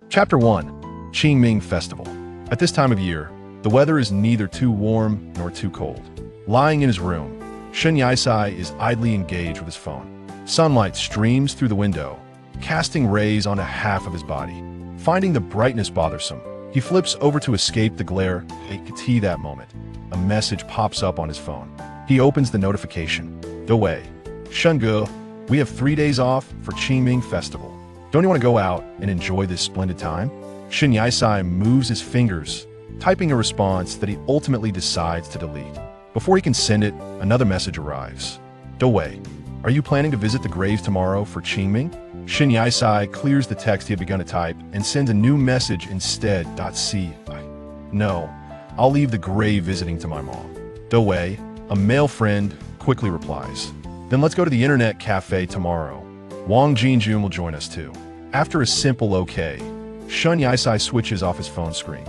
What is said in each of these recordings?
Chapter 1. Qingming Festival. At this time of year, the weather is neither too warm nor too cold. Lying in his room, Shen Yisai is idly engaged with his phone. Sunlight streams through the window, casting rays onto half of his body. Finding the brightness bothersome, he flips over to escape the glare. At that moment, a message pops up on his phone. He opens the notification. Dawei, Shenge, we have 3 days off for Qingming Festival. Don't you want to go out and enjoy this splendid time? Shen Yisai moves his fingers, typing a response that he ultimately decides to delete. Before he can send it, another message arrives. Dawei, are you planning to visit the graves tomorrow for Qingming? Shen Yisai clears the text he had begun to type and sends a new message instead. No, I'll leave the grave visiting to my mom. Dawei, a male friend, quickly replies. Then let's go to the internet cafe tomorrow. Wang Jinjun will join us too. After a simple okay, Shen Yisai switches off his phone screen.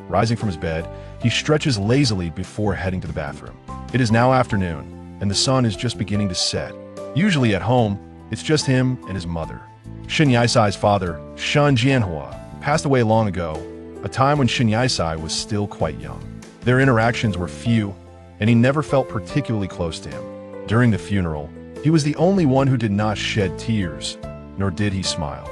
Rising from his bed, he stretches lazily before heading to the bathroom. It is now afternoon, and the sun is just beginning to set. Usually at home, it's just him and his mother. Shen Yisai's father, Shen Jianhua, passed away long ago, a time when Shen Yisai was still quite young. Their interactions were few, and he never felt particularly close to him. During the funeral, he was the only one who did not shed tears, nor did he smile.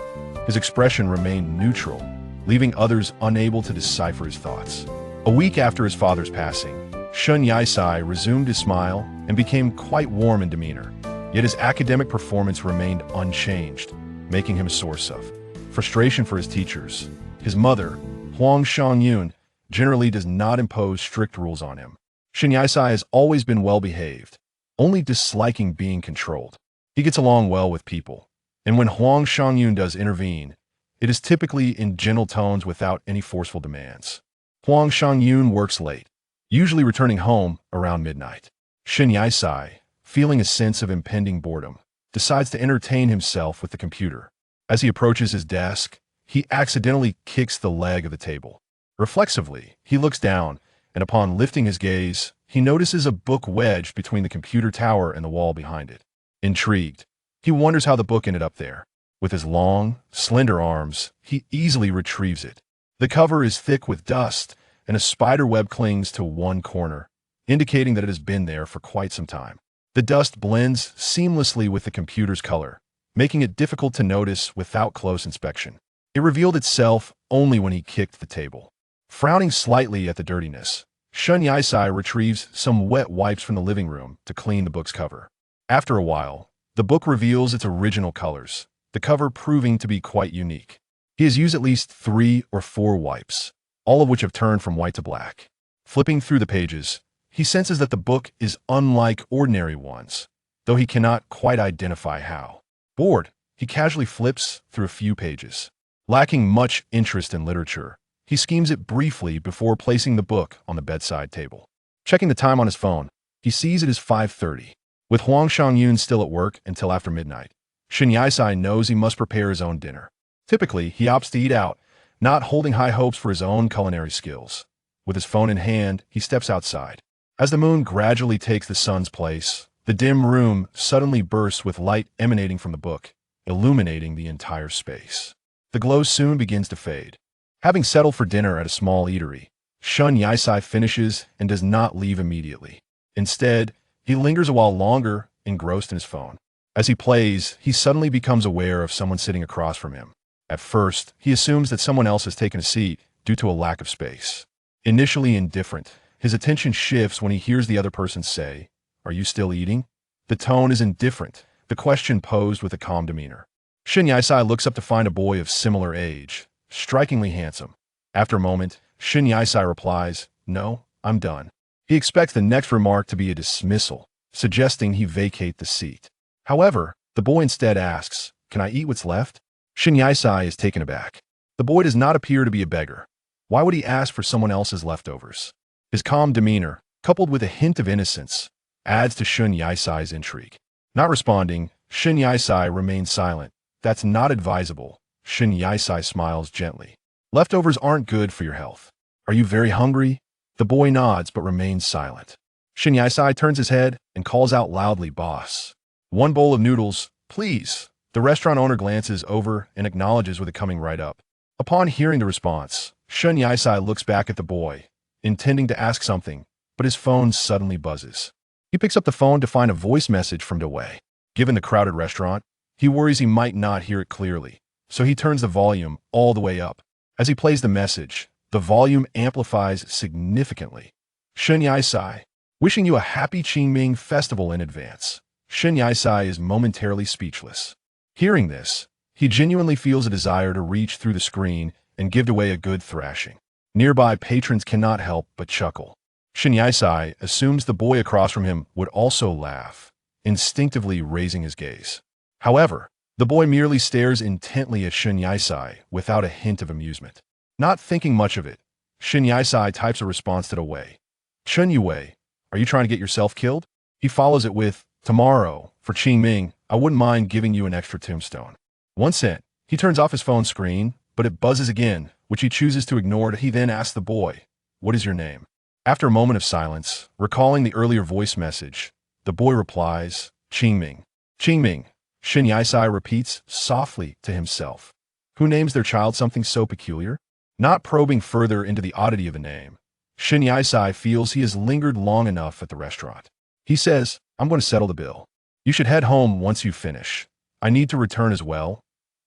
His expression remained neutral, leaving others unable to decipher his thoughts. A week after his father's passing, Shen Yisai resumed his smile and became quite warm in demeanor. Yet his academic performance remained unchanged, making him a source of frustration for his teachers. His mother, Huang Shangyun, generally does not impose strict rules on him. Shen Yisai has always been well-behaved, only disliking being controlled. He gets along well with people, and when Huang Shangyun does intervene, it is typically in gentle tones without any forceful demands. Huang Shangyun works late, usually returning home around midnight. Shen Yisai, feeling a sense of impending boredom, decides to entertain himself with the computer. As he approaches his desk, he accidentally kicks the leg of the table. Reflexively, he looks down, and upon lifting his gaze, he notices a book wedged between the computer tower and the wall behind it. Intrigued, he wonders how the book ended up there. With his long, slender arms, he easily retrieves it. The cover is thick with dust, and a spider web clings to one corner, indicating that it has been there for quite some time. The dust blends seamlessly with the computer's color, making it difficult to notice without close inspection. It revealed itself only when he kicked the table. Frowning slightly at the dirtiness, Shen Yisai retrieves some wet wipes from the living room to clean the book's cover. After a while, the book reveals its original colors, the cover proving to be quite unique. He has used at least 3 or 4 wipes, all of which have turned from white to black. Flipping through the pages, he senses that the book is unlike ordinary ones, though he cannot quite identify how. Bored, he casually flips through a few pages. Lacking much interest in literature, he skims it briefly before placing the book on the bedside table. Checking the time on his phone, he sees it is 5:30. With Huang Shangyun still at work until after midnight, Shen Yisai knows he must prepare his own dinner. Typically, he opts to eat out, not holding high hopes for his own culinary skills. With his phone in hand, he steps outside. As the moon gradually takes the sun's place, the dim room suddenly bursts with light emanating from the book, illuminating the entire space. The glow soon begins to fade. Having settled for dinner at a small eatery, Shen Yisai finishes and does not leave immediately. Instead, he lingers a while longer, engrossed in his phone. As he plays, he suddenly becomes aware of someone sitting across from him. At first, he assumes that someone else has taken a seat due to a lack of space. Initially indifferent, his attention shifts when he hears the other person say, "Are you still eating?" The tone is indifferent, the question posed with a calm demeanor. Shen Yisai looks up to find a boy of similar age, strikingly handsome. After a moment, Shen Yisai replies, "No, I'm done." He expects the next remark to be a dismissal, suggesting he vacate the seat. However, the boy instead asks, "Can I eat what's left?" Shen Yisai is taken aback. The boy does not appear to be a beggar. Why would he ask for someone else's leftovers? His calm demeanor, coupled with a hint of innocence, adds to Shen Yisai's intrigue. Not responding, Shen Yisai remains silent. "That's not advisable." Shen Yisai smiles gently. "Leftovers aren't good for your health. Are you very hungry?" The boy nods but remains silent. Shen Yisai turns his head and calls out loudly, "Boss. 1 bowl of noodles, please." The restaurant owner glances over and acknowledges with it coming right up. Upon hearing the response, Shun Yisai looks back at the boy, intending to ask something, but his phone suddenly buzzes. He picks up the phone to find a voice message from Dewey. Given the crowded restaurant, he worries he might not hear it clearly, so he turns the volume all the way up. As he plays the message, the volume amplifies significantly. Shun Yisai, wishing you a happy Qingming festival in advance. Shun Yisai is momentarily speechless. Hearing this, he genuinely feels a desire to reach through the screen and give Dewey a good thrashing. Nearby patrons cannot help but chuckle. Shun Yisai assumes the boy across from him would also laugh, instinctively raising his gaze. However, the boy merely stares intently at Shun Yisai without a hint of amusement. Not thinking much of it, Shun Yisai types a response to Dewey. Chun Yue, are you trying to get yourself killed? He follows it with, tomorrow, for Qingming, I wouldn't mind giving you an extra tombstone. Once sent, he turns off his phone screen, but it buzzes again, which he chooses to ignore. He then asks the boy, what is your name? After a moment of silence, recalling the earlier voice message, the boy replies, Qingming. Qingming, Shun Yisai repeats softly to himself. Who names their child something so peculiar? Not probing further into the oddity of the name, Shun Yisai feels he has lingered long enough at the restaurant. He says, I'm going to settle the bill. You should head home once you finish. I need to return as well.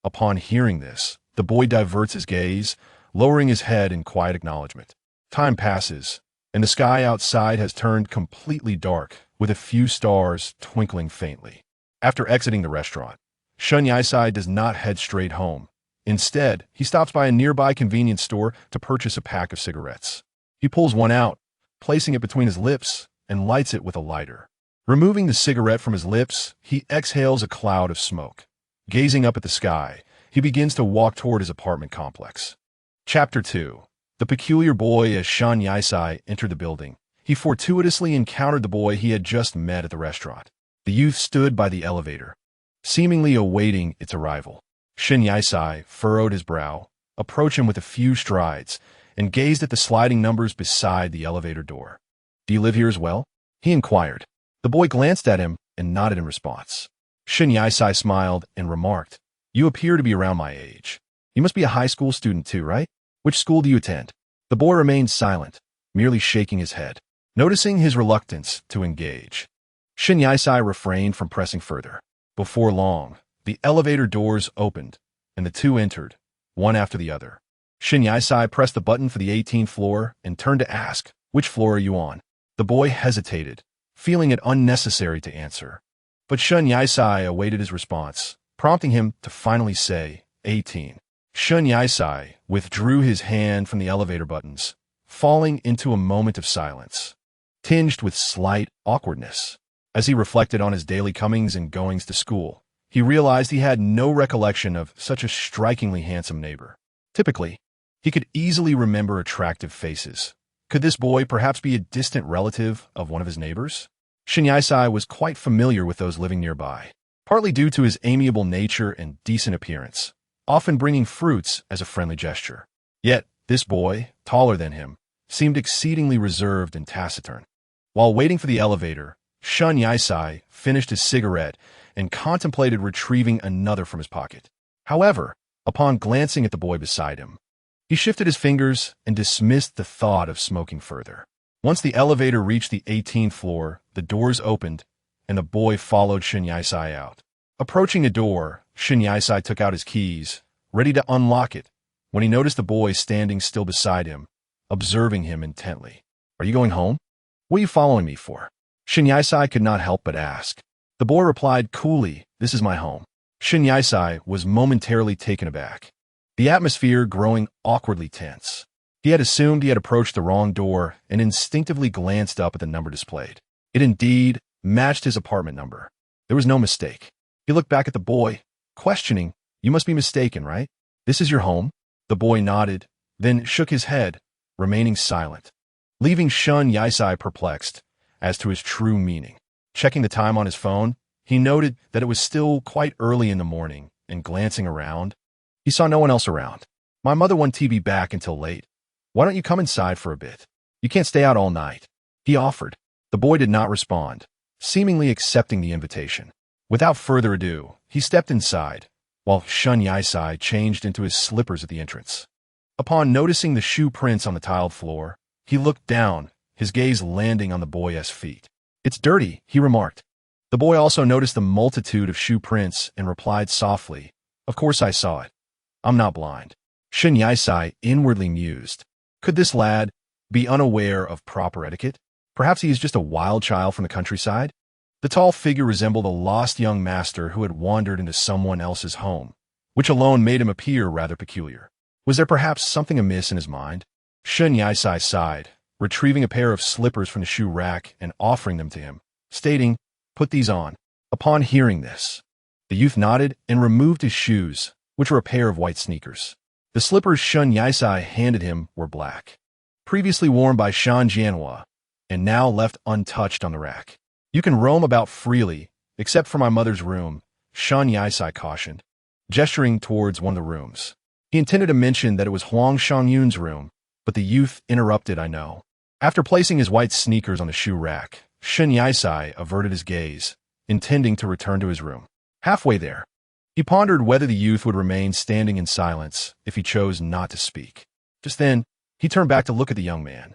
Upon hearing this, the boy diverts his gaze, lowering his head in quiet acknowledgement. Time passes, and the sky outside has turned completely dark, with a few stars twinkling faintly. After exiting the restaurant, Shun Yisai does not head straight home. Instead, he stops by a nearby convenience store to purchase a pack of cigarettes. He pulls one out, placing it between his lips, and lights it with a lighter. Removing the cigarette from his lips, he exhales a cloud of smoke. Gazing up at the sky, he begins to walk toward his apartment complex. Chapter 2. The peculiar boy. As Shun Yisai entered the building, he fortuitously encountered the boy he had just met at the restaurant. The youth stood by the elevator, seemingly awaiting its arrival. Shun Yisai furrowed his brow, approached him with a few strides, and gazed at the sliding numbers beside the elevator door. Do you live here as well? He inquired. The boy glanced at him and nodded in response. Shun Yisai smiled and remarked, You appear to be around my age. You must be a high school student too, right? Which school do you attend? The boy remained silent, merely shaking his head. Noticing his reluctance to engage, Shun Yisai refrained from pressing further. Before long, the elevator doors opened, and the two entered, one after the other. Shun Yisai pressed the button for the 18th floor and turned to ask, Which floor are you on? The boy hesitated, feeling it unnecessary to answer. But Shun Yisai awaited his response, prompting him to finally say, 18. Shun Yisai withdrew his hand from the elevator buttons, falling into a moment of silence, tinged with slight awkwardness. As he reflected on his daily comings and goings to school, he realized he had no recollection of such a strikingly handsome neighbor. Typically, he could easily remember attractive faces. Could this boy perhaps be a distant relative of one of his neighbors? Shun Yisai was quite familiar with those living nearby, partly due to his amiable nature and decent appearance, often bringing fruits as a friendly gesture. Yet, this boy, taller than him, seemed exceedingly reserved and taciturn. While waiting for the elevator, Shun Yisai finished his cigarette and contemplated retrieving another from his pocket. However, upon glancing at the boy beside him, he shifted his fingers and dismissed the thought of smoking further. Once the elevator reached the 18th floor, the doors opened, and the boy followed Shun Yisai out. Approaching the door, Shun Yisai took out his keys, ready to unlock it, when he noticed the boy standing still beside him, observing him intently. Are you going home? What are you following me for? Shun Yisai could not help but ask. The boy replied coolly, This is my home. Shun Yisai was momentarily taken aback, the atmosphere growing awkwardly tense. He had assumed he had approached the wrong door and instinctively glanced up at the number displayed. It indeed matched his apartment number. There was no mistake. He looked back at the boy, questioning, You must be mistaken, right? This is your home? The boy nodded, then shook his head, remaining silent, leaving Shun Yisai perplexed as to his true meaning. Checking the time on his phone, he noted that it was still quite early in the morning, and glancing around, he saw no one else around. My mother won't be back until late. Why don't you come inside for a bit? You can't stay out all night, he offered. The boy did not respond, seemingly accepting the invitation. Without further ado, he stepped inside, while Shun Yisai changed into his slippers at the entrance. Upon noticing the shoe prints on the tiled floor, he looked down, his gaze landing on the boy's feet. "It's dirty," he remarked. The boy also noticed the multitude of shoe prints and replied softly, "Of course I saw it. I'm not blind." Shun Yisai inwardly mused. Could this lad be unaware of proper etiquette? Perhaps he is just a wild child from the countryside? The tall figure resembled a lost young master who had wandered into someone else's home, which alone made him appear rather peculiar. Was there perhaps something amiss in his mind? Shun Yisai sighed, retrieving a pair of slippers from the shoe rack and offering them to him, stating, "Put these on." Upon hearing this, the youth nodded and removed his shoes, which were a pair of white sneakers. The slippers Shun Yisai handed him were black, previously worn by Shan Jianhua, and now left untouched on the rack. "You can roam about freely, except for my mother's room," Shun Yisai cautioned, gesturing towards one of the rooms. He intended to mention that it was Huang Shangyun's room, but the youth interrupted, "I know." After placing his white sneakers on the shoe rack, Shun Yisai averted his gaze, intending to return to his room. Halfway there, he pondered whether the youth would remain standing in silence if he chose not to speak. Just then, he turned back to look at the young man,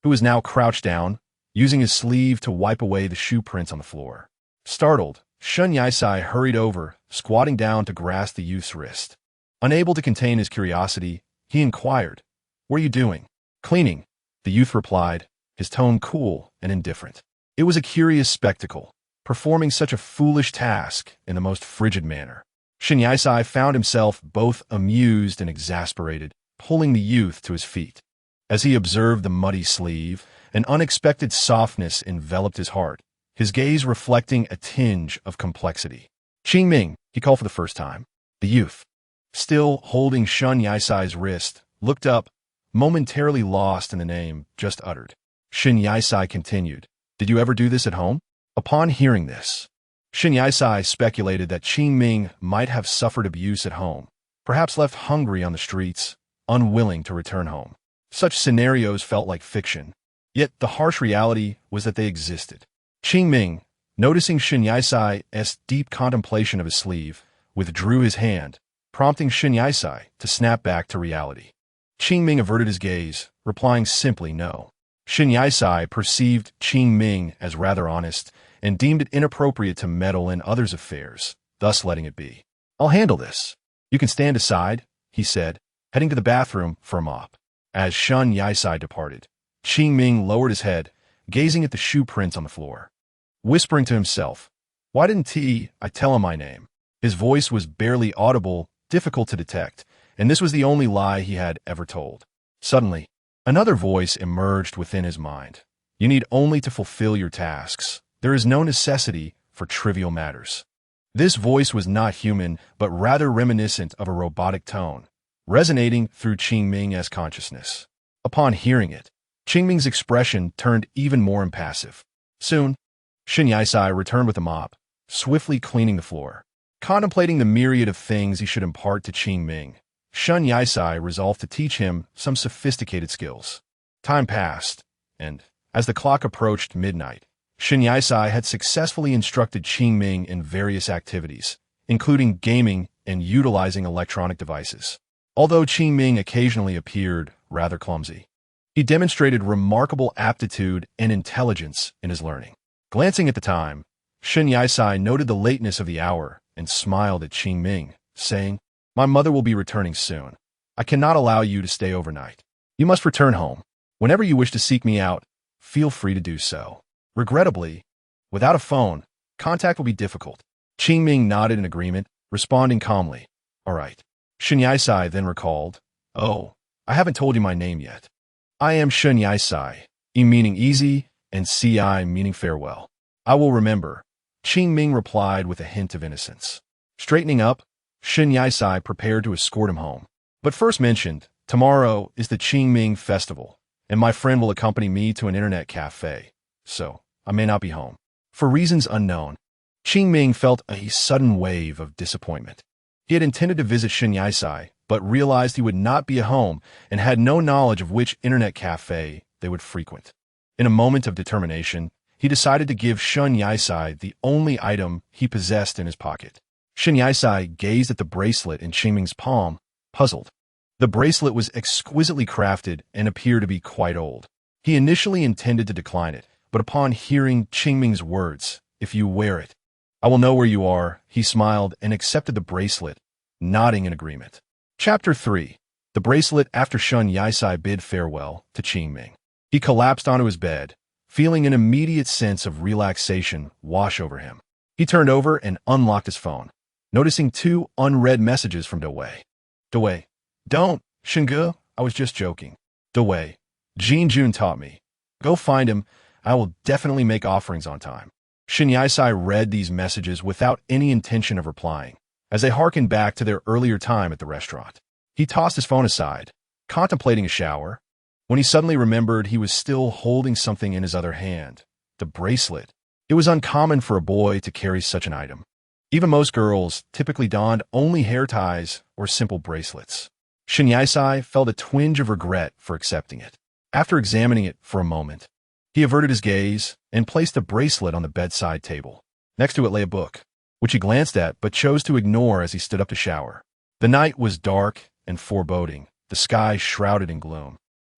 who was now crouched down, using his sleeve to wipe away the shoe prints on the floor. Startled, Shun Yisai hurried over, squatting down to grasp the youth's wrist. Unable to contain his curiosity, he inquired, "What are you doing?" "Cleaning," the youth replied, his tone cool and indifferent. It was a curious spectacle, performing such a foolish task in the most frigid manner. Shun Yisai found himself both amused and exasperated, pulling the youth to his feet. As he observed the muddy sleeve, an unexpected softness enveloped his heart, his gaze reflecting a tinge of complexity. "Qingming," he called for the first time. The youth, still holding Shun Yisai's wrist, looked up, momentarily lost in the name just uttered. Shun Yisai continued, "Did you ever do this at home?" Upon hearing this, Shun Yisai speculated that Qingming might have suffered abuse at home, perhaps left hungry on the streets, unwilling to return home. Such scenarios felt like fiction, yet the harsh reality was that they existed. Qingming, noticing Shun Yisai's deep contemplation of his sleeve, withdrew his hand, prompting Shun Yisai to snap back to reality. Qingming averted his gaze, replying simply no. Shun Yisai perceived Qingming as rather honest and deemed it inappropriate to meddle in others' affairs, thus letting it be. "I'll handle this. You can stand aside," he said, heading to the bathroom for a mop. As Shun Yisai departed, Qingming lowered his head, gazing at the shoe prints on the floor. Whispering to himself, "Why didn't I tell him my name?" His voice was barely audible, difficult to detect, and this was the only lie he had ever told. Suddenly, another voice emerged within his mind. "You need only to fulfill your tasks. There is no necessity for trivial matters." This voice was not human, but rather reminiscent of a robotic tone, resonating through Qingming's consciousness. Upon hearing it, Qingming's expression turned even more impassive. Soon, Shun Yisai returned with a mop, swiftly cleaning the floor. Contemplating the myriad of things he should impart to Qingming, Shun Yisai resolved to teach him some sophisticated skills. Time passed, and, as the clock approached midnight, Shun Yisai had successfully instructed Qingming in various activities, including gaming and utilizing electronic devices. Although Qingming occasionally appeared rather clumsy, he demonstrated remarkable aptitude and intelligence in his learning. Glancing at the time, Shun Yisai noted the lateness of the hour and smiled at Qingming, saying, "My mother will be returning soon. I cannot allow you to stay overnight. You must return home. Whenever you wish to seek me out, feel free to do so. Regrettably, without a phone, contact will be difficult." Qingming nodded in agreement, responding calmly, "All right." Shun Yisai then recalled, "Oh, I haven't told you my name yet. I am Shun Yisai, E meaning easy, and Ci meaning farewell." "I will remember," Qingming replied with a hint of innocence. Straightening up, Shun Yisai prepared to escort him home. But first mentioned, tomorrow is the Qingming festival, and my friend will accompany me to an internet cafe, so I may not be home. For reasons unknown, Qingming felt a sudden wave of disappointment. He had intended to visit Shun Yisai, but realized he would not be at home and had no knowledge of which internet cafe they would frequent. In a moment of determination, he decided to give Shun Yisai the only item he possessed in his pocket. Shin Yisai gazed at the bracelet in Qingming's palm, puzzled. The bracelet was exquisitely crafted and appeared to be quite old. He initially intended to decline it, but upon hearing Qingming's words, "If you wear it, I will know where you are," he smiled and accepted the bracelet, nodding in agreement. Chapter 3. The bracelet after Shin Yisai bid farewell to Qingming. He collapsed onto his bed, feeling an immediate sense of relaxation wash over him. He turned over and unlocked his phone, noticing 2 unread messages from Dewei. Dewei, "Don't, Xinge, I was just joking." Dewei, "Jin Jun taught me. Go find him. I will definitely make offerings on time." Shin Yisai read these messages without any intention of replying, as they harkened back to their earlier time at the restaurant. He tossed his phone aside, contemplating a shower, when he suddenly remembered he was still holding something in his other hand, the bracelet. It was uncommon for a boy to carry such an item. Even most girls typically donned only hair ties or simple bracelets. Shin Yisai felt a twinge of regret for accepting it. After examining it for a moment, he averted his gaze and placed the bracelet on the bedside table. Next to it lay a book, which he glanced at but chose to ignore as he stood up to shower. The night was dark and foreboding, the sky shrouded in gloom,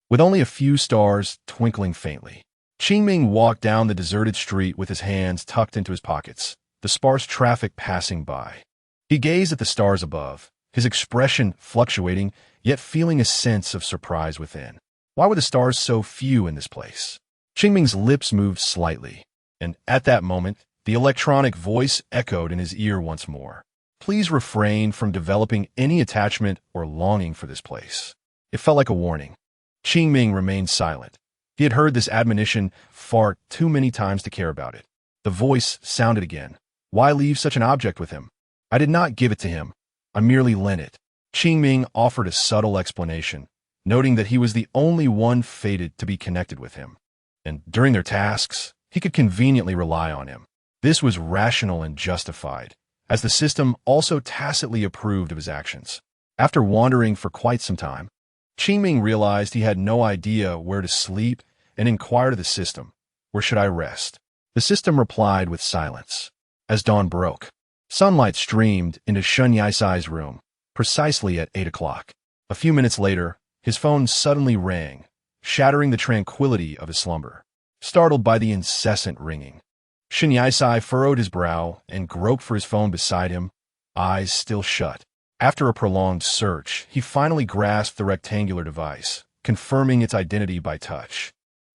with only a few stars twinkling faintly. Qingming walked down the deserted street with his hands tucked into his pockets, the sparse traffic passing by. He gazed at the stars above, his expression fluctuating, yet feeling a sense of surprise within. Why were the stars so few in this place? Qingming's lips moved slightly, and at that moment, the electronic voice echoed in his ear once more. "Please refrain from developing any attachment or longing for this place." It felt like a warning. Qingming remained silent. He had heard this admonition far too many times to care about it. The voice sounded again. "Why leave such an object with him? I did not give it to him. I merely lent it." Qingming offered a subtle explanation, noting that he was the only one fated to be connected with him, and during their tasks, he could conveniently rely on him. This was rational and justified, as the system also tacitly approved of his actions. After wandering for quite some time, Qingming realized he had no idea where to sleep and inquired of the system, "Where should I rest?" The system replied with silence. As dawn broke, sunlight streamed into Shin Yisai's room, precisely at 8 o'clock. A few minutes later, his phone suddenly rang, shattering the tranquility of his slumber. Startled by the incessant ringing, Shin Yisai furrowed his brow and groped for his phone beside him, eyes still shut. After a prolonged search, he finally grasped the rectangular device, confirming its identity by touch.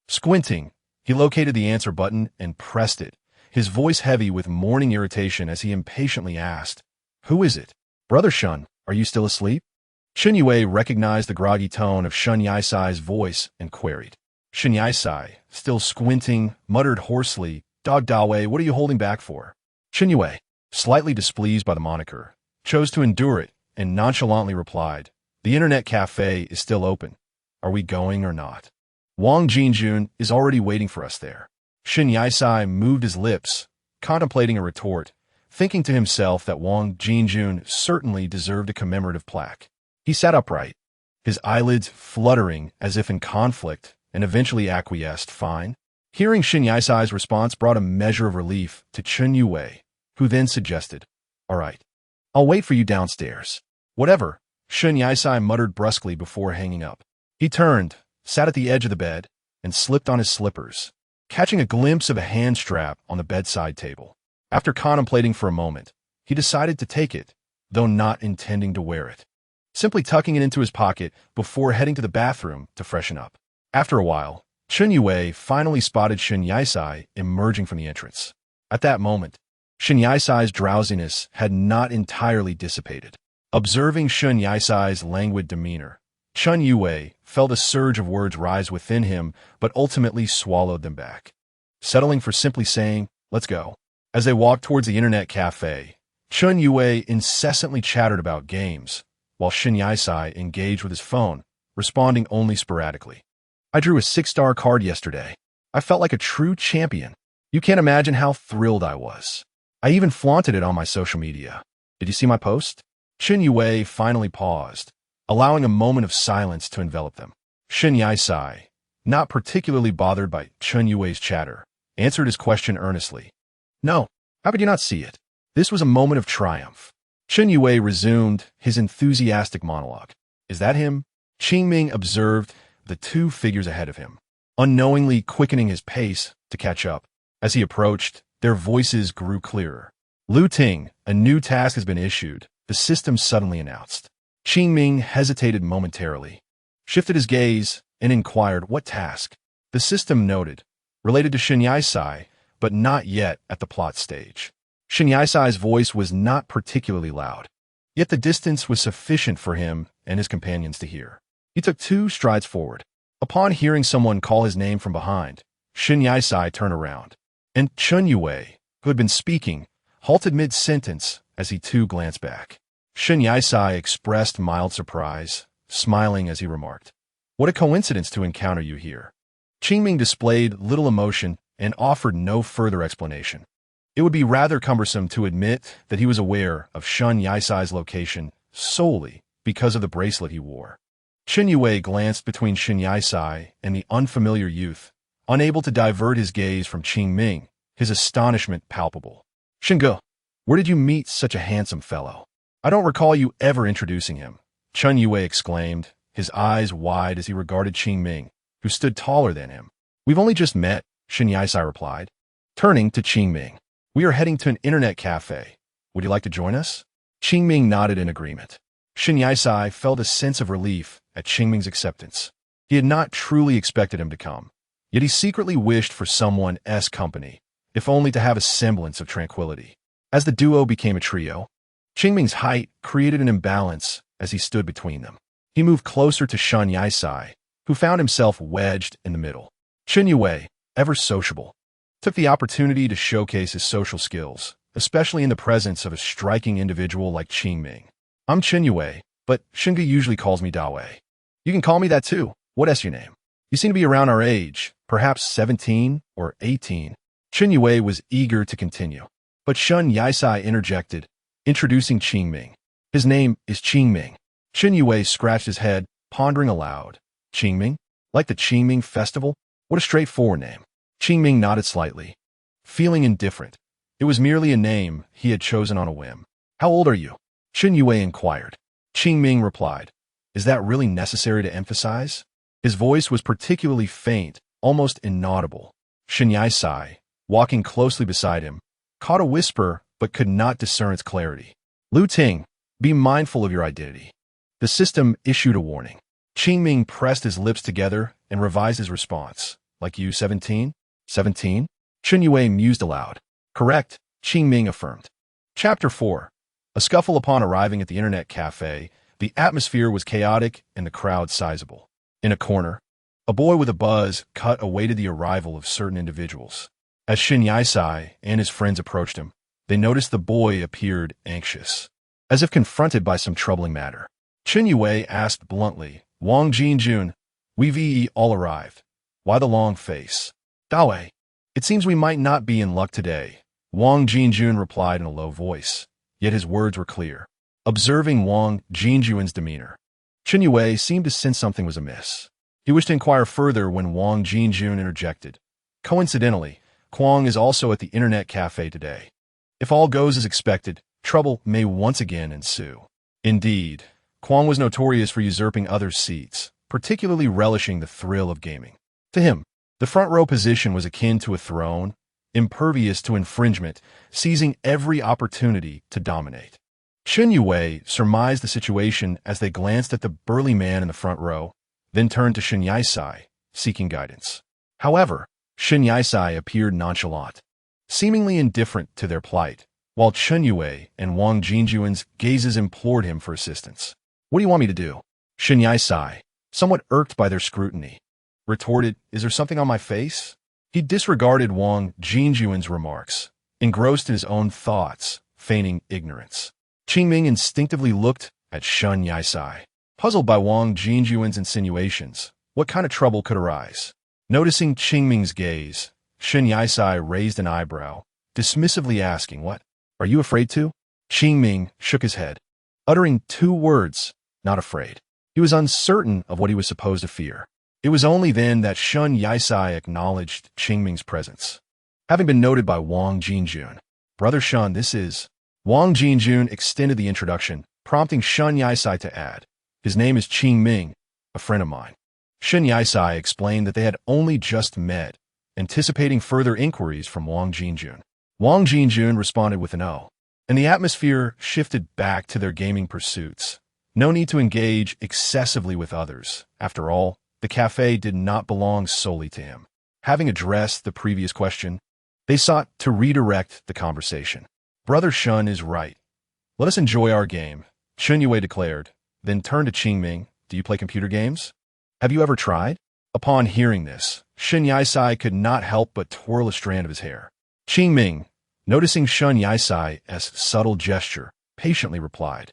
Squinting, he located the answer button and pressed it, his voice heavy with morning irritation as he impatiently asked, "Who is it? Brother Shun, are you still asleep?" Shin Yue recognized the groggy tone of Shin Yisai's voice and queried. Shin Yisai, still squinting, muttered hoarsely, "Dog Dawei, what are you holding back for?" Shin Yue, slightly displeased by the moniker, chose to endure it and nonchalantly replied, "The internet cafe is still open. Are we going or not? Wang Jinjun is already waiting for us there." Shin Yisai moved his lips, contemplating a retort, thinking to himself that Wang Jinjun certainly deserved a commemorative plaque. He sat upright, his eyelids fluttering as if in conflict, and eventually acquiesced, "Fine." Hearing Shin Yisai's response brought a measure of relief to Chen Yue, who then suggested, "All right, I'll wait for you downstairs." "Whatever," Shin Yisai muttered brusquely before hanging up. He turned, sat at the edge of the bed, and slipped on his slippers, catching a glimpse of a hand strap on the bedside table. After contemplating for a moment, he decided to take it, though not intending to wear it, simply tucking it into his pocket before heading to the bathroom to freshen up. After a while, Chen Yue finally spotted Shin Yisai emerging from the entrance. At that moment, Shin Yisai's drowsiness had not entirely dissipated. Observing Shin Yisai's languid demeanor, Chen Yue felt a surge of words rise within him, but ultimately swallowed them back, settling for simply saying, "Let's go." As they walked towards the internet cafe, Chen Yue incessantly chattered about games, while Shin Yisai engaged with his phone, responding only sporadically. "I drew a 6-star card yesterday. I felt like a true champion. You can't imagine how thrilled I was. I even flaunted it on my social media. Did you see my post?" Chen Yue finally paused, allowing a moment of silence to envelop them. Shin Yisai, not particularly bothered by Chen Yue's chatter, answered his question earnestly. "No, how could you not see it? This was a moment of triumph. Chen Yue resumed his enthusiastic monologue. Is that him? Qingming observed the two figures ahead of him, unknowingly quickening his pace to catch up. As he approached, their voices grew clearer. Lu Ting, a new task has been issued, the system suddenly announced. Qingming hesitated momentarily, shifted his gaze, and inquired what task. The system noted, related to Shen Yisai, but not yet at the plot stage. Shen Yisai's voice was not particularly loud, yet the distance was sufficient for him and his companions to hear. He took 2 strides forward. Upon hearing someone call his name from behind, Shen Yisai turned around, and Chen Yue, who had been speaking, halted mid-sentence as he too glanced back. Shen Yisai expressed mild surprise, smiling as he remarked, "What a coincidence to encounter you here." Qingming displayed little emotion and offered no further explanation. It would be rather cumbersome to admit that he was aware of Shen Yisai's location solely because of the bracelet he wore. Chen Yue glanced between Shen Yisai and the unfamiliar youth, unable to divert his gaze from Qingming, his astonishment palpable. "Shinge, where did you meet such a handsome fellow? I don't recall you ever introducing him," Chen Yue exclaimed, his eyes wide as he regarded Qingming, who stood taller than him. "We've only just met," Shen Yisai replied. Turning to Qingming, "We are heading to an internet cafe. Would you like to join us?" Qingming nodded in agreement. Shen Yisai felt a sense of relief at Qingming's acceptance. He had not truly expected him to come, yet he secretly wished for someone's company, if only to have a semblance of tranquility. As the duo became a trio, Qingming's height created an imbalance as he stood between them. He moved closer to Shen Yisai, who found himself wedged in the middle. Chen Yue, ever sociable, took the opportunity to showcase his social skills, especially in the presence of a striking individual like Qingming. "I'm Chen Yue, but Shinge usually calls me Dawei. You can call me that too. What's your name? You seem to be around our age, perhaps 17 or 18. Chen Yue was eager to continue, but Shen Yisai interjected, introducing Qingming. "His name is Qingming." Chen Yue scratched his head, pondering aloud. "Qingming? Like the Qingming festival? What a straightforward name." Qingming nodded slightly, feeling indifferent. It was merely a name he had chosen on a whim. "How old are you?" Chen Yue inquired. Qingming replied, "Is that really necessary to emphasize?" His voice was particularly faint, almost inaudible. Shen Yisai, walking closely beside him, caught a whisper but could not discern its clarity. "Lu Ting, be mindful of your identity." The system issued a warning. Qingming pressed his lips together and revised his response. "Like you, 17? 17? Chen Yue mused aloud. "Correct," Qingming affirmed. Chapter 4. A scuffle upon arriving at the internet cafe. The atmosphere was chaotic and the crowd sizable. In a corner, a boy with a buzz cut awaited the arrival of certain individuals. As Shen Yisai and his friends approached him, they noticed the boy appeared anxious, as if confronted by some troubling matter. Chen Yue asked bluntly, "Wang Jinjun, we've all arrived. Why the long face?" "Dawei, it seems we might not be in luck today," Wang Jinjun replied in a low voice, yet his words were clear. Observing Wang Jinjun's demeanor, Chen Yue seemed to sense something was amiss. He wished to inquire further when Wang Jinjun interjected. "Coincidentally, Kwang is also at the internet cafe today. If all goes as expected, trouble may once again ensue." Indeed, Kwang was notorious for usurping others' seats, particularly relishing the thrill of gaming. To him, the front row position was akin to a throne, impervious to infringement, seizing every opportunity to dominate. Chen Yue surmised the situation as they glanced at the burly man in the front row, then turned to Shen Yisai, seeking guidance. However, Shen Yisai appeared nonchalant, seemingly indifferent to their plight, while Chen Yue and Wang Jinjun's gazes implored him for assistance. "What do you want me to do?" Shen Yisai, somewhat irked by their scrutiny, retorted, "Is there something on my face?" He disregarded Wang Jinjun's remarks, engrossed in his own thoughts, feigning ignorance. Qingming instinctively looked at Shen Yisai, puzzled by Wang Jinjun's insinuations. What kind of trouble could arise? Noticing Qingming's gaze, Shen Yisai raised an eyebrow, dismissively asking, "What? Are you afraid to?" Qingming shook his head, uttering 2 words, "Not afraid." He was uncertain of what he was supposed to fear. It was only then that Shen Yisai acknowledged Qingming's presence. Having been noted by Wang Jinjun, "Brother Shen, this is..." Wang Jinjun extended the introduction, prompting Shun Yisai to add, "His name is Qing Ming, a friend of mine." Shun Yisai explained that they had only just met, anticipating further inquiries from Wang Jinjun. Wang Jinjun responded with an "oh," and the atmosphere shifted back to their gaming pursuits. No need to engage excessively with others. After all, the cafe did not belong solely to him. Having addressed the previous question, they sought to redirect the conversation. "Brother Shun is right. Let us enjoy our game," Shun Yue declared, then turned to Qing Ming. "Do you play computer games? Have you ever tried?" Upon hearing this, Shun Yisai could not help but twirl a strand of his hair. Qing Ming, noticing Shun Yisai's subtle gesture, patiently replied,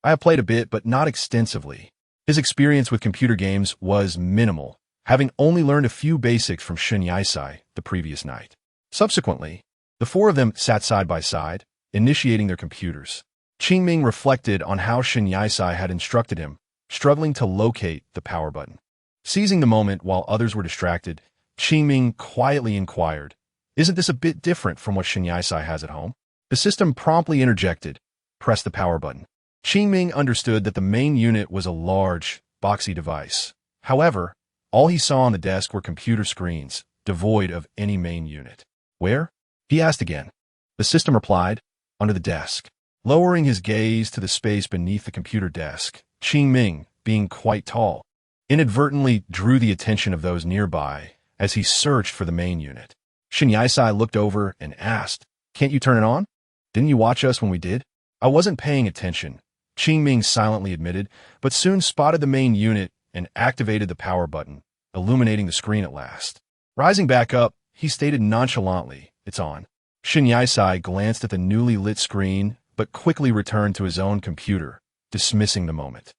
"I have played a bit, but not extensively." His experience with computer games was minimal, having only learned a few basics from Shun Yisai the previous night. Subsequently, the four of them sat side by side, initiating their computers. Qing Ming reflected on how Shun Yisai had instructed him, struggling to locate the power button. Seizing the moment while others were distracted, Qing Ming quietly inquired, "Isn't this a bit different from what Shun Yisai has at home?" The system promptly interjected, "Press the power button." Qing Ming understood that the main unit was a large, boxy device. However, all he saw on the desk were computer screens, devoid of any main unit. "Where?" he asked again. The system replied, "Under the desk." Lowering his gaze to the space beneath the computer desk, Qing Ming, being quite tall, inadvertently drew the attention of those nearby as he searched for the main unit. Shun Yisai looked over and asked, "Can't you turn it on? Didn't you watch us when we did?" "I wasn't paying attention," Qing Ming silently admitted, but soon spotted the main unit and activated the power button, illuminating the screen at last. Rising back up, he stated nonchalantly, "It's on." Shun Yisai glanced at the newly lit screen, but quickly returned to his own computer, dismissing the moment.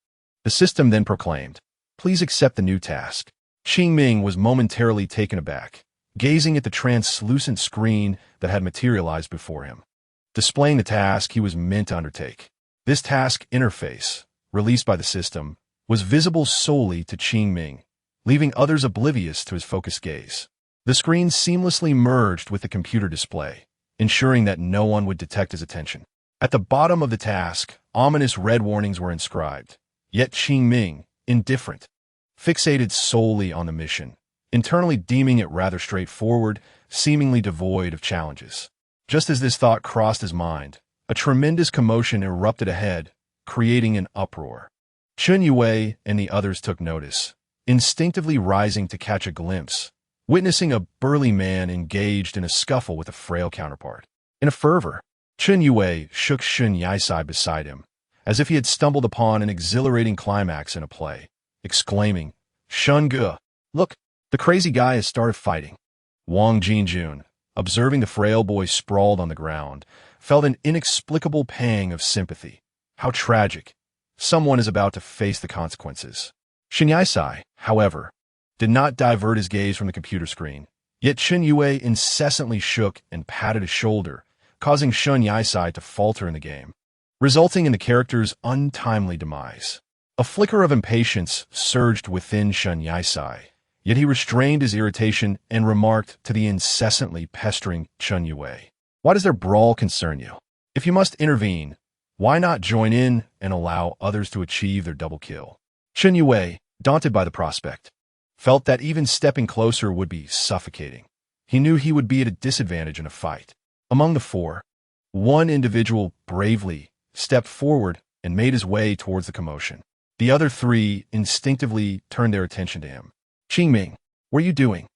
The system then proclaimed, "Please accept the new task." Qing Ming was momentarily taken aback, gazing at the translucent screen that had materialized before him, displaying the task he was meant to undertake. This task interface, released by the system, was visible solely to Qing Ming, leaving others oblivious to his focused gaze. The screen seamlessly merged with the computer display, ensuring that no one would detect his attention. At the bottom of the task, ominous red warnings were inscribed, yet Qing Ming, indifferent, fixated solely on the mission, internally deeming it rather straightforward, seemingly devoid of challenges. Just as this thought crossed his mind, a tremendous commotion erupted ahead, creating an uproar. Shun Yue and the others took notice, instinctively rising to catch a glimpse, witnessing a burly man engaged in a scuffle with a frail counterpart. In a fervor, Shun Yue shook Shun Yisai beside him, as if he had stumbled upon an exhilarating climax in a play, exclaiming, "Shun Ge, look, the crazy guy has started fighting." Wang Jinjun, observing the frail boy sprawled on the ground, felt an inexplicable pang of sympathy. How tragic. Someone is about to face the consequences. Shun Yisai, however, did not divert his gaze from the computer screen, yet Shun Yue incessantly shook and patted his shoulder, causing Shun Yisai to falter in the game, resulting in the character's untimely demise. A flicker of impatience surged within Shun Yisai, yet he restrained his irritation and remarked to the incessantly pestering Shun Yue, "Why does their brawl concern you? If you must intervene, why not join in and allow others to achieve their double kill?" Shun Yue, daunted by the prospect, felt that even stepping closer would be suffocating. He knew he would be at a disadvantage in a fight. Among the four, one individual bravely stepped forward and made his way towards the commotion. The other three instinctively turned their attention to him. "Qing Ming, what are you doing?"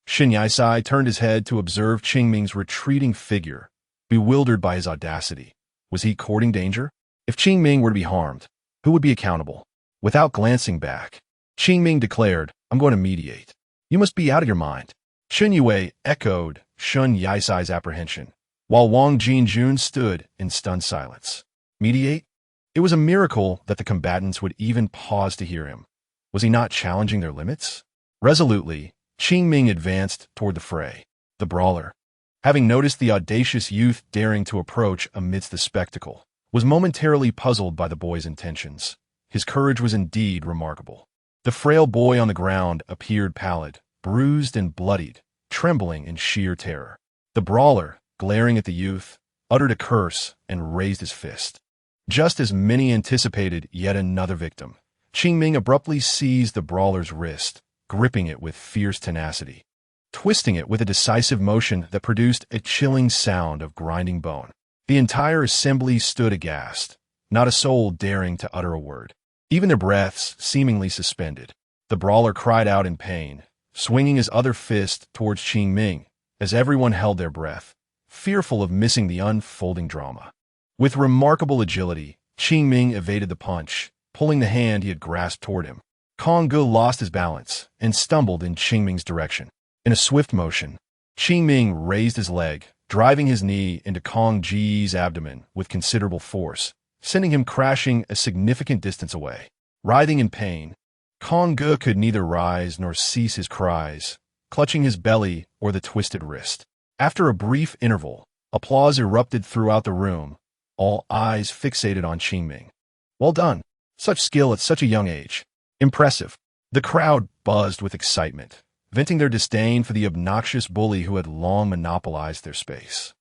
Shun Yisai turned his head to observe Qing Ming's retreating figure, bewildered by his audacity. Was he courting danger? If Qing Ming were to be harmed, who would be accountable? Without glancing back, Qing Ming declared, "I'm going to mediate." "You must be out of your mind." Shun Yue echoed Shun Yisai's apprehension, while Wang Jinjun stood in stunned silence. Mediate? It was a miracle that the combatants would even pause to hear him. Was he not challenging their limits? Resolutely, Qing Ming advanced toward the fray. The brawler, having noticed the audacious youth daring to approach amidst the spectacle, was momentarily puzzled by the boy's intentions. His courage was indeed remarkable. The frail boy on the ground appeared pallid, bruised and bloodied, trembling in sheer terror. The brawler, glaring at the youth, uttered a curse, and raised his fist. Just as many anticipated yet another victim, Qingming abruptly seized the brawler's wrist, gripping it with fierce tenacity, twisting it with a decisive motion that produced a chilling sound of grinding bone. The entire assembly stood aghast, not a soul daring to utter a word, even their breaths seemingly suspended. The brawler cried out in pain, swinging his other fist towards Qingming, as everyone held their breath, fearful of missing the unfolding drama. With remarkable agility, Qingming evaded the punch, pulling the hand he had grasped toward him. Kong Ge lost his balance and stumbled in Qingming's direction. In a swift motion, Qingming raised his leg, driving his knee into Kong Ge's abdomen with considerable force, sending him crashing a significant distance away. Writhing in pain, Kong Ge could neither rise nor cease his cries, clutching his belly or the twisted wrist. After a brief interval, applause erupted throughout the room, all eyes fixated on Qingming. Well done. Such skill at such a young age. Impressive. The crowd buzzed with excitement, venting their disdain for the obnoxious bully who had long monopolized their space.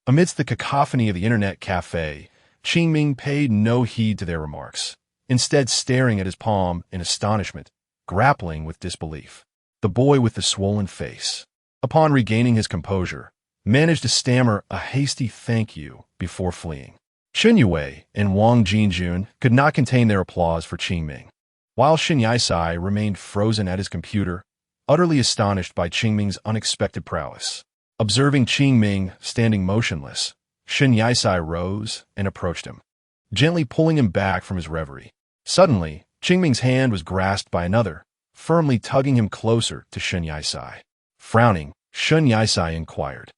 Amidst the cacophony of the internet cafe, Qingming paid no heed to their remarks, instead staring at his palm in astonishment, grappling with disbelief. The boy with the swollen face, upon regaining his composure, managed to stammer a hasty thank you before fleeing. Shen Yue and Wang Jinjun could not contain their applause for Qingming, while Shen Yisai remained frozen at his computer, utterly astonished by Qingming's unexpected prowess. Observing Qingming standing motionless, Shen Yisai rose and approached him, gently pulling him back from his reverie. Suddenly, Qingming's hand was grasped by another, firmly tugging him closer to Shen Yisai. Frowning, Shen Yisai inquired,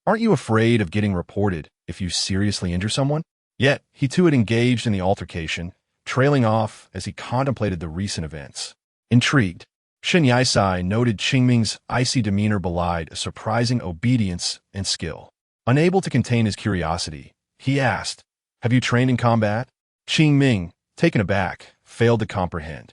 "Aren't you afraid of getting reported if you seriously injure someone?" Yet, he too had engaged in the altercation, trailing off as he contemplated the recent events. Intrigued, Shen Yisai noted Qingming's icy demeanor belied a surprising obedience and skill. Unable to contain his curiosity, he asked, "Have you trained in combat?" Qingming, taken aback, failed to comprehend.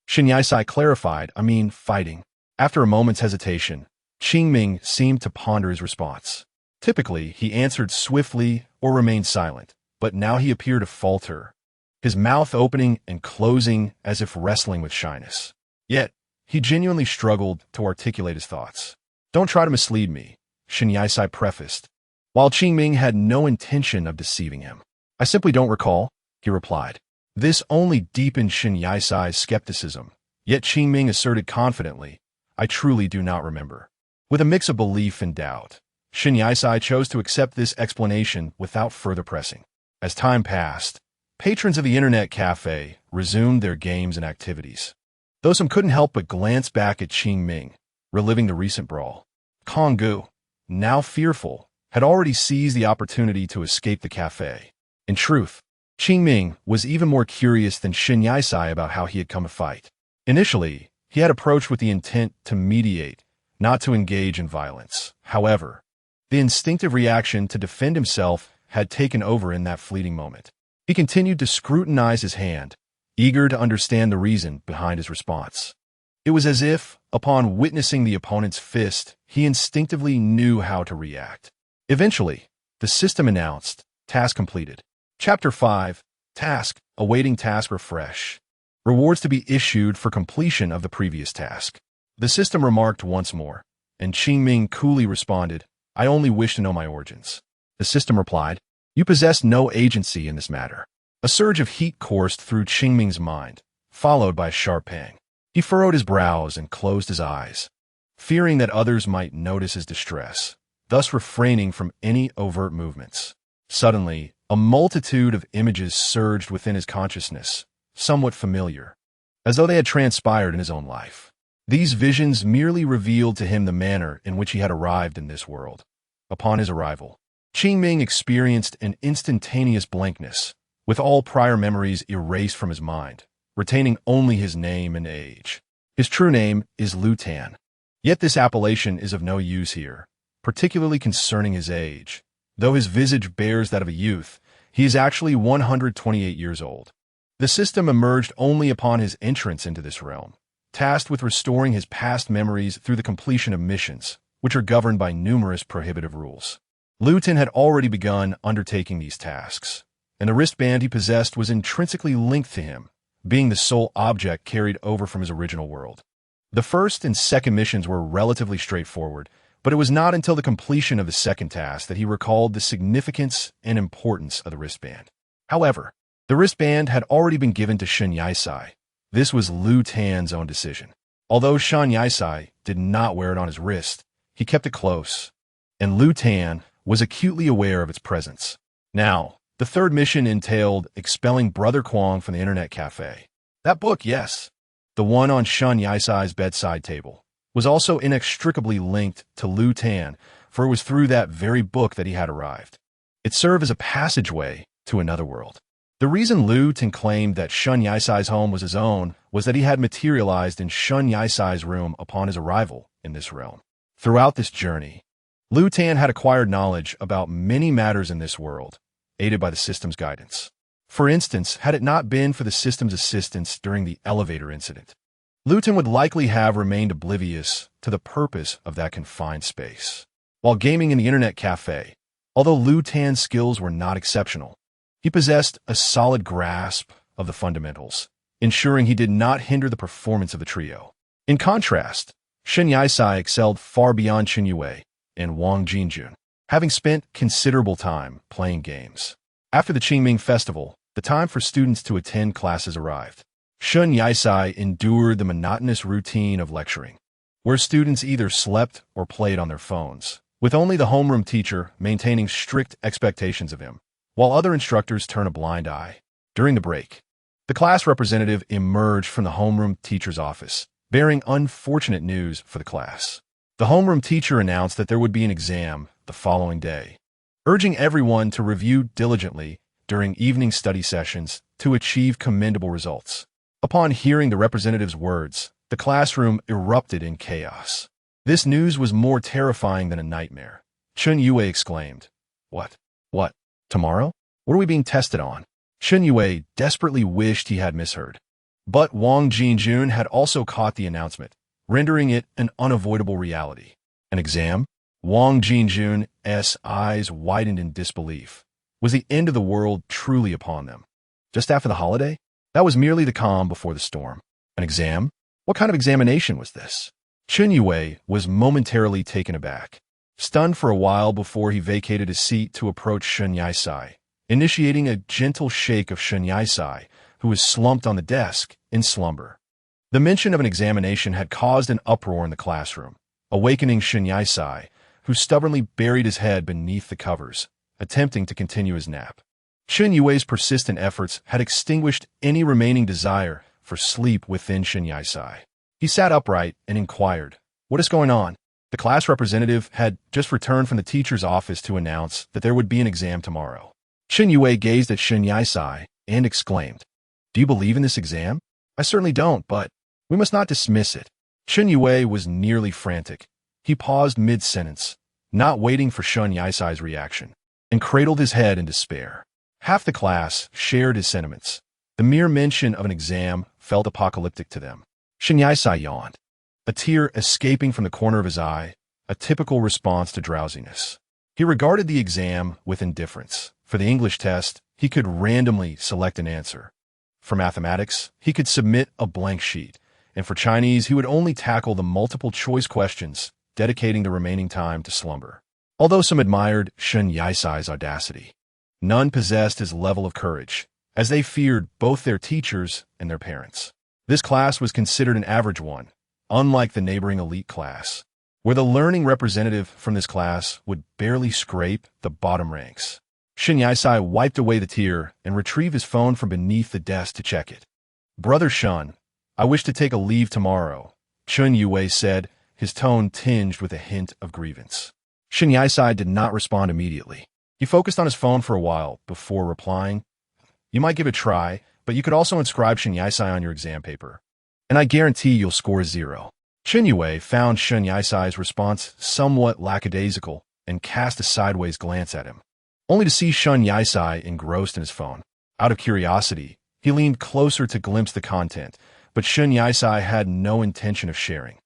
Shen Yisai clarified, "I mean fighting." After a moment's hesitation, Qingming seemed to ponder his response. Typically, he answered swiftly or remained silent, but now he appeared to falter, his mouth opening and closing as if wrestling with shyness. Yet, he genuinely struggled to articulate his thoughts. "Don't try to mislead me," Shen Yisai prefaced, while Qingming had no intention of deceiving him. "I simply don't recall," he replied. This only deepened Shen Yisai's skepticism, yet Qingming asserted confidently, "I truly do not remember." With a mix of belief and doubt, Shen Yisai chose to accept this explanation without further pressing. As time passed, patrons of the internet cafe resumed their games and activities, though some couldn't help but glance back at Qingming, reliving the recent brawl. Kong Ge, now fearful, had already seized the opportunity to escape the cafe. In truth, Qingming was even more curious than Shen Yisai about how he had come to fight. Initially, he had approached with the intent to mediate, not to engage in violence. However, the instinctive reaction to defend himself had taken over in that fleeting moment. He continued to scrutinize his hand, eager to understand the reason behind his response. It was as if, upon witnessing the opponent's fist, he instinctively knew how to react. Eventually, the system announced, "Task completed." Chapter 5, Task, Awaiting Task Refresh. Rewards to be issued for completion of the previous task. The system remarked once more, and Qingming coolly responded, "I only wish to know my origins." The system replied, "You possess no agency in this matter." A surge of heat coursed through Qingming's mind, followed by a sharp pang. He furrowed his brows and closed his eyes, fearing that others might notice his distress, thus refraining from any overt movements. Suddenly, a multitude of images surged within his consciousness, somewhat familiar, as though they had transpired in his own life. These visions merely revealed to him the manner in which he had arrived in this world. Upon his arrival, Qingming experienced an instantaneous blankness, with all prior memories erased from his mind, retaining only his name and age. His true name is Lu Tan. Yet this appellation is of no use here, particularly concerning his age. Though his visage bears that of a youth, he is actually 128 years old. The system emerged only upon his entrance into this realm, tasked with restoring his past memories through the completion of missions, which are governed by numerous prohibitive rules. Lu Tin had already begun undertaking these tasks, and the wristband he possessed was intrinsically linked to him, being the sole object carried over from his original world. The first and second missions were relatively straightforward, but it was not until the completion of the second task that he recalled the significance and importance of the wristband. However, the wristband had already been given to Shen Yisai. This was Lu Tan's own decision. Although Shen Yisai did not wear it on his wrist, he kept it close, and Lu Tan was acutely aware of its presence. Now, the third mission entailed expelling Brother Kwong from the internet cafe. That book, yes, the one on Shen Yisai's bedside table, was also inextricably linked to Lu Tan, for it was through that very book that he had arrived. It served as a passageway to another world. The reason Lu Tan claimed that Shen Yisai's home was his own was that he had materialized in Shen Yisai's room upon his arrival in this realm. Throughout this journey, Lu Tan had acquired knowledge about many matters in this world, aided by the system's guidance. For instance, had it not been for the system's assistance during the elevator incident, Lu Tan would likely have remained oblivious to the purpose of that confined space. While gaming in the internet cafe, although Lu Tan's skills were not exceptional, he possessed a solid grasp of the fundamentals, ensuring he did not hinder the performance of the trio. In contrast, Shen Yisai excelled far beyond Chen Yue and Wang Jinjun, having spent considerable time playing games. After the Qingming Festival, the time for students to attend classes arrived. Shen Yisai endured the monotonous routine of lecturing, where students either slept or played on their phones, with only the homeroom teacher maintaining strict expectations of him, while other instructors turn a blind eye. During the break, the class representative emerged from the homeroom teacher's office, bearing unfortunate news for the class. The homeroom teacher announced that there would be an exam the following day, urging everyone to review diligently during evening study sessions to achieve commendable results. Upon hearing the representative's words, the classroom erupted in chaos. This news was more terrifying than a nightmare. Chen Yue exclaimed, What? Tomorrow? What are we being tested on? Chen Yue desperately wished he had misheard. But Wang Jinjun had also caught the announcement, rendering it an unavoidable reality. An exam? Wang Jinjun's eyes widened in disbelief. Was the end of the world truly upon them? Just after the holiday? That was merely the calm before the storm. An exam? What kind of examination was this? Chen Yue was momentarily taken aback, stunned for a while before he vacated his seat to approach Shen Yisai, initiating a gentle shake of Shen Yisai, who was slumped on the desk in slumber. The mention of an examination had caused an uproar in the classroom, awakening Shen Yisai, who stubbornly buried his head beneath the covers, attempting to continue his nap. Chen Yue's persistent efforts had extinguished any remaining desire for sleep within Shen Yisai. He sat upright and inquired, What is going on? The class representative had just returned from the teacher's office to announce that there would be an exam tomorrow. Chen Yue gazed at Shen Yisai and exclaimed, Do you believe in this exam? I certainly don't, but we must not dismiss it. Chen Yue was nearly frantic. He paused mid-sentence, not waiting for Shen Yisai's reaction, and cradled his head in despair. Half the class shared his sentiments. The mere mention of an exam felt apocalyptic to them. Shen Yisai yawned, a tear escaping from the corner of his eye, a typical response to drowsiness. He regarded the exam with indifference. For the English test, he could randomly select an answer. For mathematics, he could submit a blank sheet, and for Chinese, he would only tackle the multiple-choice questions, dedicating the remaining time to slumber. Although some admired Shen Yisai's audacity, none possessed his level of courage, as they feared both their teachers and their parents. This class was considered an average one, unlike the neighboring elite class, where the learning representative from this class would barely scrape the bottom ranks. Shen Yisai wiped away the tear and retrieved his phone from beneath the desk to check it. Brother Shen, I wish to take a leave tomorrow, Chen Yue said, his tone tinged with a hint of grievance. Shen Yisai did not respond immediately. He focused on his phone for a while before replying, You might give it a try, but you could also inscribe Shen Yisai on your exam paper, and I guarantee you'll score 0. Chen Yue found Shen Yisai's response somewhat lackadaisical and cast a sideways glance at him, only to see Shen Yisai engrossed in his phone. Out of curiosity, he leaned closer to glimpse the content, but Shen Yisai had no intention of sharing,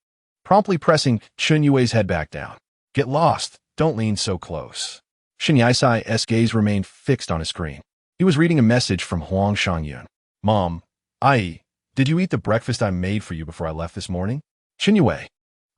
promptly pressing Chen Yue's head back down. Get lost, don't lean so close. Shin Yisai's gaze remained fixed on his screen. He was reading a message from Huang Shangyun. Mom, did you eat the breakfast I made for you before I left this morning? Shin Yue,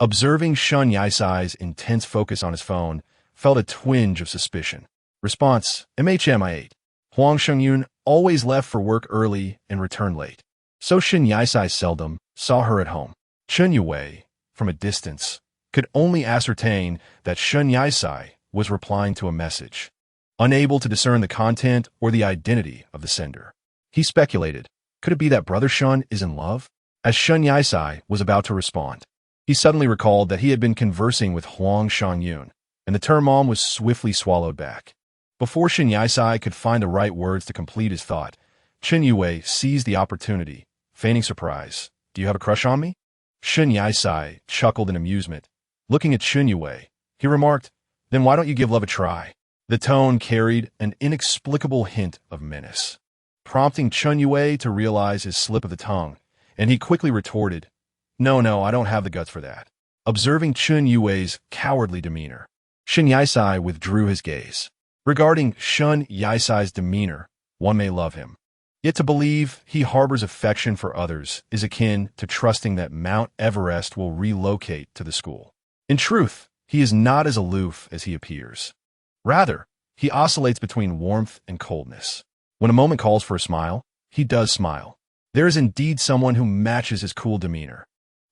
observing Shun Yisai's intense focus on his phone, felt a twinge of suspicion. Response, MHM I ate. Huang Shangyun always left for work early and returned late. So Shin Yisai seldom saw her at home. Shin Yue, from a distance, could only ascertain that Shun Yisai was replying to a message, unable to discern the content or the identity of the sender. He speculated, could it be that Brother Shun is in love? As Shun Yisai was about to respond, he suddenly recalled that he had been conversing with Huang Shangyun, and the term mom was swiftly swallowed back. Before Shin Yisai could find the right words to complete his thought, Shin Yue seized the opportunity, feigning surprise. Do you have a crush on me? Shin Yisai chuckled in amusement. Looking at Shin Yue, he remarked, then why don't you give love a try? The tone carried an inexplicable hint of menace, prompting Chun Yue to realize his slip of the tongue, and he quickly retorted, No, I don't have the guts for that. Observing Chun Yue's cowardly demeanor, Shin Yisai withdrew his gaze. Regarding Shun Yisai's demeanor, one may love him. Yet to believe he harbors affection for others is akin to trusting that Mount Everest will relocate to the school. In truth, he is not as aloof as he appears. Rather, he oscillates between warmth and coldness. When a moment calls for a smile, he does smile. There is indeed someone who matches his cool demeanor,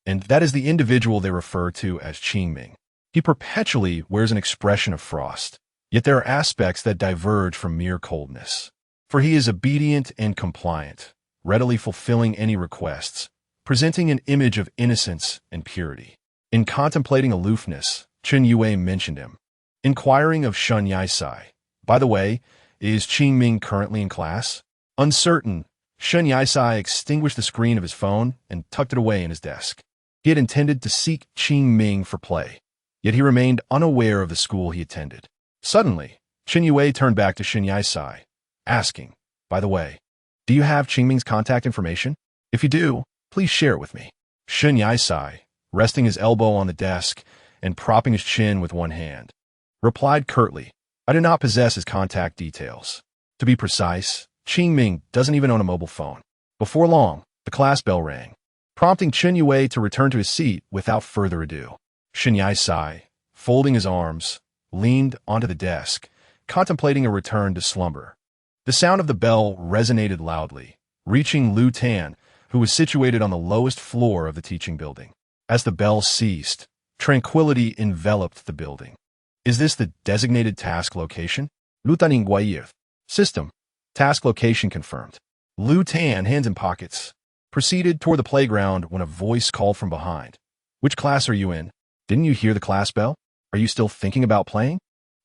and that is the individual they refer to as Qingming. He perpetually wears an expression of frost, yet there are aspects that diverge from mere coldness. For he is obedient and compliant, readily fulfilling any requests, presenting an image of innocence and purity. In contemplating aloofness, Chun Yue mentioned him, inquiring of Shun Yisai. By the way, is Qingming currently in class? Uncertain, Shun Yisai extinguished the screen of his phone and tucked it away in his desk. He had intended to seek Qingming for play, yet he remained unaware of the school he attended. Suddenly, Chun Yue turned back to Shin Yisai, asking, by the way, do you have Qingming's contact information? If you do, please share it with me. Shin Yisai, resting his elbow on the desk and propping his chin with one hand, replied curtly, I do not possess his contact details. To be precise, Qingming doesn't even own a mobile phone. Before long, the class bell rang, prompting Chun Yue to return to his seat without further adu. Shin Yisai, folding his arms, leaned onto the desk, contemplating a return to slumber. The sound of the bell resonated loudly, reaching Lu Tan, who was situated on the lowest floor of the teaching building. As the bell ceased, tranquility enveloped the building. Is this the designated task location? Lu Tan Guayif. System. Task location confirmed. Lu Tan, hands in pockets, proceeded toward the playground when a voice called from behind. Which class are you in? Didn't you hear the class bell? Are you still thinking about playing?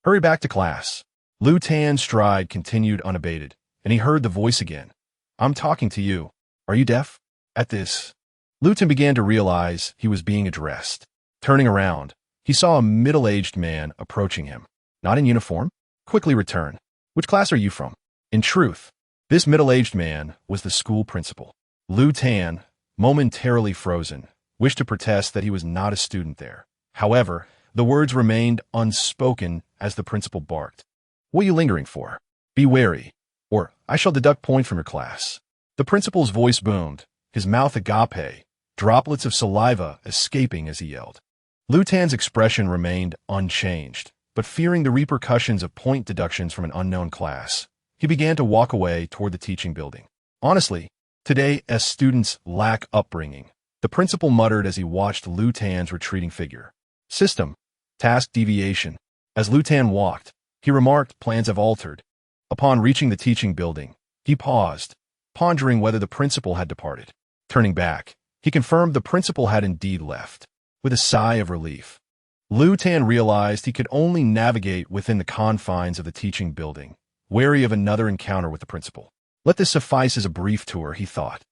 Hurry back to class. Lu Tan's stride continued unabated, and he heard the voice again. I'm talking to you. Are you deaf? At this, Lu Tan began to realize he was being addressed. Turning around, he saw a middle-aged man approaching him. Not in uniform? Quickly return. Which class are you from? In truth, this middle-aged man was the school principal. Lu Tan, momentarily frozen, wished to protest that he was not a student there. However, the words remained unspoken as the principal barked. What are you lingering for? Be wary, or I shall deduct point from your class. The principal's voice boomed, his mouth agape, droplets of saliva escaping as he yelled. Lu Tan's expression remained unchanged, but fearing the repercussions of point deductions from an unknown class, he began to walk away toward the teaching building. Honestly, today, as students lack upbringing, the principal muttered as he watched Lu Tan's retreating figure. System. Task deviation. As Lu Tan walked, he remarked plans have altered. Upon reaching the teaching building, he paused, pondering whether the principal had departed. Turning back, he confirmed the principal had indeed left. With a sigh of relief, Lu Tan realized he could only navigate within the confines of the teaching building, wary of another encounter with the principal. Let this suffice as a brief tour, he thought.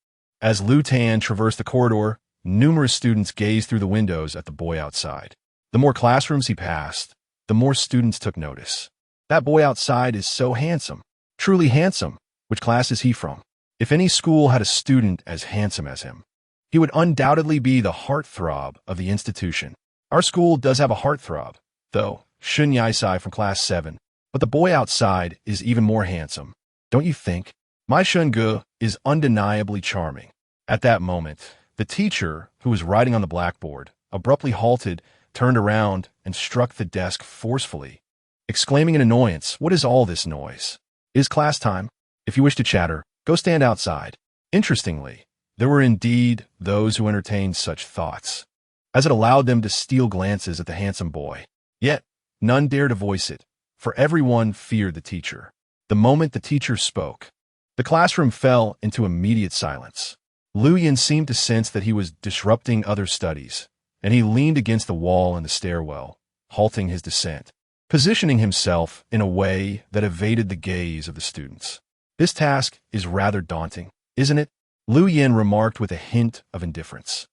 As Lu Tan traversed the corridor, numerous students gazed through the windows at the boy outside. The more classrooms he passed, the more students took notice. That boy outside is so handsome. Truly handsome. Which class is he from? If any school had a student as handsome as him, he would undoubtedly be the heartthrob of the institution. Our school does have a heartthrob, though. Shun Yisai from class 7, But the boy outside is even more handsome. Don't you think? My Shunge is undeniably charming. At that moment, the teacher, who was writing on the blackboard, abruptly halted, turned around, and struck the desk forcefully, exclaiming in annoyance, "What is all this noise? It is class time. If you wish to chatter, go stand outside." Interestingly, there were indeed those who entertained such thoughts, as it allowed them to steal glances at the handsome boy. Yet, none dared to voice it, for everyone feared the teacher. The moment the teacher spoke, the classroom fell into immediate silence. Liu Yin seemed to sense that he was disrupting other studies, and he leaned against the wall in the stairwell, halting his descent, positioning himself in a way that evaded the gaze of the students. "This task is rather daunting, isn't it?" Liu Yin remarked with a hint of indifference,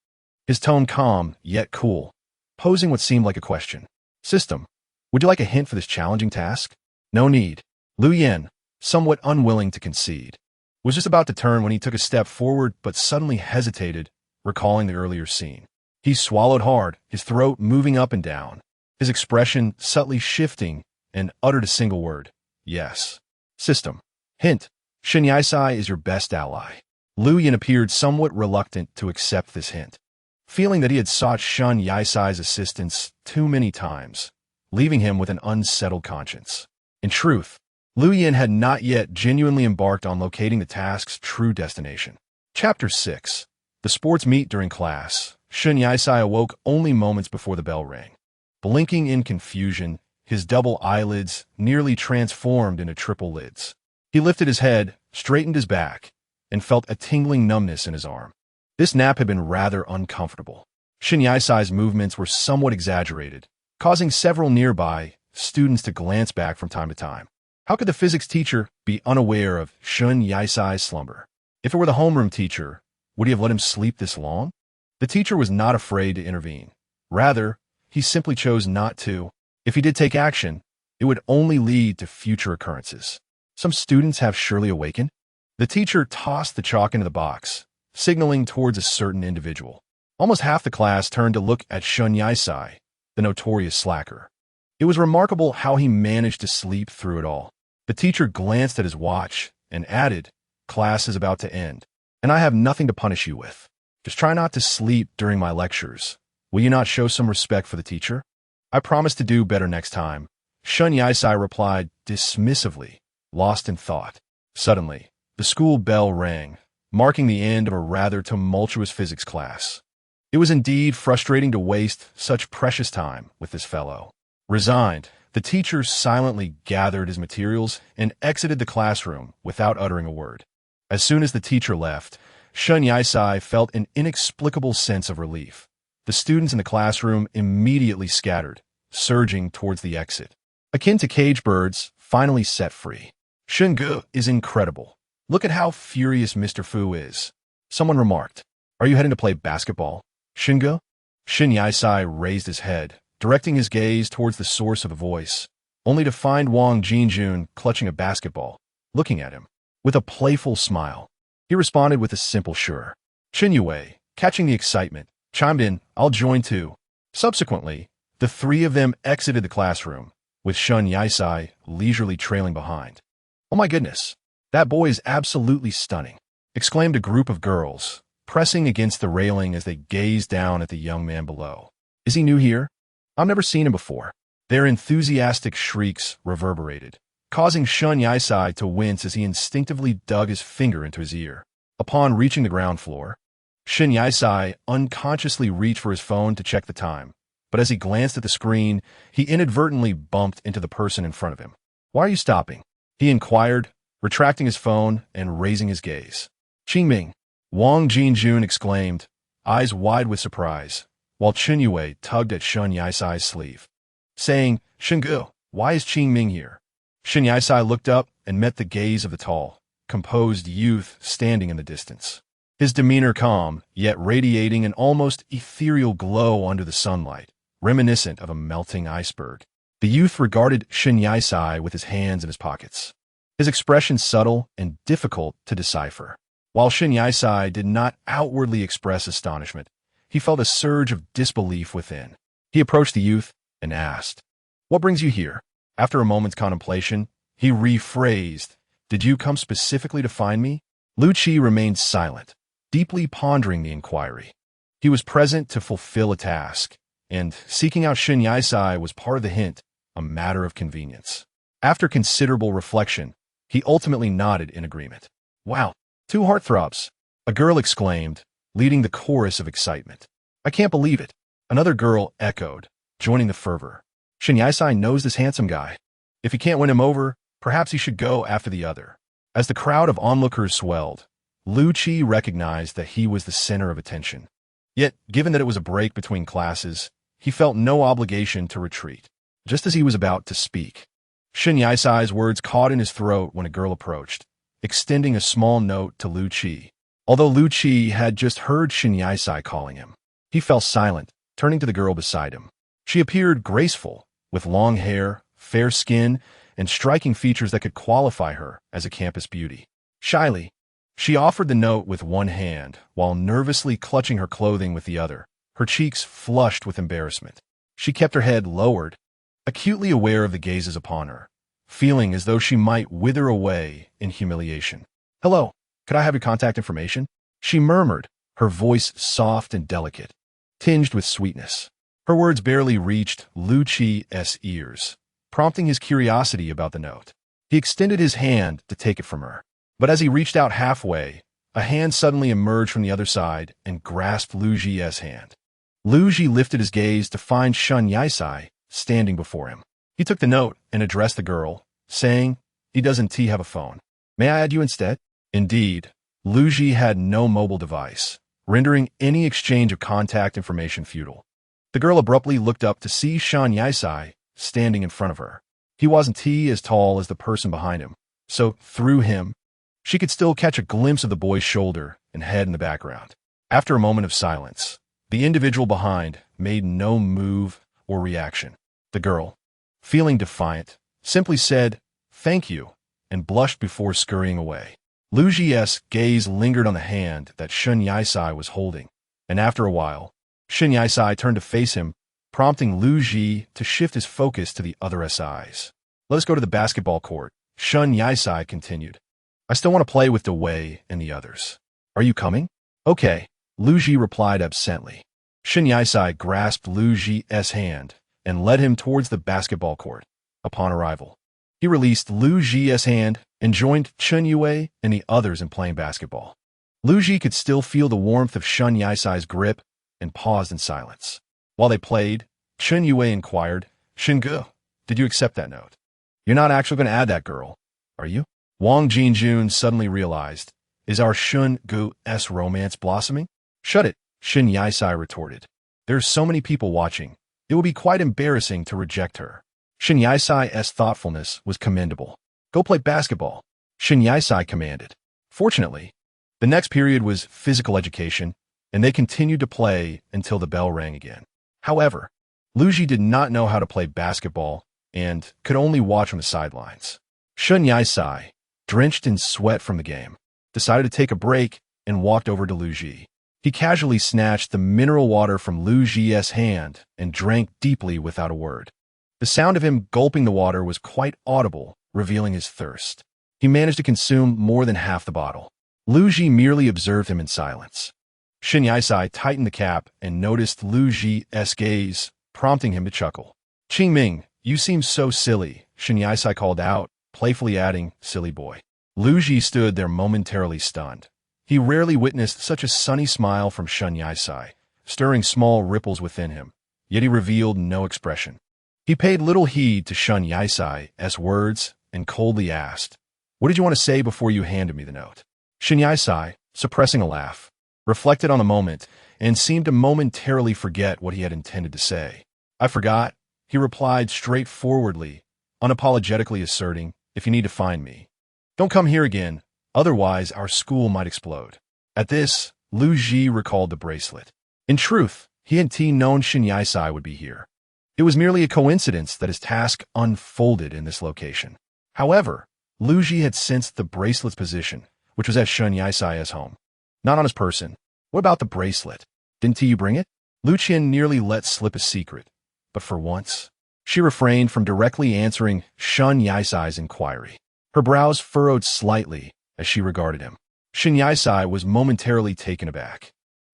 his tone calm yet cool, posing what seemed like a question. "System, would you like a hint for this challenging task?" "No need." Liu Yin, somewhat unwilling to concede, was just about to turn when he took a step forward but suddenly hesitated, recalling the earlier scene. He swallowed hard, his throat moving up and down, his expression subtly shifting, and uttered a single word: "Yes." "System. Hint, Shin Yisai is your best ally." Liu Yin appeared somewhat reluctant to accept this hint, feeling that he had sought Shun Yisai's assistance too many times, leaving him with an unsettled conscience. In truth, Liu Yin had not yet genuinely embarked on locating the task's true destination. Chapter 6. The sports meet during class. Shun Yisai awoke only moments before the bell rang. Blinking in confusion, his double eyelids nearly transformed into triple lids. He lifted his head, straightened his back, and felt a tingling numbness in his arm. This nap had been rather uncomfortable. Shin Yisai's movements were somewhat exaggerated, causing several nearby students to glance back from time to time. How could the physics teacher be unaware of Shun Yisai's slumber? If it were the homeroom teacher, would he have let him sleep this long? The teacher was not afraid to intervene. Rather, he simply chose not to. If he did take action, it would only lead to future occurrences. Some students have surely awakened. The teacher tossed the chalk into the box, signaling towards a certain individual. Almost half the class turned to look at Shun Yisai, the notorious slacker. It was remarkable how he managed to sleep through it all. The teacher glanced at his watch and added, "Class is about to end, and I have nothing to punish you with. Just try not to sleep during my lectures. Will you not show some respect for the teacher?" "I promise to do better next time," Shun Yisai replied dismissively, lost in thought. Suddenly, the school bell rang, marking the end of a rather tumultuous physics class. It was indeed frustrating to waste such precious time with this fellow. Resigned, the teacher silently gathered his materials and exited the classroom without uttering a word. As soon as the teacher left, Shun Yisai felt an inexplicable sense of relief. The students in the classroom immediately scattered, surging towards the exit, akin to caged birds finally set free. "Shunge is incredible. Look at how furious Mr. Fu is," someone remarked. "Are you heading to play basketball, Shunge?" Shin Yisai raised his head, directing his gaze towards the source of the voice, only to find Wang Jinjun clutching a basketball, looking at him. With a playful smile, he responded with a simple sure. Chen Yue, catching the excitement, chimed in, "I'll join too." Subsequently, the three of them exited the classroom, with Shun Yisai leisurely trailing behind. "Oh my goodness, that boy is absolutely stunning," exclaimed a group of girls, pressing against the railing as they gazed down at the young man below. "Is he new here? I've never seen him before." Their enthusiastic shrieks reverberated, causing Shun Yisai to wince as he instinctively dug his finger into his ear. Upon reaching the ground floor, Shin Yisai unconsciously reached for his phone to check the time, but as he glanced at the screen, he inadvertently bumped into the person in front of him. "Why are you stopping?" he inquired, retracting his phone and raising his gaze. "Qingming," Wang Jinjun exclaimed, eyes wide with surprise, while Chen Yue tugged at Shun Yisai's sleeve, saying, "Shunge, why is Qingming here?" Shin Yisai looked up and met the gaze of the tall, composed youth standing in the distance. His demeanor calm, yet radiating an almost ethereal glow under the sunlight, reminiscent of a melting iceberg. The youth regarded Shin Yisai with his hands in his pockets, his expression subtle and difficult to decipher. While Shin Yisai did not outwardly express astonishment, he felt a surge of disbelief within. He approached the youth and asked, "What brings you here?" After a moment's contemplation, he rephrased, "Did you come specifically to find me?" Lu Qi remained silent, deeply pondering the inquiry. He was present to fulfill a task, and seeking out Shen Yisai was part of the hint, a matter of convenience. After considerable reflection, he ultimately nodded in agreement. "Wow, two heartthrobs," a girl exclaimed, leading the chorus of excitement. "I can't believe it," another girl echoed, joining the fervor. "Shen Yisai knows this handsome guy. If he can't win him over, perhaps he should go after the other." As the crowd of onlookers swelled, Lu Qi recognized that he was the center of attention. Yet, given that it was a break between classes, he felt no obligation to retreat. Just as he was about to speak, Shen Yisai's words caught in his throat when a girl approached, extending a small note to Lu Qi. Although Lu Qi had just heard Shen Yisai calling him, he fell silent, turning to the girl beside him. She appeared graceful, with long hair, fair skin, and striking features that could qualify her as a campus beauty. Shyly, she offered the note with one hand, while nervously clutching her clothing with the other, her cheeks flushed with embarrassment. She kept her head lowered, acutely aware of the gazes upon her, feeling as though she might wither away in humiliation. "Hello, could I have your contact information?" she murmured, her voice soft and delicate, tinged with sweetness. Her words barely reached Lu Qi's ears, prompting his curiosity about the note. He extended his hand to take it from her, but as he reached out halfway, a hand suddenly emerged from the other side and grasped Lu Qi's hand. Lu Qi lifted his gaze to find Shen Yisai standing before him. He took the note and addressed the girl, saying, "Doesn't he have a phone? May I add you instead?" Indeed, Lu Qi had no mobile device, rendering any exchange of contact information futile. The girl abruptly looked up to see Shen Yisai standing in front of her. He wasn't as tall as the person behind him, so through him, she could still catch a glimpse of the boy's shoulder and head in the background. After a moment of silence, the individual behind made no move or reaction. The girl, feeling defiant, simply said, "Thank you," and blushed before scurrying away. Lu Qi's gaze lingered on the hand that Shen Yisai was holding, and after a while, Shen Yisai turned to face him, prompting Lu Qi to shift his focus to the other SIs. "Let us go to the basketball court," Shen Yisai continued. "I still want to play with Dewey and the others. Are you coming?" "Okay," Lu Qi replied absently. Shen Yisai grasped Lu Qi's hand and led him towards the basketball court. Upon arrival, he released Lu Qi's hand and joined Chen Yue and the others in playing basketball. Lu Qi could still feel the warmth of Shen Yisai's grip and paused in silence. While they played, Chen Yue inquired, "Shingu, did you accept that note? You're not actually going to add that girl, are you?" Wang Jinjun suddenly realized, "Is our Shun Gu's romance blossoming?" "Shut it," Shen Yisai retorted. "There's so many people watching. It will be quite embarrassing to reject her." Shen Yisai's thoughtfulness was commendable. "Go play basketball," Shen Yisai commanded. Fortunately, the next period was physical education, and they continued to play until the bell rang again. However, Lu Qi did not know how to play basketball and could only watch from the sidelines. Shen Yisai, drenched in sweat from the game, decided to take a break and walked over to Lu Qi. He casually snatched the mineral water from Lu Qi's hand and drank deeply without a word. The sound of him gulping the water was quite audible, revealing his thirst. He managed to consume more than half the bottle. Lu Qi merely observed him in silence. Shen Yisai tightened the cap and noticed Lu Qi's gaze, prompting him to chuckle. "Qingming, you seem so silly," Shen Yisai called out, playfully adding, "Silly boy." Lu Qi stood there momentarily stunned. He rarely witnessed such a sunny smile from Shen Yisai, stirring small ripples within him, yet he revealed no expression. He paid little heed to Shen Yisai's words and coldly asked, "What did you want to say before you handed me the note?" Shen Yisai, suppressing a laugh, reflected on the moment and seemed to momentarily forget what he had intended to say. "I forgot," he replied straightforwardly, unapologetically asserting, "If you need to find me, don't come here again, otherwise our school might explode." At this, Lu Qi recalled the bracelet. In truth, he hadn't known Shen Yisai would be here. It was merely a coincidence that his task unfolded in this location. However, Lu Qi had sensed the bracelet's position, which was at Shen Yisai's home, not on his person. "What about the bracelet? Didn't you bring it?" Lu Qian nearly let slip a secret, but for once, She refrained from directly answering Shun Yaisai's inquiry. Her brows furrowed slightly as she regarded him. Shun Yaisai was momentarily taken aback.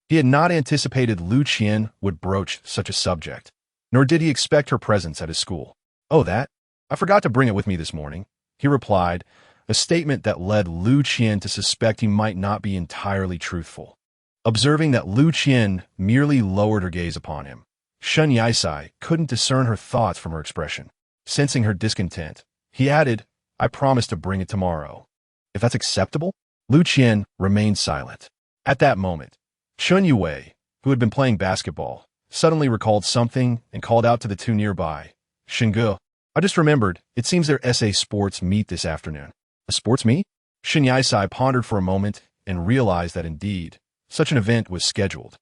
He had not anticipated Lu Qian would broach such a subject, nor did he expect her presence at his school. "Oh, that? I forgot to bring it with me this morning," he replied, a statement that led Lu Qian to suspect he might not be entirely truthful. Observing that Lu Qian merely lowered her gaze upon him, Shun Yaisai couldn't discern her thoughts from her expression. Sensing her discontent, he added, "I promise to bring it tomorrow." "If that's acceptable?" Lu Qian remained silent. At that moment, Chun Yue, who had been playing basketball, suddenly recalled something and called out to the two nearby, "Shingu, I just remembered, it seems their SA sports meet this afternoon." "A sports meet?" Shun Yaisai pondered for a moment and realized that indeed, such an event was scheduled.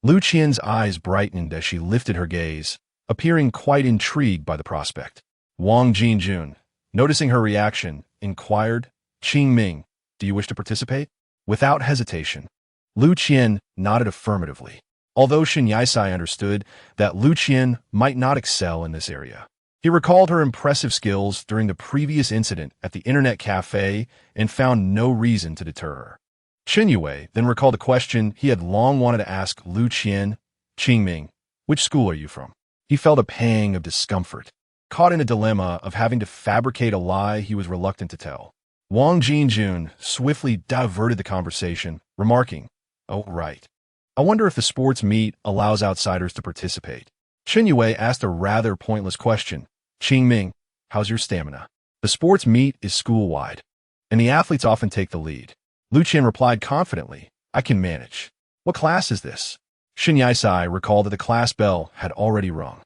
Lu Qian's eyes brightened as she lifted her gaze, appearing quite intrigued by the prospect. Wang Jinjun, noticing her reaction, inquired, "Qing Ming, do you wish to participate?" Without hesitation, Lu Qian nodded affirmatively, although Shun Yaisai understood that Lu Qian might not excel in this area. He recalled her impressive skills during the previous incident at the internet cafe and found no reason to deter her. Chun Yue then recalled a question he had long wanted to ask Lu Qian, "Qing Ming, which school are you from?" He felt a pang of discomfort, caught in a dilemma of having to fabricate a lie he was reluctant to tell. Wang Jinjun swiftly diverted the conversation, remarking, "Oh, right. I wonder if the sports meet allows outsiders to participate." Chun Yue asked a rather pointless question, "Qing Ming, how's your stamina?" "The sports meet is school-wide, and the athletes often take the lead." Lu Qian replied confidently, "I can manage." "What class is this?" Shun Yaisai recalled that the class bell had already rung.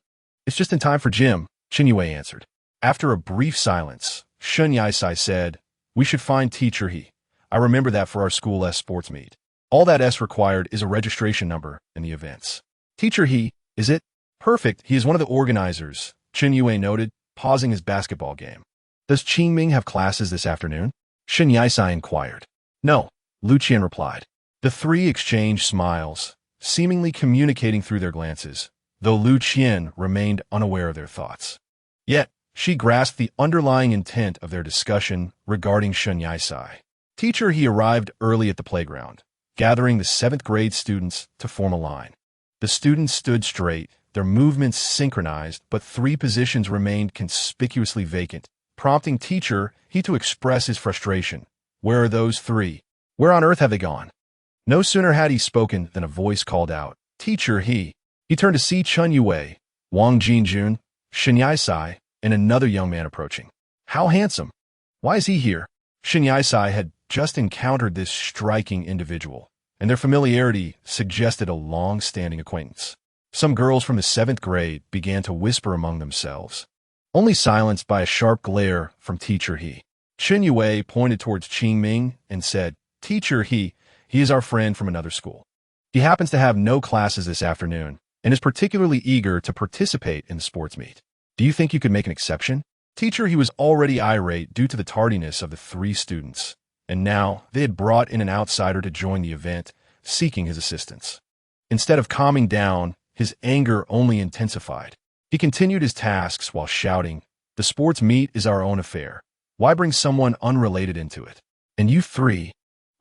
"It's just in time for gym," Chun Yue answered. After a brief silence, Shun Yaisai said, "We should find Teacher He. I remember that for our School S sports meet. All that S required is a registration number in the events." "Teacher He, is it?" "Perfect, he is one of the organizers," Chun Yue noted, pausing his basketball game. "Does Qing Ming have classes this afternoon?" Shun Yaisai inquired. "No," Lu Qian replied. The three exchanged smiles, seemingly communicating through their glances, though Lu Qian remained unaware of their thoughts. Yet, she grasped the underlying intent of their discussion regarding Shun Yaisai. Teacher He arrived early at the playground, gathering the 7th grade students to form a line. The students stood straight, their movements synchronized, but 3 positions remained conspicuously vacant, prompting Teacher He to express his frustration. "Where are those 3? Where on earth have they gone?" No sooner had he spoken than a voice called out, "Teacher He." He turned to see Chun Yue, Wang Jinjun, Shun Yaisai, and another young man approaching. "How handsome! Why is he here?" Shun Yaisai had just encountered this striking individual, and their familiarity suggested a long-standing acquaintance. Some girls from the 7th grade began to whisper among themselves, only silenced by a sharp glare from Teacher He. Chun Yue pointed towards Qing Ming and said, "Teacher He is our friend from another school. He happens to have no classes this afternoon and is particularly eager to participate in the sports meet. Do you think you could make an exception?" Teacher He was already irate due to the tardiness of the 3 students, and now they had brought in an outsider to join the event, seeking his assistance. Instead of calming down, his anger only intensified. He continued his tasks while shouting, "The sports meet is our own affair. Why bring someone unrelated into it? And you 3,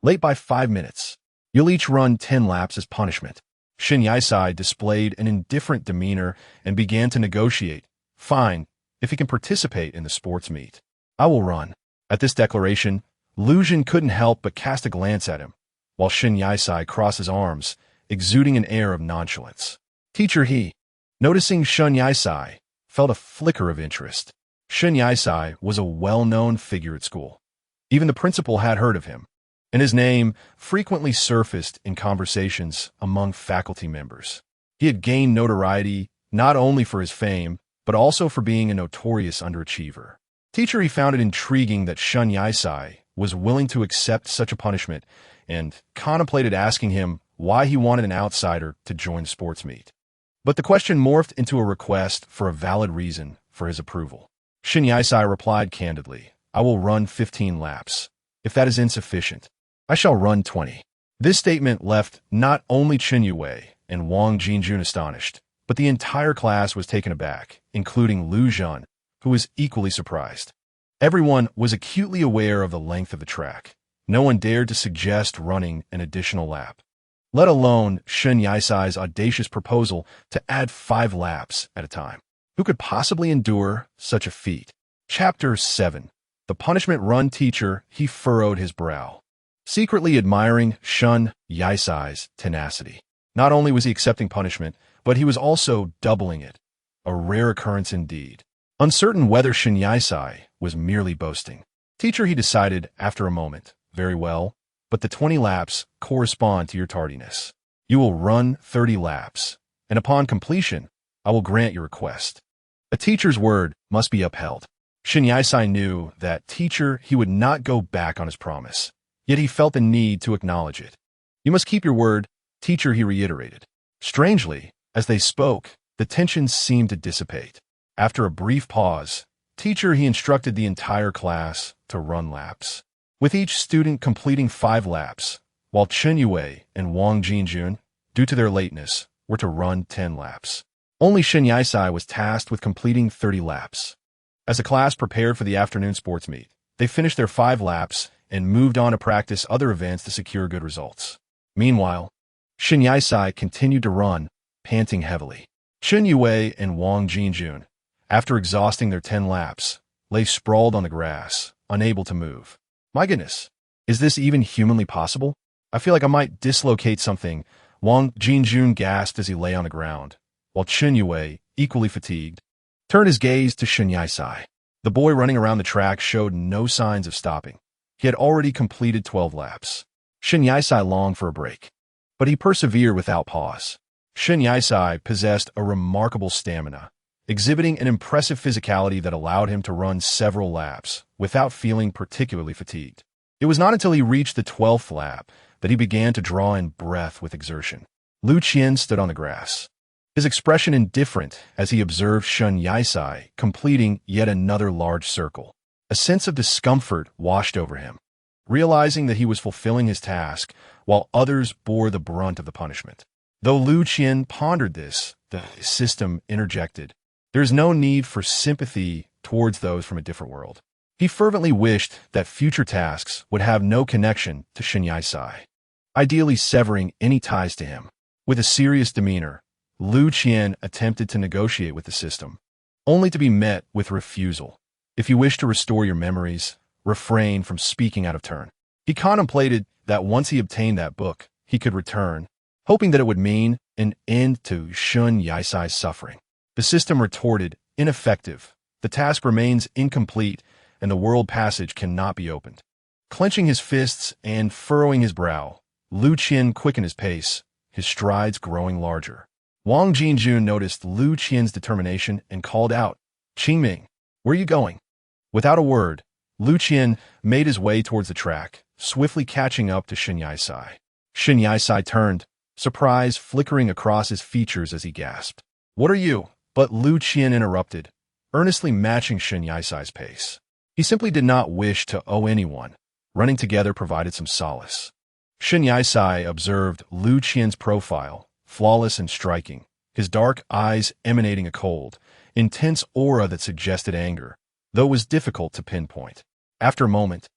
late by 5 minutes. You'll each run 10 laps as punishment." Shun Yaisai displayed an indifferent demeanor and began to negotiate. "Fine, if he can participate in the sports meet. I will run." At this declaration, Lu Jin couldn't help but cast a glance at him, while Shun Yaisai crossed his arms, exuding an air of nonchalance. Teacher He, noticing Shun Yaisai, felt a flicker of interest. Shun Yaisai was a well-known figure at school. Even the principal had heard of him, and his name frequently surfaced in conversations among faculty members. He had gained notoriety not only for his fame, but also for being a notorious underachiever. Teacher He found it intriguing that Shun Yaisai was willing to accept such a punishment and contemplated asking him why he wanted an outsider to join the sports meet. But the question morphed into a request for a valid reason for his approval. Shun Yaisai replied candidly, "I will run 15 laps. If that is insufficient, I shall run 20. This statement left not only Chun Yue and Wang Jinjun astonished, But the entire class was taken aback, including Lu Jun, who was equally surprised. Everyone was acutely aware of the length of the track. No one dared to suggest running an additional lap, let alone Shen Yaisai's audacious proposal to add 5 laps at a time. Who could possibly endure such a feat? Chapter 7. The Punishment Run. Teacher, he furrowed his brow, secretly admiring Shen Yaisai's tenacity. Not only was he accepting punishment, but he was also doubling it. A rare occurrence indeed. Uncertain whether Shen Yaisai was merely boasting. Teacher, he decided after a moment. Very well, but the 20 laps correspond to your tardiness. You will run 30 laps, and upon completion, I will grant your request. A teacher's word must be upheld. Shen Yaisai knew that teacher he would not go back on his promise, yet he felt the need to acknowledge it. You must keep your word, teacher, he reiterated. Strangely, as they spoke, the tension seemed to dissipate. After a brief pause, teacher he instructed the entire class to run laps, with each student completing 5 laps, while Chen Yue and Wang Jinjun, due to their lateness, were to run 10 laps. Only Shen Yaisai was tasked with completing 30 laps. As the class prepared for the afternoon sports meet, they finished their 5 laps and moved on to practice other events to secure good results. Meanwhile, Shen Yaisai continued to run, panting heavily. Chen Yue and Wang Jinjun, after exhausting their 10 laps, lay sprawled on the grass, unable to move. My goodness, is this even humanly possible? I feel like I might dislocate something, Wang Jinjun gasped as he lay on the ground, while Chen Yue, equally fatigued, turned his gaze to Shen Yaisai. The boy running around the track showed no signs of stopping. He had already completed 12 laps. Shen Yaisai longed for a break, but he persevered without pause. Shen Yaisai possessed a remarkable stamina, exhibiting an impressive physicality that allowed him to run several laps without feeling particularly fatigued. It was not until he reached the 12th lap that he began to draw in breath with exertion. Lu Qian stood on the grass, his expression indifferent as he observed Shen Yaisai completing yet another large circle. A sense of discomfort washed over him, realizing that he was fulfilling his task while others bore the brunt of the punishment. Though Lu Qian pondered this, the system interjected. There is no need for sympathy towards those from a different world. He fervently wished that future tasks would have no connection to Shen Yaisai, ideally severing any ties to him. With a serious demeanor, Lu Qian attempted to negotiate with the system, only to be met with refusal. If you wish to restore your memories, refrain from speaking out of turn. He contemplated that once he obtained that book, he could return, hoping that it would mean an end to Shen Yaisai's suffering. The system retorted, ineffective. The task remains incomplete, and the world passage cannot be opened. Clenching his fists and furrowing his brow, Lu Qian quickened his pace, his strides growing larger. Wang Jinjun noticed Lu Qian's determination and called out, "Qingming, where are you going?" Without a word, Lu Qian made his way towards the track, swiftly catching up to Shen Yaisai. Shen Yaisai turned, surprise flickering across his features as he gasped, "What are you?" But Lu Qian interrupted, earnestly matching Shen Yaisai's pace. He simply did not wish to owe anyone. Running together provided some solace. Shen Yaisai observed Lu Qian's profile, flawless and striking, his dark eyes emanating a cold, intense aura that suggested anger, though it was difficult to pinpoint. After a moment,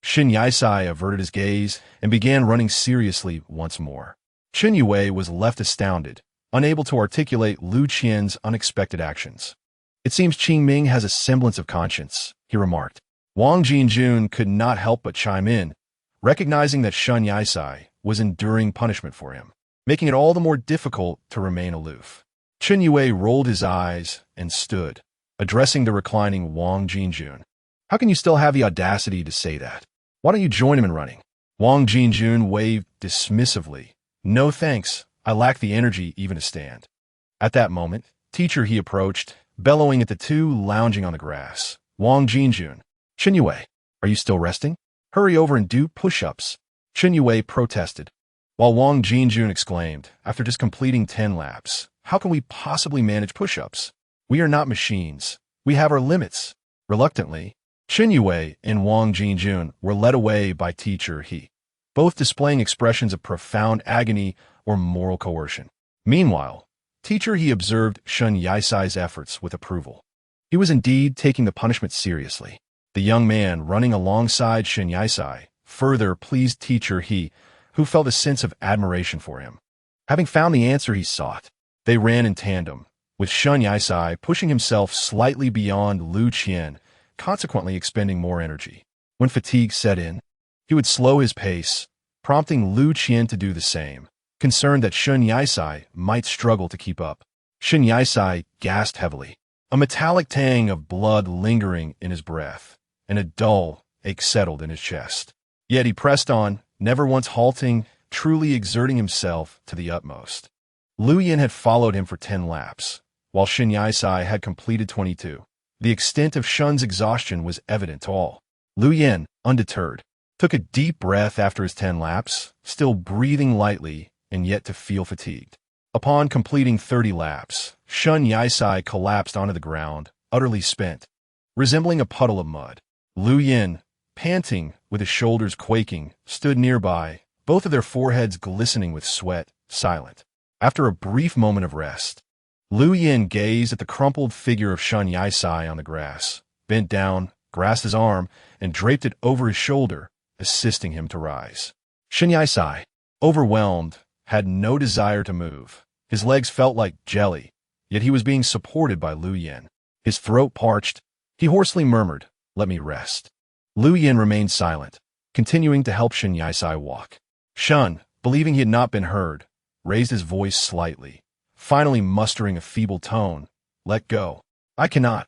Shen Yaisai averted his gaze and began running seriously once more. Chen Yue was left astounded, unable to articulate Lu Qian's unexpected actions. "It seems Qingming has a semblance of conscience," he remarked. Wang Jinjun could not help but chime in, recognizing that Shen Yaisai was enduring punishment for him, making it all the more difficult to remain aloof. Chen Yue rolled his eyes and stood, addressing the reclining Wang Jinjun. "How can you still have the audacity to say that? Why don't you join him in running?" Wang Jinjun waved dismissively. "No thanks. I lack the energy even to stand." At that moment, teacher he approached, bellowing at the two lounging on the grass. "Wang Jinjun, Chen Yue, are you still resting? Hurry over and do push-ups." Chen Yue protested, while Wang Jinjun exclaimed, "After just completing 10 laps, how can we possibly manage push-ups? We are not machines. We have our limits." Reluctantly, Chen Yue and Wang Jinjun were led away by teacher he, both displaying expressions of profound agony or moral coercion. Meanwhile, Teacher He observed Shun Yaisai's efforts with approval. He was indeed taking the punishment seriously. The young man running alongside Shun Yaisai further pleased Teacher He, who felt a sense of admiration for him. Having found the answer he sought, they ran in tandem, with Shun Yaisai pushing himself slightly beyond Lu Qian, consequently expending more energy. When fatigue set in, he would slow his pace, prompting Lu Qian to do the same, concerned that Shun Yaisai might struggle to keep up. Shun Yaisai gasped heavily, a metallic tang of blood lingering in his breath, and a dull ache settled in his chest. Yet he pressed on, never once halting, truly exerting himself to the utmost. Lu Yin had followed him for 10 laps, while Shun Yaisai had completed 22. The extent of Shun's exhaustion was evident to all. Lu Yin, undeterred, took a deep breath after his 10 laps, still breathing lightly and yet to feel fatigued. Upon completing 30 laps, Shun Yaisai collapsed onto the ground, utterly spent, resembling a puddle of mud. Lu Yin, panting, with his shoulders quaking, stood nearby, both of their foreheads glistening with sweat, silent. After a brief moment of rest, Lu Yin gazed at the crumpled figure of Shun Yaisai on the grass, bent down, grasped his arm, and draped it over his shoulder, assisting him to rise. Shun Yaisai, overwhelmed, had no desire to move. His legs felt like jelly, yet he was being supported by Lu Yin. His throat parched. He hoarsely murmured, "Let me rest." Lu Yin remained silent, continuing to help Shun Yaisai walk. Shun, believing he had not been heard, raised his voice slightly, finally mustering a feeble tone. "Let go." "I cannot,"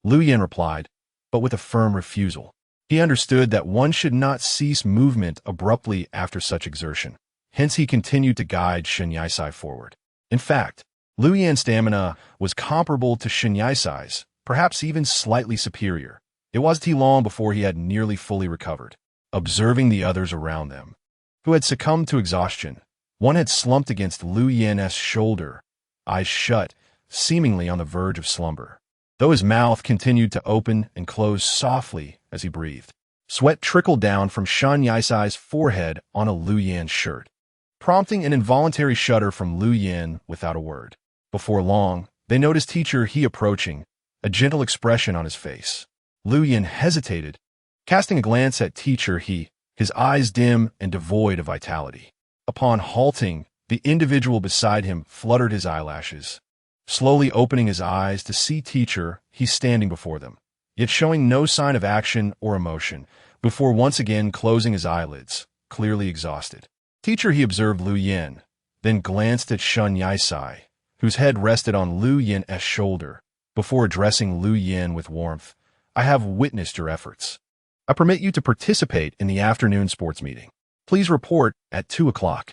Lu Yin replied, but with a firm refusal. He understood that one should not cease movement abruptly after such exertion. Hence he continued to guide Shun Yaisai forward. In fact, Lu Yin's stamina was comparable to Shun Yaisai's, perhaps even slightly superior. It wasn't long before he had nearly fully recovered. Observing the others around them, who had succumbed to exhaustion, one had slumped against Lu Yin's shoulder, eyes shut, seemingly on the verge of slumber, though his mouth continued to open and close softly as he breathed. Sweat trickled down from Shun Yaisai's forehead onto Lu Yin's shirt, prompting an involuntary shudder from Lu Yin without a word. Before long, they noticed Teacher He approaching, a gentle expression on his face. Lu Yin hesitated, casting a glance at Teacher He, his eyes dim and devoid of vitality. Upon halting, the individual beside him fluttered his eyelashes, slowly opening his eyes to see Teacher He standing before them, yet showing no sign of action or emotion, before once again closing his eyelids, clearly exhausted. Teacher He observed Lu Yin, then glanced at Shun Yaisai, whose head rested on Lu Yin's shoulder, before addressing Lu Yin with warmth. "I have witnessed your efforts. I permit you to participate in the afternoon sports meeting. Please report at 2 o'clock.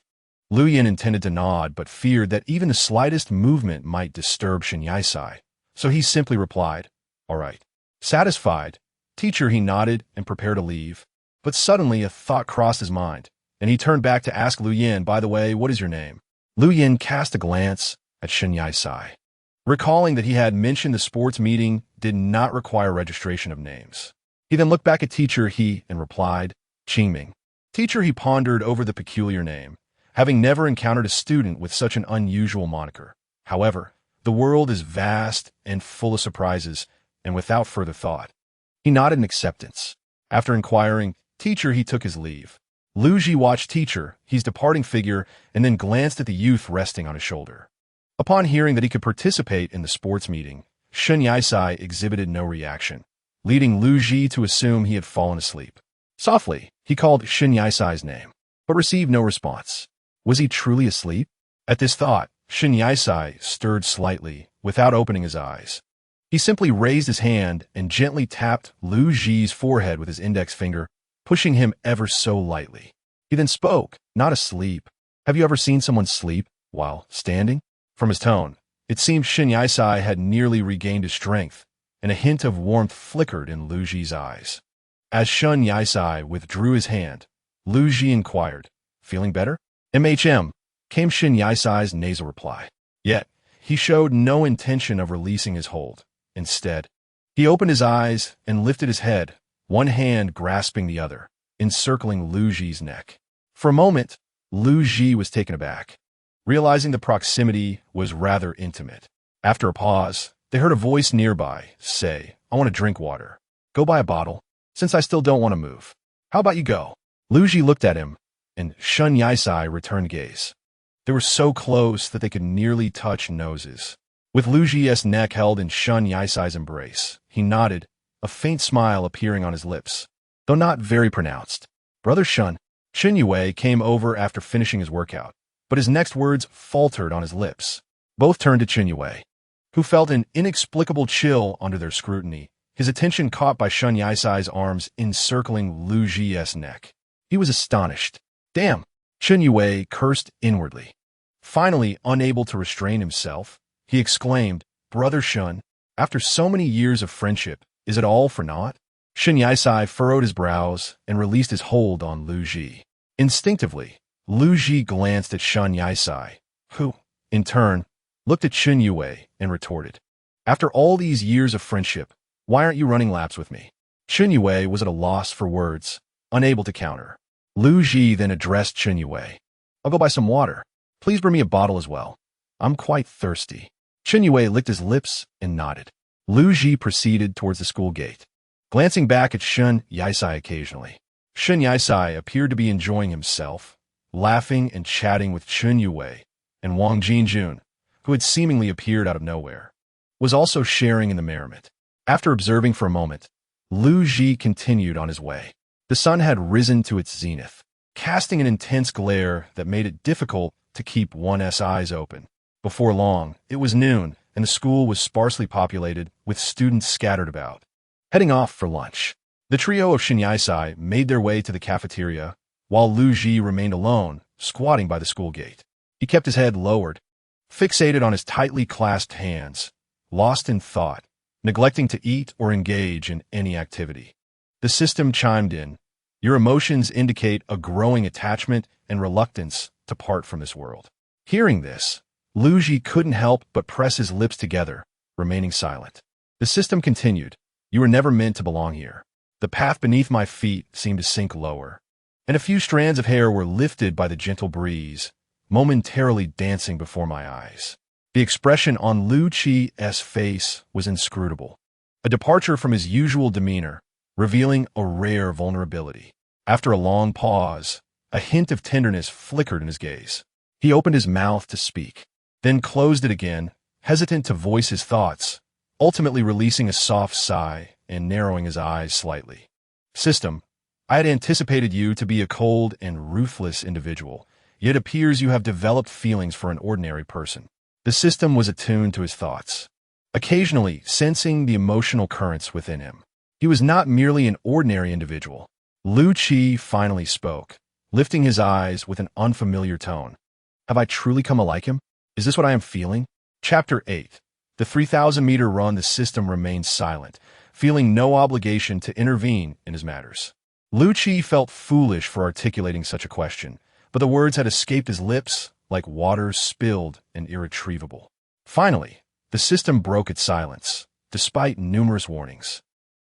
Lu Yin intended to nod, but feared that even the slightest movement might disturb Shun Yaisai, so he simply replied, "All right." Satisfied, Teacher He nodded and prepared to leave, but suddenly a thought crossed his mind, and he turned back to ask Lu Yin, "By the way, what is your name?" Lu Yin cast a glance at Shun Yaisai, recalling that he had mentioned the sports meeting did not require registration of names. He then looked back at Teacher He and replied, "Qingming." Teacher He pondered over the peculiar name, having never encountered a student with such an unusual moniker. However, the world is vast and full of surprises, and without further thought, he nodded in acceptance. After inquiring, Teacher He took his leave. Lu Ji watched Teacher He's departing figure and then glanced at the youth resting on his shoulder. Upon hearing that he could participate in the sports meeting, Shun Yaisai exhibited no reaction, leading Lu Ji to assume he had fallen asleep. Softly, he called Shun Yaisai's name, but received no response. Was he truly asleep? At this thought, Shun Yaisai stirred slightly, without opening his eyes. He simply raised his hand and gently tapped Lu Ji's forehead with his index finger, pushing him ever so lightly. He then spoke, "Not asleep. Have you ever seen someone sleep while standing?" From his tone, it seemed Shun Yaisai had nearly regained his strength, and a hint of warmth flickered in Lu Ji's eyes. As Shun Yaisai withdrew his hand, Lu Ji inquired, "Feeling better?" "MHM," came Shun Yaisai's nasal reply. Yet, he showed no intention of releasing his hold. Instead, he opened his eyes and lifted his head, one hand grasping the other, encircling Lu Ji's neck. For a moment, Lu Ji was taken aback. realizing the proximity was rather intimate. After a pause, they heard a voice nearby say, "I want to drink water. Go buy a bottle, since I still don't want to move. How about you go?" Lu Ji looked at him, and Shun Yisai returned gaze. They were so close that they could nearly touch noses. With Lu Ji's neck held in Shun Yisai's embrace, he nodded, a faint smile appearing on his lips, though not very pronounced. "Brother Shun." Chen Yue came over after finishing his workout, but his next words faltered on his lips. Both turned to Chen Yue, who felt an inexplicable chill under their scrutiny, his attention caught by Shun Yisai's arms encircling Lu Ji's neck. He was astonished. "Damn!" Chen Yue cursed inwardly. Finally, unable to restrain himself, he exclaimed, "Brother Shun, after so many years of friendship, is it all for naught?" Shun Yisai furrowed his brows and released his hold on Lu Ji. Instinctively, Lu Ji glanced at Shun Yisai, who, in turn, looked at Chen Yue and retorted, "After all these years of friendship, why aren't you running laps with me?" Chen Yue was at a loss for words, unable to counter. Lu Ji then addressed Chen Yue. "I'll go buy some water. Please bring me a bottle as well. I'm quite thirsty." Chen Yue licked his lips and nodded. Lu Ji proceeded towards the school gate, glancing back at Shun Yisai occasionally. Shun Yisai appeared to be enjoying himself, laughing and chatting with Chen Yue, and Wang Jinjun, who had seemingly appeared out of nowhere, was also sharing in the merriment. After observing for a moment, Lu Ji continued on his way. The sun had risen to its zenith, casting an intense glare that made it difficult to keep one's eyes open. Before long, it was noon, and the school was sparsely populated with students scattered about, heading off for lunch. The trio of Shun Yisai made their way to the cafeteria, while Lu Ji remained alone, squatting by the school gate. He kept his head lowered, fixated on his tightly clasped hands, lost in thought, neglecting to eat or engage in any activity. The system chimed in. "Your emotions indicate a growing attachment and reluctance to part from this world." Hearing this, Lu Ji couldn't help but press his lips together, remaining silent. The system continued. "You were never meant to belong here." The path beneath my feet seemed to sink lower, and a few strands of hair were lifted by the gentle breeze, momentarily dancing before my eyes. The expression on Lu Chi's face was inscrutable, a departure from his usual demeanor, revealing a rare vulnerability. After a long pause, a hint of tenderness flickered in his gaze. He opened his mouth to speak, then closed it again, hesitant to voice his thoughts, ultimately releasing a soft sigh and narrowing his eyes slightly. "System, I had anticipated you to be a cold and ruthless individual, yet it appears you have developed feelings for an ordinary person." The system was attuned to his thoughts, occasionally sensing the emotional currents within him. He was not merely an ordinary individual. Lu Chi finally spoke, lifting his eyes with an unfamiliar tone. "Have I truly come to like him? Is this what I am feeling?" Chapter 8. The 3,000-meter run. The system remained silent, feeling no obligation to intervene in his matters. Lu Chi felt foolish for articulating such a question, but the words had escaped his lips like water spilled and irretrievable. Finally, the system broke its silence, despite numerous warnings.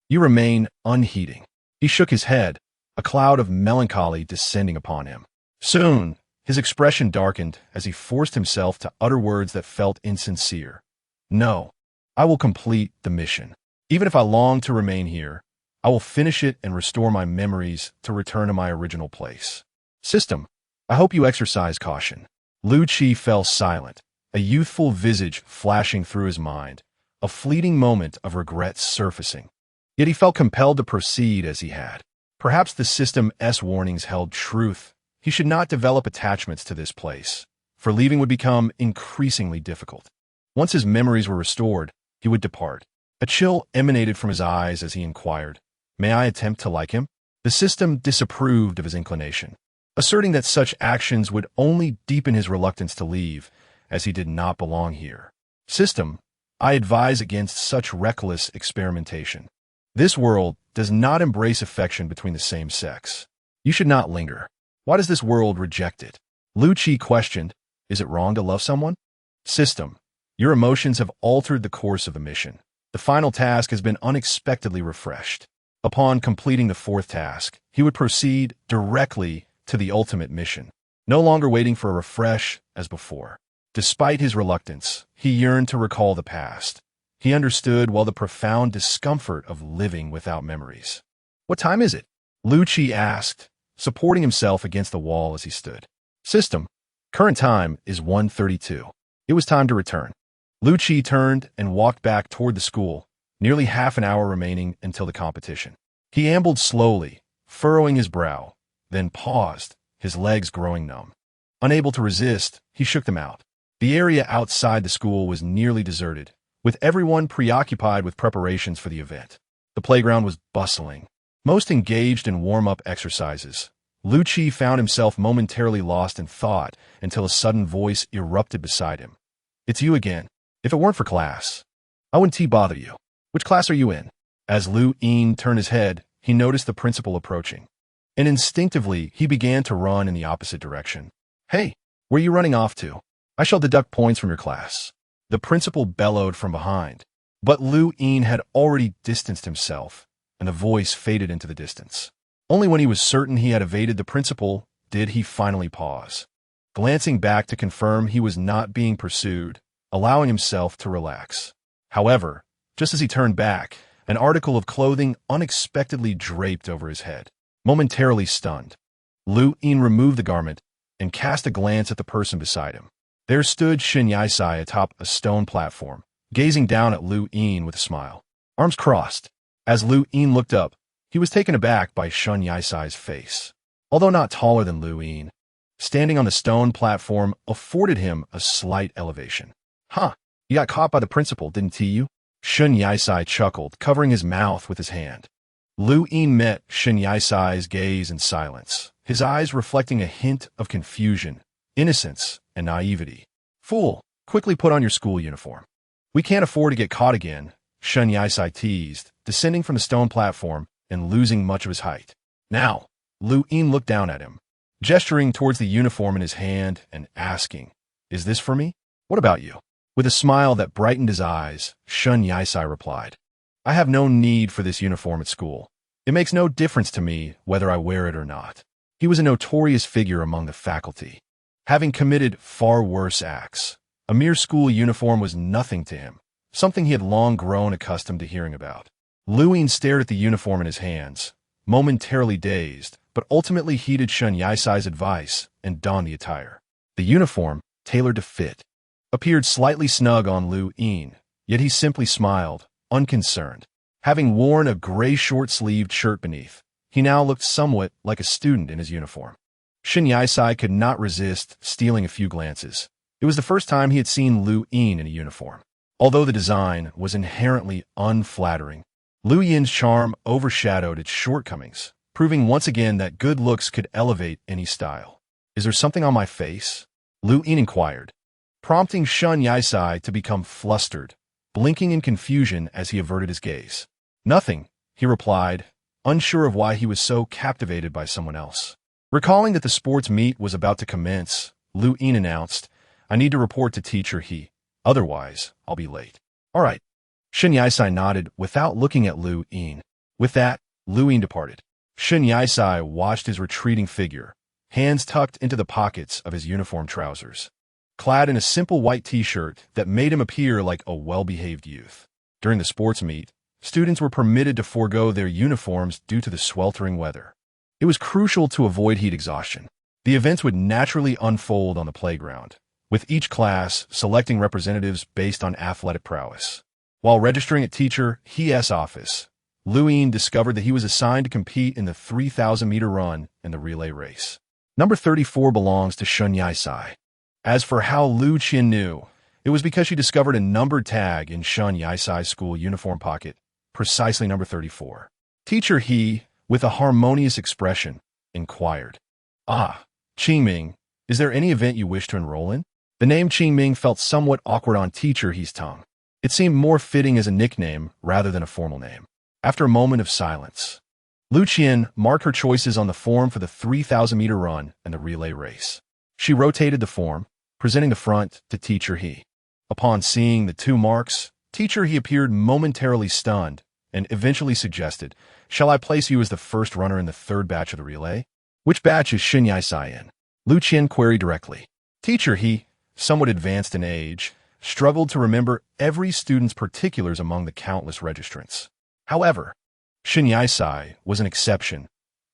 "You remain unheeding." He shook his head, a cloud of melancholy descending upon him. Soon, his expression darkened as he forced himself to utter words that felt insincere. "No, I will complete the mission. Even if I long to remain here, I will finish it and restore my memories to return to my original place." "System, I hope you exercise caution." Lu Chi fell silent, a youthful visage flashing through his mind, a fleeting moment of regret surfacing. Yet he felt compelled to proceed as he had. Perhaps the system's warnings held truth. He should not develop attachments to this place, for leaving would become increasingly difficult. Once his memories were restored, he would depart. A chill emanated from his eyes as he inquired, "May I attempt to like him?" The system disapproved of his inclination, asserting that such actions would only deepen his reluctance to leave, as he did not belong here. "System, I advise against such reckless experimentation. This world does not embrace affection between the same sex. You should not linger. Why does this world reject it?" Lu Chi questioned, "Is it wrong to love someone?" "System, your emotions have altered the course of the mission. The final task has been unexpectedly refreshed. Upon completing the fourth task, he would proceed directly to the ultimate mission. no longer waiting for a refresh as before. Despite his reluctance, he yearned to recall the past. He understood the profound discomfort of living without memories. "What time is it?" Lu Qi asked, supporting himself against the wall as he stood. "System. Current time is 1:32. It was time to return." Lu Qi turned and walked back toward the school, nearly half an hour remaining until the competition. He ambled slowly, furrowing his brow, then paused, his legs growing numb. Unable to resist, he shook them out. The area outside the school was nearly deserted, with everyone preoccupied with preparations for the event. The playground was bustling, most engaged in warm-up exercises. Lu Qi found himself momentarily lost in thought until a sudden voice erupted beside him. "It's you again. If it weren't for class, I wouldn't bother you. Which class are you in?" As Lu Yin turned his head, he noticed the principal approaching, and instinctively he began to run in the opposite direction. "Hey, where are you running off to? I shall deduct points from your class," the principal bellowed from behind. But Lu Yin had already distanced himself, and the voice faded into the distance. Only when he was certain he had evaded the principal did he finally pause. Glancing back to confirm he was not being pursued, allowing himself to relax. However, just as he turned back, an article of clothing unexpectedly draped over his head. Momentarily stunned, Lu Yin removed the garment and cast a glance at the person beside him. There stood Shen Yisai atop a stone platform, gazing down at Lu Yin with a smile, arms crossed. As Lu Yin looked up, he was taken aback by Shen Yisai's face. Although not taller than Lu Yin, standing on the stone platform afforded him a slight elevation. "Huh, you got caught by the principal, didn't you?" Shen Yisai chuckled, covering his mouth with his hand. Lu Yin met Shen Yisai's gaze in silence, his eyes reflecting a hint of confusion, innocence, and naivety. "Fool, quickly put on your school uniform. We can't afford to get caught again," Shen Yisai teased, descending from the stone platform and losing much of his height. "Now," Lu Yin looked down at him, gesturing towards the uniform in his hand and asking, "Is this for me? What about you?" With a smile that brightened his eyes, Shen Yisai replied, "I have no need for this uniform at school. It makes no difference to me whether I wear it or not." He was a notorious figure among the faculty, having committed far worse acts. A mere school uniform was nothing to him, something he had long grown accustomed to hearing about. Lu Yin stared at the uniform in his hands, momentarily dazed, but ultimately heeded Shen Yisai's advice and donned the attire. The uniform, tailored to fit, appeared slightly snug on Lu Yin, yet he simply smiled, unconcerned. Having worn a gray short-sleeved shirt beneath, he now looked somewhat like a student in his uniform. Shen Yisai could not resist stealing a few glances. It was the first time he had seen Lu Yin in a uniform. Although the design was inherently unflattering, Lu Yin's charm overshadowed its shortcomings, proving once again that good looks could elevate any style. "Is there something on my face?" Lu Yin inquired, prompting Shen Yisai to become flustered, blinking in confusion as he averted his gaze. "Nothing," he replied, unsure of why he was so captivated by someone else. Recalling that the sports meet was about to commence, Lu Yin announced, "I need to report to Teacher He. Otherwise, I'll be late." "All right." Shen Yisai nodded without looking at Lu Yin. With that, Lu Yin departed. Shen Yisai watched his retreating figure, hands tucked into the pockets of his uniform trousers, clad in a simple white t-shirt that made him appear like a well-behaved youth. During the sports meet, students were permitted to forego their uniforms due to the sweltering weather. It was crucial to avoid heat exhaustion. The events would naturally unfold on the playground, with each class selecting representatives based on athletic prowess. While registering at Teacher He's office, Lu Yin discovered that he was assigned to compete in the 3,000-meter run and the relay race. Number 34 belongs to Shen Yisai. As for how Lu Qin knew, it was because she discovered a numbered tag in Shen Yisai's school uniform pocket, precisely number 34. Teacher He, with a harmonious expression, inquired, "Ah, Qingming, is there any event you wish to enroll in?" The name Qingming felt somewhat awkward on Teacher He's tongue. It seemed more fitting as a nickname rather than a formal name. After a moment of silence, Lu Qin marked her choices on the form for the 3,000-meter run and the relay race. She rotated the form, presenting the front to Teacher He. Upon seeing the two marks, Teacher He appeared momentarily stunned and eventually suggested, "Shall I place you as the first runner in the third batch of the relay?" "Which batch is Shen Yisai in?" Lu Qian queried directly. Teacher, he, somewhat advanced in age, struggled to remember every student's particulars among the countless registrants. However, Shin Yisai was an exception.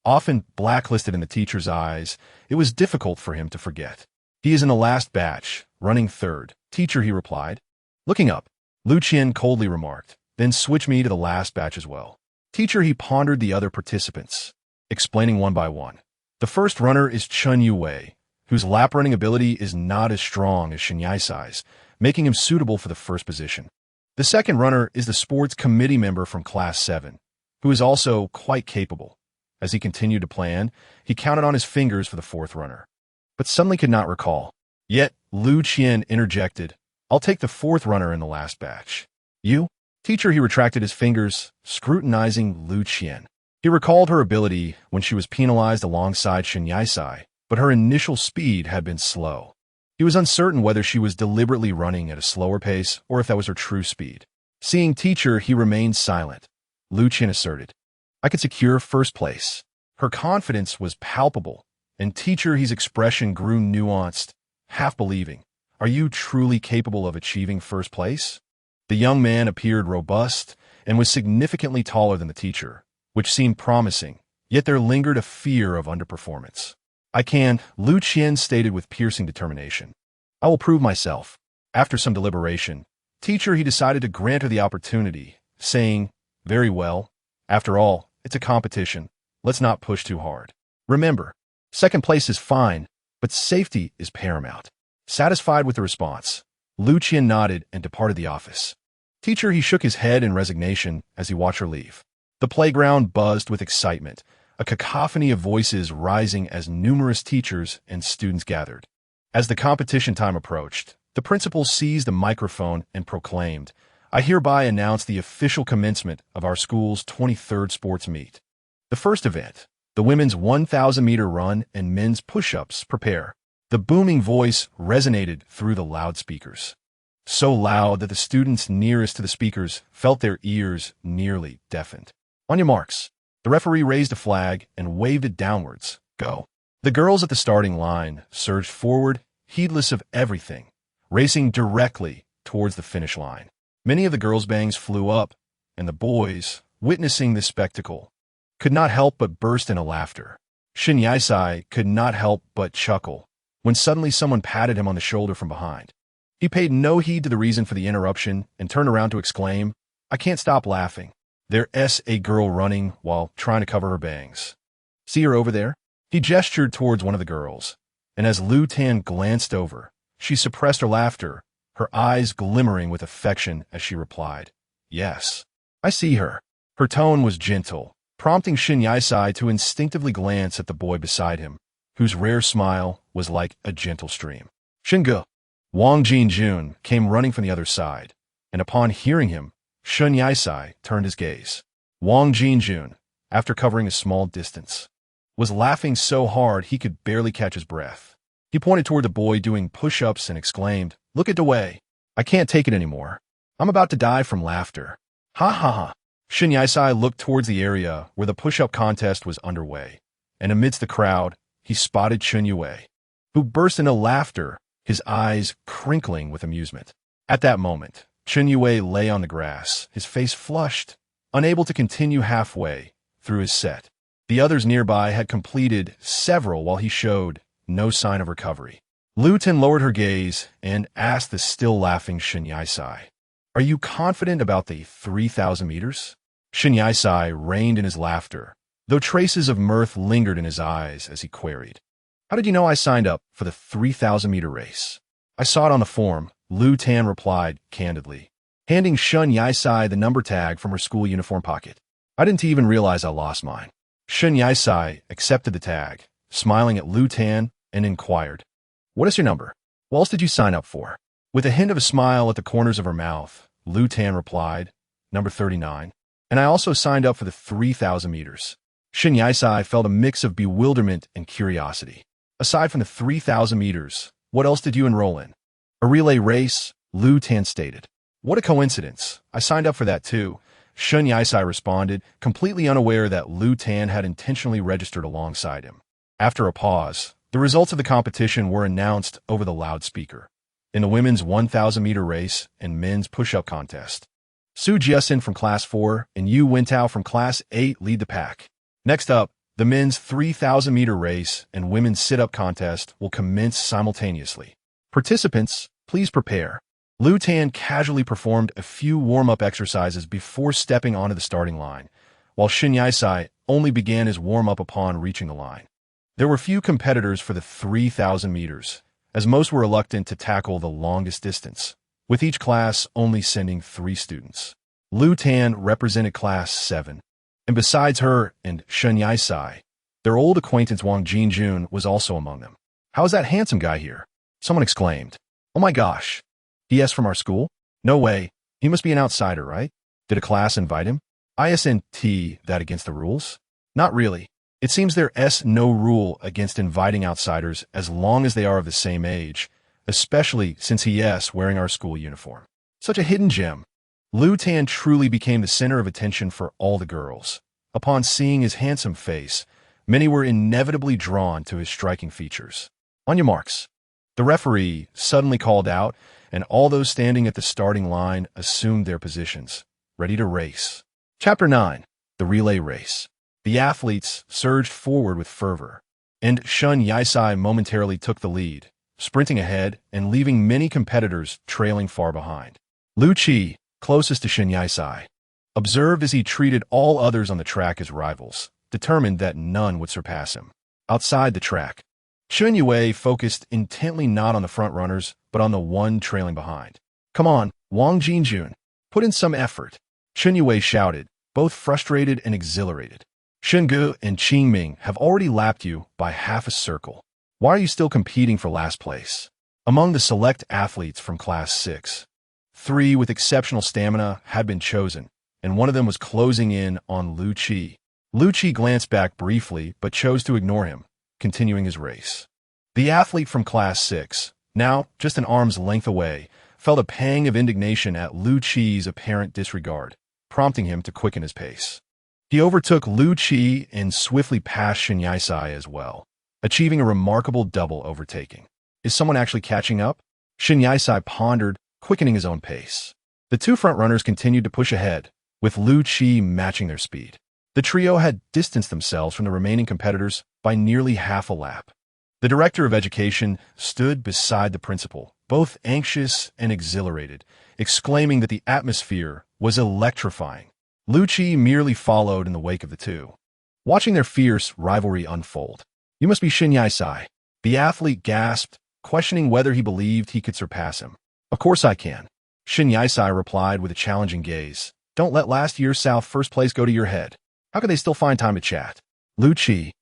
Often blacklisted in the teacher's eyes, it was difficult for him to forget. He is in the last batch, running third. Teacher, he replied. Looking up, Lu Qian coldly remarked, then switch me to the last batch as well. Teacher, he pondered the other participants, explaining one by one. The first runner is Chun Yue, whose lap running ability is not as strong as Shin Yisai's, making him suitable for the first position. The second runner is the sports committee member from Class 7, who is also quite capable. As he continued to plan, he counted on his fingers for the fourth runner, but suddenly could not recall. Yet, Lu Qian interjected, I'll take the fourth runner in the last batch. You? Teacher, he retracted his fingers, scrutinizing Lu Qian. He recalled her ability when she was penalized alongside Shin Yisai, but her initial speed had been slow. He was uncertain whether she was deliberately running at a slower pace or if that was her true speed. Seeing Teacher, he remained silent. Lu Qian asserted, I could secure first place. Her confidence was palpable, and Teacher, his expression grew nuanced, half believing. Are you truly capable of achieving first place? The young man appeared robust and was significantly taller than the teacher, which seemed promising, yet there lingered a fear of underperformance. I can, Lu Qian stated with piercing determination. I will prove myself. After some deliberation, Teacher, he decided to grant her the opportunity, saying, Very well. After all, it's a competition. Let's not push too hard. Remember, second place is fine, but safety is paramount. Satisfied with the response, Lu Qian nodded and departed the office. Teacher, he shook his head in resignation as he watched her leave. The playground buzzed with excitement, a cacophony of voices rising as numerous teachers and students gathered. As the competition time approached, the principal seized the microphone and proclaimed, I hereby announce the official commencement of our school's 23rd sports meet. The first event, the women's 1,000-meter run and men's push-ups, prepare. The booming voice resonated through the loudspeakers, so loud that the students nearest to the speakers felt their ears nearly deafened. On your marks, the referee raised a flag and waved it downwards. Go. The girls at the starting line surged forward, heedless of everything, racing directly towards the finish line. Many of the girls' bangs flew up, and the boys, witnessing this spectacle, could not help but burst into laughter. Shin Yisai could not help but chuckle when suddenly someone patted him on the shoulder from behind. He paid no heed to the reason for the interruption and turned around to exclaim, I can't stop laughing. There's a girl running while trying to cover her bangs. See her over there? He gestured towards one of the girls, and as Lu Tan glanced over, she suppressed her laughter, her eyes glimmering with affection as she replied, Yes, I see her. Her tone was gentle, prompting Shin Yisai to instinctively glance at the boy beside him, whose rare smile was like a gentle stream. Shinge. Wang Jinjun came running from the other side, and upon hearing him, Shin Yisai turned his gaze. Wang Jinjun, after covering a small distance, was laughing so hard he could barely catch his breath. He pointed toward the boy doing push-ups and exclaimed, Look at Dewey. I can't take it anymore. I'm about to die from laughter. Ha ha ha. Shin Yisai looked towards the area where the push-up contest was underway, and amidst the crowd, he spotted Chun Yue, who burst into laughter, his eyes crinkling with amusement. At that moment, Chun Yue lay on the grass, his face flushed, unable to continue halfway through his set. The others nearby had completed several while he showed no sign of recovery. Lu Ten lowered her gaze and asked the still laughing Shin Yisai, Are you confident about the 3,000 meters? Shin Yisai reined in his laughter, though traces of mirth lingered in his eyes as he queried, How did you know I signed up for the 3,000-meter race? I saw it on the form, Lu Tan replied candidly, handing Shin Yisai the number tag from her school uniform pocket. I didn't even realize I lost mine. Shin Yisai accepted the tag, smiling at Lu Tan, and inquired, What is your number? What else did you sign up for? With a hint of a smile at the corners of her mouth, Lu Tan replied, Number 39. And I also signed up for the 3,000 meters. Shin Yisai felt a mix of bewilderment and curiosity. Aside from the 3,000 meters, what else did you enroll in? A relay race, Lu Tan stated. What a coincidence. I signed up for that too. Shin Yisai responded, completely unaware that Lu Tan had intentionally registered alongside him. After a pause, The results of the competition were announced over the loudspeaker. In the women's 1,000-meter race and men's push-up contest, Su Jiasin from Class 4 and Yu Wintao from Class 8 lead the pack. Next up, the men's 3,000-meter race and women's sit-up contest will commence simultaneously. Participants, please prepare. Lu Tan casually performed a few warm-up exercises before stepping onto the starting line, while Shin Yaisai only began his warm-up upon reaching the line. There were few competitors for the 3,000 meters, as most were reluctant to tackle the longest distance, with each class only sending 3 students. Lu Tan represented Class 7, and besides her and Shin Yaisai, their old acquaintance Wang Jinjun was also among them. "How's that handsome guy here?" someone exclaimed. "Oh my gosh. He from our school? No way. He must be an outsider, right? Did a class invite him? Isn't that against the rules?" "Not really. It seems there's no rule against inviting outsiders as long as they are of the same age, especially since he's wearing our school uniform." Such a hidden gem. Lu Tan truly became the center of attention for all the girls. Upon seeing his handsome face, many were inevitably drawn to his striking features. "On your marks." The referee suddenly called out, and all those standing at the starting line assumed their positions, ready to race. Chapter 9. The Relay Race. The athletes surged forward with fervor, and Shin Yaisai momentarily took the lead, sprinting ahead and leaving many competitors trailing far behind. Lu Qi, closest to Shin Yaisai, observed as he treated all others on the track as rivals, determined that none would surpass him. Outside the track, Chun Yue focused intently not on the front runners, but on the one trailing behind. "Come on, Wang Jinjun, put in some effort," Chun Yue shouted, both frustrated and exhilarated. "Shen Gu and Qing Ming have already lapped you by half a circle. Why are you still competing for last place?" Among the select athletes from Class 6, 3 with exceptional stamina had been chosen, and one of them was closing in on Lu Qi. Lu Qi glanced back briefly but chose to ignore him, continuing his race. The athlete from Class 6, now just an arm's length away, felt a pang of indignation at Lu Qi's apparent disregard, prompting him to quicken his pace. He overtook Lu Qi and swiftly passed Shin Yaisai as well, achieving a remarkable double overtaking. Is someone actually catching up? Shin Yaisai pondered, quickening his own pace. The 2 front-runners continued to push ahead, with Lu Qi matching their speed. The trio had distanced themselves from the remaining competitors by nearly half a lap. The director of education stood beside the principal, both anxious and exhilarated, exclaiming that the atmosphere was electrifying. Lu Qi merely followed in the wake of the 2, watching their fierce rivalry unfold. "You must be Shin Yaisai," the athlete gasped, questioning whether he believed he could surpass him. "Of course I can," Shin Yaisai replied with a challenging gaze. "Don't let last year's South first place go to your head. How could they still find time to chat?" Lu Qi,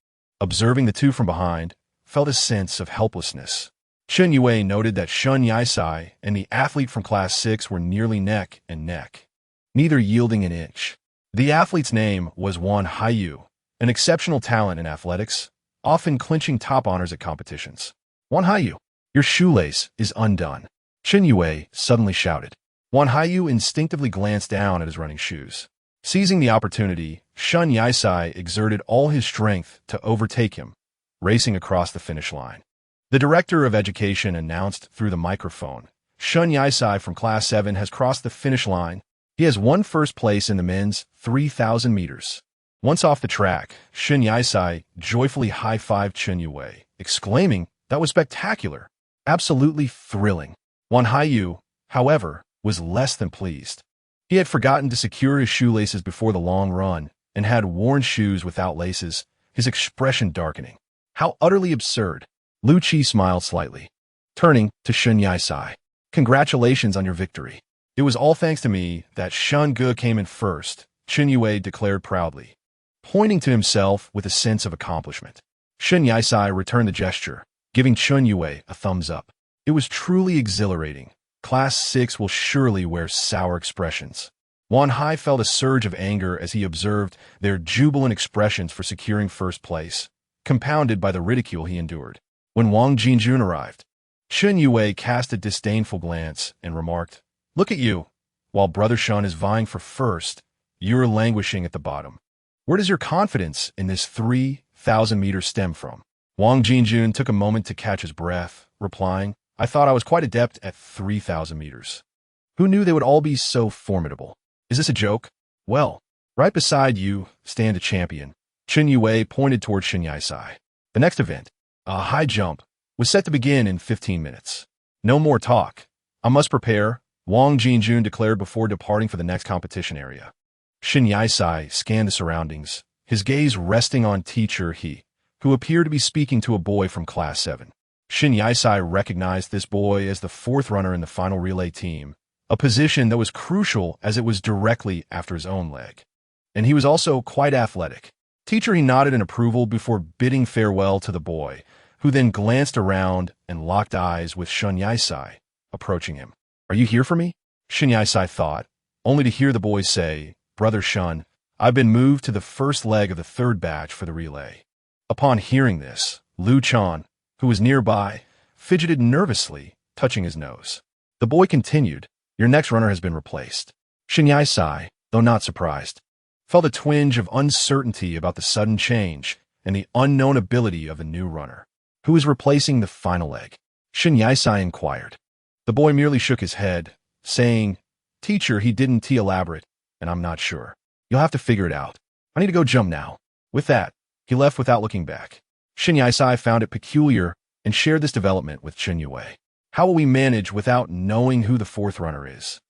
observing the 2 from behind, felt a sense of helplessness. Chen Yue noted that Shin Yaisai and the athlete from Class 6 were nearly neck and neck, neither yielding an inch. The athlete's name was Wan Haiyu, an exceptional talent in athletics, often clinching top honors at competitions. "Wan Haiyu, your shoelace is undone," Chen Yue suddenly shouted. Wan Haiyu instinctively glanced down at his running shoes. Seizing the opportunity, Shin Yaisai exerted all his strength to overtake him, racing across the finish line. The director of education announced through the microphone, "Shin Yaisai from Class 7 has crossed the finish line. He has won first place in the men's 3,000 meters." Once off the track, Shin Yaisai joyfully high-fived Chen Yue, exclaiming, "That was spectacular. Absolutely thrilling." Wan Haiyu, however, was less than pleased. He had forgotten to secure his shoelaces before the long run and had worn shoes without laces, his expression darkening. "How utterly absurd." Lu Qi smiled slightly, turning to Shin Yaisai. "Congratulations on your victory. It was all thanks to me that Shen Gu came in first," Chen Yue declared proudly, pointing to himself with a sense of accomplishment. Shin Yaisai returned the gesture, giving Chen Yue a thumbs up. It was truly exhilarating. Class 6 will surely wear sour expressions. Wan Hai felt a surge of anger as he observed their jubilant expressions for securing first place, compounded by the ridicule he endured. When Wang Jinjun arrived, Chen Yue cast a disdainful glance and remarked, "Look at you. While Brother Shun is vying for first, you're languishing at the bottom. Where does your confidence in this 3,000 meters stem from?" Wang Jinjun took a moment to catch his breath, replying, I thought I was quite adept at 3,000 meters. Who knew they would all be so formidable? Is this a joke? Well, right beside you stand a champion. Chen Yue pointed toward Shen Yisai. The next event, a high jump, was set to begin in 15 minutes. No more talk. I must prepare, Wang Jinjun declared before departing for the next competition area. Shen Yisai scanned the surroundings, his gaze resting on teacher He, who appeared to be speaking to a boy from Class 7. Shen Yisai recognized this boy as the fourth runner in the final relay team, a position that was crucial as it was directly after his own leg. And he was also quite athletic. Teacher He nodded in approval before bidding farewell to the boy, who then glanced around and locked eyes with Shen Yisai, approaching him. Are you here for me? Shen Yisai thought, only to hear the boy say, Brother Shun, I've been moved to the first leg of the third batch for the relay. Upon hearing this, Lu Chan, who was nearby, fidgeted nervously, touching his nose. The boy continued, Your next runner has been replaced. Shen Yisai, though not surprised, felt a twinge of uncertainty about the sudden change and the unknown ability of the new runner. Who is replacing the final leg? Shen Yisai inquired. The boy merely shook his head, saying, Teacher, he didn't elaborate, and I'm not sure. You'll have to figure it out. I need to go jump now. With that, he left without looking back. Shen Yisai found it peculiar and shared this development with Chen Yue. How will we manage without knowing who the fourth runner is?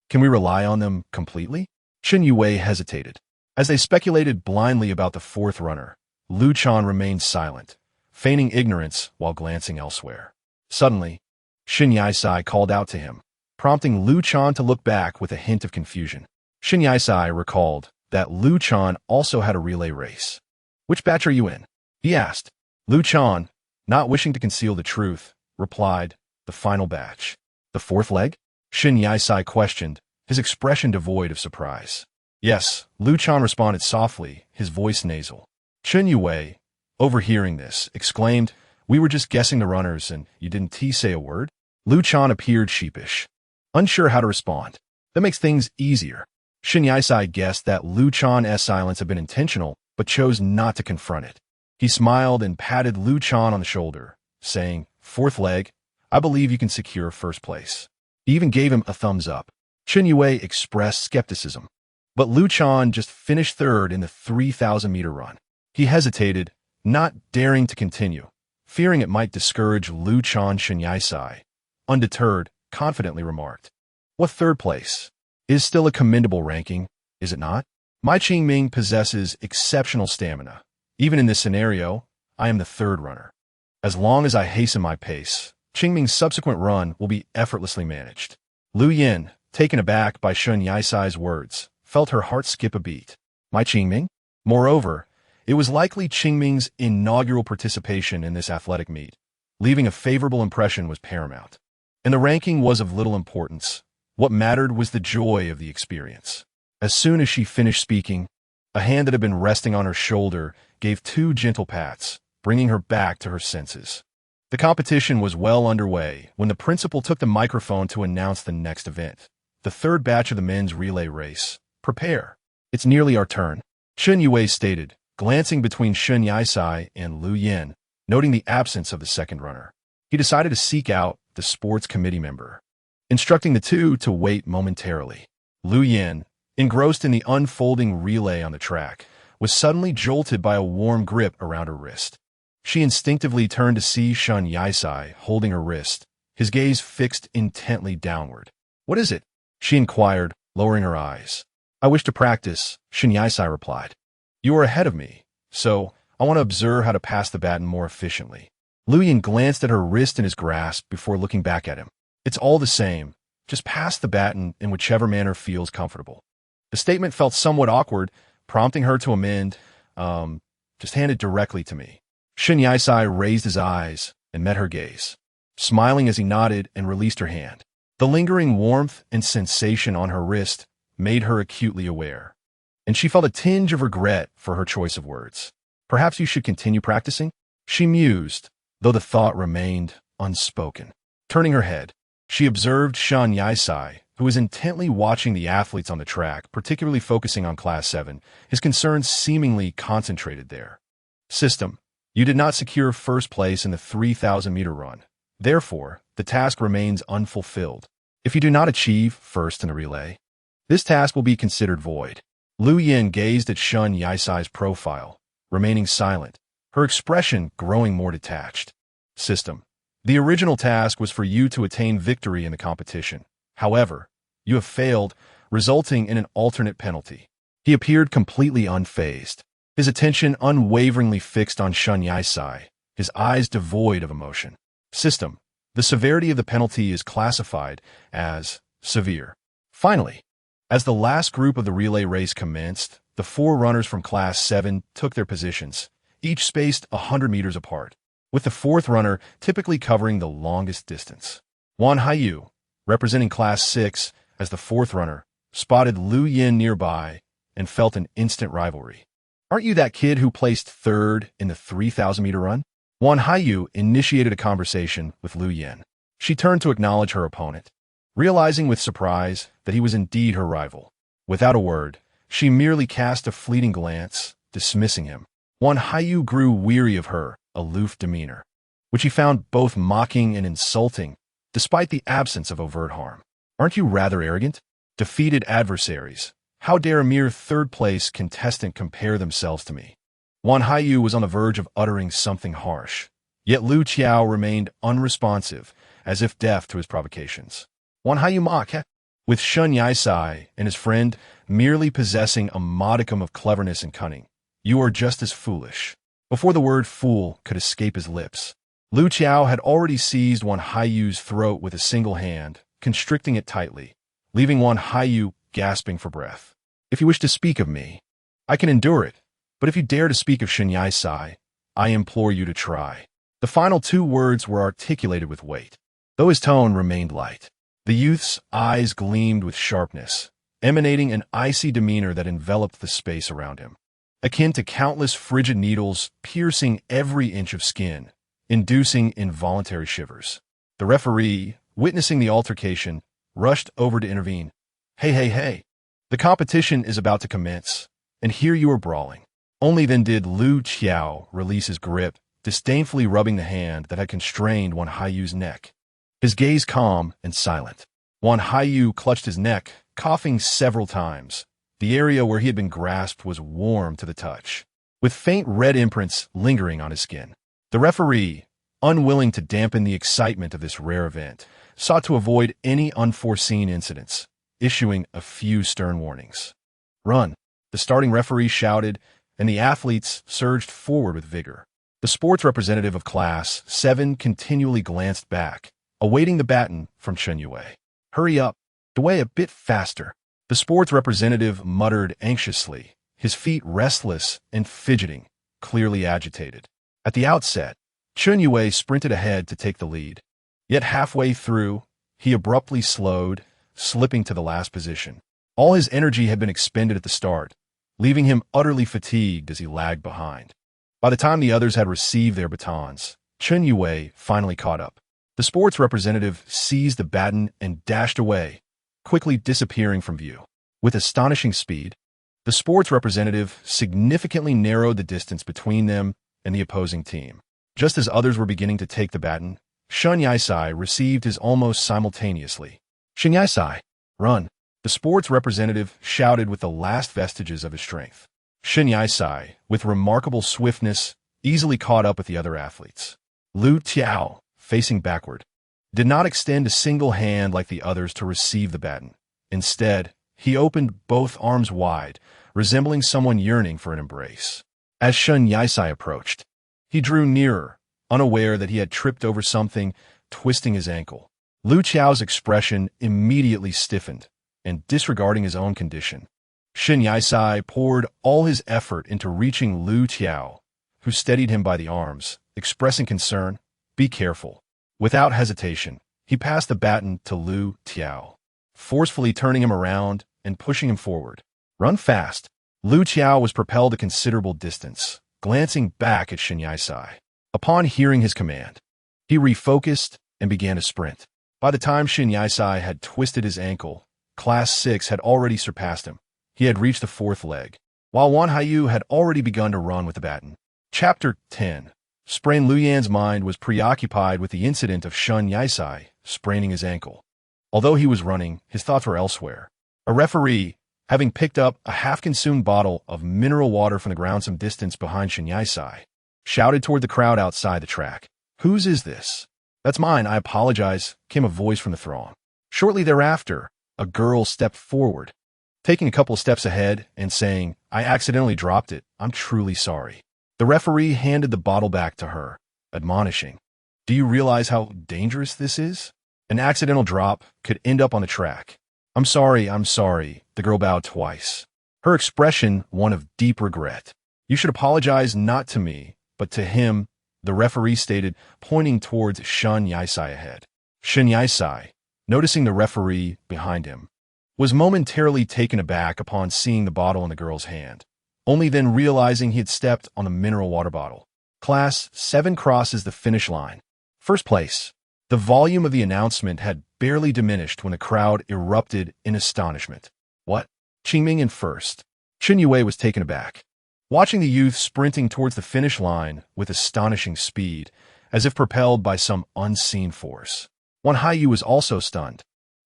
Can we rely on them completely? Chen Yue hesitated. As they speculated blindly about the fourth runner, Lu Chan remained silent, feigning ignorance while glancing elsewhere. Suddenly, Shen Yisai called out to him, prompting Lu Chan to look back with a hint of confusion. Shen Yisai recalled that Lu Chan also had a relay race. Which batch are you in? He asked. Lu Chan, not wishing to conceal the truth, replied, the final batch. The fourth leg? Shen Yisai questioned, his expression devoid of surprise. Yes, Lu Chan responded softly, his voice nasal. Chen Yue, overhearing this, exclaimed, We were just guessing the runners and you didn't say a word? Lu Chan appeared sheepish, unsure how to respond. That makes things easier. Shen Yisai guessed that Lu Chan's silence had been intentional, but chose not to confront it. He smiled and patted Lu Chan on the shoulder, saying, Fourth leg, I believe you can secure first place. He even gave him a thumbs up. Chen Yue expressed skepticism. But Lu Chan just finished third in the 3,000-meter run. He hesitated, not daring to continue, fearing it might discourage Lu Chan. Shen Yisai, undeterred, confidently remarked, What third place? Is still a commendable ranking, is it not? My Qingming possesses exceptional stamina. Even in this scenario, I am the third runner. As long as I hasten my pace, Qingming's subsequent run will be effortlessly managed. Lu Yin, taken aback by Shen Yisai's words, felt her heart skip a beat. My Qingming? Moreover, it was likely Qingming's inaugural participation in this athletic meet. Leaving a favorable impression was paramount. And the ranking was of little importance. What mattered was the joy of the experience. As soon as she finished speaking, a hand that had been resting on her shoulder gave 2 gentle pats, bringing her back to her senses. The competition was well underway when the principal took the microphone to announce the next event, the third batch of the men's relay race. Prepare. It's nearly our turn, Chen Yue stated, glancing between Shen Yisai and Lu Yin, noting the absence of the second runner. He decided to seek out the sports committee member, instructing the two to wait momentarily. Lu Yin, engrossed in the unfolding relay on the track, was suddenly jolted by a warm grip around her wrist. She instinctively turned to see Shen Yisai holding her wrist, his gaze fixed intently downward. What is it? She inquired, lowering her eyes. I wish to practice, Shen Yisai replied. You are ahead of me, so I want to observe how to pass the baton more efficiently. Lu Yin glanced at her wrist in his grasp before looking back at him. It's all the same. Just pass the baton in whichever manner feels comfortable. The statement felt somewhat awkward, prompting her to amend, just hand it directly to me. Shen Yisai raised his eyes and met her gaze, smiling as he nodded and released her hand. The lingering warmth and sensation on her wrist made her acutely aware, and she felt a tinge of regret for her choice of words. Perhaps you should continue practicing? She mused, though the thought remained unspoken. Turning her head, she observed Shen Yisai, who was intently watching the athletes on the track, particularly focusing on Class 7, his concerns seemingly concentrated there. System, You did not secure first place in the 3,000-meter run. Therefore, the task remains unfulfilled. If you do not achieve first in the relay, this task will be considered void. Lu Yin gazed at Shun Yaisai's profile, remaining silent, her expression growing more detached. System. The original task was for you to attain victory in the competition. However, you have failed, resulting in an alternate penalty. He appeared completely unfazed, his attention unwaveringly fixed on Shun Yaisai, his eyes devoid of emotion. System. The severity of the penalty is classified as severe. Finally, as the last group of the relay race commenced, the 4 runners from Class 7 took their positions, each spaced 100 meters apart, with the 4th runner typically covering the longest distance. Wan Haiyu, representing Class 6 as the 4th runner, spotted Lu Yin nearby and felt an instant rivalry. "Aren't you that kid who placed 3rd in the 3,000-meter run?" Wan Haiyu initiated a conversation with Lu Yin. She turned to acknowledge her opponent, realizing with surprise that he was indeed her rival. Without a word, she merely cast a fleeting glance, dismissing him. Wan Haiyu grew weary of her aloof demeanor, which he found both mocking and insulting, despite the absence of overt harm. "Aren't you rather arrogant? Defeated adversaries. How dare a mere 3rd-place contestant compare themselves to me?" Wan Haiyu was on the verge of uttering something harsh, yet Lu Qiao remained unresponsive, as if deaf to his provocations. Wan Haiyu mocked, with Shun Yaisai and his friend merely possessing a modicum of cleverness and cunning. "You are just as foolish." Before the word fool could escape his lips, Lu Qiao had already seized Wan Haiyu's throat with a single hand, constricting it tightly, leaving Wan Haiyu gasping for breath. "If you wish to speak of me, I can endure it, but if you dare to speak of Shun Yaisai, I implore you to try." The final 2 words were articulated with weight, though his tone remained light. The youth's eyes gleamed with sharpness, emanating an icy demeanor that enveloped the space around him, akin to countless frigid needles piercing every inch of skin, inducing involuntary shivers. The referee, witnessing the altercation, rushed over to intervene. Hey. The competition is about to commence, and here you are brawling." Only then did Lu Qiao release his grip, disdainfully rubbing the hand that had constrained Wan Haiyu's neck. His gaze calm and silent. Wan Haiyu clutched his neck, coughing several times. The area where he had been grasped was warm to the touch, with faint red imprints lingering on his skin. The referee, unwilling to dampen the excitement of this rare event, sought to avoid any unforeseen incidents, issuing a few stern warnings. "Run!" the starting referee shouted, and the athletes surged forward with vigor. The sports representative of Class 7 continually glanced back, awaiting the baton from Chen Yue. "Hurry up! Away a bit faster!" The sports representative muttered anxiously, his feet restless and fidgeting, clearly agitated. At the outset, Chen Yue sprinted ahead to take the lead. Yet halfway through, he abruptly slowed, slipping to the last position. All his energy had been expended at the start, leaving him utterly fatigued as he lagged behind. By the time the others had received their batons, Chen Yue finally caught up. The sports representative seized the baton and dashed away, quickly disappearing from view. With astonishing speed, the sports representative significantly narrowed the distance between them and the opposing team. Just as others were beginning to take the baton, Shun Yaisai received his almost simultaneously. "Shun Yaisai, run!" the sports representative shouted with the last vestiges of his strength. Shun Yaisai, with remarkable swiftness, easily caught up with the other athletes. Lu Qiao, facing backward, did not extend a single hand like the others to receive the baton. Instead, he opened both arms wide, resembling someone yearning for an embrace. As Shun Yaisai approached, he drew nearer, unaware that he had tripped over something, twisting his ankle. Lu Qiao's expression immediately stiffened, and disregarding his own condition, Shun Yaisai poured all his effort into reaching Lu Qiao, who steadied him by the arms, expressing concern. "Be careful." Without hesitation, he passed the baton to Lu Qiao, forcefully turning him around and pushing him forward. "Run fast." Lu Qiao was propelled a considerable distance, glancing back at Shun Yaisai. Upon hearing his command, he refocused and began to sprint. By the time Shun Yaisai had twisted his ankle, Class 6 had already surpassed him. He had reached the 4th leg, while Wan Haiyu had already begun to run with the baton. Chapter 10. Sprain Lu Yan's mind was preoccupied with the incident of Shun Yisai spraining his ankle. Although he was running, his thoughts were elsewhere. A referee, having picked up a half-consumed bottle of mineral water from the ground some distance behind Shun Yisai, shouted toward the crowd outside the track. "Whose is this?" "That's mine, I apologize," came a voice from the throng. Shortly thereafter, a girl stepped forward, taking a couple of steps ahead and saying, "I accidentally dropped it. I'm truly sorry." The referee handed the bottle back to her, admonishing, "Do you realize how dangerous this is? An accidental drop could end up on the track." I'm sorry, the girl bowed twice, her expression one of deep regret. "You should apologize not to me, but to him," the referee stated, pointing towards Shun Yisai ahead. Shun Yisai, noticing the referee behind him, was momentarily taken aback upon seeing the bottle in the girl's hand, only then realizing he had stepped on the mineral water bottle. Class 7 crosses the finish line. First place. The volume of the announcement had barely diminished when the crowd erupted in astonishment. What? Qingming in first. Chen Yue was taken aback, watching the youth sprinting towards the finish line with astonishing speed, as if propelled by some unseen force. Wan Haiyu was also stunned,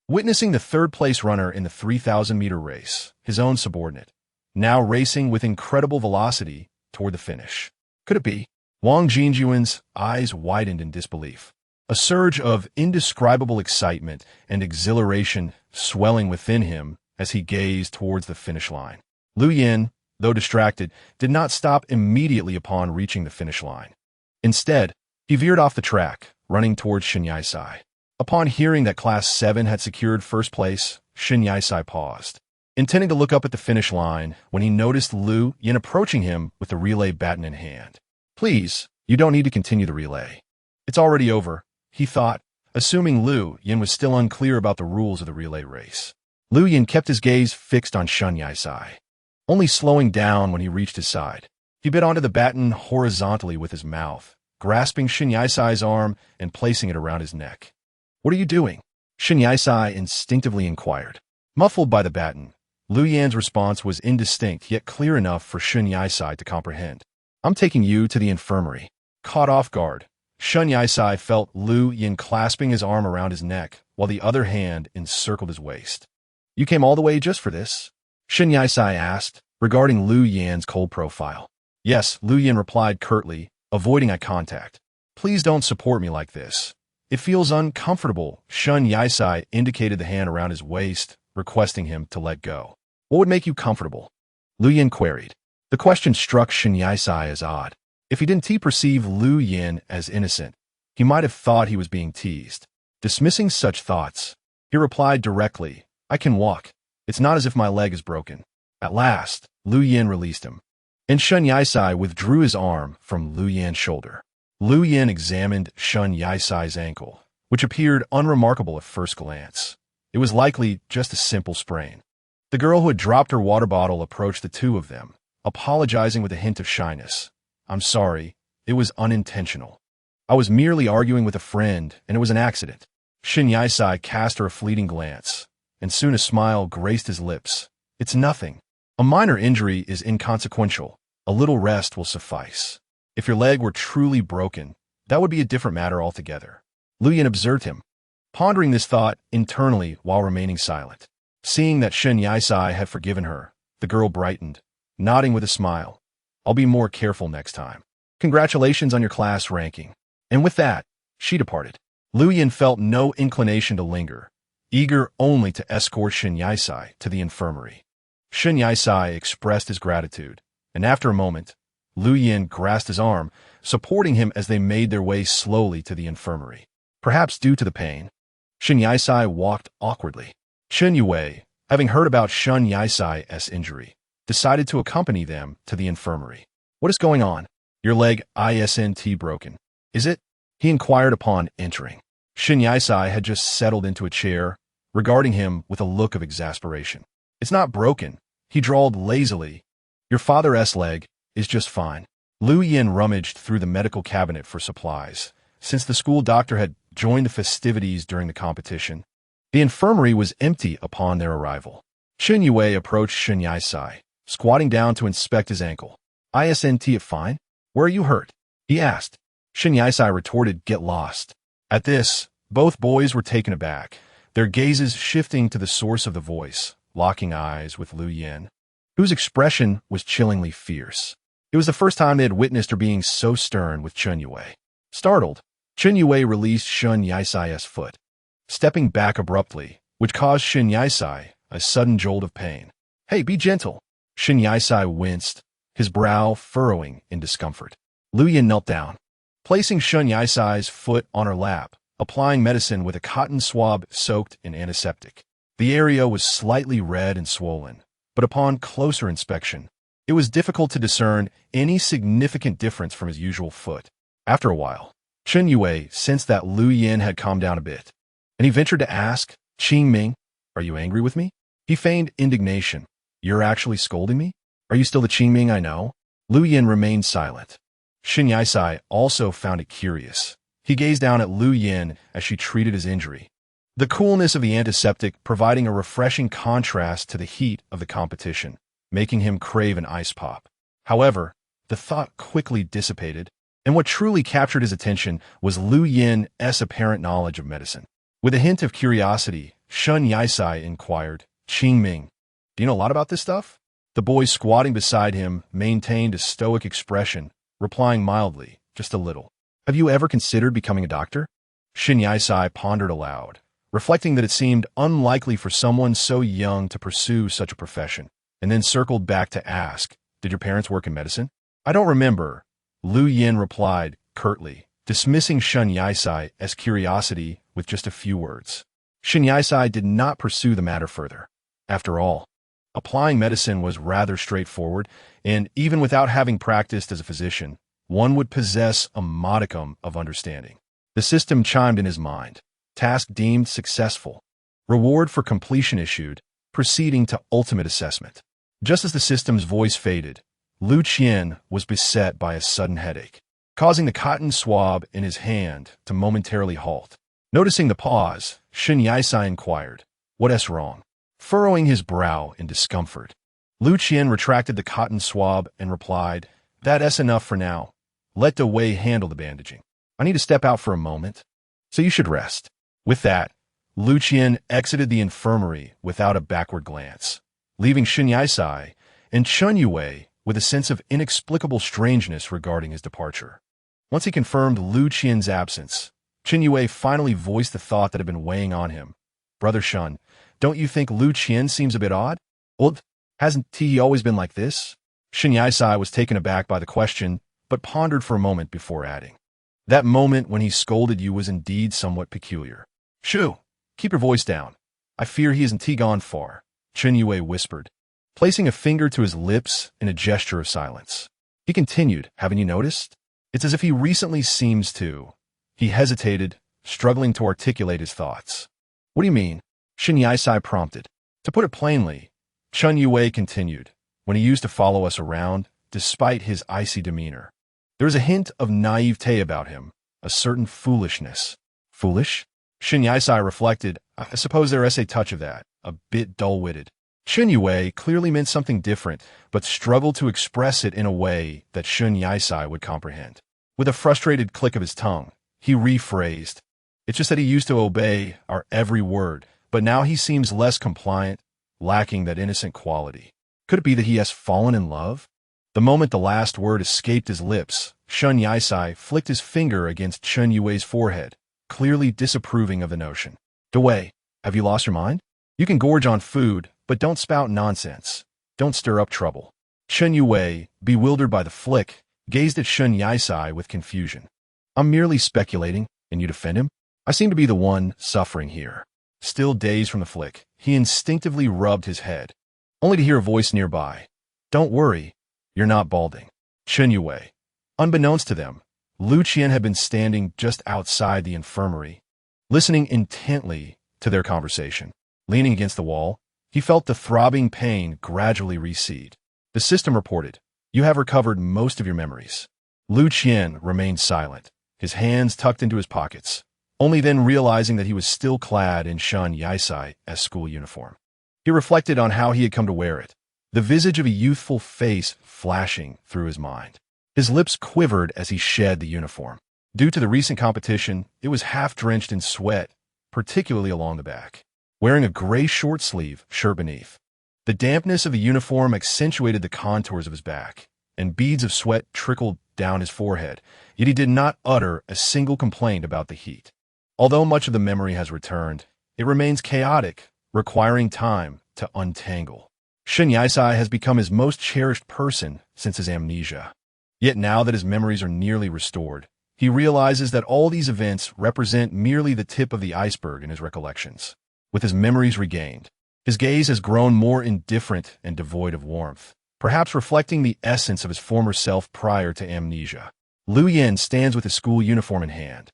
witnessing the third-place runner in the 3,000-meter race, his own subordinate, now racing with incredible velocity toward the finish. Could it be? Wang Jingjuan's eyes widened in disbelief, a surge of indescribable excitement and exhilaration swelling within him as he gazed towards the finish line. Lu Yin, though distracted, did not stop immediately upon reaching the finish line. Instead, he veered off the track, running towards Shun Yisai. Upon hearing that Class 7 had secured first place, Shun Yisai paused, intending to look up at the finish line when he noticed Lu Yin approaching him with the relay baton in hand. "Please, you don't need to continue the relay. It's already over," he thought, assuming Lu Yin was still unclear about the rules of the relay race. Lu Yin kept his gaze fixed on Shun Yisai, only slowing down when he reached his side. He bit onto the baton horizontally with his mouth, grasping Shun Yisai's arm and placing it around his neck. "What are you doing?" Shun Yisai instinctively inquired. Muffled by the baton, Lu Yan's response was indistinct yet clear enough for Shun Yisai to comprehend. "I'm taking you to the infirmary." Caught off guard, Shun Yisai felt Lu Yin clasping his arm around his neck while the other hand encircled his waist. "You came all the way just for this?" Shun Yisai asked, regarding Lu Yan's cold profile. "Yes," Lu Yin replied curtly, avoiding eye contact. "Please don't support me like this. It feels uncomfortable." Shun Yisai indicated the hand around his waist, requesting him to let go. "What would make you comfortable?" Lu Yin queried. The question struck Shun Yisai as odd. If he didn't perceive Lu Yin as innocent, he might have thought he was being teased. Dismissing such thoughts, he replied directly, "I can walk. It's not as if my leg is broken." At last, Lu Yin released him, and Shun Yisai withdrew his arm from Lu Yan's shoulder. Lu Yin examined Shun Yisai's ankle, which appeared unremarkable at first glance. It was likely just a simple sprain. The girl who had dropped her water bottle approached the two of them, apologizing with a hint of shyness. "I'm sorry, it was unintentional. I was merely arguing with a friend, and it was an accident." Shun Yisai cast her a fleeting glance, and soon a smile graced his lips. "It's nothing. A minor injury is inconsequential. A little rest will suffice. If your leg were truly broken, that would be a different matter altogether." Lu Yin observed him, pondering this thought internally while remaining silent. Seeing that Shun Yisai had forgiven her, the girl brightened, nodding with a smile. "I'll be more careful next time. Congratulations on your class ranking." And with that, she departed. Lu Yin felt no inclination to linger, eager only to escort Shun Yisai to the infirmary. Shun Yisai expressed his gratitude, and after a moment, Lu Yin grasped his arm, supporting him as they made their way slowly to the infirmary. Perhaps due to the pain, Shun Yisai walked awkwardly. Chen Yue, having heard about Shun Yisai's injury, decided to accompany them to the infirmary. "What is going on? Your leg isn't broken, is it?" he inquired upon entering. Shun Yisai had just settled into a chair, regarding him with a look of exasperation. "It's not broken," he drawled lazily. "Your father's leg is just fine." Lu Yin rummaged through the medical cabinet for supplies. Since the school doctor had joined the festivities during the competition, the infirmary was empty upon their arrival. Chen Yue approached Shun Yisai, squatting down to inspect his ankle. "Isn't it fine? Where are you hurt?" he asked, Shin Yisai retorted, "Get lost." At this, both boys were taken aback, their gazes shifting to the source of the voice, locking eyes with Lu Yin, whose expression was chillingly fierce. It was the first time they had witnessed her being so stern with Chun Yue. Startled, Chun Yue released Shin Yisai's foot, stepping back abruptly, which caused Shin Yisai a sudden jolt of pain. "Hey, be gentle." Shin Yisai winced, his brow furrowing in discomfort. Lu Yin knelt down, placing Shin Yisai's foot on her lap, applying medicine with a cotton swab soaked in antiseptic. The area was slightly red and swollen, but upon closer inspection, it was difficult to discern any significant difference from his usual foot. After a while, Chun Yue sensed that Lu Yin had calmed down a bit, and he ventured to ask, "Qing Ming, are you angry with me?" He feigned indignation. "You're actually scolding me? Are you still the Qing Ming I know?" Lu Yin remained silent. Shin Yisai also found it curious. He gazed down at Lu Yin as she treated his injury, the coolness of the antiseptic providing a refreshing contrast to the heat of the competition, making him crave an ice pop. However, the thought quickly dissipated, and what truly captured his attention was Lu Yin's apparent knowledge of medicine. With a hint of curiosity, Shin Yisai inquired, "Qing Ming, do you know a lot about this stuff?" The boy squatting beside him maintained a stoic expression, replying mildly, "Just a little." "Have you ever considered becoming a doctor?" Shin Yisai pondered aloud, reflecting that it seemed unlikely for someone so young to pursue such a profession, and then circled back to ask, "Did your parents work in medicine?" "I don't remember," Lu Yin replied curtly, dismissing Shin Yisai's curiosity with just a few words. Shin Yisai did not pursue the matter further. After all, applying medicine was rather straightforward, and even without having practiced as a physician, one would possess a modicum of understanding. The system chimed in his mind. Task deemed successful. Reward for completion issued, proceeding to ultimate assessment. Just as the system's voice faded, Lu Qian was beset by a sudden headache, causing the cotton swab in his hand to momentarily halt. Noticing the pause, Shin Yisai inquired, "What's wrong?" Furrowing his brow in discomfort, Lu Qian retracted the cotton swab and replied, "That's enough for now. Let De Wei handle the bandaging. I need to step out for a moment, so you should rest." With that, Lu Qian exited the infirmary without a backward glance, leaving Shin Yisai and Chun Yue with a sense of inexplicable strangeness regarding his departure. Once he confirmed Lu Qian's absence, Chun Yue finally voiced the thought that had been weighing on him. "Brother Shun, don't you think Lu Qian seems a bit odd? Well, hasn't he always been like this?" Shin Yisai was taken aback by the question, but pondered for a moment before adding, "That moment when he scolded you was indeed somewhat peculiar." "Shoo, keep your voice down. I fear he isn't gone far," Chun Yue whispered, placing a finger to his lips in a gesture of silence. He continued, "Haven't you noticed? It's as if he recently seems to." He hesitated, struggling to articulate his thoughts. "What do you mean?" Shin Yisai prompted. "To put it plainly," Chun Yue continued, "when he used to follow us around, despite his icy demeanor, there was a hint of naivete about him, a certain foolishness." "Foolish?" Shin Yisai reflected. "I suppose there is a touch of that, a bit dull-witted." Chun Yue clearly meant something different, but struggled to express it in a way that Shin Yisai would comprehend. With a frustrated click of his tongue, he rephrased, "It's just that he used to obey our every word, but now he seems less compliant, lacking that innocent quality. Could it be that he has fallen in love?" The moment the last word escaped his lips, Shin Yisai flicked his finger against Chun Yue's forehead, clearly disapproving of the notion. "De Wei, have you lost your mind? You can gorge on food, but don't spout nonsense. Don't stir up trouble." Chun Yue, bewildered by the flick, gazed at Shin Yisai with confusion. "I'm merely speculating, and you defend him? I seem to be the one suffering here." Still dazed from the flick, he instinctively rubbed his head, only to hear a voice nearby. "Don't worry, you're not balding." Chun Yue. Unbeknownst to them, Lu Qian had been standing just outside the infirmary, listening intently to their conversation. Leaning against the wall, he felt the throbbing pain gradually recede. The system reported, "You have recovered most of your memories." Lu Qian remained silent, his hands tucked into his pockets, only then realizing that he was still clad in Shin Yisai's school uniform. He reflected on how he had come to wear it, the visage of a youthful face flashing through his mind. His lips quivered as he shed the uniform. Due to the recent competition, it was half-drenched in sweat, particularly along the back. Wearing a gray short-sleeve shirt beneath, the dampness of the uniform accentuated the contours of his back, and beads of sweat trickled down his forehead, yet he did not utter a single complaint about the heat. Although much of the memory has returned, it remains chaotic, requiring time to untangle. Shin Yisai has become his most cherished person since his amnesia. Yet now that his memories are nearly restored, he realizes that all these events represent merely the tip of the iceberg in his recollections. With his memories regained, his gaze has grown more indifferent and devoid of warmth, perhaps reflecting the essence of his former self prior to amnesia. Liu Yan stands with his school uniform in hand,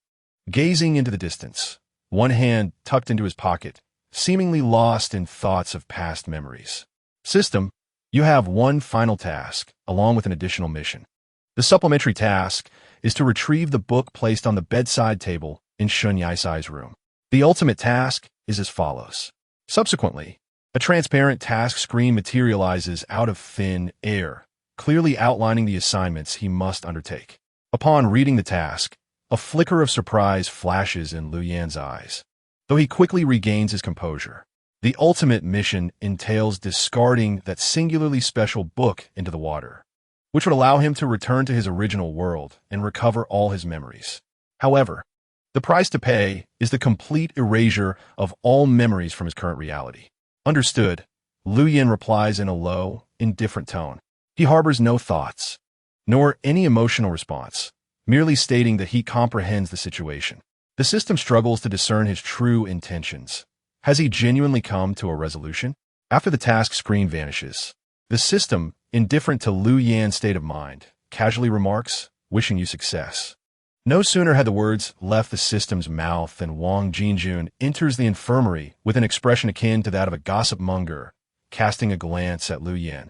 gazing into the distance, one hand tucked into his pocket, seemingly lost in thoughts of past memories. System, you have one final task, along with an additional mission. The supplementary task is to retrieve the book placed on the bedside table in Shun Yisai's room. The ultimate task is as follows. Subsequently, a transparent task screen materializes out of thin air, clearly outlining the assignments he must undertake. Upon reading the task, a flicker of surprise flashes in Liu Yan's eyes, though he quickly regains his composure. The ultimate mission entails discarding that singularly special book into the water, which would allow him to return to his original world and recover all his memories. However, the price to pay is the complete erasure of all memories from his current reality. Understood, Liu Yan replies in a low, indifferent tone. He harbors no thoughts, nor any emotional response, merely stating that he comprehends the situation. The system struggles to discern his true intentions. Has he genuinely come to a resolution? After the task screen vanishes, the system, indifferent to Liu Yan's state of mind, casually remarks, wishing you success. No sooner had the words left the system's mouth than Wang Jinjun enters the infirmary with an expression akin to that of a gossip monger, casting a glance at Liu Yan,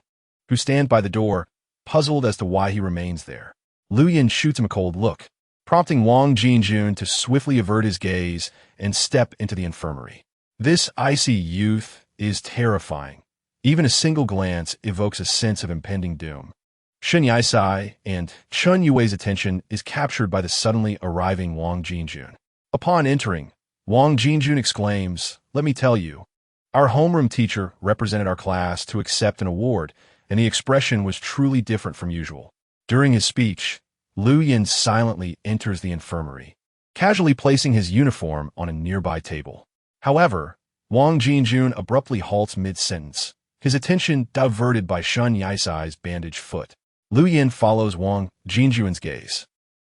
who stands by the door, puzzled as to why he remains there. Liu Yan shoots him a cold look, prompting Wang Jinjun to swiftly avert his gaze and step into the infirmary. This icy youth is terrifying. Even a single glance evokes a sense of impending doom. Shin Yisai and Chun Yue's attention is captured by the suddenly arriving Wang Jinjun. Upon entering, Wang Jinjun exclaims, "Let me tell you, our homeroom teacher represented our class to accept an award, and the expression was truly different from usual." During his speech, Liu Yan silently enters the infirmary, casually placing his uniform on a nearby table. However, Wang Jinjun abruptly halts mid-sentence, his attention diverted by Shun Yisai's bandaged foot. Liu Yan follows Wang Jinjun's gaze,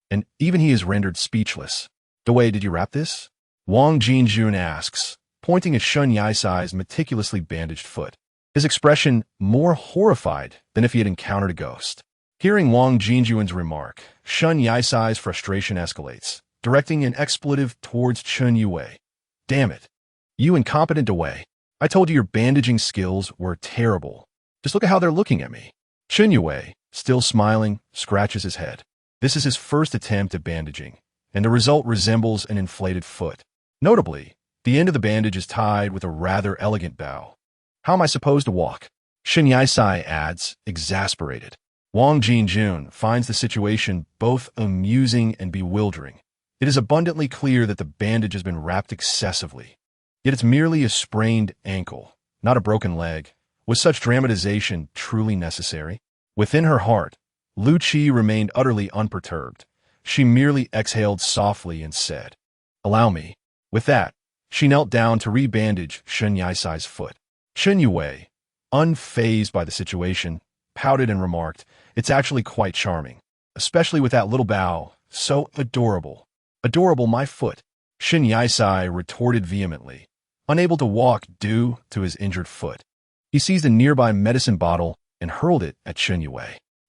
and even he is rendered speechless. "Dawei, did you wrap this?" Wang Jinjun asks, pointing at Shun Yisai's meticulously bandaged foot, his expression more horrified than if he had encountered a ghost. Hearing Wang Jinjun's remark, Shun Yisai's frustration escalates, directing an expletive towards Chun Yue. "Damn it. You incompetent Dawei. I told you your bandaging skills were terrible. Just look at how they're looking at me." Chun Yue, still smiling, scratches his head. This is his first attempt at bandaging, and the result resembles an inflated foot. Notably, the end of the bandage is tied with a rather elegant bow. "How am I supposed to walk?" Shin Yisai adds, exasperated. Wang Jinjun finds the situation both amusing and bewildering. It is abundantly clear that the bandage has been wrapped excessively. Yet it's merely a sprained ankle, not a broken leg. Was such dramatization truly necessary? Within her heart, Lu Qi remained utterly unperturbed. She merely exhaled softly and said, "Allow me." With that, she knelt down to rebandage Shun Yisai's foot. Chun Yue, unfazed by the situation, pouted and remarked, "It's actually quite charming, especially with that little bow, so adorable." "Adorable, my foot," Shin Yisai retorted vehemently, unable to walk due to his injured foot. He seized a nearby medicine bottle and hurled it at Chun Yue.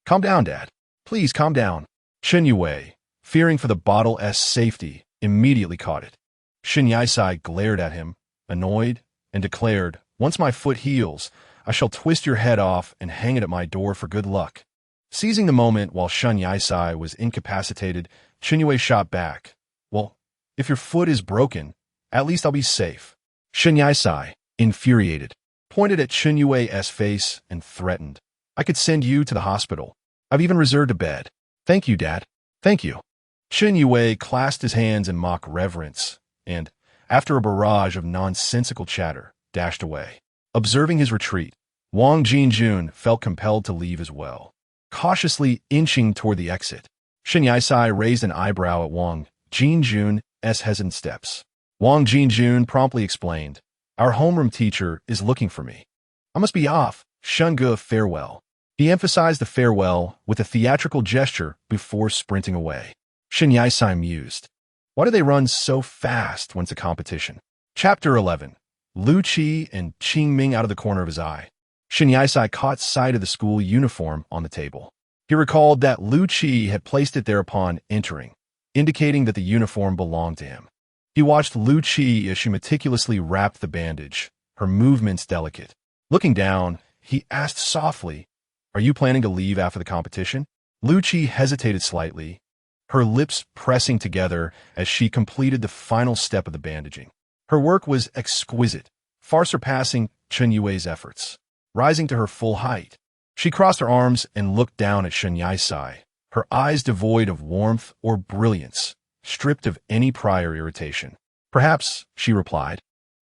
"Calm down, Dad. Please calm down." Chun Yue, fearing for the bottle's safety, immediately caught it. Shin Yisai glared at him, annoyed, and declared, "Once my foot heals, I shall twist your head off and hang it at my door for good luck." Seizing the moment while Shun Yisai was incapacitated, Chun Yue shot back, "Well, if your foot is broken, at least I'll be safe." Shun Yisai, infuriated, pointed at Chun Yue's face and threatened, "I could send you to the hospital. I've even reserved a bed." "Thank you, Dad. Thank you." Chen Yue clasped his hands in mock reverence and, after a barrage of nonsensical chatter, dashed away. Observing his retreat, Wang Jinjun felt compelled to leave as well. Cautiously inching toward the exit, Shen Yisai raised an eyebrow at Wang Jinjun's hesitant steps. Wang Jinjun promptly explained, "Our homeroom teacher is looking for me. I must be off. Shunge, farewell." He emphasized the farewell with a theatrical gesture before sprinting away. Shen Yisai mused, "Why do they run so fast when it's a competition?" Chapter 11. Lu Qi and Qing Ming out of the corner of his eye. Shen Yisai caught sight of the school uniform on the table. He recalled that Lu Qi had placed it there upon entering, indicating that the uniform belonged to him. He watched Lu Qi as she meticulously wrapped the bandage, her movements delicate. Looking down, he asked softly, "Are you planning to leave after the competition?" Lu Qi hesitated slightly, her lips pressing together as she completed the final step of the bandaging. Her work was exquisite, far surpassing Chen Yue's efforts. Rising to her full height, she crossed her arms and looked down at Shen Yisai, her eyes devoid of warmth or brilliance, stripped of any prior irritation. "Perhaps," she replied,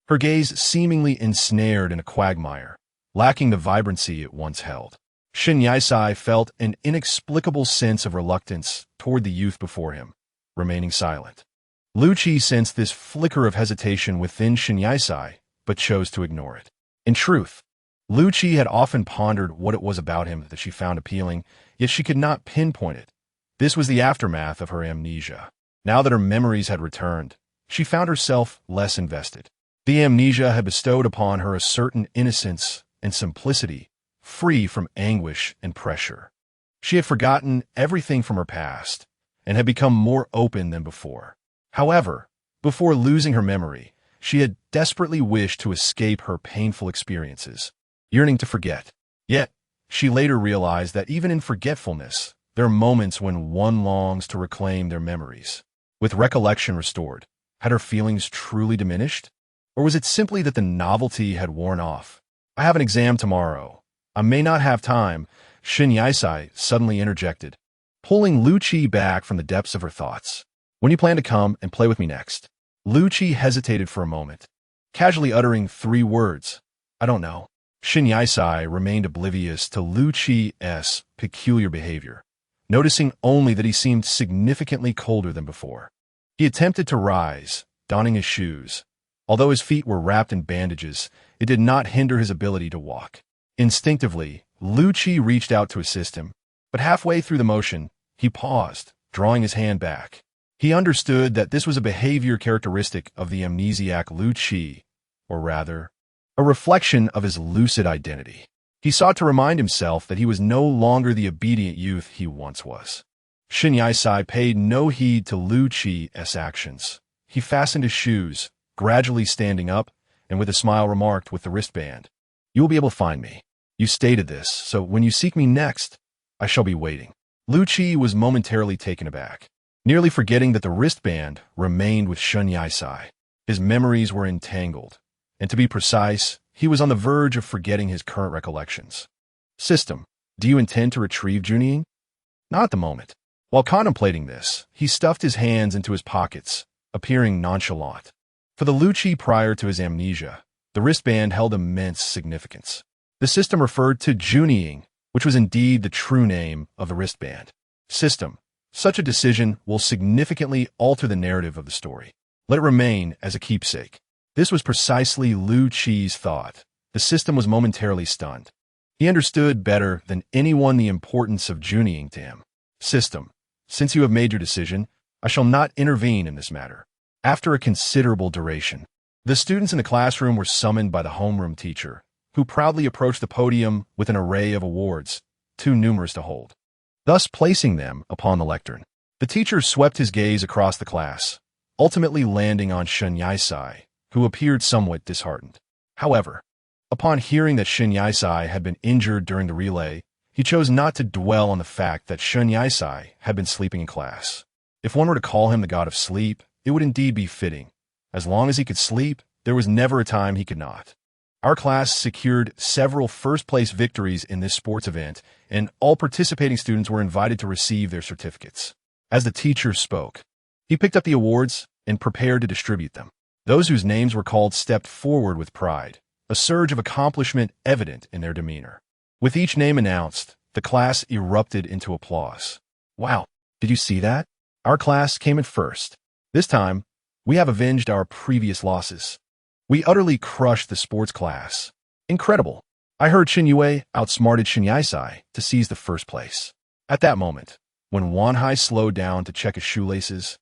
her gaze seemingly ensnared in a quagmire, lacking the vibrancy it once held. Shen Yisai felt an inexplicable sense of reluctance toward the youth before him, remaining silent. Lu Qi sensed this flicker of hesitation within Shen Yisai, but chose to ignore it. In truth, Lu Qi had often pondered what it was about him that she found appealing, yet she could not pinpoint it. This was the aftermath of her amnesia. Now that her memories had returned, she found herself less invested. The amnesia had bestowed upon her a certain innocence and simplicity, free from anguish and pressure. She had forgotten everything from her past and had become more open than before. However, before losing her memory, she had desperately wished to escape her painful experiences, yearning to forget. Yet, she later realized that even in forgetfulness, there are moments when one longs to reclaim their memories. With recollection restored, had her feelings truly diminished? Or was it simply that the novelty had worn off? "I have an exam tomorrow. I may not have time," Shen Yisai suddenly interjected, pulling Lu Qi back from the depths of her thoughts. "When you plan to come and play with me next?" Lu Qi hesitated for a moment, casually uttering 3 words, "I don't know." Shen Yisai remained oblivious to Lu Qi's peculiar behavior, noticing only that he seemed significantly colder than before. He attempted to rise, donning his shoes. Although his feet were wrapped in bandages, it did not hinder his ability to walk. Instinctively, Lu Qi reached out to assist him, but halfway through the motion, he paused, drawing his hand back. He understood that this was a behavior characteristic of the amnesiac Lu Qi, or rather, a reflection of his lucid identity. He sought to remind himself that he was no longer the obedient youth he once was. Shen Yisai paid no heed to Lu Qi's actions. He fastened his shoes, gradually standing up, and with a smile remarked with the wristband, "You will be able to find me. You stated this, so when you seek me next, I shall be waiting." Lu Qi was momentarily taken aback, nearly forgetting that the wristband remained with Shen Yisai. His memories were entangled, and to be precise, he was on the verge of forgetting his current recollections. "System, do you intend to retrieve Junying?" "Not at the moment." While contemplating this, he stuffed his hands into his pockets, appearing nonchalant. For the Lu Qi prior to his amnesia, the wristband held immense significance. The system referred to Junying, which was indeed the true name of the wristband. System, such a decision will significantly alter the narrative of the story. Let it remain as a keepsake. This was precisely Lu Qi's thought. The system was momentarily stunned. He understood better than anyone the importance of Junying to him. "System, since you have made your decision, I shall not intervene in this matter." After a considerable duration, the students in the classroom were summoned by the homeroom teacher, who proudly approached the podium with an array of awards, too numerous to hold, thus placing them upon the lectern. The teacher swept his gaze across the class, ultimately landing on Shen Yisai, who appeared somewhat disheartened. However, upon hearing that Shen Yisai had been injured during the relay, he chose not to dwell on the fact that Shen Yisai had been sleeping in class. If one were to call him the god of sleep, it would indeed be fitting. As long as he could sleep, there was never a time he could not. Our class secured several first-place victories in this sports event, and all participating students were invited to receive their certificates. As the teacher spoke, he picked up the awards and prepared to distribute them. Those whose names were called stepped forward with pride, a surge of accomplishment evident in their demeanor. With each name announced, the class erupted into applause. Wow, did you see that? Our class came in first. This time, we have avenged our previous losses. We utterly crushed the sports class. Incredible. I heard Shinyue outsmarted Shinyaisai to seize the first place. At that moment, when Wanhai slowed down to check his shoelaces,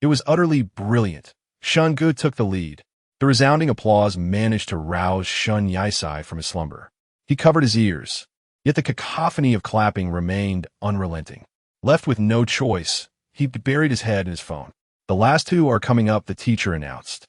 it was utterly brilliant. Shungu took the lead. The resounding applause managed to rouse Shun Yaisai from his slumber. He covered his ears, yet the cacophony of clapping remained unrelenting. Left with no choice, he buried his head in his phone. The last two are coming up, the teacher announced,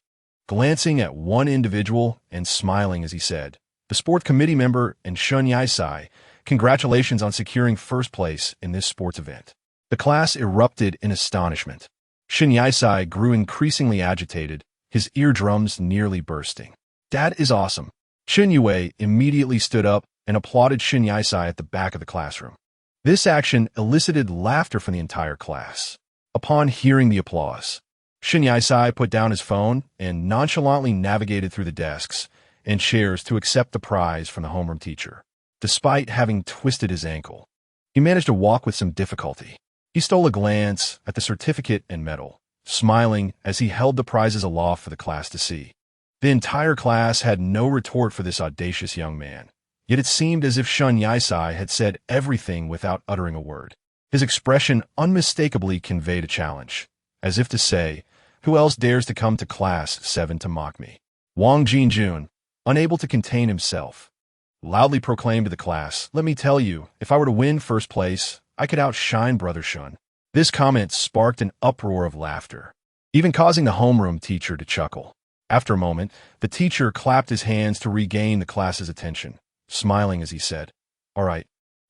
glancing at one individual and smiling as he said, "The sport committee member and Shun Yaisai, congratulations on securing first place in this sports event." The class erupted in astonishment. Shun Yaisai grew increasingly agitated, his eardrums nearly bursting. "That is awesome." Shun Yue immediately stood up and applauded Shun Yaisai at the back of the classroom. This action elicited laughter from the entire class. Upon hearing the applause, Shun Yaisai put down his phone and nonchalantly navigated through the desks and chairs to accept the prize from the homeroom teacher. Despite having twisted his ankle, he managed to walk with some difficulty. He stole a glance at the certificate and medal, smiling as he held the prizes aloft for the class to see. The entire class had no retort for this audacious young man, yet it seemed as if Shun Yaisai had said everything without uttering a word. His expression unmistakably conveyed a challenge, as if to say, "Who else dares to come to class 7 to mock me?" Wang Jinjun, unable to contain himself, loudly proclaimed to the class, "Let me tell you, if I were to win first place, I could outshine Brother Shun." This comment sparked an uproar of laughter, even causing the homeroom teacher to chuckle. After a moment, the teacher clapped his hands to regain the class's attention, smiling as he said, "All right,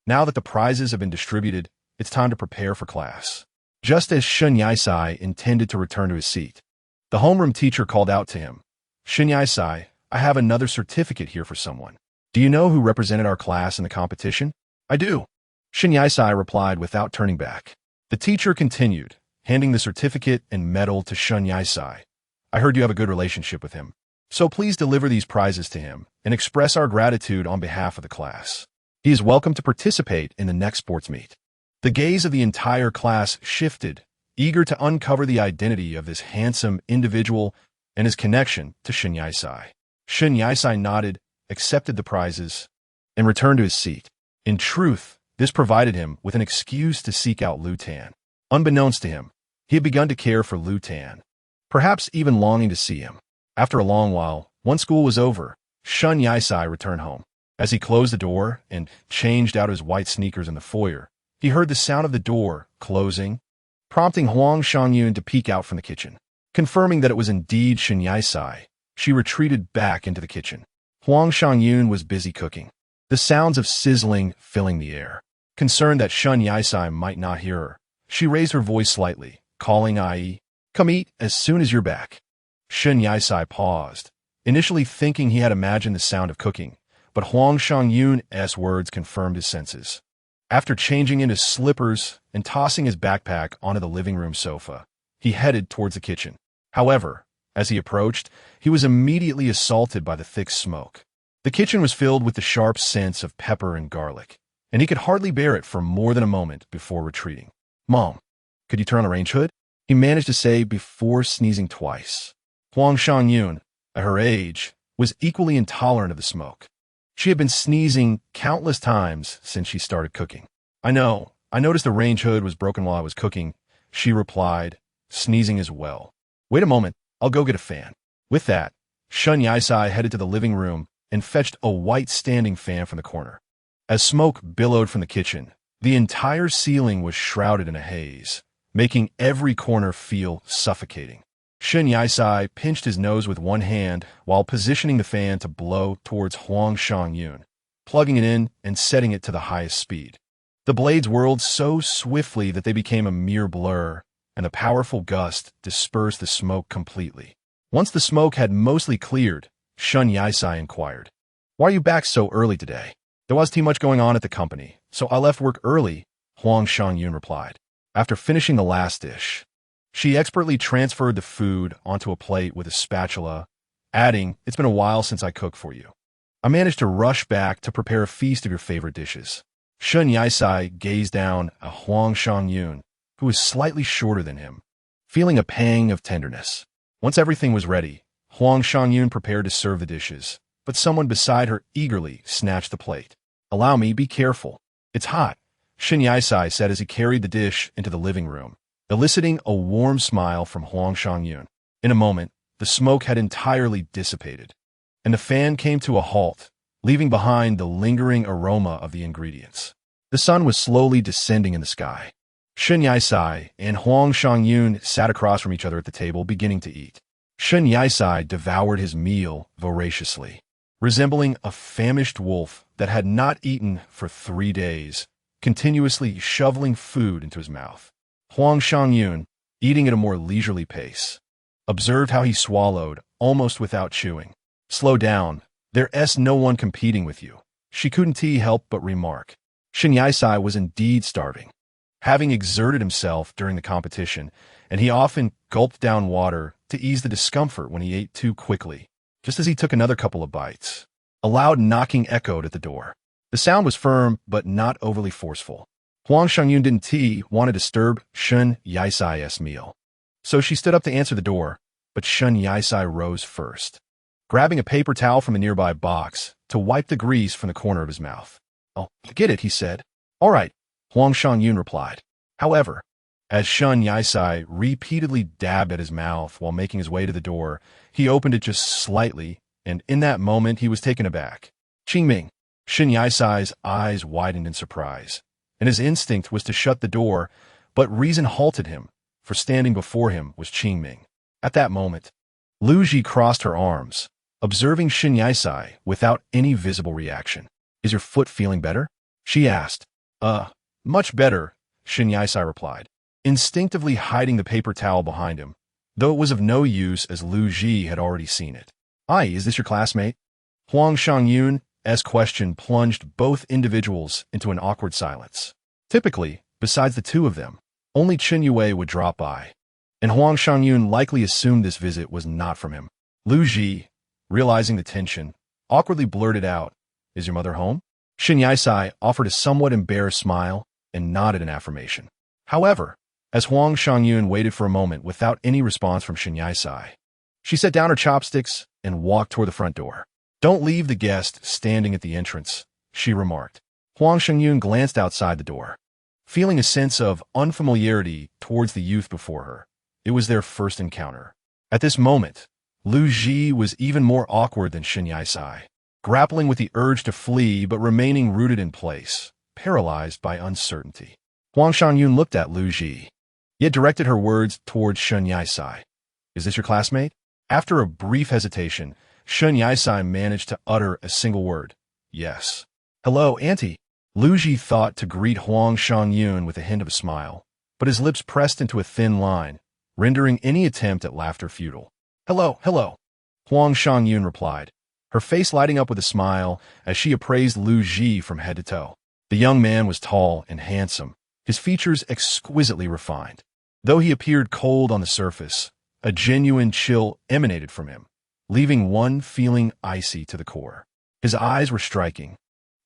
now that the prizes have been distributed, it's time to prepare for class." Just as Shun Yaisai intended to return to his seat, the homeroom teacher called out to him, "Shun Yaisai, I have another certificate here for someone. Do you know who represented our class in the competition?" "I do," Shun Yaisai replied without turning back. The teacher continued, handing the certificate and medal to Shun Yaisai. "I heard you have a good relationship with him, so please deliver these prizes to him and express our gratitude on behalf of the class. He is welcome to participate in the next sports meet." The gaze of the entire class shifted, eager to uncover the identity of this handsome individual and his connection to Shun Yaisai. Shun Yaisai nodded, accepted the prizes, and returned to his seat. In truth, this provided him with an excuse to seek out Lu Tan. Unbeknownst to him, he had begun to care for Lu Tan, perhaps even longing to see him. After a long while, once school was over, Shun Yaisai returned home. As he closed the door and changed out his white sneakers in the foyer, he heard the sound of the door closing, prompting Huang Shangyun to peek out from the kitchen. Confirming that it was indeed Shun Yaisai, she retreated back into the kitchen. Huang Shangyun was busy cooking, the sounds of sizzling filling the air. Concerned that Shun Yaisai might not hear her, she raised her voice slightly, calling Ai, "Come eat as soon as you're back." Shun Yaisai paused, initially thinking he had imagined the sound of cooking, but Huang Shangyun's words confirmed his senses. After changing into slippers and tossing his backpack onto the living room sofa, he headed towards the kitchen. However, as he approached, he was immediately assaulted by the thick smoke. The kitchen was filled with the sharp scents of pepper and garlic, and he could hardly bear it for more than a moment before retreating. "Mom, could you turn on the range hood?" he managed to say before sneezing twice. Huang Shangyun, at her age, was equally intolerant of the smoke. She had been sneezing countless times since she started cooking. I noticed the range hood was broken while I was cooking," she replied, sneezing as well. "Wait a moment, I'll go get a fan." With that, Shun Yaisai headed to the living room and fetched a white standing fan from the corner. As smoke billowed from the kitchen, the entire ceiling was shrouded in a haze, making every corner feel suffocating. Shun Yaisai pinched his nose with one hand while positioning the fan to blow towards Huang Shangyun, plugging it in and setting it to the highest speed. The blades whirled so swiftly that they became a mere blur, and the powerful gust dispersed the smoke completely. Once the smoke had mostly cleared, Shun Yaisai inquired, "Why are you back so early today?" "There was too much going on at the company, so I left work early," Huang Shangyun replied. After finishing the last dish, she expertly transferred the food onto a plate with a spatula, adding, "It's been a while since I cooked for you. I managed to rush back to prepare a feast of your favorite dishes." Shun Yaisai gazed down at Huang Shangyun, who was slightly shorter than him, feeling a pang of tenderness. Once everything was ready, Huang Shangyun prepared to serve the dishes, but someone beside her eagerly snatched the plate. "Allow me, be careful. It's hot," Shun Yaisai said as he carried the dish into the living room, eliciting a warm smile from Huang Shangyun. In a moment, the smoke had entirely dissipated, and the fan came to a halt, leaving behind the lingering aroma of the ingredients. The sun was slowly descending in the sky. Shun Yaisai and Huang Shangyun sat across from each other at the table, beginning to eat. Shun Yaisai devoured his meal voraciously, resembling a famished wolf that had not eaten for 3 days, continuously shoveling food into his mouth. Huang Shangyun, eating at a more leisurely pace, observed how he swallowed almost without chewing. "Slow down. There's no one competing with you," she couldn't help but remark. Shun Yaisai was indeed starving, having exerted himself during the competition, and he often gulped down water to ease the discomfort when he ate too quickly. Just as he took another couple of bites, a loud knocking echoed at the door. The sound was firm but not overly forceful. Huang Shangyun didn't want to disturb Shun Yaisai's meal, so she stood up to answer the door, but Shun Yaisai rose first, grabbing a paper towel from a nearby box to wipe the grease from the corner of his mouth. "I'll get it," he said. "All right," Huang Shangyun replied. However, as Shun Yaisai repeatedly dabbed at his mouth while making his way to the door, he opened it just slightly, and in that moment he was taken aback. "Qingming." Shun Yaisai's eyes widened in surprise, and his instinct was to shut the door, but reason halted him, for standing before him was Qingming. At that moment, Lu Ji crossed her arms, observing Shun Yaisai without any visible reaction. "Is your foot feeling better?" she asked. Much better," Shun Yaisai replied, instinctively hiding the paper towel behind him, though it was of no use as Lu Ji had already seen it. "Aye, is this your classmate?" Huang Shangyun's question plunged both individuals into an awkward silence. Typically, besides the two of them, only Chen Yue would drop by, and Huang Shangyun likely assumed this visit was not from him. Lu Ji, realizing the tension, awkwardly blurted out, "Is your mother home?" Shun Yaisai offered a somewhat embarrassed smile and nodded in affirmation. However, as Huang Shangyun waited for a moment without any response from Shun Yaisai, she set down her chopsticks and walked toward the front door. "Don't leave the guest standing at the entrance," she remarked. Huang Shangyun glanced outside the door, feeling a sense of unfamiliarity towards the youth before her. It was their first encounter. At this moment, Lu Ji was even more awkward than Shun Yaisai, grappling with the urge to flee but remaining rooted in place, paralyzed by uncertainty. Huang Shangyun looked at Lu Ji, yet directed her words towards Shun Yaisai. "Is this your classmate?" After a brief hesitation, Shun Yaisai managed to utter a single word. "Yes." "Hello, Auntie." Lu Ji thought to greet Huang Shangyun with a hint of a smile, but his lips pressed into a thin line, rendering any attempt at laughter futile. "Hello, hello," Huang Shangyun replied, her face lighting up with a smile as she appraised Lu Ji from head to toe. The young man was tall and handsome, his features exquisitely refined. Though he appeared cold on the surface, a genuine chill emanated from him, leaving one feeling icy to the core. His eyes were striking,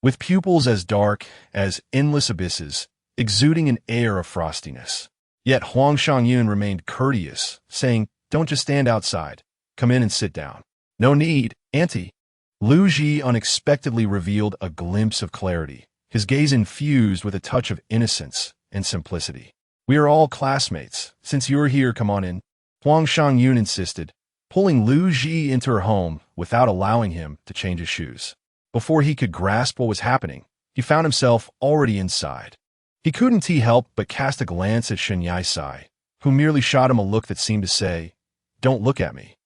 with pupils as dark as endless abysses, exuding an air of frostiness. Yet Huang Shangyun remained courteous, saying, "Don't just stand outside. Come in and sit down." "No need, Auntie." Lu Ji unexpectedly revealed a glimpse of clarity, his gaze infused with a touch of innocence and simplicity. "We are all classmates. Since you're here, come on in," Huang Shangyun insisted, pulling Lu Ji into her home without allowing him to change his shoes. Before he could grasp what was happening, he found himself already inside. He couldn't help but cast a glance at Shun Yaisai, who merely shot him a look that seemed to say, "Don't look at me.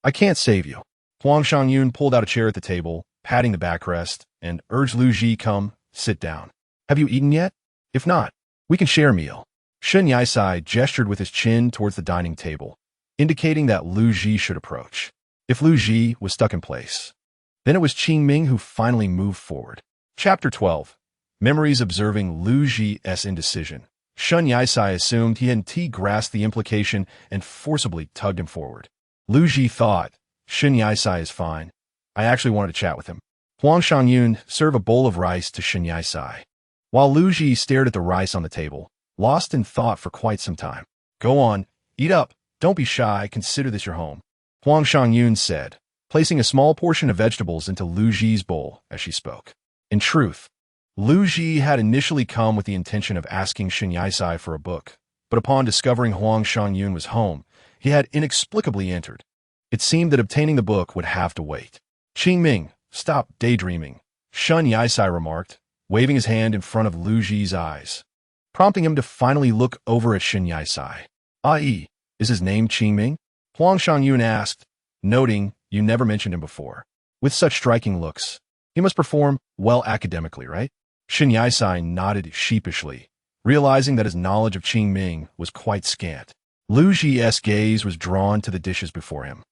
I can't save you." Huang Shangyun pulled out a chair at the table, patting the backrest, and urged Lu Ji, "Come, sit down. Have you eaten yet? If not, we can share a meal." Shun Yaisai gestured with his chin towards the dining table, indicating that Lu Ji should approach. If Lu Ji was stuck in place, then it was Qingming who finally moved forward. Chapter 12. Memories observing Lu Ji's indecision. Shun Yisai assumed he hadn't grasped the implication and forcibly tugged him forward. Lu Ji thought, Shun Yisai is fine. I actually wanted to chat with him. Huang Shangyun served a bowl of rice to Shun Yisai, while Lu Ji stared at the rice on the table, lost in thought for quite some time. Go on, eat up. Don't be shy. Consider this your home, Huang Shangyun said, placing a small portion of vegetables into Lu Ji's bowl as she spoke. In truth, Lu Ji had initially come with the intention of asking Shun Yisai for a book, but upon discovering Huang Shangyun was home, he had inexplicably entered. It seemed that obtaining the book would have to wait. Qingming, stop daydreaming, Shun Yisai remarked, waving his hand in front of Lu Ji's eyes, prompting him to finally look over at Shun Yisai. Is his name Qingming? Huang Shangyun asked, noting you never mentioned him before. With such striking looks, he must perform well academically, right? Shun Yisai nodded sheepishly, realizing that his knowledge of Qingming was quite scant. Lu Ji's gaze was drawn to the dishes before him.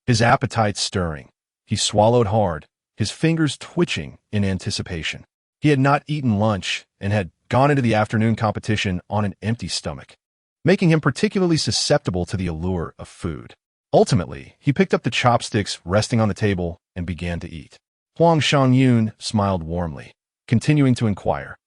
His appetite stirring, he swallowed hard, his fingers twitching in anticipation. He had not eaten lunch and had gone into the afternoon competition on an empty stomach, making him particularly susceptible to the allure of food. Ultimately, he picked up the chopsticks resting on the table and began to eat. Huang Shangyun smiled warmly, continuing to inquire,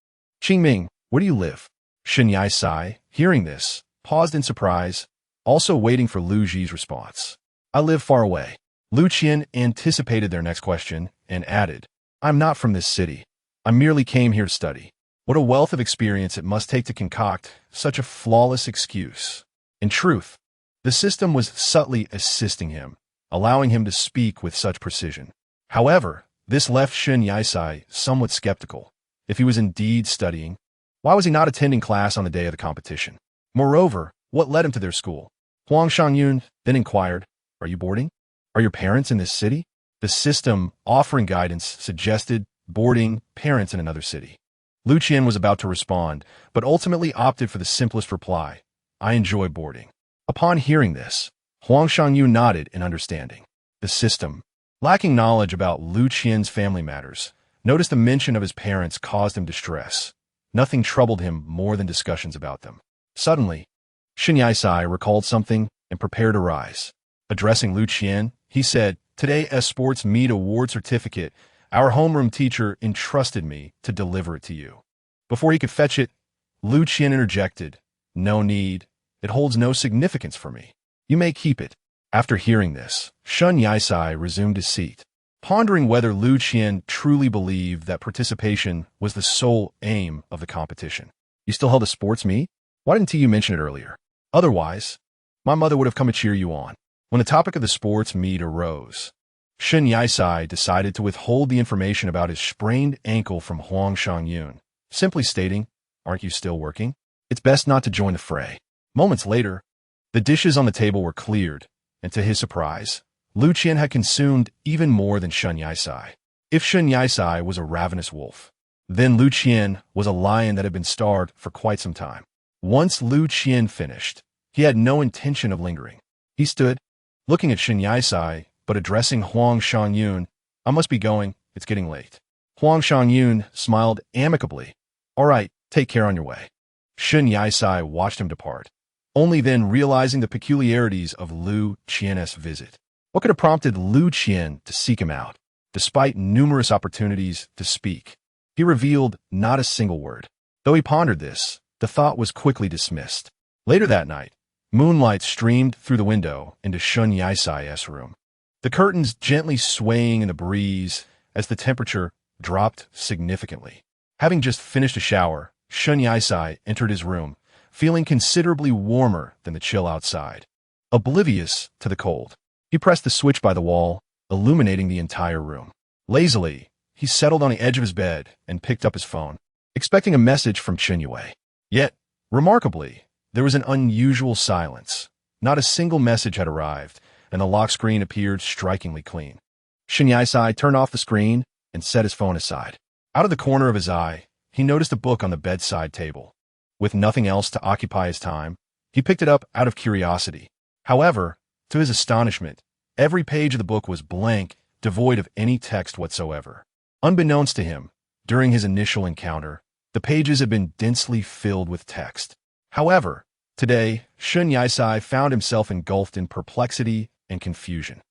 Qingming, where do you live? Shun Yisai, hearing this, paused in surprise, also waiting for Lu Ji's response. I live far away. Lu Qian anticipated their next question and added, I'm not from this city. I merely came here to study. What a wealth of experience it must take to concoct such a flawless excuse. In truth, the system was subtly assisting him, allowing him to speak with such precision. However, this left Shun Yisai somewhat skeptical. If he was indeed studying, why was he not attending class on the day of the competition? Moreover, what led him to their school? Huang Shangyun then inquired, Are you boarding? Are your parents in this city? The system offering guidance suggested boarding parents in another city. Lu Qian was about to respond, but ultimately opted for the simplest reply. I enjoy boarding. Upon hearing this, Huang Shangyun nodded in understanding. The system, lacking knowledge about Lu Qian's family matters, noticed the mention of his parents caused him distress. Nothing troubled him more than discussions about them. Suddenly, Shun Yisai recalled something and prepared to rise. Addressing Lu Qian, he said, Today as sports meet award certificate, our homeroom teacher entrusted me to deliver it to you. Before he could fetch it, Lu Qian interjected, No need. It holds no significance for me. You may keep it. After hearing this, Shun Yisai resumed his seat, pondering whether Lu Qian truly believed that participation was the sole aim of the competition. You still held a sports meet? Why didn't you mention it earlier? Otherwise, my mother would have come to cheer you on. When the topic of the sports meet arose, Shun Yisai decided to withhold the information about his sprained ankle from Huang Shangyun, simply stating, Aren't you still working? It's best not to join the fray. Moments later, the dishes on the table were cleared, and to his surprise, Lu Qian had consumed even more than Shun Yisai. If Shun Yisai was a ravenous wolf, then Lu Qian was a lion that had been starved for quite some time. Once Lu Qian finished, he had no intention of lingering. He stood, looking at Shun Yisai, but addressing Huang Shangyun, I must be going, it's getting late. Huang Shangyun smiled amicably. All right, take care on your way. Shun Yisai watched him depart, only then realizing the peculiarities of Lu Qian's visit. What could have prompted Lu Qian to seek him out? Despite numerous opportunities to speak, he revealed not a single word. Though he pondered this, the thought was quickly dismissed. Later that night, moonlight streamed through the window into Shun Yisai's room, the curtains gently swaying in the breeze as the temperature dropped significantly. Having just finished a shower, Shun Yisai entered his room, feeling considerably warmer than the chill outside. Oblivious to the cold, he pressed the switch by the wall, illuminating the entire room. Lazily, he settled on the edge of his bed and picked up his phone, expecting a message from Qinyue. Yet, remarkably, there was an unusual silence. Not a single message had arrived, and the lock screen appeared strikingly clean. Shun Yisai turned off the screen and set his phone aside. Out of the corner of his eye, he noticed a book on the bedside table. With nothing else to occupy his time, he picked it up out of curiosity. However, to his astonishment, every page of the book was blank, devoid of any text whatsoever. Unbeknownst to him, during his initial encounter, the pages had been densely filled with text. However, today, Shun Yisai found himself engulfed in perplexity and confusion.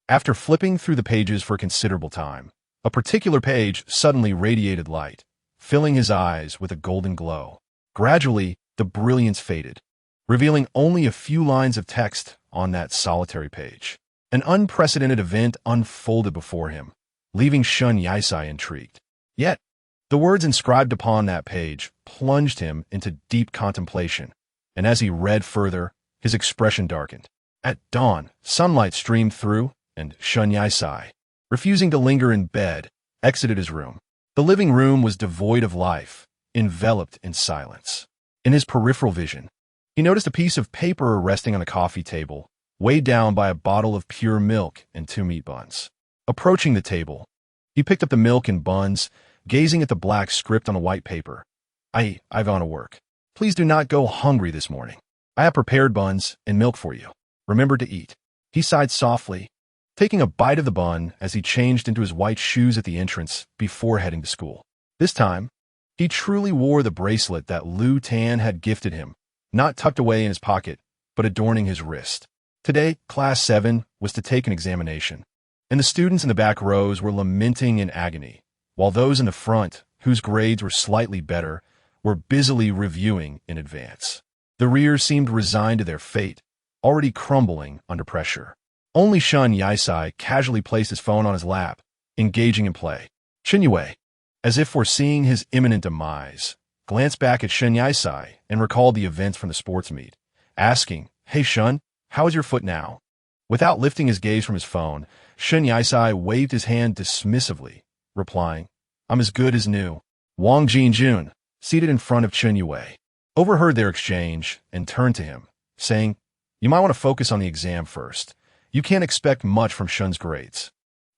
After flipping through the pages for considerable time, a particular page suddenly radiated light, filling his eyes with a golden glow. Gradually, the brilliance faded, revealing only a few lines of text on that solitary page. An unprecedented event unfolded before him, leaving Shun Yisai intrigued. Yet, the words inscribed upon that page plunged him into deep contemplation, and as he read further, his expression darkened. At dawn, sunlight streamed through, and Shun Yisai, refusing to linger in bed, exited his room. The living room was devoid of life, enveloped in silence. In his peripheral vision, he noticed a piece of paper resting on a coffee table, weighed down by a bottle of pure milk and 2 meat buns. Approaching the table, he picked up the milk and buns, gazing at the black script on the white paper. I've gone to work. Please do not go hungry this morning. I have prepared buns and milk for you. Remember to eat. He sighed softly, taking a bite of the bun as he changed into his white shoes at the entrance before heading to school. This time, he truly wore the bracelet that Lu Tan had gifted him, not tucked away in his pocket, but adorning his wrist. Today, Class 7 was to take an examination, and the students in the back rows were lamenting in agony, while those in the front, whose grades were slightly better, were busily reviewing in advance. The rear seemed resigned to their fate, already crumbling under pressure. Only Shun Yisai casually placed his phone on his lap, engaging in play. Qinyue, as if foreseeing his imminent demise, glanced back at Shun Yisai and recalled the events from the sports meet, asking, "Hey Shun, how is your foot now?" Without lifting his gaze from his phone, Shun Yisai waved his hand dismissively, replying, "I'm as good as new." Wang Jinjun, seated in front of Qinyue, overheard their exchange and turned to him, saying, "You might want to focus on the exam first. You can't expect much from Shun's grades.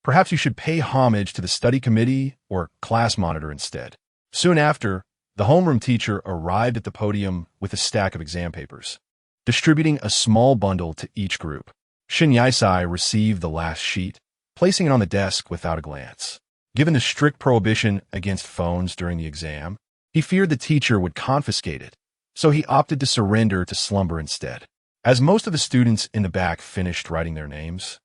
Perhaps you should pay homage to the study committee or class monitor instead." Soon after, the homeroom teacher arrived at the podium with a stack of exam papers, distributing a small bundle to each group. Shun Yisai received the last sheet, placing it on the desk without a glance. Given the strict prohibition against phones during the exam, he feared the teacher would confiscate it, so he opted to surrender to slumber instead. As most of the students in the back finished writing their names,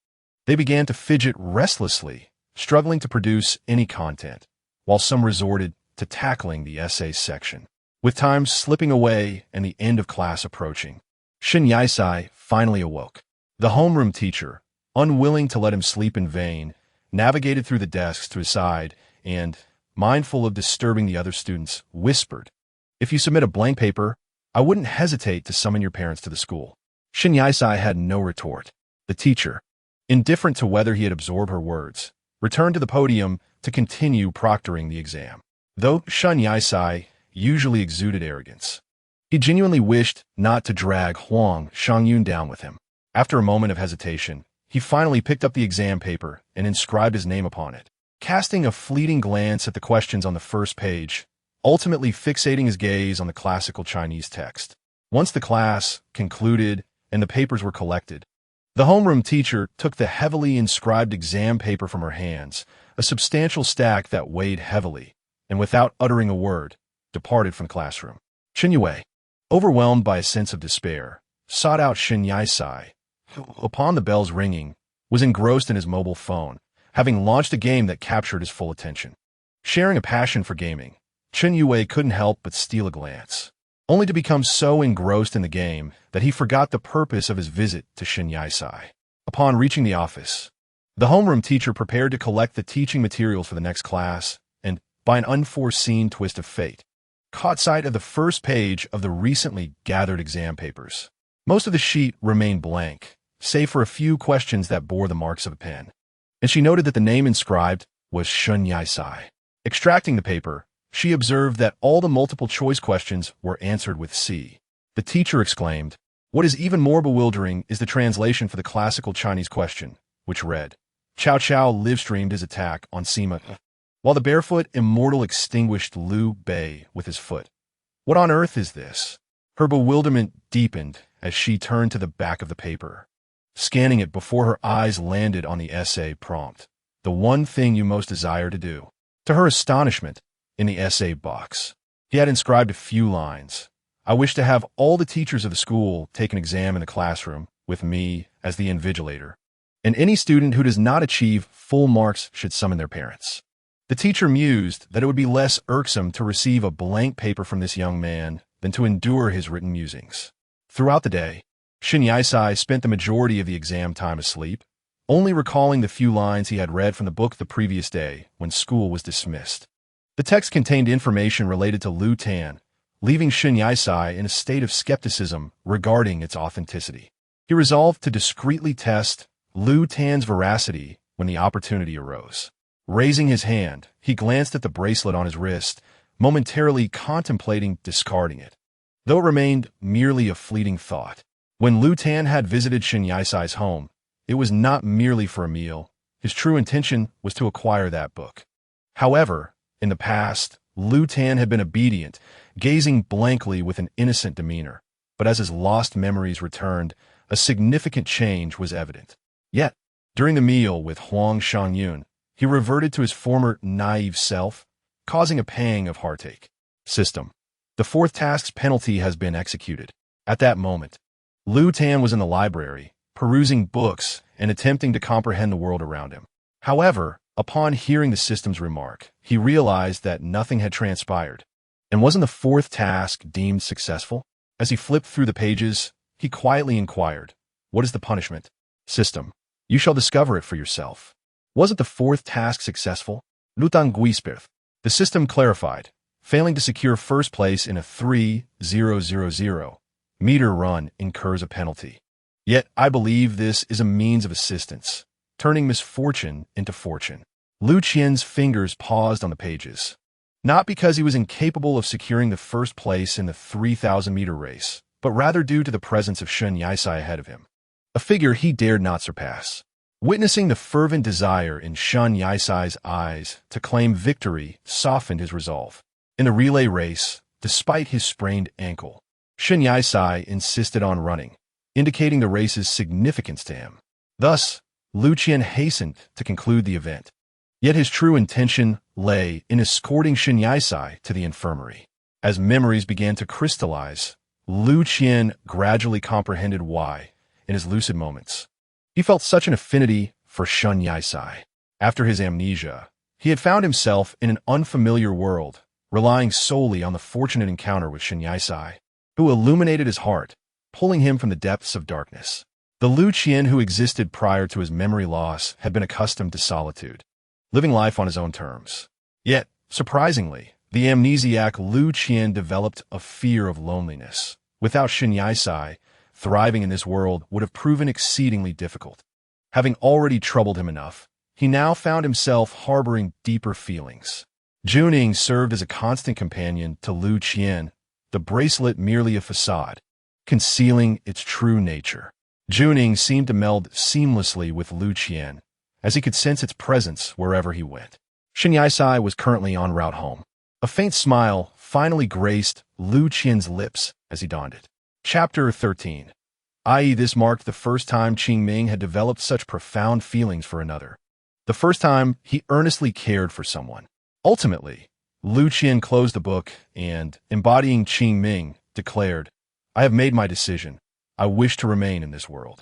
they began to fidget restlessly, struggling to produce any content, while some resorted to tackling the essay section. With time slipping away and the end of class approaching, Shun Yisai finally awoke. The homeroom teacher, unwilling to let him sleep in vain, navigated through the desks to his side and, mindful of disturbing the other students, whispered, "If you submit a blank paper, I wouldn't hesitate to summon your parents to the school." Shun Yisai had no retort. The teacher, indifferent to whether he had absorbed her words, returned to the podium to continue proctoring the exam. Though Shun Yisai usually exuded arrogance, he genuinely wished not to drag Huang Shangyun down with him. After a moment of hesitation, he finally picked up the exam paper and inscribed his name upon it, casting a fleeting glance at the questions on the first page, ultimately fixating his gaze on the classical Chinese text. Once the class concluded and the papers were collected, the homeroom teacher took the heavily inscribed exam paper from her hands, a substantial stack that weighed heavily, and without uttering a word, departed from the classroom. Qinyue, overwhelmed by a sense of despair, sought out Shun Yisai, who, upon the bell's ringing, was engrossed in his mobile phone, having launched a game that captured his full attention. Sharing a passion for gaming, Qinyue couldn't help but steal a glance, only to become so engrossed in the game that he forgot the purpose of his visit to Shun Yisai. Upon reaching the office, the homeroom teacher prepared to collect the teaching materials for the next class and, by an unforeseen twist of fate, caught sight of the first page of the recently gathered exam papers. Most of the sheet remained blank, save for a few questions that bore the marks of a pen, and she noted that the name inscribed was Shun Yisai. Extracting the paper, she observed that all the multiple-choice questions were answered with C. The teacher exclaimed, "What is even more bewildering is the translation for the classical Chinese question, which read, 'Cao Cao live-streamed his attack on Sima, while the barefoot immortal extinguished Liu Bei with his foot. What on earth is this?' Her bewilderment deepened as she turned to the back of the paper, scanning it before her eyes landed on the essay prompt, 'The one thing you most desire to do.' To her astonishment, in the essay box, he had inscribed a few lines, I wish to have all the teachers of the school take an exam in the classroom, with me as the invigilator. And any student who does not achieve full marks should summon their parents. The teacher mused that it would be less irksome to receive a blank paper from this young man than to endure his written musings. Throughout the day, Shin Yisai spent the majority of the exam time asleep, only recalling the few lines he had read from the book the previous day when school was dismissed. The text contained information related to Lu Tan, leaving Shin Yisai in a state of skepticism regarding its authenticity. He resolved to discreetly test Lu Tan's veracity when the opportunity arose. Raising his hand, he glanced at the bracelet on his wrist, momentarily contemplating discarding it, though it remained merely a fleeting thought. When Lu Tan had visited Shin Yisai's home, it was not merely for a meal. His true intention was to acquire that book. However, in the past, Lu Tan had been obedient, gazing blankly with an innocent demeanor. But as his lost memories returned, a significant change was evident. Yet, during the meal with Huang Shangyun, he reverted to his former naive self, causing a pang of heartache. System. The fourth task's penalty has been executed. At that moment, Lu Tan was in the library, perusing books and attempting to comprehend the world around him. However, upon hearing the system's remark, he realized that nothing had transpired. And wasn't the fourth task deemed successful? As he flipped through the pages, he quietly inquired, "What is the punishment?" System. You shall discover it for yourself. Wasn't the fourth task successful? Lutang Guispirth. The system clarified, failing to secure first place in a 3,000-meter run incurs a penalty. Yet I believe this is a means of assistance, turning misfortune into fortune. Lu Qian's fingers paused on the pages. Not because he was incapable of securing the first place in the 3,000-meter race, but rather due to the presence of Shin Yisai ahead of him, a figure he dared not surpass. Witnessing the fervent desire in Shin Yisai's eyes to claim victory softened his resolve. In the relay race, despite his sprained ankle, Shin Yisai insisted on running, indicating the race's significance to him. Thus, Lu Qian hastened to conclude the event. Yet his true intention lay in escorting Shin Yisai to the infirmary. As memories began to crystallize, Lu Qian gradually comprehended why, in his lucid moments, he felt such an affinity for Shin Yisai. After his amnesia, he had found himself in an unfamiliar world, relying solely on the fortunate encounter with Shin Yisai, who illuminated his heart, pulling him from the depths of darkness. The Lu Qian who existed prior to his memory loss had been accustomed to solitude, living life on his own terms. Yet, surprisingly, the amnesiac Lu Qian developed a fear of loneliness. Without Shin Yisai, thriving in this world would have proven exceedingly difficult. Having already troubled him enough, he now found himself harboring deeper feelings. Juning served as a constant companion to Lu Qian, the bracelet merely a facade, concealing its true nature. Juning seemed to meld seamlessly with Lu Qian, as he could sense its presence wherever he went. Shin Yisai was currently en route home. A faint smile finally graced Lu Qian's lips as he donned it. Chapter 13. I.e., this marked the first time Qing Ming had developed such profound feelings for another. The first time he earnestly cared for someone. Ultimately, Lu Qian closed the book and, embodying Qing Ming, declared, "I have made my decision. I wish to remain in this world."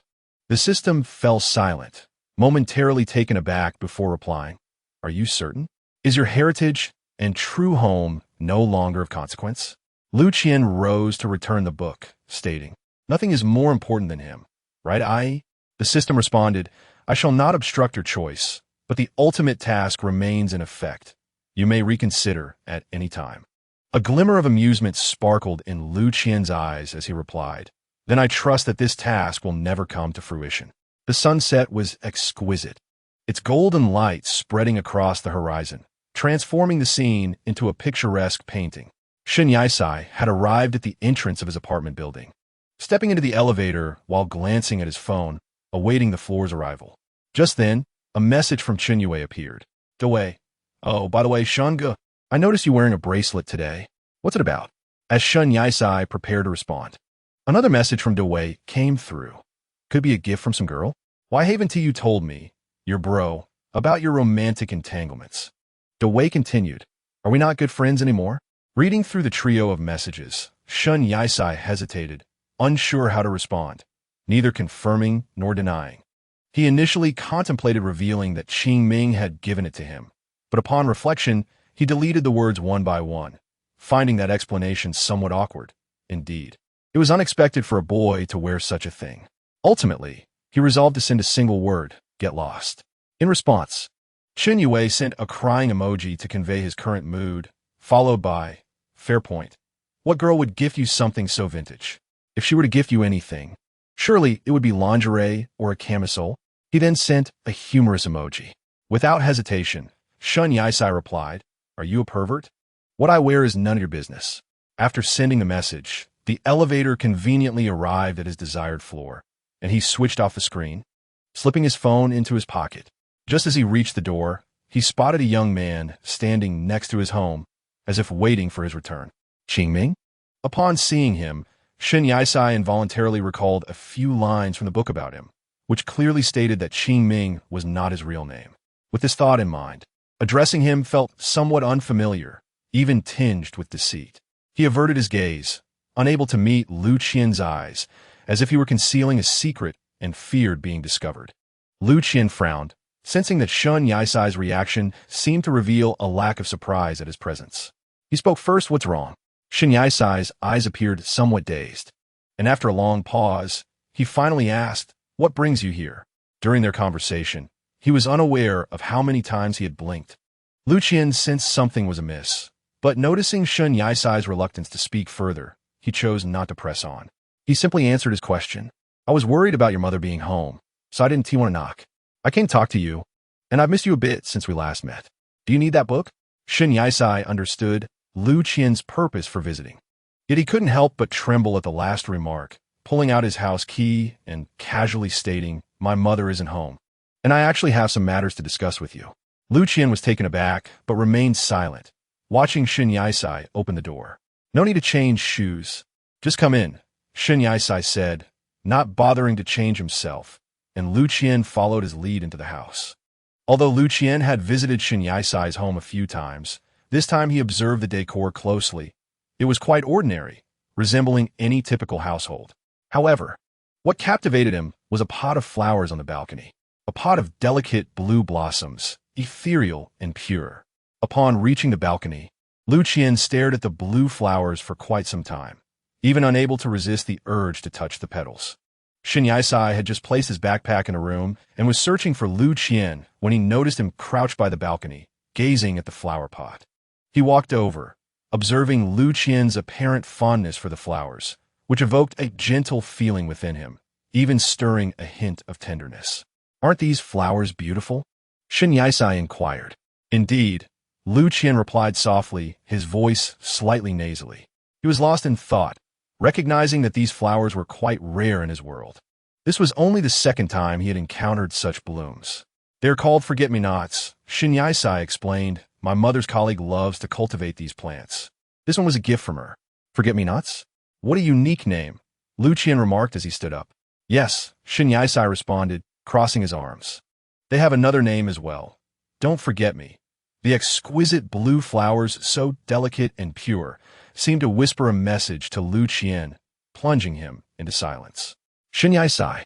The system fell silent, momentarily taken aback before replying, "Are you certain? Is your heritage and true home no longer of consequence?" Lu Qian rose to return the book, stating, "Nothing is more important than him, right, Ai?" The system responded, "I shall not obstruct your choice, but the ultimate task remains in effect. You may reconsider at any time." A glimmer of amusement sparkled in Lu Qian's eyes as he replied, "Then I trust that this task will never come to fruition." The sunset was exquisite, its golden light spreading across the horizon, transforming the scene into a picturesque painting. Shin Yisai had arrived at the entrance of his apartment building, stepping into the elevator while glancing at his phone, awaiting the floor's arrival. Just then, a message from Chinyue appeared. "Dewey. Oh, by the way, Shunga, I noticed you wearing a bracelet today. What's it about?" As Shin Yisai prepared to respond, another message from Dewey came through. "Could be a gift from some girl? Why haven't you told me, your bro, about your romantic entanglements?" Dewey continued, "Are we not good friends anymore?" Reading through the trio of messages, Shun Yisai hesitated, unsure how to respond, neither confirming nor denying. He initially contemplated revealing that Qingming had given it to him, but upon reflection, he deleted the words one by one, finding that explanation somewhat awkward. Indeed, it was unexpected for a boy to wear such a thing. Ultimately, he resolved to send a single word, "Get lost." In response, Chen Yue sent a crying emoji to convey his current mood, followed by, "Fair point. What girl would gift you something so vintage? If she were to gift you anything, surely it would be lingerie or a camisole." He then sent a humorous emoji. Without hesitation, Shun Yisai replied, "Are you a pervert? What I wear is none of your business." After sending the message, the elevator conveniently arrived at his desired floor, and he switched off the screen, slipping his phone into his pocket. Just as he reached the door, he spotted a young man standing next to his home, as if waiting for his return. Qingming? Upon seeing him, Shen Yisai involuntarily recalled a few lines from the book about him, which clearly stated that Qingming was not his real name. With this thought in mind, addressing him felt somewhat unfamiliar, even tinged with deceit. He averted his gaze, unable to meet Lu Qian's eyes, as if he were concealing a secret and feared being discovered. Lu Qian frowned, sensing that Shun Yisai's reaction seemed to reveal a lack of surprise at his presence. He spoke first, "What's wrong?" Shun Yisai's eyes appeared somewhat dazed, and after a long pause, he finally asked, "What brings you here?" During their conversation, he was unaware of how many times he had blinked. Lu Qian sensed something was amiss, but noticing Shun Yisai's reluctance to speak further, he chose not to press on. He simply answered his question. "I was worried about your mother being home, so I didn't want to knock. I came to talk to you, and I've missed you a bit since we last met. Do you need that book?" Shun Yisai understood Lu Qian's purpose for visiting. Yet he couldn't help but tremble at the last remark, pulling out his house key and casually stating, "My mother isn't home, and I actually have some matters to discuss with you." Lu Qian was taken aback, but remained silent, watching Shun Yisai open the door. "No need to change shoes. Just come in," Shun Yisai said, not bothering to change himself, and Lu Qian followed his lead into the house. Although Lu Qian had visited Shun Yisai's home a few times, this time he observed the decor closely. It was quite ordinary, resembling any typical household. However, what captivated him was a pot of flowers on the balcony, a pot of delicate blue blossoms, ethereal and pure. Upon reaching the balcony, Lu Qian stared at the blue flowers for quite some time, even unable to resist the urge to touch the petals. Shun Yisai had just placed his backpack in a room and was searching for Lu Qian when he noticed him crouched by the balcony, gazing at the flower pot. He walked over, observing Lu Qian's apparent fondness for the flowers, which evoked a gentle feeling within him, even stirring a hint of tenderness. "Aren't these flowers beautiful?" Shun Yisai inquired. "Indeed," Lu Qian replied softly, his voice slightly nasally. He was lost in thought, recognizing that these flowers were quite rare in his world. This was only the second time he had encountered such blooms. "They're called forget-me-nots," Shun Yisai explained. "My mother's colleague loves to cultivate these plants. This one was a gift from her." "Forget-me-nots? What a unique name," Lu Qian remarked as he stood up. "Yes," Shun Yisai responded, crossing his arms. "They have another name as well. Don't forget me." The exquisite blue flowers, so delicate and pure, seemed to whisper a message to Lu Qian, plunging him into silence. Shun Yisai,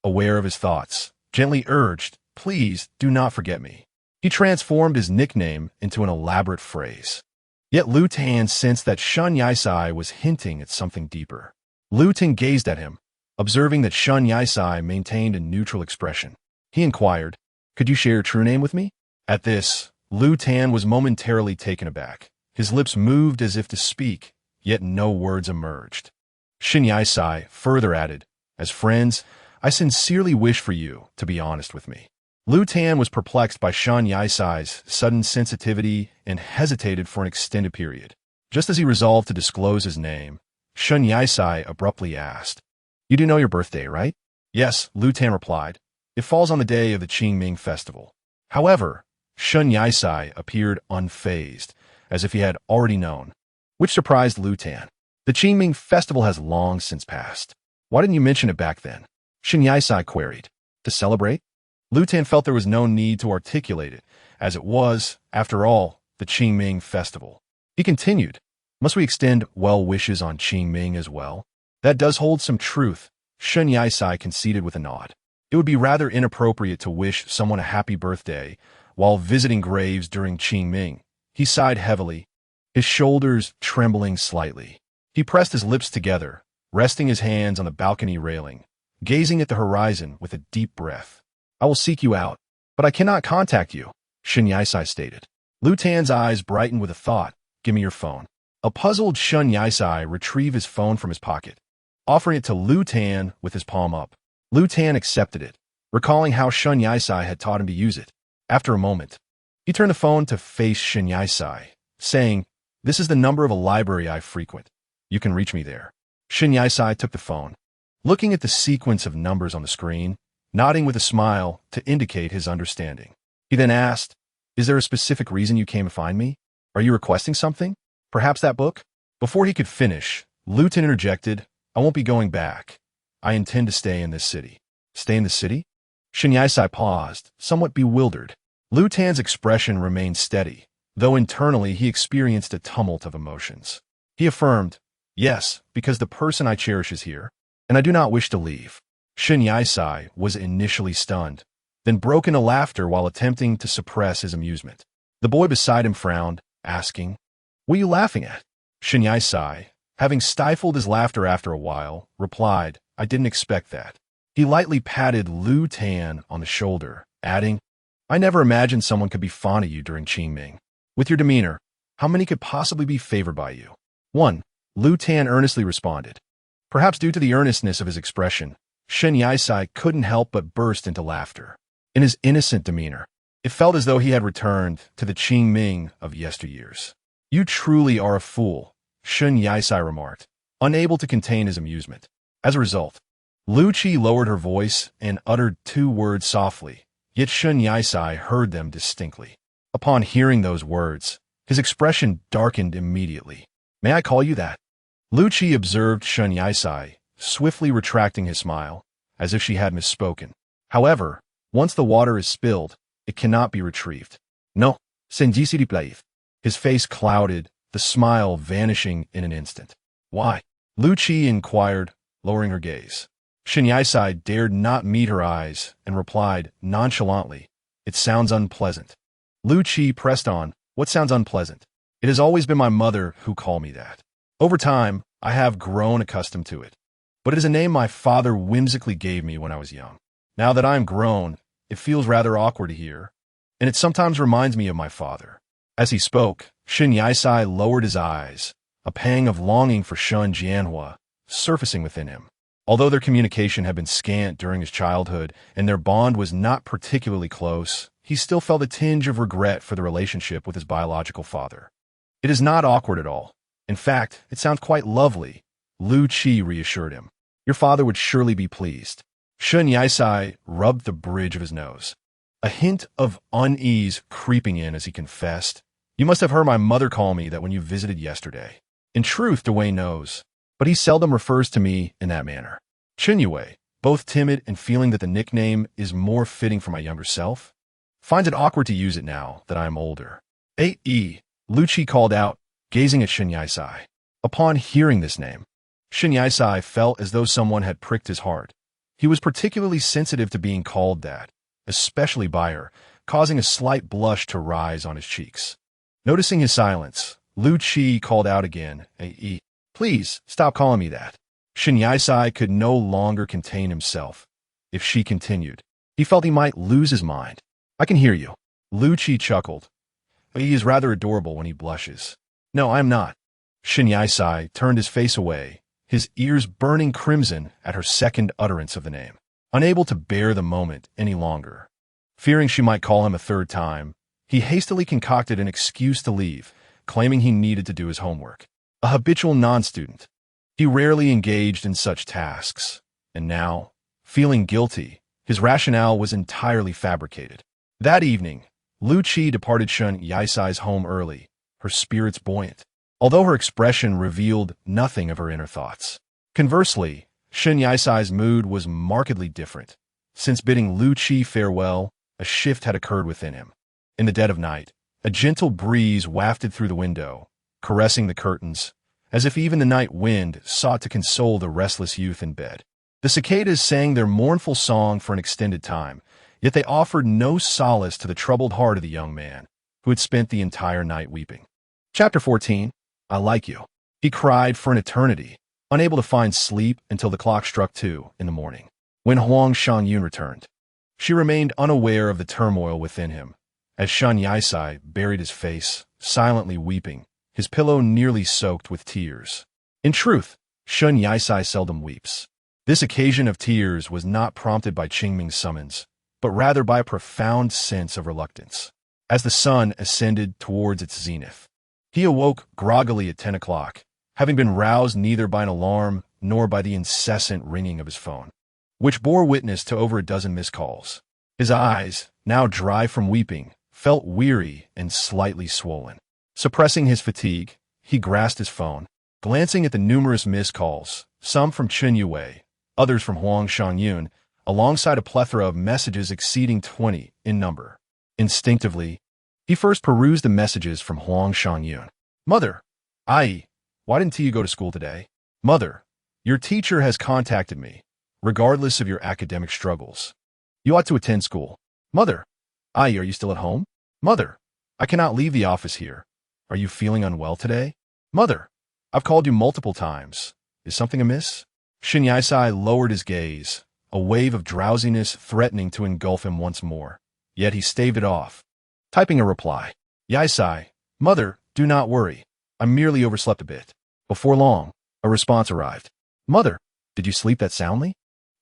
aware of his thoughts, gently urged, "Please do not forget me." He transformed his nickname into an elaborate phrase. Yet Lu Tan sensed that Shun Yisai was hinting at something deeper. Lu Tan gazed at him, observing that Shun Yisai maintained a neutral expression. He inquired, "Could you share your true name with me?" At this, Lu Tan was momentarily taken aback. His lips moved as if to speak, yet no words emerged. Shun Yisai further added, "As friends, I sincerely wish for you to be honest with me." Lu Tan was perplexed by Shun Yisai's sudden sensitivity and hesitated for an extended period. Just as he resolved to disclose his name, Shun Yisai abruptly asked, "You do know your birthday, right?" "Yes," Lu Tan replied. "It falls on the day of the Qingming festival." However, Shun Yisai appeared unfazed, as if he had already known, which surprised Lu Tan. "The Qingming festival has long since passed. Why didn't you mention it back then?" Shun Yisai queried. "To celebrate?" Lu Tan felt there was no need to articulate it, as it was, after all, the Qingming festival. He continued, Must we extend well wishes on Qing Ming as well? That does hold some truth, Shen Yisai conceded with a nod. It would be rather inappropriate to wish someone a happy birthday while visiting graves during Qing Ming. He sighed heavily, his shoulders trembling slightly. He pressed his lips together, resting his hands on the balcony railing, gazing at the horizon with a deep breath. I will seek you out, but I cannot contact you, Shen Yisai stated. Lu Tan's eyes brightened with a thought. Give me your phone. A puzzled Shen Yisai retrieved his phone from his pocket, offering it to Lu Tan with his palm up. Lu Tan accepted it, recalling how Shen Yisai had taught him to use it. After a moment, he turned the phone to face Shen Yisai, saying, "This is the number of a library I frequent. You can reach me there." Shen Yisai took the phone, looking at the sequence of numbers on the screen, nodding with a smile to indicate his understanding. He then asked, "Is there a specific reason you came to find me? Are you requesting something? Perhaps that book?" Before he could finish, Lu Tan interjected, "I won't be going back. I intend to stay in this city." Stay in the city? Shen Yisai paused, somewhat bewildered. Lu Tan's expression remained steady, though internally he experienced a tumult of emotions. He affirmed, "Yes, because the person I cherish is here, and I do not wish to leave." Shen Yisai was initially stunned, then broke into laughter while attempting to suppress his amusement. The boy beside him frowned, asking, "What are you laughing at?" Shen Yisai, having stifled his laughter after a while, replied, "I didn't expect that." He lightly patted Lu Tan on the shoulder, adding, "I never imagined someone could be fond of you during Qing Ming. With your demeanor, how many could possibly be favored by you?" "One," Lu Tan earnestly responded. Perhaps due to the earnestness of his expression, Shen Yisai couldn't help but burst into laughter. In his innocent demeanor, it felt as though he had returned to the Qing Ming of yesteryears. "You truly are a fool," Shen Yisai remarked, unable to contain his amusement. As a result, Lu Qi lowered her voice and uttered two words softly, yet Shen Yisai heard them distinctly. Upon hearing those words, his expression darkened immediately. "May I call you that?" Lu Qi observed Shen Yisai, swiftly retracting his smile, as if she had misspoken. However, once the water is spilled, it cannot be retrieved. "No, senjisi plaith." His face clouded, the smile vanishing in an instant. "Why?" Lu Qi inquired, lowering her gaze. Shen Yisai dared not meet her eyes and replied nonchalantly, "It sounds unpleasant." Lu Qi pressed on, "What sounds unpleasant?" "It has always been my mother who called me that. Over time, I have grown accustomed to it. But it is a name my father whimsically gave me when I was young. Now that I am grown, it feels rather awkward to hear, and it sometimes reminds me of my father." As he spoke, Shen Yisai lowered his eyes, a pang of longing for Shen Jianhua surfacing within him. Although their communication had been scant during his childhood and their bond was not particularly close, he still felt a tinge of regret for the relationship with his biological father. "It is not awkward at all. In fact, it sounds quite lovely," Lu Qi reassured him. "Your father would surely be pleased." Shen Yisai rubbed the bridge of his nose, a hint of unease creeping in as he confessed, "You must have heard my mother call me that when you visited yesterday." In truth, Dwayne knows, but he seldom refers to me in that manner. Chen Yue, both timid and feeling that the nickname is more fitting for my younger self, finds it awkward to use it now that I am older. "A.E." Lu Qi called out, gazing at Shen Yisai. Upon hearing this name, Shen Yisai felt as though someone had pricked his heart. He was particularly sensitive to being called that, especially by her, causing a slight blush to rise on his cheeks. Noticing his silence, Lu Qi called out again, "A.E. Please, stop calling me that." Shen Yisai could no longer contain himself. If she continued, he felt he might lose his mind. "I can hear you." Lu Qi chuckled. "He is rather adorable when he blushes." "No, I am not." Shen Yisai turned his face away, his ears burning crimson at her second utterance of the name. Unable to bear the moment any longer, fearing she might call him a third time, he hastily concocted an excuse to leave, claiming he needed to do his homework. A habitual non-student, he rarely engaged in such tasks, and now, feeling guilty, his rationale was entirely fabricated. That evening, Lu Qi departed Shen Yisai's home early, her spirits buoyant, although her expression revealed nothing of her inner thoughts. Conversely, Shen Yisai's mood was markedly different. Since bidding Lu Qi farewell, a shift had occurred within him. In the dead of night, a gentle breeze wafted through the window, caressing the curtains, as if even the night wind sought to console the restless youth in bed. The cicadas sang their mournful song for an extended time, yet they offered no solace to the troubled heart of the young man, who had spent the entire night weeping. Chapter 14. I Like You. He cried for an eternity, unable to find sleep until the clock struck 2 in the morning, when Huang Shangyun returned. She remained unaware of the turmoil within him, as Shun Yisai buried his face, silently weeping, his pillow nearly soaked with tears. In truth, Shun Yisai seldom weeps. This occasion of tears was not prompted by Qingming's summons, but rather by a profound sense of reluctance. As the sun ascended towards its zenith, he awoke groggily at 10 o'clock, having been roused neither by an alarm nor by the incessant ringing of his phone, which bore witness to over a dozen missed calls. His eyes, now dry from weeping, felt weary and slightly swollen. Suppressing his fatigue, he grasped his phone, glancing at the numerous missed calls, some from Chen Yue, others from Huang Shangyun, alongside a plethora of messages exceeding 20 in number. Instinctively, he first perused the messages from Huang Shangyun. Mother, why didn't you go to school today? Mother, your teacher has contacted me, regardless of your academic struggles. You ought to attend school. Mother, are you still at home? Mother, I cannot leave the office here. Are you feeling unwell today? Mother, I've called you multiple times. Is something amiss? Shin Yisai lowered his gaze, a wave of drowsiness threatening to engulf him once more. Yet he staved it off, typing a reply. Yisai, Mother, do not worry. I merely overslept a bit. Before long, a response arrived. Mother, did you sleep that soundly?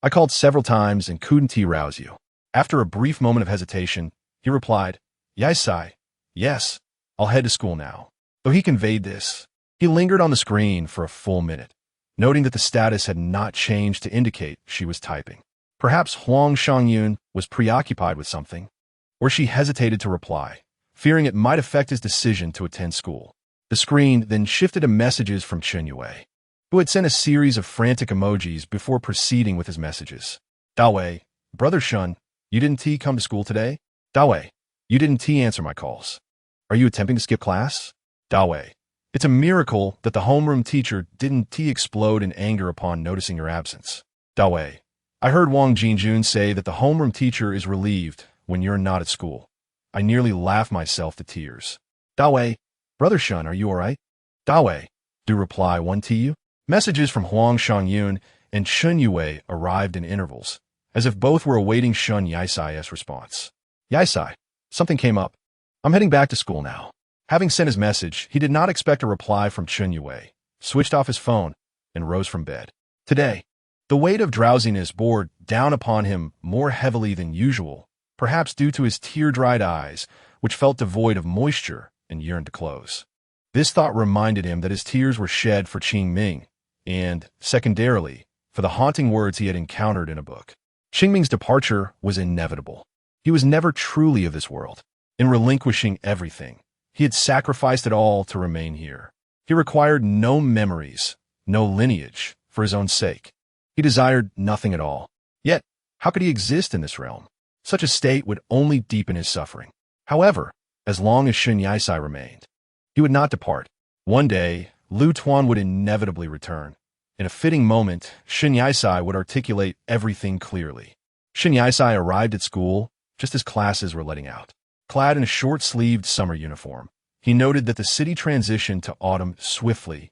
I called several times and couldn't rouse you. After a brief moment of hesitation, he replied, Yisai, yes, I'll head to school now. Though he conveyed this, he lingered on the screen for a full minute, noting that the status had not changed to indicate she was typing. Perhaps Huang Shangyun was preoccupied with something, or she hesitated to reply, fearing it might affect his decision to attend school. The screen then shifted to messages from Chen Yue, who had sent a series of frantic emojis before proceeding with his messages. Dawei, Brother Shun, you didn't come to school today? Dawei, you didn't answer my calls. Are you attempting to skip class? Dawei, it's a miracle that the homeroom teacher didn't explode in anger upon noticing your absence. Dawei, I heard Wang Jinjun say that the homeroom teacher is relieved when you're not at school. I nearly laughed myself to tears. Dawei, Brother Shun, are you all right? Dawei, do reply 1 to you. Messages from Huang Shangyun and Chen Yue arrived in intervals, as if both were awaiting Shun Yisai's response. Yisai, something came up. I'm heading back to school now. Having sent his message, he did not expect a reply from Chen Yue, switched off his phone, and rose from bed. Today, the weight of drowsiness bore down upon him more heavily than usual, perhaps due to his tear-dried eyes, which felt devoid of moisture and yearned to close. This thought reminded him that his tears were shed for Qingming, and, secondarily, for the haunting words he had encountered in a book. Qingming's departure was inevitable. He was never truly of this world. In relinquishing everything, he had sacrificed it all to remain here. He required no memories, no lineage, for his own sake. He desired nothing at all. Yet, how could he exist in this realm? Such a state would only deepen his suffering. However, as long as Shin Yisai remained, he would not depart. One day, Lu Tuan would inevitably return. In a fitting moment, Shin Yisai would articulate everything clearly. Shin Yisai arrived at school just as classes were letting out. Clad in a short-sleeved summer uniform, he noted that the city transitioned to autumn swiftly,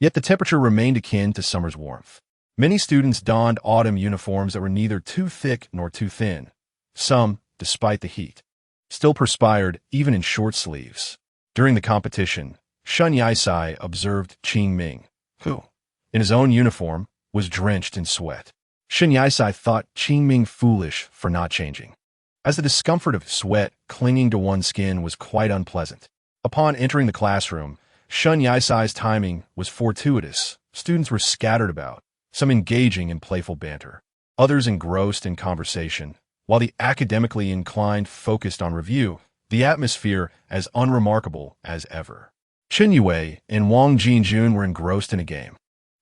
yet the temperature remained akin to summer's warmth. Many students donned autumn uniforms that were neither too thick nor too thin. Some, despite the heat, still perspired even in short sleeves. During the competition, Shun Yisai observed Qingming, who, in his own uniform, was drenched in sweat. Shin Yisai thought Qingming foolish for not changing, as the discomfort of sweat clinging to one's skin was quite unpleasant. Upon entering the classroom, Shun Yisai's timing was fortuitous. Students were scattered about, some engaging in playful banter, others engrossed in conversation, while the academically inclined focused on review, the atmosphere as unremarkable as ever. Chen Yue and Wang Jinjun were engrossed in a game,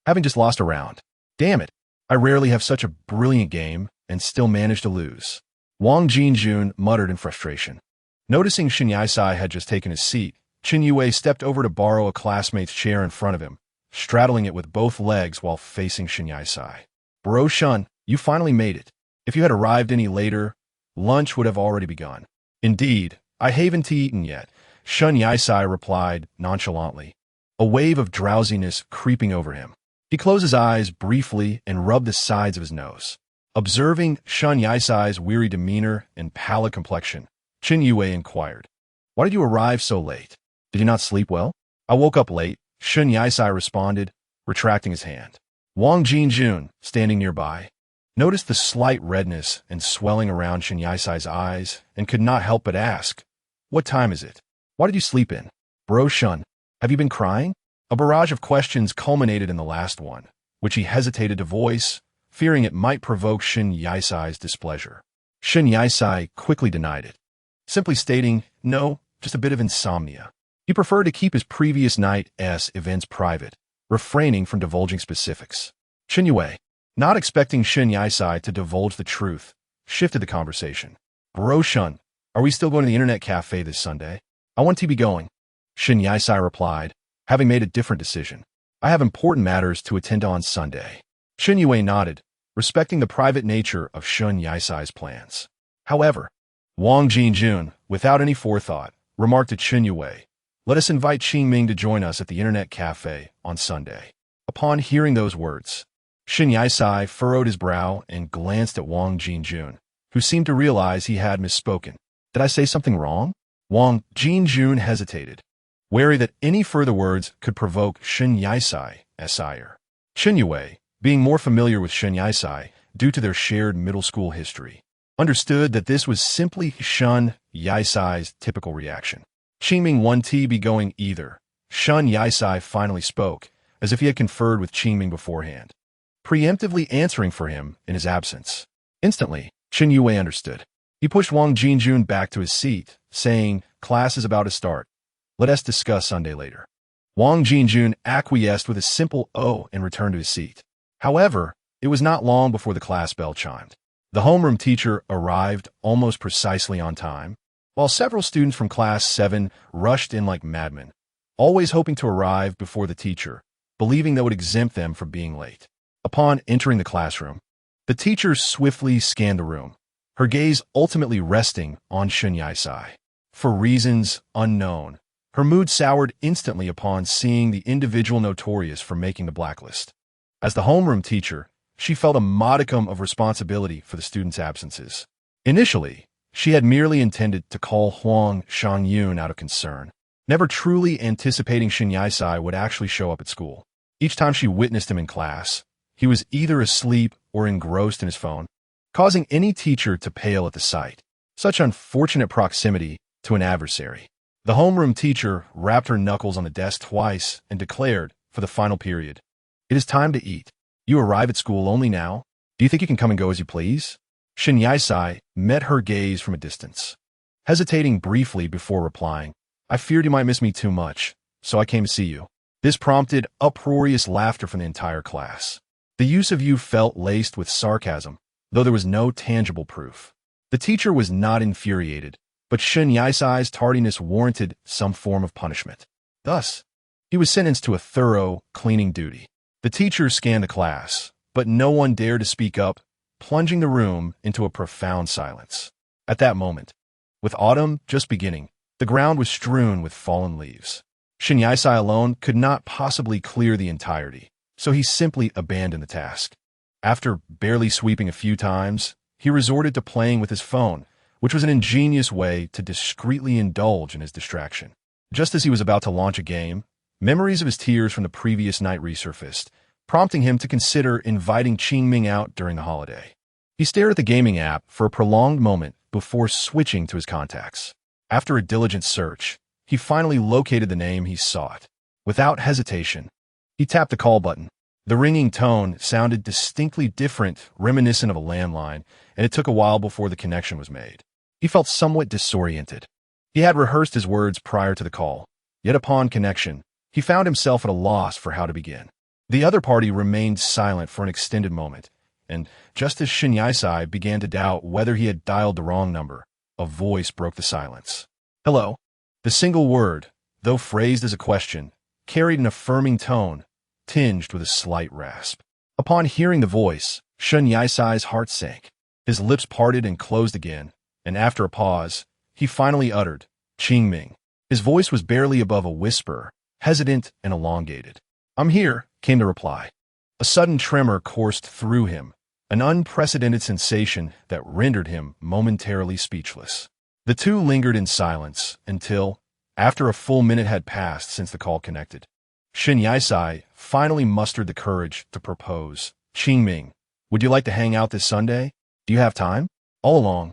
having just lost a round. Damn it, I rarely have such a brilliant game and still manage to lose. Wang Jinjun muttered in frustration. Noticing Shin Yisai had just taken his seat, Qin Yue stepped over to borrow a classmate's chair in front of him, straddling it with both legs while facing Shin Yai-sai. Bro Shun, you finally made it. If you had arrived any later, lunch would have already begun. Indeed, I haven't eaten yet, Shun Yai-sai replied nonchalantly, a wave of drowsiness creeping over him. He closed his eyes briefly and rubbed the sides of his nose. Observing Shun Yai-sai's weary demeanor and pallid complexion, Qin Yue inquired, "Why did you arrive so late? Did you not sleep well?" "I woke up late," Shun Yai-sai responded, retracting his hand. Wang Jinjun, standing nearby, noticed the slight redness and swelling around Shun Yai-sai's eyes and could not help but ask, "What time is it? Why did you sleep in? Bro Shun, have you been crying?" A barrage of questions culminated in the last one, which he hesitated to voice, fearing it might provoke Shin Yai-sai's displeasure. Shin Yai-sai quickly denied it, simply stating, "No, just a bit of insomnia." He preferred to keep his previous night's events private, refraining from divulging specifics. Qin Yue, not expecting Shin Yai-sai to divulge the truth, shifted the conversation. "Bro Shun, are we still going to the internet cafe this Sunday?" "I want to be going," Shin Yai-sai replied, having made a different decision. "I have important matters to attend to on Sunday." Qin Yue nodded, respecting the private nature of Shun Yai-sai's plans. However, Wang Jinjun, without any forethought, remarked to Qin Yue, "Let us invite Qingming to join us at the internet cafe on Sunday." Upon hearing those words, Shin Yai-sai furrowed his brow and glanced at Wang Jinjun, who seemed to realize he had misspoken. "Did I say something wrong?" Wang Jinjun hesitated, wary that any further words could provoke Shin Yai-sai's ire. Qin Yue, being more familiar with Shin Yai-sai due to their shared middle school history, understood that this was simply Shun Yai-sai's typical reaction. "Qingming won't be going either," Shun Yai-sai finally spoke, as if he had conferred with Qingming beforehand, preemptively answering for him in his absence. Instantly, Qin Yue understood. He pushed Wang Jinjun back to his seat, saying, "Class is about to start. Let us discuss Sunday later." Wang Jinjun acquiesced with a simple "oh" and returned to his seat. However, it was not long before the class bell chimed. The homeroom teacher arrived almost precisely on time, while several students from Class 7 rushed in like madmen, always hoping to arrive before the teacher, believing that would exempt them from being late. Upon entering the classroom, the teacher swiftly scanned the room, her gaze ultimately resting on Shin Yai-sai. For reasons unknown, her mood soured instantly upon seeing the individual notorious for making the blacklist. As the homeroom teacher, she felt a modicum of responsibility for the students' absences. Initially, she had merely intended to call Huang Shangyun out of concern, never truly anticipating Shin Yai-sai would actually show up at school. Each time she witnessed him in class, he was either asleep or engrossed in his phone, causing any teacher to pale at the sight. Such unfortunate proximity to an adversary. The homeroom teacher rapped her knuckles on the desk twice and declared, for the final period, "It is time to eat. You arrive at school only now. Do you think you can come and go as you please?" Shin Yai-sai met her gaze from a distance, hesitating briefly before replying, "I feared you might miss me too much, so I came to see you." This prompted uproarious laughter from the entire class. The use of "you" felt laced with sarcasm, though there was no tangible proof. The teacher was not infuriated, but Shin Yai-sai's tardiness warranted some form of punishment. Thus, he was sentenced to a thorough cleaning duty. The teacher scanned the class, but no one dared to speak up, plunging the room into a profound silence. At that moment, with autumn just beginning, the ground was strewn with fallen leaves. Shin Yai-sai alone could not possibly clear the entirety, so he simply abandoned the task. After barely sweeping a few times, he resorted to playing with his phone, which was an ingenious way to discreetly indulge in his distraction. Just as he was about to launch a game, memories of his tears from the previous night resurfaced, prompting him to consider inviting Qingming out during the holiday. He stared at the gaming app for a prolonged moment before switching to his contacts. After a diligent search, he finally located the name he sought. Without hesitation, he tapped the call button. The ringing tone sounded distinctly different, reminiscent of a landline, and it took a while before the connection was made. He felt somewhat disoriented. He had rehearsed his words prior to the call, yet upon connection, he found himself at a loss for how to begin. The other party remained silent for an extended moment, and just as Shin Yai-sai began to doubt whether he had dialed the wrong number, a voice broke the silence. "Hello." The single word, though phrased as a question, carried an affirming tone, tinged with a slight rasp. Upon hearing the voice, Shun Yaisai's heart sank. His lips parted and closed again, and after a pause, he finally uttered, "Qingming." His voice was barely above a whisper, hesitant and elongated. "I'm here," came the reply. A sudden tremor coursed through him, an unprecedented sensation that rendered him momentarily speechless. The two lingered in silence until, after a full minute had passed since the call connected, Shin Yaisai finally mustered the courage to propose. "Qingming, would you like to hang out this Sunday? Do you have time?" All along,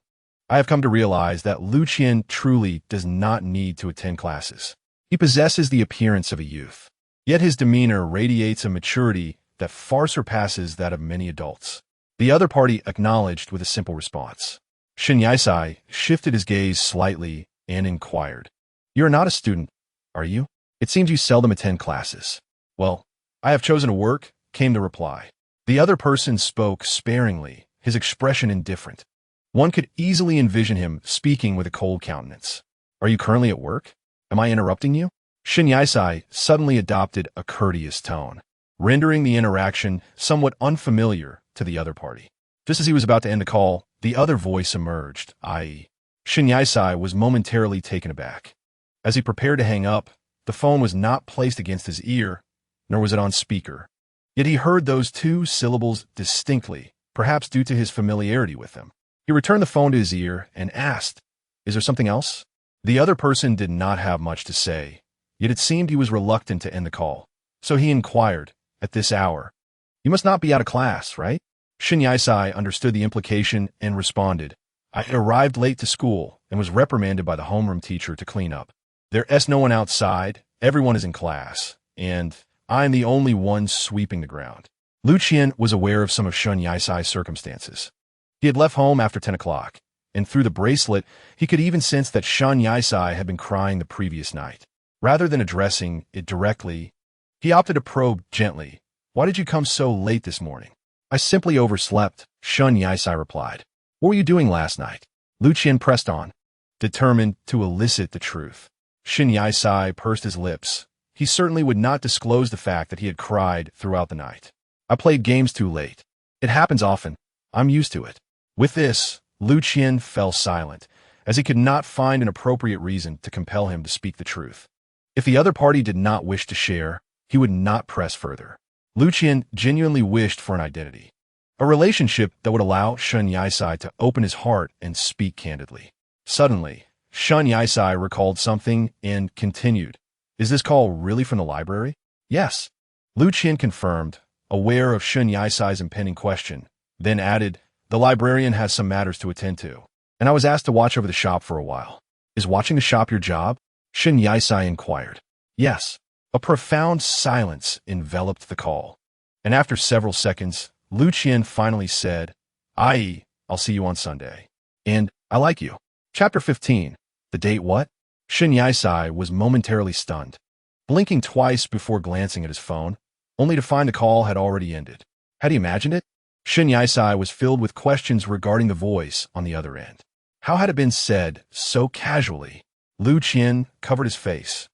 I have come to realize that Lu Qian truly does not need to attend classes. He possesses the appearance of a youth, yet his demeanor radiates a maturity that far surpasses that of many adults. The other party acknowledged with a simple response. Shin Yaisai shifted his gaze slightly and inquired, "You are not a student, are you? It seems you seldom attend classes." "Well, I have chosen to work," came the reply. The other person spoke sparingly, his expression indifferent. One could easily envision him speaking with a cold countenance. "Are you currently at work? Am I interrupting you?" Shin Yaisai suddenly adopted a courteous tone, rendering the interaction somewhat unfamiliar to the other party. Just as he was about to end the call, the other voice emerged, i.e., Shin Yaisai was momentarily taken aback. As he prepared to hang up, the phone was not placed against his ear, nor was it on speaker. Yet he heard those two syllables distinctly, perhaps due to his familiarity with them. He returned the phone to his ear and asked, "Is there something else?" The other person did not have much to say, yet it seemed he was reluctant to end the call. So he inquired, "At this hour, you must not be out of class, right?" Shin Yaisai understood the implication and responded, "I had arrived late to school and was reprimanded by the homeroom teacher to clean up. There's no one outside, everyone is in class, and I'm the only one sweeping the ground." Lu Qian was aware of some of Shun Yaisai's circumstances. He had left home after 10 o'clock, and through the bracelet, he could even sense that Shun Yaisai had been crying the previous night. Rather than addressing it directly, he opted to probe gently. "Why did you come so late this morning?" "I simply overslept," Shun Yaisai replied. "What were you doing last night?" Lu Qian pressed on, determined to elicit the truth. Shin Yaisai pursed his lips. He certainly would not disclose the fact that he had cried throughout the night. "I played games too late. It happens often. I'm used to it." With this, Lu Qian fell silent, as he could not find an appropriate reason to compel him to speak the truth. If the other party did not wish to share, he would not press further. Lu Qian genuinely wished for an identity, a relationship that would allow Shun Yaisai to open his heart and speak candidly. Suddenly, Shun Yaisai recalled something and continued, "Is this call really from the library?" "Yes," Lu Qian confirmed, aware of Shun Yaisai's impending question, then added, "The librarian has some matters to attend to, and I was asked to watch over the shop for a while." "Is watching the shop your job?" Shin Yaisai inquired. "Yes." A profound silence enveloped the call, and after several seconds, Lu Qian finally said, "I.e., I'll see you on Sunday. And I like you." Chapter 15. The date what? Shin Yaisai was momentarily stunned, blinking twice before glancing at his phone, only to find the call had already ended. Had he imagined it? Shin Yaisai was filled with questions regarding the voice on the other end. How had it been said so casually? Lu Qian covered his face.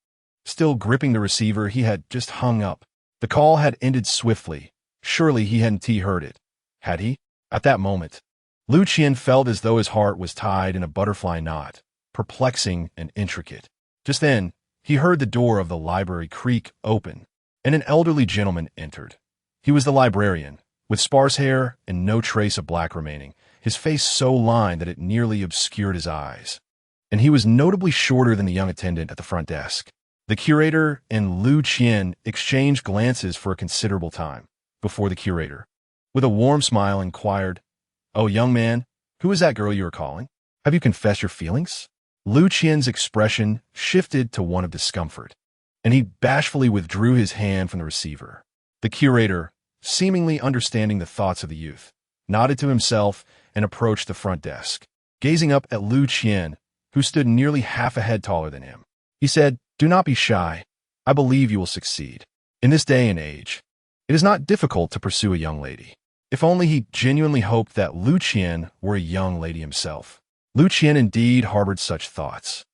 Still gripping the receiver he had just hung up. The call had ended swiftly. Surely he hadn't heard it. Had he? At that moment, Lu Qian felt as though his heart was tied in a butterfly knot, perplexing and intricate. Just then, he heard the door of the library creak open, and an elderly gentleman entered. He was the librarian, with sparse hair and no trace of black remaining, his face so lined that it nearly obscured his eyes. And he was notably shorter than the young attendant at the front desk. The curator and Lu Qian exchanged glances for a considerable time, before the curator, with a warm smile, inquired, "Oh, young man, who is that girl you are calling? Have you confessed your feelings?" Lu Qian's expression shifted to one of discomfort, and he bashfully withdrew his hand from the receiver. The curator, seemingly understanding the thoughts of the youth, nodded to himself and approached the front desk. Gazing up at Lu Qian, who stood nearly half a head taller than him, he said, "Do not be shy. I believe you will succeed. In this day and age, it is not difficult to pursue a young lady." If only he genuinely hoped that Lu Qian were a young lady himself. Lu Qian indeed harbored such thoughts.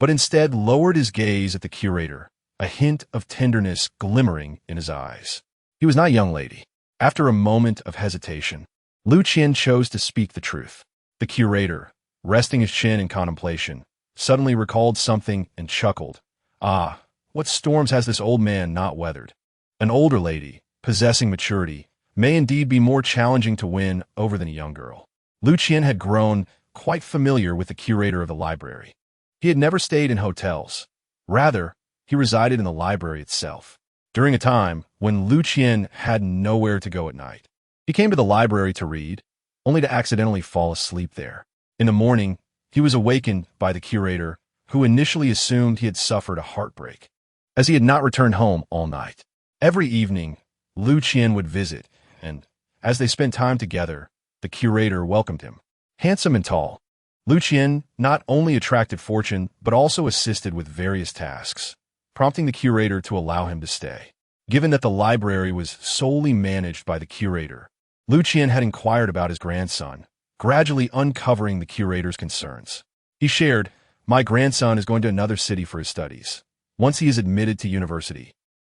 but instead lowered his gaze at the curator, a hint of tenderness glimmering in his eyes. He was not young lady. After a moment of hesitation, Lu Qian chose to speak the truth. The curator, resting his chin in contemplation, suddenly recalled something and chuckled. Ah, what storms has this old man not weathered? An older lady, possessing maturity, may indeed be more challenging to win over than a young girl. Lu Qian had grown quite familiar with the curator of the library. He had never stayed in hotels. Rather, he resided in the library itself. During a time when Lu Qian had nowhere to go at night, he came to the library to read, only to accidentally fall asleep there. In the morning, he was awakened by the curator, who initially assumed he had suffered a heartbreak, as he had not returned home all night. Every evening, Lu Qian would visit, and, as they spent time together, the curator welcomed him. Handsome and tall, Lu Qian not only attracted fortune, but also assisted with various tasks, prompting the curator to allow him to stay. Given that the library was solely managed by the curator, Lu Qian had inquired about his grandson, gradually uncovering the curator's concerns. He shared, "My grandson is going to another city for his studies. Once he is admitted to university,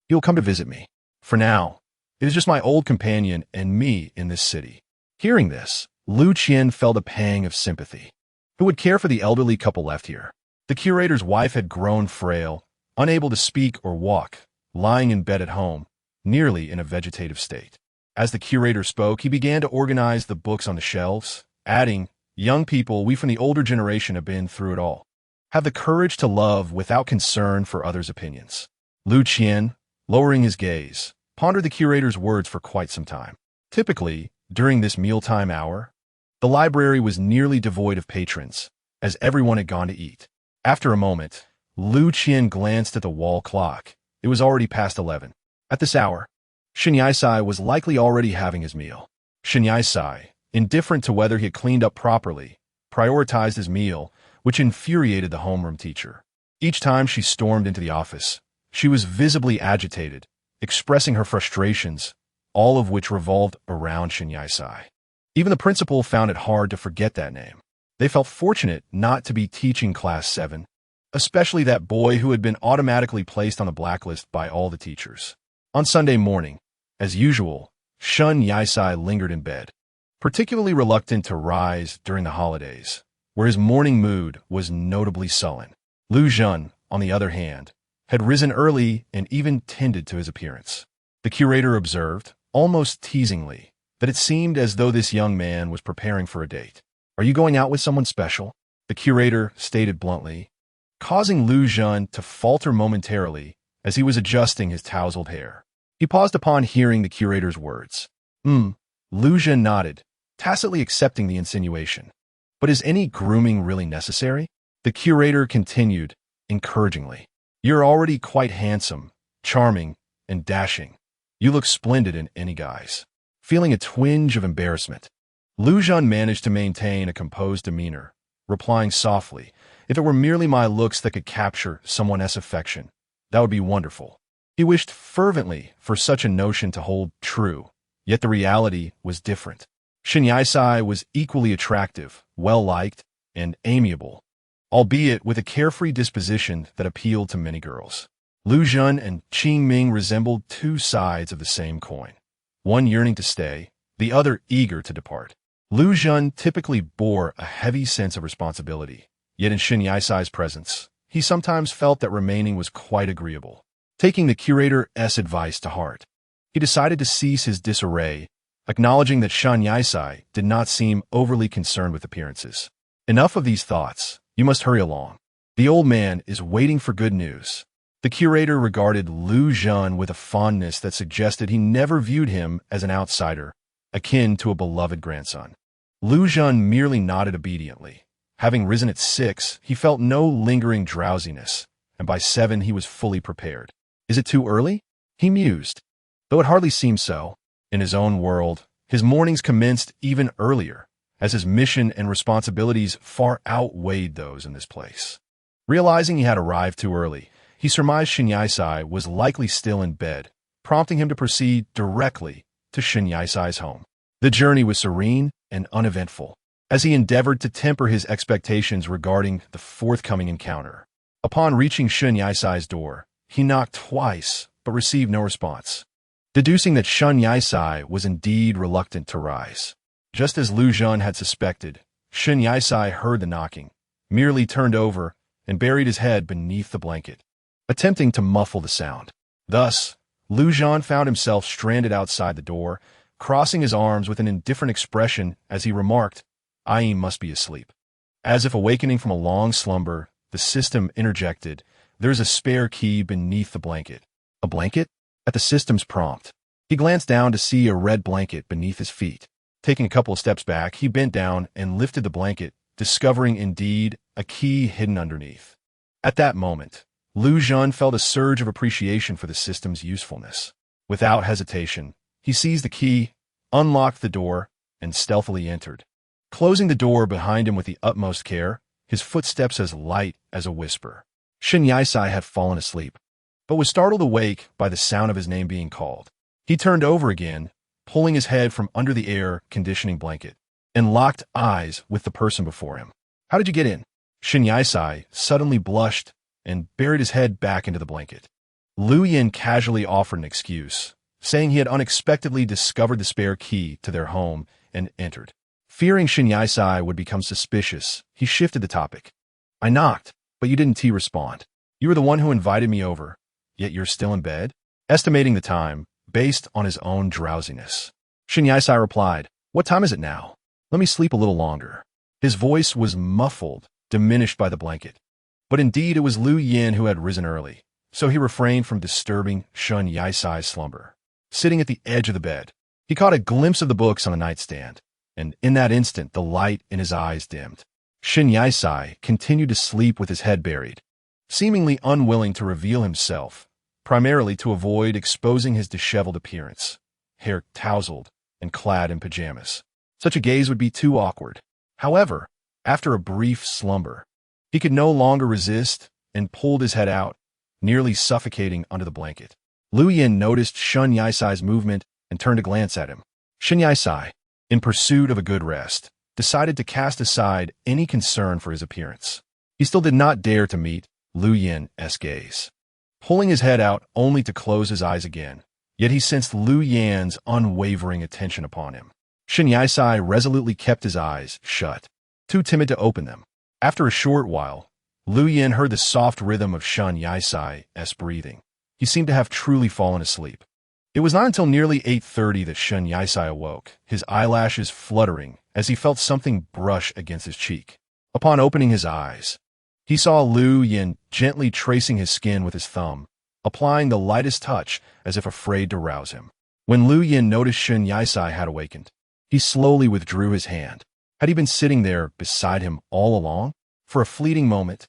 he will come to visit me. For now, it is just my old companion and me in this city." Hearing this, Lu Qian felt a pang of sympathy. Who would care for the elderly couple left here? The curator's wife had grown frail, unable to speak or walk, lying in bed at home, nearly in a vegetative state. As the curator spoke, he began to organize the books on the shelves, adding, "Young people, we from the older generation have been through it all. Have the courage to love without concern for others' opinions." Lu Qian, lowering his gaze, pondered the curator's words for quite some time. Typically, during this mealtime hour, the library was nearly devoid of patrons, as everyone had gone to eat. After a moment, Lu Qian glanced at the wall clock. It was already past 11. At this hour, Shen Yisai was likely already having his meal. Shen Yisai, indifferent to whether he had cleaned up properly, prioritized his meal, which infuriated the homeroom teacher. Each time she stormed into the office, she was visibly agitated, expressing her frustrations, all of which revolved around Shen Yisai. Even the principal found it hard to forget that name. They felt fortunate not to be teaching Class 7, especially that boy who had been automatically placed on the blacklist by all the teachers. On Sunday morning, as usual, Shen Yisai lingered in bed, particularly reluctant to rise during the holidays, where his morning mood was notably sullen. Lu Zhen, on the other hand, had risen early and even tended to his appearance. The curator observed, almost teasingly, that it seemed as though this young man was preparing for a date. "Are you going out with someone special?" the curator stated bluntly, causing Lu Zhen to falter momentarily as he was adjusting his tousled hair. He paused upon hearing the curator's words. Lu Zhen nodded, tacitly accepting the insinuation. "But is any grooming really necessary?" The curator continued, encouragingly. "You're already quite handsome, charming, and dashing. You look splendid in any guise." Feeling a twinge of embarrassment, Lu Zhen managed to maintain a composed demeanor, replying softly, "If it were merely my looks that could capture someone's affection, that would be wonderful." He wished fervently for such a notion to hold true, yet the reality was different. Shen Yisai was equally attractive, well-liked, and amiable, albeit with a carefree disposition that appealed to many girls. Lu Zhen and Qing Ming resembled two sides of the same coin, one yearning to stay, the other eager to depart. Lu Zhen typically bore a heavy sense of responsibility, yet in Shen Yisai's presence, he sometimes felt that remaining was quite agreeable. Taking the curator's advice to heart, he decided to cease his disarray, acknowledging that Shen Yisai did not seem overly concerned with appearances. "Enough of these thoughts. You must hurry along. The old man is waiting for good news." The curator regarded Lu Zhen with a fondness that suggested he never viewed him as an outsider, akin to a beloved grandson. Lu Zhen merely nodded obediently. Having risen at 6, he felt no lingering drowsiness, and by 7 he was fully prepared. "Is it too early?" he mused. Though it hardly seemed so. In his own world, his mornings commenced even earlier, as his mission and responsibilities far outweighed those in this place. Realizing he had arrived too early, he surmised Shen Yisai was likely still in bed, prompting him to proceed directly to Shen Yisai's home. The journey was serene and uneventful, as he endeavored to temper his expectations regarding the forthcoming encounter. Upon reaching Shun Yaisai's door, he knocked twice, but received no response, deducing that Shun Yaisai was indeed reluctant to rise. Just as Lu Zhen had suspected, Shun Yaisai heard the knocking, merely turned over, and buried his head beneath the blanket, attempting to muffle the sound. Thus, Lu Zhen found himself stranded outside the door, crossing his arms with an indifferent expression as he remarked, "I must be asleep." As if awakening from a long slumber, the system interjected, "There's a spare key beneath the blanket." A blanket? At the system's prompt, he glanced down to see a red blanket beneath his feet. Taking a couple of steps back, he bent down and lifted the blanket, discovering indeed a key hidden underneath. At that moment, Lu Zhen felt a surge of appreciation for the system's usefulness. Without hesitation, he seized the key, unlocked the door, and stealthily entered. Closing the door behind him with the utmost care, his footsteps as light as a whisper. Shun Yaisai had fallen asleep, but was startled awake by the sound of his name being called. He turned over again, pulling his head from under the air-conditioning blanket, and locked eyes with the person before him. "How did you get in?" Shun Yaisai suddenly blushed and buried his head back into the blanket. Lu Yin casually offered an excuse, saying he had unexpectedly discovered the spare key to their home and entered. Fearing Shun Yaisai would become suspicious, he shifted the topic. "I knocked, but you didn't respond. You were the one who invited me over, yet you're still in bed?" Estimating the time, based on his own drowsiness, Shun Yaisai replied, "What time is it now? Let me sleep a little longer." His voice was muffled, diminished by the blanket. But indeed it was Lu Yin who had risen early, so he refrained from disturbing Shun Yaisai's slumber. Sitting at the edge of the bed, he caught a glimpse of the books on the nightstand, and in that instant the light in his eyes dimmed. Shun Yaisai continued to sleep with his head buried, seemingly unwilling to reveal himself, primarily to avoid exposing his disheveled appearance, hair tousled and clad in pajamas. Such a gaze would be too awkward. However, after a brief slumber, he could no longer resist and pulled his head out, nearly suffocating under the blanket. Lu Yin noticed Shun Yaisai's movement and turned to glance at him. Shun Yaisai, in pursuit of a good rest, decided to cast aside any concern for his appearance. He still did not dare to meet Lu Yin's gaze, pulling his head out only to close his eyes again, yet he sensed Lu Yin's unwavering attention upon him. Shun Yaisai resolutely kept his eyes shut, too timid to open them. After a short while, Lu Yin heard the soft rhythm of Shun Yaisai's breathing. He seemed to have truly fallen asleep. It was not until nearly 8:30 that Shun Yaisai awoke, his eyelashes fluttering as he felt something brush against his cheek. Upon opening his eyes, he saw Lu Yin gently tracing his skin with his thumb, applying the lightest touch as if afraid to rouse him. When Lu Yin noticed Shun Yaisai had awakened, he slowly withdrew his hand. Had he been sitting there beside him all along? For a fleeting moment,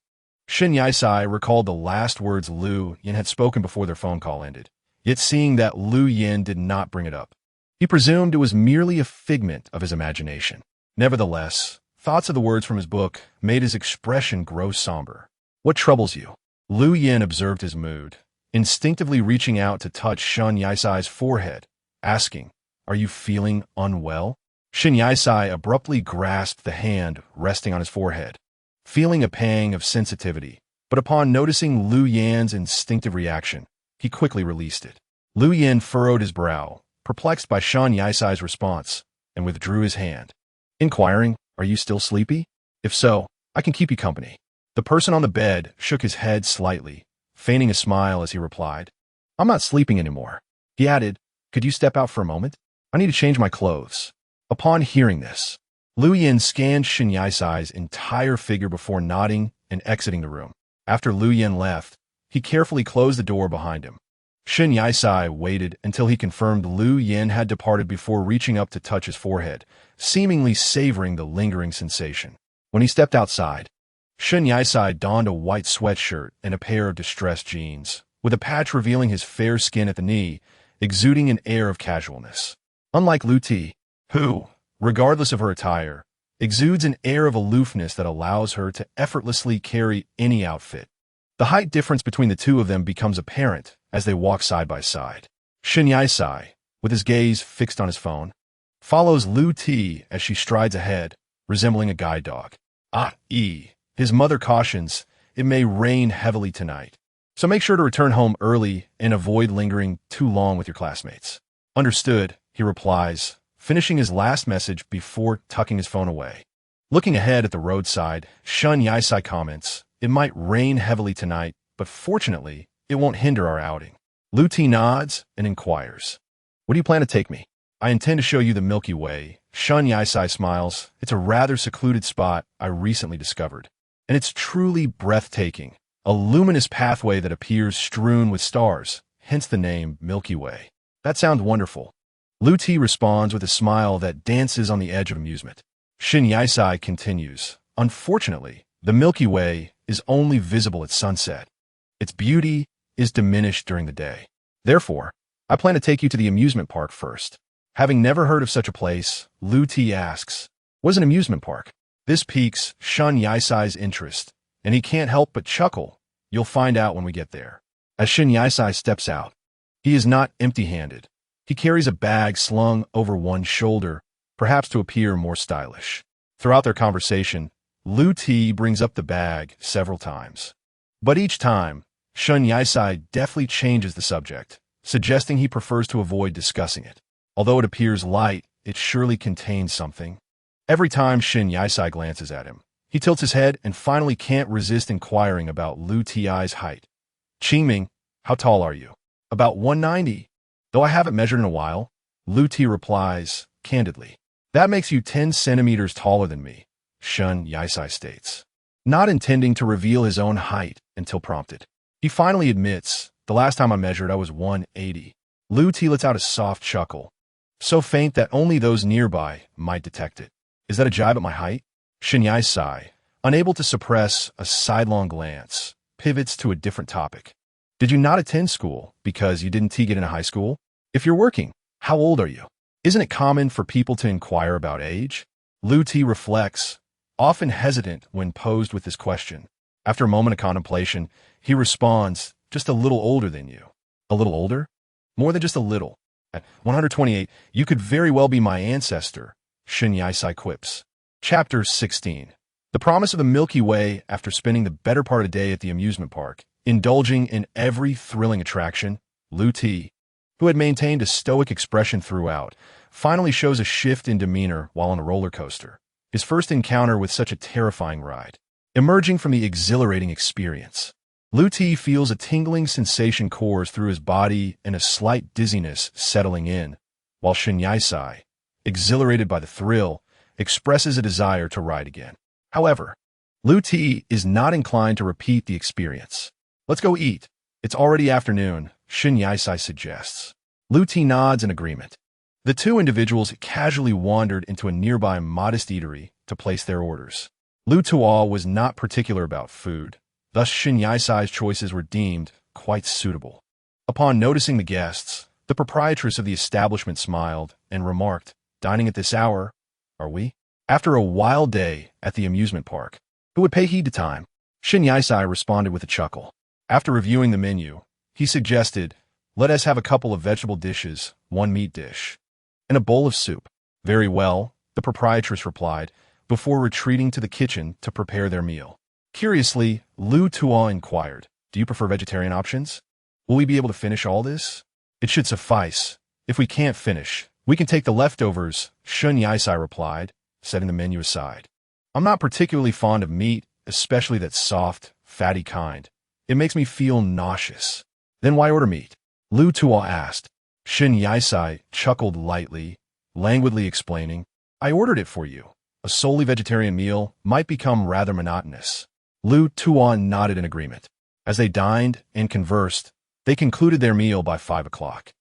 Shun Yaisai recalled the last words Lu Yin had spoken before their phone call ended. Yet seeing that Lu Yin did not bring it up, he presumed it was merely a figment of his imagination. Nevertheless, thoughts of the words from his book made his expression grow somber. "What troubles you?" Lu Yin observed his mood, instinctively reaching out to touch Shun Yaisai's forehead, asking, "Are you feeling unwell?" Shun Yaisai abruptly grasped the hand resting on his forehead, feeling a pang of sensitivity, but upon noticing Lu Yin's instinctive reaction, he quickly released it. Lu Yin furrowed his brow, perplexed by Shun Yaisai's response, and withdrew his hand, inquiring, "Are you still sleepy? If so, I can keep you company." The person on the bed shook his head slightly, feigning a smile as he replied, "I'm not sleeping anymore." He added, "Could you step out for a moment? I need to change my clothes." Upon hearing this, Lu Yin scanned Shun Yaisai's entire figure before nodding and exiting the room. After Lu Yin left, he carefully closed the door behind him. Shun Yaisai waited until he confirmed Lu Yin had departed before reaching up to touch his forehead, seemingly savoring the lingering sensation. When he stepped outside, Shun Yaisai donned a white sweatshirt and a pair of distressed jeans, with a patch revealing his fair skin at the knee, exuding an air of casualness. Unlike Lu Ti, who, regardless of her attire, exudes an air of aloofness that allows her to effortlessly carry any outfit. The height difference between the two of them becomes apparent as they walk side by side. Shun Yaisai, with his gaze fixed on his phone, follows Lu Ti as she strides ahead, resembling a guide dog. His mother cautions, it may rain heavily tonight. So make sure to return home early and avoid lingering too long with your classmates. Understood, he replies, finishing his last message before tucking his phone away. Looking ahead at the roadside, Shun Yaisai comments, it might rain heavily tonight, but fortunately, it won't hinder our outing. Lu Ti nods and inquires, where do you plan to take me? I intend to show you the Milky Way. Shun Yaisai smiles. It's a rather secluded spot I recently discovered. And it's truly breathtaking. A luminous pathway that appears strewn with stars, hence the name Milky Way. That sounds wonderful. Lu Ti responds with a smile that dances on the edge of amusement. Shin Yaisai continues, unfortunately, the Milky Way is only visible at sunset. Its beauty is diminished during the day. Therefore, I plan to take you to the amusement park first. Having never heard of such a place, Lu Ti asks, what is an amusement park? This piques Shun Yaisai's interest, and he can't help but chuckle. You'll find out when we get there. As Shin Yaisai steps out, he is not empty-handed. He carries a bag slung over one shoulder, perhaps to appear more stylish. Throughout their conversation, Lu Ti brings up the bag several times. But each time, Shun Yaisai deftly changes the subject, suggesting he prefers to avoid discussing it. Although it appears light, it surely contains something. Every time Shin Yaisai glances at him, he tilts his head and finally can't resist inquiring about Lu Ti's height. Qingming, how tall are you? About 190. Though I haven't measured in a while, Lu Ti replies, candidly. That makes you 10 centimeters taller than me, Shun Yaisai states, not intending to reveal his own height until prompted. He finally admits, the last time I measured I was 180. Lu Ti lets out a soft chuckle, so faint that only those nearby might detect it. Is that a jibe at my height? Shin Yaisai, unable to suppress a sidelong glance, pivots to a different topic. Did you not attend school because you didn't get into high school? If you're working, how old are you? Isn't it common for people to inquire about age? Lu Ti reflects, often hesitant when posed with this question. After a moment of contemplation, he responds, just a little older than you. A little older? More than just a little. At 128, you could very well be my ancestor, Shin Yaisai quips. Chapter 16. The promise of the Milky Way. After spending the better part of the day at the amusement park, indulging in every thrilling attraction, Lu Ti, who had maintained a stoic expression throughout, finally shows a shift in demeanor while on a roller coaster. His first encounter with such a terrifying ride. Emerging from the exhilarating experience, Lu Ti feels a tingling sensation course through his body and a slight dizziness settling in, while Shin Yaisai, exhilarated by the thrill, expresses a desire to ride again. However, Lu Ti is not inclined to repeat the experience. Let's go eat. It's already afternoon, Shin Yaisai suggests. Lu Ti nods in agreement. The two individuals casually wandered into a nearby modest eatery to place their orders. Lu Tuo was not particular about food, thus Shin Yaisai's choices were deemed quite suitable. Upon noticing the guests, the proprietress of the establishment smiled and remarked, dining at this hour, are we? After a wild day at the amusement park, who would pay heed to time? Shin Yaisai responded with a chuckle. After reviewing the menu, he suggested, let us have a couple of vegetable dishes, one meat dish, and a bowl of soup. Very well, the proprietress replied, before retreating to the kitchen to prepare their meal. Curiously, Lu Tuo inquired, do you prefer vegetarian options? Will we be able to finish all this? It should suffice. If we can't finish, we can take the leftovers, Shun Yaisai replied, setting the menu aside. I'm not particularly fond of meat, especially that soft, fatty kind. It makes me feel nauseous. Then why order meat? Lu Tuo asked. Shin Yaisai chuckled lightly, languidly explaining, I ordered it for you. A solely vegetarian meal might become rather monotonous. Lu Tuo nodded in agreement. As they dined and conversed, they concluded their meal by 5 o'clock.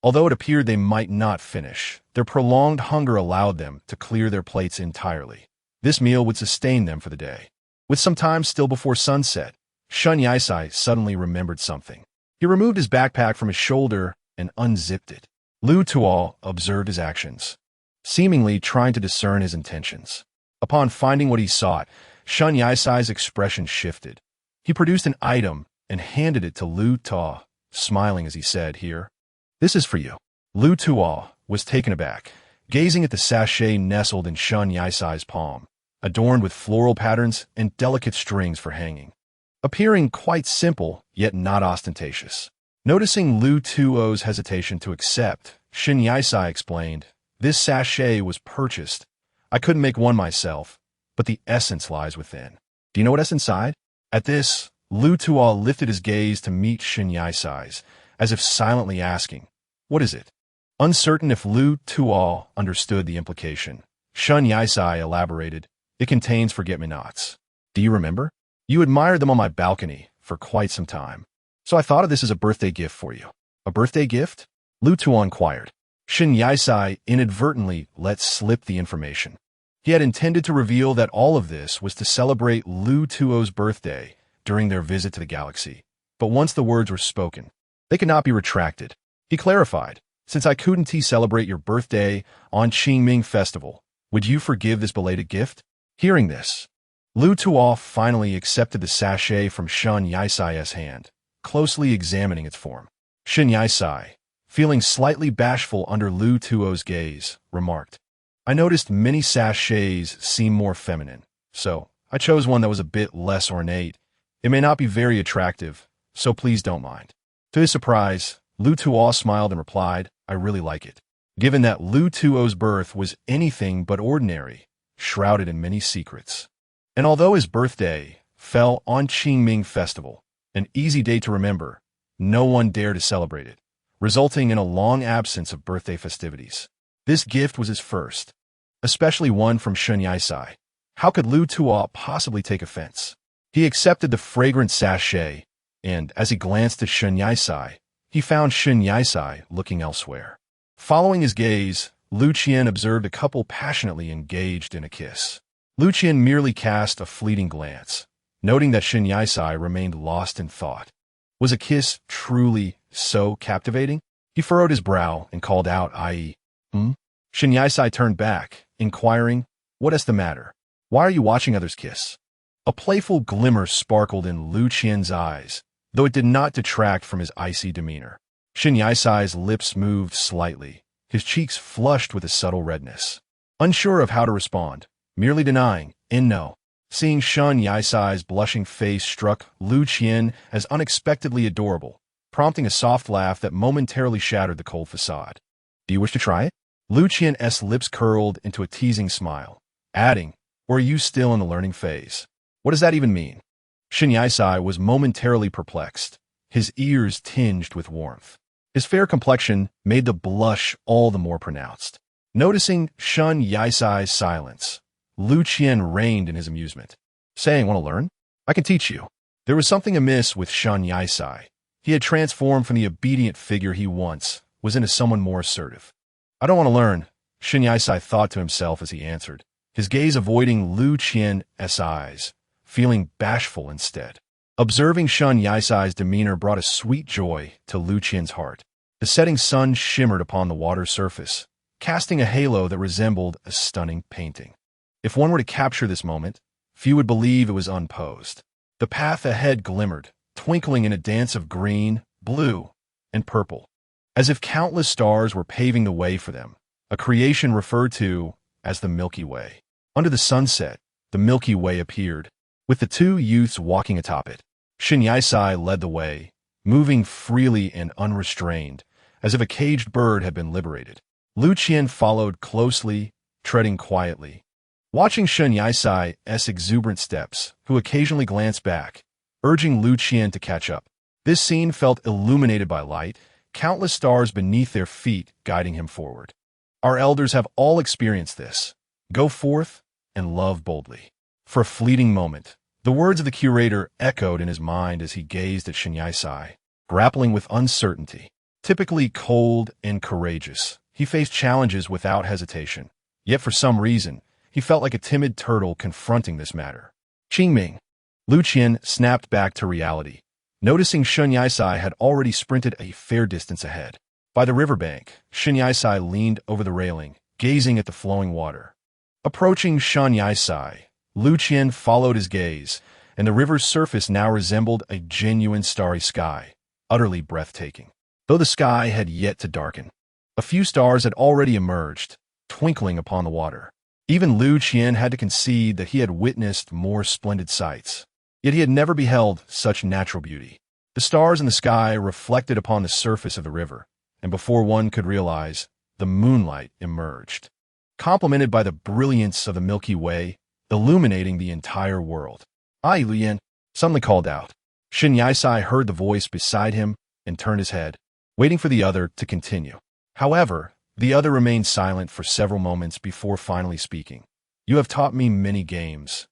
Although it appeared they might not finish, their prolonged hunger allowed them to clear their plates entirely. This meal would sustain them for the day. With some time still before sunset, Shun Yaisai suddenly remembered something. He removed his backpack from his shoulder and unzipped it. Lu Tuo observed his actions, seemingly trying to discern his intentions. Upon finding what he sought, Shun Yaisai's expression shifted. He produced an item and handed it to Lu Tuo, smiling as he said, here, this is for you. Lu Tuo was taken aback, gazing at the sachet nestled in Shun Yaisai's palm, adorned with floral patterns and delicate strings for hanging. appearing quite simple, yet not ostentatious. Noticing Lu Tuo's hesitation to accept, Shin Yisai explained, "This sachet was purchased. I couldn't make one myself, but the essence lies within. Do you know what is inside?" At this, Lu Tuo lifted his gaze to meet Shin Yisai's, as if silently asking, "What is it?" Uncertain if Lu Tuo understood the implication, Shin Yisai elaborated, "It contains forget-me-nots. Do you remember? You admired them on my balcony for quite some time. So I thought of this as a birthday gift for you." "A birthday gift?" Lu Tuo inquired. Shin Yisai inadvertently let slip the information. He had intended to reveal that all of this was to celebrate Lu Tuo's birthday during their visit to the galaxy. But once the words were spoken, they could not be retracted. He clarified, "Since I couldn't celebrate your birthday on Qingming Festival, would you forgive this belated gift?" Hearing this, Lu Tuo finally accepted the sachet from Shin Yisai's hand, closely examining its form. Shin Yisai, feeling slightly bashful under Lu Tuo's gaze, remarked, "I noticed many sachets seem more feminine, so I chose one that was a bit less ornate. It may not be very attractive, so please don't mind." To his surprise, Lu Tuo smiled and replied, "I really like it." Given that Lu Tuo's birth was anything but ordinary, shrouded in many secrets. And although his birthday fell on Qingming Festival, an easy day to remember, no one dared to celebrate it, resulting in a long absence of birthday festivities. This gift was his first, especially one from Shin Yisai. How could Lu Tuo possibly take offense? He accepted the fragrant sachet, and as he glanced at Shin Yisai, he found Shin Yisai looking elsewhere. Following his gaze, Lu Qian observed a couple passionately engaged in a kiss. Lu Qian merely cast a fleeting glance, noting that Shin Yisai remained lost in thought. Was a kiss truly so captivating? He furrowed his brow and called out, "I." Shin Yisai turned back, inquiring, "What is the matter? Why are you watching others kiss?" A playful glimmer sparkled in Lu Qian's eyes, though it did not detract from his icy demeanor. Shin Yisai's lips moved slightly, his cheeks flushed with a subtle redness. Unsure of how to respond, merely denying, no. Seeing Shin Yisai's blushing face struck Lu Qian as unexpectedly adorable, prompting a soft laugh that momentarily shattered the cold facade. "Do you wish to try it?" Lu Qian's lips curled into a teasing smile, adding, "Or are you still in the learning phase?" "What does that even mean?" Shin Yisai was momentarily perplexed, his ears tinged with warmth. His fair complexion made the blush all the more pronounced. Noticing Shin Yisai's silence, Lu Qian reigned in his amusement, saying, "Want to learn? I can teach you." There was something amiss with Shin Yisai. He had transformed from the obedient figure he once was into someone more assertive. "I don't want to learn," Shin Yisai thought to himself as he answered, his gaze avoiding Lu Qian's eyes, feeling bashful instead. Observing Shin Yisai's demeanor brought a sweet joy to Lu Qian's heart. The setting sun shimmered upon the water's surface, casting a halo that resembled a stunning painting. If one were to capture this moment, few would believe it was unposed. The path ahead glimmered, twinkling in a dance of green, blue, and purple, as if countless stars were paving the way for them, a creation referred to as the Milky Way. Under the sunset, the Milky Way appeared, with the two youths walking atop it. Shin Yisai led the way, moving freely and unrestrained, as if a caged bird had been liberated. Lu Qian followed closely, treading quietly. Watching Shin Yisai's exuberant steps, who occasionally glanced back, urging Lu Qian to catch up. This scene felt illuminated by light, countless stars beneath their feet guiding him forward. Our elders have all experienced this. Go forth and love boldly. For a fleeting moment, the words of the curator echoed in his mind as he gazed at Shin Yisai, grappling with uncertainty. Typically cold and courageous, he faced challenges without hesitation. Yet for some reason, he felt like a timid turtle confronting this matter. Qingming. Lu Qian snapped back to reality, noticing Shin Yisai had already sprinted a fair distance ahead. By the riverbank, Shin Yisai leaned over the railing, gazing at the flowing water. Approaching Shin Yisai, Lu Qian followed his gaze, and the river's surface now resembled a genuine starry sky, utterly breathtaking. Though the sky had yet to darken, a few stars had already emerged, twinkling upon the water. Even Lu Qian had to concede that he had witnessed more splendid sights. Yet he had never beheld such natural beauty. The stars in the sky reflected upon the surface of the river, and before one could realize, the moonlight emerged, complemented by the brilliance of the Milky Way, illuminating the entire world. "Ai, Luyan," suddenly called out. Shin Yisai heard the voice beside him and turned his head, waiting for the other to continue. However, the other remained silent for several moments before finally speaking. "You have taught me many games,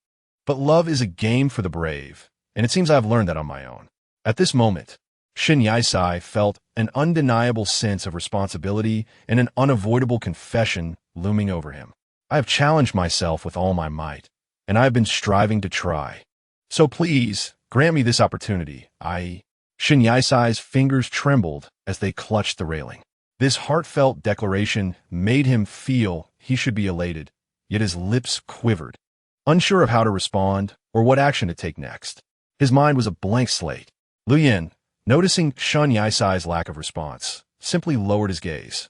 but love is a game for the brave, and it seems I have learned that on my own." At this moment, Shin Yisai felt an undeniable sense of responsibility and an unavoidable confession looming over him. "I have challenged myself with all my might, and I have been striving to try. So please, grant me this opportunity." Shin Yisai's fingers trembled as they clutched the railing. This heartfelt declaration made him feel he should be elated, yet his lips quivered, unsure of how to respond or what action to take next. His mind was a blank slate. Luyan, noticing Shun Yisai's lack of response, simply lowered his gaze,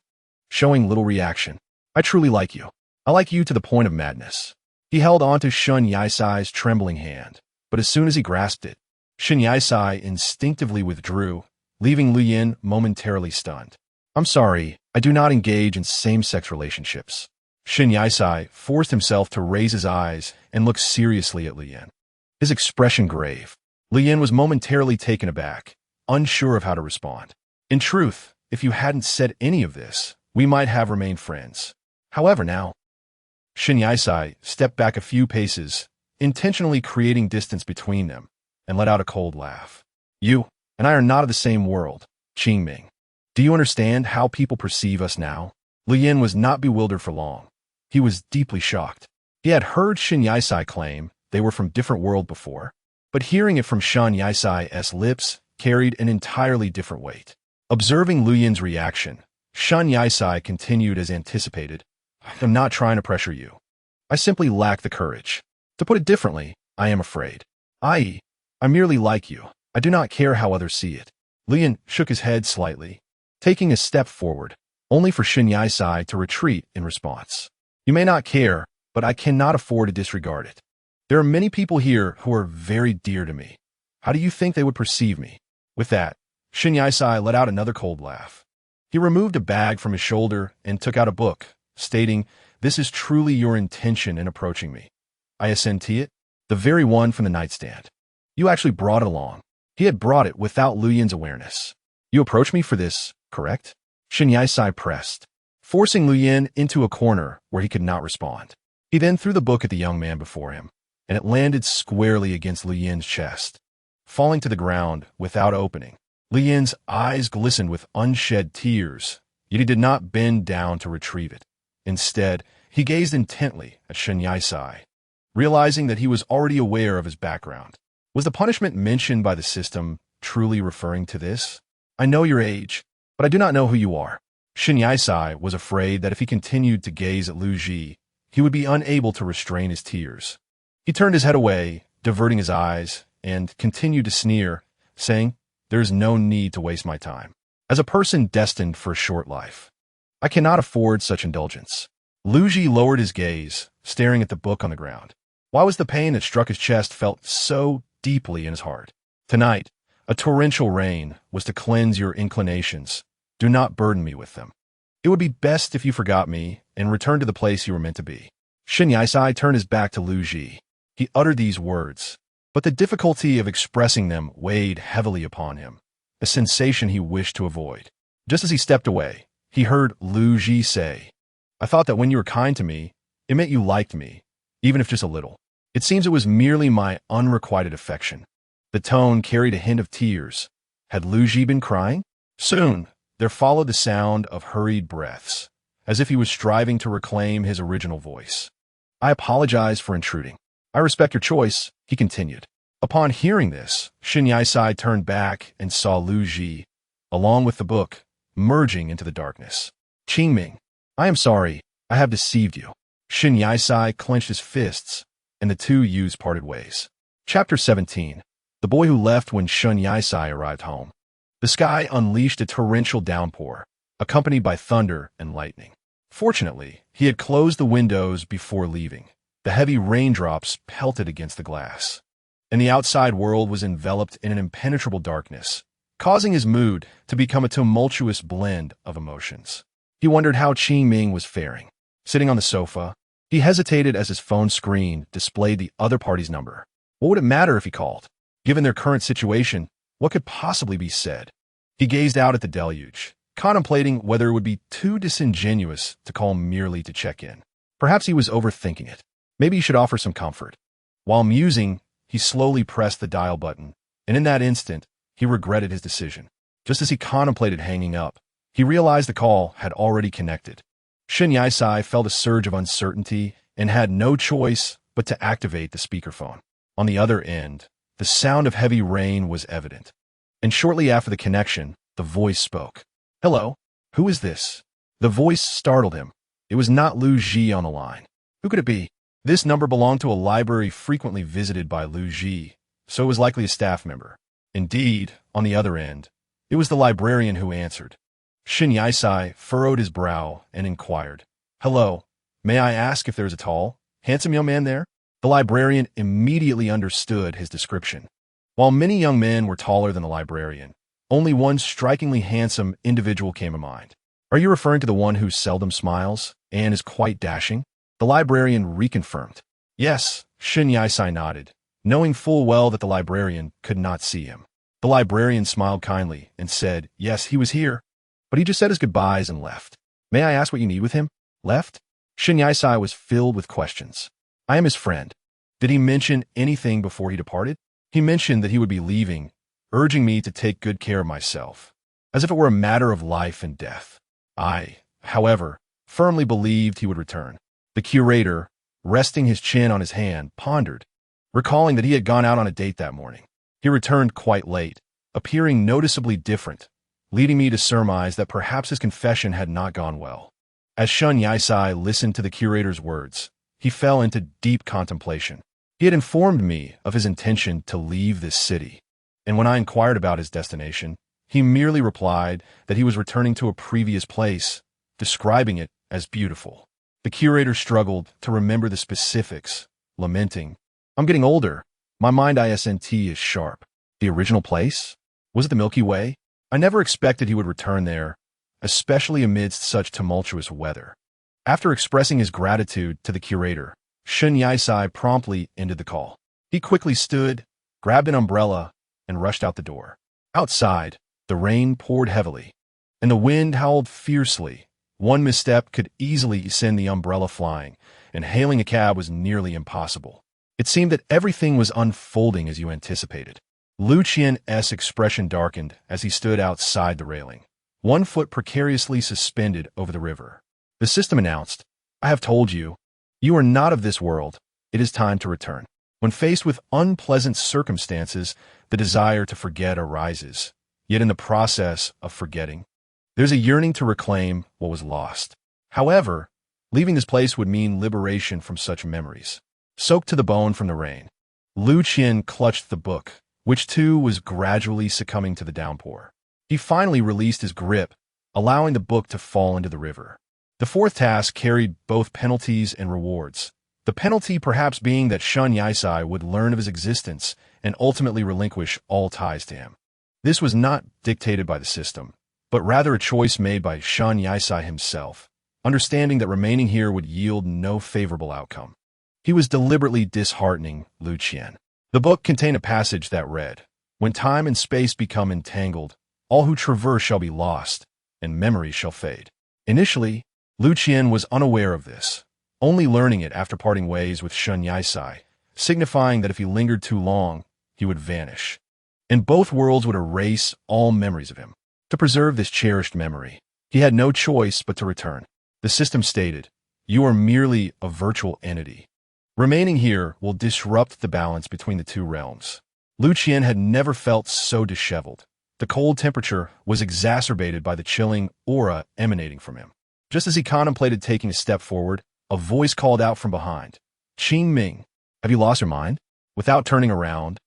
showing little reaction. "I truly like you. I like you to the point of madness." He held onto Shun Yisai's trembling hand, but as soon as he grasped it, Shin Yisai instinctively withdrew, leaving Luyan momentarily stunned. "I'm sorry, I do not engage in same-sex relationships." Shin Yisai forced himself to raise his eyes and look seriously at Luyan, his expression grave. Luyan was momentarily taken aback, unsure of how to respond. "In truth, if you hadn't said any of this, we might have remained friends. However, now..." Shin Yisai stepped back a few paces, intentionally creating distance between them, and let out a cold laugh. "You and I are not of the same world, Qingming. Do you understand how people perceive us now?" Luyan was not bewildered for long. He was deeply shocked. He had heard Shin Yisai claim they were from different world before, but hearing it from Shin Yisai's lips carried an entirely different weight. Observing Luyan's reaction, Shin Yisai continued as anticipated. "I'm not trying to pressure you. I simply lack the courage. To put it differently, I am afraid. I merely like you. I do not care how others see it." Luyan shook his head slightly, taking a step forward, only for Shin Yisai to retreat in response. "You may not care, but I cannot afford to disregard it. There are many people here who are very dear to me. How do you think they would perceive me?" With that, Shin Yisai let out another cold laugh. He removed a bag from his shoulder and took out a book, stating, "This is truly your intention in approaching me. I assent to it, the very one from the nightstand. You actually brought it along." He had brought it without Luyan's awareness. "You approached me for this, correct?" Shin Yisai pressed, forcing Luyan into a corner where he could not respond. He then threw the book at the young man before him, and it landed squarely against Luyan's chest, falling to the ground without opening. Luyan's eyes glistened with unshed tears, yet he did not bend down to retrieve it. Instead, he gazed intently at Shin Yisai, realizing that he was already aware of his background. Was the punishment mentioned by the system truly referring to this? "I know your age, but I do not know who you are." Shin Yisai was afraid that if he continued to gaze at Lu Ji, he would be unable to restrain his tears. He turned his head away, diverting his eyes, and continued to sneer, saying, "There is no need to waste my time. As a person destined for a short life, I cannot afford such indulgence." Lu Ji lowered his gaze, staring at the book on the ground. Why was the pain that struck his chest felt so deeply in his heart? "Tonight, a torrential rain was to cleanse your inclinations. Do not burden me with them. It would be best if you forgot me and returned to the place you were meant to be." Shin Yisai turned his back to Lu Ji. He uttered these words, but the difficulty of expressing them weighed heavily upon him, a sensation he wished to avoid. Just as he stepped away, he heard Lu Ji say, "I thought that when you were kind to me, it meant you liked me, even if just a little. It seems it was merely my unrequited affection." The tone carried a hint of tears. Had Lu Ji been crying? Soon, there followed the sound of hurried breaths, as if he was striving to reclaim his original voice. "I apologize for intruding. I respect your choice," he continued. Upon hearing this, Shin Yisai turned back and saw Lu Ji, along with the book, merging into the darkness. "Qingming, I am sorry, I have deceived you." Shin Yisai clenched his fists, and the two youths parted ways. Chapter 17. The boy who left when Shun Yisai arrived home. The sky unleashed a torrential downpour, accompanied by thunder and lightning. Fortunately, he had closed the windows before leaving. The heavy raindrops pelted against the glass, and the outside world was enveloped in an impenetrable darkness, causing his mood to become a tumultuous blend of emotions. He wondered how Qing Ming was faring. Sitting on the sofa, he hesitated as his phone screen displayed the other party's number. What would it matter if he called? Given their current situation, what could possibly be said? He gazed out at the deluge, contemplating whether it would be too disingenuous to call merely to check in. Perhaps he was overthinking it. Maybe he should offer some comfort. While musing, he slowly pressed the dial button, and in that instant, he regretted his decision. Just as he contemplated hanging up, he realized the call had already connected. Shen Yisai felt a surge of uncertainty and had no choice but to activate the speakerphone. On the other end, the sound of heavy rain was evident. And shortly after the connection, the voice spoke. "Hello? Who is this?" The voice startled him. It was not Lu Ji on the line. Who could it be? This number belonged to a library frequently visited by Lu Ji, so it was likely a staff member. Indeed, on the other end, it was the librarian who answered. Shen Yisai furrowed his brow and inquired, "Hello, may I ask if there's a tall, handsome young man there?" The librarian immediately understood his description. While many young men were taller than the librarian, only one strikingly handsome individual came to mind. "Are you referring to the one who seldom smiles and is quite dashing?" The librarian reconfirmed. "Yes," Shen Yisai nodded, knowing full well that the librarian could not see him. The librarian smiled kindly and said, "Yes, he was here, but he just said his goodbyes and left." "May I ask what you need with him?" "Left?" Shen Yisai was filled with questions. "I am his friend." "Did he mention anything before he departed?" "He mentioned that he would be leaving, urging me to take good care of myself, as if it were a matter of life and death. I, however, firmly believed he would return." The curator, resting his chin on his hand, pondered, recalling that he had gone out on a date that morning. He returned quite late, appearing noticeably different, leading me to surmise that perhaps his confession had not gone well. As Shen Yisai listened to the curator's words, he fell into deep contemplation. He had informed me of his intention to leave this city, and when I inquired about his destination, he merely replied that he was returning to a previous place, describing it as beautiful. The curator struggled to remember the specifics, lamenting, "I'm getting older. My mind isn't as sharp." The original place? Was it the Milky Way? I never expected he would return there, especially amidst such tumultuous weather. After expressing his gratitude to the curator, Shen Yisai promptly ended the call. He quickly stood, grabbed an umbrella, and rushed out the door. Outside, the rain poured heavily, and the wind howled fiercely. One misstep could easily send the umbrella flying, and hailing a cab was nearly impossible. It seemed that everything was unfolding as you anticipated. Lu Qian's expression darkened as he stood outside the railing, one foot precariously suspended over the river. The system announced, "I have told you, you are not of this world. It is time to return." When faced with unpleasant circumstances, the desire to forget arises. Yet in the process of forgetting, there's a yearning to reclaim what was lost. However, leaving this place would mean liberation from such memories. Soaked to the bone from the rain, Lu Qian clutched the book, which too was gradually succumbing to the downpour. He finally released his grip, allowing the book to fall into the river. The fourth task carried both penalties and rewards. The penalty perhaps being that Shen Yisai would learn of his existence and ultimately relinquish all ties to him. This was not dictated by the system, but rather a choice made by Shen Yisai himself, understanding that remaining here would yield no favorable outcome. He was deliberately disheartening Lu Qian. The book contained a passage that read, "When time and space become entangled, all who traverse shall be lost, and memories shall fade." Initially, Lu Qian was unaware of this, only learning it after parting ways with Shen Yisai, signifying that if he lingered too long, he would vanish, and both worlds would erase all memories of him. To preserve this cherished memory, he had no choice but to return. The system stated, "You are merely a virtual entity. Remaining here will disrupt the balance between the two realms." Lu Qian had never felt so disheveled. The cold temperature was exacerbated by the chilling aura emanating from him. Just as he contemplated taking a step forward, a voice called out from behind, "Qing Ming, have you lost your mind?" Without turning around,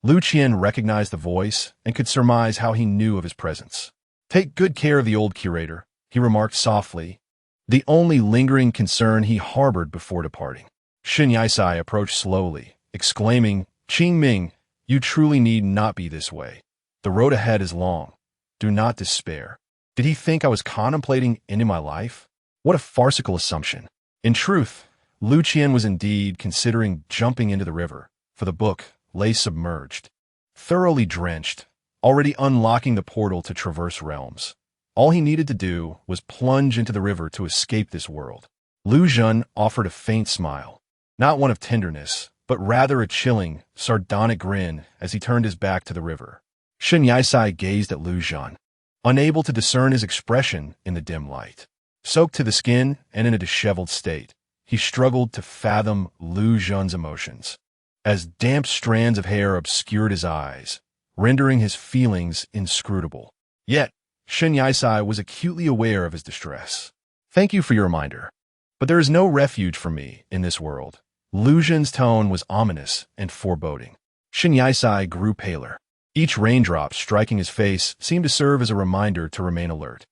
Lu Qian recognized the voice and could surmise how he knew of his presence. "Take good care of the old curator," he remarked softly, the only lingering concern he harbored before departing. Shen Yisai approached slowly, exclaiming, "Qing Ming, You truly need not be this way. The road ahead is long. Do not despair. Did he think I was contemplating ending my life? What a farcical assumption. In truth, Lucien was indeed considering jumping into the river, for the book lay submerged, thoroughly drenched, already unlocking the portal to traverse realms. All he needed to do was plunge into the river to escape this world. Lu Jun offered a faint smile, not one of tenderness, but rather a chilling, sardonic grin as he turned his back to the river. Shen Yisai gazed at Lu Jun, unable to discern his expression in the dim light. Soaked to the skin and in a disheveled state, he struggled to fathom Lu Jun's emotions, as damp strands of hair obscured his eyes, rendering his feelings inscrutable. Yet, Shen Yisai was acutely aware of his distress. Thank you for your reminder. But there is no refuge for me in this world. Lu Jun's tone was ominous and foreboding. Shen Yisai grew paler. Each raindrop striking his face seemed to serve as a reminder to remain alert.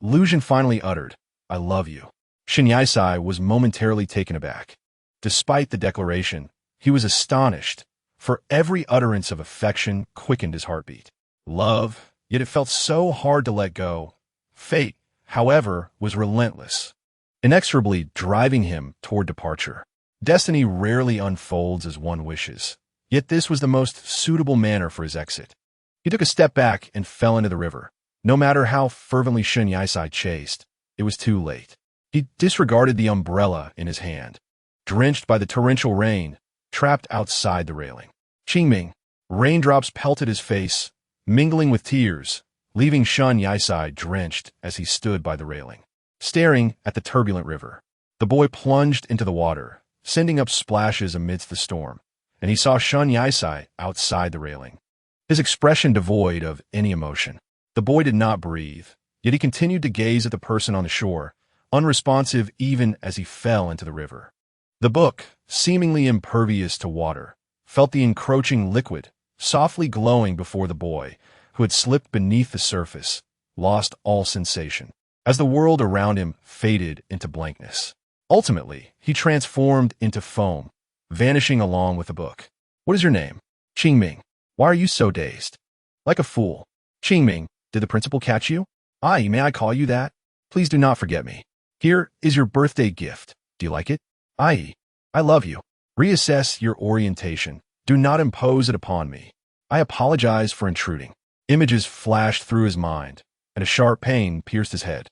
Lu Jun finally uttered, I love you. Shen Yisai was momentarily taken aback. Despite the declaration, he was astonished, for every utterance of affection quickened his heartbeat. Love, yet it felt so hard to let go. Fate, however, was relentless, inexorably driving him toward departure. Destiny rarely unfolds as one wishes, yet this was the most suitable manner for his exit. He took a step back and fell into the river. No matter how fervently Shen Yisai chased, it was too late. He disregarded the umbrella in his hand, drenched by the torrential rain, trapped outside the railing. Qingming, raindrops pelted his face, mingling with tears, leaving Shen Yisai drenched as he stood by the railing, staring at the turbulent river. The boy plunged into the water, sending up splashes amidst the storm, and he saw Shen Yisai outside the railing, his expression devoid of any emotion. The boy did not breathe, yet he continued to gaze at the person on the shore, unresponsive even as he fell into the river. The book, seemingly impervious to water, felt the encroaching liquid, softly glowing before the boy, who had slipped beneath the surface, lost all sensation, as the world around him faded into blankness. Ultimately, he transformed into foam, vanishing along with the book. What is your name? Qingming. Why are you so dazed? Like a fool. Qingming, did the principal catch you? May I call you that? Please do not forget me. Here is your birthday gift. Do you like it? I love you. Reassess your orientation. Do not impose it upon me. I apologize for intruding. Images flashed through his mind, and a sharp pain pierced his head.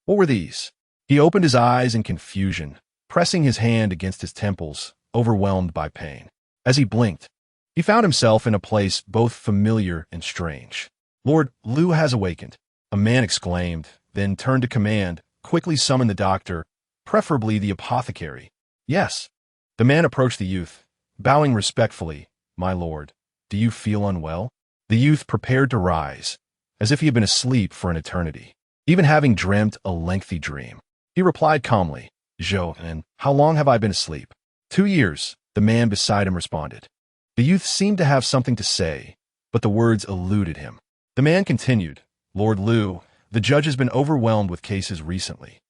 What were these? He opened his eyes in confusion, pressing his hand against his temples, overwhelmed by pain. As he blinked, he found himself in a place both familiar and strange. Lord Lu has awakened, a man exclaimed, then turned to command, quickly summoned the doctor, preferably the apothecary. Yes. The man approached the youth, bowing respectfully. My lord, do you feel unwell? The youth prepared to rise, as if he had been asleep for an eternity, even having dreamt a lengthy dream. He replied calmly, and how long have I been asleep? 2 years, the man beside him responded. The youth seemed to have something to say, but the words eluded him. The man continued, Lord Lu, the judge has been overwhelmed with cases recently.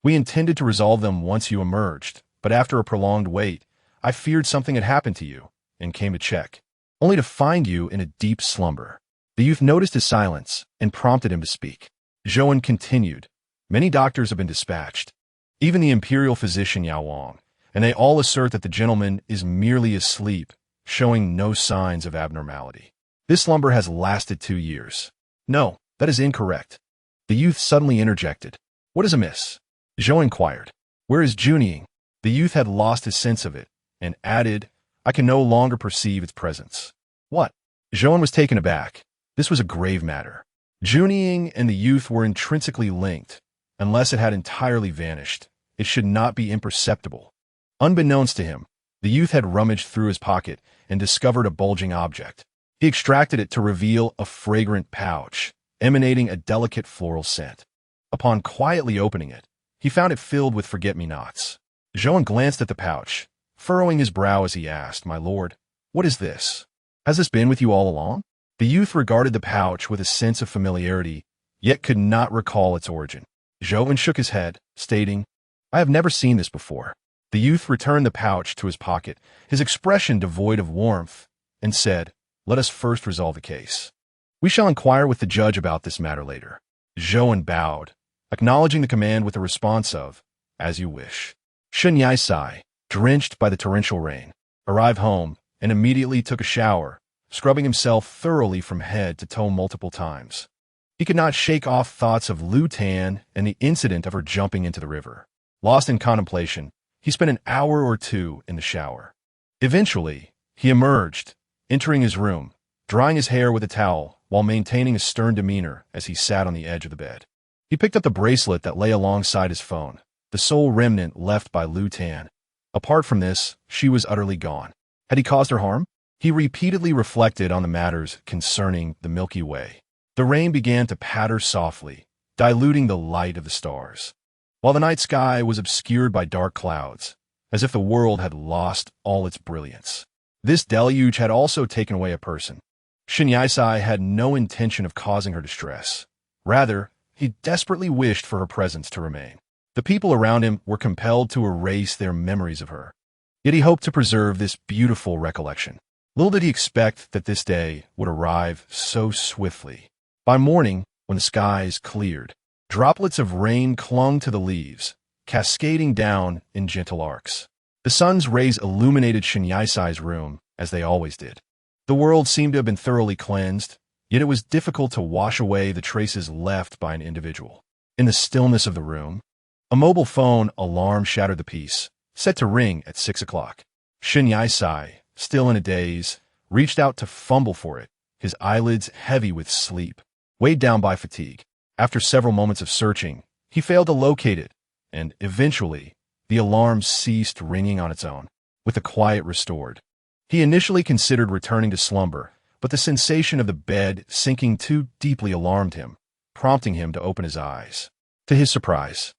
We intended to resolve them once you emerged, but after a prolonged wait, I feared something had happened to you, and came to check, only to find you in a deep slumber. The youth noticed his silence and prompted him to speak. Zhouan continued, many doctors have been dispatched, even the imperial physician Yao Wang, and they all assert that the gentleman is merely asleep, showing no signs of abnormality. This slumber has lasted 2 years. No, that is incorrect. The youth suddenly interjected. What is amiss? Zhou inquired. Where is Junying? The youth had lost his sense of it, and added, I can no longer perceive its presence. What? Zhou was taken aback. This was a grave matter. Junying and the youth were intrinsically linked. Unless it had entirely vanished, it should not be imperceptible. Unbeknownst to him, the youth had rummaged through his pocket and discovered a bulging object. He extracted it to reveal a fragrant pouch, emanating a delicate floral scent. Upon quietly opening it, he found it filled with forget-me-nots. Zhou glanced at the pouch, furrowing his brow as he asked, My lord, what is this? Has this been with you all along? The youth regarded the pouch with a sense of familiarity, yet could not recall its origin. Zhou shook his head, stating, I have never seen this before. The youth returned the pouch to his pocket, his expression devoid of warmth, and said, "Let us first resolve the case. We shall inquire with the judge about this matter later." Zhou bowed, acknowledging the command with a response of, "As you wish." Shen Yisai, drenched by the torrential rain, arrived home and immediately took a shower, scrubbing himself thoroughly from head to toe multiple times. He could not shake off thoughts of Lu Tan and the incident of her jumping into the river. Lost in contemplation, he spent an hour or two in the shower. Eventually, he emerged, entering his room, drying his hair with a towel while maintaining a stern demeanor as he sat on the edge of the bed. He picked up the bracelet that lay alongside his phone, the sole remnant left by Lu Tan. Apart from this, she was utterly gone. Had he caused her harm? He repeatedly reflected on the matters concerning the Milky Way. The rain began to patter softly, diluting the light of the stars, while the night sky was obscured by dark clouds, as if the world had lost all its brilliance. This deluge had also taken away a person. Shen Yisai had no intention of causing her distress. Rather, he desperately wished for her presence to remain. The people around him were compelled to erase their memories of her. Yet he hoped to preserve this beautiful recollection. Little did he expect that this day would arrive so swiftly. By morning, when the skies cleared, droplets of rain clung to the leaves, cascading down in gentle arcs. The sun's rays illuminated Shen Yisai's room, as they always did. The world seemed to have been thoroughly cleansed, yet it was difficult to wash away the traces left by an individual. In the stillness of the room, a mobile phone alarm shattered the peace, set to ring at 6 o'clock. Shen Yisai, still in a daze, reached out to fumble for it, his eyelids heavy with sleep, weighed down by fatigue. After several moments of searching, he failed to locate it, and eventually, the alarm ceased ringing on its own, with the quiet restored. He initially considered returning to slumber, but the sensation of the bed sinking too deeply alarmed him, prompting him to open his eyes. To his surprise,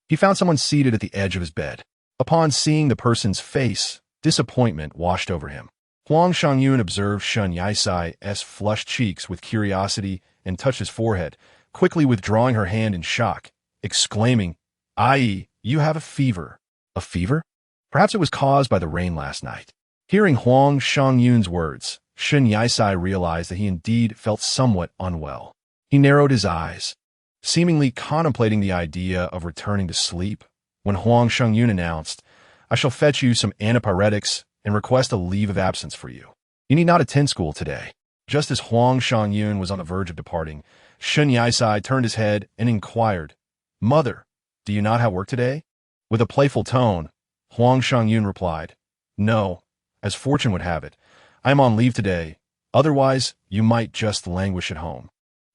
he found someone seated at the edge of his bed. Upon seeing the person's face, disappointment washed over him. Huang Shangyun observed Shen Yisai's flushed cheeks with curiosity and touched his forehead, quickly withdrawing her hand in shock, exclaiming, "You have a fever." A fever? Perhaps it was caused by the rain last night. Hearing Huang Shangyun's words, Shen Yisai realized that he indeed felt somewhat unwell. He narrowed his eyes, seemingly contemplating the idea of returning to sleep, when Huang Shangyun announced, "I shall fetch you some antipyretics and request a leave of absence for you. You need not attend school today." Just as Huang Shangyun was on the verge of departing, Shen Yisai turned his head and inquired, "Mother, do you not have work today?" With a playful tone, Huang Shangyun replied, "No, as fortune would have it, I am on leave today. Otherwise, you might just languish at home."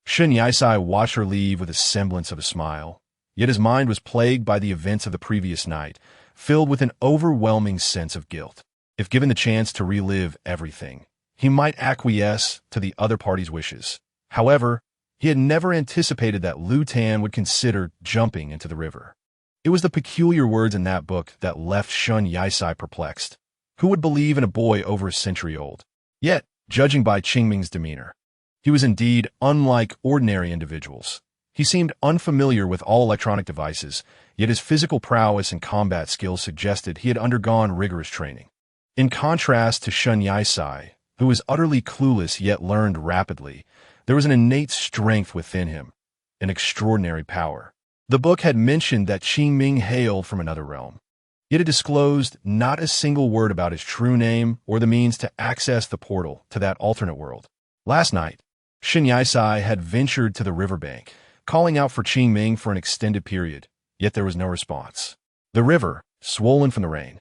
Shen Yisai watched her leave with a semblance of a smile, yet his mind was plagued by the events of the previous night, filled with an overwhelming sense of guilt. If given the chance to relive everything, he might acquiesce to the other party's wishes. However, he had never anticipated that Lu Tan would consider jumping into the river. It was the peculiar words in that book that left Shen Yisai perplexed. Who would believe in a boy over a century old? Yet, judging by Qingming's demeanor, he was indeed unlike ordinary individuals. He seemed unfamiliar with all electronic devices, yet his physical prowess and combat skills suggested he had undergone rigorous training. In contrast to Shen Yisai, who was utterly clueless yet learned rapidly, there was an innate strength within him, an extraordinary power. The book had mentioned that Qingming hailed from another realm, yet it disclosed not a single word about his true name or the means to access the portal to that alternate world. Last night, Shen Yisai had ventured to the riverbank, calling out for Qingming for an extended period, yet there was no response. The river, swollen from the rain,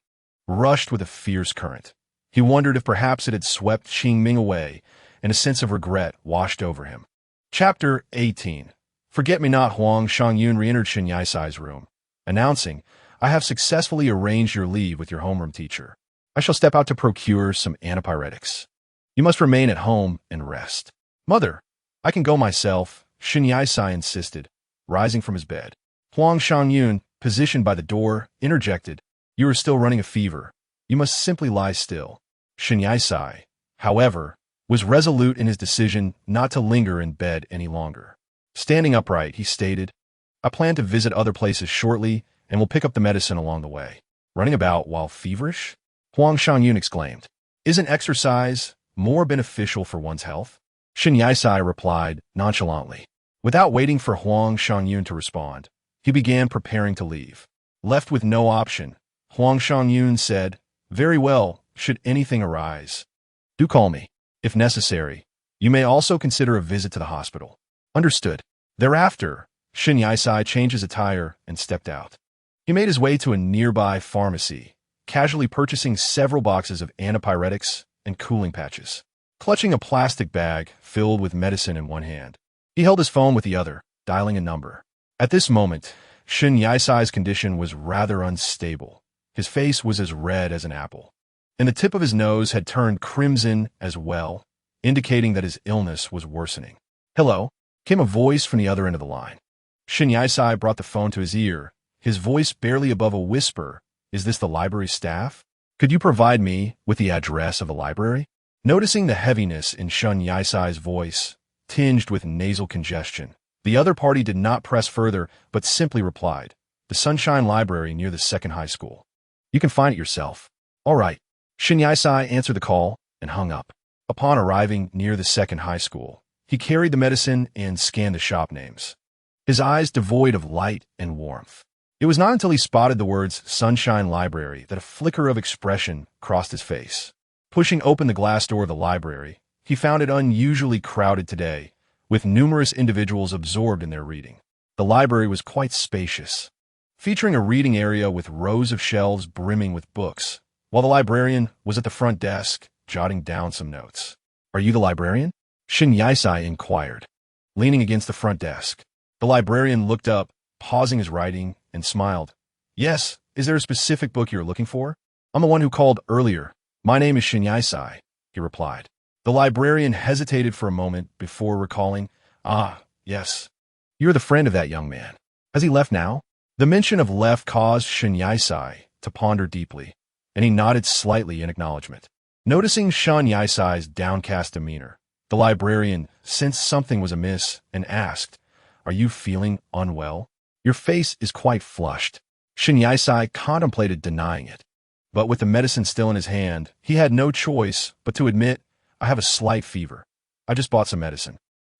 rushed with a fierce current. He wondered if perhaps it had swept Qingming away, and a sense of regret washed over him. Chapter 18. Forget-me-not Huang Shangyun re-entered Shen Yisai's room, announcing, "I have successfully arranged your leave with your homeroom teacher. I shall step out to procure some antipyretics. You must remain at home and rest." "Mother, I can go myself," Shen Yisai insisted, rising from his bed. Huang Shangyun, positioned by the door, interjected, "You are still running a fever. You must simply lie still." Shen Yisai, however, was resolute in his decision not to linger in bed any longer. Standing upright, he stated, "I plan to visit other places shortly and will pick up the medicine along the way." "Running about while feverish?" Huang Shangyun exclaimed. "Isn't exercise, more beneficial for one's health? Shin Yisai replied nonchalantly. Without waiting for Huang Shangyun to respond, he began preparing to leave. Left with no option, Huang Shangyun said, "Very well, should anything arise, do call me. If necessary, you may also consider a visit to the hospital." Understood. Thereafter, Shin Yisai changed his attire and stepped out. He made his way to a nearby pharmacy, casually purchasing several boxes of antipyretics and cooling patches. Clutching a plastic bag filled with medicine in one hand, he held his phone with the other, dialing a number. At this moment, Shin Yisai's condition was rather unstable. His face was as red as an apple, and the tip of his nose had turned crimson as well, indicating that his illness was worsening. "Hello," came a voice from the other end of the line. Shin Yisai brought the phone to his ear, his voice barely above a whisper. "Is this the library staff? Could you provide me with the address of the library?" Noticing the heaviness in Shin Yisai's voice, tinged with nasal congestion, the other party did not press further, but simply replied, "The Sunshine Library near the second high school. You can find it yourself." "All right." Shin Yisai answered the call and hung up. Upon arriving near the second high school, he carried the medicine and scanned the shop names, his eyes devoid of light and warmth. It was not until he spotted the words Sunshine Library that a flicker of expression crossed his face. Pushing open the glass door of the library, he found it unusually crowded today, with numerous individuals absorbed in their reading. The library was quite spacious, featuring a reading area with rows of shelves brimming with books, while the librarian was at the front desk, jotting down some notes. "Are you the librarian?" Shin Yisai inquired, leaning against the front desk. The librarian looked up, pausing his writing, and smiled. "Yes, is there a specific book you're looking for?" "I'm the one who called earlier. My name is Shin Yisai," he replied. The librarian hesitated for a moment before recalling, "Ah, yes. You're the friend of that young man. Has he left now?" The mention of left caused Shin Yisai to ponder deeply, and he nodded slightly in acknowledgement. Noticing Shin Yisai's downcast demeanor, the librarian sensed something was amiss and asked, "Are you feeling unwell? Your face is quite flushed." Shin Yisai contemplated denying it, but with the medicine still in his hand, he had no choice but to admit, "I have a slight fever. I just bought some medicine."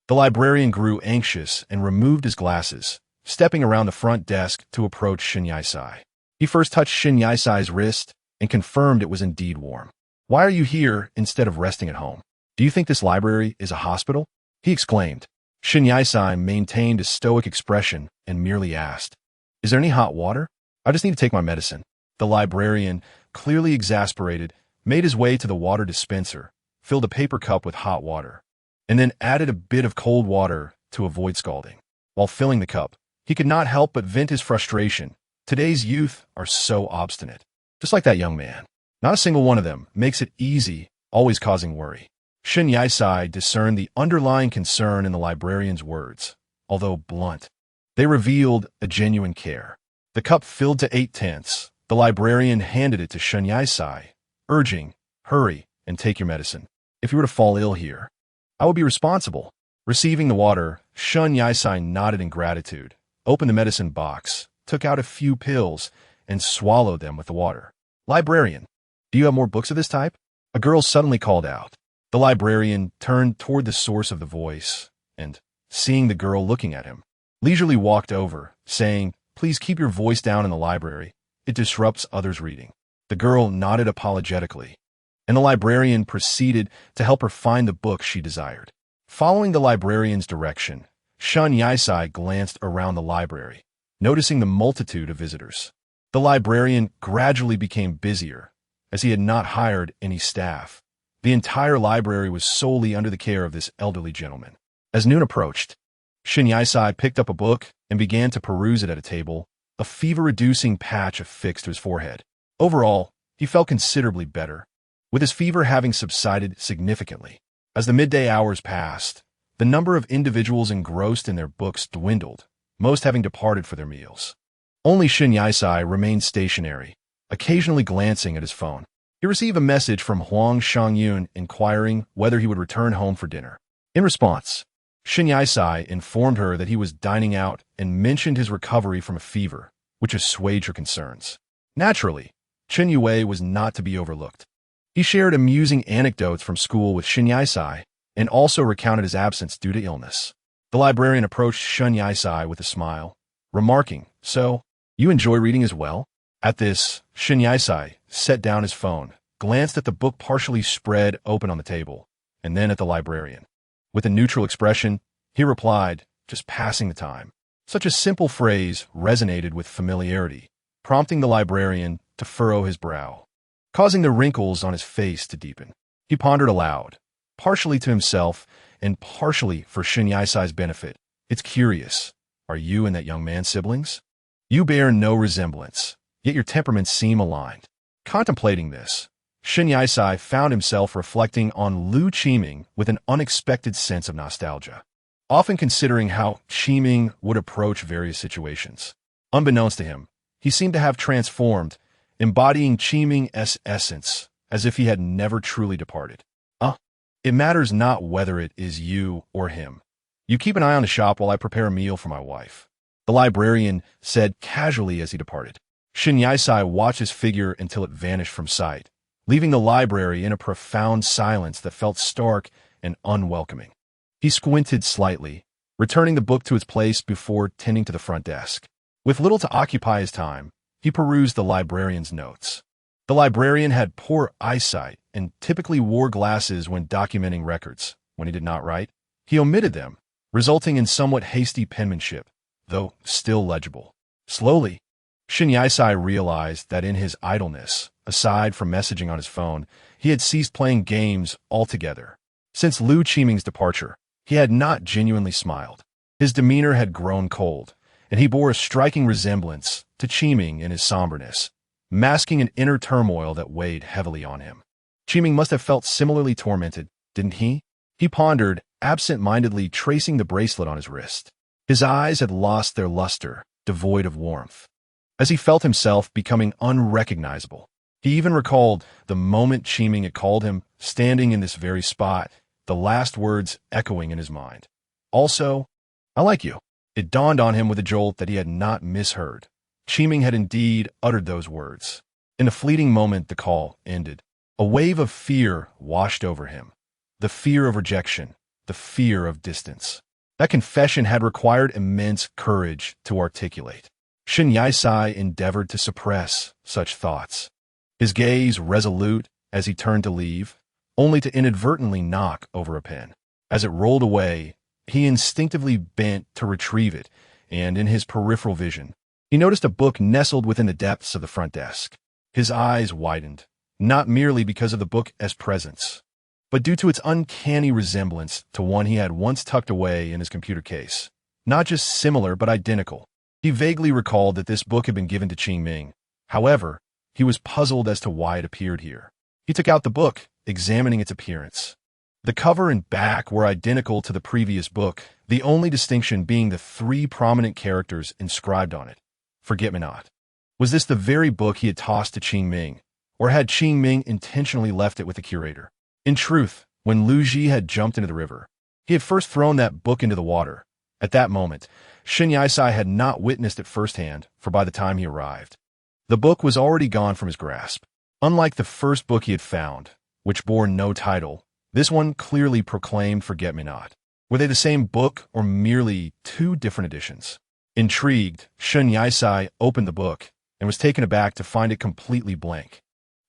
The librarian grew anxious and removed his glasses, stepping around the front desk to approach Shin Yisai. He first touched Shin Yisai's wrist and confirmed it was indeed warm. "Why are you here instead of resting at home? Do you think this library is a hospital?" he exclaimed. Shin Yisai maintained a stoic expression and merely asked, "Is there any hot water? I just need to take my medicine." The librarian, clearly exasperated, made his way to the water dispenser, filled a paper cup with hot water, and then added a bit of cold water to avoid scalding. While filling the cup, he could not help but vent his frustration. Today's youth are so obstinate. Just like that young man. Not a single one of them makes it easy, always causing worry. Shin Yisai discerned the underlying concern in the librarian's words, although blunt. They revealed a genuine care. The cup filled to 8/10. The librarian handed it to Shin Yisai, urging, "Hurry and take your medicine. If you were to fall ill here, I would be responsible." Receiving the water, Shin Yisai nodded in gratitude, opened the medicine box, took out a few pills, and swallowed them with the water. "Librarian, do you have more books of this type?" A girl suddenly called out. The librarian turned toward the source of the voice, and, seeing the girl looking at him, leisurely walked over, saying, "Please keep your voice down in the library. It disrupts others' reading." The girl nodded apologetically, and the librarian proceeded to help her find the book she desired. Following the librarian's direction, Shin Yisai glanced around the library, noticing the multitude of visitors. The librarian gradually became busier, as he had not hired any staff. The entire library was solely under the care of this elderly gentleman. As noon approached, Shin Yisai picked up a book and began to peruse it at a table. A fever-reducing patch affixed to his forehead. Overall, he felt considerably better, with his fever having subsided significantly. As the midday hours passed, the number of individuals engrossed in their books dwindled, most having departed for their meals. Only Shin Yisai remained stationary, occasionally glancing at his phone. He received a message from Huang Shangyun inquiring whether he would return home for dinner. In response, Shin Yisai informed her that he was dining out and mentioned his recovery from a fever, which assuaged her concerns. Naturally, Chen Yue was not to be overlooked. He shared amusing anecdotes from school with Shin Yai-sai and also recounted his absence due to illness. The librarian approached Shin Yai-sai with a smile, remarking, "So, you enjoy reading as well?" At this, Shin Yai-sai set down his phone, glanced at the book partially spread open on the table, and then at the librarian. With a neutral expression, he replied, "Just passing the time." Such a simple phrase resonated with familiarity, prompting the librarian to furrow his brow, causing the wrinkles on his face to deepen. He pondered aloud, partially to himself and partially for Shin Yai-sai's benefit. "It's curious. Are you and that young man siblings? You bear no resemblance, yet your temperaments seem aligned." Contemplating this, Shin Yai-sai found himself reflecting on Liu Qiming with an unexpected sense of nostalgia, often considering how Qiming would approach various situations. Unbeknownst to him, he seemed to have transformed, embodying Qiming's essence, as if he had never truly departed. It matters not whether it is you or him. You keep an eye on the shop while I prepare a meal for my wife," the librarian said casually as he departed. Shin Yai-sai watched his figure until it vanished from sight, leaving the library in a profound silence that felt stark and unwelcoming. He squinted slightly, returning the book to its place before tending to the front desk. With little to occupy his time, he perused the librarian's notes. The librarian had poor eyesight and typically wore glasses when documenting records. When he did not write, he omitted them, resulting in somewhat hasty penmanship, though still legible. Slowly, Shin Yai-sai realized that in his idleness, aside from messaging on his phone, he had ceased playing games altogether. Since Liu Qiming's departure, he had not genuinely smiled. His demeanor had grown cold, and he bore a striking resemblance to Qiming in his somberness, masking an inner turmoil that weighed heavily on him. Qiming must have felt similarly tormented, didn't he? He pondered, absent-mindedly tracing the bracelet on his wrist. His eyes had lost their luster, devoid of warmth. As he felt himself becoming unrecognizable, he even recalled the moment Qiming had called him, standing in this very spot, the last words echoing in his mind. "Also, I like you." It dawned on him with a jolt that he had not misheard. Qiming had indeed uttered those words. In a fleeting moment, the call ended. A wave of fear washed over him. The fear of rejection, the fear of distance. That confession had required immense courage to articulate. Shin Yai-sai endeavored to suppress such thoughts, his gaze resolute as he turned to leave, only to inadvertently knock over a pen. As it rolled away, he instinctively bent to retrieve it, and in his peripheral vision, he noticed a book nestled within the depths of the front desk. His eyes widened, not merely because of the book's presence, but due to its uncanny resemblance to one he had once tucked away in his computer case. Not just similar, but identical. He vaguely recalled that this book had been given to Qiming. However, he was puzzled as to why it appeared here. He took out the book, examining its appearance. The cover and back were identical to the previous book, the only distinction being the 3 prominent characters inscribed on it. Forget-me-not. Was this the very book he had tossed to Qiming, or had Qiming intentionally left it with the curator? In truth, when Liu Ji had jumped into the river, he had first thrown that book into the water. At that moment, Shin Yai-sai had not witnessed it firsthand, for by the time he arrived, the book was already gone from his grasp. Unlike the first book he had found, which bore no title, this one clearly proclaimed Forget-me-not. Were they the same book or merely 2 different editions? Intrigued, Shin Yai-sai opened the book and was taken aback to find it completely blank.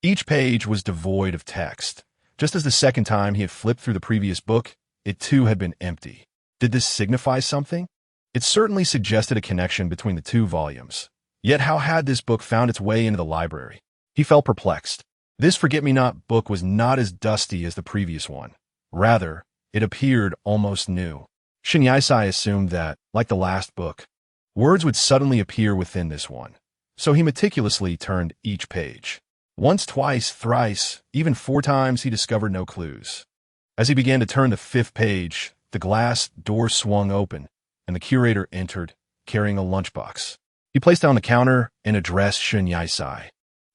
Each page was devoid of text. Just as the second time he had flipped through the previous book, it too had been empty. Did this signify something? It certainly suggested a connection between the 2 volumes. Yet how had this book found its way into the library? He felt perplexed. This Forget-me-not book was not as dusty as the previous one. Rather, it appeared almost new. Shin Yai-sai assumed that, like the last book, words would suddenly appear within this one. So he meticulously turned each page. Once, twice, thrice, even 4 times he discovered no clues. As he began to turn the 5th page, the glass door swung open, and the curator entered, carrying a lunchbox. He placed it on the counter and addressed Shin Yai-sai,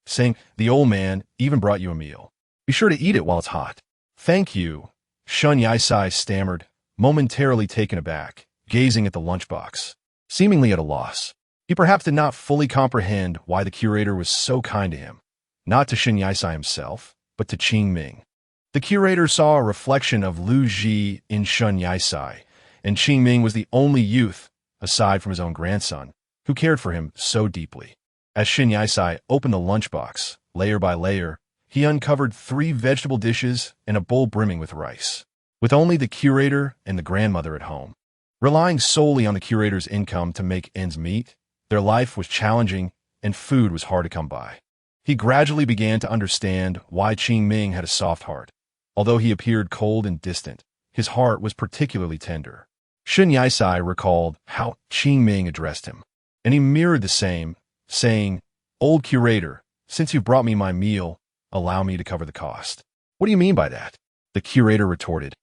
saying, "The old man even brought you a meal. Be sure to eat it while it's hot." "Thank you," Shin Yai-sai stammered, momentarily taken aback, gazing at the lunchbox, seemingly at a loss. He perhaps did not fully comprehend why the curator was so kind to him, not to Shin Yai-sai himself, but to Qingming. The curator saw a reflection of Lu Ji in Shun Yaisai, and Qingming was the only youth, aside from his own grandson, who cared for him so deeply. As Shin Yaisai opened the lunchbox, layer by layer, he uncovered 3 vegetable dishes and a bowl brimming with rice. With only the curator and the grandmother at home, relying solely on the curator's income to make ends meet, their life was challenging and food was hard to come by. He gradually began to understand why Qingming had a soft heart. Although he appeared cold and distant, his heart was particularly tender. Shin Yaisai recalled how Qingming addressed him, and he mirrored the same, saying, "Old curator, since you brought me my meal, allow me to cover the cost." "What do you mean by that?" the curator retorted,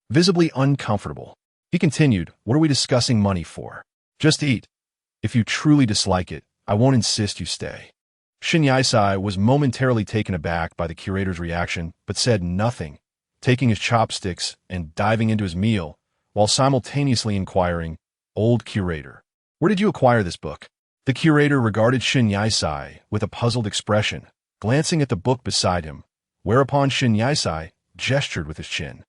visibly uncomfortable. He continued, "What are we discussing money for? Just eat. If you truly dislike it, I won't insist you stay." Shin Yaisai was momentarily taken aback by the curator's reaction, but said nothing, taking his chopsticks and diving into his meal, while simultaneously inquiring, "Old curator, where did you acquire this book?" The curator regarded Shin Yaisai with a puzzled expression, glancing at the book beside him, whereupon Shin Yaisai gestured with his chin.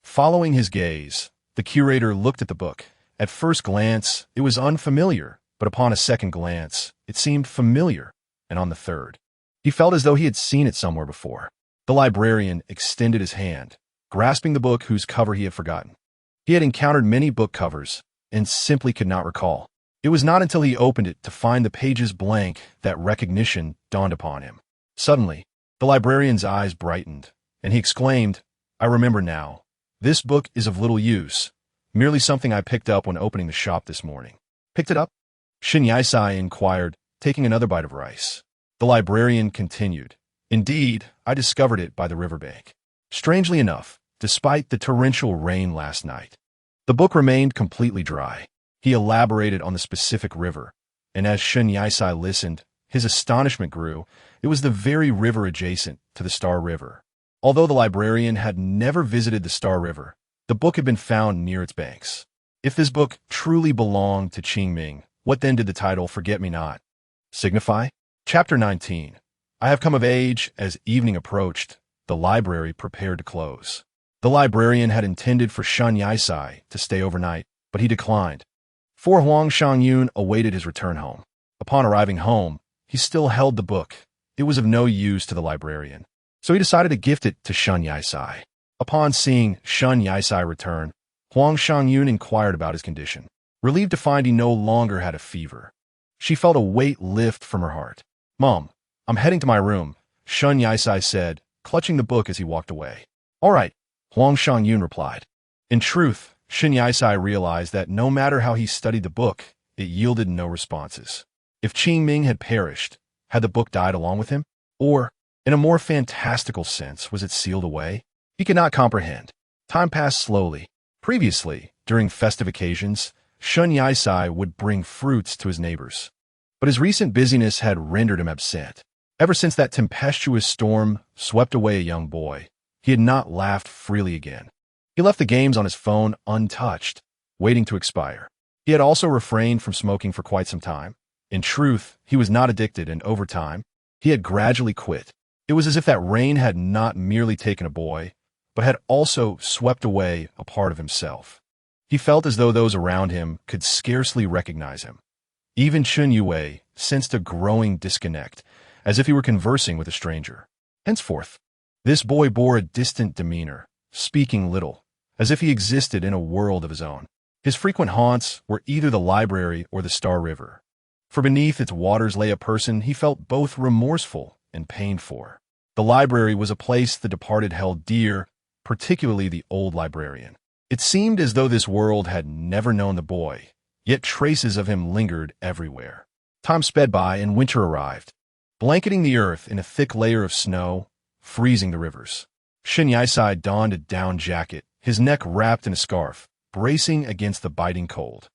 Following his gaze, the curator looked at the book. At first glance, it was unfamiliar, but upon a second glance, it seemed familiar, and on the third, he felt as though he had seen it somewhere before. The librarian extended his hand, grasping the book whose cover he had forgotten. He had encountered many book covers and simply could not recall. It was not until he opened it to find the pages blank that recognition dawned upon him. Suddenly, the librarian's eyes brightened, and he exclaimed, "I remember now. This book is of little use, merely something I picked up when opening the shop this morning." "Picked it up?" Shin Yaisai inquired, taking another bite of rice. The librarian continued, "Indeed, I discovered it by the riverbank. Strangely enough, despite the torrential rain last night, the book remained completely dry." He elaborated on the specific river, and as Shin Yaisai listened, his astonishment grew. It was the very river adjacent to the Star River. Although the librarian had never visited the Star River, the book had been found near its banks. If this book truly belonged to Qingming, what then did the title Forget-Me-Not signify? Chapter 19. I have come of age. As evening approached, the library prepared to close. The librarian had intended for Shin Yaisai to stay overnight, but he declined. For Huang Shangyun awaited his return home. Upon arriving home, he still held the book. It was of no use to the librarian, so he decided to gift it to Shin Yaisai. Upon seeing Shin Yaisai return, Huang Shangyun inquired about his condition. Relieved to find he no longer had a fever, she felt a weight lift from her heart. "Mom, I'm heading to my room," Shin Yaisai said, clutching the book as he walked away. "All right," Huang Shangyun replied. In truth, Shin Yaisai realized that no matter how he studied the book, it yielded no responses. If Qingming had perished, had the book died along with him? Or, in a more fantastical sense, was it sealed away? He could not comprehend. Time passed slowly. Previously, during festive occasions, Shin Yaisai would bring fruits to his neighbors. But his recent busyness had rendered him absent. Ever since that tempestuous storm swept away a young boy, he had not laughed freely again. He left the games on his phone untouched, waiting to expire. He had also refrained from smoking for quite some time. In truth, he was not addicted, and over time, he had gradually quit. It was as if that rain had not merely taken a boy, but had also swept away a part of himself. He felt as though those around him could scarcely recognize him. Even Chun Yue sensed a growing disconnect, as if he were conversing with a stranger. Henceforth, this boy bore a distant demeanor, speaking little, as if he existed in a world of his own. His frequent haunts were either the library or the Star River, for beneath its waters lay a person he felt both remorseful and pained for. The library was a place the departed held dear, particularly the old librarian. It seemed as though this world had never known the boy, yet traces of him lingered everywhere. Time sped by and winter arrived, blanketing the earth in a thick layer of snow, freezing the rivers. Shin Yaisai donned a down jacket, his neck wrapped in a scarf, bracing against the biting cold.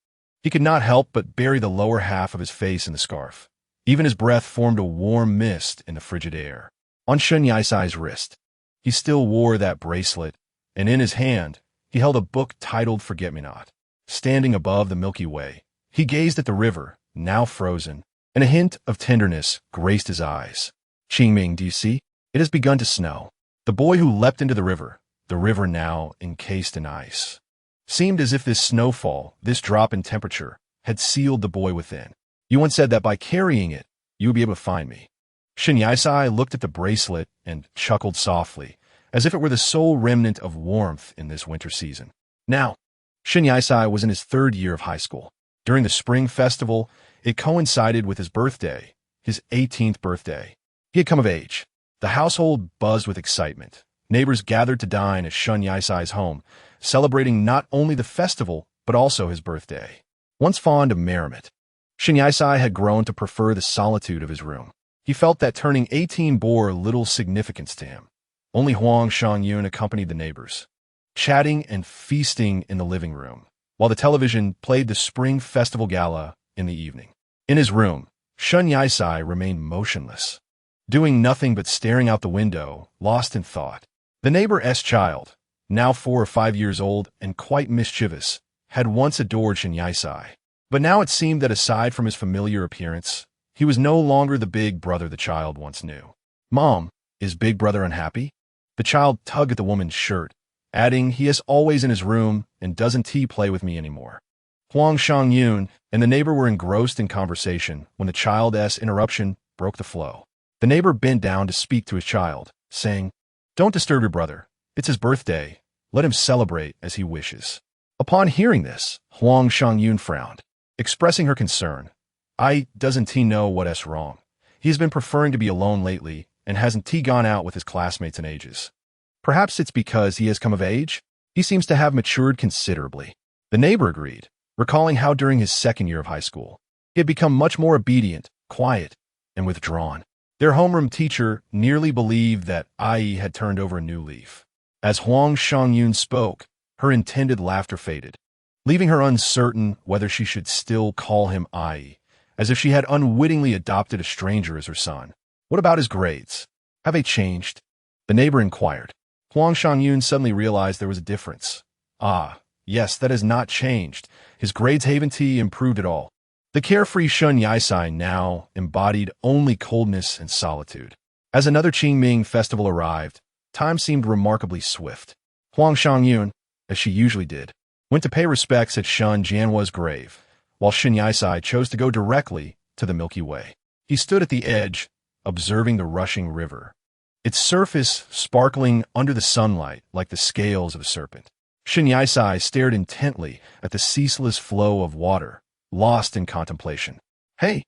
He could not help but bury the lower half of his face in the scarf. Even his breath formed a warm mist in the frigid air. On Shin Yaisai's wrist, he still wore that bracelet, and in his hand, he held a book titled Forget-Me-Not. Standing above the Milky Way, he gazed at the river, now frozen, and a hint of tenderness graced his eyes. "Qingming, do you see? It has begun to snow." The The boy who leapt into the river now encased in ice. Seemed as if this snowfall, this drop in temperature, had sealed the boy within. You once said that by carrying it, you would be able to find me. Shin Yisai looked at the bracelet and chuckled softly, as if it were the sole remnant of warmth in this winter season. Now, Shin Yisai was in his 3rd year of high school. During the spring festival, it coincided with his birthday, his 18th birthday. He had come of age. The household buzzed with excitement. Neighbors gathered to dine at Shin Yisai's home, celebrating not only the festival, but also his birthday. Once fond of merriment, Shin Yisai had grown to prefer the solitude of his room. He felt that turning 18 bore little significance to him. Only Huang Shangyun accompanied the neighbors, chatting and feasting in the living room, while the television played the Spring Festival Gala in the evening. In his room, Shin Yisai remained motionless, doing nothing but staring out the window, lost in thought. The neighbor's child, now 4 or 5 years old and quite mischievous, had once adored Shin Yisai. But now it seemed that aside from his familiar appearance, he was no longer the big brother the child once knew. "Mom, is Big Brother unhappy?" The child tugged at the woman's shirt, adding, "He is always in his room and doesn't he play with me anymore." Huang Shangyun and the neighbor were engrossed in conversation when the child's interruption broke the flow. The neighbor bent down to speak to his child, saying, "Don't disturb your brother. It's his birthday. Let him celebrate as he wishes." Upon hearing this, Huang Shangyun frowned, expressing her concern. Doesn't he know what's wrong? He has been preferring to be alone lately, and hasn't he gone out with his classmates in ages? Perhaps it's because he has come of age? He seems to have matured considerably. The neighbor agreed, recalling how during his 2nd year of high school, he had become much more obedient, quiet, and withdrawn. Their homeroom teacher nearly believed that IE had turned over a new leaf. As Huang Shangyun spoke, her intended laughter faded, leaving her uncertain whether she should still call him IE, as if she had unwittingly adopted a stranger as her son. "What about his grades? Have they changed?" the neighbor inquired. Huang Shangyun suddenly realized there was a difference. Yes, that has not changed. His grades haven't improved at all. The carefree Shin Yisai now embodied only coldness and solitude. As another Qingming festival arrived, time seemed remarkably swift. Huang Shangyun, as she usually did, went to pay respects at Shin Jianhua's grave, while Shin Yisai chose to go directly to the Milky Way. He stood at the edge, observing the rushing river, its surface sparkling under the sunlight like the scales of a serpent. Shin Yisai stared intently at the ceaseless flow of water, lost in contemplation. "Hey,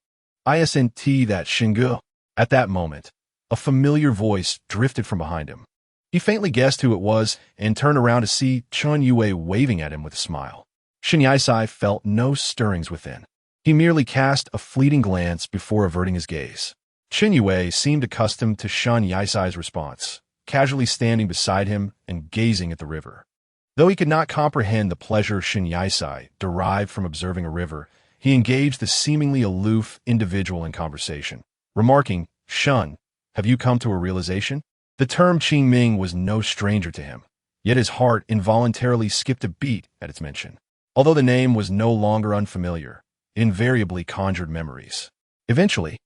isn't that Xingu?" At that moment, a familiar voice drifted from behind him. He faintly guessed who it was and turned around to see Chun Yue waving at him with a smile. Shin Yisai felt no stirrings within. He merely cast a fleeting glance before averting his gaze. Chun Yue seemed accustomed to Shin Yisai's response, casually standing beside him and gazing at the river. Though he could not comprehend the pleasure Shin Yisai derived from observing a river, he engaged the seemingly aloof individual in conversation, remarking, "Shun, have you come to a realization?" The term Qingming was no stranger to him, yet his heart involuntarily skipped a beat at its mention. Although the name was no longer unfamiliar, it invariably conjured memories. Eventually,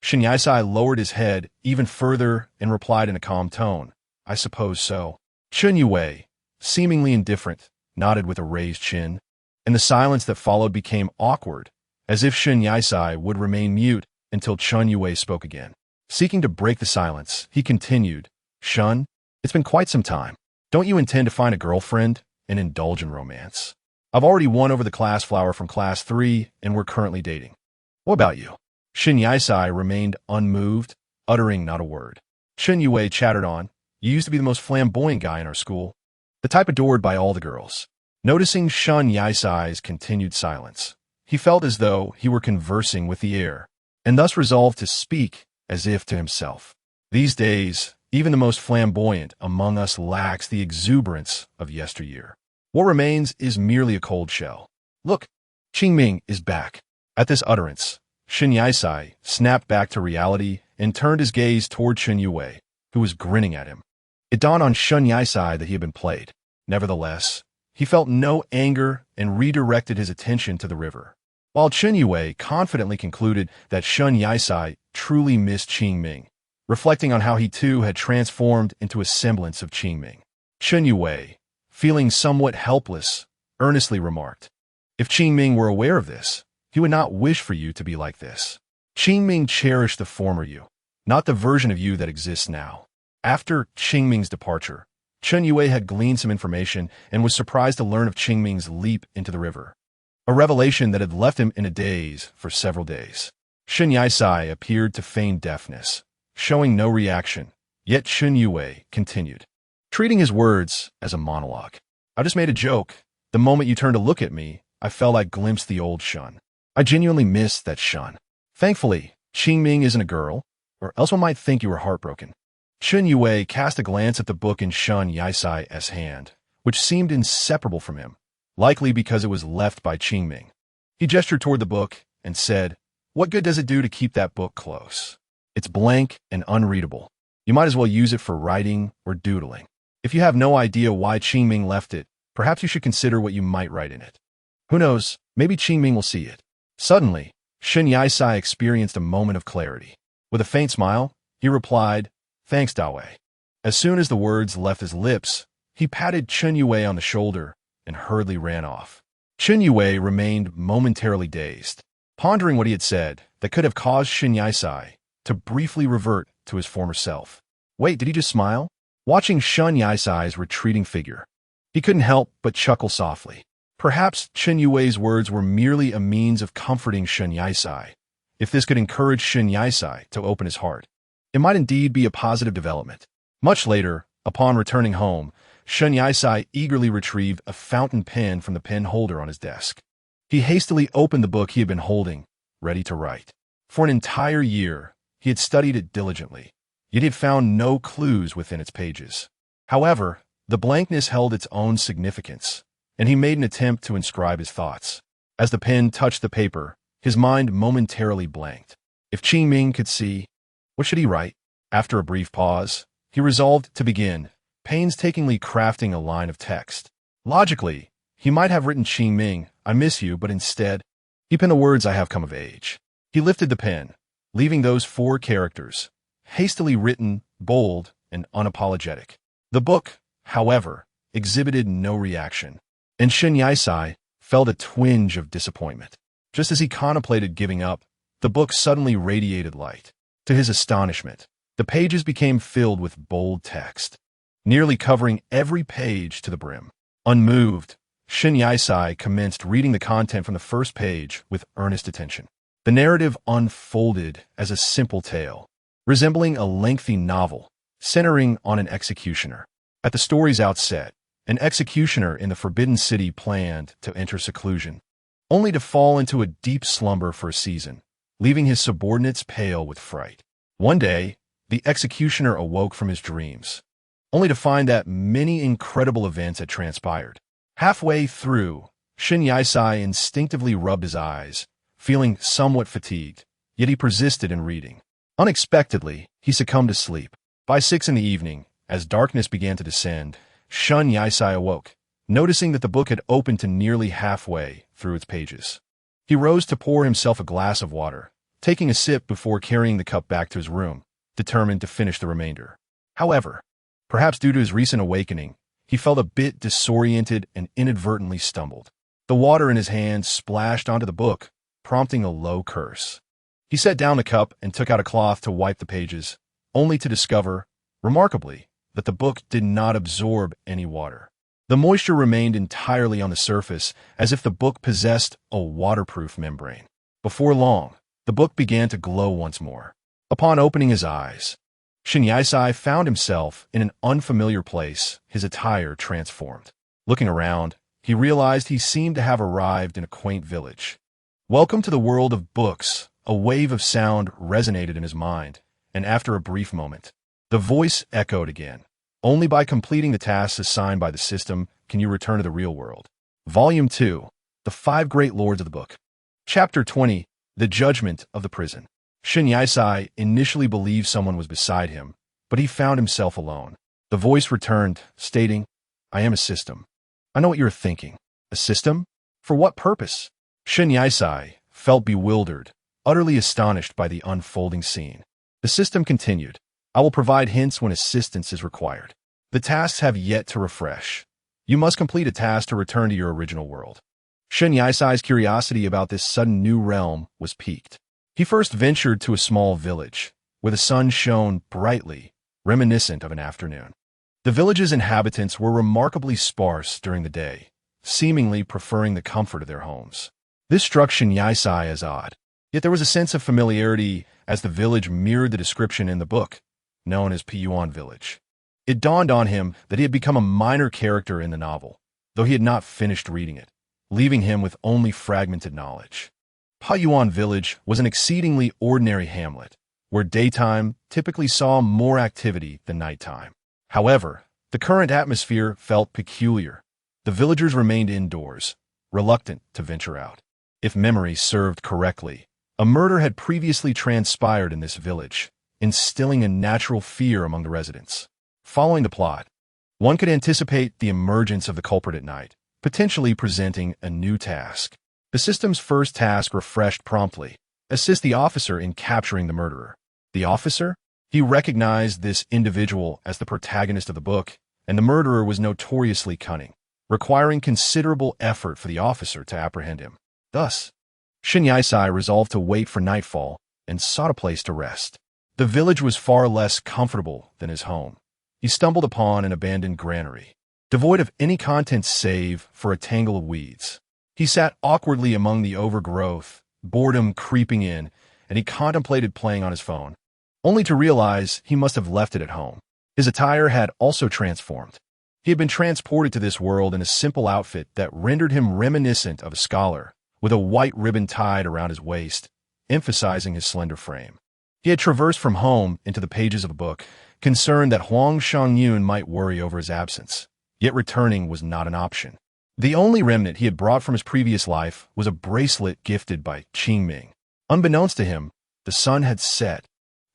Shin Yisai lowered his head even further and replied in a calm tone, "I suppose so." Chun Yue, seemingly indifferent, nodded with a raised chin, and the silence that followed became awkward, as if Shin Yisai would remain mute until Chun Yue spoke again. Seeking to break the silence, he continued, "Shun, it's been quite some time. Don't you intend to find a girlfriend and indulge in romance? I've already won over the class flower from class 3, and we're currently dating. What about you?" Shin Yisai remained unmoved, uttering not a word. Chun Yue chattered on, "You used to be the most flamboyant guy in our school, the type adored by all the girls." Noticing Shin Yisai's continued silence, he felt as though he were conversing with the air, and thus resolved to speak as if to himself. "These days, even the most flamboyant among us lacks the exuberance of yesteryear. What remains is merely a cold shell. Look, Qingming is back." At this utterance, Shin Yisai snapped back to reality and turned his gaze toward Chun Yue, who was grinning at him. It dawned on Shin Yisai that he had been played. Nevertheless, he felt no anger and redirected his attention to the river, while Chun Yue confidently concluded that Shin Yisai truly missed Qingming. reflecting on how he too had transformed into a semblance of Qingming. Chen Yue, feeling somewhat helpless, earnestly remarked, "If Qingming were aware of this, he would not wish for you to be like this. Qingming cherished the former you, not the version of you that exists now." After Qingming's departure, Chen Yue had gleaned some information and was surprised to learn of Qingming's leap into the river, a revelation that had left him in a daze for several days. Shen Yisai appeared to feign deafness, showing no reaction, yet Chen Yue continued, treating his words as a monologue. "I just made a joke. The moment you turned to look at me, I felt I glimpsed the old Shun. I genuinely missed that Shun. Thankfully, Qingming isn't a girl, or else one might think you were heartbroken." Chen Yue cast a glance at the book in Shun Yisai's hand, which seemed inseparable from him, likely because it was left by Qingming. He gestured toward the book and said, "What good does it do to keep that book close? It's blank and unreadable. You might as well use it for writing or doodling. If you have no idea why Qingming left it, perhaps you should consider what you might write in it. Who knows, maybe Qingming will see it." Suddenly, Shen Yisai experienced a moment of clarity. With a faint smile, he replied, "Thanks, Dawei." As soon as the words left his lips, he patted Chen Yue on the shoulder and hurriedly ran off. Chen Yue remained momentarily dazed, pondering what he had said that could have caused Shen Yisai to briefly revert to his former self. Wait, did he just smile? Watching Shen Yisai's retreating figure, he couldn't help but chuckle softly. Perhaps Chen Yue's words were merely a means of comforting Shen Yisai. If this could encourage Shen Yisai to open his heart, it might indeed be a positive development. Much later, upon returning home, Shen Yisai eagerly retrieved a fountain pen from the pen holder on his desk. He hastily opened the book he had been holding, ready to write. For an entire year, he had studied it diligently, yet he had found no clues within its pages. However, the blankness held its own significance, and he made an attempt to inscribe his thoughts. As the pen touched the paper, his mind momentarily blanked. If Qingming could see, what should he write? After a brief pause, he resolved to begin, painstakingly crafting a line of text. Logically, he might have written Qingming, "I miss you," but instead, he penned the words, "I have come of age." He lifted the pen, leaving those 4 characters, hastily written, bold, and unapologetic. The book, however, exhibited no reaction, and Shen Yisai felt a twinge of disappointment. Just as he contemplated giving up, the book suddenly radiated light. To his astonishment, the pages became filled with bold text, nearly covering every page to the brim. Unmoved, Shen Yisai commenced reading the content from the first page with earnest attention. The narrative unfolded as a simple tale, resembling a lengthy novel, centering on an executioner. At the story's outset, an executioner in the Forbidden City planned to enter seclusion, only to fall into a deep slumber for a season, leaving his subordinates pale with fright. One day, the executioner awoke from his dreams, only to find that many incredible events had transpired. Halfway through, Shen Yisai instinctively rubbed his eyes, feeling somewhat fatigued, yet he persisted in reading. Unexpectedly, he succumbed to sleep. By 6 in the evening, as darkness began to descend, Shen Yisai awoke, noticing that the book had opened to nearly halfway through its pages. He rose to pour himself a glass of water, taking a sip before carrying the cup back to his room, determined to finish the remainder. However, perhaps due to his recent awakening, he felt a bit disoriented and inadvertently stumbled. The water in his hand splashed onto the book, prompting a low curse. He set down the cup and took out a cloth to wipe the pages, only to discover, remarkably, that the book did not absorb any water. The moisture remained entirely on the surface, as if the book possessed a waterproof membrane. Before long, the book began to glow once more. Upon opening his eyes, Shen Yisai found himself in an unfamiliar place, his attire transformed. Looking around, he realized he seemed to have arrived in a quaint village. "Welcome to the world of books," a wave of sound resonated in his mind, and after a brief moment, the voice echoed again. "Only by completing the tasks assigned by the system can you return to the real world." Volume 2, The 5 Great Lords of the Book. Chapter 20, The Judgment of the Prison. Shen Yisai initially believed someone was beside him, but he found himself alone. The voice returned, stating, "I am a system. I know what you're thinking. A system? For what purpose?" Shen Yisai felt bewildered, utterly astonished by the unfolding scene. The system continued, I will provide hints when assistance is required. The tasks have yet to refresh. You must complete a task to return to your original world. Shen Yisai's curiosity about this sudden new realm was piqued. He first ventured to a small village, where the sun shone brightly, reminiscent of an afternoon. The village's inhabitants were remarkably sparse during the day, seemingly preferring the comfort of their homes. This struck Shen Yisai as odd, yet there was a sense of familiarity as the village mirrored the description in the book, known as Piyuan Village. It dawned on him that he had become a minor character in the novel, though he had not finished reading it, leaving him with only fragmented knowledge. Piyuan Village was an exceedingly ordinary hamlet, where daytime typically saw more activity than nighttime. However, the current atmosphere felt peculiar. The villagers remained indoors, reluctant to venture out. If memory served correctly, a murder had previously transpired in this village, instilling a natural fear among the residents. Following the plot, one could anticipate the emergence of the culprit at night, potentially presenting a new task. The system's first task refreshed promptly. Assist the officer in capturing the murderer. The officer? He recognized this individual as the protagonist of the book, and the murderer was notoriously cunning, requiring considerable effort for the officer to apprehend him. Thus, Shen Yisai resolved to wait for nightfall and sought a place to rest. The village was far less comfortable than his home. He stumbled upon an abandoned granary, devoid of any contents save for a tangle of weeds. He sat awkwardly among the overgrowth, boredom creeping in, and he contemplated playing on his phone, only to realize he must have left it at home. His attire had also transformed. He had been transported to this world in a simple outfit that rendered him reminiscent of a scholar, with a white ribbon tied around his waist, emphasizing his slender frame. He had traversed from home into the pages of a book, concerned that Huang Shangyun might worry over his absence. Yet returning was not an option. The only remnant he had brought from his previous life was a bracelet gifted by Qingming. Unbeknownst to him, the sun had set,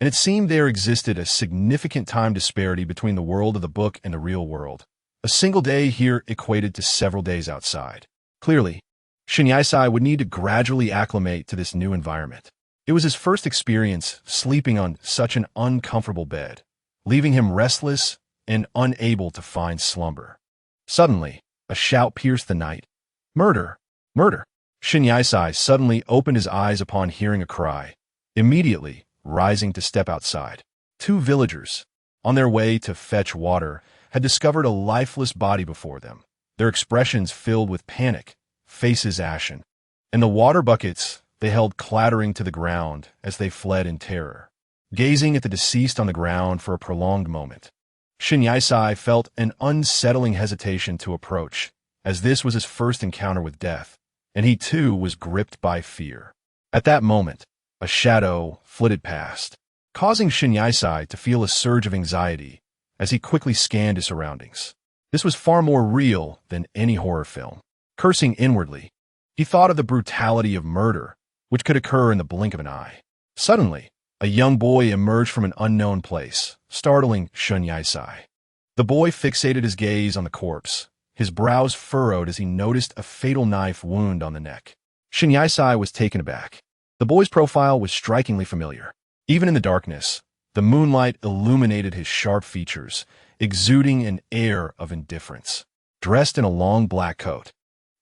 and it seemed there existed a significant time disparity between the world of the book and the real world. A single day here equated to several days outside. Clearly, Shen Yisai would need to gradually acclimate to this new environment. It was his first experience sleeping on such an uncomfortable bed, leaving him restless and unable to find slumber. Suddenly, a shout pierced the night. Murder! Murder! Shen Yisai suddenly opened his eyes upon hearing a cry, immediately rising to step outside. Two villagers, on their way to fetch water, had discovered a lifeless body before them, their expressions filled with panic, faces ashen, and the water buckets they held clattering to the ground as they fled in terror. Gazing at the deceased on the ground for a prolonged moment, Shen Yisai felt an unsettling hesitation to approach, as this was his first encounter with death, and he too was gripped by fear. At that moment, a shadow flitted past, causing Shen Yisai to feel a surge of anxiety as he quickly scanned his surroundings. This was far more real than any horror film. Cursing inwardly, he thought of the brutality of murder, which could occur in the blink of an eye. Suddenly, a young boy emerged from an unknown place, startling Shen Yisai. The boy fixated his gaze on the corpse, his brows furrowed as he noticed a fatal knife wound on the neck. Shen Yisai was taken aback. The boy's profile was strikingly familiar. Even in the darkness, the moonlight illuminated his sharp features, exuding an air of indifference. Dressed in a long black coat,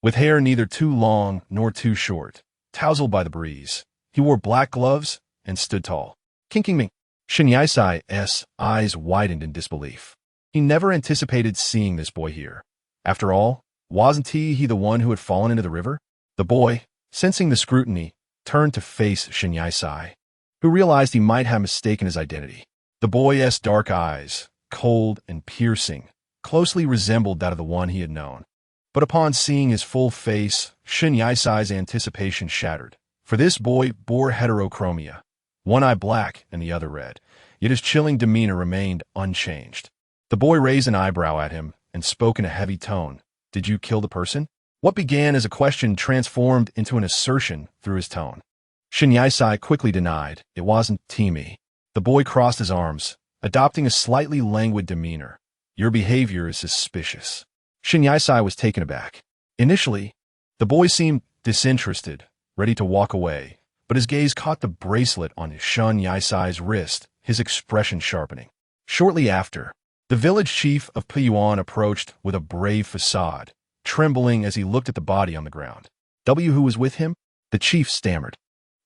with hair neither too long nor too short, tousled by the breeze, he wore black gloves and stood tall. Qingming. Shen Yisai's eyes widened in disbelief. He never anticipated seeing this boy here. After all, wasn't he the one who had fallen into the river? The boy, sensing the scrutiny, turned to face Shen Yisai, who realized he might have mistaken his identity. The boy's dark eyes, cold and piercing, closely resembled that of the one he had known. But upon seeing his full face, Shen Yisai's anticipation shattered. For this boy bore heterochromia, one eye black and the other red, yet his chilling demeanor remained unchanged. The boy raised an eyebrow at him and spoke in a heavy tone. Did you kill the person? What began as a question transformed into an assertion through his tone. Shen Yisai quickly denied. It wasn't me. The boy crossed his arms, adopting a slightly languid demeanor. Your behavior is suspicious. Shen Yisai was taken aback. Initially, the boy seemed disinterested, ready to walk away, but his gaze caught the bracelet on Shun Yaisai's wrist, his expression sharpening. Shortly after, the village chief of Piyuan approached with a brave facade, trembling as he looked at the body on the ground. Who was with him? The chief stammered.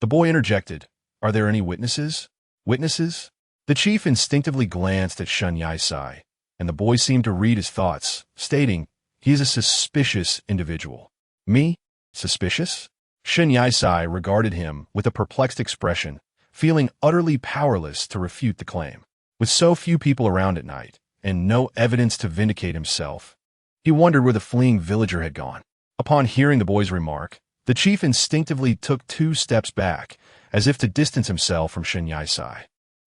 The boy interjected, "Are there any witnesses?" "Witnesses?" The chief instinctively glanced at Shun Yaisai, and the boy seemed to read his thoughts, stating, "He is a suspicious individual." "Me? Suspicious?" Shun Yaisai regarded him with a perplexed expression, feeling utterly powerless to refute the claim. With so few people around at night, and no evidence to vindicate himself, he wondered where the fleeing villager had gone. Upon hearing the boy's remark, the chief instinctively took 2 steps back, as if to distance himself from Shun Yaisai.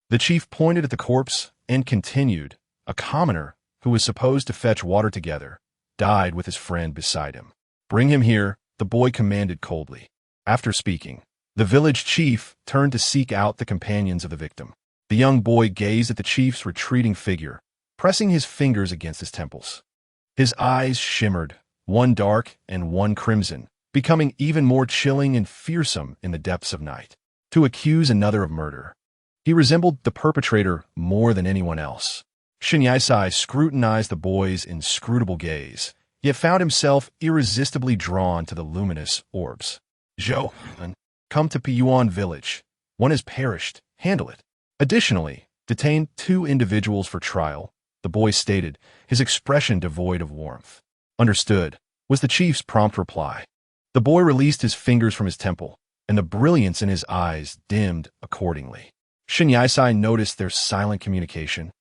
The chief pointed at the corpse and continued, "A commoner, who was supposed to fetch water together, died with his friend beside him. Bring him here," the boy commanded coldly. After speaking, the village chief turned to seek out the companions of the victim. The young boy gazed at the chief's retreating figure, pressing his fingers against his temples. His eyes shimmered, one dark and one crimson, becoming even more chilling and fearsome in the depths of night. To accuse another of murder. He resembled the perpetrator more than anyone else. Shun Yaisai scrutinized the boy's inscrutable gaze, yet found himself irresistibly drawn to the luminous orbs. "Zhou, come to Piyuan village. One has perished. Handle it." Additionally, detain 2 individuals for trial, the boy stated, his expression devoid of warmth. "Understood," was the chief's prompt reply. The boy released his fingers from his temple, and the brilliance in his eyes dimmed accordingly. Shun Yaisai noticed their silent communication,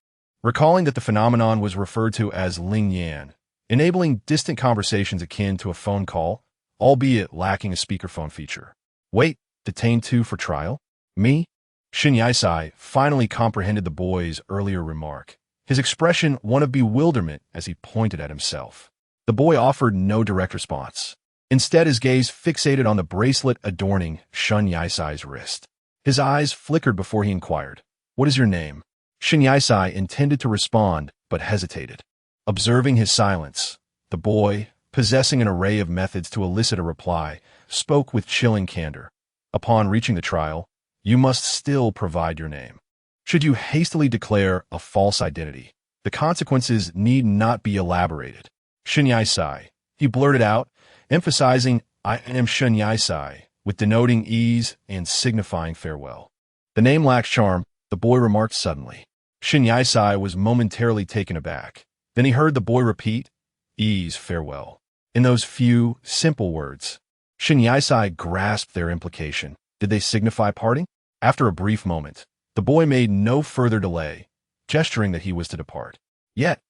recalling that the phenomenon was referred to as Ling Yan, enabling distant conversations akin to a phone call, albeit lacking a speakerphone feature. "Wait, detain 2 for trial? Me?" Shun Yaisai finally comprehended the boy's earlier remark, his expression one of bewilderment as he pointed at himself. The boy offered no direct response. Instead, his gaze fixated on the bracelet adorning Shun Yaisai's wrist. His eyes flickered before he inquired, "What is your name?" Shun Yaisai intended to respond, but hesitated. Observing his silence, the boy, possessing an array of methods to elicit a reply, spoke with chilling candor. "Upon reaching the trial, you must still provide your name. Should you hastily declare a false identity, the consequences need not be elaborated." "Shun Yaisai," he blurted out, emphasizing, "I am Shun Yaisai," with denoting ease and signifying farewell. "The name lacks charm," the boy remarked suddenly. Shun Yaisai was momentarily taken aback. Then he heard the boy repeat, "Ease, farewell," in those few, simple words. Shun Yaisai grasped their implication. Did they signify parting? After a brief moment, the boy made no further delay, gesturing that he was to depart. Yet,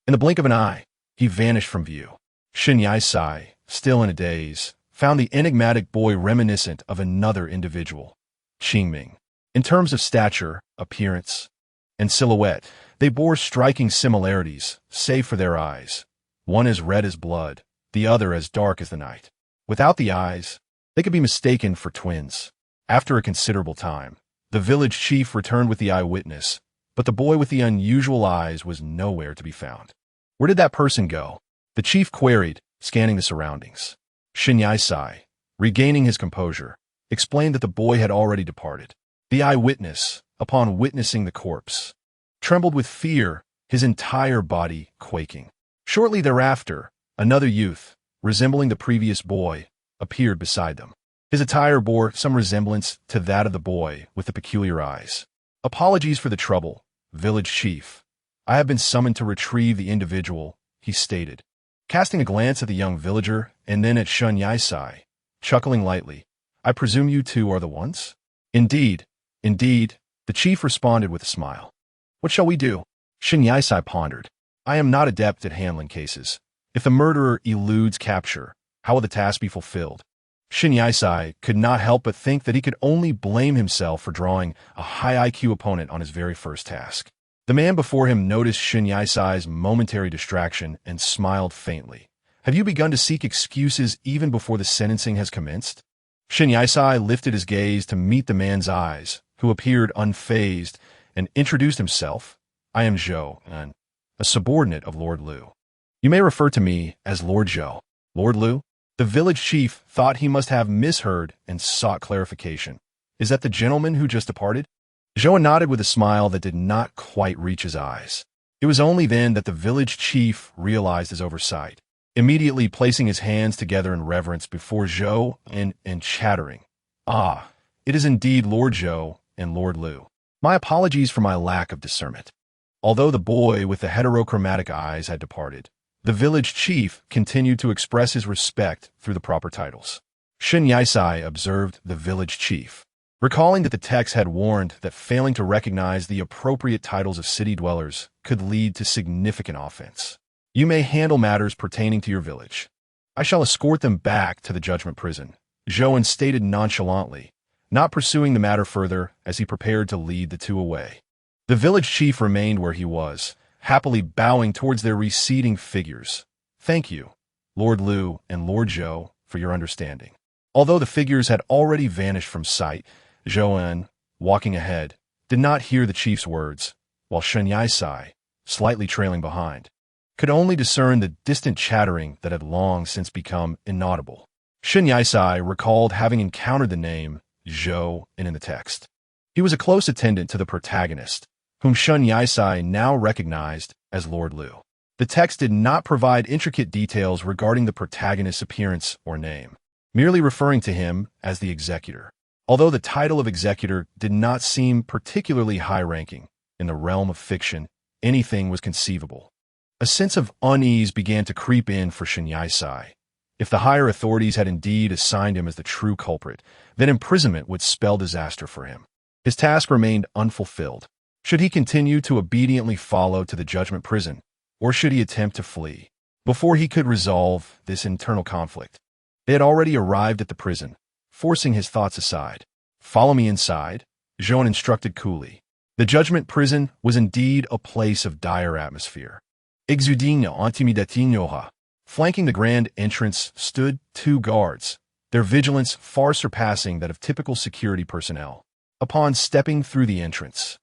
in the blink of an eye, he vanished from view. Shun Yaisai, still in a daze, found the enigmatic boy reminiscent of another individual, Qingming. In terms of stature, appearance, and silhouette, they bore striking similarities, save for their eyes. One as red as blood, the other as dark as the night. Without the eyes, they could be mistaken for twins. After a considerable time, the village chief returned with the eyewitness, but the boy with the unusual eyes was nowhere to be found. "Where did that person go?" the chief queried, scanning the surroundings. Shun Yaisai, regaining his composure, explained that the boy had already departed. The eyewitness, upon witnessing the corpse, trembled with fear, his entire body quaking. Shortly thereafter, another youth, resembling the previous boy, appeared beside them. His attire bore some resemblance to that of the boy with the peculiar eyes. "Apologies for the trouble, village chief. I have been summoned to retrieve the individual," he stated, casting a glance at the young villager and then at Shun Yaisai, chuckling lightly. "I presume you two are the ones?" Indeed, the chief responded with a smile. "What shall we do?" Shun Yaisai pondered. "I am not adept at handling cases. If the murderer eludes capture, how will the task be fulfilled?" Shun Yaisai could not help but think that he could only blame himself for drawing a high IQ opponent on his very first task. The man before him noticed Shun Yaisai's momentary distraction and smiled faintly. "Have you begun to seek excuses even before the sentencing has commenced?" Shun Yaisai lifted his gaze to meet the man's eyes, who appeared unfazed, and introduced himself. "I am Zhou, a subordinate of Lord Liu. You may refer to me as Lord Zhou." "Lord Liu?" The village chief thought he must have misheard and sought clarification. Is that the gentleman who just departed? Zhou nodded with a smile that did not quite reach his eyes. It was only then that the village chief realized his oversight, immediately placing his hands together in reverence before Zhou and chattering. Ah, it is indeed Lord Zhou and Lord Lu. My apologies for my lack of discernment. Although the boy with the heterochromatic eyes had departed, the village chief continued to express his respect through the proper titles. Shen Yisai observed the village chief, recalling that the text had warned that failing to recognize the appropriate titles of city dwellers could lead to significant offense. You may handle matters pertaining to your village. I shall escort them back to the judgment prison, Zhou stated nonchalantly, not pursuing the matter further as he prepared to lead the two away. The village chief remained where he was, happily bowing towards their receding figures. Thank you, Lord Lu and Lord Zhou, for your understanding. Although the figures had already vanished from sight, Zhou, walking ahead, did not hear the chief's words, while Shen Yisai, slightly trailing behind, could only discern the distant chattering that had long since become inaudible. Shen Yisai recalled having encountered the name Zhou in the text. He was a close attendant to the protagonist, whom Shen Yisai now recognized as Lord Lu. The text did not provide intricate details regarding the protagonist's appearance or name, merely referring to him as the executor. Although the title of executor did not seem particularly high-ranking, in the realm of fiction, anything was conceivable. A sense of unease began to creep in for Shen Yisai. If the higher authorities had indeed assigned him as the true culprit, then imprisonment would spell disaster for him. His task remained unfulfilled. Should he continue to obediently follow to the judgment prison, or should he attempt to flee? Before he could resolve this internal conflict, they had already arrived at the prison, forcing his thoughts aside. Follow me inside, Zhou instructed coolly. The judgment prison was indeed a place of dire atmosphere. Exudino intimidatinho. Flanking the grand entrance stood 2 guards, their vigilance far surpassing that of typical security personnel. Upon stepping through the entrance,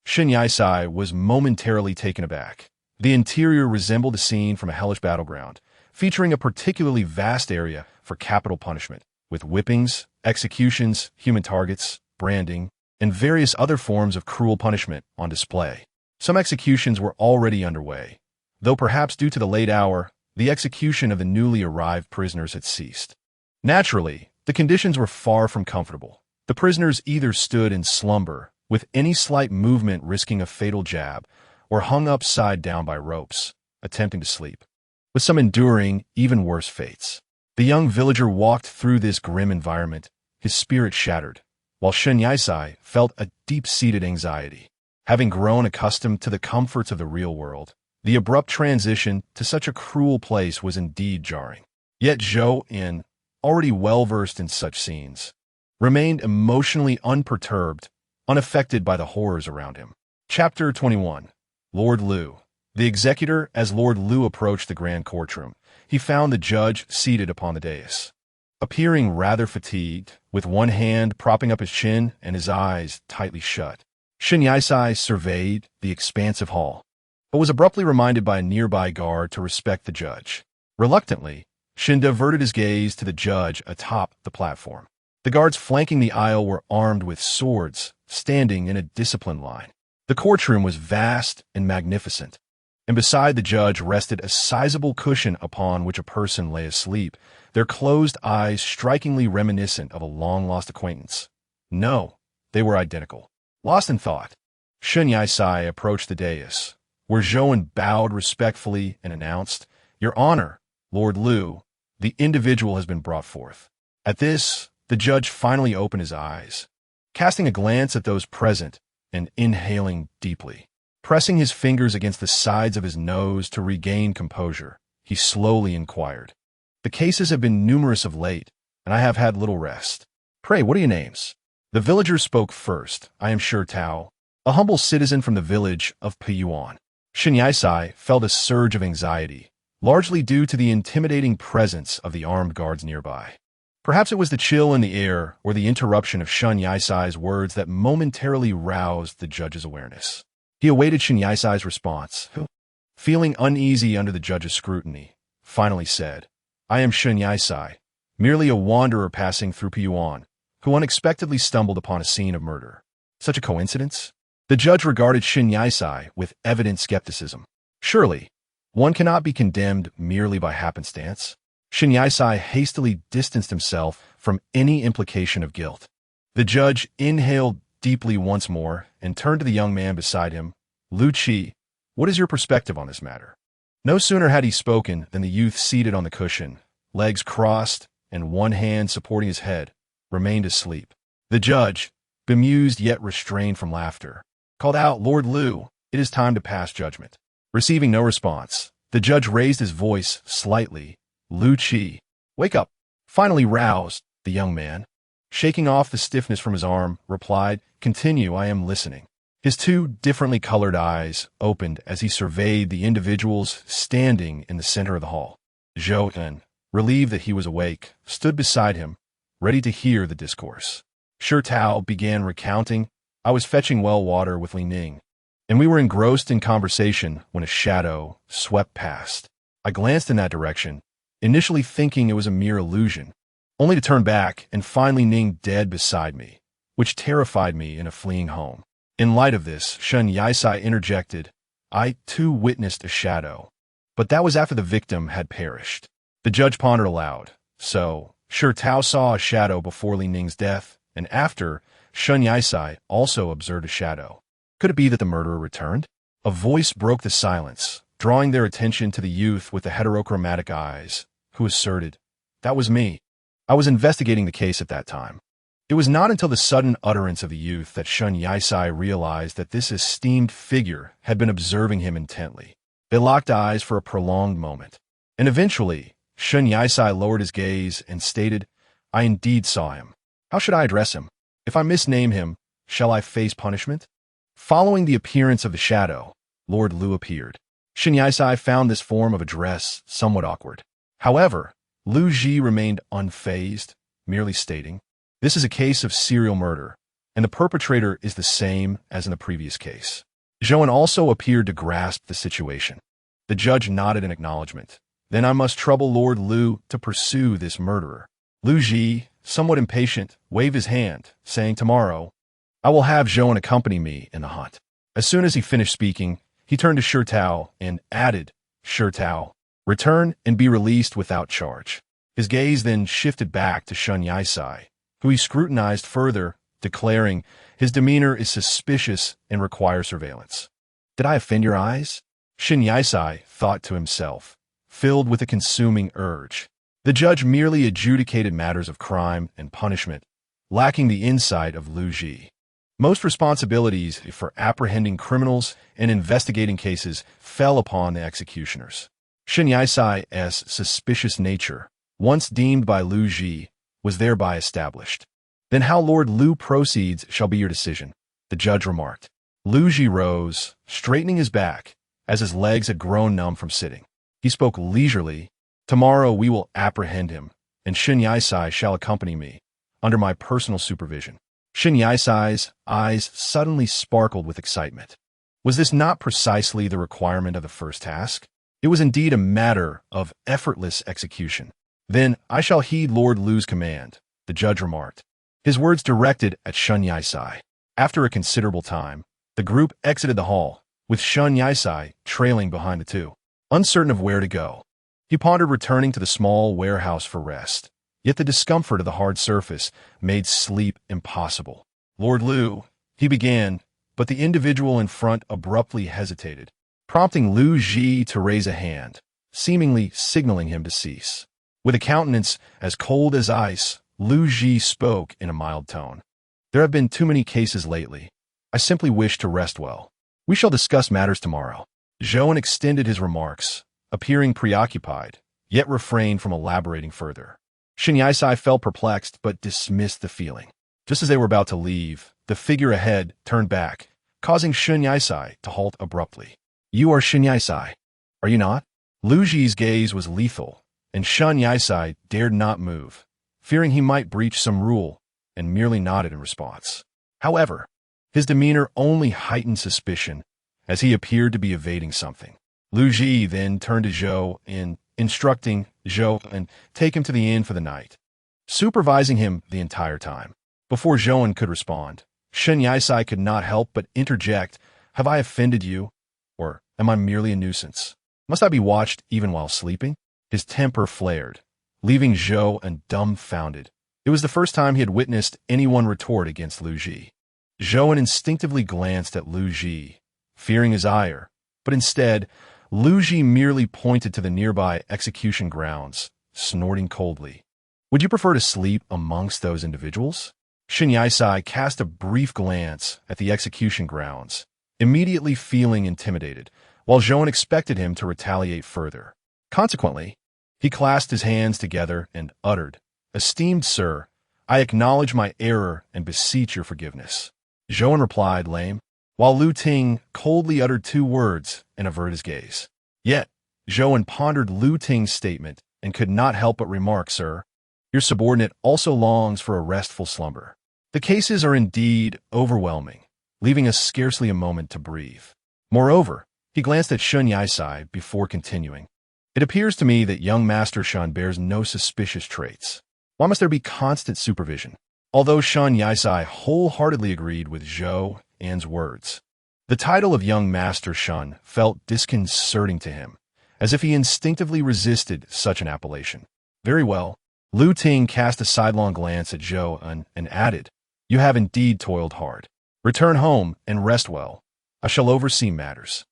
Shen Yisai was momentarily taken aback. The interior resembled a scene from a hellish battleground, featuring a particularly vast area for capital punishment, with whippings, executions, human targets, branding, and various other forms of cruel punishment on display. Some executions were already underway, though perhaps due to the late hour, the execution of the newly arrived prisoners had ceased. Naturally, the conditions were far from comfortable. The prisoners either stood in slumber, with any slight movement risking a fatal jab, or hung upside down by ropes, attempting to sleep, with some enduring even worse fates. The young villager walked through this grim environment, his spirit shattered, while Shen Yisai felt a deep-seated anxiety. Having grown accustomed to the comforts of the real world, the abrupt transition to such a cruel place was indeed jarring. Yet Zhou, already well-versed in such scenes, remained emotionally unperturbed, unaffected by the horrors around him. Chapter 21. Lord Lu. The executor, as Lord Lu approached the grand courtroom, he found the judge seated upon the dais. Appearing rather fatigued, with one hand propping up his chin and his eyes tightly shut, Shen Yisai surveyed the expansive hall, but was abruptly reminded by a nearby guard to respect the judge. Reluctantly, Shen diverted his gaze to the judge atop the platform. The guards flanking the aisle were armed with swords, standing in a disciplined line. The courtroom was vast and magnificent, and beside the judge rested a sizable cushion upon which a person lay asleep, their closed eyes strikingly reminiscent of a long-lost acquaintance. No, they were identical. Lost in thought, Shen Yisai approached the dais, where Zhou bowed respectfully and announced, "Your Honor, Lord Lu, the individual has been brought forth." At this, the judge finally opened his eyes, casting a glance at those present and inhaling deeply. Pressing his fingers against the sides of his nose to regain composure, he slowly inquired, "The cases have been numerous of late, and I have had little rest. Pray, what are your names?" The villager spoke first. "I am Shi Tao, a humble citizen from the village of Piyuan." Shen Yisai felt a surge of anxiety, largely due to the intimidating presence of the armed guards nearby. Perhaps it was the chill in the air or the interruption of Shen Yisai's words that momentarily roused the judge's awareness. He awaited Shen Yisai's response, who, feeling uneasy under the judge's scrutiny, finally said, "I am Shen Yisai, merely a wanderer passing through Piyuan, who unexpectedly stumbled upon a scene of murder. Such a coincidence? The judge regarded Shin Yisai with evident skepticism. Surely, one cannot be condemned merely by happenstance. Shin Yisai hastily distanced himself from any implication of guilt. The judge inhaled deeply once more and turned to the young man beside him. Lu Qi, what is your perspective on this matter? No sooner had he spoken than the youth seated on the cushion, legs crossed and one hand supporting his head, remained asleep. The judge, bemused yet restrained from laughter, called out, Lord Lu, it is time to pass judgment. Receiving no response, the judge raised his voice slightly. Lu Qi, wake up. Finally roused, the young man, shaking off the stiffness from his arm, replied, Continue, I am listening. His two differently colored eyes opened as he surveyed the individuals standing in the center of the hall. Zhou En, relieved that he was awake, stood beside him, ready to hear the discourse. Shi Tao began recounting, I was fetching well water with Li Ning, and we were engrossed in conversation when a shadow swept past. I glanced in that direction, initially thinking it was a mere illusion, only to turn back and find Li Ning dead beside me, which terrified me in a fleeing home. In light of this, Shin Yisai interjected, I too witnessed a shadow, but that was after the victim had perished. The judge pondered aloud. So, Shi Tao saw a shadow before Li Ning's death, and after, Shin Yisai also observed a shadow. Could it be that the murderer returned? A voice broke the silence, drawing their attention to the youth with the heterochromatic eyes, who asserted, That was me. I was investigating the case at that time. It was not until the sudden utterance of the youth that Shin Yisai realized that this esteemed figure had been observing him intently. They locked eyes for a prolonged moment, and eventually, Shin Yisai lowered his gaze and stated, I indeed saw him. How should I address him? If I misname him, shall I face punishment? Following the appearance of the shadow, Lord Lu appeared. Shin Yisai found this form of address somewhat awkward. However, Lu Ji remained unfazed, merely stating, This is a case of serial murder, and the perpetrator is the same as in the previous case. Zhou also appeared to grasp the situation. The judge nodded in acknowledgement. Then I must trouble Lord Lu to pursue this murderer. Lu Ji, somewhat impatient, waved his hand, saying, Tomorrow, I will have Zhou accompany me in the hunt. As soon as he finished speaking, he turned to Shi Tao and added, Shi Tao, return and be released without charge. His gaze then shifted back to Shin Yisai, who he scrutinized further, declaring, His demeanor is suspicious and requires surveillance. Did I offend your eyes? Shin Yisai thought to himself, filled with a consuming urge. The judge merely adjudicated matters of crime and punishment, lacking the insight of Lu Ji. Most responsibilities for apprehending criminals and investigating cases fell upon the executioners. Shin Yisai's suspicious nature, once deemed by Lu Ji, was thereby established. Then how Lord Lu proceeds shall be your decision, the judge remarked. Lu Ji rose, straightening his back, as his legs had grown numb from sitting. He spoke leisurely, Tomorrow we will apprehend him, and Shin Yisai shall accompany me, under my personal supervision. Shin Yisai's eyes suddenly sparkled with excitement. Was this not precisely the requirement of the first task? It was indeed a matter of effortless execution. Then I shall heed Lord Lu's command, the judge remarked, his words directed at Shin Yisai. After a considerable time, the group exited the hall, with Shin Yisai trailing behind the two. Uncertain of where to go, he pondered returning to the small warehouse for rest. Yet the discomfort of the hard surface made sleep impossible. Lord Lu, he began, but the individual in front abruptly hesitated, prompting Lu Ji to raise a hand, seemingly signaling him to cease. With a countenance as cold as ice, Lu Ji spoke in a mild tone. There have been too many cases lately. I simply wish to rest well. We shall discuss matters tomorrow. Zhou extended his remarks, appearing preoccupied, yet refrained from elaborating further. Shin Yisai felt perplexed but dismissed the feeling. Just as they were about to leave, the figure ahead turned back, causing Shin Yisai to halt abruptly. You are Shin Yisai, are you not? Lu Ji's gaze was lethal, and Shin Yisai dared not move, fearing he might breach some rule, and merely nodded in response. However, his demeanor only heightened suspicion, as he appeared to be evading something. Lu Ji then turned to Zhou instructing Zhou and take him to the inn for the night, supervising him the entire time. Before Zhou could respond, Shen Yisai could not help but interject, "Have I offended you? Or am I merely a nuisance? Must I be watched even while sleeping?" His temper flared, leaving Zhou dumbfounded. It was the first time he had witnessed anyone retort against Lu Ji. Zhou instinctively glanced at Lu Ji, fearing his ire, but instead, Lu Ji merely pointed to the nearby execution grounds, snorting coldly. "Would you prefer to sleep amongst those individuals?" Shen Yisai cast a brief glance at the execution grounds, immediately feeling intimidated, while Zhou expected him to retaliate further. Consequently, he clasped his hands together and uttered, "Esteemed sir, I acknowledge my error and beseech your forgiveness." Zhou replied, "Lame," while Lu Ting coldly uttered 2 words and averted his gaze. Yet, Zhou pondered Lu Ting's statement and could not help but remark, "Sir, your subordinate also longs for a restful slumber." The cases are indeed overwhelming, leaving us scarcely a moment to breathe. Moreover, he glanced at Shen Yisai before continuing. "It appears to me that young Master Shen bears no suspicious traits. Why must there be constant supervision?" Although Shen Yisai wholeheartedly agreed with Zhou's words, the title of young Master Shen felt disconcerting to him, as if he instinctively resisted such an appellation. "Very well." Lu Ting cast a sidelong glance at Zhou and added, "You have indeed toiled hard. Return home and rest well. I shall oversee matters."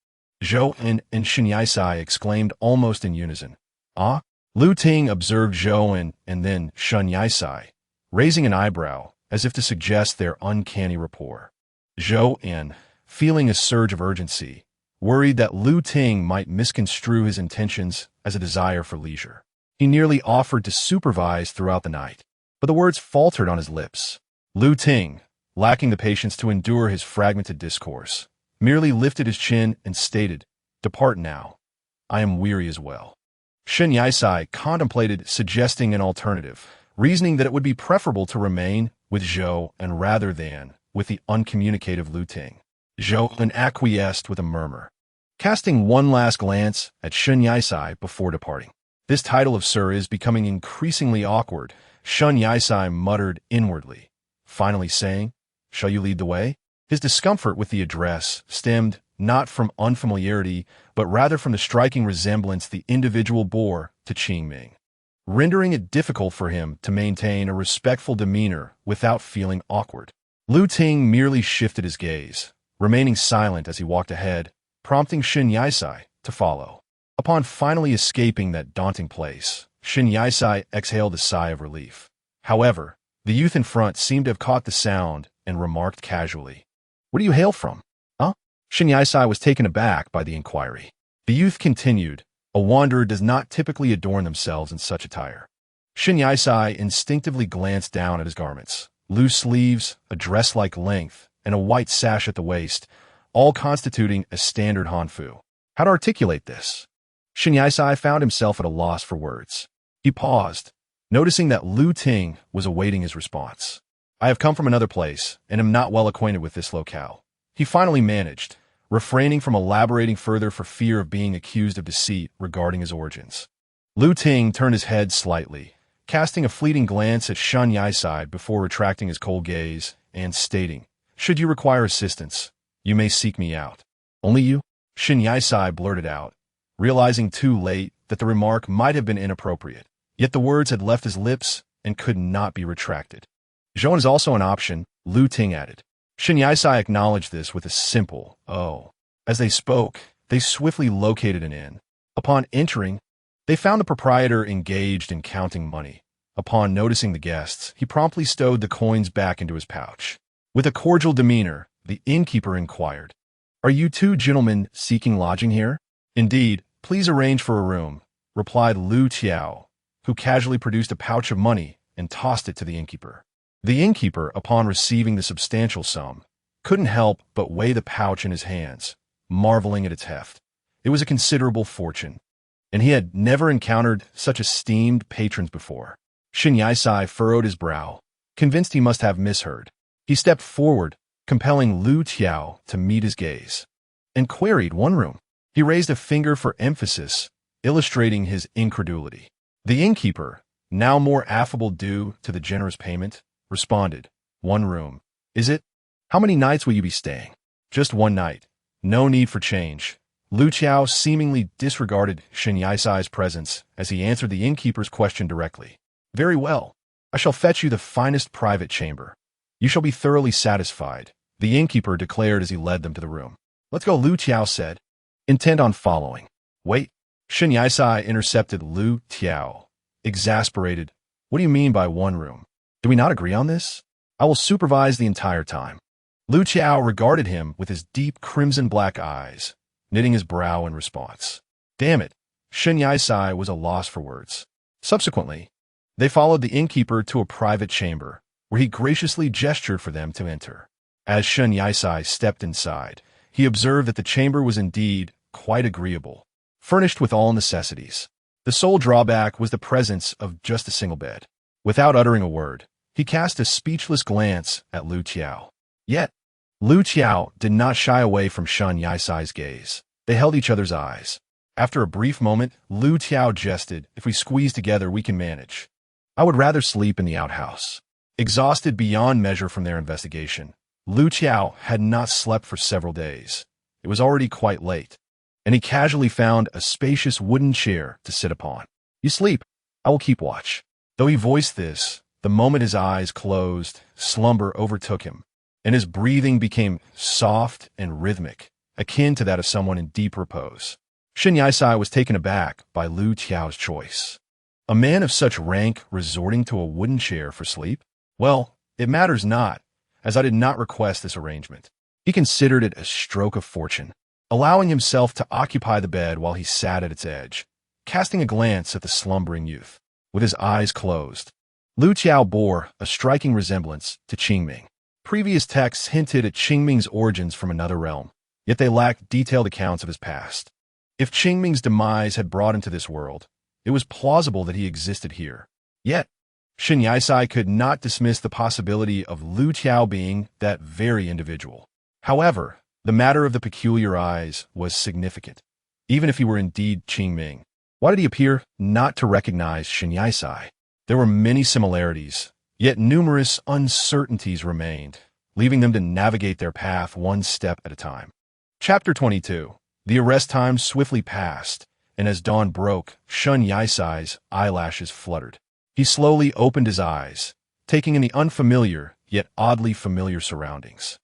Zhou and Shen Yisai exclaimed almost in unison. "Ah?" Lu Ting observed Zhou and then Shen Yisai, raising an eyebrow as if to suggest their uncanny rapport. Zhou, feeling a surge of urgency, worried that Lu Ting might misconstrue his intentions as a desire for leisure. He nearly offered to supervise throughout the night, but the words faltered on his lips. Lu Ting, lacking the patience to endure his fragmented discourse, merely lifted his chin and stated, "Depart now. I am weary as well." Shen Yisai contemplated suggesting an alternative, reasoning that it would be preferable to remain with Zhou rather than with the uncommunicative Lu Ting. Zhou acquiesced with a murmur, casting one last glance at Shen Yisai before departing. "This title of sir is becoming increasingly awkward," Shen Yisai muttered inwardly, finally saying, "Shall you lead the way?" His discomfort with the address stemmed not from unfamiliarity, but rather from the striking resemblance the individual bore to Qingming, rendering it difficult for him to maintain a respectful demeanor without feeling awkward. Lu Ting merely shifted his gaze, remaining silent as he walked ahead, prompting Shen Yisai to follow. Upon finally escaping that daunting place, Shen Yisai exhaled a sigh of relief. However, the youth in front seemed to have caught the sound and remarked casually, "Where do you hail from?" "Huh?" Shen Yisai was taken aback by the inquiry. The youth continued, "A wanderer does not typically adorn themselves in such attire." Shen Yisai instinctively glanced down at his garments. Loose sleeves, a dress-like length, and a white sash at the waist, all constituting a standard hanfu. How to articulate this? Shen Yisai found himself at a loss for words. He paused, noticing that Lu Ting was awaiting his response. "I have come from another place, and am not well acquainted with this locale," he finally managed, refraining from elaborating further for fear of being accused of deceit regarding his origins. Lu Ting turned his head slightly, casting a fleeting glance at Shen Yisai before retracting his cold gaze and stating, "Should you require assistance, you may seek me out." "Only you?" Shen Yisai blurted out, realizing too late that the remark might have been inappropriate, yet the words had left his lips and could not be retracted. "Zhou is also an option," Lu Ting added. Shen Yisai acknowledged this with a simple, "Oh." As they spoke, they swiftly located an inn. Upon entering, they found the proprietor engaged in counting money. Upon noticing the guests, he promptly stowed the coins back into his pouch. With a cordial demeanor, the innkeeper inquired, "Are you 2 gentlemen seeking lodging here?" "Indeed, please arrange for a room," replied Lu Tiao, who casually produced a pouch of money and tossed it to the innkeeper. The innkeeper, upon receiving the substantial sum, couldn't help but weigh the pouch in his hands, marveling at its heft. It was a considerable fortune, and he had never encountered such esteemed patrons before. Shen Yisai furrowed his brow, convinced he must have misheard. He stepped forward, compelling Lu Tiao to meet his gaze, and queried, "1 room?" He raised a finger for emphasis, illustrating his incredulity. The innkeeper, now more affable due to the generous payment, responded, 1 room. Is it? How many nights will you be staying? Just 1 night. No need for change. Lu Qiao seemingly disregarded Shen Yaisai's presence as he answered the innkeeper's question directly. Very well. I shall fetch you the finest private chamber. You shall be thoroughly satisfied, the innkeeper declared as he led them to the room. Let's go, Lu Qiao said, intent on following. Wait. Shen Yaisai intercepted Lu Qiao, exasperated. What do you mean by 1 room? Do we not agree on this? I will supervise the entire time. Lu Qiao regarded him with his deep crimson-black eyes, knitting his brow in response. Damn it, Shen Yaisai was a loss for words. Subsequently, they followed the innkeeper to a private chamber, where he graciously gestured for them to enter. As Shen Yaisai stepped inside, he observed that the chamber was indeed quite agreeable, furnished with all necessities. The sole drawback was the presence of just a single bed. Without uttering a word, he cast a speechless glance at Lu Qiao. Yet, Lu Qiao did not shy away from Shen Yaisai's gaze. They held each other's eyes. After a brief moment, Lu Qiao jested, if we squeeze together, we can manage. I would rather sleep in the outhouse. Exhausted beyond measure from their investigation, Lu Qiao had not slept for several days. It was already quite late, and he casually found a spacious wooden chair to sit upon. You sleep, I will keep watch. Though he voiced this, the moment his eyes closed, slumber overtook him, and his breathing became soft and rhythmic, akin to that of someone in deep repose. Shen Yaisai was taken aback by Lu Qiao's choice. A man of such rank resorting to a wooden chair for sleep? Well, it matters not, as I did not request this arrangement. He considered it a stroke of fortune, allowing himself to occupy the bed while he sat at its edge, casting a glance at the slumbering youth. With his eyes closed, Lu Qiao bore a striking resemblance to Qingming. Previous texts hinted at Qingming's origins from another realm, yet they lacked detailed accounts of his past. If Qingming's demise had brought him to this world, it was plausible that he existed here. Yet, Shen Yaisai could not dismiss the possibility of Lu Qiao being that very individual. However, the matter of the peculiar eyes was significant, even if he were indeed Qingming. Why did he appear not to recognize Shen Yaisai? There were many similarities, yet numerous uncertainties remained, leaving them to navigate their path 1 step at a time. Chapter 22. The arrest time swiftly passed, and as dawn broke, Shen Yaisai's eyelashes fluttered. He slowly opened his eyes, taking in the unfamiliar, yet oddly familiar surroundings.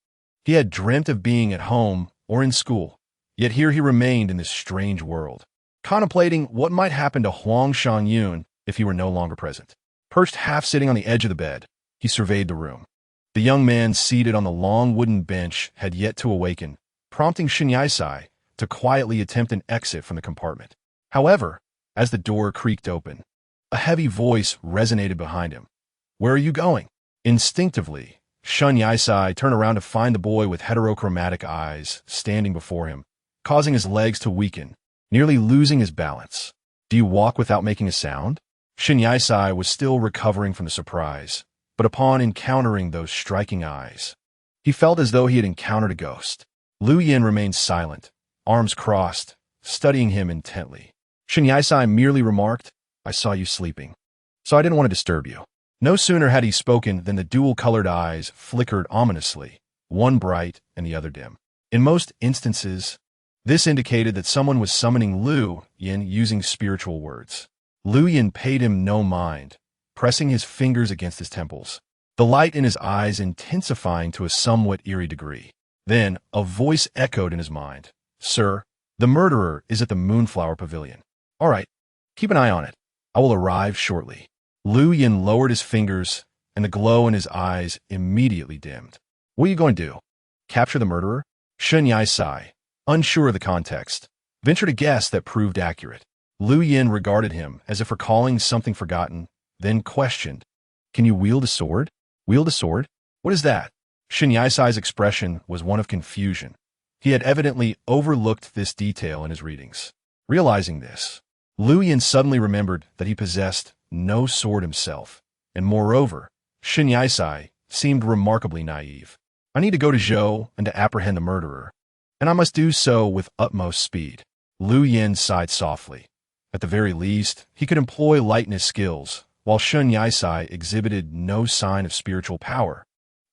He had dreamt of being at home or in school, yet here he remained in this strange world, contemplating what might happen to Huang Shangyun if he were no longer present. Perched half-sitting on the edge of the bed, he surveyed the room. The young man seated on the long wooden bench had yet to awaken, prompting Shen Yaisai to quietly attempt an exit from the compartment. However, as the door creaked open, a heavy voice resonated behind him. Where are you going? Instinctively, Shen Yaisai turned around to find the boy with heterochromatic eyes standing before him, causing his legs to weaken, nearly losing his balance. Do you walk without making a sound? Shen Yaisai was still recovering from the surprise, but upon encountering those striking eyes, he felt as though he had encountered a ghost. Lu Yin remained silent, arms crossed, studying him intently. Shen Yaisai merely remarked, I saw you sleeping, so I didn't want to disturb you. No sooner had he spoken than the dual-colored eyes flickered ominously, one bright and the other dim. In most instances, this indicated that someone was summoning Lu Yin using spiritual words. Lu Yin paid him no mind, pressing his fingers against his temples, the light in his eyes intensifying to a somewhat eerie degree. Then a voice echoed in his mind. Sir, the murderer is at the Moonflower Pavilion. All right, keep an eye on it. I will arrive shortly. Lu Yin lowered his fingers, and the glow in his eyes immediately dimmed. What are you going to do? Capture the murderer? Shen Yaisai, unsure of the context, ventured a guess that proved accurate. Lu Yin regarded him as if recalling something forgotten, then questioned, Can you wield a sword? Wield a sword? What is that? Shen Yaisai's expression was one of confusion. He had evidently overlooked this detail in his readings. Realizing this, Lu Yin suddenly remembered that he possessed no sword himself, and moreover, Shen Yaisai seemed remarkably naive. I need to go to Zhou and to apprehend the murderer, and I must do so with utmost speed. Lu Yin sighed softly. At the very least, he could employ lightness skills, while Shen Yaisai exhibited no sign of spiritual power.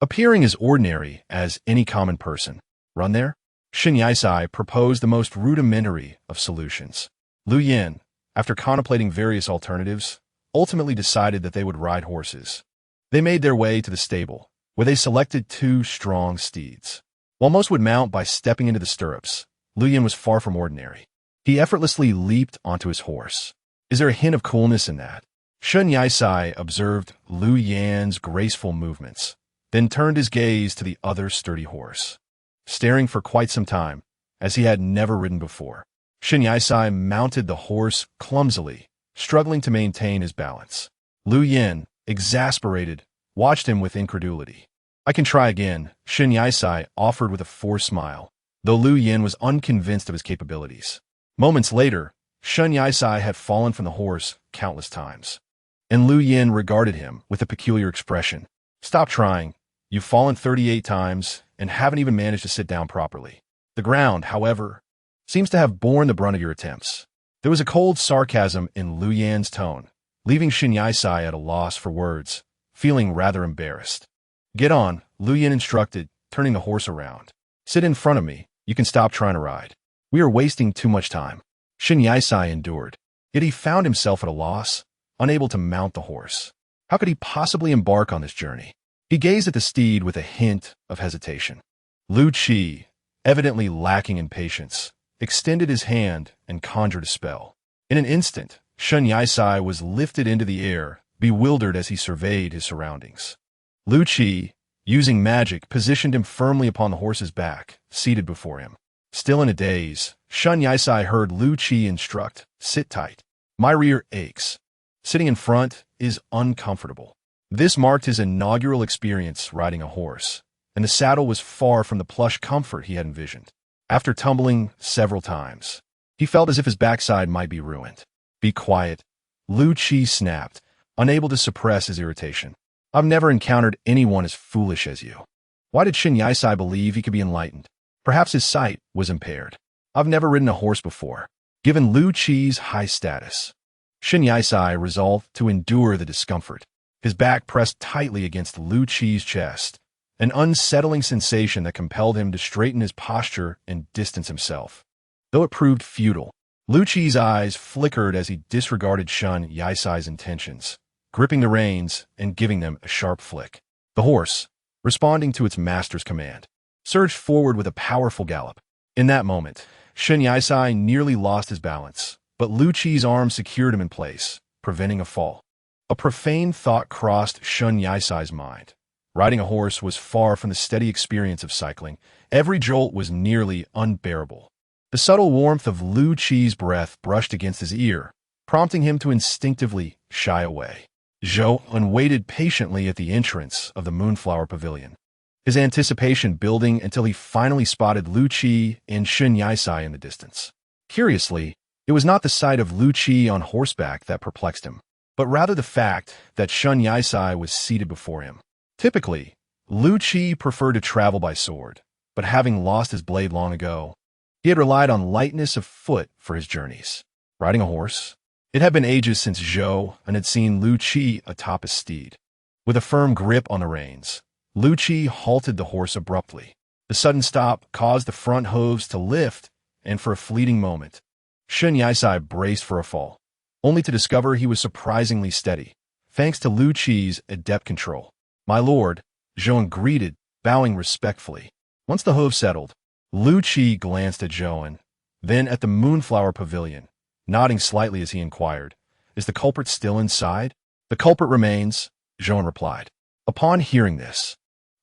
Appearing as ordinary as any common person. Run there? Shin Yisai proposed the most rudimentary of solutions. Lu Yin, after contemplating various alternatives, ultimately decided that they would ride horses. They made their way to the stable, where they selected 2 strong steeds. While most would mount by stepping into the stirrups, Lu Yin was far from ordinary. He effortlessly leaped onto his horse. Is there a hint of coolness in that? Shin Yisai observed Lu Yan's graceful movements, then turned his gaze to the other sturdy horse, staring for quite some time, as he had never ridden before. Shin Yisai mounted the horse clumsily, struggling to maintain his balance. Lu Yin, exasperated, watched him with incredulity. I can try again, Shin Yisai offered with a forced smile, though Lu Yin was unconvinced of his capabilities. Moments later, Shin Yisai had fallen from the horse countless times, and Lu Yin regarded him with a peculiar expression. Stop trying. You've fallen 38 times and haven't even managed to sit down properly. The ground, however, seems to have borne the brunt of your attempts. There was a cold sarcasm in Lu Yan's tone, leaving Shin Yisai at a loss for words, feeling rather embarrassed. Get on, Lu Yin instructed, turning the horse around. Sit in front of me. You can stop trying to ride. We are wasting too much time. Shin Yisai endured, yet he found himself at a loss, unable to mount the horse. How could he possibly embark on this journey? He gazed at the steed with a hint of hesitation. Lu Qi, evidently lacking in patience, extended his hand and conjured a spell. In an instant, Shin Yisai was lifted into the air, bewildered as he surveyed his surroundings. Lu Qi, using magic, positioned him firmly upon the horse's back, seated before him. Still in a daze, Shin Yisai heard Lu Qi instruct, sit tight. My rear aches. Sitting in front is uncomfortable. This marked his inaugural experience riding a horse, and the saddle was far from the plush comfort he had envisioned. After tumbling several times, he felt as if his backside might be ruined. Be quiet, Lu Qi snapped, unable to suppress his irritation. I've never encountered anyone as foolish as you. Why did Shin Yisai believe he could be enlightened? Perhaps his sight was impaired. I've never ridden a horse before. Given Lu Qi's high status, Shin Yisai resolved to endure the discomfort. His back pressed tightly against Lu Qi's chest, an unsettling sensation that compelled him to straighten his posture and distance himself. Though it proved futile, Lu Qi's eyes flickered as he disregarded Shin Yisai's intentions, gripping the reins and giving them a sharp flick. The horse, responding to its master's command, surged forward with a powerful gallop. In that moment, Shin Yisai nearly lost his balance, but Lu Qi's arm secured him in place, preventing a fall. A profane thought crossed Shin Yisai's mind. Riding a horse was far from the steady experience of cycling. Every jolt was nearly unbearable. The subtle warmth of Lu Qi's breath brushed against his ear, prompting him to instinctively shy away. Zhou waited patiently at the entrance of the Moonflower Pavilion, his anticipation building until he finally spotted Lu Qi and Shin Yisai in the distance. Curiously, it was not the sight of Lu Qi on horseback that perplexed him, but rather the fact that Shin Yisai was seated before him. Typically, Lu Qi preferred to travel by sword, but having lost his blade long ago, he had relied on lightness of foot for his journeys. Riding a horse? It had been ages since Zhou had seen Lu Qi atop his steed. With a firm grip on the reins, Lu Qi halted the horse abruptly. The sudden stop caused the front hooves to lift, and for a fleeting moment, Shin Yisai braced for a fall, only to discover he was surprisingly steady, thanks to Lu Qi's adept control. My lord, Zhou greeted, bowing respectfully. Once the hooves settled, Lu Qi glanced at Zhou, then at the Moonflower Pavilion, nodding slightly as he inquired, is the culprit still inside? The culprit remains, Zhou replied. Upon hearing this,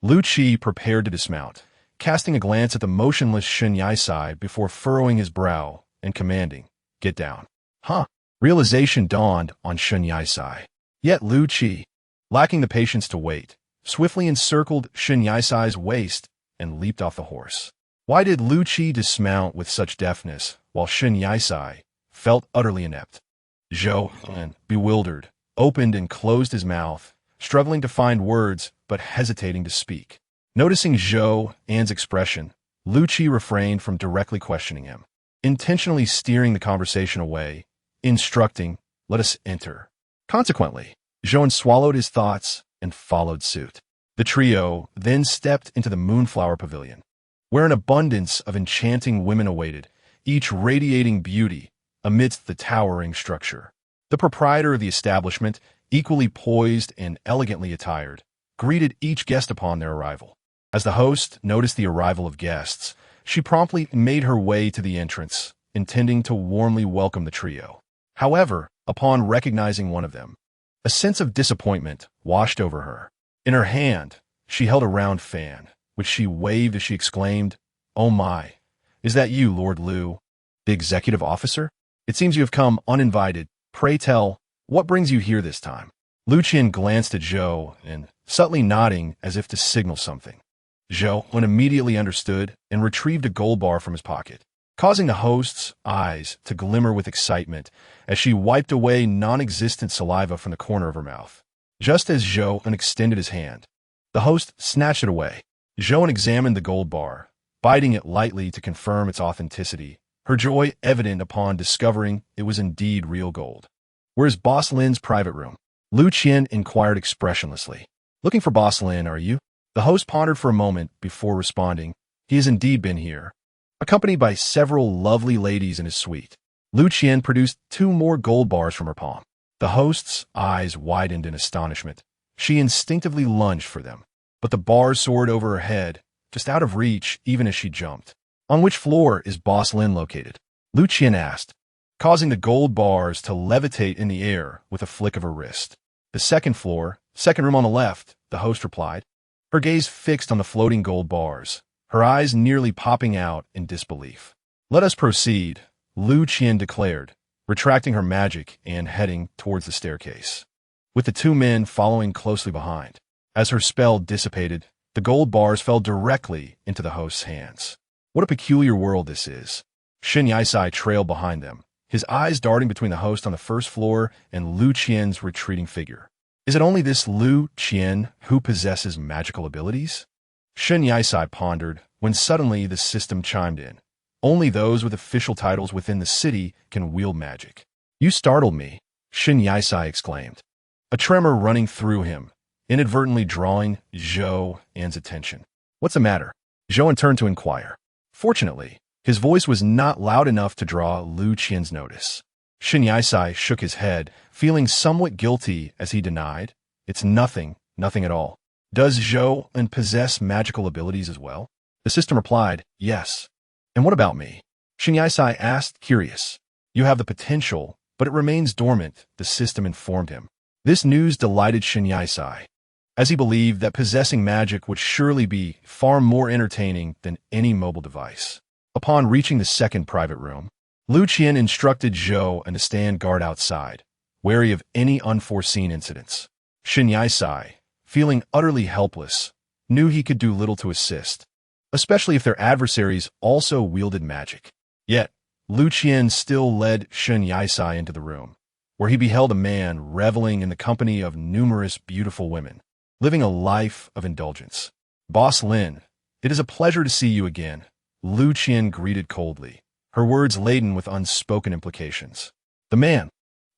Lu Qi prepared to dismount, casting a glance at the motionless Shin Yisai before furrowing his brow and commanding, get down. Huh? Realization dawned on Shin Yisai. Yet Lu Qi, lacking the patience to wait, swiftly encircled Shin Yisai's waist and leaped off the horse. Why did Lu Qi dismount with such deftness, while Shin Yisai felt utterly inept? Zhou, bewildered, opened and closed his mouth, struggling to find words but hesitating to speak. Noticing Zhou's expression, Lu Qi refrained from directly questioning him, intentionally steering the conversation away, instructing, let us enter. Consequently, Zhou swallowed his thoughts and followed suit. The trio then stepped into the Moonflower Pavilion, where an abundance of enchanting women awaited, each radiating beauty amidst the towering structure. The proprietor of the establishment, equally poised and elegantly attired, greeted each guest upon their arrival. As the host noticed the arrival of guests, she promptly made her way to the entrance, intending to warmly welcome the trio. However, upon recognizing one of them, a sense of disappointment washed over her. In her hand, she held a round fan, which she waved as she exclaimed, "Oh my, is that you, Lord Liu, the executive officer? It seems you have come uninvited. Pray tell, what brings you here this time?" Lu Qian glanced at Zhou and, subtly nodding as if to signal something. Zhou immediately understood and retrieved a gold bar from his pocket, causing the host's eyes to glimmer with excitement as she wiped away non-existent saliva from the corner of her mouth. Just as Zhou extended his hand, the host snatched it away. Zhou examined the gold bar, biting it lightly to confirm its authenticity, her joy evident upon discovering it was indeed real gold. "Where's Boss Lin's private room?" Lu Qian inquired expressionlessly. "Looking for Boss Lin, are you?" The host pondered for a moment before responding. "He has indeed been here, accompanied by several lovely ladies in his suite." Lu Qian produced 2 more gold bars from her palm. The host's eyes widened in astonishment. She instinctively lunged for them, but the bars soared over her head, just out of reach even as she jumped. "On which floor is Boss Lin located?" Lu Qian asked, causing the gold bars to levitate in the air with a flick of her wrist. "The second floor, second room on the left," the host replied, her gaze fixed on the floating gold bars, her eyes nearly popping out in disbelief. "Let us proceed," Lu Qian declared, retracting her magic and heading towards the staircase, with the 2 men following closely behind. As her spell dissipated, the gold bars fell directly into the host's hands. What a peculiar world this is. Shen Yisai trailed behind them, his eyes darting between the host on the first floor and Lu Qian's retreating figure. Is it only this Lu Qian who possesses magical abilities? Shen Yisai pondered when suddenly the system chimed in. Only those with official titles within the city can wield magic. "You startled me," Shen Yisai exclaimed, a tremor running through him, inadvertently drawing Zhou An's attention. "What's the matter?" Zhou turned to inquire. Fortunately, his voice was not loud enough to draw Lu Qian's notice. Shen Yisai shook his head, feeling somewhat guilty as he denied, "It's nothing, nothing at all." "Does Zhou possess magical abilities as well?" The system replied, "Yes." "And what about me?" Shen Yisai asked, curious. "You have the potential, but it remains dormant," the system informed him. This news delighted Shen Yisai, as he believed that possessing magic would surely be far more entertaining than any mobile device. Upon reaching the second private room, Lu Qian instructed Zhou to stand guard outside, wary of any unforeseen incidents. Shen Yisai, feeling utterly helpless, knew he could do little to assist, especially if their adversaries also wielded magic. Yet, Lu Qian still led Shen Yisai into the room, where he beheld a man reveling in the company of numerous beautiful women, living a life of indulgence. "Boss Lin, it is a pleasure to see you again," Lu Qian greeted coldly, her words laden with unspoken implications. The man,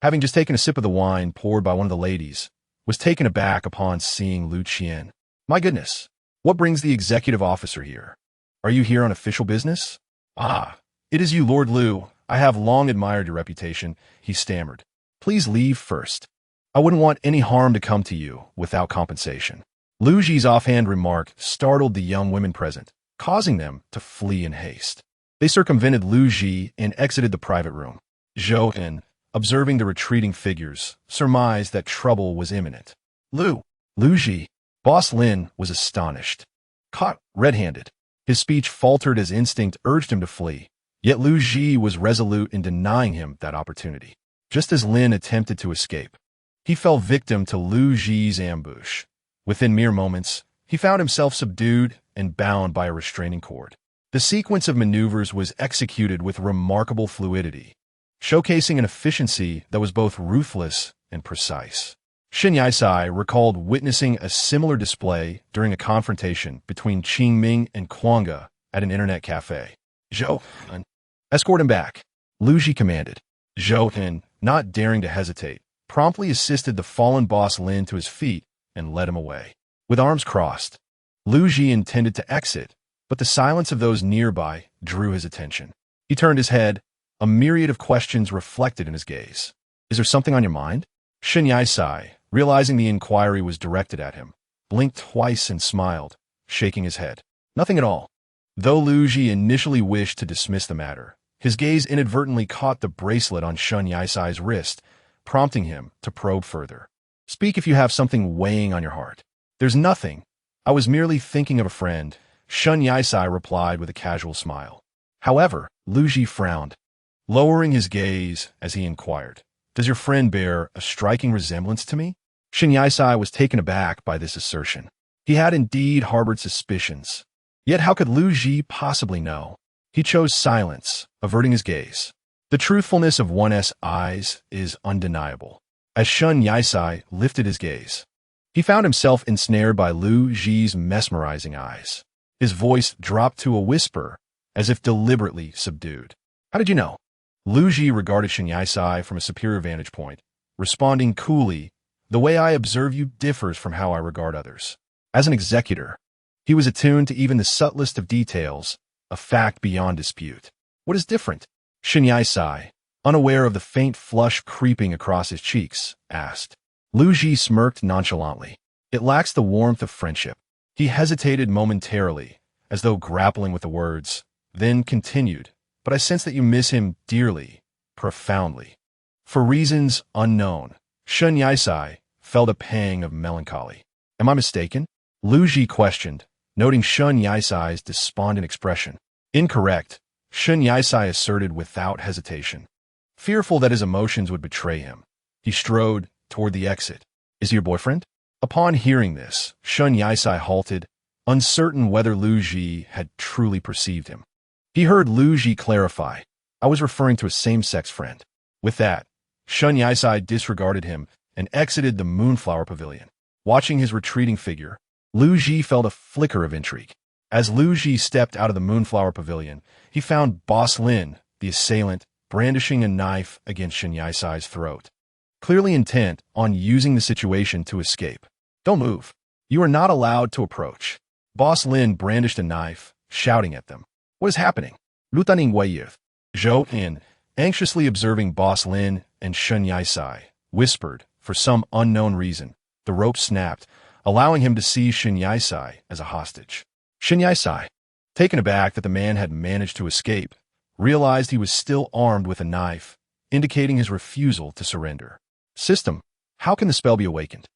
having just taken a sip of the wine poured by one of the ladies, was taken aback upon seeing Lu Qian. "My goodness, what brings the executive officer here? Are you here on official business?" "Ah, it is you, Lord Liu. I have long admired your reputation," he stammered. "Please leave first. I wouldn't want any harm to come to you without compensation." Lu Ji's offhand remark startled the young women present, causing them to flee in haste. They circumvented Lu Ji and exited the private room. Zhou, observing the retreating figures, surmised that trouble was imminent. Lu Ji, Boss Lin was astonished. Caught red-handed, his speech faltered as instinct urged him to flee, yet Lu Ji was resolute in denying him that opportunity. Just as Lin attempted to escape, he fell victim to Lu Ji's ambush. Within mere moments, he found himself subdued and bound by a restraining cord. The sequence of maneuvers was executed with remarkable fluidity, showcasing an efficiency that was both ruthless and precise. Shen Yisai recalled witnessing a similar display during a confrontation between Qingming and Kuanga at an internet cafe. "Zhou, escort him back," Lu Ji commanded. Zhou, not daring to hesitate, promptly assisted the fallen boss Lin to his feet and led him away. With arms crossed, Lu Ji intended to exit, but the silence of those nearby drew his attention. He turned his head, a myriad of questions reflected in his gaze. Is there something on your mind? Shen Yisai, realizing the inquiry was directed at him, blinked twice and smiled, shaking his head. Nothing at all. Though Lu Ji initially wished to dismiss the matter, his gaze inadvertently caught the bracelet on Shen Yisai's wrist, prompting him to probe further. Speak if you have something weighing on your heart. There's nothing. I was merely thinking of a friend, Shen Yisai replied with a casual smile. However, Lu Ji frowned, lowering his gaze as he inquired, does your friend bear a striking resemblance to me? Shen Yisai was taken aback by this assertion. He had indeed harbored suspicions. Yet how could Lu Ji possibly know? He chose silence, averting his gaze. The truthfulness of one's eyes is undeniable. As Shen Yisai lifted his gaze, he found himself ensnared by Lu Ji's mesmerizing eyes. His voice dropped to a whisper, as if deliberately subdued. How did you know? Lu Ji regarded Shen Yisai from a superior vantage point, responding coolly, the way I observe you differs from how I regard others. As an executor, he was attuned to even the subtlest of details, a fact beyond dispute. What is different? Shen Yisai, unaware of the faint flush creeping across his cheeks, asked. Lu Ji smirked nonchalantly. It lacks the warmth of friendship. He hesitated momentarily, as though grappling with the words, then continued, but I sense that you miss him dearly, profoundly. For reasons unknown, Shen Yisai felt a pang of melancholy. Am I mistaken? Lu Ji questioned, noting Shen Yisai's despondent expression. Incorrect, Shen Yisai asserted without hesitation. Fearful that his emotions would betray him, he strode toward the exit. Is he your boyfriend? Upon hearing this, Shen Yisai halted, uncertain whether Lu Ji had truly perceived him. He heard Lu Ji clarify, I was referring to a same-sex friend. With that, Shen Yisai disregarded him and exited the Moonflower Pavilion. Watching his retreating figure, Lu Ji felt a flicker of intrigue. As Lu Ji stepped out of the Moonflower Pavilion, he found Boss Lin, the assailant, brandishing a knife against Shen Yisai's throat, clearly intent on using the situation to escape. Don't move. You are not allowed to approach. Boss Lin brandished a knife, shouting at them. What is happening? Lutaning Wayith. Zhou In, anxiously observing Boss Lin and Shen Yisai, whispered, for some unknown reason, the rope snapped, allowing him to seize Shen Yisai as a hostage. Shen Yisai, taken aback that the man had managed to escape, realized he was still armed with a knife, indicating his refusal to surrender. System, how can the spell be awakened?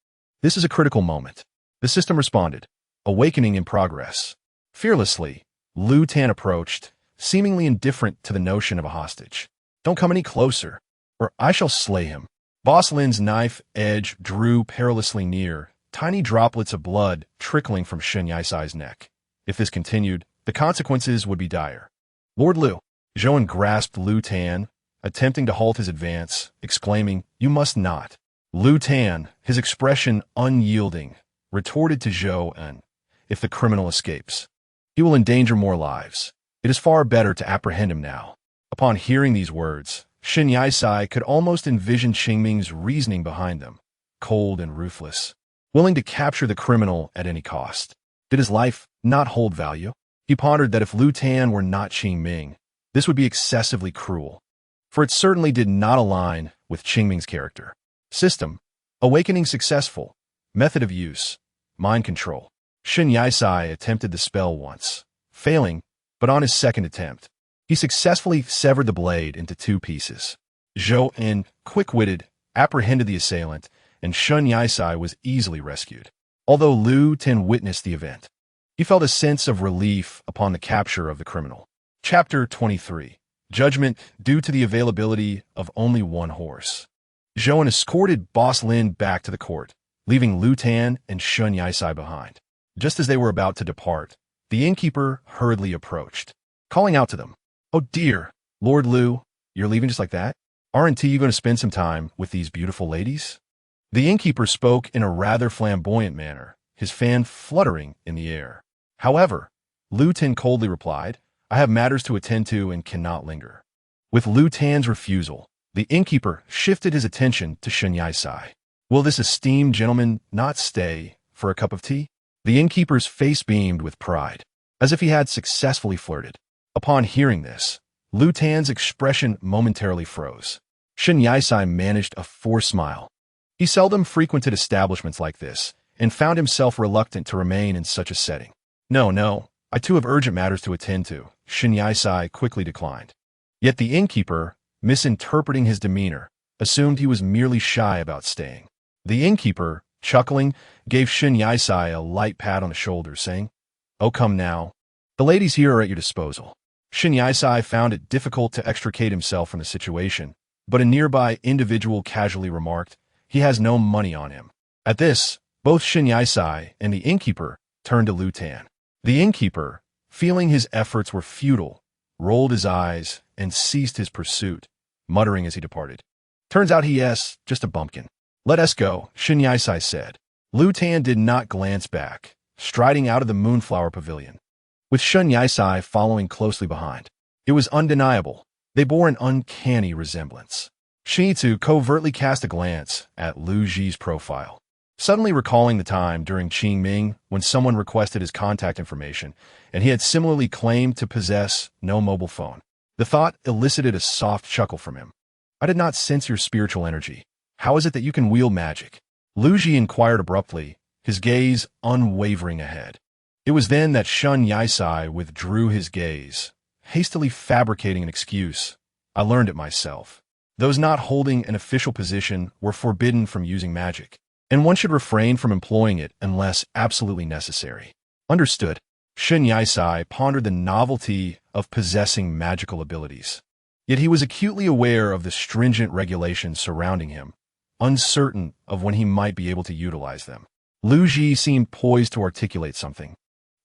This is a critical moment. The system responded. Awakening in progress. Fearlessly, Lu Tan approached, seemingly indifferent to the notion of a hostage. Don't come any closer, or I shall slay him. Boss Lin's knife edge drew perilously near, tiny droplets of blood trickling from Shen Yisai's neck. If this continued, the consequences would be dire. Lord Lu. Zhou grasped Lu Tan, attempting to halt his advance, exclaiming, You must not. Lu Tan, his expression unyielding, retorted to Zhou, if the criminal escapes, he will endanger more lives. It is far better to apprehend him now. Upon hearing these words, Shen Yisai could almost envision Qingming's reasoning behind them, cold and ruthless, willing to capture the criminal at any cost. Did his life not hold value? He pondered that if Lu Tan were not Qingming, this would be excessively cruel, for it certainly did not align with Qingming's character. System, awakening successful. Method of use, mind control. Shen Yisai attempted the spell once, failing, but on his second attempt, he successfully severed the blade into two pieces. Zhou In, quick-witted, apprehended the assailant, and Shen Yisai was easily rescued. Although Lu Tan witnessed the event, he felt a sense of relief upon the capture of the criminal. Chapter 23. Judgment due to the availability of only one horse. Zhou escorted Boss Lin back to the court, leaving Lu Tan and Shen Yisai behind. Just as they were about to depart, the innkeeper hurriedly approached, calling out to them, Oh dear, Lord Lu, you're leaving just like that? Aren't you going to spend some time with these beautiful ladies? The innkeeper spoke in a rather flamboyant manner, his fan fluttering in the air. However, Lu Tan coldly replied, I have matters to attend to and cannot linger. With Lu Tan's refusal, the innkeeper shifted his attention to Shen Yisai. Will this esteemed gentleman not stay for a cup of tea? The innkeeper's face beamed with pride, as if he had successfully flirted. Upon hearing this, Lu Tan's expression momentarily froze. Shen Yisai managed a forced smile. He seldom frequented establishments like this, and found himself reluctant to remain in such a setting. No, I too have urgent matters to attend to, Shen Yisai quickly declined. Yet the innkeeper, misinterpreting his demeanor, assumed he was merely shy about staying. The innkeeper, chuckling, gave Shen Yisai a light pat on the shoulder, saying, "Oh, come now. The ladies here are at your disposal." Shen Yisai found it difficult to extricate himself from the situation, but a nearby individual casually remarked, "He has no money on him." At this, both Shen Yisai and the innkeeper turned to Lu Tan. The innkeeper, feeling his efforts were futile, rolled his eyes and ceased his pursuit, muttering as he departed, "Turns out he's just a bumpkin." "Let us go," Shen Yisai said. Lu Tan did not glance back, striding out of the Moonflower Pavilion, with Shen Yisai following closely behind. It was undeniable. They bore an uncanny resemblance. Shinizu covertly cast a glance at Lu Ji's profile, suddenly recalling the time during Qingming when someone requested his contact information, and he had similarly claimed to possess no mobile phone. The thought elicited a soft chuckle from him. "I did not sense your spiritual energy. How is it that you can wield magic?" Lu Ji inquired abruptly, his gaze unwavering ahead. It was then that Shen Yisai withdrew his gaze, hastily fabricating an excuse. "I learned it myself. Those not holding an official position were forbidden from using magic, and one should refrain from employing it unless absolutely necessary." Understood. Shen Yisai pondered the novelty of possessing magical abilities. Yet he was acutely aware of the stringent regulations surrounding him, uncertain of when he might be able to utilize them. Lu Ji seemed poised to articulate something,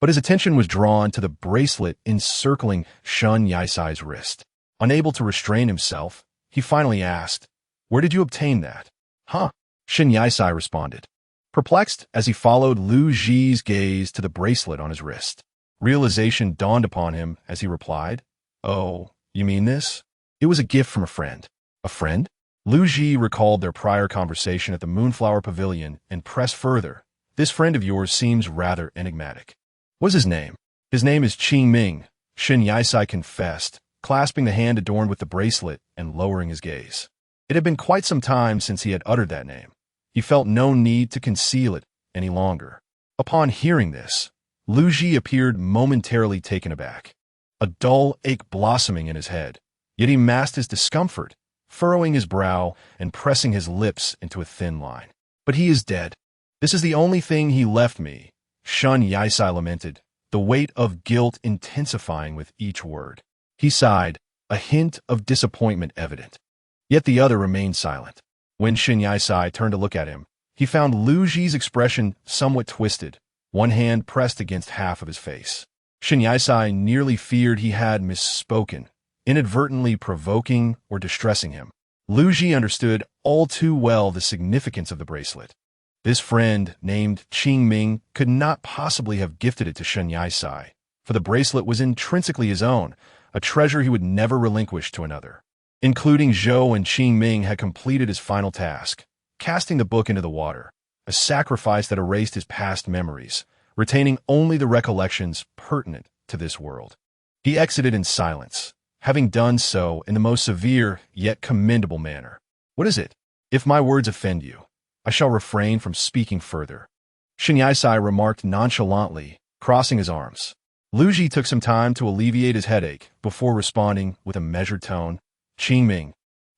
but his attention was drawn to the bracelet encircling Shen Yisai's wrist. Unable to restrain himself, he finally asked, "Where did you obtain that?" "Huh?" Shen Yisai responded, perplexed as he followed Lu Ji's gaze to the bracelet on his wrist. Realization dawned upon him as he replied, "Oh, you mean this? It was a gift from a friend." "A friend?" Lu Ji recalled their prior conversation at the Moonflower Pavilion and pressed further. "This friend of yours seems rather enigmatic. What's his name?" "His name is Qingming," Shen Yisai confessed, clasping the hand adorned with the bracelet and lowering his gaze. It had been quite some time since he had uttered that name. He felt no need to conceal it any longer. Upon hearing this, Lu Ji appeared momentarily taken aback, a dull ache blossoming in his head. Yet he masked his discomfort, furrowing his brow and pressing his lips into a thin line. "But he is dead. This is the only thing he left me," Shen Yisai lamented, the weight of guilt intensifying with each word. He sighed, a hint of disappointment evident. Yet the other remained silent. When Shen Yisai turned to look at him, he found Lu Ji's expression somewhat twisted, one hand pressed against half of his face. Shen Yisai nearly feared he had misspoken, inadvertently provoking or distressing him. Lu Ji understood all too well the significance of the bracelet. This friend, named Qingming, could not possibly have gifted it to Shen Yisai, for the bracelet was intrinsically his own, a treasure he would never relinquish to another. Including Zhou and Qingming had completed his final task, casting the book into the water, a sacrifice that erased his past memories, retaining only the recollections pertinent to this world. He exited in silence, having done so in the most severe yet commendable manner. "What is it? If my words offend you, I shall refrain from speaking further," Shen Yisai remarked nonchalantly, crossing his arms. Lu Ji took some time to alleviate his headache before responding with a measured tone, "Qingming,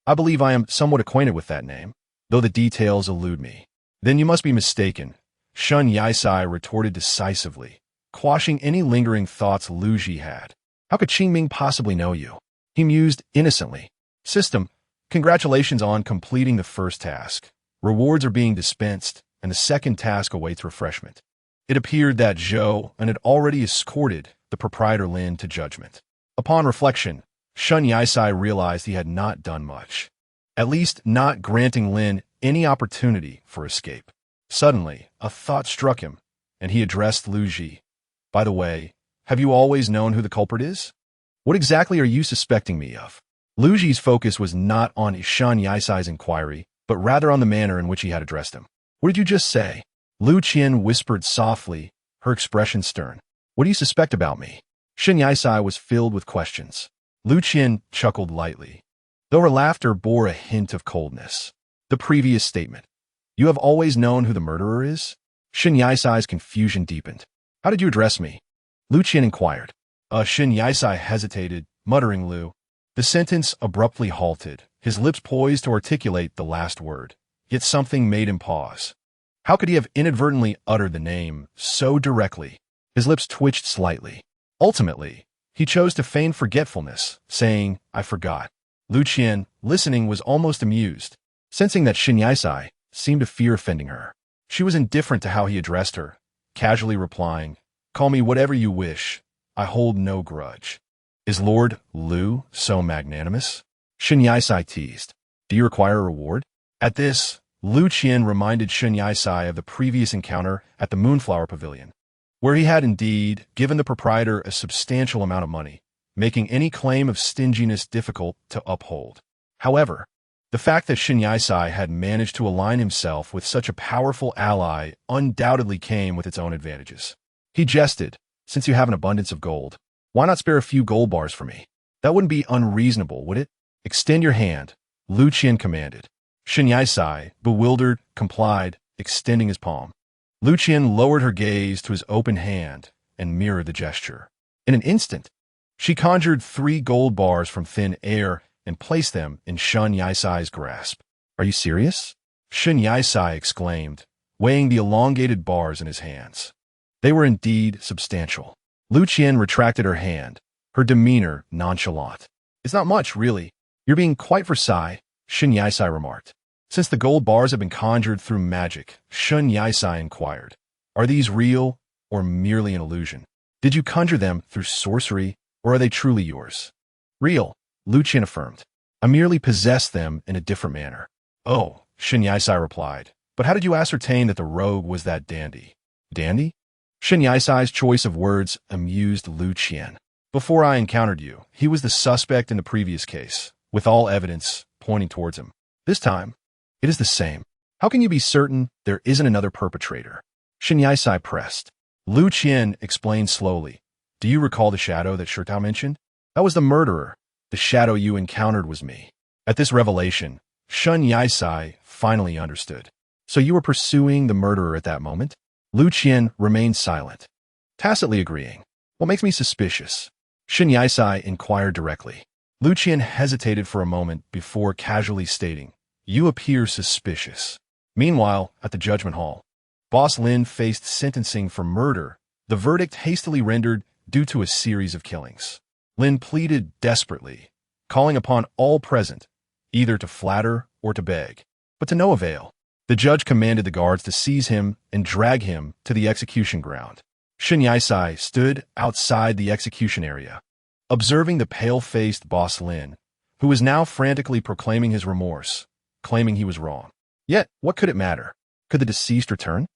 I believe I am somewhat acquainted with that name, though the details elude me." "Then you must be mistaken," Shen Yisai retorted decisively, quashing any lingering thoughts Lu Ji had. "How could Qingming possibly know you?" He mused innocently. "System, congratulations on completing the first task. Rewards are being dispensed, and the second task awaits refreshment." It appeared that Zhou had already escorted the proprietor Lin to judgment. Upon reflection, Shen Yisai realized he had not done much, at least not granting Lin any opportunity for escape. Suddenly, a thought struck him, and he addressed Lu Ji. "By the way, have you always known who the culprit is? What exactly are you suspecting me of?" Lu Ji's focus was not on Shen Yisai's inquiry, but rather on the manner in which he had addressed him. "What did you just say?" Lu Qian whispered softly, her expression stern. What do you suspect about me? Shen Yisai was filled with questions. Lu Qian chuckled lightly, though her laughter bore a hint of coldness. The previous statement. You have always known who the murderer is? Shen Yisai's confusion deepened. How did you address me? Lu Qian inquired. Shen Yisai hesitated, muttering Lu. The sentence abruptly halted, his lips poised to articulate the last word. Yet something made him pause. How could he have inadvertently uttered the name so directly? His lips twitched slightly. Ultimately, he chose to feign forgetfulness, saying, I forgot. Lu Qian, listening, was almost amused, sensing that Shen Yisai seemed to fear offending her. She was indifferent to how he addressed her, casually replying, Call me whatever you wish. I hold no grudge. Is Lord Lu so magnanimous? Shen Yisai teased. Do you require a reward? At this, Lu Qian reminded Shen Yisai of the previous encounter at the Moonflower Pavilion, where he had indeed given the proprietor a substantial amount of money, making any claim of stinginess difficult to uphold. However, the fact that Shen Yisai had managed to align himself with such a powerful ally undoubtedly came with its own advantages. He jested, Since you have an abundance of gold, why not spare a few gold bars for me? That wouldn't be unreasonable, would it? Extend your hand, Lu Qian commanded. Shen Yisai, bewildered, complied, extending his palm. Lu Qian lowered her gaze to his open hand and mirrored the gesture. In an instant, she conjured 3 gold bars from thin air and placed them in Shen Yisai's grasp. Are you serious? Shen Yisai exclaimed, weighing the elongated bars in his hands. They were indeed substantial. Lu Qian retracted her hand, her demeanor nonchalant. It's not much, really. You're being quite Versailles, Shen Yisai remarked. Since the gold bars have been conjured through magic, Shen Yisai inquired, Are these real or merely an illusion? Did you conjure them through sorcery, or are they truly yours? Real, Lu Qian affirmed. I merely possessed them in a different manner. Oh, Shen Yisai replied. But how did you ascertain that the rogue was that dandy? Dandy? Shen Yisai's choice of words amused Lu Qian. Before I encountered you, he was the suspect in the previous case, with all evidence pointing towards him. This time, it is the same. How can you be certain there isn't another perpetrator? Shen Yisai pressed. Lu Qian explained slowly. Do you recall the shadow that Shirtao mentioned? That was the murderer. The shadow you encountered was me. At this revelation, Shen Yisai finally understood. So you were pursuing the murderer at that moment? Lu Qian remained silent, tacitly agreeing. What makes me suspicious? Shen Yisai inquired directly. Lu Qian hesitated for a moment before casually stating, You appear suspicious. Meanwhile, at the judgment hall, Boss Lin faced sentencing for murder, the verdict hastily rendered due to a series of killings. Lin pleaded desperately, calling upon all present, either to flatter or to beg, but to no avail. The judge commanded the guards to seize him and drag him to the execution ground. Shen Yisai stood outside the execution area, observing the pale-faced Boss Lin, who was now frantically proclaiming his remorse, claiming he was wrong. Yet, what could it matter? Could the deceased return?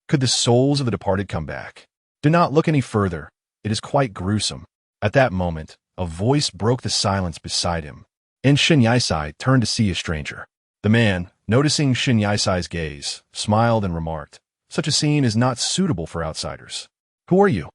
Could the souls of the departed come back? Do not look any further. It is quite gruesome. At that moment, a voice broke the silence beside him, and Shen Yisai turned to see a stranger. The man, noticing Shen Yisai's gaze, smiled and remarked, Such a scene is not suitable for outsiders. Who are you?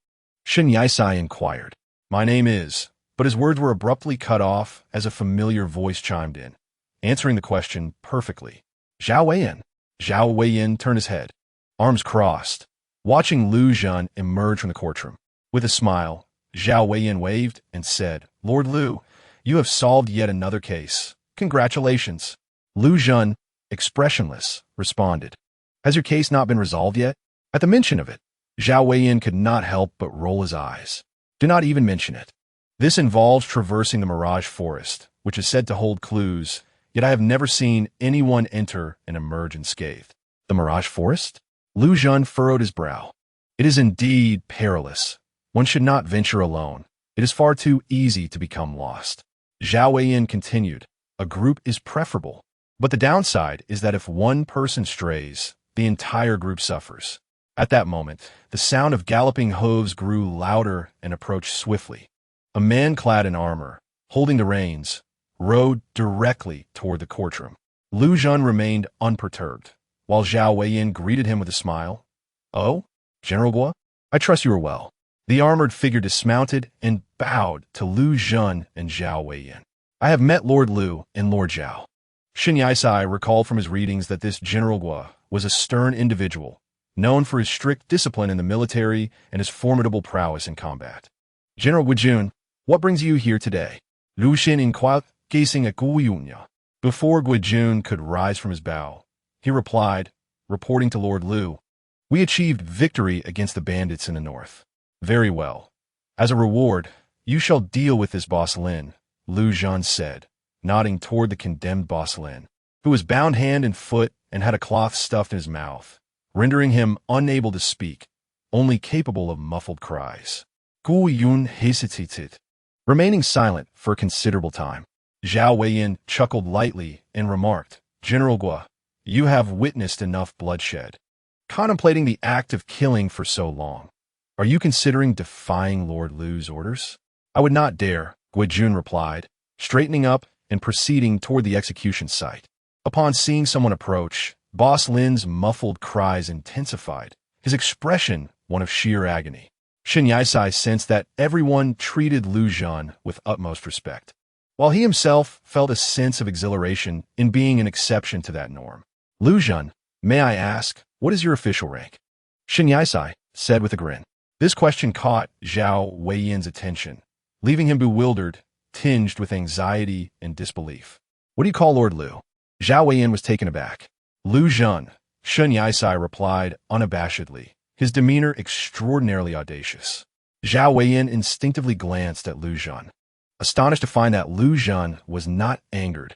Shen Yisai inquired. My name is, but his words were abruptly cut off as a familiar voice chimed in, answering the question perfectly. Zhao Weiyan. Zhao Weiyan turned his head, arms crossed, watching Lu Zhan emerge from the courtroom. With a smile, Zhao Weiyan waved and said, Lord Lu, you have solved yet another case. Congratulations. Lu Zhan, expressionless, responded. Has your case not been resolved yet? At the mention of it, Zhao Weiyan could not help but roll his eyes. Do not even mention it. This involves traversing the Mirage Forest, which is said to hold clues, yet I have never seen anyone enter and emerge unscathed. The Mirage Forest? Lu Zhan furrowed his brow. It is indeed perilous. One should not venture alone. It is far too easy to become lost. Zhao Weiyan continued, A group is preferable. But the downside is that if one person strays, the entire group suffers. At that moment, the sound of galloping hooves grew louder and approached swiftly. A man clad in armor, holding the reins, rode directly toward the courtroom. Lu Zhan remained unperturbed, while Zhao Weiyan greeted him with a smile. Oh, General Guo? I trust you are well. The armored figure dismounted and bowed to Lu Zhen and Zhao Weiyan. I have met Lord Lu and Lord Zhao. Shen Yisai recalled from his readings that this General Gua was a stern individual, known for his strict discipline in the military and his formidable prowess in combat. General Guijun, what brings you here today? Lu Xin inquired, gazing at Gu Yunya. Before Guijun could rise from his bow, he replied, reporting to Lord Lu, we achieved victory against the bandits in the north. Very well. As a reward, you shall deal with this boss Lin, Lu Zhan said, nodding toward the condemned boss Lin, who was bound hand and foot and had a cloth stuffed in his mouth, rendering him unable to speak, only capable of muffled cries. Gu Yun hesitated, remaining silent for a considerable time. Zhao Weiyan chuckled lightly and remarked, General Gua, you have witnessed enough bloodshed. Contemplating the act of killing for so long, are you considering defying Lord Lu's orders? I would not dare, Guijun replied, straightening up and proceeding toward the execution site. Upon seeing someone approach, Boss Lin's muffled cries intensified, his expression one of sheer agony. Shen Yisai sensed that everyone treated Lu Zhan with utmost respect, while he himself felt a sense of exhilaration in being an exception to that norm. Lu Zhan, may I ask, what is your official rank? Shen Yisai said with a grin. This question caught Zhao Weiyan's attention, leaving him bewildered, tinged with anxiety and disbelief. What do you call Lord Lu? Zhao Weiyan was taken aback. Lu Zhan, Shen Yisai replied unabashedly, his demeanor extraordinarily audacious. Zhao Weiyan instinctively glanced at Lu Zhan, astonished to find that Lu Zhan was not angered.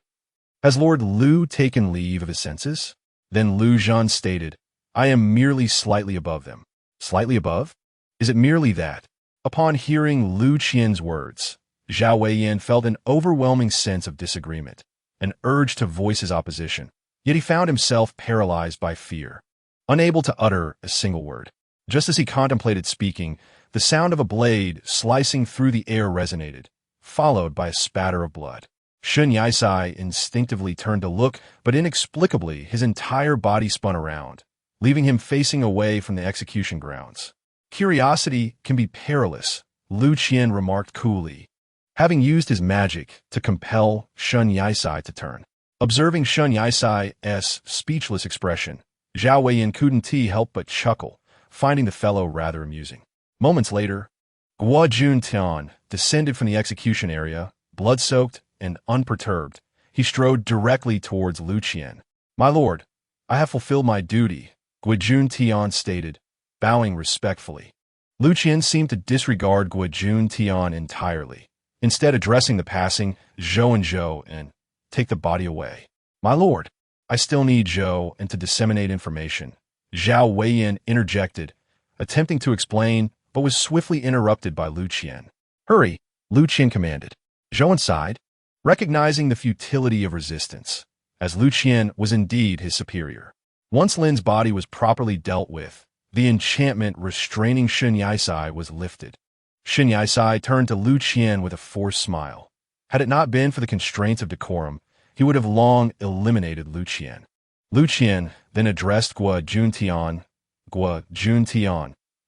Has Lord Lu taken leave of his senses? Then Lu Zhan stated, I am merely slightly above them. Slightly above? Is it merely that? Upon hearing Lu Qian's words, Zhao Weiyan felt an overwhelming sense of disagreement, an urge to voice his opposition, yet he found himself paralyzed by fear, unable to utter a single word. Just as he contemplated speaking, the sound of a blade slicing through the air resonated, followed by a spatter of blood. Shen Yisai instinctively turned to look, but inexplicably his entire body spun around, leaving him facing away from the execution grounds. Curiosity can be perilous, Lu Qian remarked coolly, having used his magic to compel Shen Yisai to turn. Observing Shen Yisai's speechless expression, Zhao Weiyan couldn't help but chuckle, finding the fellow rather amusing. Moments later, Gua Juntian descended from the execution area, blood-soaked and unperturbed. He strode directly towards Lu Qian. My lord, I have fulfilled my duty, Guijun Tian stated, bowing respectfully. Lu Qian seemed to disregard Guijun Tian entirely, instead addressing the passing Zhou and take the body away. My lord, I still need Zhou and to disseminate information. Zhao Weiyan interjected, attempting to explain, but was swiftly interrupted by Lu Qian. Hurry, Lu Qian commanded. Zhou sighed, recognizing the futility of resistance, as Lu Qian was indeed his superior. Once Lin's body was properly dealt with, the enchantment restraining Shen Yisai was lifted. Shen Yisai turned to Lu Qian with a forced smile. Had it not been for the constraints of decorum, he would have long eliminated Lu Qian. Lu Qian then addressed Gua Juntian,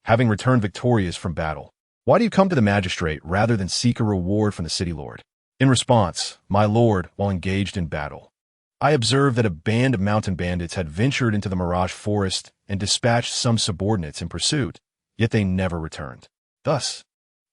having returned victorious from battle. Why do you come to the magistrate rather than seek a reward from the city lord? In response, my lord, while engaged in battle, I observed that a band of mountain bandits had ventured into the Mirage Forest and dispatched some subordinates in pursuit, yet they never returned. Thus,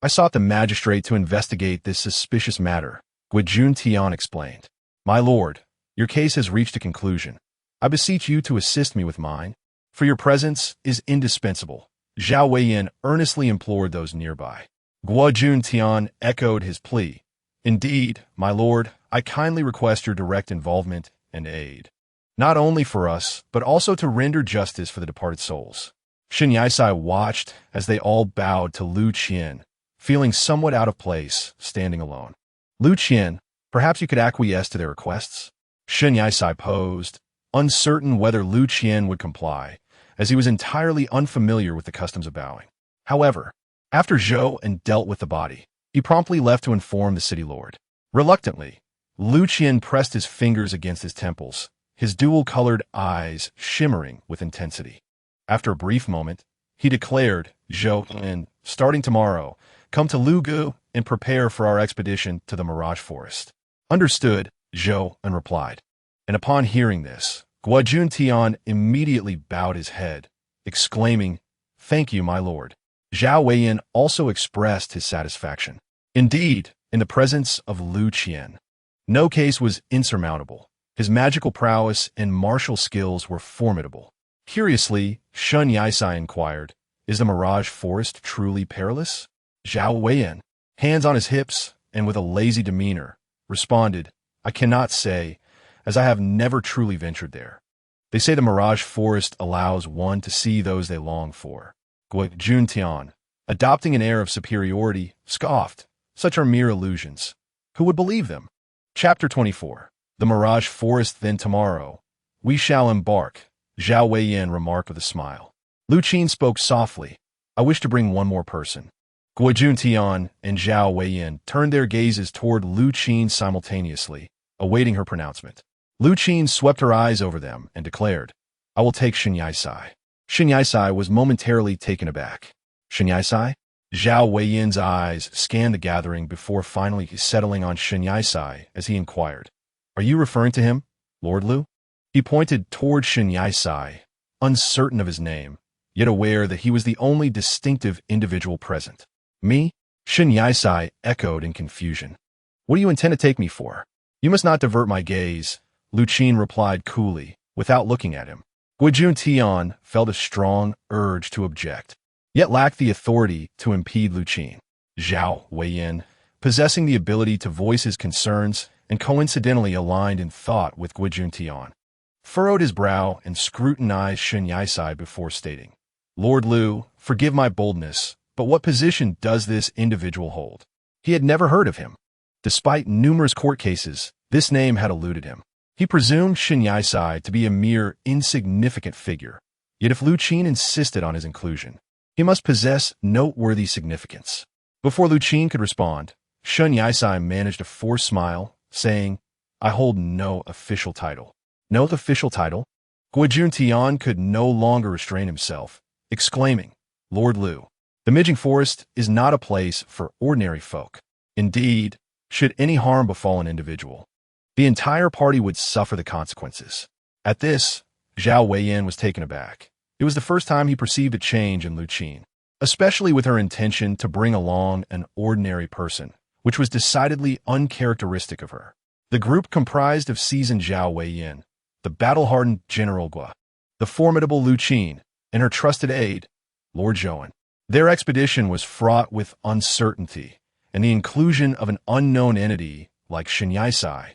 I sought the magistrate to investigate this suspicious matter, Guijun Tian explained. My lord, your case has reached a conclusion. I beseech you to assist me with mine, for your presence is indispensable. Zhao Weiyan earnestly implored those nearby. Guijun Tian echoed his plea. Indeed, my lord, I kindly request your direct involvement and aid, not only for us, but also to render justice for the departed souls. Shen Yisai watched as they all bowed to Lu Qian, feeling somewhat out of place, standing alone. Lu Qian, perhaps you could acquiesce to their requests? Shen Yisai posed, uncertain whether Lu Qian would comply, as he was entirely unfamiliar with the customs of bowing. However, after Zhou and dealt with the body, he promptly left to inform the city lord. Reluctantly, Lu Qian pressed his fingers against his temples, his dual-colored eyes shimmering with intensity. After a brief moment, he declared, Zhou, and starting tomorrow, come to Lugu and prepare for our expedition to the Mirage Forest. Understood, Zhou replied. And upon hearing this, Guojun Tian immediately bowed his head, exclaiming, Thank you, my lord. Zhao Weiyan also expressed his satisfaction. Indeed, in the presence of Lu Qian, no case was insurmountable. His magical prowess and martial skills were formidable. Curiously, Shun Yaisai inquired, Is the Mirage Forest truly perilous? Zhao Weiyan, hands on his hips and with a lazy demeanor, responded, I cannot say, as I have never truly ventured there. They say the Mirage Forest allows one to see those they long for. Guojun Tian, adopting an air of superiority, scoffed, Such are mere illusions. Who would believe them? Chapter 24. The Mirage Forest. Then tomorrow, we shall embark, Zhao Weiyan remarked with a smile. Lu Qin spoke softly, I wish to bring one more person. Guojun Tian and Zhao Weiyan turned their gazes toward Lu Qin simultaneously, awaiting her pronouncement. Lu Qin swept her eyes over them and declared, I will take Shen Yaisai. Shen Yaisai was momentarily taken aback. Shen Yaisai? Zhao Weiyan's eyes scanned the gathering before finally settling on Shen Yaisai as he inquired, Are you referring to him, Lord Lu? He pointed toward Shen Yaisai, uncertain of his name, yet aware that he was the only distinctive individual present. Me? Shen Yaisai echoed in confusion. What do you intend to take me for? You must not divert my gaze, Lu Qin replied coolly, without looking at him. Guojun Tian felt a strong urge to object, yet lacked the authority to impede Lu Qin. Zhao Weiyan, possessing the ability to voice his concerns and coincidentally aligned in thought with Guojun Tian, furrowed his brow and scrutinized Shen Yaisai before stating, Lord Lu, forgive my boldness, but what position does this individual hold? He had never heard of him. Despite numerous court cases, this name had eluded him. He presumed Shen Yaisai to be a mere insignificant figure, yet if Lu Qin insisted on his inclusion, he must possess noteworthy significance. Before Lu Qin could respond, Shen Yaisai managed a forced smile, saying, I hold no official title. No official title? Guojun Tian could no longer restrain himself, exclaiming, Lord Lu, the Midging Forest is not a place for ordinary folk. Indeed, should any harm befall an individual, the entire party would suffer the consequences. At this, Zhao Weiyan was taken aback. It was the first time he perceived a change in Lu Qin, especially with her intention to bring along an ordinary person, which was decidedly uncharacteristic of her. The group comprised of seasoned Zhao Weiyan, the battle-hardened General Gua, the formidable Lu Qin, and her trusted aide, Lord Zhouan. Their expedition was fraught with uncertainty, and the inclusion of an unknown entity like Shen Yaisai,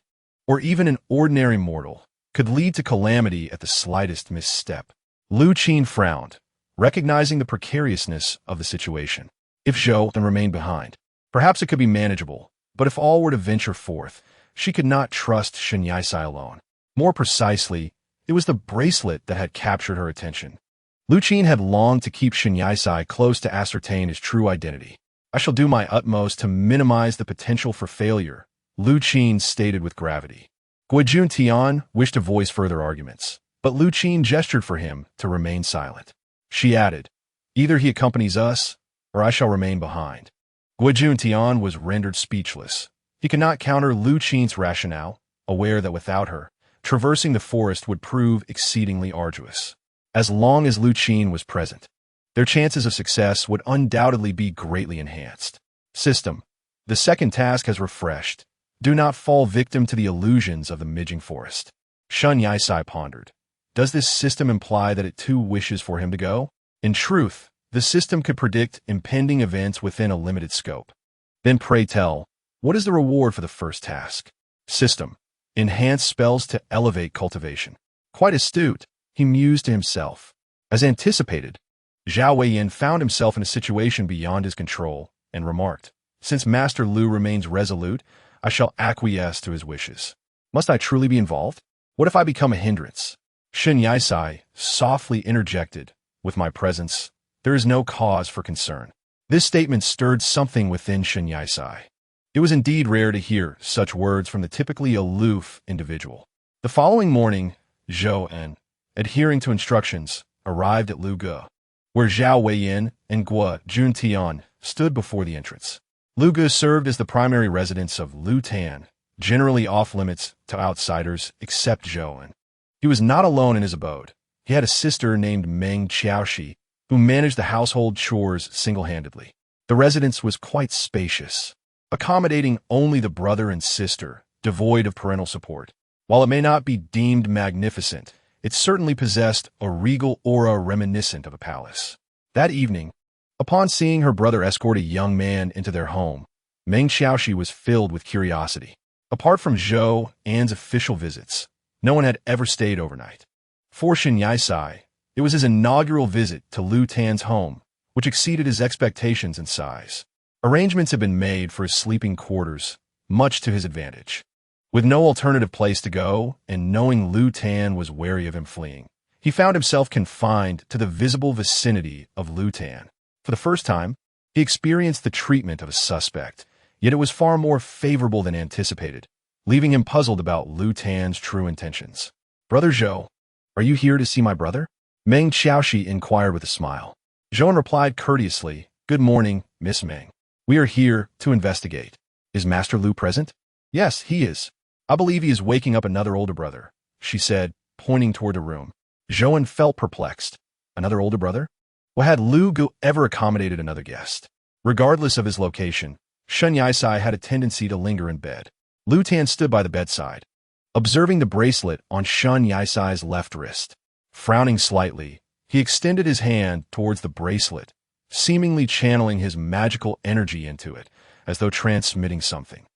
or even an ordinary mortal, could lead to calamity at the slightest misstep. Lu Qin frowned, recognizing the precariousness of the situation. If Zhou remained behind, perhaps it could be manageable, but if all were to venture forth, she could not trust Shen Yaisai alone. More precisely, it was the bracelet that had captured her attention. Lu Qin had longed to keep Shen Yaisai close to ascertain his true identity. I shall do my utmost to minimize the potential for failure, Lu Qin stated with gravity. Guojun Tian wished to voice further arguments, but Lu Qin gestured for him to remain silent. She added, Either he accompanies us, or I shall remain behind. Guojun Tian was rendered speechless. He could not counter Lu Qin's rationale, aware that without her, traversing the forest would prove exceedingly arduous. As long as Lu Qin was present, their chances of success would undoubtedly be greatly enhanced. System. The second task has refreshed. Do not fall victim to the illusions of the Midging Forest. Shen Yaisai pondered. Does this system imply that it too wishes for him to go? In truth, the system could predict impending events within a limited scope. Then pray tell, what is the reward for the first task? System. Enhance spells to elevate cultivation. Quite astute, he mused to himself. As anticipated, Zhao Weiyan found himself in a situation beyond his control and remarked, Since Master Lu remains resolute, I shall acquiesce to his wishes. Must I truly be involved? What if I become a hindrance? Shen Yaisai softly interjected, With my presence, there is no cause for concern. This statement stirred something within Shen Yaisai. It was indeed rare to hear such words from the typically aloof individual. The following morning, Zhou, adhering to instructions, arrived at Lugu. where Zhao Weiyin and Guo Juntian stood before the entrance. Lu Gu served as the primary residence of Lu Tan, generally off-limits to outsiders except Zhou. He was not alone in his abode. He had a sister named Meng Xiaoxi, who managed the household chores single-handedly. The residence was quite spacious, accommodating only the brother and sister, devoid of parental support. While it may not be deemed magnificent, it certainly possessed a regal aura reminiscent of a palace. That evening, upon seeing her brother escort a young man into their home, Meng Xiaoxi was filled with curiosity. Apart from Zhou An's official visits, no one had ever stayed overnight. For Shen Yisai, it was his inaugural visit to Lu Tan's home, which exceeded his expectations in size. Arrangements had been made for his sleeping quarters, much to his advantage. With no alternative place to go, and knowing Lu Tan was wary of him fleeing, he found himself confined to the visible vicinity of Lu Tan. For the first time, he experienced the treatment of a suspect, yet it was far more favorable than anticipated, leaving him puzzled about Lu Tan's true intentions. "Brother Zhou, are you here to see my brother?" Meng Xiaoxi inquired with a smile. Zhou replied courteously, "Good morning, Miss Meng. We are here to investigate. Is Master Lu present?" "Yes, he is. I believe he is waking up another older brother," she said, pointing toward the room. Zhou felt perplexed. Another older brother? Well, had Lu Gu ever accommodated another guest? Regardless of his location, Shen Yisai had a tendency to linger in bed. Lu Tan stood by the bedside, observing the bracelet on Shen Yisai's left wrist. Frowning slightly, he extended his hand towards the bracelet, seemingly channeling his magical energy into it, as though transmitting something.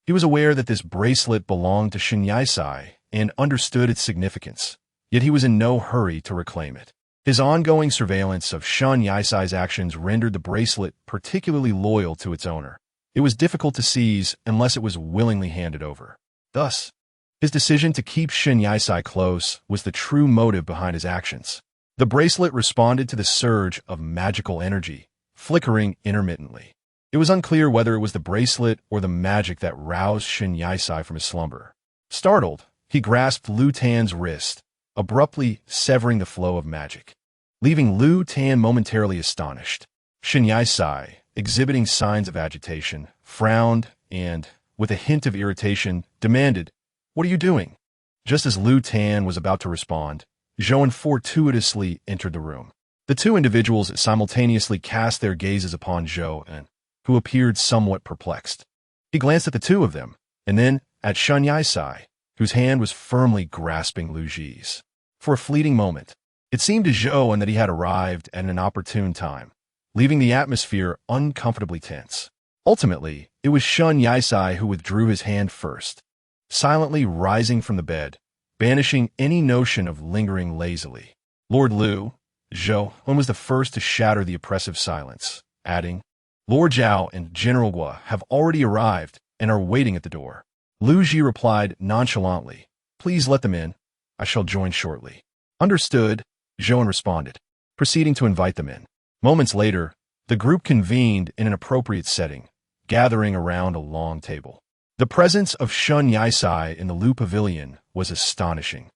He was aware that this bracelet belonged to Shen Yisai and understood its significance, yet he was in no hurry to reclaim it. His ongoing surveillance of Shen Yisai's actions rendered the bracelet particularly loyal to its owner. It was difficult to seize unless it was willingly handed over. Thus, his decision to keep Shen Yisai close was the true motive behind his actions. The bracelet responded to the surge of magical energy, flickering intermittently. It was unclear whether it was the bracelet or the magic that roused Shen Yisai from his slumber. Startled, he grasped Lu Tan's wrist, abruptly severing the flow of magic, leaving Lu Tan momentarily astonished. Shen Yisai, exhibiting signs of agitation, frowned and, with a hint of irritation, demanded, "What are you doing?" Just as Lu Tan was about to respond, Zhou fortuitously entered the room. The two individuals simultaneously cast their gazes upon Zhou, who appeared somewhat perplexed. He glanced at the two of them, and then at Shen Yisai, whose hand was firmly grasping Lu Ji's. For a fleeting moment, it seemed to Zhou that he had arrived at an opportune time, leaving the atmosphere uncomfortably tense. Ultimately, it was Shen Yisai who withdrew his hand first, silently rising from the bed, banishing any notion of lingering lazily. "Lord Lu," Zhou was the first to shatter the oppressive silence, adding, "Lord Zhao and General Guo have already arrived and are waiting at the door." Lu Ji replied nonchalantly, "Please let them in. I shall join shortly." "Understood," Zhou responded, proceeding to invite them in. Moments later, the group convened in an appropriate setting, gathering around a long table. The presence of Shen Yisai in the Lu Pavilion was astonishing.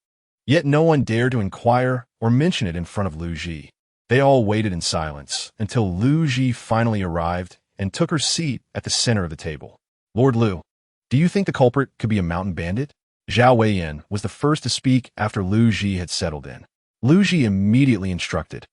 Yet no one dared to inquire or mention it in front of Lu Ji. They all waited in silence until Lu Ji finally arrived and took her seat at the center of the table. "Lord Lu, do you think the culprit could be a mountain bandit?" Zhao Weiyin was the first to speak after Lu Ji had settled in. Lu Ji immediately instructed,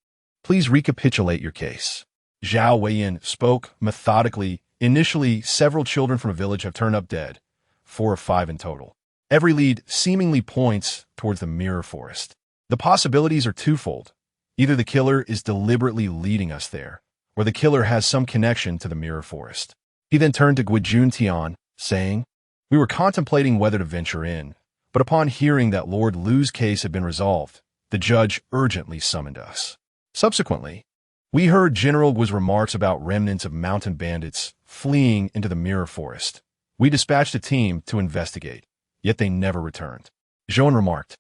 "Please recapitulate your case." Zhao Weiyin spoke methodically. "Initially, several children from a village have turned up dead, 4 or 5 in total. Every lead seemingly points towards the mirror forest. The possibilities are twofold. Either the killer is deliberately leading us there, or the killer has some connection to the mirror forest." He then turned to Guijun Tian, saying, "We were contemplating whether to venture in, but upon hearing that Lord Lu's case had been resolved, the judge urgently summoned us. Subsequently, we heard General Guo's remarks about remnants of mountain bandits fleeing into the mirror forest. We dispatched a team to investigate, yet they never returned." Zhou remarked,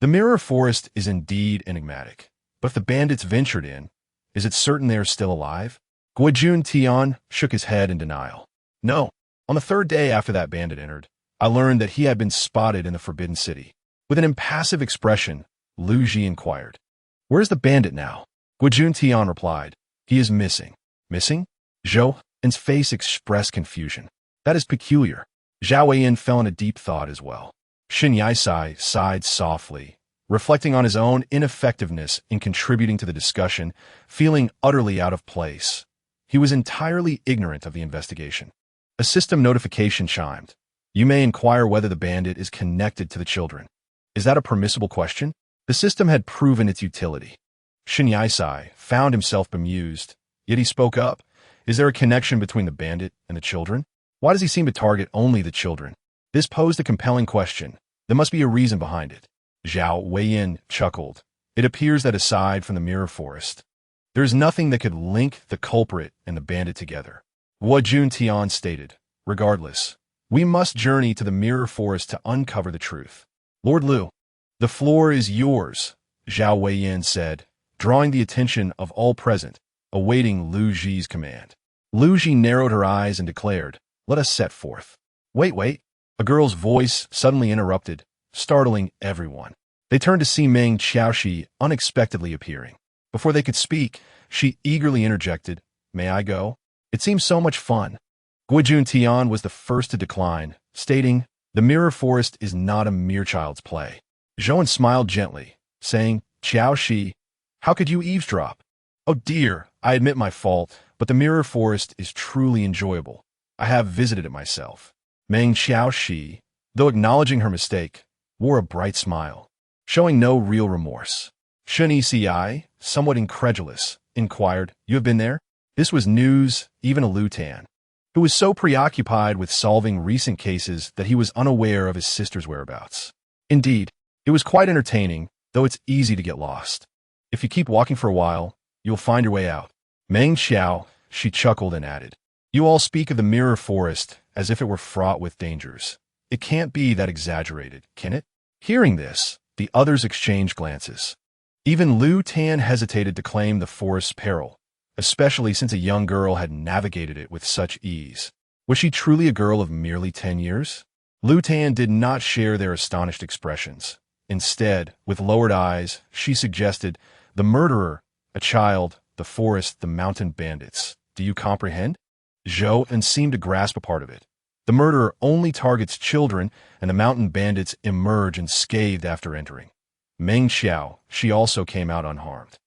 "The mirror forest is indeed enigmatic, but if the bandits ventured in, is it certain they are still alive?" Guijun Tian shook his head in denial. "No. On the 3rd day after that bandit entered, I learned that he had been spotted in the Forbidden City." With an impassive expression, Lu Ji inquired, "Where's the bandit now?" Guojun Tian replied, "He is missing." Missing? Zhou's face expressed confusion. That is peculiar. Zhao Weiyin fell in a deep thought as well. Shen Yisai sighed softly, reflecting on his own ineffectiveness in contributing to the discussion, feeling utterly out of place. He was entirely ignorant of the investigation. A system notification chimed. You may inquire whether the bandit is connected to the children. Is that a permissible question? The system had proven its utility. Shen Yisai found himself bemused, yet he spoke up. Is there a connection between the bandit and the children? Why does he seem to target only the children? This posed a compelling question. There must be a reason behind it. Zhao Weiyin chuckled. It appears that aside from the mirror forest, there is nothing that could link the culprit and the bandit together. Guojun Tian stated, regardless, we must journey to the mirror forest to uncover the truth. Lord Liu, the floor is yours, Zhao Weiyin said, drawing the attention of all present, awaiting Lu Ji's command. Lu Ji narrowed her eyes and declared, let us set forth. Wait. A girl's voice suddenly interrupted, startling everyone. They turned to see Meng Xiaoxi unexpectedly appearing. Before they could speak, she eagerly interjected, may I go? It seems so much fun. Guojun Tian was the first to decline, stating, the mirror forest is not a mere child's play. Zhouan smiled gently, saying, Xiaoxi, how could you eavesdrop? Oh dear, I admit my fault, but the mirror forest is truly enjoyable. I have visited it myself. Meng Xiaoxi, though acknowledging her mistake, wore a bright smile, showing no real remorse. Shen Yisai, somewhat incredulous, inquired, you have been there? This was news, even to Lu Tan, who was so preoccupied with solving recent cases that he was unaware of his sister's whereabouts. Indeed, it was quite entertaining, though it's easy to get lost. If you keep walking for a while, you'll find your way out. Meng Xiao, she chuckled and added, you all speak of the mirror forest as if it were fraught with dangers. It can't be that exaggerated, can it? Hearing this, the others exchanged glances. Even Lu Tan hesitated to claim the forest's peril, especially since a young girl had navigated it with such ease. Was she truly a girl of merely 10 years? Lu Tan did not share their astonished expressions. Instead, with lowered eyes, she suggested, the murderer, a child, the forest, the mountain bandits. Do you comprehend? Zhou seemed to grasp a part of it. The murderer only targets children, and the mountain bandits emerge unscathed after entering. Meng Xiao, she also came out unharmed.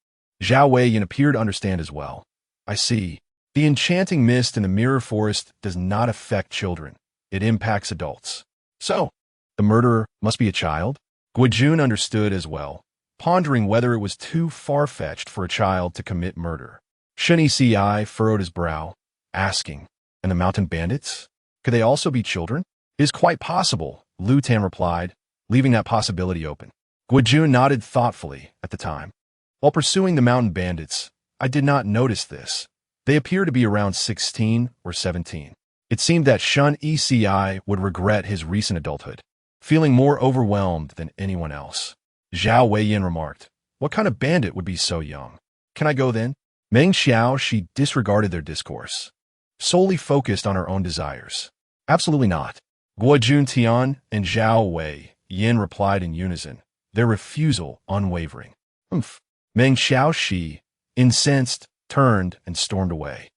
Zhao Weiyin appeared to understand as well. I see. The enchanting mist in the mirror forest does not affect children. It impacts adults. So, the murderer must be a child? Guojun understood as well, pondering whether it was too far-fetched for a child to commit murder. Shen Yisai furrowed his brow, asking, and the mountain bandits? Could they also be children? It is quite possible, Lu Tan replied, leaving that possibility open. Guojun nodded thoughtfully at the time. While pursuing the mountain bandits, I did not notice this. They appear to be around 16 or 17. It seemed that Shen Yisai would regret his recent adulthood, feeling more overwhelmed than anyone else. Zhao Weiyin remarked, what kind of bandit would be so young? Can I go then? Meng Xiao, she disregarded their discourse, solely focused on her own desires. Absolutely not. Guojun Tian and Zhao Weiyin replied in unison, their refusal unwavering. Meng Xiaoxi, incensed, turned and stormed away.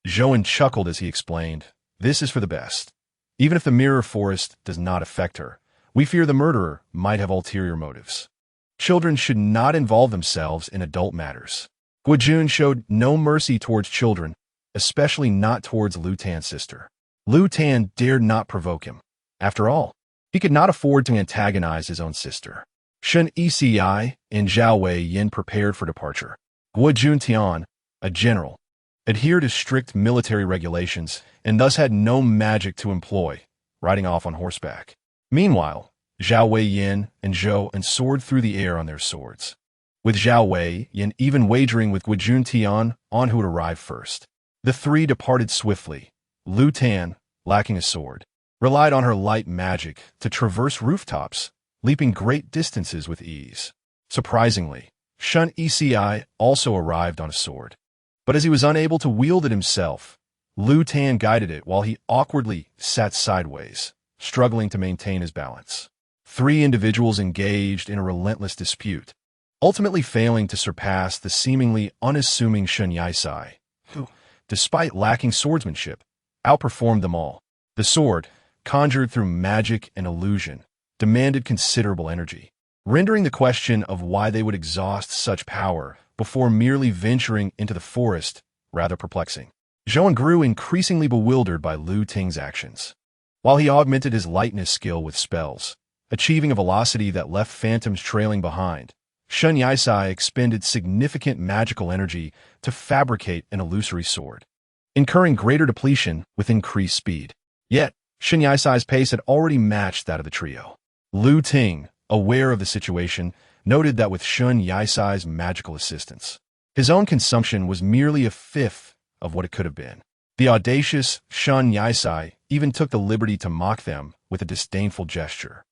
Zhouan chuckled as he explained, this is for the best. Even if the mirror forest does not affect her, we fear the murderer might have ulterior motives. Children should not involve themselves in adult matters. Guojun showed no mercy towards children, especially not towards Lu Tan's sister. Lu Tan dared not provoke him. After all, he could not afford to antagonize his own sister. Shen Yisai and Zhao Weiyin prepared for departure. Guojun Tian, a general, adhered to strict military regulations and thus had no magic to employ, riding off on horseback. Meanwhile, Zhao Weiyin and Zhou soared through the air on their swords, with Zhao Weiyin even wagering with Guojun Tian on who would arrive first. The three departed swiftly. Lu Tan, lacking a sword, relied on her light magic to traverse rooftops, leaping great distances with ease. Surprisingly, Shen Yisai also arrived on a sword, but as he was unable to wield it himself, Lu Tan guided it while he awkwardly sat sideways, struggling to maintain his balance. Three individuals engaged in a relentless dispute, ultimately failing to surpass the seemingly unassuming Shen Yisai, who, despite lacking swordsmanship, outperformed them all. The sword, conjured through magic and illusion, demanded considerable energy, rendering the question of why they would exhaust such power before merely venturing into the forest rather perplexing. Zhou grew increasingly bewildered by Lu Ting's actions. While he augmented his lightness skill with spells, achieving a velocity that left phantoms trailing behind, Shen Yisai expended significant magical energy to fabricate an illusory sword, incurring greater depletion with increased speed. Yet, Shen Yisai's pace had already matched that of the trio. Lu Ting, aware of the situation, noted that with Shen Yisai's magical assistance, his own consumption was merely a fifth of what it could have been. The audacious Shen Yisai even took the liberty to mock them with a disdainful gesture.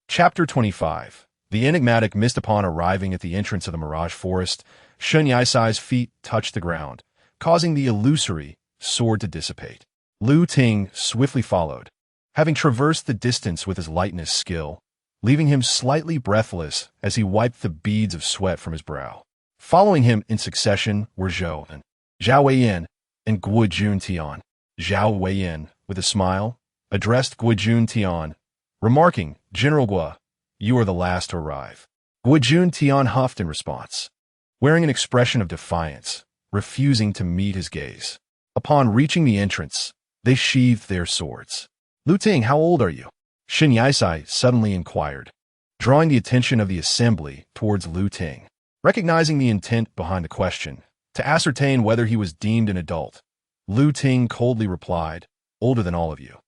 Chapter 25. The enigmatic mist. Upon arriving at the entrance of the Mirage Forest, Shen Yisai's feet touched the ground, causing the illusory sword to dissipate. Lu Ting swiftly followed, having traversed the distance with his lightness skill, leaving him slightly breathless as he wiped the beads of sweat from his brow. Following him in succession were Zhou Weiyan, and Guojun Tian. Zhao Weiyan, with a smile, addressed Guojun Tian, remarking, "General Gua, you are the last to arrive." Guojun Tian huffed in response, wearing an expression of defiance, refusing to meet his gaze. Upon reaching the entrance, they sheathed their swords. "Lu Ting, how old are you?" Shen Yisai suddenly inquired, drawing the attention of the assembly towards Lu Ting. Recognizing the intent behind the question, to ascertain whether he was deemed an adult, Lu Ting coldly replied, "Older than all of you."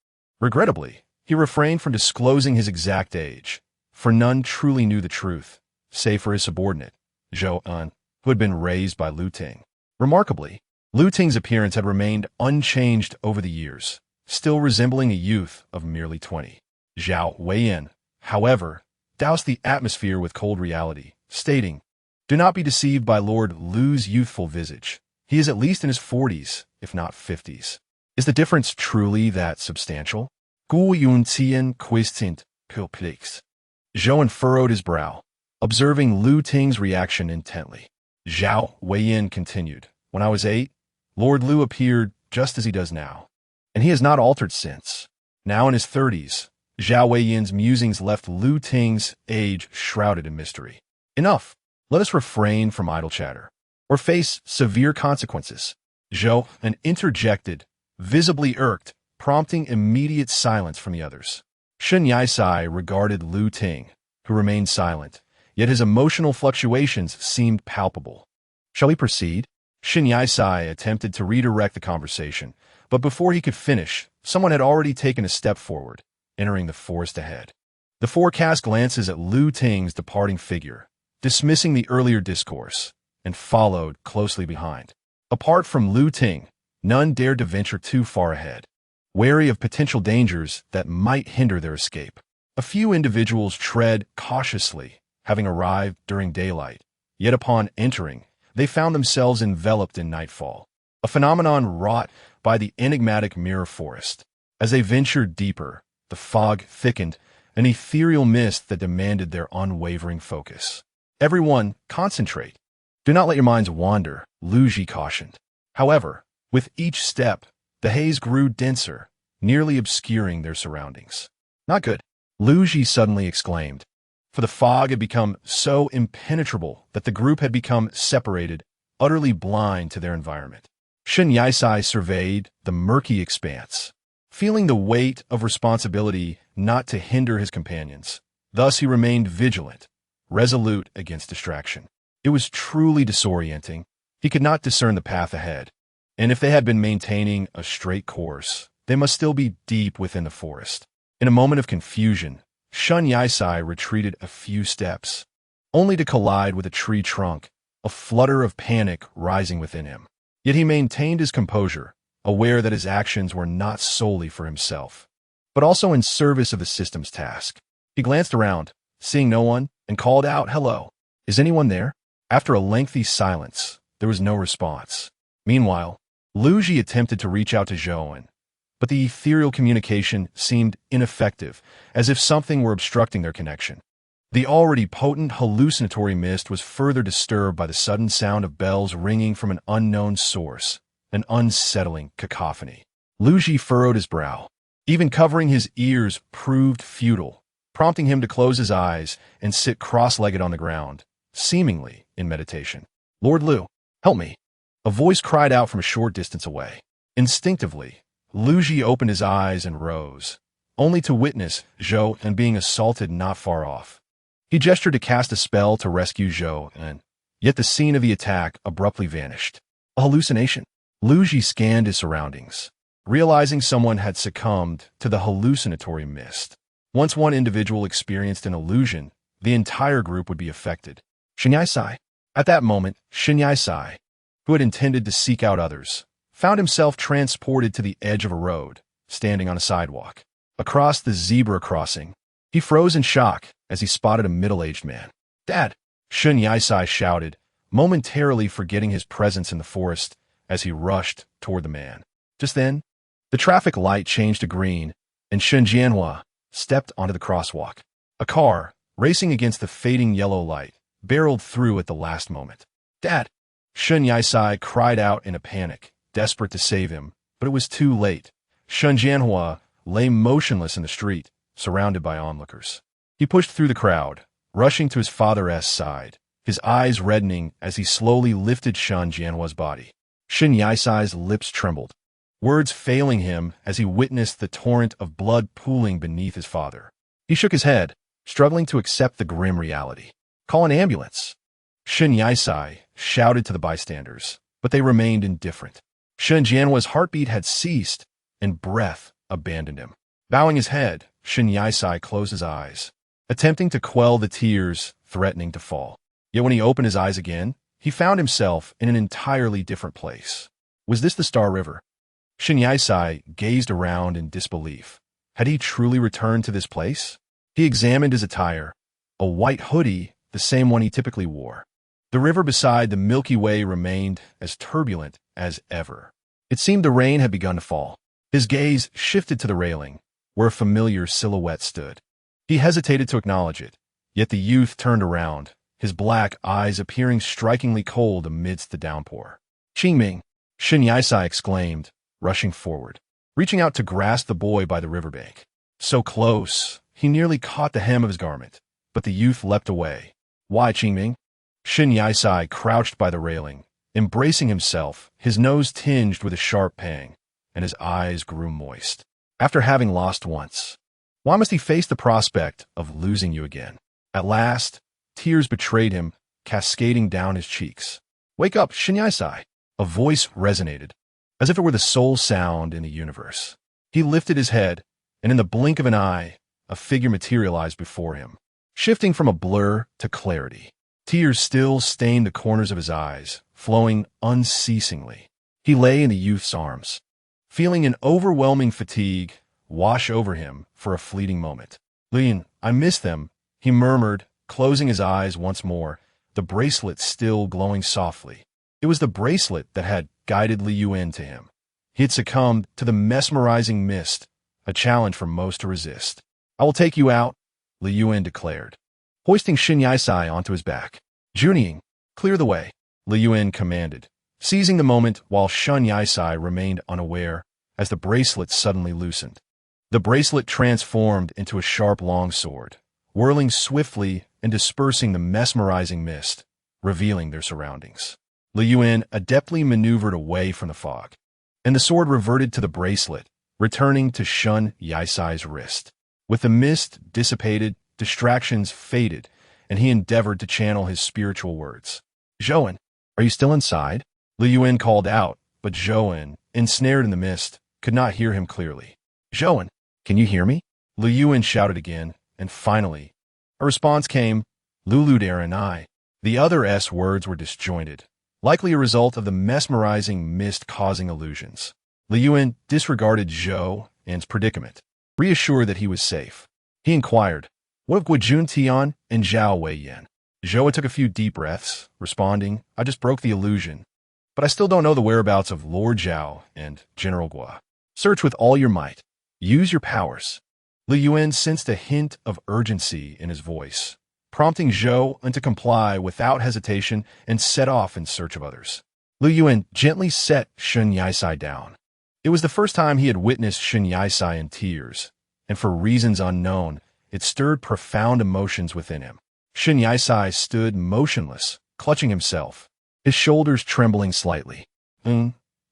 Regrettably, he refrained from disclosing his exact age, for none truly knew the truth, save for his subordinate, Zhou En, who had been raised by Lu Ting. Remarkably, Lu Ting's appearance had remained unchanged over the years, still resembling a youth of merely 20. Zhao Weiyan, however, doused the atmosphere with cold reality, stating, "Do not be deceived by Lord Lu's youthful visage. He is at least in his 40s, if not 50s. Is the difference truly that substantial?" Gu Yun Tian quistint pilplix. Zhou furrowed his brow, observing Lu Ting's reaction intently. Zhao Weiyan continued, "When I was 8, Lord Lu appeared just as he does now, and he has not altered since." Now in his 30s, Zhao Weiyan's musings left Lu Ting's age shrouded in mystery. "Enough. Let us refrain from idle chatter, or face severe consequences." Zhou interjected, visibly irked, prompting immediate silence from the others. Shen Yisai regarded Lu Ting, who remained silent, yet his emotional fluctuations seemed palpable. "Shall we proceed?" Shen Yisai attempted to redirect the conversation, but before he could finish, someone had already taken a step forward, entering the forest ahead. The four cast glances at Lu Ting's departing figure, dismissing the earlier discourse, and followed closely behind. Apart from Lu Ting, none dared to venture too far ahead, wary of potential dangers that might hinder their escape. A few individuals tread cautiously, having arrived during daylight, yet upon entering, they found themselves enveloped in nightfall, a phenomenon wrought by the enigmatic mirror forest. As they ventured deeper, the fog thickened, an ethereal mist that demanded their unwavering focus. "Everyone, concentrate. Do not let your minds wander," Lu Ji cautioned. However, with each step, the haze grew denser, nearly obscuring their surroundings. "Not good," Lu Ji suddenly exclaimed, for the fog had become so impenetrable that the group had become separated, utterly blind to their environment. Shen Yisai surveyed the murky expanse, feeling the weight of responsibility not to hinder his companions. Thus he remained vigilant, resolute against distraction. It was truly disorienting. He could not discern the path ahead, and if they had been maintaining a straight course, they must still be deep within the forest. In a moment of confusion, Shen Yisai retreated a few steps, only to collide with a tree trunk, a flutter of panic rising within him. Yet he maintained his composure, aware that his actions were not solely for himself, but also in service of the system's task. He glanced around, seeing no one, and called out, "Hello, is anyone there?" After a lengthy silence, there was no response. Meanwhile, Lu Ji attempted to reach out to Zhou, but the ethereal communication seemed ineffective, as if something were obstructing their connection. The already potent hallucinatory mist was further disturbed by the sudden sound of bells ringing from an unknown source, an unsettling cacophony. Lu Ji furrowed his brow. Even covering his ears proved futile, prompting him to close his eyes and sit cross-legged on the ground, seemingly in meditation. "Lord Lu, help me!" A voice cried out from a short distance away. Instinctively, Lu Ji opened his eyes and rose, only to witness Zhou and being assaulted not far off. He gestured to cast a spell to rescue Zhou, and yet the scene of the attack abruptly vanished. A hallucination. Lu Ji scanned his surroundings, realizing someone had succumbed to the hallucinatory mist. Once one individual experienced an illusion, the entire group would be affected. Shen Sai. At that moment, Shen Sai, who had intended to seek out others, found himself transported to the edge of a road, standing on a sidewalk. Across the zebra crossing, he froze in shock as he spotted a middle-aged man. "Dad!" Shen Sai shouted, momentarily forgetting his presence in the forest as he rushed toward the man. Just then, the traffic light changed to green, and Shen Jianhua stepped onto the crosswalk. A car, racing against the fading yellow light, barreled through at the last moment. "Dad!" Shen Sai cried out in a panic, desperate to save him, but it was too late. Shen Jianhua lay motionless in the street, surrounded by onlookers. He pushed through the crowd, rushing to his father's side, his eyes reddening as he slowly lifted Shen Jianhua's body. Shen Sai's lips trembled, words failing him as he witnessed the torrent of blood pooling beneath his father. He shook his head, struggling to accept the grim reality. "Call an ambulance!" Shen Sai shouted to the bystanders, but they remained indifferent. Shen Jianhua's heartbeat had ceased, and breath abandoned him. Bowing his head, Shen Sai closed his eyes, attempting to quell the tears threatening to fall. Yet when he opened his eyes again, he found himself in an entirely different place. Was this the Star River? Shen Sai gazed around in disbelief. Had he truly returned to this place? He examined his attire, a white hoodie, the same one he typically wore. The river beside the Milky Way remained as turbulent as ever. It seemed the rain had begun to fall. His gaze shifted to the railing, where a familiar silhouette stood. He hesitated to acknowledge it, yet the youth turned around, his black eyes appearing strikingly cold amidst the downpour. "Qingming!" Shen Sai exclaimed, rushing forward, reaching out to grasp the boy by the riverbank. So close, he nearly caught the hem of his garment, but the youth leapt away. "Why, Qingming?" Shen Sai crouched by the railing, embracing himself, his nose tinged with a sharp pang, and his eyes grew moist. After having lost once, why must he face the prospect of losing you again? At last, tears betrayed him, cascading down his cheeks. "Wake up, Shen Sai!" A voice resonated, as if it were the sole sound in the universe. He lifted his head, and in the blink of an eye, a figure materialized before him, shifting from a blur to clarity. Tears still stained the corners of his eyes, flowing unceasingly. He lay in the youth's arms, feeling an overwhelming fatigue wash over him for a fleeting moment. "Lin, I miss them," he murmured, closing his eyes once more, the bracelet still glowing softly. It was the bracelet that had guided Li Yuan to him. He had succumbed to the mesmerizing mist, a challenge for most to resist. "I will take you out," Li Yuan declared, hoisting Shen Sai onto his back. "Junying, clear the way," Li Yuan commanded, seizing the moment while Shen Sai remained unaware as the bracelet suddenly loosened. The bracelet transformed into a sharp longsword, whirling swiftly and dispersing the mesmerizing mist, revealing their surroundings. Li Yuan adeptly maneuvered away from the fog, and the sword reverted to the bracelet, returning to Shen Sai's wrist. With the mist dissipated, distractions faded, and he endeavored to channel his spiritual words. "Zhouan, are you still inside?" Li Yuan called out, but Zhouan, ensnared in the mist, could not hear him clearly. "Zhouan, can you hear me?" Li Yuan shouted again, and finally, a response came, "Lulu Dare and I." The other S words were disjointed, likely a result of the mesmerizing mist causing illusions. Li Yuan disregarded Zhou and's predicament, reassured that he was safe. He inquired, "What of Guojun Tian and Zhao Wei Yan?" Zhou took a few deep breaths, responding, "I just broke the illusion, but I still don't know the whereabouts of Lord Zhao and General Gua. Search with all your might. Use your powers." Li Yuan sensed a hint of urgency in his voice, prompting Zhou to comply without hesitation and set off in search of others. Lu Yuan gently set Shen Yisai down. It was the first time he had witnessed Shen Yisai in tears, and for reasons unknown, it stirred profound emotions within him. Shen Yisai stood motionless, clutching himself, his shoulders trembling slightly.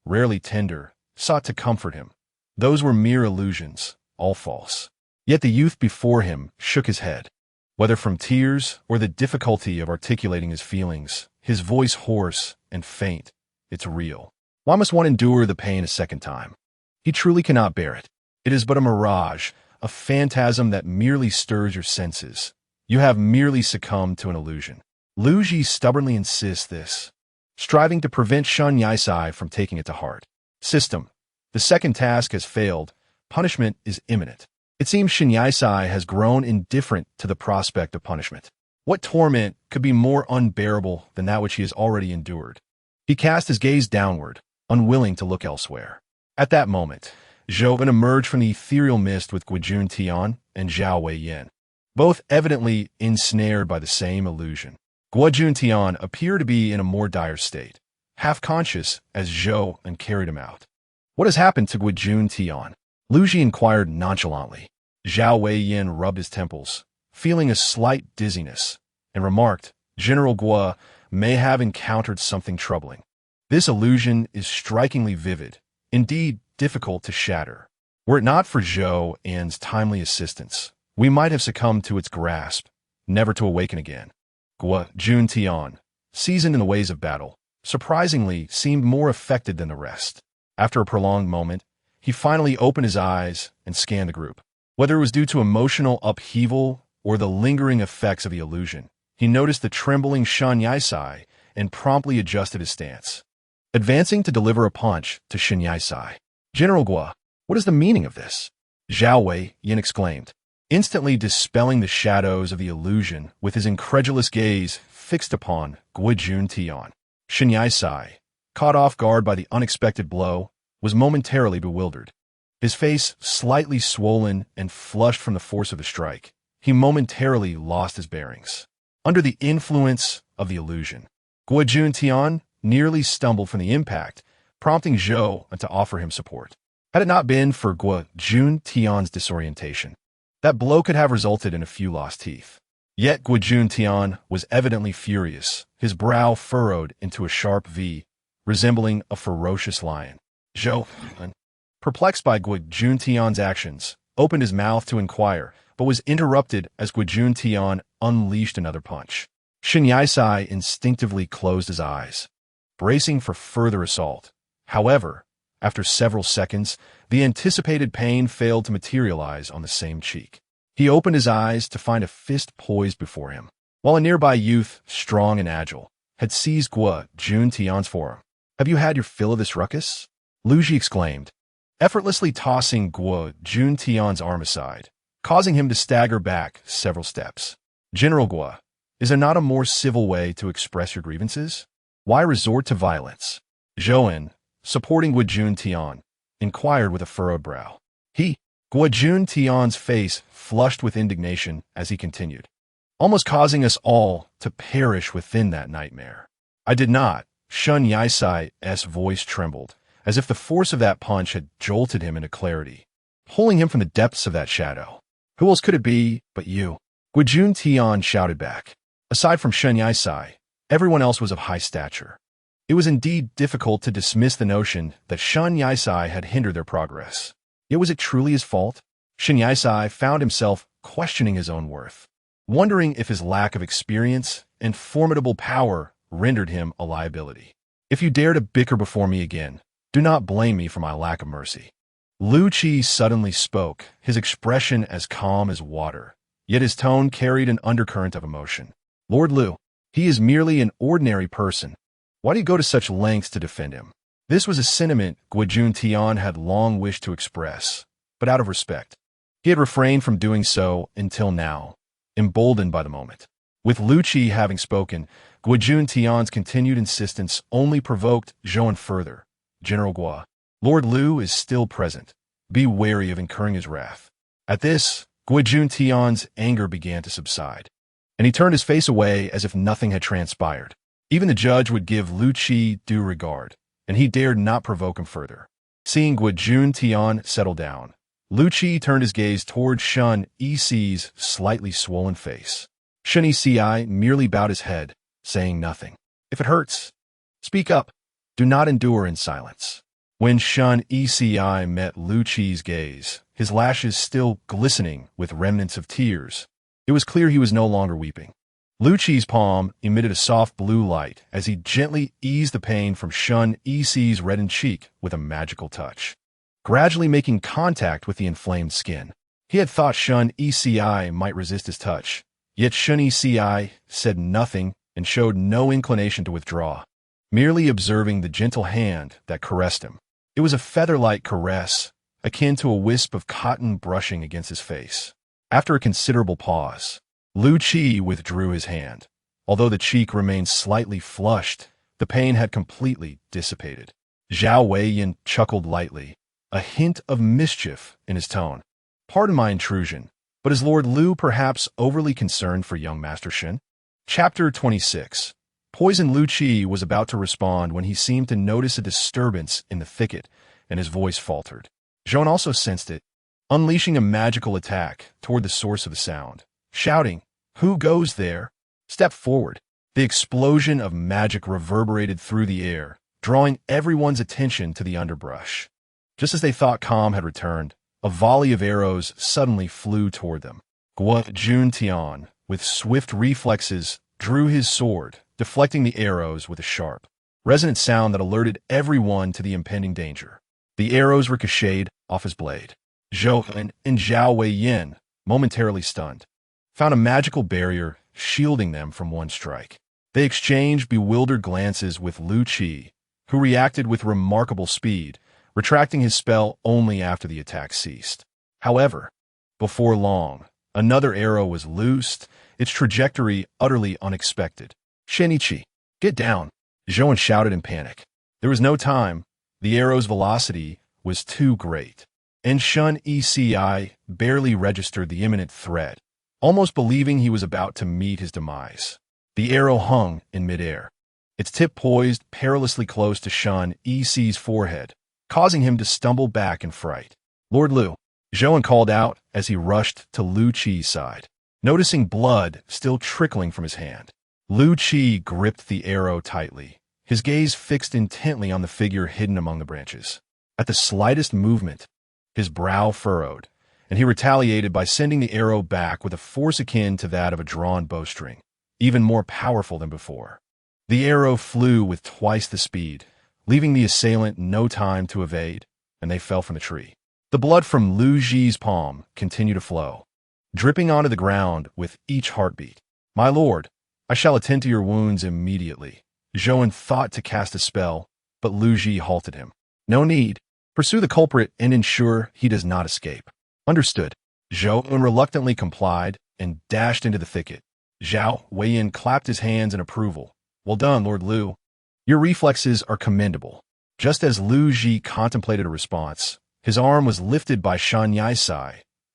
Rarely tender, sought to comfort him. Those were mere illusions, all false. Yet the youth before him shook his head. Whether from tears or the difficulty of articulating his feelings, his voice hoarse and faint, it's real. Why must one endure the pain a second time? He truly cannot bear it. It is but a mirage, a phantasm that merely stirs your senses. You have merely succumbed to an illusion. Lu Ji stubbornly insists this, striving to prevent Shen Yisai from taking it to heart. System. The second task has failed. Punishment is imminent. It seems Shen Yisai has grown indifferent to the prospect of punishment. What torment could be more unbearable than that which he has already endured? He cast his gaze downward, unwilling to look elsewhere. At that moment, Zhou emerged from the ethereal mist with Guojun Tian and Zhao Weiyan, both evidently ensnared by the same illusion. Guojun Tian appeared to be in a more dire state, half-conscious as Zhou carried him out. What has happened to Guojun Tian? Lu Ji inquired nonchalantly. Zhao Weiyan rubbed his temples, feeling a slight dizziness, and remarked, General Guo may have encountered something troubling. This illusion is strikingly vivid, indeed difficult to shatter. Were it not for Zhou An's timely assistance, we might have succumbed to its grasp, never to awaken again. Guojun Tian, seasoned in the ways of battle, surprisingly seemed more affected than the rest. After a prolonged moment, he finally opened his eyes and scanned the group. Whether it was due to emotional upheaval or the lingering effects of the illusion, he noticed the trembling Shen Yisai and promptly adjusted his stance, advancing to deliver a punch to Shen Yisai. General Guo, what is the meaning of this? Zhao Weiyan exclaimed, instantly dispelling the shadows of the illusion with his incredulous gaze fixed upon Guojun Tian. Shen Yisai, caught off guard by the unexpected blow, was momentarily bewildered. His face slightly swollen and flushed from the force of the strike, he momentarily lost his bearings. Under the influence of the illusion, Guojun Tian nearly stumbled from the impact, prompting Zhou to offer him support. Had it not been for Guojun Tian's disorientation, that blow could have resulted in a few lost teeth. Yet Guojun Tian was evidently furious, his brow furrowed into a sharp V, resembling a ferocious lion. Zhou, perplexed by Guojun Tian's actions, opened his mouth to inquire, but was interrupted as Guojun Tian unleashed another punch. Shen Yisai instinctively closed his eyes, bracing for further assault. However, after several seconds, the anticipated pain failed to materialize on the same cheek. He opened his eyes to find a fist poised before him, while a nearby youth, strong and agile, had seized Guojun Tian's forearm. Have you had your fill of this ruckus? Lu Ji exclaimed, effortlessly tossing Guojun Tian's arm aside, causing him to stagger back several steps. General Guo, is there not a more civil way to express your grievances? Why resort to violence? Zhou, supporting Guojun Tian, inquired with a furrowed brow. Guojun Tian's face flushed with indignation as he continued, almost causing us all to perish within that nightmare. I did not. Shen Yisai's voice trembled, as if the force of that punch had jolted him into clarity, pulling him from the depths of that shadow. Who else could it be but you? Guojun Tian shouted back. Aside from Shen Yisai, everyone else was of high stature. It was indeed difficult to dismiss the notion that Shen Yisai had hindered their progress. Yet was it truly his fault? Shen Yisai found himself questioning his own worth, wondering if his lack of experience and formidable power rendered him a liability. If you dare to bicker before me again, do not blame me for my lack of mercy. Lu Qi suddenly spoke, his expression as calm as water, yet his tone carried an undercurrent of emotion. Lord Lu, he is merely an ordinary person. Why do you go to such lengths to defend him? This was a sentiment Guojun Tian had long wished to express, but out of respect, he had refrained from doing so until now, emboldened by the moment. With Lu Qi having spoken, Guojun Tian's continued insistence only provoked Zhou further. General Guo, Lord Lu is still present. Be wary of incurring his wrath. At this, Guojun Tian's anger began to subside. and he turned his face away as if nothing had transpired. Even the judge would give Lu Qi due regard, and he dared not provoke him further. Seeing Guojun Tian settle down, Lu Qi turned his gaze toward Shun Yi's slightly swollen face. Shun Yi merely bowed his head, saying nothing. If it hurts, speak up. Do not endure in silence. When Shun Yi met Lu Qi's gaze, his lashes still glistening with remnants of tears, it was clear he was no longer weeping. Lu Qi's palm emitted a soft blue light as he gently eased the pain from Shun Yi's reddened cheek with a magical touch, gradually making contact with the inflamed skin. He had thought Shun Yi might resist his touch, yet Shun Yi said nothing and showed no inclination to withdraw, merely observing the gentle hand that caressed him. It was a feather-like caress, akin to a wisp of cotton brushing against his face. After a considerable pause, Lu Qi withdrew his hand. Although the cheek remained slightly flushed, the pain had completely dissipated. Zhao Weiyan chuckled lightly, a hint of mischief in his tone. Pardon my intrusion, but is Lord Lu perhaps overly concerned for young Master Shen? Chapter 26. Poison Lu Qi was about to respond when he seemed to notice a disturbance in the thicket, and his voice faltered. Zhou also sensed it, unleashing a magical attack toward the source of the sound, shouting, "Who goes there? Step forward." The explosion of magic reverberated through the air, drawing everyone's attention to the underbrush. Just as they thought calm had returned, a volley of arrows suddenly flew toward them. Guojun Tian, with swift reflexes, drew his sword, deflecting the arrows with a sharp, resonant sound that alerted everyone to the impending danger. The arrows ricocheted off his blade. Zhou and Zhao Weiyan, momentarily stunned, found a magical barrier shielding them from one strike. They exchanged bewildered glances with Lu Qi, who reacted with remarkable speed, retracting his spell only after the attack ceased. However, before long, another arrow was loosed, its trajectory utterly unexpected. "Shinichi, get down!" Zhou shouted in panic. There was no time. The arrow's velocity was too great, and Shun Yi barely registered the imminent threat, almost believing he was about to meet his demise. The arrow hung in midair, its tip poised perilously close to Shun Yi's forehead, causing him to stumble back in fright. "Lord Lu," Zhou called out as he rushed to Lu Qi's side. Noticing blood still trickling from his hand, Lu Qi gripped the arrow tightly, his gaze fixed intently on the figure hidden among the branches. At the slightest movement, his brow furrowed, and he retaliated by sending the arrow back with a force akin to that of a drawn bowstring, even more powerful than before. The arrow flew with twice the speed, leaving the assailant no time to evade, and they fell from the tree. The blood from Lu Ji's palm continued to flow, dripping onto the ground with each heartbeat. "My lord, I shall attend to your wounds immediately." Zhou thought to cast a spell, but Lu Ji halted him. "No need. Pursue the culprit and ensure he does not escape." "Understood." Zhou reluctantly complied and dashed into the thicket. Zhao Weiyan clapped his hands in approval. "Well done, Lord Lu. Your reflexes are commendable." Just as Lu Ji contemplated a response, his arm was lifted by Shun Yi,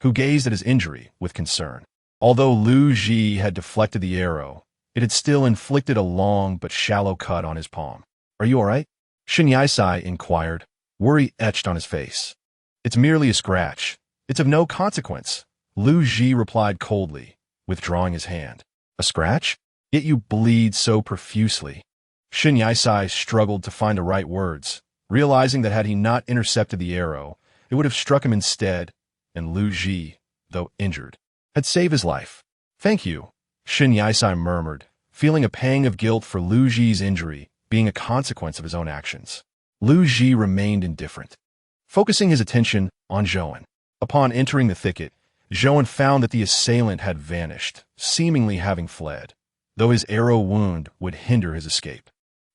who gazed at his injury with concern. Although Lu Ji had deflected the arrow, it had still inflicted a long but shallow cut on his palm. "Are you all right?" Shun Yi inquired, worry etched on his face. "It's merely a scratch. It's of no consequence," Lu Ji replied coldly, withdrawing his hand. "A scratch? Yet you bleed so profusely." Shun Yi struggled to find the right words, realizing that had he not intercepted the arrow, it would have struck him instead, and Lu Ji, though injured, had saved his life. "Thank you," Shun Yi murmured, feeling a pang of guilt for Lu Ji's injury being a consequence of his own actions. Lu Ji remained indifferent, focusing his attention on Zhou. Upon entering the thicket, Zhou found that the assailant had vanished, seemingly having fled, though his arrow wound would hinder his escape.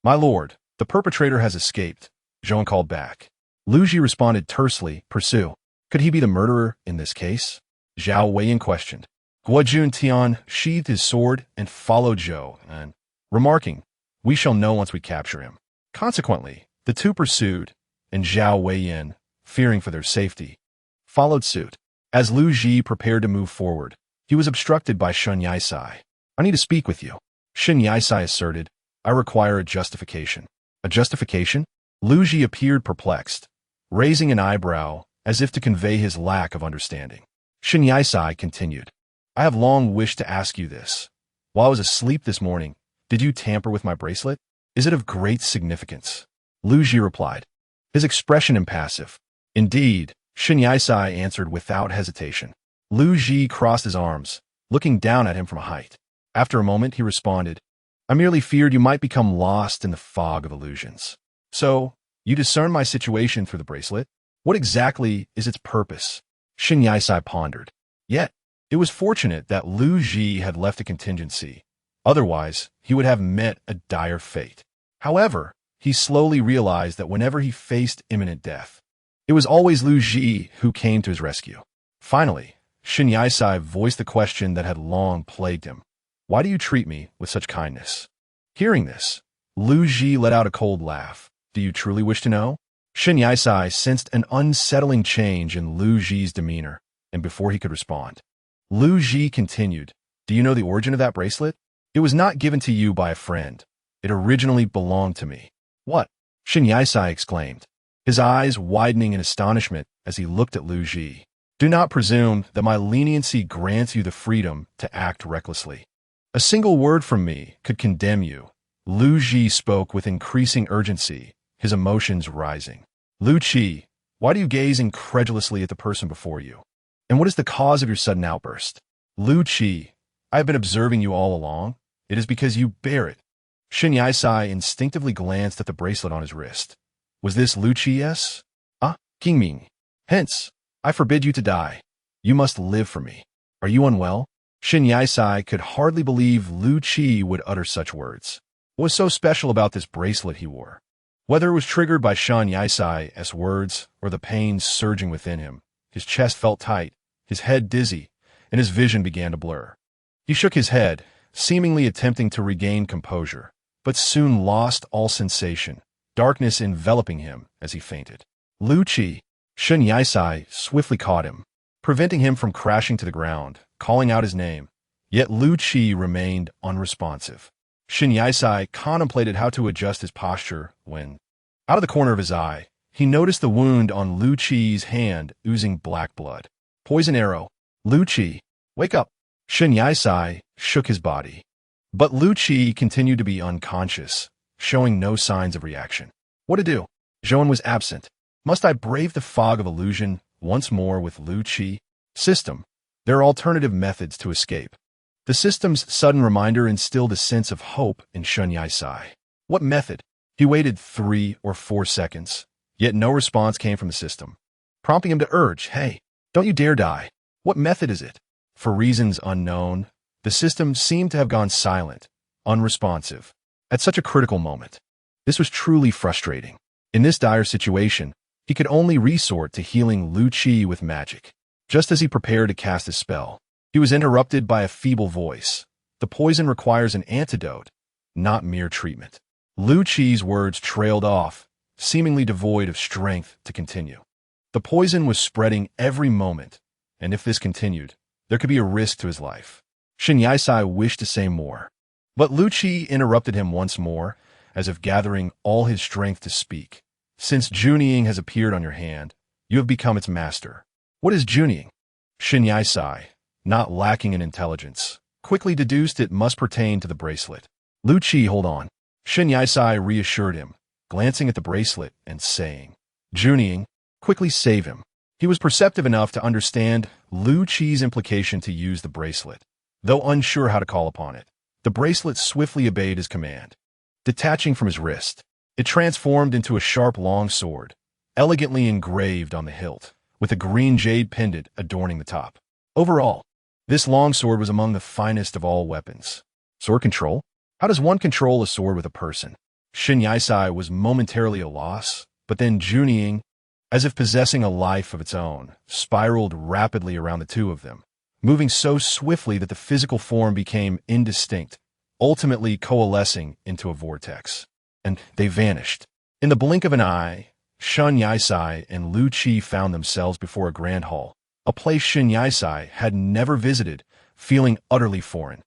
"My lord, the perpetrator has escaped," Zhou called back. Lu Ji responded tersely, "Pursue." Could he be the murderer in this case? Zhao Weiyan questioned. Guojun Tian sheathed his sword and followed Zhou, and, remarking, "We shall know once we capture him." Consequently, the two pursued, and Zhao Weiyan, fearing for their safety, followed suit. As Lu Ji prepared to move forward, he was obstructed by Shun Yi. I need to speak with you. Shin Yisai asserted. I require a justification. A justification? Lu Ji appeared perplexed, raising an eyebrow as if to convey his lack of understanding. Shin Yisai continued. I have long wished to ask you this. While I was asleep this morning, did you tamper with my bracelet? Is it of great significance? Lu Ji replied, his expression impassive. Indeed, Shin Yisai answered without hesitation. Lu Ji crossed his arms, looking down at him from a height. After a moment, he responded, I merely feared you might become lost in the fog of illusions. So, you discern my situation through the bracelet? What exactly is its purpose? Shin Yisai pondered. Yet, it was fortunate that Lu Ji had left a contingency. Otherwise, he would have met a dire fate. However, he slowly realized that whenever he faced imminent death, it was always Lu Ji who came to his rescue. Finally, Shin Yisai voiced the question that had long plagued him. Why do you treat me with such kindness? Hearing this, Lu Ji let out a cold laugh. Do you truly wish to know? Shin Yisai sensed an unsettling change in Lu Ji's demeanor, and before he could respond, Lu Ji continued, do you know the origin of that bracelet? It was not given to you by a friend. It originally belonged to me. What? Shin Yisai exclaimed, his eyes widening in astonishment as he looked at Lu Ji. Do not presume that my leniency grants you the freedom to act recklessly. A single word from me could condemn you. Lu Ji spoke with increasing urgency, his emotions rising. Lu Qi, why do you gaze incredulously at the person before you? And what is the cause of your sudden outburst? Lu Qi, I have been observing you all along. It is because you bear it. Shin Yisai instinctively glanced at the bracelet on his wrist. Was this Lu Qi's? Qingming. Hence, I forbid you to die. You must live for me. Are you unwell? Shin Yisai could hardly believe Lu Qi would utter such words. What was so special about this bracelet he wore? Whether it was triggered by Shin Yisai's words or the pain surging within him, his chest felt tight, his head dizzy, and his vision began to blur. He shook his head, seemingly attempting to regain composure, but soon lost all sensation, darkness enveloping him as he fainted. Lu Qi, Shin Yisai swiftly caught him, preventing him from crashing to the ground, calling out his name. Yet Lu Qi remained unresponsive. Shin Yisai contemplated how to adjust his posture when, out of the corner of his eye, he noticed the wound on Lu Qi's hand oozing black blood. Poison arrow. Lu Qi, wake up. Shin Yisai shook his body. But Lu Qi continued to be unconscious, showing no signs of reaction. What to do? Zhouan was absent. Must I brave the fog of illusion once more with Lu Qi? System. There are alternative methods to escape. The system's sudden reminder instilled a sense of hope in Shin Yisai. What method? He waited 3 or 4 seconds, yet no response came from the system, prompting him to urge, hey, don't you dare die. What method is it? For reasons unknown, the system seemed to have gone silent, unresponsive, at such a critical moment. This was truly frustrating. In this dire situation, he could only resort to healing Lu Qi with magic. Just as he prepared to cast his spell, he was interrupted by a feeble voice. The poison requires an antidote, not mere treatment. Lu Qi's words trailed off, seemingly devoid of strength to continue. The poison was spreading every moment, and if this continued, there could be a risk to his life. Shin Yisai wished to say more, but Lu Qi interrupted him once more, as if gathering all his strength to speak. Since Junying has appeared on your hand, you have become its master. What is Junying? Shin Yisai, not lacking in intelligence, quickly deduced it must pertain to the bracelet. Lu Qi, hold on. Shin Yisai reassured him, glancing at the bracelet and saying, Junying, quickly save him. He was perceptive enough to understand Lu Qi's implication to use the bracelet. Though unsure how to call upon it, the bracelet swiftly obeyed his command. Detaching from his wrist, it transformed into a sharp long sword, elegantly engraved on the hilt, with a green jade pendant adorning the top. Overall, this longsword was among the finest of all weapons. Sword control? How does one control a sword with a person? Shin Yisai was momentarily at a loss, but then Junying, as if possessing a life of its own, spiraled rapidly around the two of them, moving so swiftly that the physical form became indistinct, ultimately coalescing into a vortex. And they vanished. In the blink of an eye, Shin Yisai and Lu Qi found themselves before a grand hall, a place Shin Yisai had never visited, feeling utterly foreign.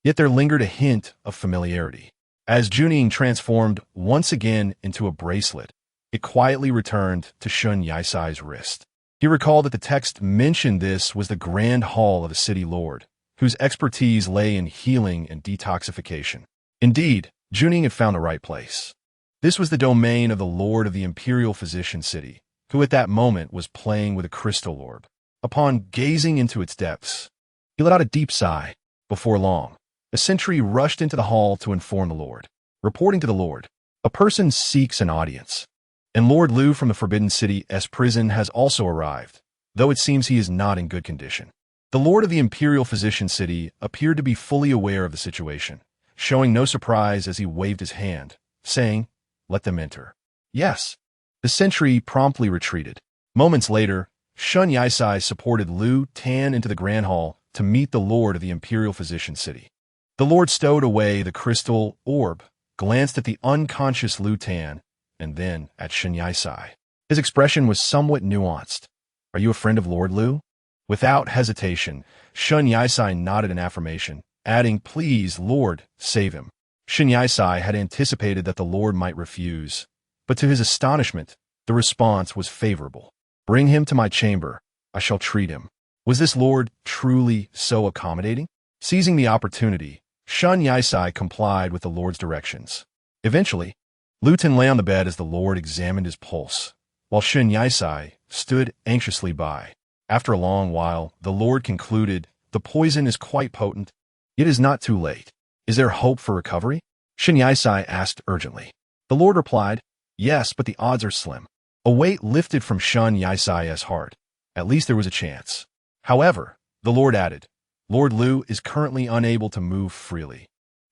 Yet there lingered a hint of familiarity. As Junying transformed once again into a bracelet, it quietly returned to Shun Yaisai's wrist. He recalled that the text mentioned this was the grand hall of a city lord, whose expertise lay in healing and detoxification. Indeed, Junying had found the right place. This was the domain of the lord of the imperial physician city, who at that moment was playing with a crystal orb. Upon gazing into its depths, he let out a deep sigh. Before long, a sentry rushed into the hall to inform the lord. Reporting to the lord, a person seeks an audience, and Lord Lu from the Forbidden City's prison has also arrived, though it seems he is not in good condition. The lord of the imperial physician city appeared to be fully aware of the situation, showing no surprise as he waved his hand, saying, "Let them enter." Yes. The sentry promptly retreated. Moments later, Shun Yaisai supported Lu Tan into the grand hall to meet the lord of the imperial physician city. The lord stowed away the crystal orb, glanced at the unconscious Lu Tan, and then at Shun Yaisai. His expression was somewhat nuanced. "Are you a friend of Lord Lu?" Without hesitation, Shun Yaisai nodded in affirmation, adding, "Please, Lord, save him." Shun Yaisai had anticipated that the lord might refuse, but to his astonishment, the response was favorable. "Bring him to my chamber. I shall treat him." Was this lord truly so accommodating? Seizing the opportunity, Shun Yaisai complied with the lord's directions. Eventually, Lu Tan lay on the bed as the lord examined his pulse, while Shun Yaisai stood anxiously by. After a long while, the lord concluded, "The poison is quite potent. It is not too late. Is there hope for recovery?" Shun Yaisai asked urgently. The lord replied, "Yes, but the odds are slim." A weight lifted from Shun Yaisai's heart. At least there was a chance. However, the lord added, "Lord Lu is currently unable to move freely.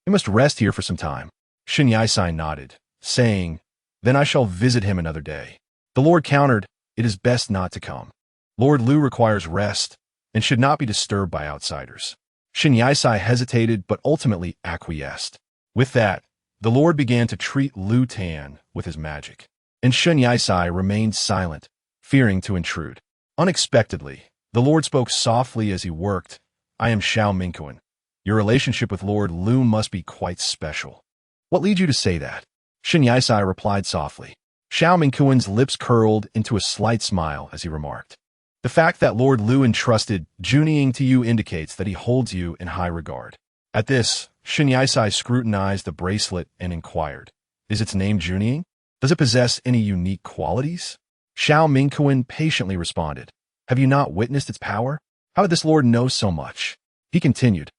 He must rest here for some time." Shun Yaisai nodded, saying, "Then I shall visit him another day." The lord countered, "It is best not to come. Lord Lu requires rest and should not be disturbed by outsiders." Shun Yaisai hesitated but ultimately acquiesced. With that, the lord began to treat Lu Tan with his magic, and Shun Yaisai remained silent, fearing to intrude. Unexpectedly, the lord spoke softly as he worked, "I am Xiao Mingquan. Your relationship with Lord Lu must be quite special." "What leads you to say that?" Shun Yaisai replied softly. Xiao Mingquan's lips curled into a slight smile as he remarked, "The fact that Lord Lu entrusted Junying to you indicates that he holds you in high regard." At this, Shun Yaisai scrutinized the bracelet and inquired, "Is its name Junying? Does it possess any unique qualities?" Xiao Mingquan patiently responded, "Have you not witnessed its power? How did this lord know so much?" He continued,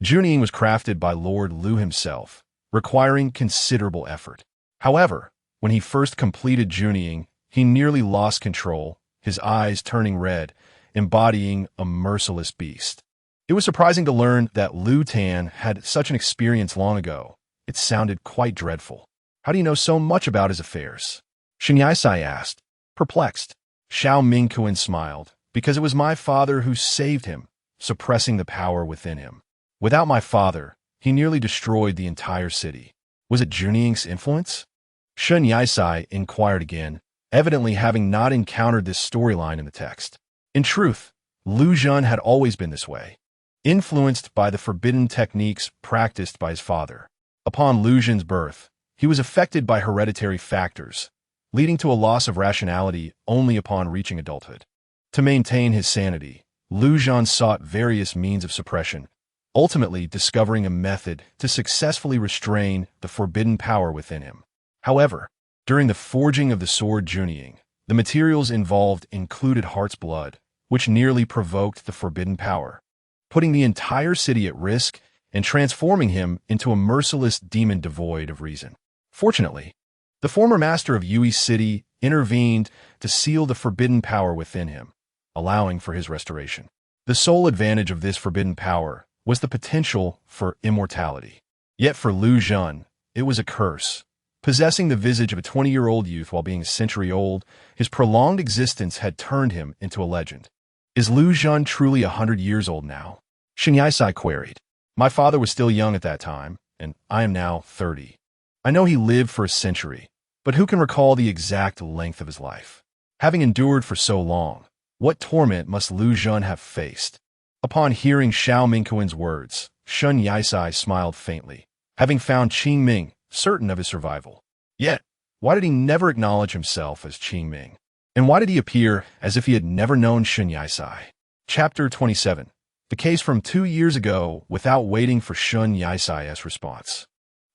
"Junying was crafted by Lord Lu himself, requiring considerable effort. However, when he first completed Junying, he nearly lost control, his eyes turning red, embodying a merciless beast. It was surprising to learn that Lu Tan had such an experience long ago. It sounded quite dreadful. How do you know so much about his affairs?" Shun Yaisai asked, perplexed. Xiao Mingquan smiled, "Because it was my father who saved him, suppressing the power within him. Without my father, he nearly destroyed the entire city. Was it Junying's influence?" Shun Yaisai inquired again, evidently having not encountered this storyline in the text. In truth, Lu Jun had always been this way, influenced by the forbidden techniques practiced by his father. Upon Lu Jun's birth, he was affected by hereditary factors, leading to a loss of rationality only upon reaching adulthood. To maintain his sanity, Lu Jun sought various means of suppression, ultimately discovering a method to successfully restrain the forbidden power within him. However, during the forging of the sword Junying, the materials involved included heart's blood, which nearly provoked the forbidden power, putting the entire city at risk and transforming him into a merciless demon devoid of reason. Fortunately, the former master of Yui City intervened to seal the forbidden power within him, allowing for his restoration. The sole advantage of this forbidden power was the potential for immortality. Yet for Lu Jun, it was a curse. Possessing the visage of a 20-year-old youth while being a century old, his prolonged existence had turned him into a legend. Is Lu Jun truly 100 years old now? Shun Yaisai queried. My father was still young at that time, and I am now 30. I know he lived for a century, but who can recall the exact length of his life? Having endured for so long, what torment must Lu Jun have faced? Upon hearing Xiao Mingquan's words, Shun Yisai smiled faintly, having found Qing Ming certain of his survival. Yet, why did he never acknowledge himself as Qing Ming? And why did he appear as if he had never known Shun Yisai? Chapter 27. The case from 2 years ago without waiting for Shun Yisai's response.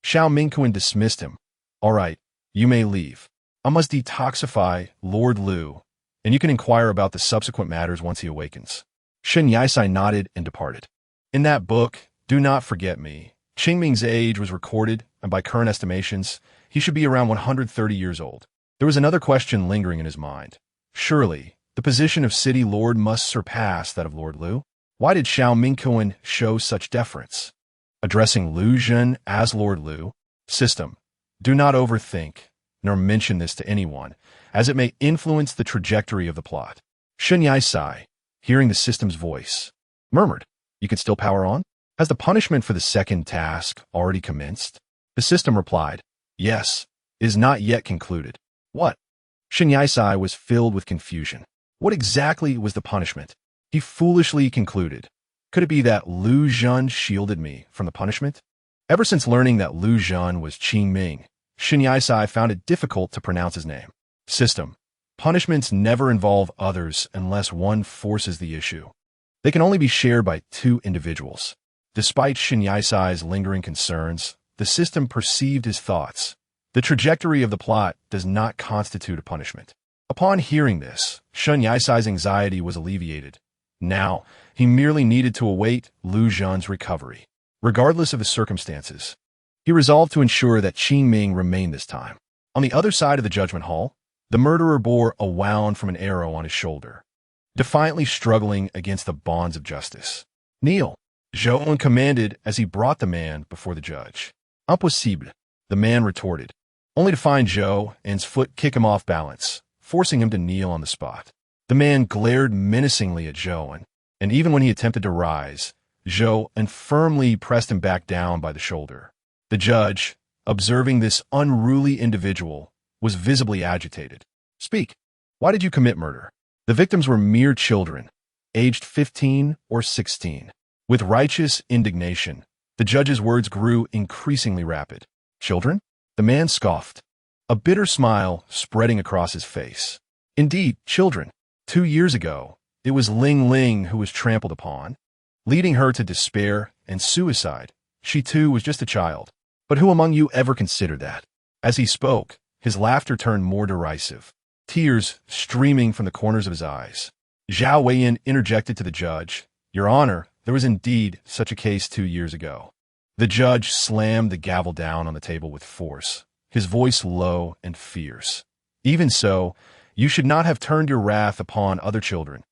Xiao Mingquan dismissed him. All right, you may leave. I must detoxify Lord Liu, and you can inquire about the subsequent matters once he awakens. Shun Yisai nodded and departed. In that book, Do Not Forget Me, Qing Ming's age was recorded, and by current estimations, he should be around 130 years old. There was another question lingering in his mind. Surely, the position of city lord must surpass that of Lord Liu. Why did Xiao Mingquan show such deference? Addressing Liu Zhen as Lord Liu, system, do not overthink, nor mention this to anyone, as it may influence the trajectory of the plot. Shun Yisai, hearing the system's voice, murmured, you can still power on? Has the punishment for the second task already commenced? The system replied, yes, it is not yet concluded. What? Shun Yisai was filled with confusion. What exactly was the punishment? He foolishly concluded. Could it be that Liu Zhen shielded me from the punishment? Ever since learning that Liu Zhen was Qing Ming, Shun Yisai found it difficult to pronounce his name. System. Punishments never involve others unless one forces the issue. They can only be shared by 2 individuals. Despite Shun Yisai's lingering concerns, the system perceived his thoughts. The trajectory of the plot does not constitute a punishment. Upon hearing this, Shun Yisai's anxiety was alleviated. Now, he merely needed to await Liu Zhen's recovery. Regardless of the circumstances, he resolved to ensure that Qing Ming remained this time. On the other side of the judgment hall, the murderer bore a wound from an arrow on his shoulder, defiantly struggling against the bonds of justice. Kneel, Zhou commanded as he brought the man before the judge. Impossible, the man retorted, only to find Zhou and his foot kick him off balance, forcing him to kneel on the spot. The man glared menacingly at Zhou, and even when he attempted to rise, Zhou firmly pressed him back down by the shoulder. The judge, observing this unruly individual, was visibly agitated. Speak. Why did you commit murder? The victims were mere children, aged 15 or 16. With righteous indignation, the judge's words grew increasingly rapid. Children? The man scoffed, a bitter smile spreading across his face. Indeed, children. 2 years ago, it was Ling Ling who was trampled upon, leading her to despair and suicide. She too was just a child. But who among you ever considered that? As he spoke, his laughter turned more derisive, tears streaming from the corners of his eyes. Zhao Weiyan interjected to the judge, Your Honor, there was indeed such a case 2 years ago. The judge slammed the gavel down on the table with force, his voice low and fierce. Even so, you should not have turned your wrath upon other children.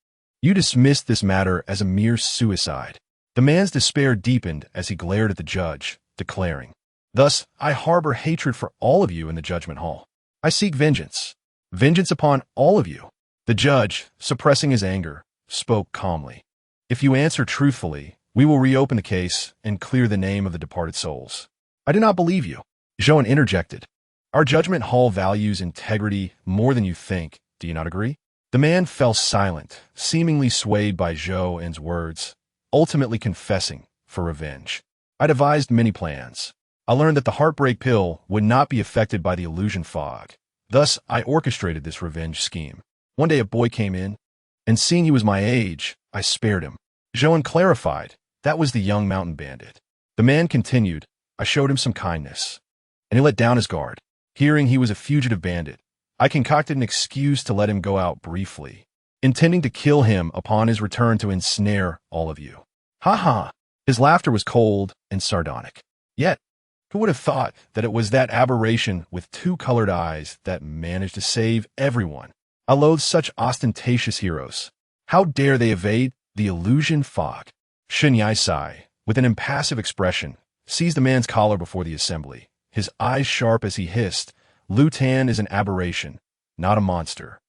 You dismissed this matter as a mere suicide. The man's despair deepened as he glared at the judge, declaring, Thus, I harbor hatred for all of you in the judgment hall. I seek vengeance. Vengeance upon all of you. The judge, suppressing his anger, spoke calmly. If you answer truthfully, we will reopen the case and clear the name of the departed souls. I do not believe you. Zhou interjected. Our judgment hall values integrity more than you think. Do you not agree? The man fell silent, seemingly swayed by Zhou's words, ultimately confessing for revenge. I devised many plans. I learned that the heartbreak pill would not be affected by the illusion fog. Thus, I orchestrated this revenge scheme. One day a boy came in, and seeing he was my age, I spared him. Zhou clarified, that was the young mountain bandit. The man continued, I showed him some kindness, and he let down his guard. Hearing he was a fugitive bandit, I concocted an excuse to let him go out briefly, intending to kill him upon his return to ensnare all of you. Ha ha! His laughter was cold and sardonic. Yet, who would have thought that it was that aberration with 2 colored eyes that managed to save everyone? I loathe such ostentatious heroes. How dare they evade the illusion fog? Shun Yisai, with an impassive expression, seized the man's collar before the assembly, his eyes sharp as he hissed, Liu Tan is an aberration, not a monster.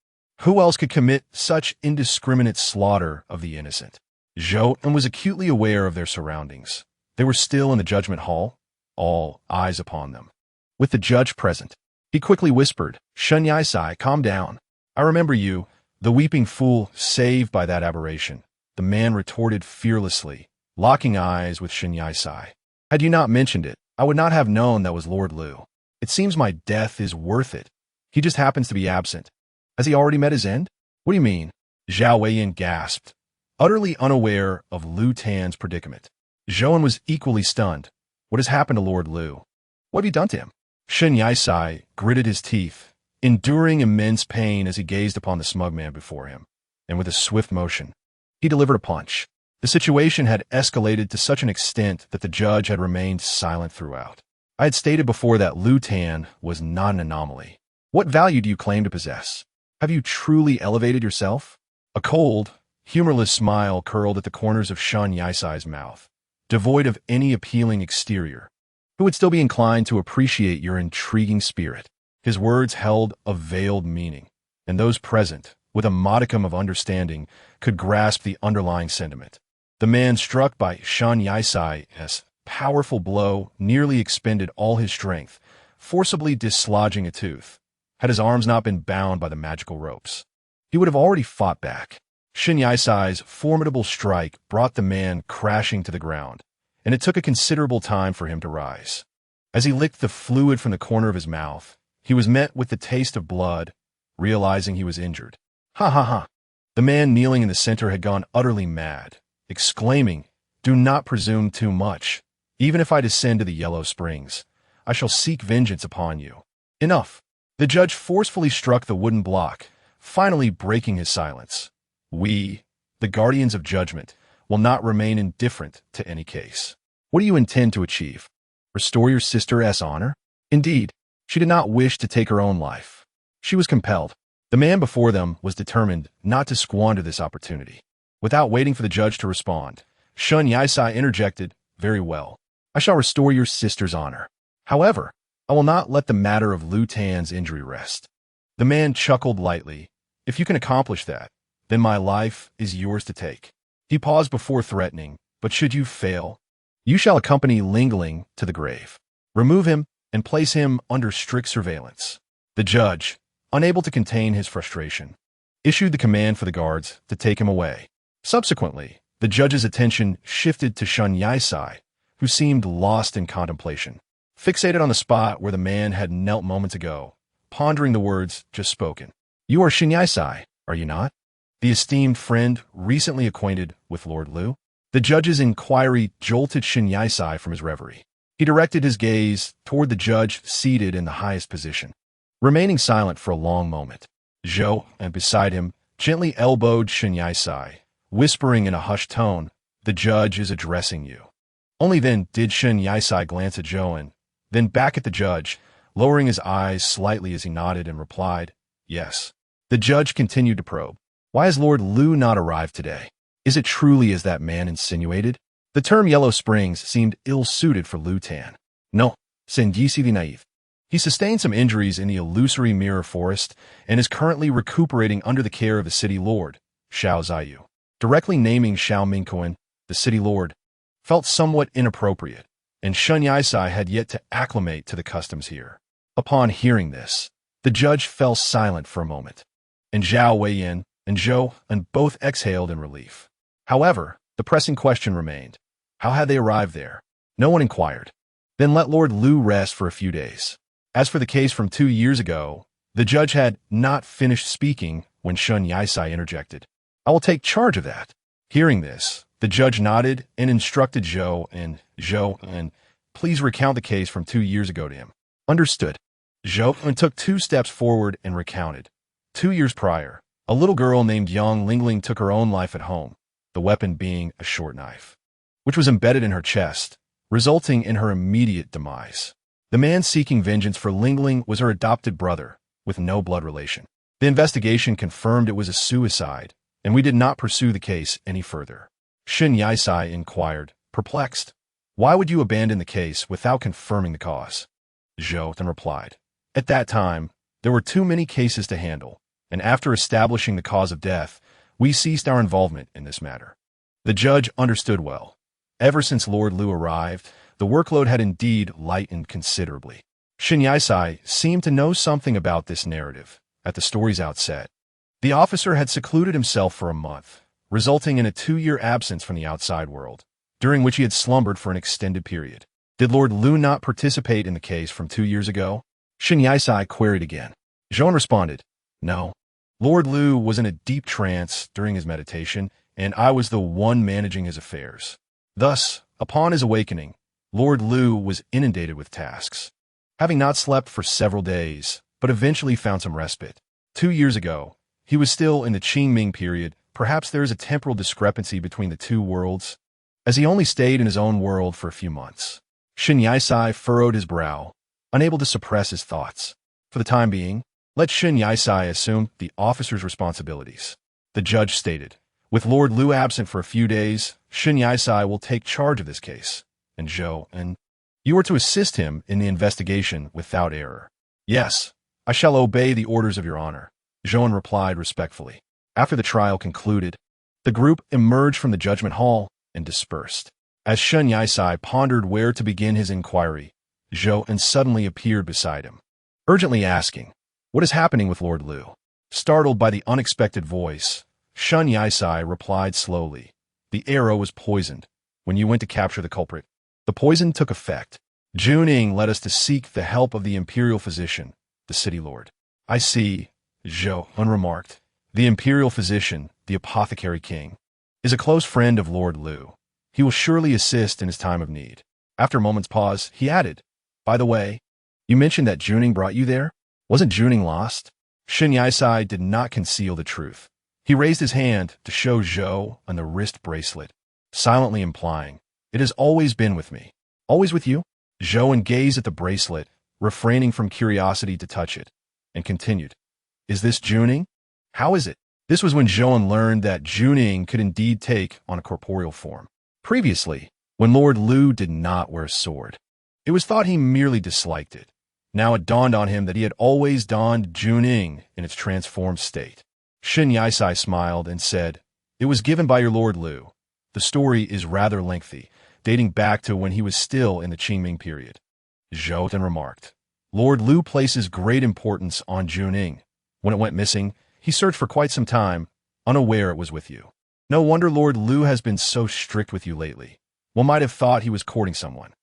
Who else could commit such indiscriminate slaughter of the innocent? Zhou was acutely aware of their surroundings. They were still in the judgment hall, all eyes upon them. With the judge present, he quickly whispered, Shun Yisai, calm down. I remember you, the weeping fool saved by that aberration. The man retorted fearlessly, locking eyes with Shin Yai-sai. Had you not mentioned it, I would not have known that was Lord Liu. It seems my death is worth it. He just happens to be absent. Has he already met his end? What do you mean? Zhao Weiyan gasped, utterly unaware of Liu Tan's predicament. Zhouan was equally stunned. What has happened to Lord Liu? What have you done to him? Shin Yai-sai gritted his teeth, enduring immense pain as he gazed upon the smug man before him, and with a swift motion, he delivered a punch. The situation had escalated to such an extent that the judge had remained silent throughout. I had stated before that Liu Tan was not an anomaly. What value do you claim to possess? Have you truly elevated yourself? A cold, humorless smile curled at the corners of Shin Yai-sai's mouth, devoid of any appealing exterior. Who would still be inclined to appreciate your intriguing spirit? His words held a veiled meaning, and those present, with a modicum of understanding, could grasp the underlying sentiment. The man struck by Shin Yai-sai's powerful blow nearly expended all his strength, forcibly dislodging a tooth. Had his arms not been bound by the magical ropes, he would have already fought back. Shin Yai-sai's formidable strike brought the man crashing to the ground, and it took a considerable time for him to rise. As he licked the fluid from the corner of his mouth, he was met with the taste of blood, realizing he was injured. Ha ha ha! The man kneeling in the center had gone utterly mad, exclaiming, "Do not presume too much. Even if I descend to the Yellow Springs, I shall seek vengeance upon you." Enough! The judge forcefully struck the wooden block, finally breaking his silence. We, the guardians of judgment, will not remain indifferent to any case. What do you intend to achieve? Restore your sister's honor? Indeed, she did not wish to take her own life. She was compelled. The man before them was determined not to squander this opportunity. Without waiting for the judge to respond, Shin Yai-sai interjected, "Very well. I shall restore your sister's honor. However, I will not let the matter of Liu Tan's injury rest." The man chuckled lightly. "If you can accomplish that, then my life is yours to take." He paused before threatening, "But should you fail, you shall accompany Lingling to the grave. Remove him and place him under strict surveillance." The judge, unable to contain his frustration, issued the command for the guards to take him away. Subsequently, the judge's attention shifted to Shin Yai-sai, who seemed lost in contemplation, fixated on the spot where the man had knelt moments ago, pondering the words just spoken. "You are Shin Yai-sai, are you not? The esteemed friend recently acquainted with Lord Liu?" The judge's inquiry jolted Shin Yai-sai from his reverie. He directed his gaze toward the judge seated in the highest position. Remaining silent for a long moment, Zhou, and beside him, gently elbowed Shin Yai-sai, whispering in a hushed tone, "The judge is addressing you." Only then did Shin Yai-sai glance at Zhou and then back at the judge, lowering his eyes slightly as he nodded and replied, "Yes." The judge continued to probe. "Why has Lord Liu not arrived today? Is it truly as that man insinuated?" The term Yellow Springs seemed ill-suited for Liu Tan. "No, c'est naïve. He sustained some injuries in the illusory Mirror Forest and is currently recuperating under the care of the city lord, Xiao Ziyu." Directly naming Xiao Mingquan, the city lord, felt somewhat inappropriate, and Shin Yai-sai had yet to acclimate to the customs here. Upon hearing this, the judge fell silent for a moment, and Zhao Weiyan and Zhou and both exhaled in relief. However, the pressing question remained. How had they arrived there? No one inquired. Then let Lord Liu rest for a few days. As for the case from 2 years ago, the judge had not finished speaking when Shin Yai-sai interjected. "I will take charge of that." Hearing this, the judge nodded and instructed Zhou and please recount the case from 2 years ago to him. Understood. Zhou took 2 steps forward and recounted. 2 years prior, a little girl named Yang Lingling took her own life at home, the weapon being a short knife, which was embedded in her chest, resulting in her immediate demise. The man seeking vengeance for Lingling was her adopted brother, with no blood relation. The investigation confirmed it was a suicide, and we did not pursue the case any further. Shin Yai-sai inquired, perplexed. "Why would you abandon the case without confirming the cause?" Zhou then replied, "At that time, there were too many cases to handle, and after establishing the cause of death, we ceased our involvement in this matter." The judge understood well. Ever since Lord Liu arrived, the workload had indeed lightened considerably. Shin Yai-sai seemed to know something about this narrative at the story's outset. The officer had secluded himself for a month, resulting in a 2-year absence from the outside world, during which he had slumbered for an extended period. Did Lord Lu not participate in the case from 2 years ago? Shin Yisai queried again. Zhou responded, no. Lord Lu was in a deep trance during his meditation, and I was the one managing his affairs. Thus, upon his awakening, Lord Lu was inundated with tasks. Having not slept for several days, but eventually found some respite. 2 years ago, he was still in the Qingming period. Perhaps there is a temporal discrepancy between the two worlds, as he only stayed in his own world for a few months. Shin Yisai furrowed his brow, unable to suppress his thoughts. For the time being, let Shin Yisai assume the officer's responsibilities. The judge stated, with Lord Lu absent for a few days, Shin Yisai will take charge of this case. And Zhou, and you are to assist him in the investigation without error. Yes, I shall obey the orders of your honor, Zhou replied respectfully. After the trial concluded, the group emerged from the judgment hall and dispersed. As Shin Yisai pondered where to begin his inquiry, Zhou suddenly appeared beside him, urgently asking, what is happening with Lord Lu? Startled by the unexpected voice, Shin Yisai replied slowly, the arrow was poisoned when you went to capture the culprit. The poison took effect. Juning led us to seek the help of the imperial physician, the city lord. I see, Zhou unremarked. The imperial physician, the apothecary king, is a close friend of Lord Lu. He will surely assist in his time of need. After a moment's pause, he added, by the way, you mentioned that Juning brought you there? Wasn't Juning lost? Shin Yisai did not conceal the truth. He raised his hand to show Zhou on the wrist bracelet, silently implying, it has always been with me. Always with you? Zhou gazed at the bracelet, refraining from curiosity to touch it, and continued, is this Juning? How is it? This was when Zhou learned that Juning could indeed take on a corporeal form. Previously, when Lord Lu did not wear a sword, it was thought he merely disliked it. Now it dawned on him that he had always donned Juning in its transformed state. Shin Yisai smiled and said, it was given by your Lord Lu. The story is rather lengthy, dating back to when he was still in the Qingming period. Zhou then remarked, Lord Lu places great importance on Juning. When it went missing, he searched for quite some time, unaware it was with you. No wonder Lord Lu has been so strict with you lately. One might have thought he was courting someone.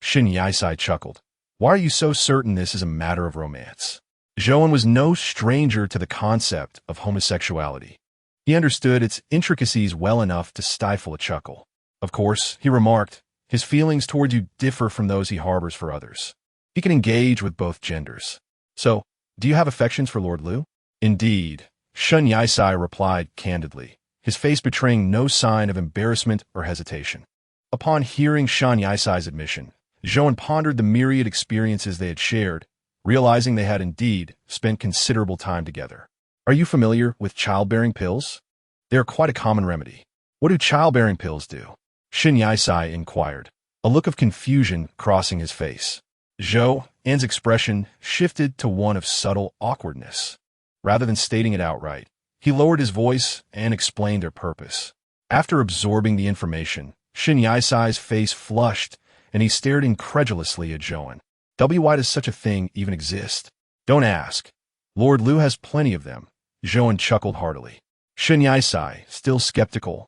Shin Yisai chuckled. Why are you so certain this is a matter of romance? Zhou was no stranger to the concept of homosexuality. He understood its intricacies well enough to stifle a chuckle. Of course, he remarked, his feelings toward you differ from those he harbors for others. He can engage with both genders. So, do you have affections for Lord Lu? Indeed, Shin Yisai replied candidly, his face betraying no sign of embarrassment or hesitation. Upon hearing Shin Yisai's admission, Zhou pondered the myriad experiences they had shared, realizing they had indeed spent considerable time together. Are you familiar with childbearing pills? They are quite a common remedy. What do childbearing pills do? Shin Yisai inquired, a look of confusion crossing his face. Zhou's expression shifted to one of subtle awkwardness. Rather than stating it outright, he lowered his voice and explained their purpose. After absorbing the information, Shin Yisai's face flushed, and he stared incredulously at Zhou. Why does such a thing even exist? Don't ask. Lord Lu has plenty of them. Zhou chuckled heartily. Shin Yisai, still skeptical,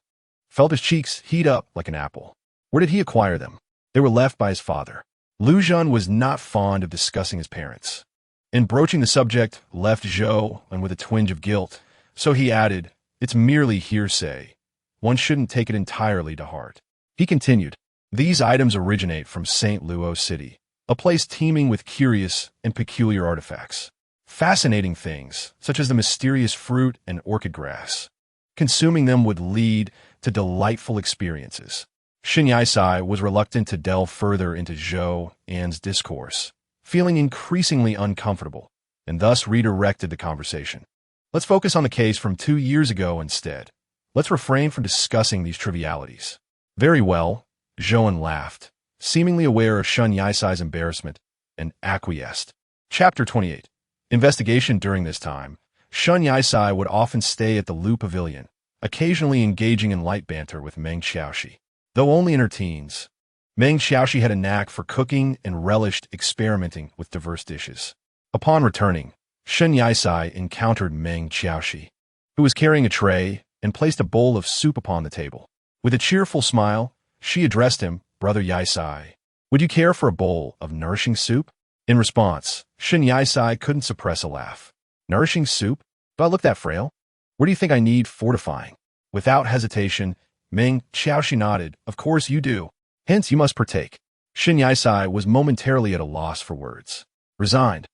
felt his cheeks heat up like an apple. Where did he acquire them? They were left by his father. Lu Zhan was not fond of discussing his parents. In broaching the subject, left Zhou and with a twinge of guilt, so he added, it's merely hearsay. One shouldn't take it entirely to heart. He continued, these items originate from St. Luo City, a place teeming with curious and peculiar artifacts. Fascinating things, such as the mysterious fruit and orchid grass. Consuming them would lead to delightful experiences. Shin Yisai was reluctant to delve further into Zhou's discourse, feeling increasingly uncomfortable, and thus redirected the conversation. Let's focus on the case from 2 years ago instead. Let's refrain from discussing these trivialities. Very well, Zhou laughed, seemingly aware of Shin Yisai's embarrassment, and acquiesced. Chapter 28. Investigation. During this time, Shin Yisai would often stay at the Lu Pavilion, occasionally engaging in light banter with Meng Xiaoxi. Though only in her teens, Meng Xiaoxi had a knack for cooking and relished experimenting with diverse dishes. Upon returning, Shin Yisai encountered Meng Xiaoxi, who was carrying a tray and placed a bowl of soup upon the table. With a cheerful smile, She addressed him, Brother Yaisai. Would you care for a bowl of nourishing soup? In response, Shin Yaisai couldn't suppress a laugh. Nourishing soup? Do I look that frail? Where do you think I need fortifying? Without hesitation, Ming Xiaoxi nodded. Of course you do. Hence you must partake. Shin Yaisai was momentarily at a loss for words. Resigned.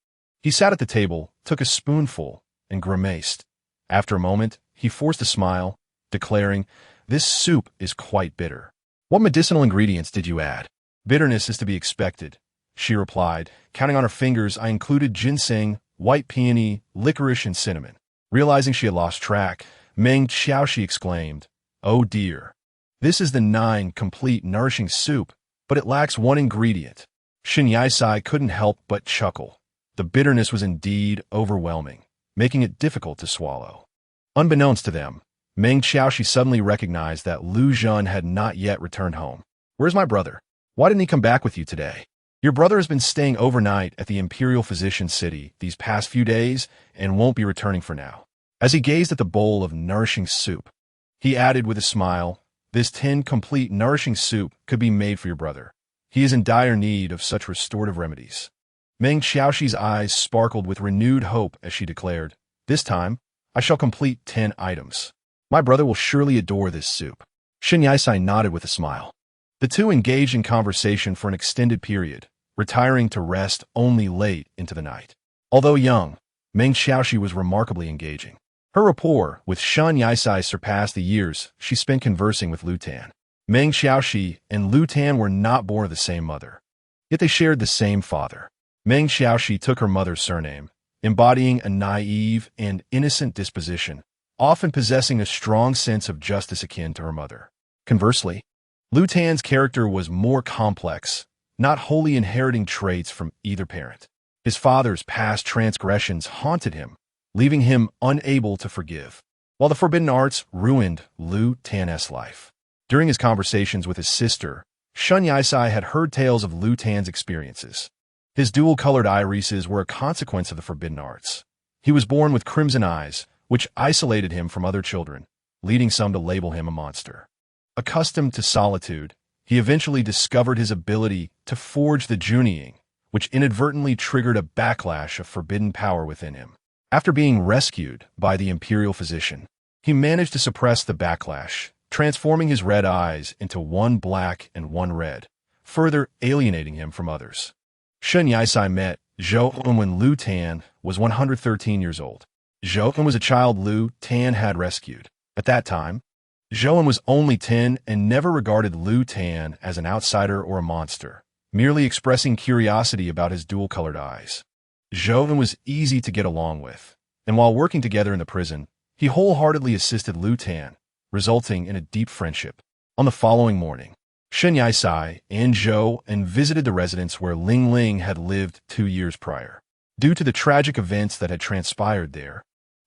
He sat at the table, took a spoonful, and grimaced. After a moment, he forced a smile, declaring, "This soup is quite bitter." "What medicinal ingredients did you add?" "Bitterness is to be expected," she replied. Counting on her fingers, I included ginseng, white peony, licorice, and cinnamon. Realizing she had lost track, Meng Xiaoxi exclaimed, "Oh dear. This is the 9 complete nourishing soup, but it lacks one ingredient." Shin Yaisai couldn't help but chuckle. The bitterness was indeed overwhelming, making it difficult to swallow. Unbeknownst to them, Meng Xiaoxi suddenly recognized that Lu Zhen had not yet returned home. "Where's my brother? Why didn't he come back with you today?" "Your brother has been staying overnight at the Imperial Physician City these past few days and won't be returning for now." As he gazed at the bowl of nourishing soup, he added with a smile, "This 10 complete nourishing soup could be made for your brother. He is in dire need of such restorative remedies." Meng Xiaoxi's eyes sparkled with renewed hope as she declared, "This time, I shall complete 10 items. My brother will surely adore this soup." Shin Yaisai nodded with a smile. The two engaged in conversation for an extended period, retiring to rest only late into the night. Although young, Meng Xiaoxi was remarkably engaging. Her rapport with Shin Yaisai surpassed the years she spent conversing with Lu Tan. Meng Xiaoxi and Lu Tan were not born of the same mother, yet they shared the same father. Meng Xiaoxi took her mother's surname, embodying a naive and innocent disposition, often possessing a strong sense of justice akin to her mother. Conversely, Lu Tan's character was more complex, not wholly inheriting traits from either parent. His father's past transgressions haunted him, leaving him unable to forgive, while the forbidden arts ruined Lu Tan's life. During his conversations with his sister, Shun Yaisai had heard tales of Lu Tan's experiences. His dual-colored irises were a consequence of the forbidden arts. He was born with crimson eyes, which isolated him from other children, leading some to label him a monster. Accustomed to solitude, he eventually discovered his ability to forge the Junying, which inadvertently triggered a backlash of forbidden power within him. After being rescued by the Imperial Physician, he managed to suppress the backlash, transforming his red eyes into one black and one red, further alienating him from others. Shun Yaisai met Zhou when Lu Tan was 113 years old. Zhou was a child Lu Tan had rescued. At that time, Zhou was only 10 and never regarded Lu Tan as an outsider or a monster, merely expressing curiosity about his dual-colored eyes. Zhou was easy to get along with, and while working together in the prison, he wholeheartedly assisted Lu Tan, resulting in a deep friendship. On the following morning, Shen Yaisai and Zhou visited the residence where Ling Ling had lived 2 years prior. Due to the tragic events that had transpired there,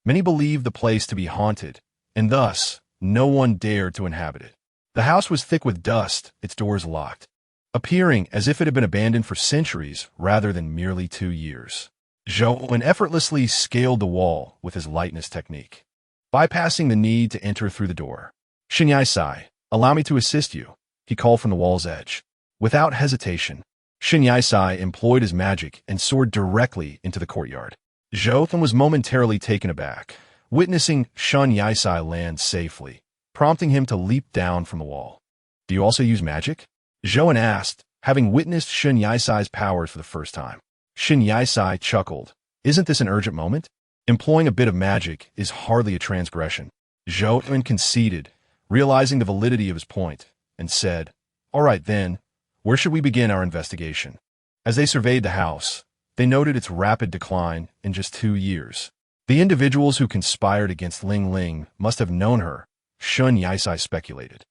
many believed the place to be haunted, and thus, no one dared to inhabit it. The house was thick with dust, its doors locked, appearing as if it had been abandoned for centuries rather than merely 2 years. Zhou effortlessly scaled the wall with his lightness technique, bypassing the need to enter through the door. Shen Yaisai, allow me to assist you, he called from the wall's edge. Without hesitation, Shen Yaisai employed his magic and soared directly into the courtyard. Zhou was momentarily taken aback, witnessing Shen Yaisai land safely, prompting him to leap down from the wall. "Do you also use magic?" Zhou asked, having witnessed Shen Yaisai's powers for the first time. Shen Yaisai chuckled. "Isn't this an urgent moment? Employing a bit of magic is hardly a transgression." Zhou conceded, realizing the validity of his point, and said, "All right then, where should we begin our investigation?" As they surveyed the house, they noted its rapid decline in just 2 years. The individuals who conspired against Ling Ling must have known her, Shun Yaisai speculated.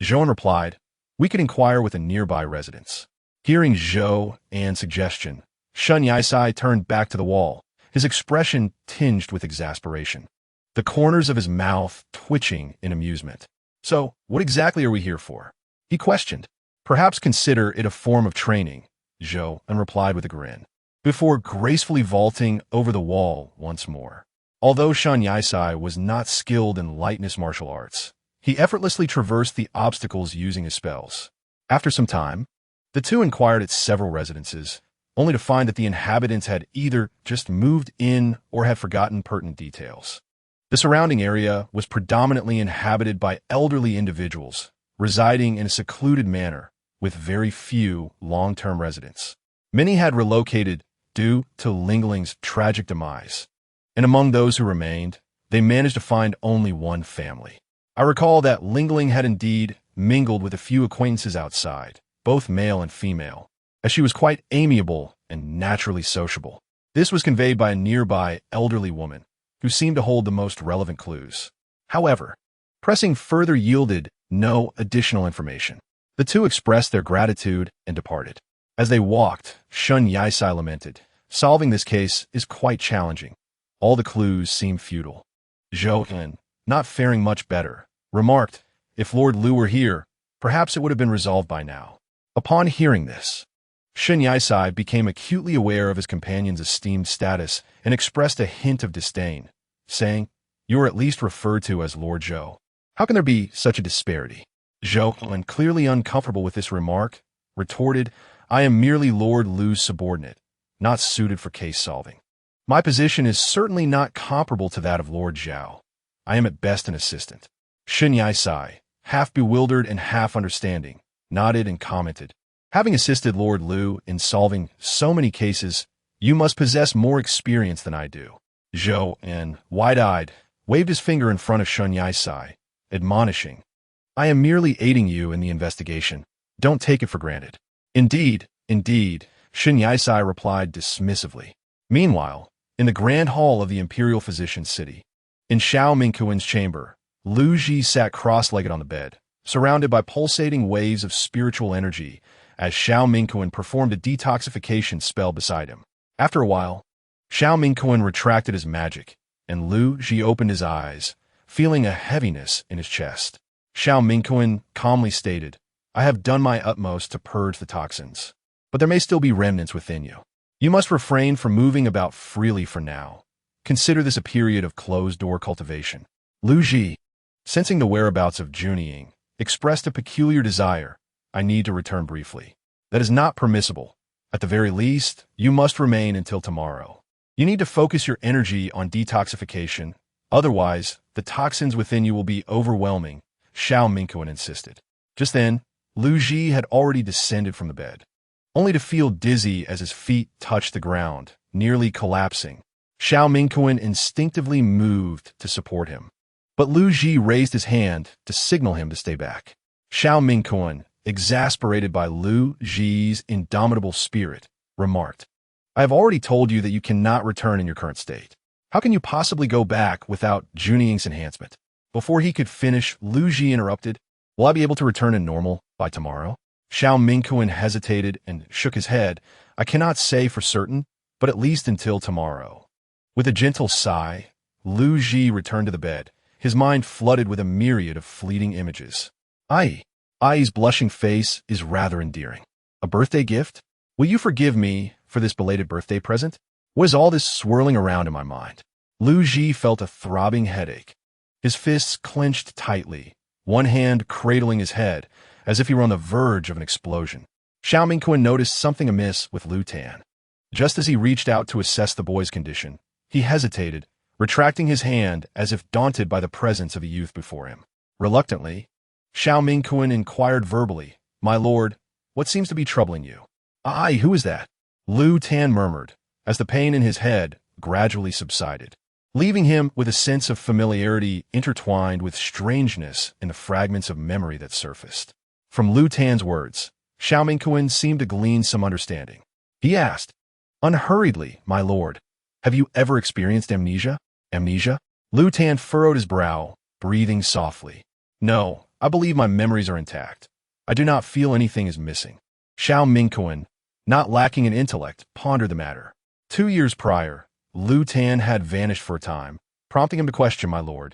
Zhou replied, "We could inquire with a nearby residence." Hearing Zhou and suggestion, Shun Yaisai turned back to the wall, his expression tinged with exasperation, the corners of his mouth twitching in amusement. "So, what exactly are we here for?" he questioned. "Perhaps consider it a form of training," Zhou replied with a grin, before gracefully vaulting over the wall once more. Although Shun Yaisai was not skilled in lightness martial arts, he effortlessly traversed the obstacles using his spells. After some time, the two inquired at several residences, only to find that the inhabitants had either just moved in or had forgotten pertinent details. The surrounding area was predominantly inhabited by elderly individuals, residing in a secluded manner, with very few long-term residents. Many had relocated due to Lingling's tragic demise, and among those who remained, they managed to find only one family. I recall that Lingling had indeed mingled with a few acquaintances outside, both male and female, as she was quite amiable and naturally sociable. This was conveyed by a nearby elderly woman, who seemed to hold the most relevant clues. However, pressing further yielded no additional information. The two expressed their gratitude and departed. As they walked, Shun Yisai lamented, "Solving this case is quite challenging. All the clues seem futile." Zhou, not faring much better, remarked, "If Lord Lu were here, perhaps it would have been resolved by now." Upon hearing this, Shun Yisai became acutely aware of his companion's esteemed status and expressed a hint of disdain, saying, "You are at least referred to as Lord Zhou. How can there be such a disparity?" Zhou, clearly uncomfortable with this remark, retorted, "I am merely Lord Lu's subordinate, not suited for case solving. My position is certainly not comparable to that of Lord Zhao. I am at best an assistant." Shun Yisai, half bewildered and half understanding, nodded and commented, "Having assisted Lord Lu in solving so many cases, you must possess more experience than I do." Zhou, wide-eyed, waved his finger in front of Shun Yisai, admonishing, "I am merely aiding you in the investigation. Don't take it for granted." Indeed, Shun Yisai replied dismissively. Meanwhile, in the grand hall of the Imperial Physician's City, in Xiao Mingquan's chamber, Lu Ji sat cross-legged on the bed, surrounded by pulsating waves of spiritual energy, as Xiao Mingquan performed a detoxification spell beside him. After a while, Xiao Mingquan retracted his magic, and Lu Ji opened his eyes, feeling a heaviness in his chest. Xiao Mingquan calmly stated, "I have done my utmost to purge the toxins, but there may still be remnants within you. You must refrain from moving about freely for now. Consider this a period of closed-door cultivation." Lu Ji, sensing the whereabouts of Junying, expressed a peculiar desire. "I need to return briefly." "That is not permissible. At the very least, you must remain until tomorrow. You need to focus your energy on detoxification, otherwise, the toxins within you will be overwhelming," Xiao Mingquan insisted. Just then, Lu Ji had already descended from the bed, only to feel dizzy as his feet touched the ground, nearly collapsing. Xiao Mingquan instinctively moved to support him, but Lu Ji raised his hand to signal him to stay back. Xiao Mingquan, exasperated by Lu Ji's indomitable spirit, remarked, "I have already told you that you cannot return in your current state. How can you possibly go back without Junying's enhancement?" Before he could finish, Lu Ji interrupted, "Will I be able to return to normal by tomorrow?" Xiao Mingquan hesitated and shook his head. "I cannot say for certain, but at least until tomorrow." With a gentle sigh, Lu Ji returned to the bed, his mind flooded with a myriad of fleeting images. Ai's blushing face is rather endearing. A birthday gift? Will you forgive me for this belated birthday present? What is all this swirling around in my mind? Lu Ji felt a throbbing headache. His fists clenched tightly, one hand cradling his head, as if he were on the verge of an explosion. Xiao Mingquan noticed something amiss with Lu Tan. Just as he reached out to assess the boy's condition, he hesitated, retracting his hand as if daunted by the presence of a youth before him. Reluctantly, Xiao Mingquan inquired verbally, "My lord, what seems to be troubling you?" Who is that?" Lu Tan murmured, as the pain in his head gradually subsided, leaving him with a sense of familiarity intertwined with strangeness in the fragments of memory that surfaced. From Lu Tan's words, Xiao Mingquan seemed to glean some understanding. He asked, unhurriedly, "My lord, have you ever experienced amnesia?" "Amnesia?" Lu Tan furrowed his brow, breathing softly. "No, I believe my memories are intact. I do not feel anything is missing." Xiao Mingquan, not lacking in intellect, pondered the matter. 2 years prior, Lu Tan had vanished for a time, prompting him to question, "My lord,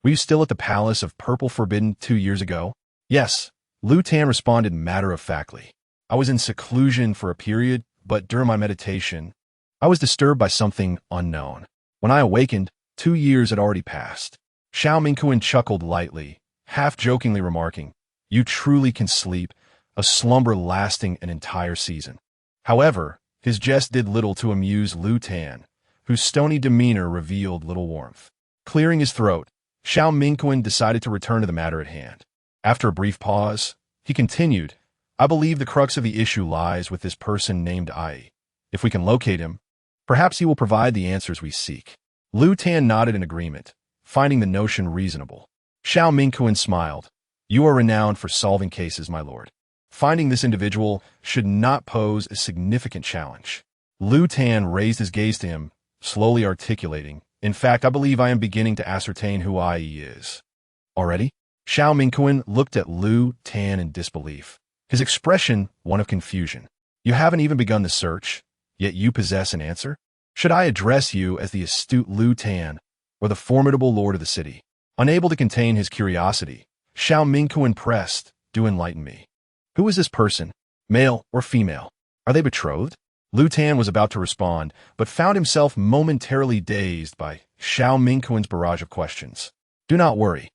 were you still at the Palace of Purple Forbidden 2 years ago?" "Yes," Lu Tan responded matter-of-factly. "I was in seclusion for a period, but during my meditation, I was disturbed by something unknown. When I awakened, 2 years had already passed." Xiao Mingquan chuckled lightly, half-jokingly remarking, "You truly can sleep. a slumber lasting an entire season. However, his jest did little to amuse Lu Tan, whose stony demeanor revealed little warmth. Clearing his throat, Xiao Mingquan decided to return to the matter at hand. After a brief pause, he continued, I believe the crux of the issue lies with this person named Ai. If we can locate him, perhaps he will provide the answers we seek. Lu Tan nodded in agreement, finding the notion reasonable. Xiao Mingquan smiled. You are renowned for solving cases, my lord. Finding this individual should not pose a significant challenge. Lu Tan raised his gaze to him, slowly articulating, in fact, I believe I am beginning to ascertain who Ai is. Already? Xiao Mingquan looked at Lu Tan in disbelief, his expression one of confusion. You haven't even begun the search, yet you possess an answer? Should I address you as the astute Lu Tan or the formidable lord of the city? Unable to contain his curiosity, Xiao Mingquan pressed, do enlighten me. Who is this person? Male or female? Are they betrothed? Lu Tan was about to respond, but found himself momentarily dazed by Xiao Mingquan's barrage of questions. Do not worry.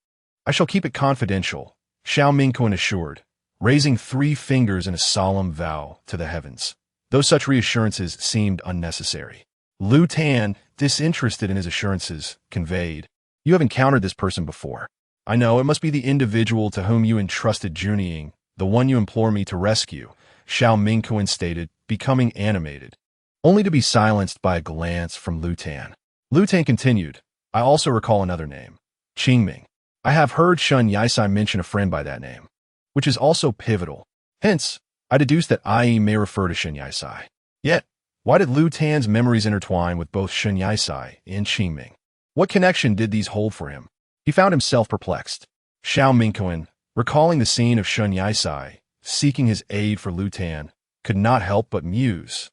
I shall keep it confidential, Xiao Mingquan assured, raising 3 fingers in a solemn vow to the heavens, though such reassurances seemed unnecessary. Lu Tan, disinterested in his assurances, conveyed, You have encountered this person before. I know, it must be the individual to whom you entrusted journeying, the one you implore me to rescue, Xiao Mingquan stated, becoming animated, only to be silenced by a glance from Lu Tan. Lu Tan continued, I also recall another name, Qingming. I have heard Shun Yisai mention a friend by that name, which is also pivotal. Hence, I deduce that Ai may refer to Shun Yisai. Yet, why did Lu Tan's memories intertwine with both Shun Yisai and Qingming? What connection did these hold for him? He found himself perplexed. Xiao Mingquan, recalling the scene of Shun Yisai, seeking his aid for Lu Tan, could not help but muse.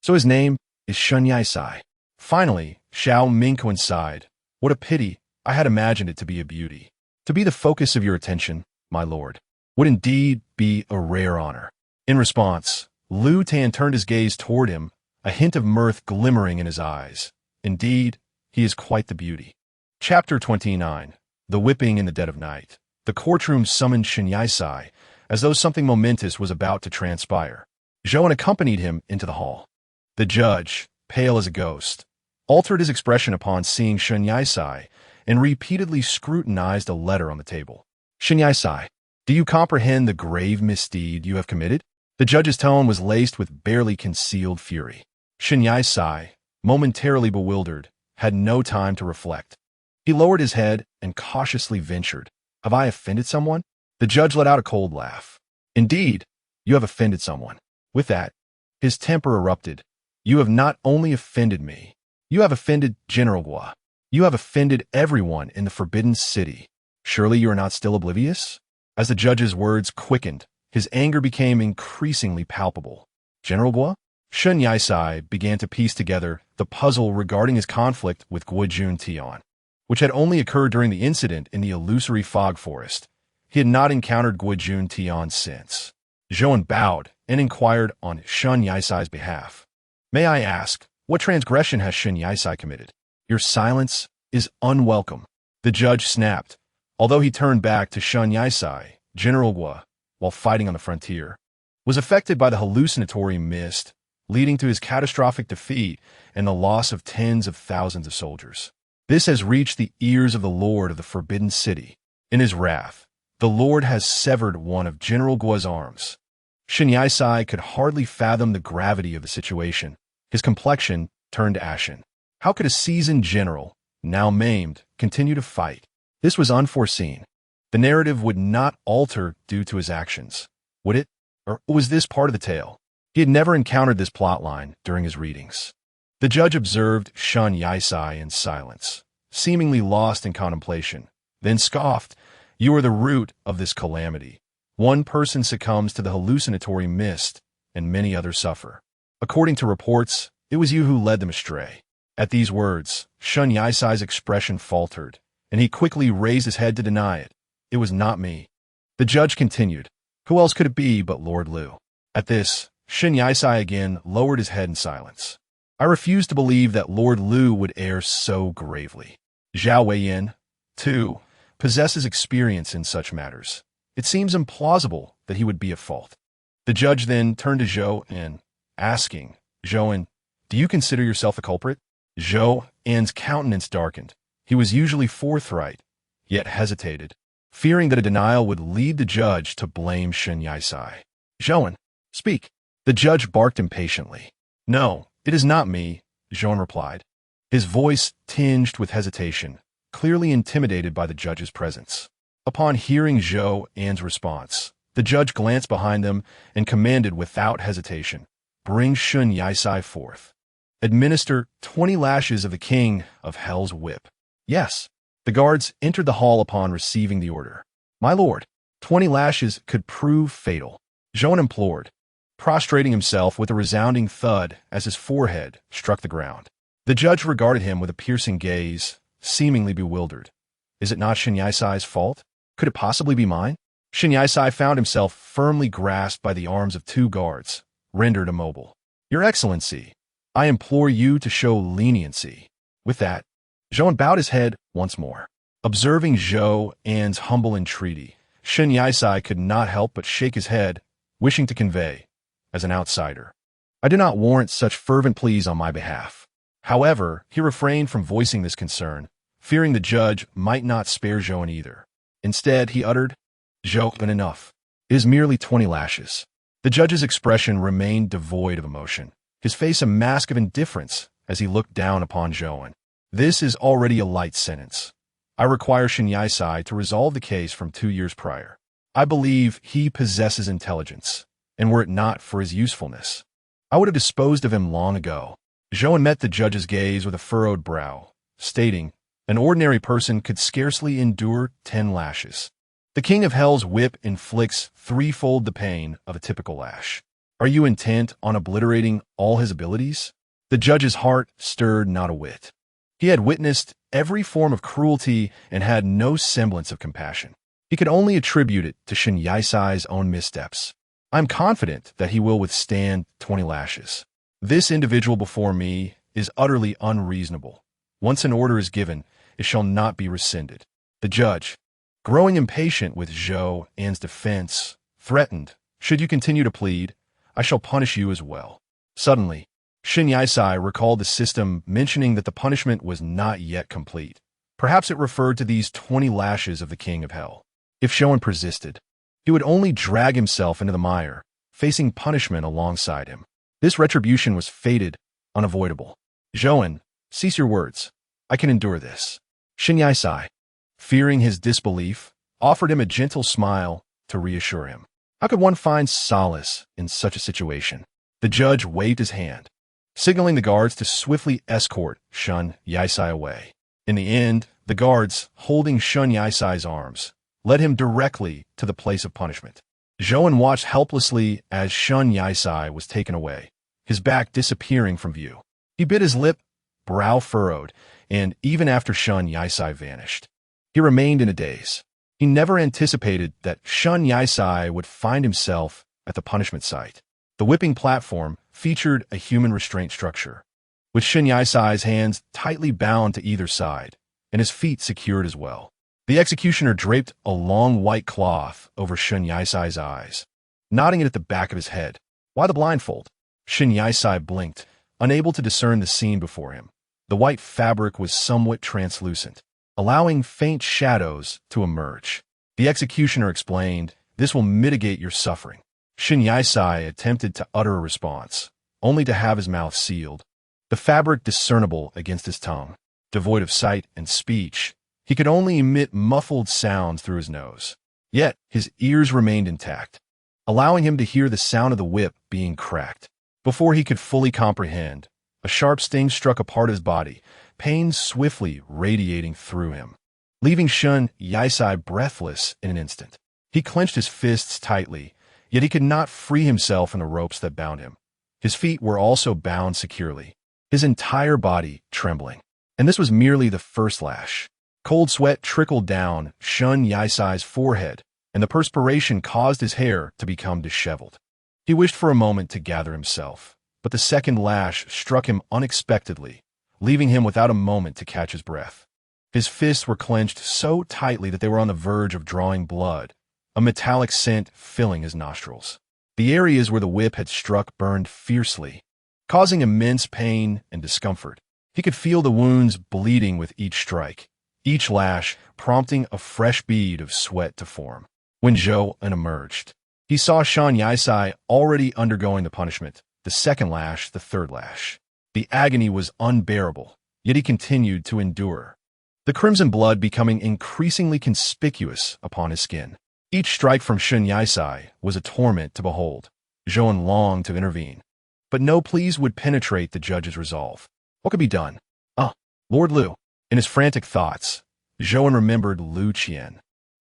So his name is Shun Yisai. Finally, Xiao Mingquan sighed. What a pity, I had imagined it to be a beauty. To be the focus of your attention, my lord, would indeed be a rare honor. In response, Lu Tan turned his gaze toward him, a hint of mirth glimmering in his eyes. Indeed, he is quite the beauty. Chapter 29. The Whipping in the Dead of Night. The courtroom summoned Shun Yisai, as though something momentous was about to transpire. Zhouan accompanied him into the hall. The judge, pale as a ghost, altered his expression upon seeing Shun Yisai and repeatedly scrutinized a letter on the table. Shun Yisai, do you comprehend the grave misdeed you have committed? The judge's tone was laced with barely concealed fury. Shun Yisai, momentarily bewildered, had no time to reflect. He lowered his head and cautiously ventured, Have I offended someone? The judge let out a cold laugh. Indeed, you have offended someone. With that, his temper erupted. You have not only offended me, you have offended General Gua. You have offended everyone in the Forbidden City. Surely you are not still oblivious? As the judge's words quickened, his anger became increasingly palpable. General Gua? Shun Yisai began to piece together the puzzle regarding his conflict with Guojun Tian, which had only occurred during the incident in the illusory fog forest. He had not encountered Guojun Tian since. Zhouan bowed and inquired on Shun Yisai's behalf. May I ask, what transgression has Shun Yisai committed? Your silence is unwelcome. The judge snapped, although he turned back to Shun Yisai. General Gua, while fighting on the frontier, was affected by the hallucinatory mist, leading to his catastrophic defeat and the loss of tens of thousands of soldiers. This has reached the ears of the Lord of the Forbidden City. In his wrath, the Lord has severed one of General Gua's arms. Shun Yisai could hardly fathom the gravity of the situation. His complexion turned ashen. How could a seasoned general, now maimed, continue to fight? This was unforeseen. The narrative would not alter due to his actions, would it? Or was this part of the tale? He had never encountered this plotline during his readings. The judge observed Shun Yisai in silence, seemingly lost in contemplation, then scoffed, You are the root of this calamity. One person succumbs to the hallucinatory mist, and many others suffer. According to reports, it was you who led them astray. At these words, Shun Yisai's expression faltered, and he quickly raised his head to deny it. It was not me. The judge continued, Who else could it be but Lord Lu? At this, Shun Yisai again lowered his head in silence. I refuse to believe that Lord Lu would err so gravely. Zhao Weiyan, too, possesses experience in such matters. It seems implausible that he would be at fault. The judge then turned to Zhou and asking, Zhou, do you consider yourself a culprit? Zhou An's countenance darkened. He was usually forthright, yet hesitated, fearing that a denial would lead the judge to blame Shen Yisai. Zhou, speak. The judge barked impatiently. No, it is not me, Zhou replied, his voice tinged with hesitation, clearly intimidated by the judge's presence. Upon hearing Zhou An's response, the judge glanced behind them and commanded without hesitation, bring Shen Yisai forth. Administer 20 lashes of the king of hell's whip. Yes. The guards entered the hall upon receiving the order. My lord, 20 lashes could prove fatal, Zhou implored, prostrating himself with a resounding thud as his forehead struck the ground. The judge regarded him with a piercing gaze, seemingly bewildered. Is it not Shen Yisai's fault? Could it possibly be mine? Shen Yisai found himself firmly grasped by the arms of 2 guards, rendered immobile. Your Excellency, I implore you to show leniency. With that, Zhou bowed his head once more. Observing Zhou An's humble entreaty, Shen Yisai could not help but shake his head, wishing to convey, as an outsider, I do not warrant such fervent pleas on my behalf. However, he refrained from voicing this concern, fearing the judge might not spare Zhou either. Instead, he uttered, Zhou, enough. It is merely 20 lashes. The judge's expression remained devoid of emotion, his face a mask of indifference as he looked down upon Zhou. This is already a light sentence. I require Shen Yisai to resolve the case from 2 years prior. I believe he possesses intelligence, and were it not for his usefulness, I would have disposed of him long ago. Zhou met the judge's gaze with a furrowed brow, stating, an ordinary person could scarcely endure 10 lashes. The king of hell's whip inflicts 3-fold the pain of a typical lash. Are you intent on obliterating all his abilities? The judge's heart stirred not a whit. He had witnessed every form of cruelty and had no semblance of compassion. He could only attribute it to Shen Yisai's own missteps. I am confident that he will withstand 20 lashes. This individual before me is utterly unreasonable. Once an order is given, it shall not be rescinded. The judge, growing impatient with Zhou An's defense, threatened, should you continue to plead, I shall punish you as well. Suddenly, Shen Yisai recalled the system mentioning that the punishment was not yet complete. Perhaps it referred to these 20 lashes of the king of hell. If Zhou persisted, he would only drag himself into the mire, facing punishment alongside him. This retribution was fated, unavoidable. Zhou, cease your words. I can endure this. Shen Yisai, fearing his disbelief, offered him a gentle smile to reassure him. How could one find solace in such a situation? The judge waved his hand, signaling the guards to swiftly escort Shen Yisai away. In the end, the guards, holding Shen Yisai's arms, led him directly to the place of punishment. Zhou watched helplessly as Shen Yisai was taken away, his back disappearing from view. He bit his lip, brow furrowed, and even after Shen Yisai vanished, he remained in a daze. He never anticipated that Shen Yisai would find himself at the punishment site. The whipping platform featured a human restraint structure, with Shen Yisai's hands tightly bound to either side, and his feet secured as well. The executioner draped a long white cloth over Shen Yisai's eyes, knotting it at the back of his head. Why the blindfold? Shen Yisai blinked, unable to discern the scene before him. The white fabric was somewhat translucent, allowing faint shadows to emerge. The executioner explained, this will mitigate your suffering. Shen Yisai attempted to utter a response, only to have his mouth sealed, the fabric discernible against his tongue. Devoid of sight and speech, he could only emit muffled sounds through his nose. Yet his ears remained intact, allowing him to hear the sound of the whip being cracked. Before he could fully comprehend, a sharp sting struck a part of his body, pain swiftly radiating through him, leaving Shen Yisai breathless in an instant. He clenched his fists tightly, yet he could not free himself from the ropes that bound him. His feet were also bound securely, his entire body trembling. And this was merely the first lash. Cold sweat trickled down Shen Yisai's forehead, and the perspiration caused his hair to become disheveled. He wished for a moment to gather himself, but the second lash struck him unexpectedly, leaving him without a moment to catch his breath. His fists were clenched so tightly that they were on the verge of drawing blood, a metallic scent filling his nostrils. The areas where the whip had struck burned fiercely, causing immense pain and discomfort. He could feel the wounds bleeding with each strike, each lash prompting a fresh bead of sweat to form. When Zhou emerged, he saw Shan Yisai already undergoing the punishment, the second lash, the third lash. The agony was unbearable, yet he continued to endure, the crimson blood becoming increasingly conspicuous upon his skin. Each strike from Shan Yisai was a torment to behold. Zhou longed to intervene, but no pleas would penetrate the judge's resolve. What could be done? Lord Liu. In his frantic thoughts, Zhou remembered Lu Qian.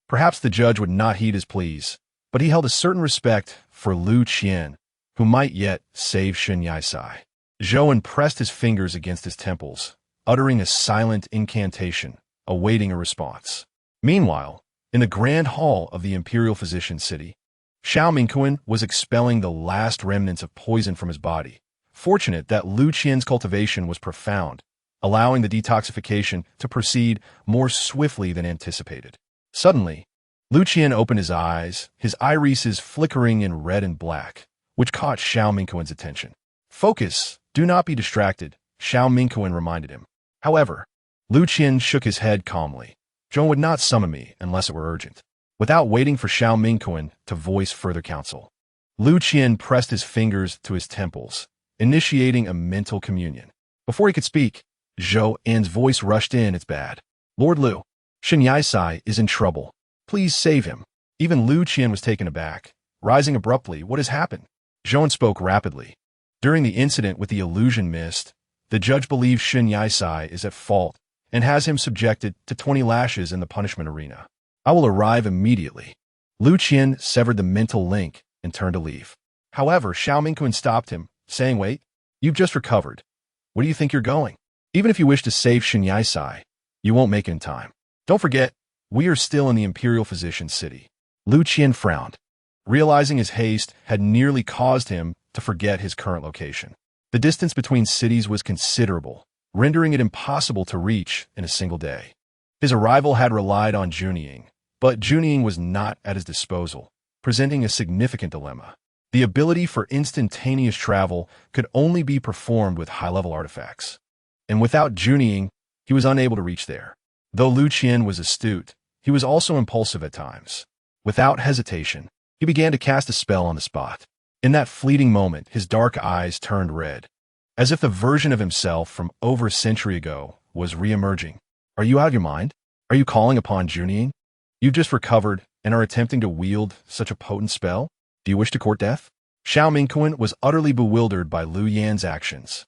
Perhaps the judge would not heed his pleas, but he held a certain respect for Lu Qian, who might yet save Shan Yisai. Zhou pressed his fingers against his temples, uttering a silent incantation, awaiting a response. Meanwhile, in the grand hall of the Imperial Physician City, Xiao Mingquan was expelling the last remnants of poison from his body. Fortunate that Lu Qian's cultivation was profound, allowing the detoxification to proceed more swiftly than anticipated. Suddenly, Lu Qian opened his eyes, his irises flickering in red and black, which caught Xiao Mingquan's attention. Focus, do not be distracted, Xiao Mingquan reminded him. However, Lu Qian shook his head calmly. Zhou would not summon me unless it were urgent. Without waiting for Xiao Mingquan to voice further counsel, Lu Qian pressed his fingers to his temples, initiating a mental communion. Before he could speak, Zhou's voice rushed in. It's bad. Lord Liu, Shan Yisai is in trouble. Please save him. Even Lu Qian was taken aback, rising abruptly. What has happened? Zhou spoke rapidly. During the incident with the illusion mist, the judge believes Shan Yisai is at fault and has him subjected to 20 lashes in the punishment arena. I will arrive immediately. Lu Qian severed the mental link and turned to leave. However, Xiao Mingquan stopped him, saying, Wait, you've just recovered. Where do you think you're going? Even if you wish to save Shan Yisai, you won't make it in time. Don't forget, we are still in the Imperial Physician City. Lu Qian frowned, realizing his haste had nearly caused him to forget his current location. The distance between cities was considerable, rendering it impossible to reach in a single day. His arrival had relied on Junying, but Junying was not at his disposal, presenting a significant dilemma. The ability for instantaneous travel could only be performed with high-level artifacts. And without Junying, he was unable to reach there. Though Lu Qian was astute, he was also impulsive at times. Without hesitation, he began to cast a spell on the spot. In that fleeting moment, his dark eyes turned red, as if the version of himself from over a century ago was re-emerging. Are you out of your mind? Are you calling upon Junying? You've just recovered and are attempting to wield such a potent spell? Do you wish to court death? Xiao Mingquan was utterly bewildered by Lu Yan's actions,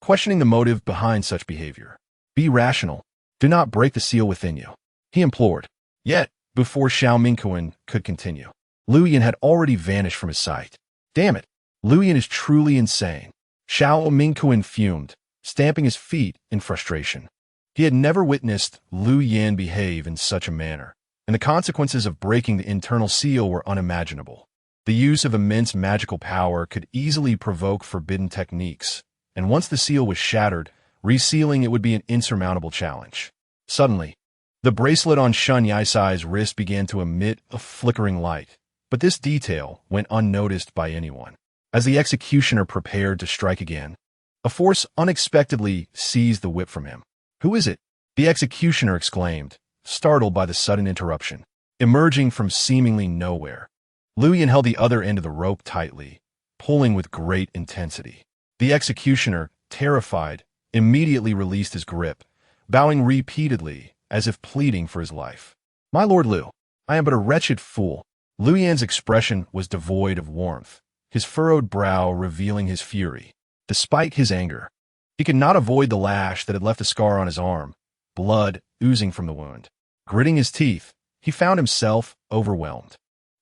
questioning the motive behind such behavior. Be rational. Do not break the seal within you, he implored. Yet, before Xiao Mingquan could continue, Lu Yan had already vanished from his sight. Damn it, Lu Yan is truly insane. Xiao Mingquan fumed, stamping his feet in frustration. He had never witnessed Lu Yan behave in such a manner, and the consequences of breaking the internal seal were unimaginable. The use of immense magical power could easily provoke forbidden techniques, and once the seal was shattered, resealing it would be an insurmountable challenge. Suddenly, the bracelet on Shan Yisai's wrist began to emit a flickering light, but this detail went unnoticed by anyone. As the executioner prepared to strike again, a force unexpectedly seized the whip from him. Who is it? The executioner exclaimed, startled by the sudden interruption. Emerging from seemingly nowhere, Lu Yan held the other end of the rope tightly, pulling with great intensity. The executioner, terrified, immediately released his grip, bowing repeatedly as if pleading for his life. My Lord Liu, I am but a wretched fool. Lu Yan's expression was devoid of warmth, his furrowed brow revealing his fury. Despite his anger, he could not avoid the lash that had left a scar on his arm, blood oozing from the wound. Gritting his teeth, he found himself overwhelmed.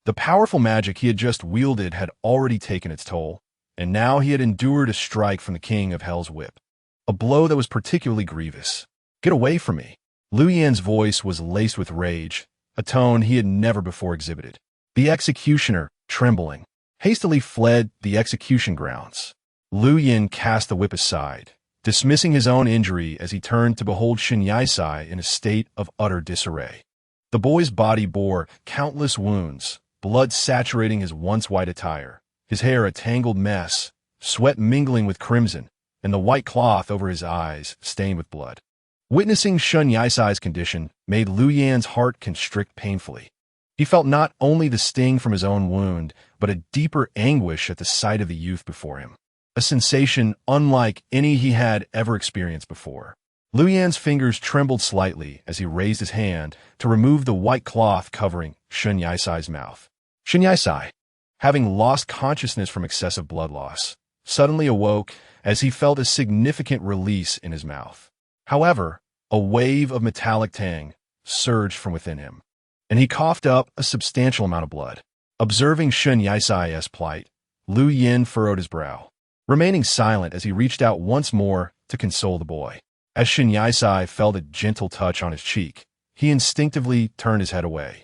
The powerful magic he had just wielded had already taken its toll, and now he had endured a strike from the king of Hell's whip, a blow that was particularly grievous. Get away from me. Lu Yan's voice was laced with rage, a tone he had never before exhibited. The executioner, trembling, hastily fled the execution grounds. Lu Yan cast the whip aside, dismissing his own injury as he turned to behold Shan Yisai in a state of utter disarray. The boy's body bore countless wounds, blood saturating his once white attire, his hair a tangled mess, sweat mingling with crimson, and the white cloth over his eyes stained with blood. Witnessing Shun Yaisai's condition made Lu Yan's heart constrict painfully. He felt not only the sting from his own wound, but a deeper anguish at the sight of the youth before him, a sensation unlike any he had ever experienced before. Lu Yan's fingers trembled slightly as he raised his hand to remove the white cloth covering Shun Yaisai's mouth. Shun Yaisai, having lost consciousness from excessive blood loss, suddenly awoke as he felt a significant release in his mouth. However, a wave of metallic tang surged from within him, and he coughed up a substantial amount of blood. Observing Shun Yaisai's plight, Lu Yin furrowed his brow, remaining silent as he reached out once more to console the boy. As Shun Yaisai felt a gentle touch on his cheek, he instinctively turned his head away.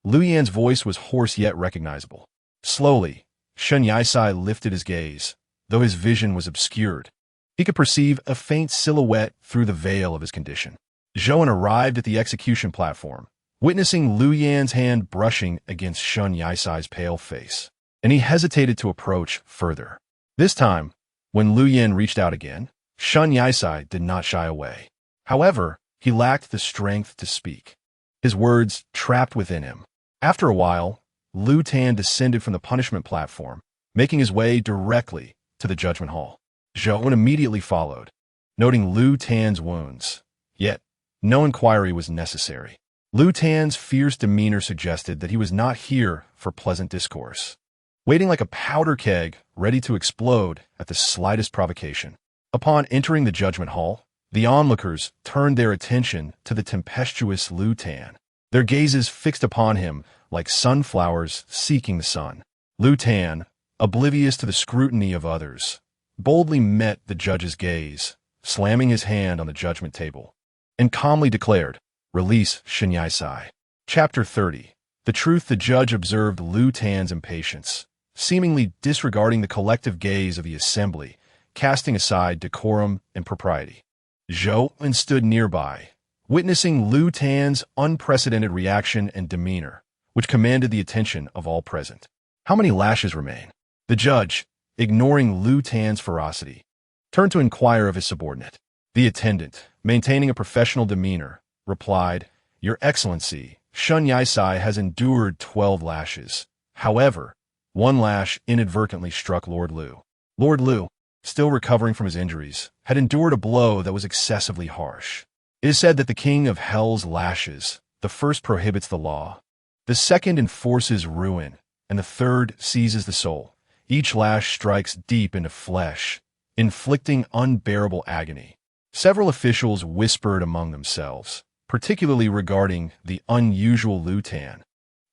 Lu Yan's voice was hoarse yet recognizable. Slowly, Shun Yaisai lifted his gaze, though his vision was obscured. He could perceive a faint silhouette through the veil of his condition. Zhouan arrived at the execution platform, witnessing Lu Yan's hand brushing against Shun Yaisai's pale face, and he hesitated to approach further. This time, when Lu Yan reached out again, Shun Yaisai did not shy away. However, he lacked the strength to speak. His words trapped within him. After a while, Lu Tan descended from the punishment platform, making his way directly to the judgment hall. Zhouan immediately followed, noting Lu Tan's wounds. Yet, no inquiry was necessary. Lu Tan's fierce demeanor suggested that he was not here for pleasant discourse, waiting like a powder keg ready to explode at the slightest provocation. Upon entering the judgment hall, the onlookers turned their attention to the tempestuous Lu Tan, their gazes fixed upon him like sunflowers seeking the sun. Lu Tan, oblivious to the scrutiny of others, boldly met the judge's gaze, slamming his hand on the judgment table, and calmly declared, "Release Shun Yaisai." Chapter 30. The truth. The judge observed Lu Tan's impatience, seemingly disregarding the collective gaze of the assembly, casting aside decorum and propriety. Zhouan stood nearby, witnessing Lu Tan's unprecedented reaction and demeanor, which commanded the attention of all present. How many lashes remain? The judge, ignoring Lu Tan's ferocity, turned to inquire of his subordinate. The attendant, maintaining a professional demeanor, replied, "Your Excellency, Shun Yaisai has endured 12 lashes. However, one lash inadvertently struck Lord Lu. Lord Lu, still recovering from his injuries, had endured a blow that was excessively harsh. It is said that the King of Hell's lashes, the first prohibits the law, the second enforces ruin, and the third seizes the soul. Each lash strikes deep into flesh, inflicting unbearable agony." Several officials whispered among themselves, particularly regarding the unusual Lu Tan,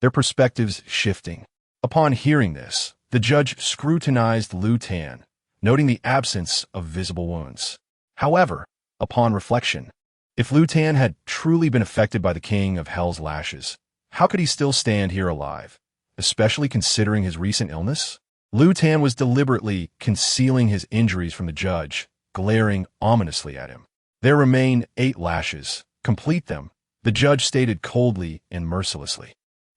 their perspectives shifting. Upon hearing this, the judge scrutinized Lu Tan, noting the absence of visible wounds. However, upon reflection, if Lu Tan had truly been affected by the King of Hell's lashes, how could he still stand here alive, especially considering his recent illness? Lu Tan was deliberately concealing his injuries from the judge, glaring ominously at him. "There remain 8 lashes. Complete them," the judge stated coldly and mercilessly.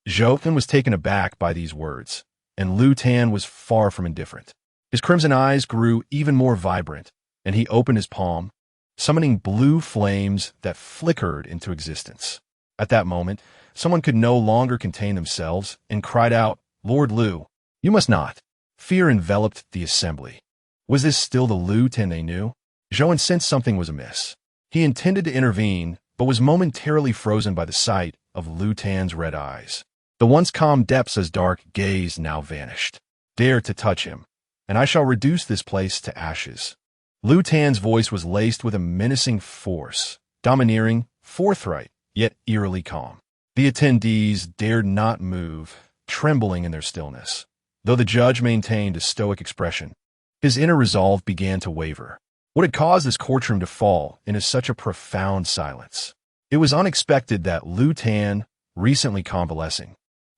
Zhouan was taken aback by these words, and Lu Tan was far from indifferent. His crimson eyes grew even more vibrant, and he opened his palm, summoning blue flames that flickered into existence. At that moment, someone could no longer contain themselves and cried out, "Lord Lu, you must not." Fear enveloped the assembly. Was this still the Lu Tan they knew? Zhouan sensed something was amiss. He intended to intervene, but was momentarily frozen by the sight of Lu Tan's red eyes. The once calm depths of his dark gaze now vanished. "Dare to touch him, and I shall reduce this place to ashes." Lu Tan's voice was laced with a menacing force, domineering, forthright, yet eerily calm. The attendees dared not move, trembling in their stillness. Though the judge maintained a stoic expression, his inner resolve began to waver. What had caused this courtroom to fall into such a profound silence? It was unexpected that Lu Tan, recently convalescing,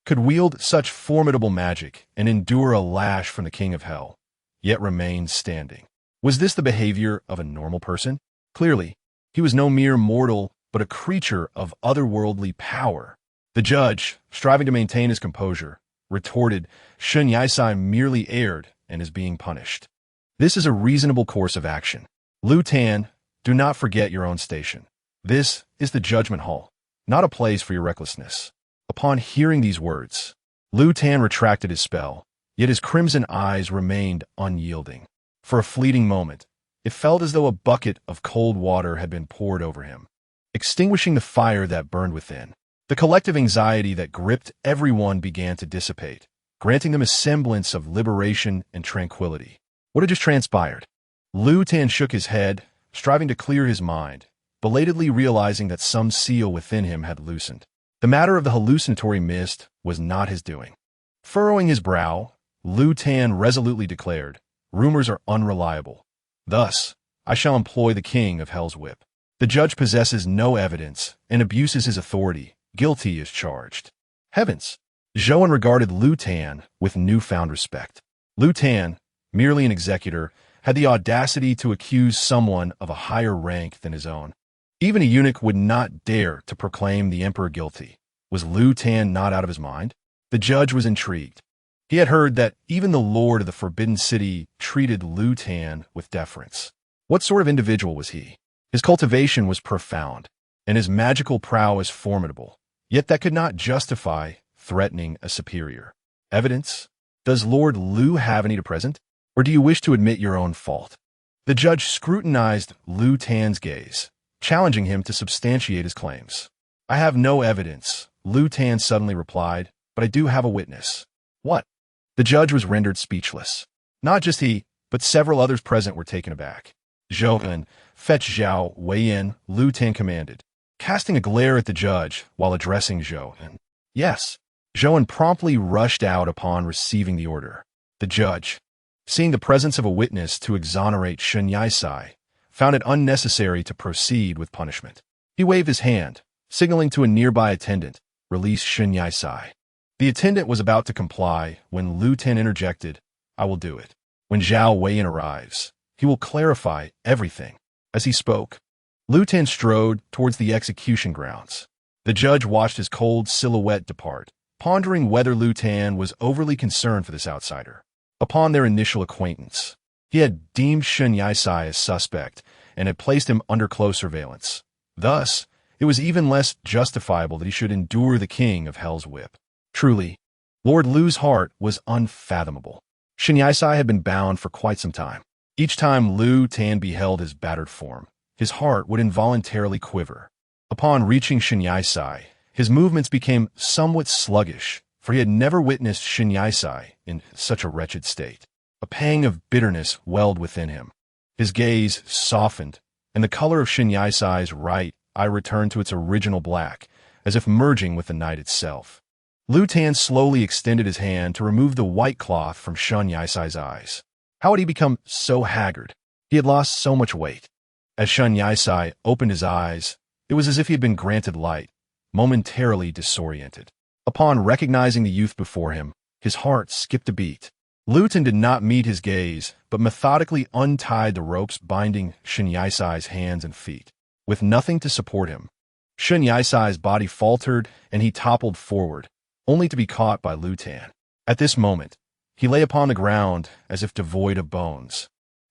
could wield such formidable magic and endure a lash from the King of Hell, yet remain standing. Was this the behavior of a normal person? Clearly, he was no mere mortal, but a creature of otherworldly power. The judge, striving to maintain his composure, retorted Shun Yisai, merely erred and is being punished. This is a reasonable course of action. Lu Tan, do not forget your own station. This is the judgment hall, not a place for your recklessness. Upon hearing these words, Lu Tan retracted his spell, yet his crimson eyes remained unyielding. For a fleeting moment, it felt as though a bucket of cold water had been poured over him, extinguishing the fire that burned within. The collective anxiety that gripped everyone began to dissipate, granting them a semblance of liberation and tranquility. What had just transpired? Lu Tan shook his head, striving to clear his mind, belatedly realizing that some seal within him had loosened. The matter of the hallucinatory mist was not his doing. Furrowing his brow, Lu Tan resolutely declared, "Rumors are unreliable. Thus, I shall employ the king of Hell's Whip. The judge possesses no evidence and abuses his authority. Guilty is charged." Heavens! Zhouan regarded Lu Tan with newfound respect. Lu Tan, merely an executor, had the audacity to accuse someone of a higher rank than his own. Even a eunuch would not dare to proclaim the emperor guilty. Was Lu Tan not out of his mind? The judge was intrigued. He had heard that even the lord of the Forbidden City treated Lu Tan with deference. What sort of individual was he? His cultivation was profound, and his magical prowess formidable. Yet that could not justify threatening a superior. Evidence? Does Lord Lu have any to present? Or do you wish to admit your own fault? The judge scrutinized Lu Tan's gaze, challenging him to substantiate his claims. "I have no evidence," Lu Tan suddenly replied, "but I do have a witness." What? The judge was rendered speechless. Not just he, but several others present were taken aback. "Zhouan, fetch Zhao Wei in," Lu Tan commanded, casting a glare at the judge while addressing Zhouan. Yes. Zhouan promptly rushed out upon receiving the order. The judge, seeing the presence of a witness to exonerate Shun Yisai, found it unnecessary to proceed with punishment. He waved his hand, signaling to a nearby attendant, "Release Shun Yisai." The attendant was about to comply when Lu Tan interjected, "I will do it. When Zhao Wei arrives, he will clarify everything." As he spoke, Lu Tan strode towards the execution grounds. The judge watched his cold silhouette depart, pondering whether Lu Tan was overly concerned for this outsider. Upon their initial acquaintance, he had deemed Shun Yisai as suspect and had placed him under close surveillance. Thus, it was even less justifiable that he should endure the king of Hell's Whip. Truly, Lord Lu's heart was unfathomable. Shun Yisai had been bound for quite some time. Each time Lu Tan beheld his battered form, his heart would involuntarily quiver. Upon reaching Shun Yisai, his movements became somewhat sluggish, for he had never witnessed Shun Yisai in such a wretched state. A pang of bitterness welled within him. His gaze softened, and the color of Shun Yisai's right eye returned to its original black, as if merging with the night itself. Lu Tan slowly extended his hand to remove the white cloth from Shun Yisai's eyes. How had he become so haggard? He had lost so much weight. As Shun Yisai opened his eyes, it was as if he had been granted light, momentarily disoriented. Upon recognizing the youth before him, his heart skipped a beat. Lu Tan did not meet his gaze, but methodically untied the ropes binding Shun Yisai's hands and feet. With nothing to support him, Shun Yisai's body faltered and he toppled forward, only to be caught by Lu Tan. At this moment, he lay upon the ground as if devoid of bones,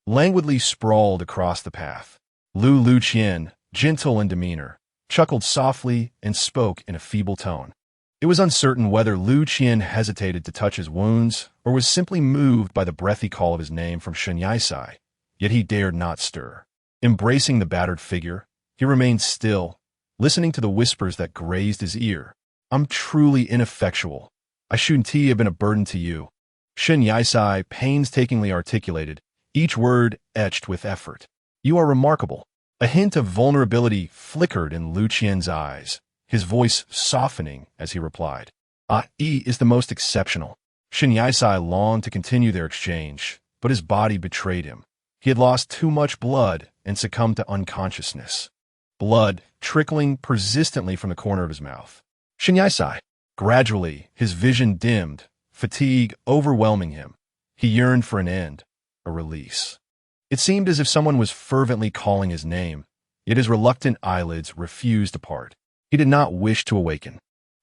languidly sprawled across the path. Lu Luqian, gentle in demeanor, chuckled softly and spoke in a feeble tone. It was uncertain whether Lu Qian hesitated to touch his wounds or was simply moved by the breathy call of his name from Shun Yisai, yet he dared not stir. Embracing the battered figure, he remained still, listening to the whispers that grazed his ear. "I'm truly ineffectual. I shouldn't have been a burden to you," Shun Yisai painstakingly articulated, each word etched with effort. "You are remarkable." A hint of vulnerability flickered in Lu Qian's eyes, his voice softening as he replied, "He is the most exceptional." Shun Yisai longed to continue their exchange, but his body betrayed him. He had lost too much blood and succumbed to unconsciousness. Blood trickling persistently from the corner of his mouth. Shun Yisai. Gradually, his vision dimmed, fatigue overwhelming him. He yearned for an end, a release. It seemed as if someone was fervently calling his name, yet his reluctant eyelids refused to part. He did not wish to awaken.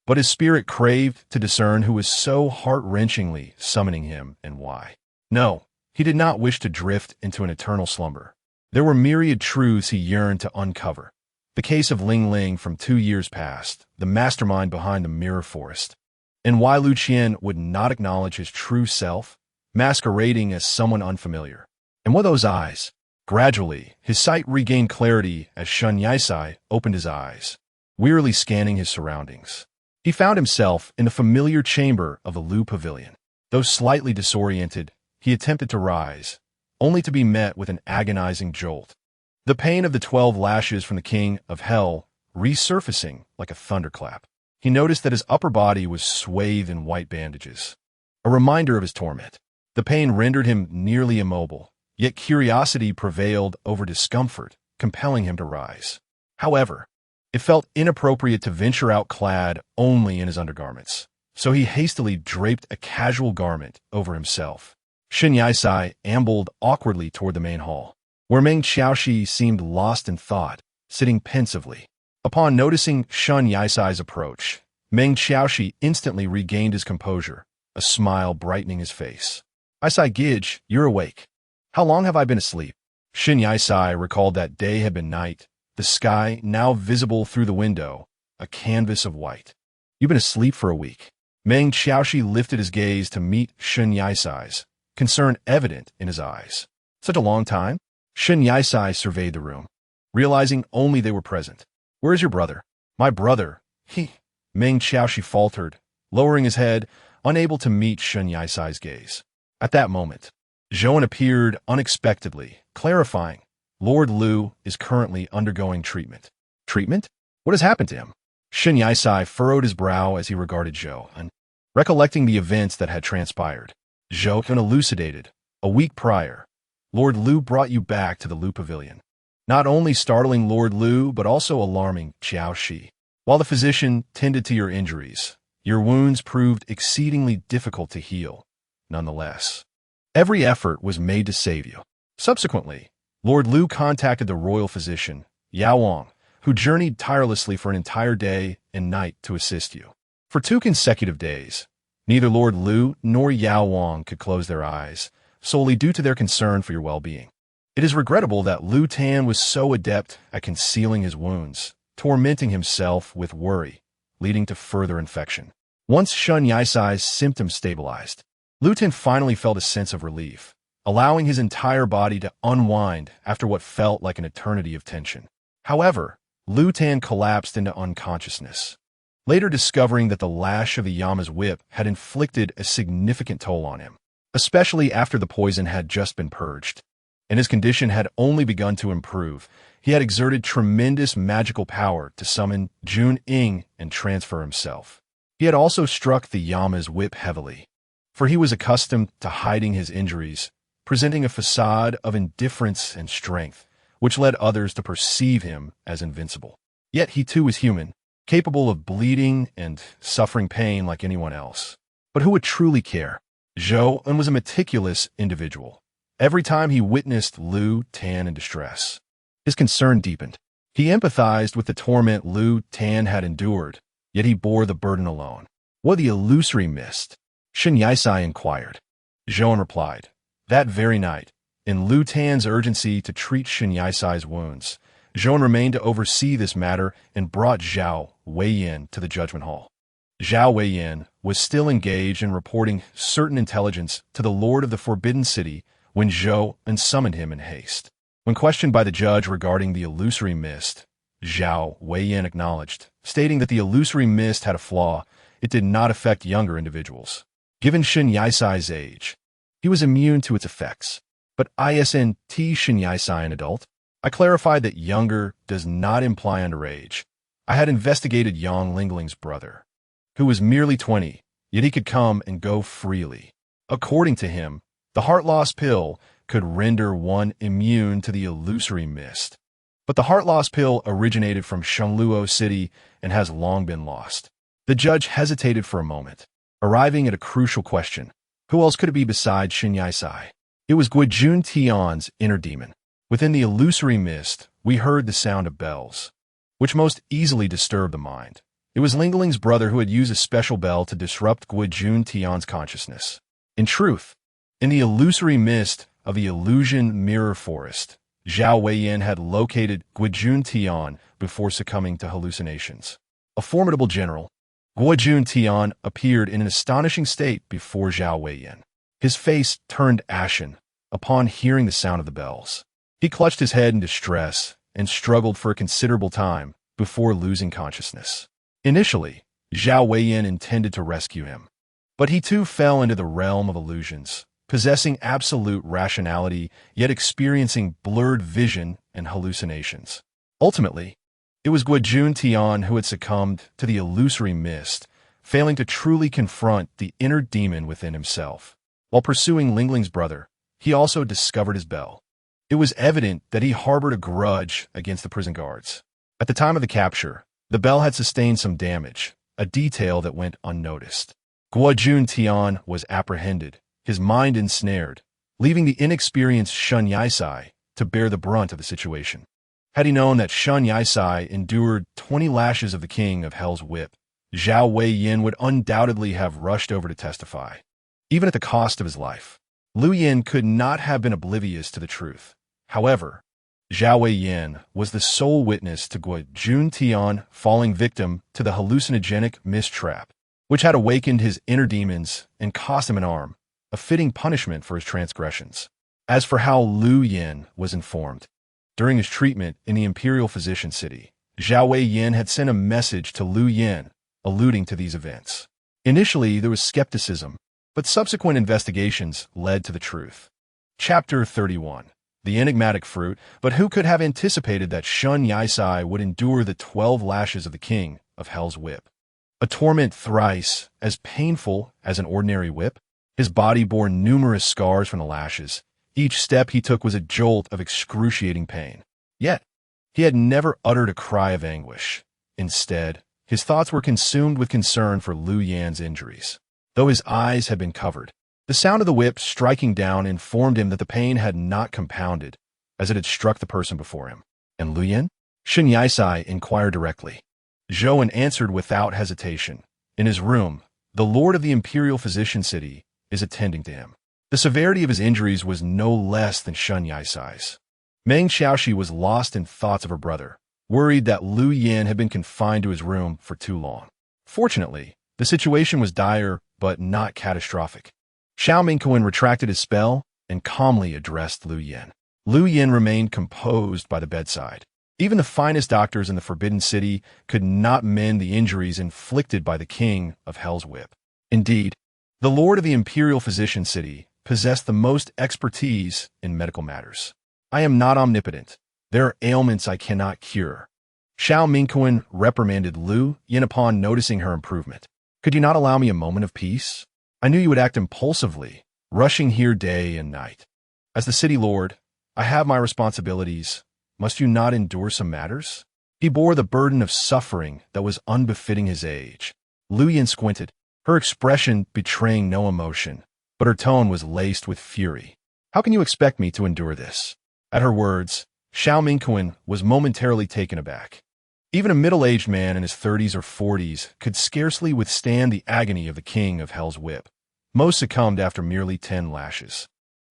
but his spirit craved to discern who was so heart-wrenchingly summoning him and why. No, he did not wish to drift into an eternal slumber. There were myriad truths he yearned to uncover. The case of Ling Ling from 2 years past, the mastermind behind the Mirror Forest, and why Lu Qian would not acknowledge his true self, masquerading as someone unfamiliar. And what those eyes? Gradually, his sight regained clarity as Shun Yisai opened his eyes, wearily scanning his surroundings. He found himself in the familiar chamber of the Lu Pavilion. Though slightly disoriented, he attempted to rise, only to be met with an agonizing jolt. The pain of the 12 lashes from the King of Hell resurfacing like a thunderclap. He noticed that his upper body was swathed in white bandages, a reminder of his torment. The pain rendered him nearly immobile, yet curiosity prevailed over discomfort, compelling him to rise. However, it felt inappropriate to venture out clad only in his undergarments, so he hastily draped a casual garment over himself. Shin Yisai ambled awkwardly toward the main hall, where Meng Xiaoxi seemed lost in thought, sitting pensively. Upon noticing Shun Yisai's approach, Meng Xiaoxi instantly regained his composure, a smile brightening his face. "Yisai Gij, you're awake. How long have I been asleep?" Shin Yisai recalled that day had been night, the sky now visible through the window, a canvas of white. "You've been asleep for a week." Meng Xiaoxi lifted his gaze to meet Shin Yisai's, concern evident in his eyes. "Such a long time?" Shin Yisai surveyed the room, realizing only they were present. "Where is your brother?" "My brother, he..." Meng Xiaoxi faltered, lowering his head, unable to meet Shin Yisai's gaze. At that moment, Zhouan appeared unexpectedly, clarifying, "Lord Lu is currently undergoing treatment." "Treatment? What has happened to him?" Shin Yisai furrowed his brow as he regarded Zhouan, recollecting the events that had transpired. Zhouan elucidated, "A week prior, Lord Lu brought you back to the Lu Pavilion, not only startling Lord Lu but also alarming Xiao Shi. While the physician tended to your injuries, your wounds proved exceedingly difficult to heal. Nonetheless, every effort was made to save you. Subsequently, Lord Lu contacted the royal physician, Yao Wang, who journeyed tirelessly for an entire day and night to assist you. For 2 consecutive days, neither Lord Lu nor Yao Wang could close their eyes, solely due to their concern for your well-being. It is regrettable that Lu Tan was so adept at concealing his wounds, tormenting himself with worry, leading to further infection. Once Shun Yisai's symptoms stabilized, Lu Tan finally felt a sense of relief, allowing his entire body to unwind after what felt like an eternity of tension. However, Lu Tan collapsed into unconsciousness, later discovering that the lash of the Yama's whip had inflicted a significant toll on him, especially after the poison had just been purged, and his condition had only begun to improve. He had exerted tremendous magical power to summon Jun Ying and transfer himself. He had also struck the Yama's whip heavily, for he was accustomed to hiding his injuries, presenting a facade of indifference and strength, which led others to perceive him as invincible. Yet he too was human, capable of bleeding and suffering pain like anyone else. But who would truly care? Zhouan was a meticulous individual. Every time he witnessed Lu Tan in distress, his concern deepened. He empathized with the torment Lu Tan had endured, yet he bore the burden alone. "What the illusory mist?" Shin Yisai inquired. Zhouan replied, "That very night, in Lu Tan's urgency to treat Shin Yisai's wounds, Zhouan remained to oversee this matter and brought Zhao Weiyan to the judgment hall. Zhao Weiyan was still engaged in reporting certain intelligence to the Lord of the Forbidden City when Zhouan summoned him in haste. When questioned by the judge regarding the illusory mist, Zhao Weiyan acknowledged, stating that the illusory mist had a flaw. It did not affect younger individuals. Given Shin Yisai's age, he was immune to its effects. But isn't Shin Yisai an adult? I clarified that younger does not imply underage. I had investigated Yang Lingling's brother, who was merely 20, yet he could come and go freely. According to him, the heart loss pill could render one immune to the illusory mist. But the heart loss pill originated from Shangluo City and has long been lost. The judge hesitated for a moment, arriving at a crucial question. Who else could it be besides Shin Yisai? It was Guijun Tian's inner demon. Within the illusory mist, we heard the sound of bells, which most easily disturbed the mind. It was Ling Ling's brother who had used a special bell to disrupt Guojun Tian's consciousness. In truth, in the illusory mist of the illusion mirror forest, Zhao Weiyan had located Guojun Tian before succumbing to hallucinations. A formidable general, Guojun Tian appeared in an astonishing state before Zhao Weiyan. His face turned ashen upon hearing the sound of the bells. He clutched his head in distress and struggled for a considerable time before losing consciousness. Initially, Zhao Weiyan intended to rescue him, but he too fell into the realm of illusions, possessing absolute rationality yet experiencing blurred vision and hallucinations. Ultimately, it was Guojun Tian who had succumbed to the illusory mist, failing to truly confront the inner demon within himself. While pursuing Ling Ling's brother, he also discovered his bell. It was evident that he harbored a grudge against the prison guards. At the time of the capture, the bell had sustained some damage, a detail that went unnoticed. Guojun Tian was apprehended, his mind ensnared, leaving the inexperienced Shun Yaisai to bear the brunt of the situation. Had he known that Shun Yaisai endured 20 lashes of the king of Hell's whip, Zhao Weiyan would undoubtedly have rushed over to testify. Even at the cost of his life, Liu Yin could not have been oblivious to the truth. However, Zhao Weiyan was the sole witness to Guojun Tian falling victim to the hallucinogenic mist trap, which had awakened his inner demons and cost him an arm, a fitting punishment for his transgressions. As for how Liu Yin was informed, during his treatment in the Imperial Physician City, Zhao Weiyan had sent a message to Liu Yin alluding to these events. Initially, there was skepticism, but subsequent investigations led to the truth. Chapter 31. The enigmatic fruit, but who could have anticipated that Shun Yaisai would endure the 12 lashes of the king of Hell's whip? A torment thrice as painful as an ordinary whip? His body bore numerous scars from the lashes. Each step he took was a jolt of excruciating pain. Yet, he had never uttered a cry of anguish. Instead, his thoughts were consumed with concern for Liu Yan's injuries. Though his eyes had been covered, the sound of the whip striking down informed him that the pain had not compounded, as it had struck the person before him. And Liu Yan? Shun Yaisai inquired directly. Zhouan answered without hesitation. In his room, the lord of the Imperial Physician City is attending to him. The severity of his injuries was no less than Shun Yaisai's. Meng Xiaoxi was lost in thoughts of her brother, worried that Liu Yan had been confined to his room for too long. Fortunately, the situation was dire but not catastrophic. Xiao Mingquan retracted his spell and calmly addressed Liu Yan. Liu Yan remained composed by the bedside. Even the finest doctors in the Forbidden City could not mend the injuries inflicted by the king of Hell's whip. Indeed, the lord of the Imperial Physician City possessed the most expertise in medical matters. I am not omnipotent. There are ailments I cannot cure. Xiao Mingquan reprimanded Liu Yan upon noticing her improvement. Could you not allow me a moment of peace? I knew you would act impulsively, rushing here day and night. As the city lord, I have my responsibilities. Must you not endure some matters? He bore the burden of suffering that was unbefitting his age. Liu Yan squinted, her expression betraying no emotion, but her tone was laced with fury. How can you expect me to endure this? At her words, Xiao Mingquan was momentarily taken aback. Even a middle-aged man in his 30s or 40s could scarcely withstand the agony of the king of Hell's whip. Most succumbed after merely 10 lashes.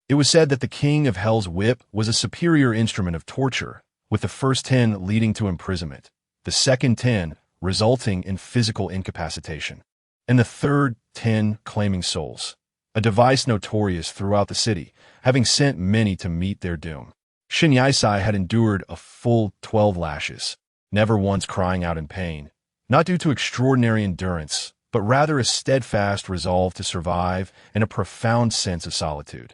It was said that the king of Hell's whip was a superior instrument of torture, with the first 10 leading to imprisonment, the second 10 resulting in physical incapacitation, and the third 10 claiming souls, a device notorious throughout the city, having sent many to meet their doom. Shun Yaisai had endured a full 12 lashes, never once crying out in pain, not due to extraordinary endurance, but rather a steadfast resolve to survive and a profound sense of solitude.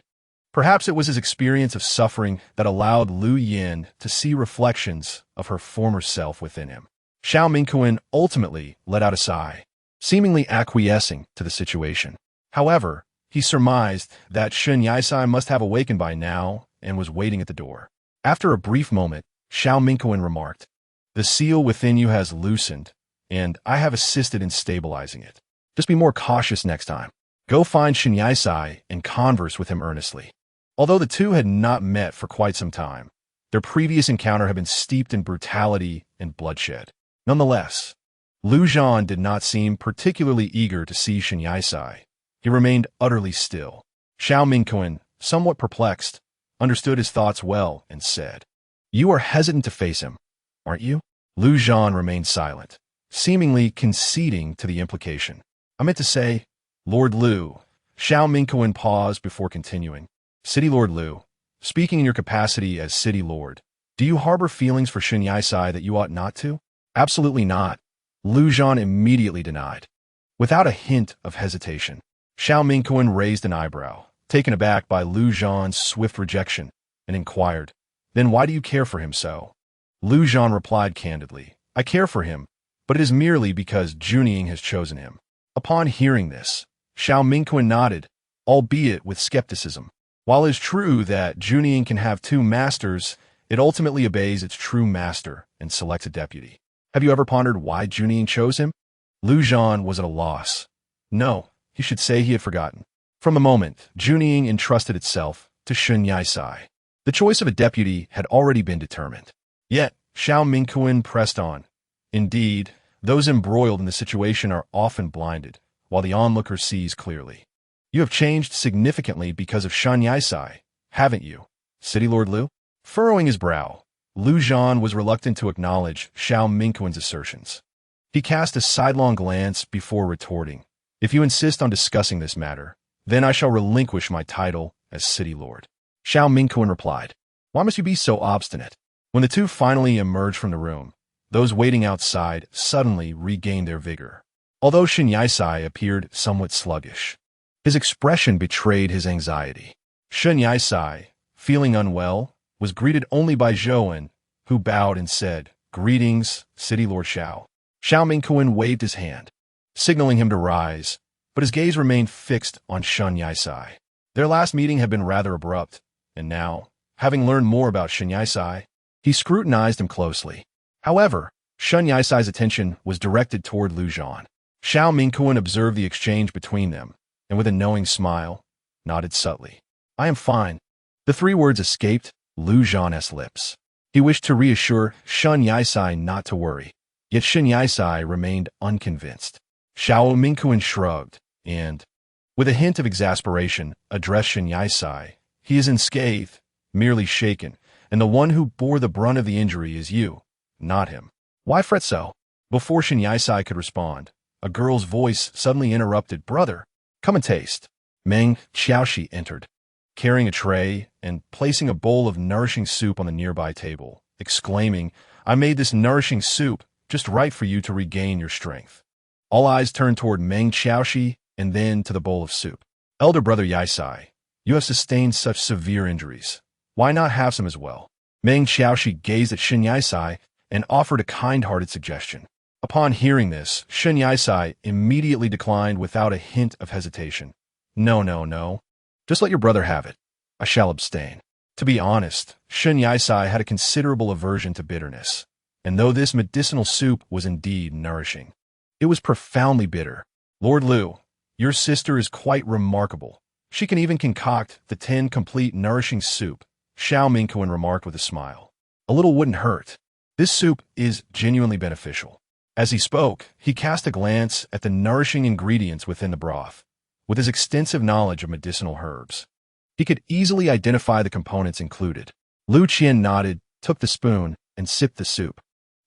Perhaps it was his experience of suffering that allowed Liu Yan to see reflections of her former self within him. Xiao Mingquan ultimately let out a sigh, seemingly acquiescing to the situation. However, he surmised that Shun Yaisai must have awakened by now and was waiting at the door. After a brief moment, Xiao Mingquan remarked, "The seal within you has loosened, and I have assisted in stabilizing it. Just be more cautious next time. Go find Shun Yaisai and converse with him earnestly." Although the two had not met for quite some time, their previous encounter had been steeped in brutality and bloodshed. Nonetheless, Lu Zhan did not seem particularly eager to see Shen Yisai. He remained utterly still. Xiao Mingquan, somewhat perplexed, understood his thoughts well and said, "You are hesitant to face him, aren't you?" Lu Zhan remained silent, seemingly conceding to the implication. "I meant to say, Lord Lu." Xiao Mingquan paused before continuing. "City Lord Lu, speaking in your capacity as City Lord, do you harbor feelings for Shen Yisai that you ought not to?" "Absolutely not," Lu Zhan immediately denied, without a hint of hesitation. Xiao Mingquan raised an eyebrow, taken aback by Lu Zhan's swift rejection, and inquired, "Then why do you care for him so?" Lu Zhan replied candidly, "I care for him, but it is merely because Junying has chosen him." Upon hearing this, Xiao Mingquan nodded, albeit with skepticism. While it is true that Junying can have two masters, it ultimately obeys its true master and selects a deputy. Have you ever pondered why Junying chose him? Lu Zhan was at a loss. No, he should say he had forgotten. From the moment Junying entrusted itself to Shen Yisai, the choice of a deputy had already been determined. Yet, Xiao Mingquan pressed on. Indeed, those embroiled in the situation are often blinded, while the onlooker sees clearly. You have changed significantly because of Shen Yisai, haven't you, City Lord Lu? Furrowing his brow, Lu Zhan was reluctant to acknowledge Xiao Mingquan's assertions. He cast a sidelong glance before retorting, "If you insist on discussing this matter, then I shall relinquish my title as City Lord." Xiao Mingquan replied, "Why must you be so obstinate?" When the two finally emerged from the room, those waiting outside suddenly regained their vigor. Although Shen Yisai appeared somewhat sluggish, his expression betrayed his anxiety. Shen Yisai, feeling unwell, was greeted only by Zhouan, who bowed and said, "Greetings, City Lord Xiao." Xiao Mingquan waved his hand, signaling him to rise, but his gaze remained fixed on Shen Yisai. Their last meeting had been rather abrupt, and now, having learned more about Shen Yisai, he scrutinized him closely. However, Shen Yisai's attention was directed toward Lu Zhan. Xiao Mingquan observed the exchange between them, and with a knowing smile, nodded subtly. "I am fine." The three words escaped Lu Zhan's lips. He wished to reassure Shen Yisai not to worry, yet Shen Yisai remained unconvinced. Xiao Mingquan shrugged, and, with a hint of exasperation, addressed Shen Yisai. "He is unscathed, merely shaken, and the one who bore the brunt of the injury is you, not him. Why fret so?" Before Shen Yisai could respond, a girl's voice suddenly interrupted, "Brother, come and taste." Meng Xiaoxi entered, carrying a tray and placing a bowl of nourishing soup on the nearby table, exclaiming, "I made this nourishing soup just right for you to regain your strength." All eyes turned toward Meng Xiaoxi and then to the bowl of soup. "Elder brother Yisai, you have sustained such severe injuries. Why not have some as well?" Meng Xiaoxi gazed at Shen Yisai and offered a kind-hearted suggestion. Upon hearing this, Shen Yisai immediately declined without a hint of hesitation. "No, no, no. Just let your brother have it. I shall abstain." To be honest, Shen Yisai had a considerable aversion to bitterness, and though this medicinal soup was indeed nourishing, it was profoundly bitter. "Lord Lu, your sister is quite remarkable. She can even concoct the 10 complete nourishing soup," Xiao Mingquan remarked with a smile. "A little wouldn't hurt. This soup is genuinely beneficial." As he spoke, he cast a glance at the nourishing ingredients within the broth. With his extensive knowledge of medicinal herbs, he could easily identify the components included. Lu Qian nodded, took the spoon, and sipped the soup,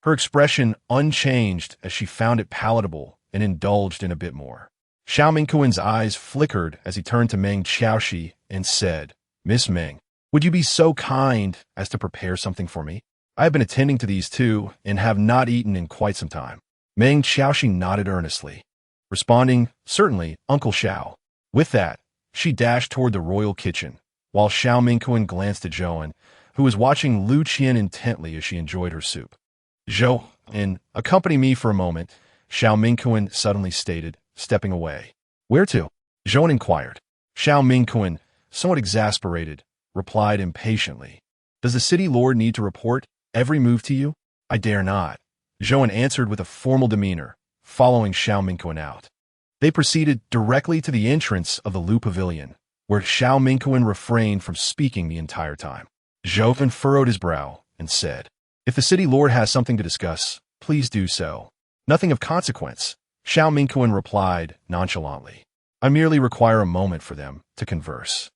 her expression unchanged as she found it palatable and indulged in a bit more. Xiao Mingquan's eyes flickered as he turned to Meng Xiaoxi and said, "Miss Meng, would you be so kind as to prepare something for me? I have been attending to these two and have not eaten in quite some time." Meng Xiaoxi nodded earnestly, responding, "Certainly, Uncle Xiao." With that, she dashed toward the royal kitchen, while Xiao Mingquan glanced at Zhouan, who was watching Lu Qian intently as she enjoyed her soup. "Zhouan, accompany me for a moment," Xiao Mingquan suddenly stated, stepping away. "Where to?" Zhouan inquired. Xiao Mingquan, somewhat exasperated, replied impatiently, "Does the city lord need to report every move to you?" "I dare not," Zhouan answered with a formal demeanor, following Xiao Mingquan out. They proceeded directly to the entrance of the Lu Pavilion, where Xiao Mingquan refrained from speaking the entire time. Zhouan furrowed his brow and said, "If the city lord has something to discuss, please do so." Nothing of consequence, Xiao Mingquan replied nonchalantly. I merely require a moment for them to converse.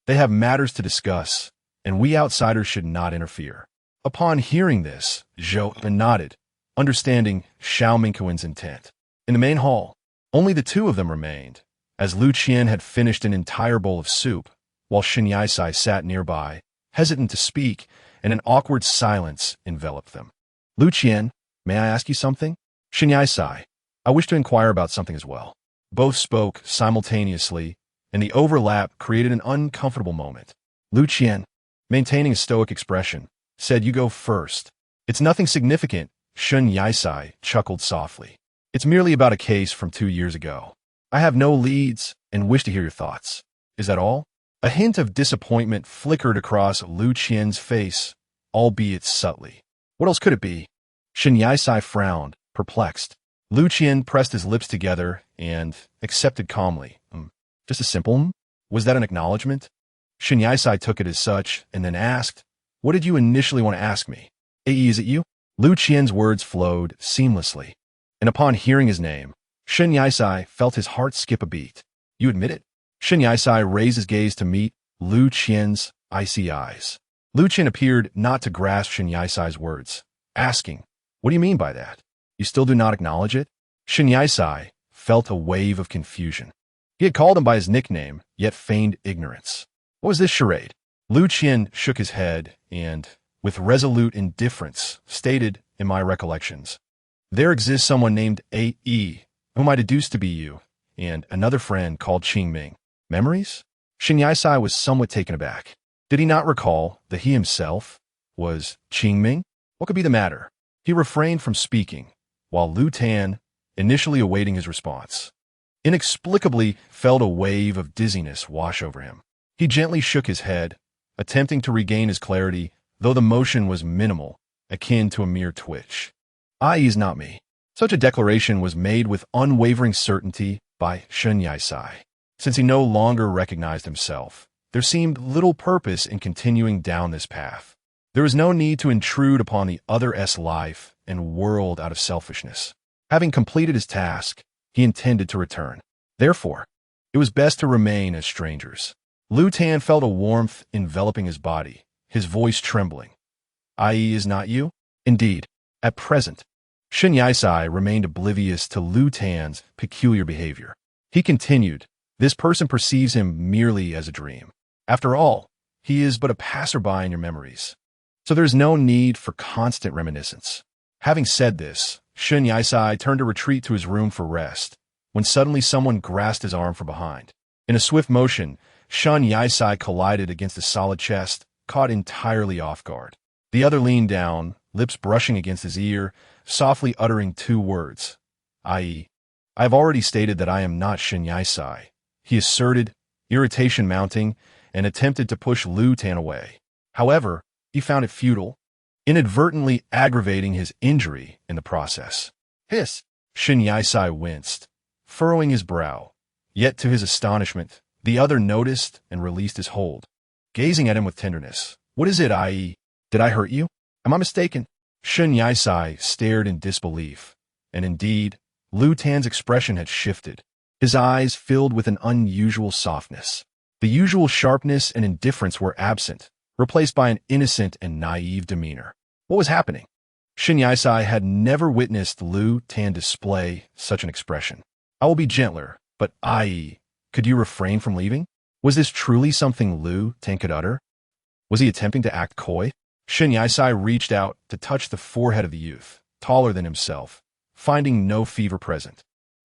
They have matters to discuss, and we outsiders should not interfere. Upon hearing this, Zhou nodded, understanding Xiao Mingquan's intent. In the main hall, only the two of them remained, as Lu Qian had finished an entire bowl of soup, while Shen Yisai sat nearby, hesitant to speak, and an awkward silence enveloped them. Lu Qian, may I ask you something? Shen Yisai, I wish to inquire about something as well. Both spoke simultaneously, and the overlap created an uncomfortable moment. Lu Qian, maintaining a stoic expression, said, You go first. It's nothing significant, Shen Yisai chuckled softly. It's merely about a case from 2 years ago. I have no leads and wish to hear your thoughts. Is that all? A hint of disappointment flickered across Lu Qian's face, albeit subtly. What else could it be? Shen Yisai frowned, perplexed. Lu Qian pressed his lips together and accepted calmly. Just a simple Was that an acknowledgement? Shen Yisai took it as such and then asked, What did you initially want to ask me? Ae, is it you? Lu Qian's words flowed seamlessly, and upon hearing his name, Shen Yisai felt his heart skip a beat. You admit it? Shen Yisai raised his gaze to meet Lu Qian's icy eyes. Lu Qian appeared not to grasp Shen Yisai's words, asking, What do you mean by that? You still do not acknowledge it? Shen Yisai felt a wave of confusion. He had called him by his nickname, yet feigned ignorance. What was this charade? Lu Qian shook his head and, with resolute indifference, stated, in my recollections, There exists someone named A.E., whom I deduced to be you, and another friend called Qingming. Memories? Shen Yisai was somewhat taken aback. Did he not recall that he himself was Qingming? What could be the matter? He refrained from speaking, while Lu Tan, initially awaiting his response, inexplicably felt a wave of dizziness wash over him. He gently shook his head, attempting to regain his clarity, though the motion was minimal, akin to a mere twitch. I is not me. Such a declaration was made with unwavering certainty by Shen Yisai. Since he no longer recognized himself, there seemed little purpose in continuing down this path. There was no need to intrude upon the other's life and world out of selfishness. Having completed his task, he intended to return. Therefore, it was best to remain as strangers. Lu Tan felt a warmth enveloping his body, his voice trembling. I.e. is not you? Indeed, at present. Shen Yisai remained oblivious to Lu Tan's peculiar behavior. He continued, This person perceives him merely as a dream. After all, he is but a passerby in your memories. So there is no need for constant reminiscence. Having said this, Shen Yisai turned to retreat to his room for rest, when suddenly someone grasped his arm from behind. In a swift motion, Shen Yisai collided against a solid chest, caught entirely off guard. The other leaned down, lips brushing against his ear, softly uttering 2 words, i.e., I have already stated that I am not Shen Yisai. He asserted, irritation mounting, and attempted to push Lu Tan away. However, he found it futile, inadvertently aggravating his injury in the process. Hiss! Shen Yisai winced, furrowing his brow. Yet to his astonishment, the other noticed and released his hold, gazing at him with tenderness. What is it, i.e.? Did I hurt you? Am I mistaken? Shen Yisai stared in disbelief, and indeed, Lu Tan's expression had shifted. His eyes filled with an unusual softness. The usual sharpness and indifference were absent, replaced by an innocent and naive demeanor. What was happening? Shen Yisai had never witnessed Lu Tan display such an expression. I will be gentler, but i.e., could you refrain from leaving? Was this truly something Lu Tan could utter? Was he attempting to act coy? Shen Yisai reached out to touch the forehead of the youth, taller than himself, finding no fever present.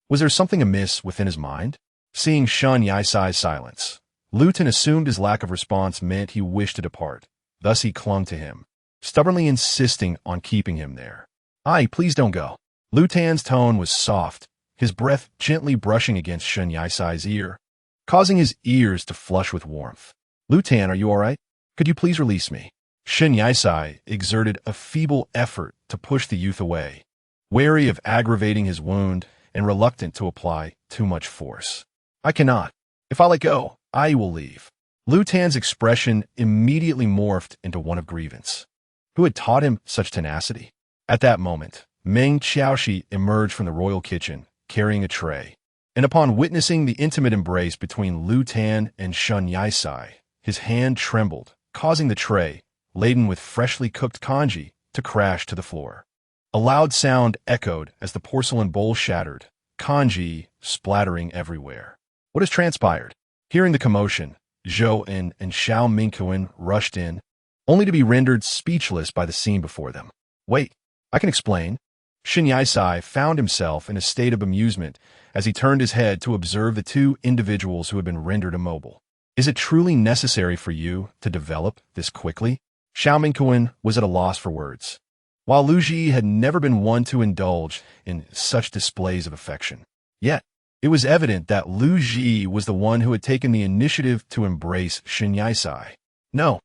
Was there something amiss within his mind? Seeing Shen Yisai's silence, Lu Tan assumed his lack of response meant he wished to depart. Thus he clung to him, stubbornly insisting on keeping him there. Aye, please don't go. Lu Tan's tone was soft, his breath gently brushing against Shen Yisai's ear, causing his ears to flush with warmth. Lu Tan, are you all right? Could you please release me? Shen Yisai exerted a feeble effort to push the youth away, wary of aggravating his wound and reluctant to apply too much force. I cannot. If I let go, I will leave. Lu Tan's expression immediately morphed into one of grievance. Who had taught him such tenacity? At that moment, Meng Qiaoshi emerged from the royal kitchen, carrying a tray. And upon witnessing the intimate embrace between Lu Tan and Shun Yaisai, his hand trembled, causing the tray, laden with freshly cooked congee, to crash to the floor. A loud sound echoed as the porcelain bowl shattered, congee splattering everywhere. What has transpired? Hearing the commotion, Zhou En and Xiao Mingquan rushed in, only to be rendered speechless by the scene before them. Wait, I can explain. Shin Yaisai found himself in a state of amusement as he turned his head to observe the two individuals who had been rendered immobile. Is it truly necessary for you to develop this quickly? Xiao Mingquan was at a loss for words. While Lu Ji had never been one to indulge in such displays of affection, yet it was evident that Lu Ji was the one who had taken the initiative to embrace Shin Yaisai. No,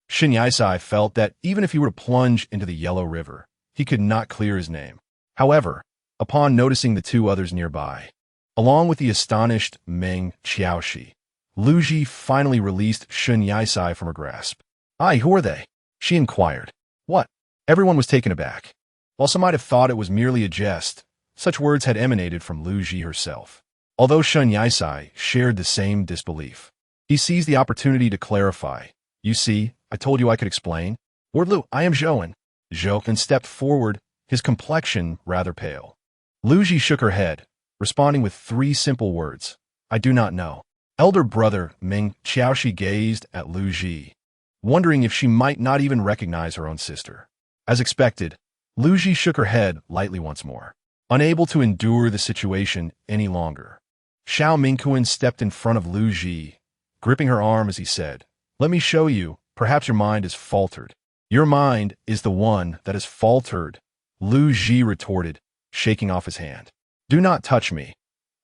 Shin Yaisai felt that even if he were to plunge into the Yellow River, he could not clear his name. However, upon noticing the two others nearby, along with the astonished Meng Qiaoshi, Lu Ji finally released Shin Yaisai from her grasp. "Aye, who are they?" she inquired. "What?" Everyone was taken aback. While some might have thought it was merely a jest, such words had emanated from Lu Ji herself. Although Shin Yaisai shared the same disbelief, he seized the opportunity to clarify. "You see, I told you I could explain. Lord Lu, I am Zhou." Zhou stepped forward, his complexion rather pale. Lu Ji shook her head, responding with three simple words. "I do not know." Elder brother Meng Qiaoshi gazed at Lu Ji, wondering if she might not even recognize her own sister. As expected, Lu Ji shook her head lightly once more, unable to endure the situation any longer. Xiao Mingquan stepped in front of Lu Ji, gripping her arm as he said, "Let me show you, perhaps your mind is faltered." "Your mind is the one that is faltered," Lu Ji retorted, shaking off his hand. "Do not touch me.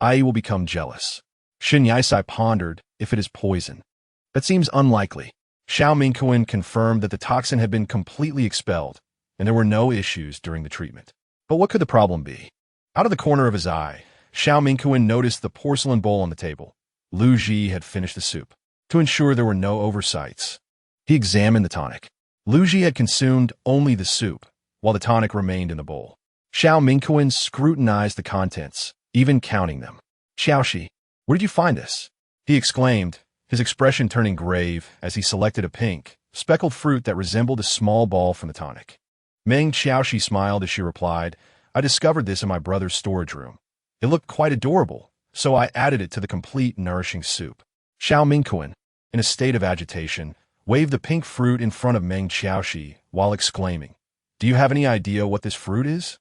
I will become jealous." Shin Yaisai pondered if it is poison. That seems unlikely. Xiao Mingquan confirmed that the toxin had been completely expelled, and there were no issues during the treatment. But what could the problem be? Out of the corner of his eye, Xiao Mingquan noticed the porcelain bowl on the table. Lu Ji had finished the soup. To ensure there were no oversights, he examined the tonic. Lu Ji had consumed only the soup, while the tonic remained in the bowl. Xiao Mingquan scrutinized the contents, even counting them. "Xiaoshi, where did you find this?" he exclaimed, his expression turning grave as he selected a pink, speckled fruit that resembled a small ball from the tonic. Meng Qiaoshi smiled as she replied, "I discovered this in my brother's storage room. It looked quite adorable, so I added it to the complete nourishing soup." Xiao Mingquan, in a state of agitation, waved the pink fruit in front of Meng Qiaoshi while exclaiming, "Do you have any idea what this fruit is?"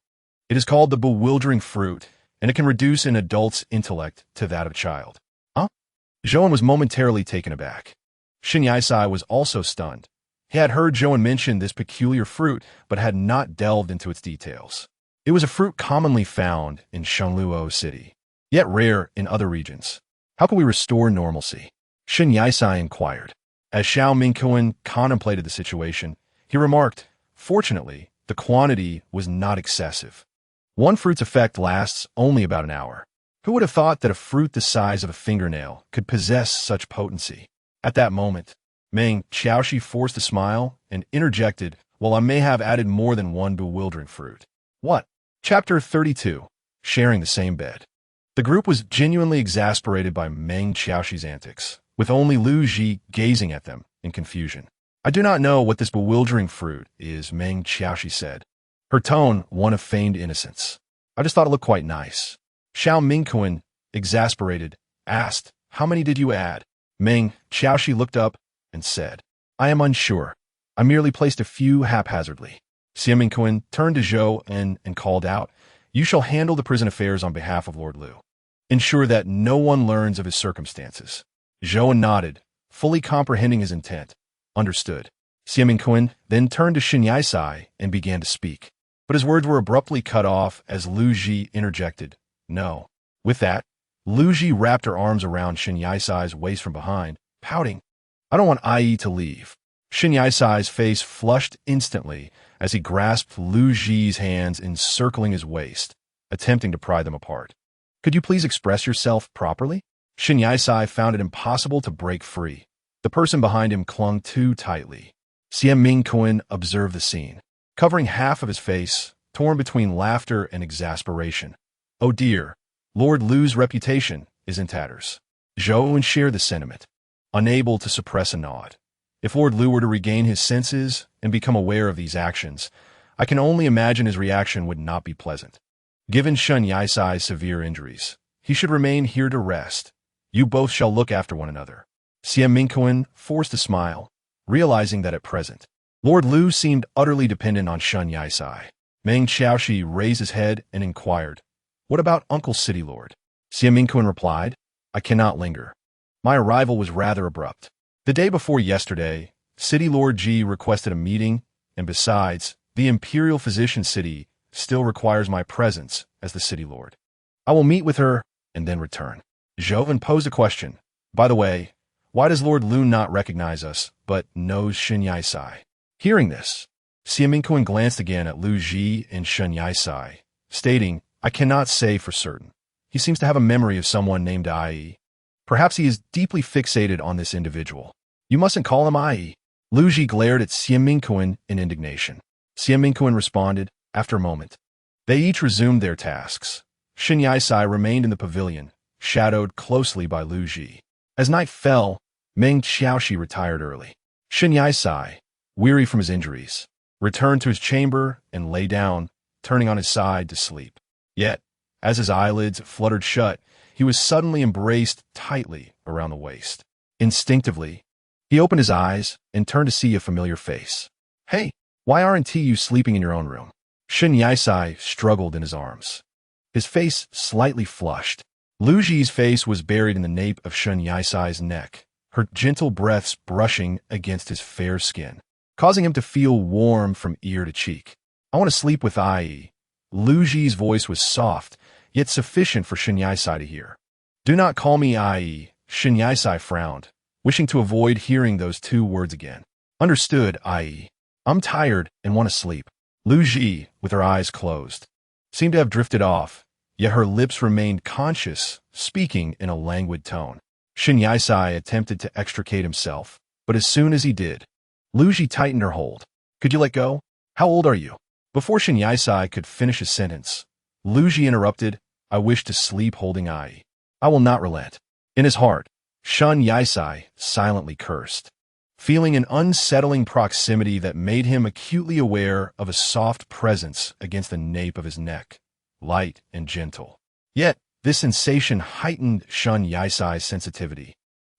"It is called the bewildering fruit, and it can reduce an adult's intellect to that of a child." "Huh?" Zhou was momentarily taken aback. Shin Yaisai was also stunned. He had heard Zhou mention this peculiar fruit, but had not delved into its details. It was a fruit commonly found in Shanluo City, yet rare in other regions. "How can we restore normalcy?" Shin Yaisai inquired. As Xiao Mingquan contemplated the situation, he remarked, "Fortunately, the quantity was not excessive. One fruit's effect lasts only about an hour. Who would have thought that a fruit the size of a fingernail could possess such potency?" At that moment, Meng Qiaoshi forced a smile and interjected, "Well, I may have added more than one bewildering fruit." "What?" Chapter 32. Sharing the same bed. The group was genuinely exasperated by Meng Qiaoshi's antics, with only Lu Ji gazing at them in confusion. "I do not know what this bewildering fruit is," Meng Qiaoshi said, her tone one of feigned innocence. "I just thought it looked quite nice." Xiao Mingquan, exasperated, asked, "How many did you add?" Meng Qiaoshi looked up and said, "I am unsure. I merely placed a few haphazardly." Xiao Mingquan turned to Zhou and called out, "You shall handle the prison affairs on behalf of Lord Lu. Ensure that no one learns of his circumstances." Zhou nodded, fully comprehending his intent. "Understood." Xiao Mingquan then turned to Shin Yaisai and began to speak. But his words were abruptly cut off as Lu Ji interjected, "No." With that, Lu Ji wrapped her arms around Shin Yaisai's waist from behind, pouting, "I don't want IE to leave." Shin Yaisai's face flushed instantly as he grasped Lu Ji's hands encircling his waist, attempting to pry them apart. "Could you please express yourself properly?" Shin Yaisai found it impossible to break free. The person behind him clung too tightly. Xiao Mingquan observed the scene. Covering half of his face, torn between laughter and exasperation. Oh dear, Lord Lu's reputation is in tatters. Zhou shared the sentiment, unable to suppress a nod. If Lord Lu were to regain his senses and become aware of these actions, I can only imagine his reaction would not be pleasant. Given Shun Yaisai's severe injuries, he should remain here to rest. You both shall look after one another. Xie Mingquan forced a smile, realizing that at present, Lord Lu seemed utterly dependent on Shun Yaisai. Meng Xiaoxi raised his head and inquired, "What about Uncle City Lord?" Xie Mingquan replied, "I cannot linger. My arrival was rather abrupt. The day before yesterday, City Lord Ji requested a meeting, and besides, the Imperial Physician City still requires my presence as the City Lord. I will meet with her and then return." Joven posed a question. "By the way, why does Lord Lu not recognize us, but knows Shun Yaisai?" Hearing this, Xie Mingquan glanced again at Lu Ji and Shun Yaisai, stating, "I cannot say for certain. He seems to have a memory of someone named Ai. Perhaps he is deeply fixated on this individual. You mustn't call him Ai." Lu Ji glared at Xie Mingquan in indignation. Xie Mingquan responded, after a moment. They each resumed their tasks. Shun Yaisai remained in the pavilion, shadowed closely by Lu Ji. As night fell, Meng Xiaoxi retired early. Shun Yaisai, weary from his injuries, returned to his chamber and lay down, turning on his side to sleep. Yet, as his eyelids fluttered shut, he was suddenly embraced tightly around the waist. Instinctively, he opened his eyes and turned to see a familiar face. "Hey, why aren't you sleeping in your own room?" Shun Yaisai struggled in his arms, his face slightly flushed. Lu Ji's face was buried in the nape of Shun Yaisai's neck, her gentle breaths brushing against his fair skin, causing him to feel warm from ear to cheek. "I want to sleep with Ai." Lu Ji's voice was soft, yet sufficient for Shun Yaisai to hear. "Do not call me Ai," Shun Yaisai frowned, wishing to avoid hearing those two words again. "Understood, Ai. I'm tired and want to sleep." Lu Ji, with her eyes closed, seemed to have drifted off, yet her lips remained conscious, speaking in a languid tone. Shun Yaisai attempted to extricate himself, but as soon as he did, Lu Ji tightened her hold. "Could you let go? How old are you?" Before Shun Yaisai could finish his sentence, Lu Ji interrupted, "I wish to sleep holding Ai. I will not relent." In his heart, Shun Yaisai silently cursed, feeling an unsettling proximity that made him acutely aware of a soft presence against the nape of his neck, light and gentle. Yet, this sensation heightened Shun Yaisai's sensitivity,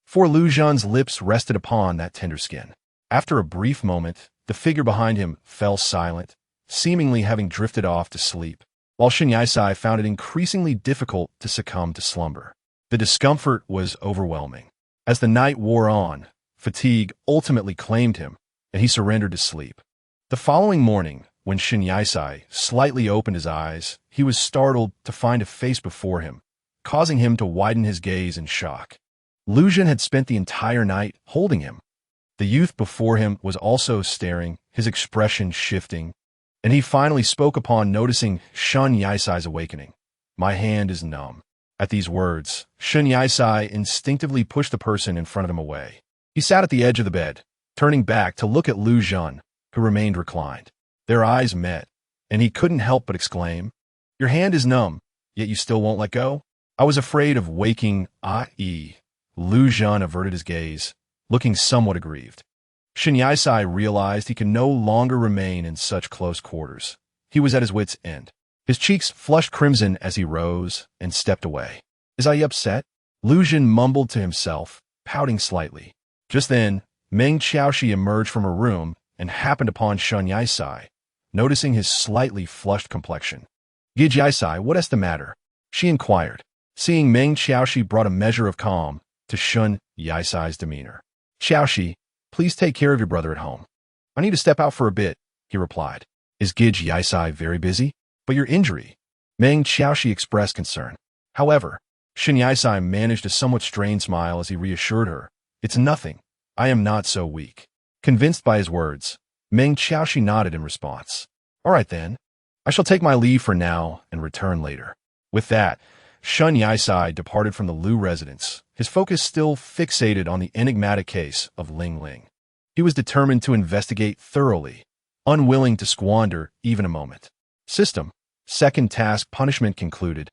for Lu Zhan's lips rested upon that tender skin. After a brief moment, the figure behind him fell silent, seemingly having drifted off to sleep, while Shun Yaisai found it increasingly difficult to succumb to slumber. The discomfort was overwhelming. As the night wore on, fatigue ultimately claimed him, and he surrendered to sleep. The following morning, when Shun Yaisai slightly opened his eyes, he was startled to find a face before him, causing him to widen his gaze in shock. Lu Zhan had spent the entire night holding him. The youth before him was also staring, his expression shifting, and he finally spoke upon noticing Shun Yaisai's awakening. "My hand is numb." At these words, Shun Yaisai instinctively pushed the person in front of him away. He sat at the edge of the bed, turning back to look at Lu Zhan, who remained reclined. Their eyes met, and he couldn't help but exclaim, "Your hand is numb, yet you still won't let go?" "I was afraid of waking Ai." Lu Zhan averted his gaze, looking somewhat aggrieved. Shun Yaisai realized he could no longer remain in such close quarters. He was at his wit's end. His cheeks flushed crimson as he rose and stepped away. "Is I upset?" Lu Zhan mumbled to himself, pouting slightly. Just then, Meng Xiaoxi emerged from her room and happened upon Shun Yaisai, noticing his slightly flushed complexion. "Gij Yaisai, what is the matter?" she inquired, seeing Meng Xiaoxi brought a measure of calm to Shun Yaisai's demeanor. "Xiaoxi, please take care of your brother at home." "I need to step out for a bit," he replied. "Is Gij Yaisai very busy?" "But your injury?" Meng Xiaoxi expressed concern. However, Shun Yaisai managed a somewhat strained smile as he reassured her, "It's nothing. I am not so weak." Convinced by his words, Meng Xiaoxi nodded in response. "All right then. I shall take my leave for now and return later." With that, Shun Yaisai departed from the Lu residence, his focus still fixated on the enigmatic case of Ling Ling. He was determined to investigate thoroughly, unwilling to squander even a moment. System. Second task punishment concluded.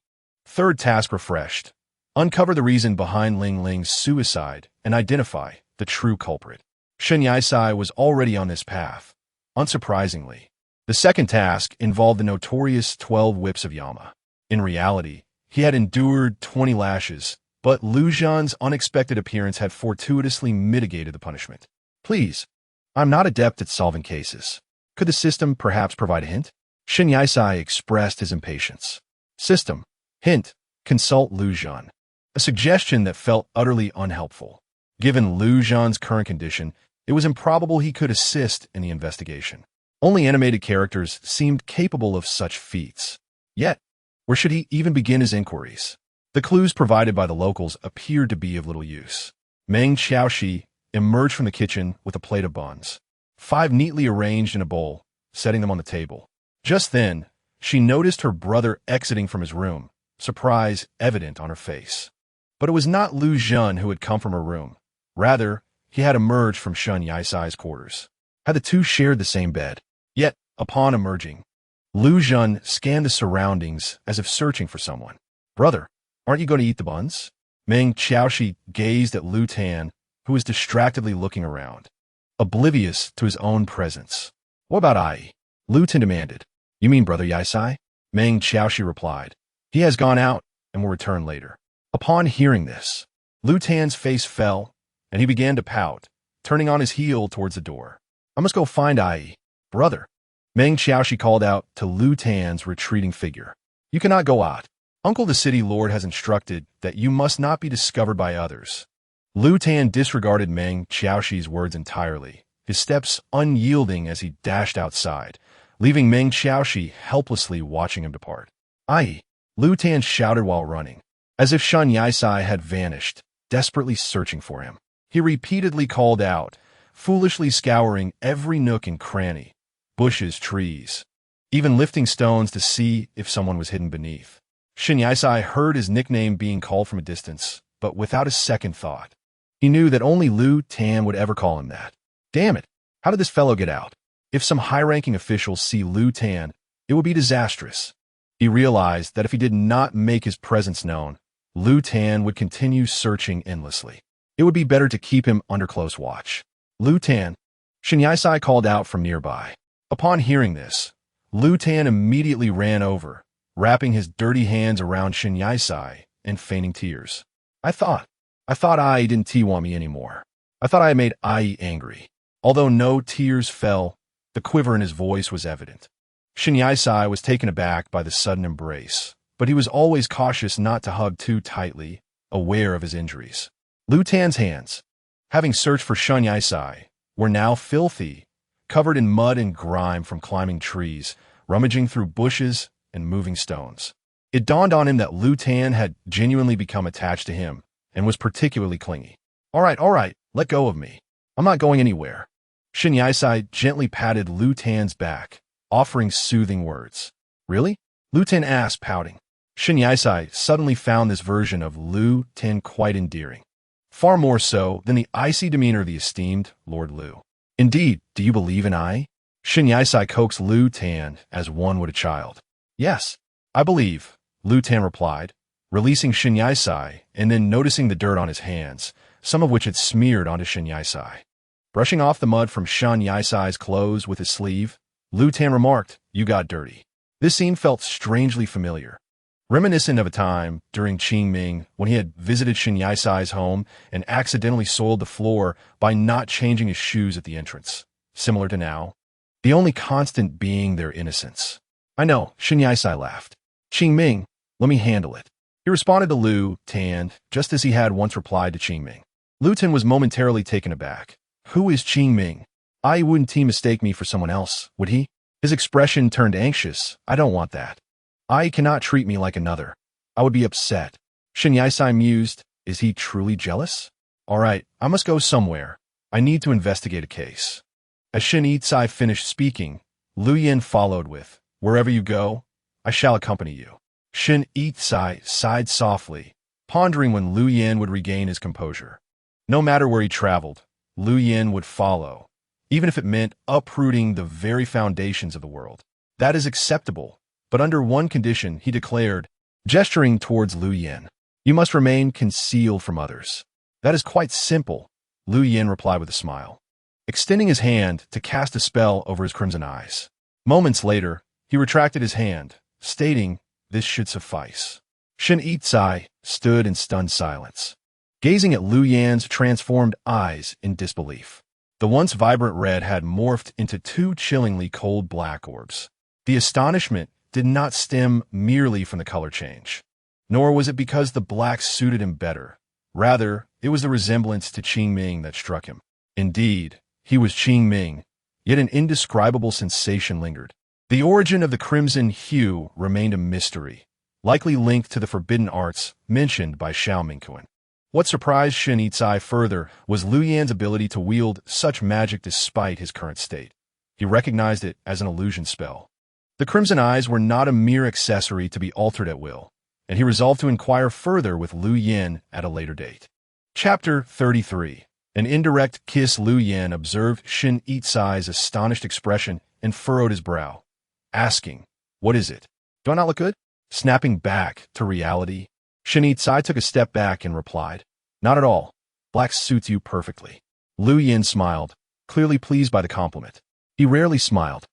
Third task refreshed. Uncover the reason behind Ling Ling's suicide and identify the true culprit. Shen Yisai was already on this path. Unsurprisingly, the second task involved the notorious 12 whips of Yama. In reality, he had endured 20 lashes, but Lu Zhan's unexpected appearance had fortuitously mitigated the punishment. Please, I'm not adept at solving cases. Could the system perhaps provide a hint? Shen Yisai expressed his impatience. System. Hint. Consult Lu Zhan. A suggestion that felt utterly unhelpful. Given Lu Zhan's current condition, it was improbable he could assist in the investigation. Only animated characters seemed capable of such feats. Yet, where should he even begin his inquiries? The clues provided by the locals appeared to be of little use. Meng Xiaoxi emerged from the kitchen with a plate of buns, 5 neatly arranged in a bowl, setting them on the table. Just then, she noticed her brother exiting from his room, surprise evident on her face. But it was not Lu Zhan who had come from her room. Rather, he had emerged from Shen Yisai's quarters. Had the two shared the same bed? Yet, upon emerging, Lu Zhan scanned the surroundings as if searching for someone. Brother, aren't you going to eat the buns? Meng Xiaoxi gazed at Lu Tan, who was distractedly looking around, oblivious to his own presence. What about Ai? Lu Tan demanded. You mean Brother Yisai? Meng Xiaoxi replied. He has gone out and will return later. Upon hearing this, Lu Tan's face fell, and he began to pout, turning on his heel towards the door. I must go find Ai. Brother, Meng Xiaoxi called out to Lu Tan's retreating figure. You cannot go out. Uncle the city lord has instructed that you must not be discovered by others. Lu Tan disregarded Meng Xiaoxi's words entirely, his steps unyielding as he dashed outside, leaving Meng Xiaoxi helplessly watching him depart. Ai! Lu Tan shouted while running, as if Shen Yisai had vanished, desperately searching for him. He repeatedly called out, foolishly scouring every nook and cranny, bushes, trees, even lifting stones to see if someone was hidden beneath. Shen Yisai heard his nickname being called from a distance, but without a second thought. He knew that only Lu Tan would ever call him that. Damn it, how did this fellow get out? If some high-ranking officials see Lu Tan, it would be disastrous. He realized that if he did not make his presence known, Lu Tan would continue searching endlessly. It would be better to keep him under close watch. Lu Tan, Shen Yisai called out from nearby. Upon hearing this, Lu Tan immediately ran over, wrapping his dirty hands around Shen Yisai and feigning tears. I thought Ai didn't want me anymore. I thought I had made Ai angry. Although no tears fell, the quiver in his voice was evident. Shen Yisai was taken aback by the sudden embrace, but he was always cautious not to hug too tightly, aware of his injuries. Lu Tan's hands, having searched for Shen Yisai, were now filthy, covered in mud and grime from climbing trees, rummaging through bushes and moving stones. It dawned on him that Lu Tan had genuinely become attached to him and was particularly clingy. All right, let go of me. I'm not going anywhere. Shen Yisai gently patted Lu Tan's back, offering soothing words. Really? Lu Tan asked, pouting. Shen Yisai suddenly found this version of Lu Tan quite endearing. Far more so than the icy demeanor of the esteemed Lord Lu. Indeed, do you believe in Ai? Shen Yisai coaxed Lu Tan as one would a child. Yes, I believe, Lu Tan replied, releasing Shen Yisai and then noticing the dirt on his hands, some of which had smeared onto Shen Yisai. Brushing off the mud from Shen Yisai's clothes with his sleeve, Lu Tan remarked, You got dirty. This scene felt strangely familiar, reminiscent of a time during Qingming when he had visited Shen Yisai's home and accidentally soiled the floor by not changing his shoes at the entrance. Similar to now, the only constant being their innocence. I know, Shen Yisai laughed. Qingming, let me handle it. He responded to Lu Tan just as he had once replied to Qingming. Lu Tan was momentarily taken aback. Who is Qingming? Ai wouldn't he mistake me for someone else, would he? His expression turned anxious. I don't want that. Ai cannot treat me like another. I would be upset. Shen Yisai mused. Is he truly jealous? All right, I must go somewhere. I need to investigate a case. As Shen Yisai finished speaking, Lu Yin followed with, Wherever you go, I shall accompany you. Shen Yisai sighed softly, pondering when Lu Yin would regain his composure. No matter where he traveled, Lu Yin would follow, even if it meant uprooting the very foundations of the world. That is acceptable, But under one condition, he declared, gesturing towards Lu Yin. You must remain concealed from others. That is quite simple, Lu Yin replied with a smile, extending his hand to cast a spell over his crimson eyes. Moments later, he retracted his hand, stating, this should suffice. Shen Yicai stood in stunned silence, gazing at Lu Yan's transformed eyes in disbelief. The once vibrant red had morphed into two chillingly cold black orbs. The astonishment did not stem merely from the color change, nor was it because the black suited him better. Rather, it was the resemblance to Qing Ming that struck him. Indeed, he was Qing Ming, yet an indescribable sensation lingered. The origin of the crimson hue remained a mystery, likely linked to the forbidden arts mentioned by Xiao Mingquan. What surprised Shen Yicai further was Lu Yan's ability to wield such magic despite his current state. He recognized it as an illusion spell. The crimson eyes were not a mere accessory to be altered at will, and he resolved to inquire further with Lu Yin at a later date. Chapter 33. An indirect kiss. Lu Yin observed Shen Yicai's astonished expression and furrowed his brow, asking, what is it? Do I not look good? Snapping back to reality, Shen Yicai took a step back and replied, not at all. Black suits you perfectly. Lu Yin smiled, clearly pleased by the compliment. He rarely smiled,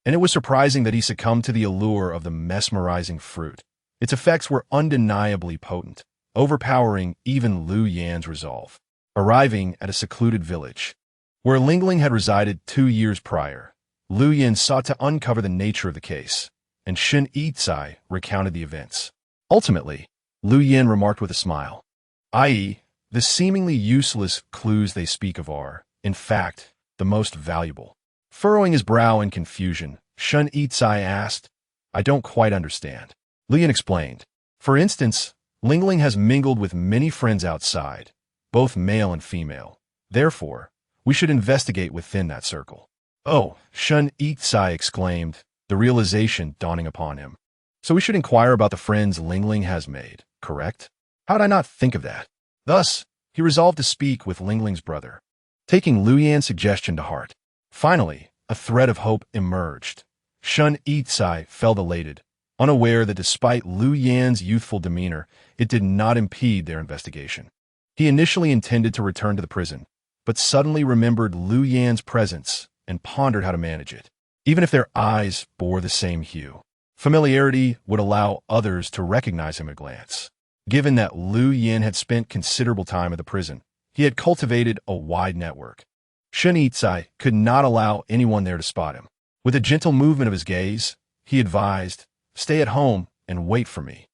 and it was surprising that he succumbed to the allure of the mesmerizing fruit. Its effects were undeniably potent, overpowering even Lu Yan's resolve. Arriving at a secluded village, where Lingling had resided 2 years prior, Lu Yin sought to uncover the nature of the case, and Shen Yicai recounted the events. Ultimately, Lu Yin remarked with a smile, i.e., the seemingly useless clues they speak of are, in fact, the most valuable. Furrowing his brow in confusion, Shen Yicai asked, I don't quite understand. Lu Yin explained, for instance, Lingling has mingled with many friends outside, both male and female. Therefore, we should investigate within that circle. Oh, Shen Yicai exclaimed, the realization dawning upon him. So we should inquire about the friends Lingling has made, correct? How did I not think of that? Thus, he resolved to speak with Lingling's brother, taking Lu Yan's suggestion to heart. Finally, a thread of hope emerged. Shen Yicai felt elated, unaware that despite Lu Yan's youthful demeanor, it did not impede their investigation. He initially intended to return to the prison, but suddenly remembered Lu Yan's presence and pondered how to manage it. Even if their eyes bore the same hue, familiarity would allow others to recognize him at a glance. Given that Lu Yin had spent considerable time at the prison, he had cultivated a wide network. Shen Yicai could not allow anyone there to spot him. With a gentle movement of his gaze, he advised, stay at home and wait for me.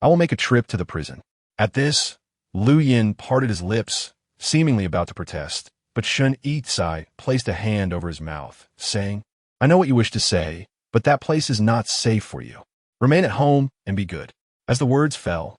I will make a trip to the prison. At this, Lu Yin parted his lips, seemingly about to protest, but Shen Yicai placed a hand over his mouth, saying, I know what you wish to say, but that place is not safe for you. Remain at home and be good. As the words fell,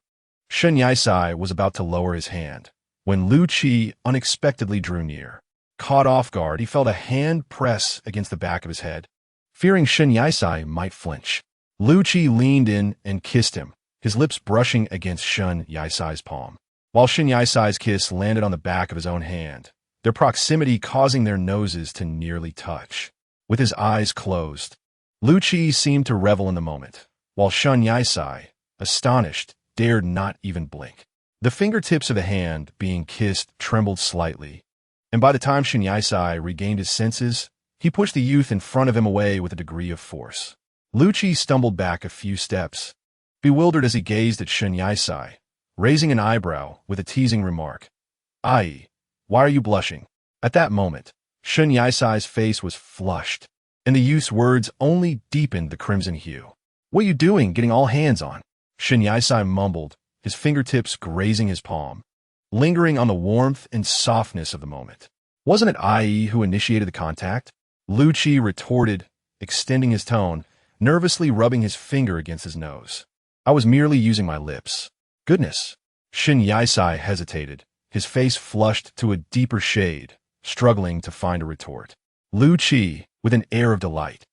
Shen Yicai was about to lower his hand, when Lu Qi unexpectedly drew near. Caught off guard, he felt a hand press against the back of his head, fearing Shen Yicai might flinch. Lu Qi leaned in and kissed him, his lips brushing against Shen Yicai's palm, while Shen Yicai's kiss landed on the back of his own hand, their proximity causing their noses to nearly touch. With his eyes closed, Lu Qi seemed to revel in the moment, while Shen Yicai, astonished, dared not even blink. The fingertips of the hand being kissed trembled slightly, and by the time Shen Yicai regained his senses, he pushed the youth in front of him away with a degree of force. Lu Qi stumbled back a few steps, bewildered as he gazed at Shen Yicai, raising an eyebrow with a teasing remark. Ai, why are you blushing? At that moment, Shen Yicai's face was flushed, and the youth's words only deepened the crimson hue. What are you doing, getting all hands on? Shen Yicai mumbled, his fingertips grazing his palm, lingering on the warmth and softness of the moment. Wasn't it Ai who initiated the contact? Lu Qi retorted, extending his tone, nervously rubbing his finger against his nose. I was merely using my lips. Goodness. Shen Yicai hesitated, his face flushed to a deeper shade, struggling to find a retort. Lu Qi, with an air of delight,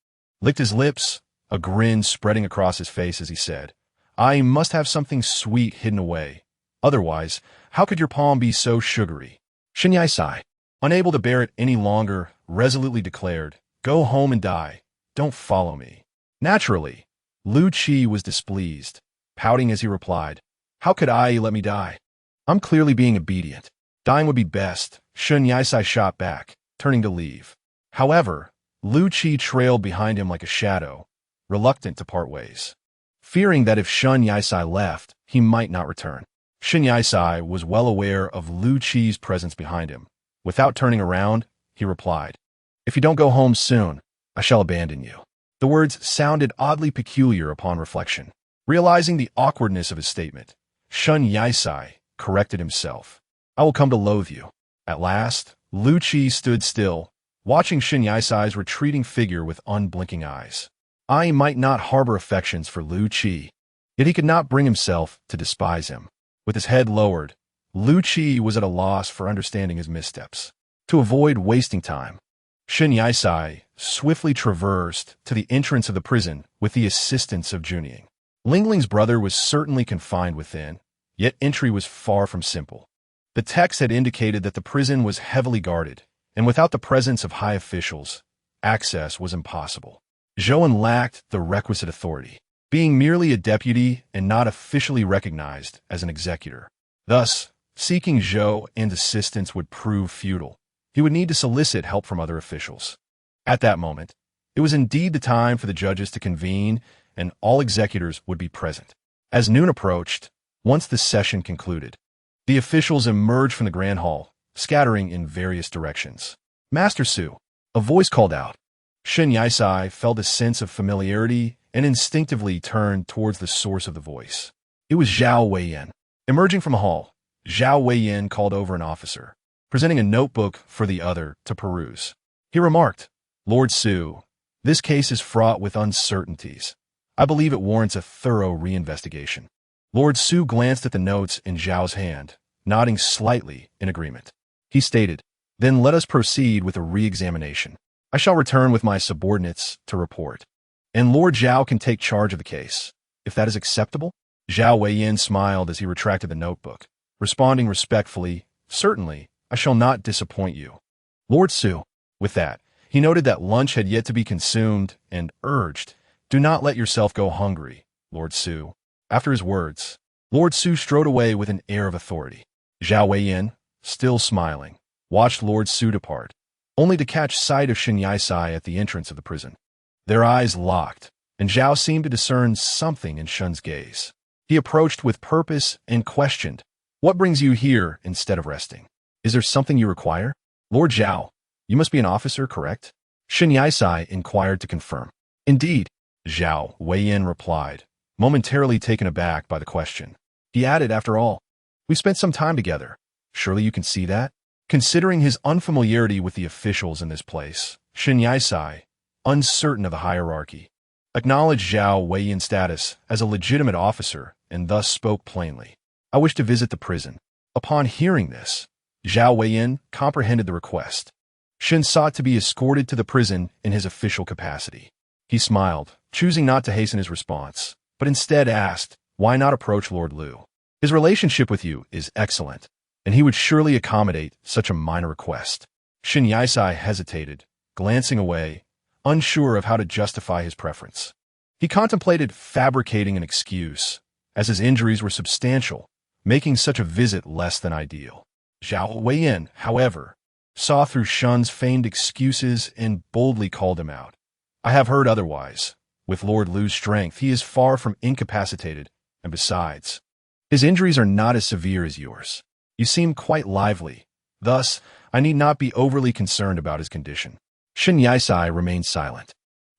licked his lips, a grin spreading across his face as he said, I must have something sweet hidden away. Otherwise, how could your palm be so sugary? Shen Yicai, unable to bear it any longer, resolutely declared, Go home and die. Don't follow me. Naturally, Lu Qi was displeased, pouting as he replied, "How could I let me die? I'm clearly being obedient. Dying would be best," Shun Yisai shot back, turning to leave. However, Lu Qi trailed behind him like a shadow, reluctant to part ways. Fearing that if Shun Yisai left, he might not return. Shun Yisai was well aware of Lu Qi's presence behind him. Without turning around, he replied, "If you don't go home soon, I shall abandon you." The words sounded oddly peculiar upon reflection. Realizing the awkwardness of his statement, Shun Yisai corrected himself. "I will come to loathe you." At last, Lu Qi stood still, watching Shun Yisai's retreating figure with unblinking eyes. I might not harbor affections for Lu Qi, yet he could not bring himself to despise him. With his head lowered, Lu Qi was at a loss for understanding his missteps. To avoid wasting time, Shun Yisai swiftly traversed to the entrance of the prison with the assistance of Junying. Lingling's brother was certainly confined within, yet entry was far from simple. The text had indicated that the prison was heavily guarded, and without the presence of high officials, access was impossible. Zhouan lacked the requisite authority, being merely a deputy and not officially recognized as an executor. Thus, seeking Zhou and assistance would prove futile. He would need to solicit help from other officials. At that moment, it was indeed the time for the judges to convene, and all executors would be present. As noon approached, once the session concluded, the officials emerged from the grand hall, scattering in various directions. "Master Su," a voice called out. Shun Yisai felt a sense of familiarity and instinctively turned towards the source of the voice. It was Zhao Weiyan. Emerging from a hall, Zhao Weiyan called over an officer, presenting a notebook for the other to peruse. He remarked, "Lord Su, this case is fraught with uncertainties. I believe it warrants a thorough reinvestigation." Lord Su glanced at the notes in Zhao's hand, nodding slightly in agreement. He stated, "Then let us proceed with a re-examination. I shall return with my subordinates to report, and Lord Zhao can take charge of the case, if that is acceptable." Zhao Weiyan smiled as he retracted the notebook, responding respectfully, "Certainly, I shall not disappoint you, Lord Su." With that, he noted that lunch had yet to be consumed and urged, "Do not let yourself go hungry, Lord Su." After his words, Lord Su strode away with an air of authority. Zhao Weiyan, still smiling, watched Lord Su depart, only to catch sight of Shun Yisai at the entrance of the prison. Their eyes locked, and Zhao seemed to discern something in Shun's gaze. He approached with purpose and questioned, "What brings you here instead of resting? Is there something you require?" "Lord Zhao, you must be an officer, correct?" Shun Yisai inquired to confirm. "Indeed," Zhao Weiyan replied, momentarily taken aback by the question. He added, "After all, we spent some time together. Surely you can see that?" Considering his unfamiliarity with the officials in this place, Shun Yisai, uncertain of the hierarchy, acknowledged Zhao Weiyan's status as a legitimate officer and thus spoke plainly. "I wish to visit the prison." Upon hearing this, Zhao Weiyan comprehended the request. Shun sought to be escorted to the prison in his official capacity. He smiled, choosing not to hasten his response, but instead asked, "Why not approach Lord Lu? His relationship with you is excellent, and he would surely accommodate such a minor request." Shun Yisai hesitated, glancing away, unsure of how to justify his preference. He contemplated fabricating an excuse, as his injuries were substantial, making such a visit less than ideal. Zhao Weiyan, however, saw through Shun's feigned excuses and boldly called him out. "I have heard otherwise. With Lord Lu's strength, he is far from incapacitated, and besides, his injuries are not as severe as yours. You seem quite lively. Thus, I need not be overly concerned about his condition." Shun Yisai remained silent,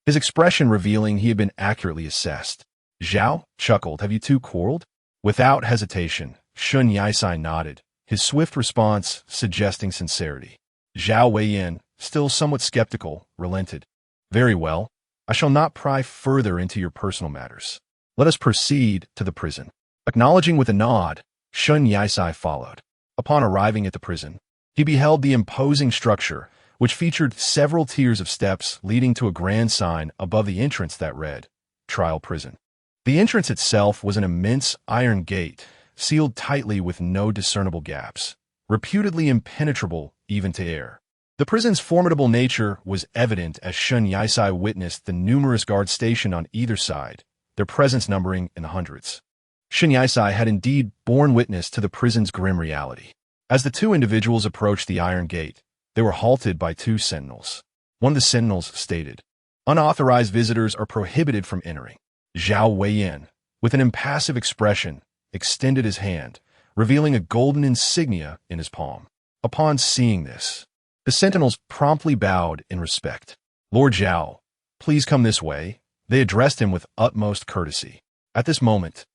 his expression revealing he had been accurately assessed. Zhao chuckled, "Have you two quarreled?" Without hesitation, Shun Yisai nodded, his swift response suggesting sincerity. Zhao Weiyan, still somewhat skeptical, relented. "Very well. I shall not pry further into your personal matters. Let us proceed to the prison." Acknowledging with a nod, Shun Yisai followed. Upon arriving at the prison, he beheld the imposing structure, which featured several tiers of steps leading to a grand sign above the entrance that read, "Trial Prison." The entrance itself was an immense iron gate, sealed tightly with no discernible gaps, reputedly impenetrable even to air. The prison's formidable nature was evident as Shun Yisai witnessed the numerous guards stationed on either side, their presence numbering in the hundreds. Shin Yisai had indeed borne witness to the prison's grim reality. As the two individuals approached the iron gate, they were halted by two sentinels. One of the sentinels stated, "Unauthorized visitors are prohibited from entering." Zhao Weiyan, with an impassive expression, extended his hand, revealing a golden insignia in his palm. Upon seeing this, the sentinels promptly bowed in respect. "Lord Zhao, please come this way." They addressed him with utmost courtesy. At this moment,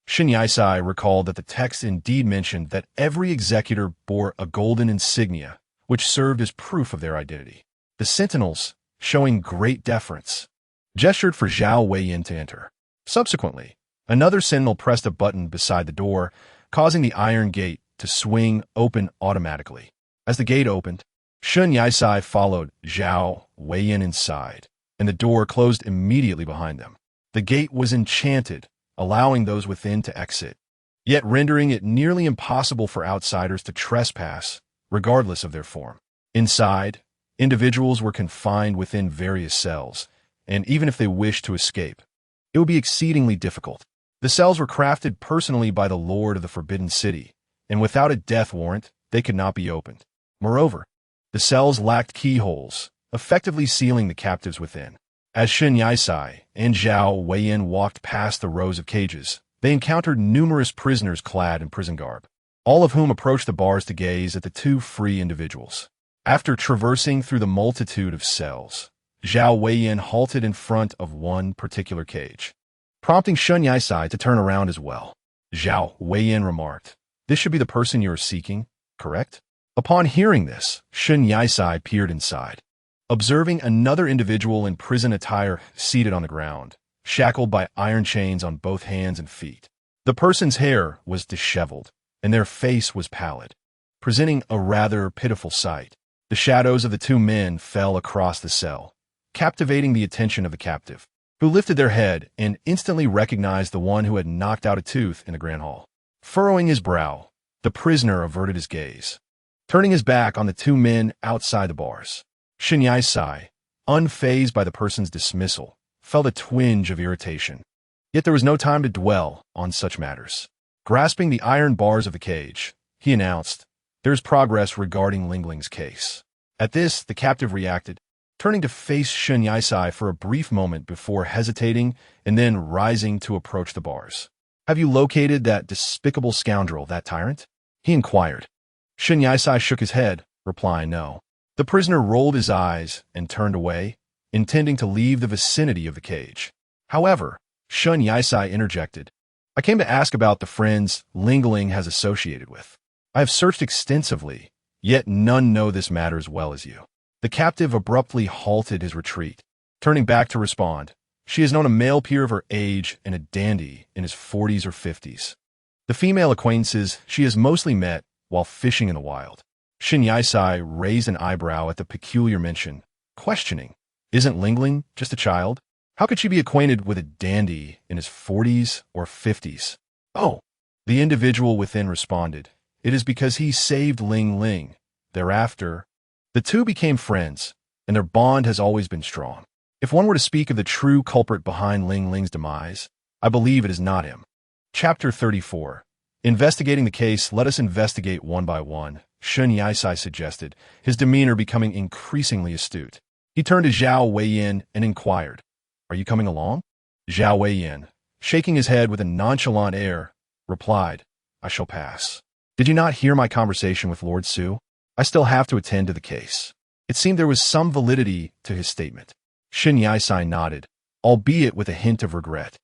Shin Yisai recalled that the text indeed mentioned that every executor bore a golden insignia, which served as proof of their identity. The sentinels, showing great deference, gestured for Zhao Weiyan to enter. Subsequently, another sentinel pressed a button beside the door, causing the iron gate to swing open automatically. As the gate opened, Shin Yisai followed Zhao Weiyan inside, and the door closed immediately behind them. The gate was enchanted, allowing those within to exit, yet rendering it nearly impossible for outsiders to trespass, regardless of their form. Inside, individuals were confined within various cells, and even if they wished to escape, it would be exceedingly difficult. The cells were crafted personally by the Lord of the Forbidden City, and without a death warrant, they could not be opened. Moreover, the cells lacked keyholes, effectively sealing the captives within. As Shin Yisai and Zhao Weiyan walked past the rows of cages, they encountered numerous prisoners clad in prison garb, all of whom approached the bars to gaze at the two free individuals. After traversing through the multitude of cells, Zhao Weiyan halted in front of one particular cage, prompting Shin Yisai to turn around as well. Zhao Weiyan remarked, "This should be the person you are seeking, correct?" Upon hearing this, Shin Yisai peered inside, observing another individual in prison attire seated on the ground, shackled by iron chains on both hands and feet. The person's hair was disheveled, and their face was pallid, presenting a rather pitiful sight. The shadows of the two men fell across the cell, captivating the attention of the captive, who lifted their head and instantly recognized the one who had knocked out a tooth in the grand hall. Furrowing his brow, the prisoner averted his gaze, turning his back on the two men outside the bars. Shin Yisai, unfazed by the person's dismissal, felt a twinge of irritation. Yet there was no time to dwell on such matters. Grasping the iron bars of the cage, he announced, "There's progress regarding Lingling's case." At this, the captive reacted, turning to face Shin Yisai for a brief moment before hesitating and then rising to approach the bars. "Have you located that despicable scoundrel, that tyrant?" he inquired. Shin Yisai shook his head, replying no. The prisoner rolled his eyes and turned away, intending to leave the vicinity of the cage. However, Shin Yisai interjected, "I came to ask about the friends Lingling has associated with. I have searched extensively, yet none know this matter as well as you." The captive abruptly halted his retreat, turning back to respond, "She has known a male peer of her age and a dandy in his 40s or 50s. The female acquaintances she has mostly met while fishing in the wild." Shin Yisai raised an eyebrow at the peculiar mention, questioning, "Isn't Lingling just a child? How could she be acquainted with a dandy in his 40s or 50s? "Oh," the individual within responded, "it is because he saved Ling. Thereafter, the two became friends, and their bond has always been strong. If one were to speak of the true culprit behind Ling's demise, I believe it is not him." Chapter 34. Investigating the case, let us investigate one by one, Shin Yisai suggested, his demeanor becoming increasingly astute. He turned to Zhao Weiyan and inquired, "Are you coming along?" Zhao Weiyan, shaking his head with a nonchalant air, replied, "I shall pass. Did you not hear my conversation with Lord Su? I still have to attend to the case." It seemed there was some validity to his statement. Shin Yisai nodded, albeit with a hint of regret.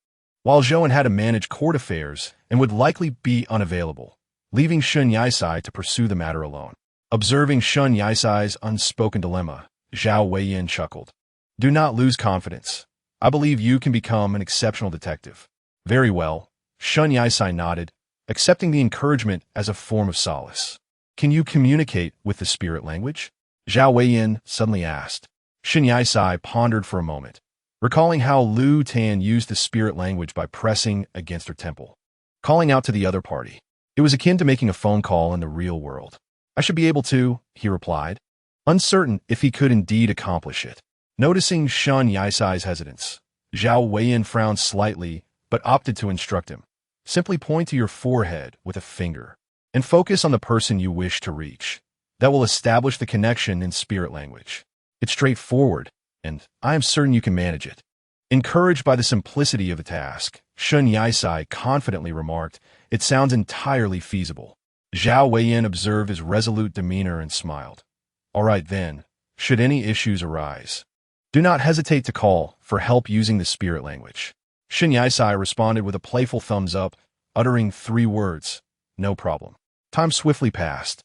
While Zhou had to manage court affairs and would likely be unavailable, leaving Shin Yisai to pursue the matter alone. Observing Shin Yisai's unspoken dilemma, Zhao Weiyan chuckled. "Do not lose confidence. I believe you can become an exceptional detective." "Very well," Shin Yisai nodded, accepting the encouragement as a form of solace. "Can you communicate with the spirit language?" Zhao Weiyan suddenly asked. Shin Yisai pondered for a moment, recalling how Lu Tan used the spirit language by pressing against her temple, calling out to the other party. It was akin to making a phone call in the real world. "I should be able to," he replied, uncertain if he could indeed accomplish it. Noticing Shin Yisai's hesitance, Zhao Weiyan frowned slightly, but opted to instruct him. Simply point to your forehead with a finger and focus on the person you wish to reach. That will establish the connection in spirit language. It's straightforward, and I am certain you can manage it. Encouraged by the simplicity of the task, Shun Yisai confidently remarked, "It sounds entirely feasible." Zhao Weiyan observed his resolute demeanor and smiled. "All right then, should any issues arise, do not hesitate to call for help using the spirit language." Shun Yisai responded with a playful thumbs up, uttering 3 words, "No problem." Time swiftly passed,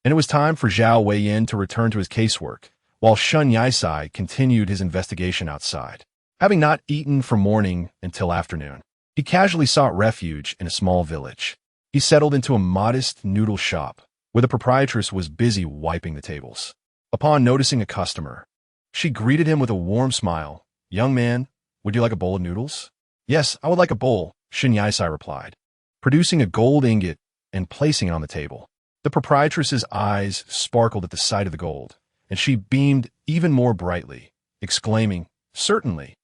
and it was time for Zhao Weiyan to return to his casework, while Shun Yisai continued his investigation outside. Having not eaten from morning until afternoon, he casually sought refuge in a small village. He settled into a modest noodle shop, where the proprietress was busy wiping the tables. Upon noticing a customer, she greeted him with a warm smile. "Young man, would you like a bowl of noodles?" "Yes, I would like a bowl," Shun Yisai replied, producing a gold ingot and placing it on the table. The proprietress's eyes sparkled at the sight of the gold, and she beamed even more brightly, exclaiming, "Certainly.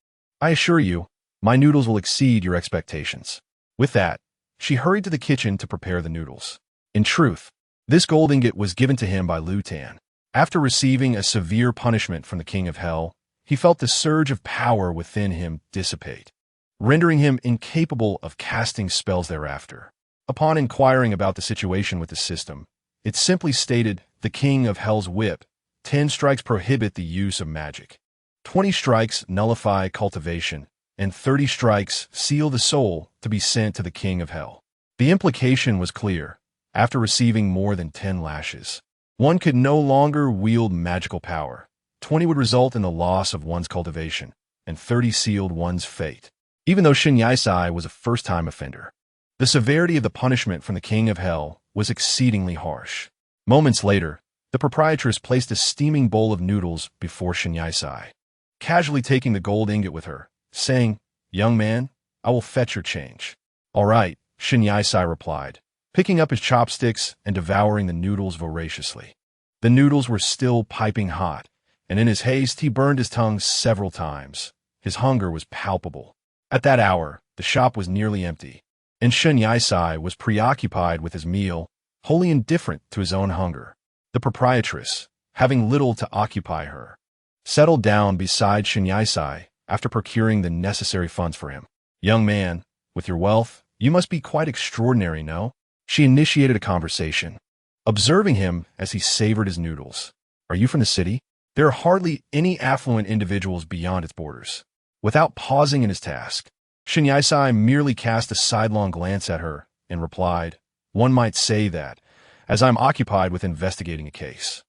I assure you, my noodles will exceed your expectations." With that, she hurried to the kitchen to prepare the noodles. In truth, this gold ingot was given to him by Lu Tan. After receiving a severe punishment from the King of Hell, he felt the surge of power within him dissipate, rendering him incapable of casting spells thereafter. Upon inquiring about the situation with the system, it simply stated, "The King of Hell's whip, 10 strikes prohibit the use of magic. 20 strikes nullify cultivation, and 30 strikes seal the soul to be sent to the King of Hell." The implication was clear. After receiving more than 10 lashes, one could no longer wield magical power. 20 would result in the loss of one's cultivation, and 30 sealed one's fate. Even though Shun Yisai was a first-time offender, the severity of the punishment from the King of Hell was exceedingly harsh. Moments later, the proprietress placed a steaming bowl of noodles before Shun Yisai, casually taking the gold ingot with her, saying, "Young man, I will fetch your change." "All right," Shun Yisai replied, picking up his chopsticks and devouring the noodles voraciously. The noodles were still piping hot, and in his haste he burned his tongue several times. His hunger was palpable. At that hour, the shop was nearly empty, and Shun Yisai was preoccupied with his meal, wholly indifferent to his own hunger. The proprietress, having little to occupy her, settled down beside Shun Yisai after procuring the necessary funds for him. "Young man, with your wealth, you must be quite extraordinary, no?" She initiated a conversation, observing him as he savored his noodles. "Are you from the city?" There are hardly any affluent individuals beyond its borders. Without pausing in his task, Shun Yisai merely cast a sidelong glance at her and replied, "One might say that, as I am occupied with investigating a case."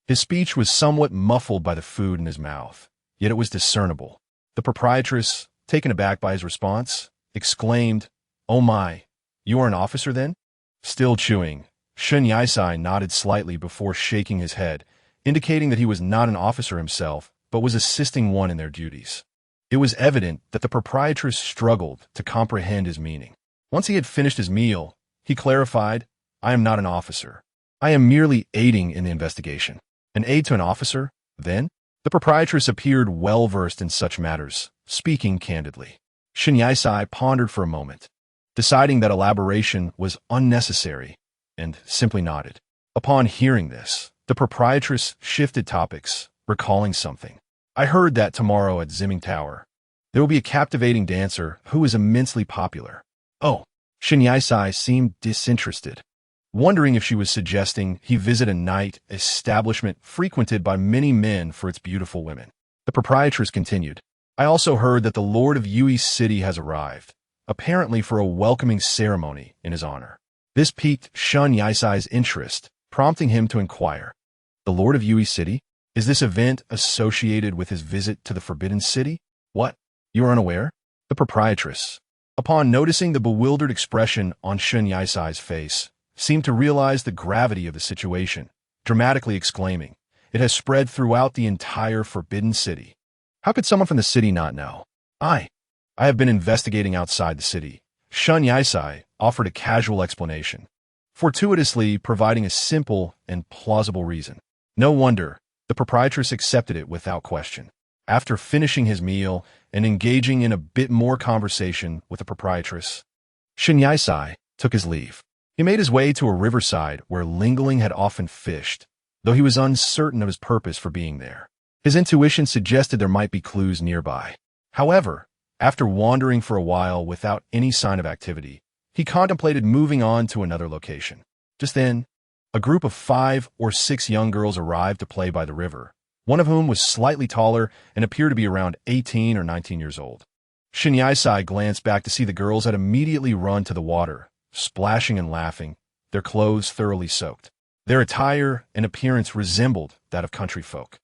His speech was somewhat muffled by the food in his mouth, yet it was discernible. The proprietress, taken aback by his response, exclaimed, "Oh my, you are an officer then?" Still chewing, Shun Yisai nodded slightly before shaking his head, indicating that he was not an officer himself, but was assisting one in their duties. It was evident that the proprietress struggled to comprehend his meaning. Once he had finished his meal, he clarified, "I am not an officer. I am merely aiding in the investigation." "An aid to an officer, then?" The proprietress appeared well-versed in such matters, speaking candidly. Shun Yisai pondered for a moment, deciding that elaboration was unnecessary, and simply nodded. Upon hearing this, the proprietress shifted topics, recalling something. "I heard that tomorrow at Zimming Tower, there will be a captivating dancer who is immensely popular." "Oh," Shun Yisai seemed disinterested, wondering if she was suggesting he visit a night establishment frequented by many men for its beautiful women. The proprietress continued, "I also heard that the Lord of Yui's city has arrived, apparently for a welcoming ceremony in his honor." This piqued Shun Yisai's interest, prompting him to inquire, "The Lord of Yui's city? Is this event associated with his visit to the Forbidden City?" "What? You are unaware?" The proprietress, upon noticing the bewildered expression on Shun Yisai's face, seemed to realize the gravity of the situation, dramatically exclaiming, "It has spread throughout the entire Forbidden City. How could someone from the city not know?" I have been investigating outside the city." Shun Yisai offered a casual explanation, fortuitously providing a simple and plausible reason. No wonder the proprietress accepted it without question. After finishing his meal and engaging in a bit more conversation with the proprietress, Shin Yai-sai took his leave. He made his way to a riverside where Lingling had often fished, though he was uncertain of his purpose for being there. His intuition suggested there might be clues nearby. However, after wandering for a while without any sign of activity, he contemplated moving on to another location. Just then, a group of 5 or 6 young girls arrived to play by the river, one of whom was slightly taller and appeared to be around 18 or 19 years old. Shin Yai-sai glanced back to see the girls had immediately run to the water, splashing and laughing, their clothes thoroughly soaked. Their attire and appearance resembled that of country folk.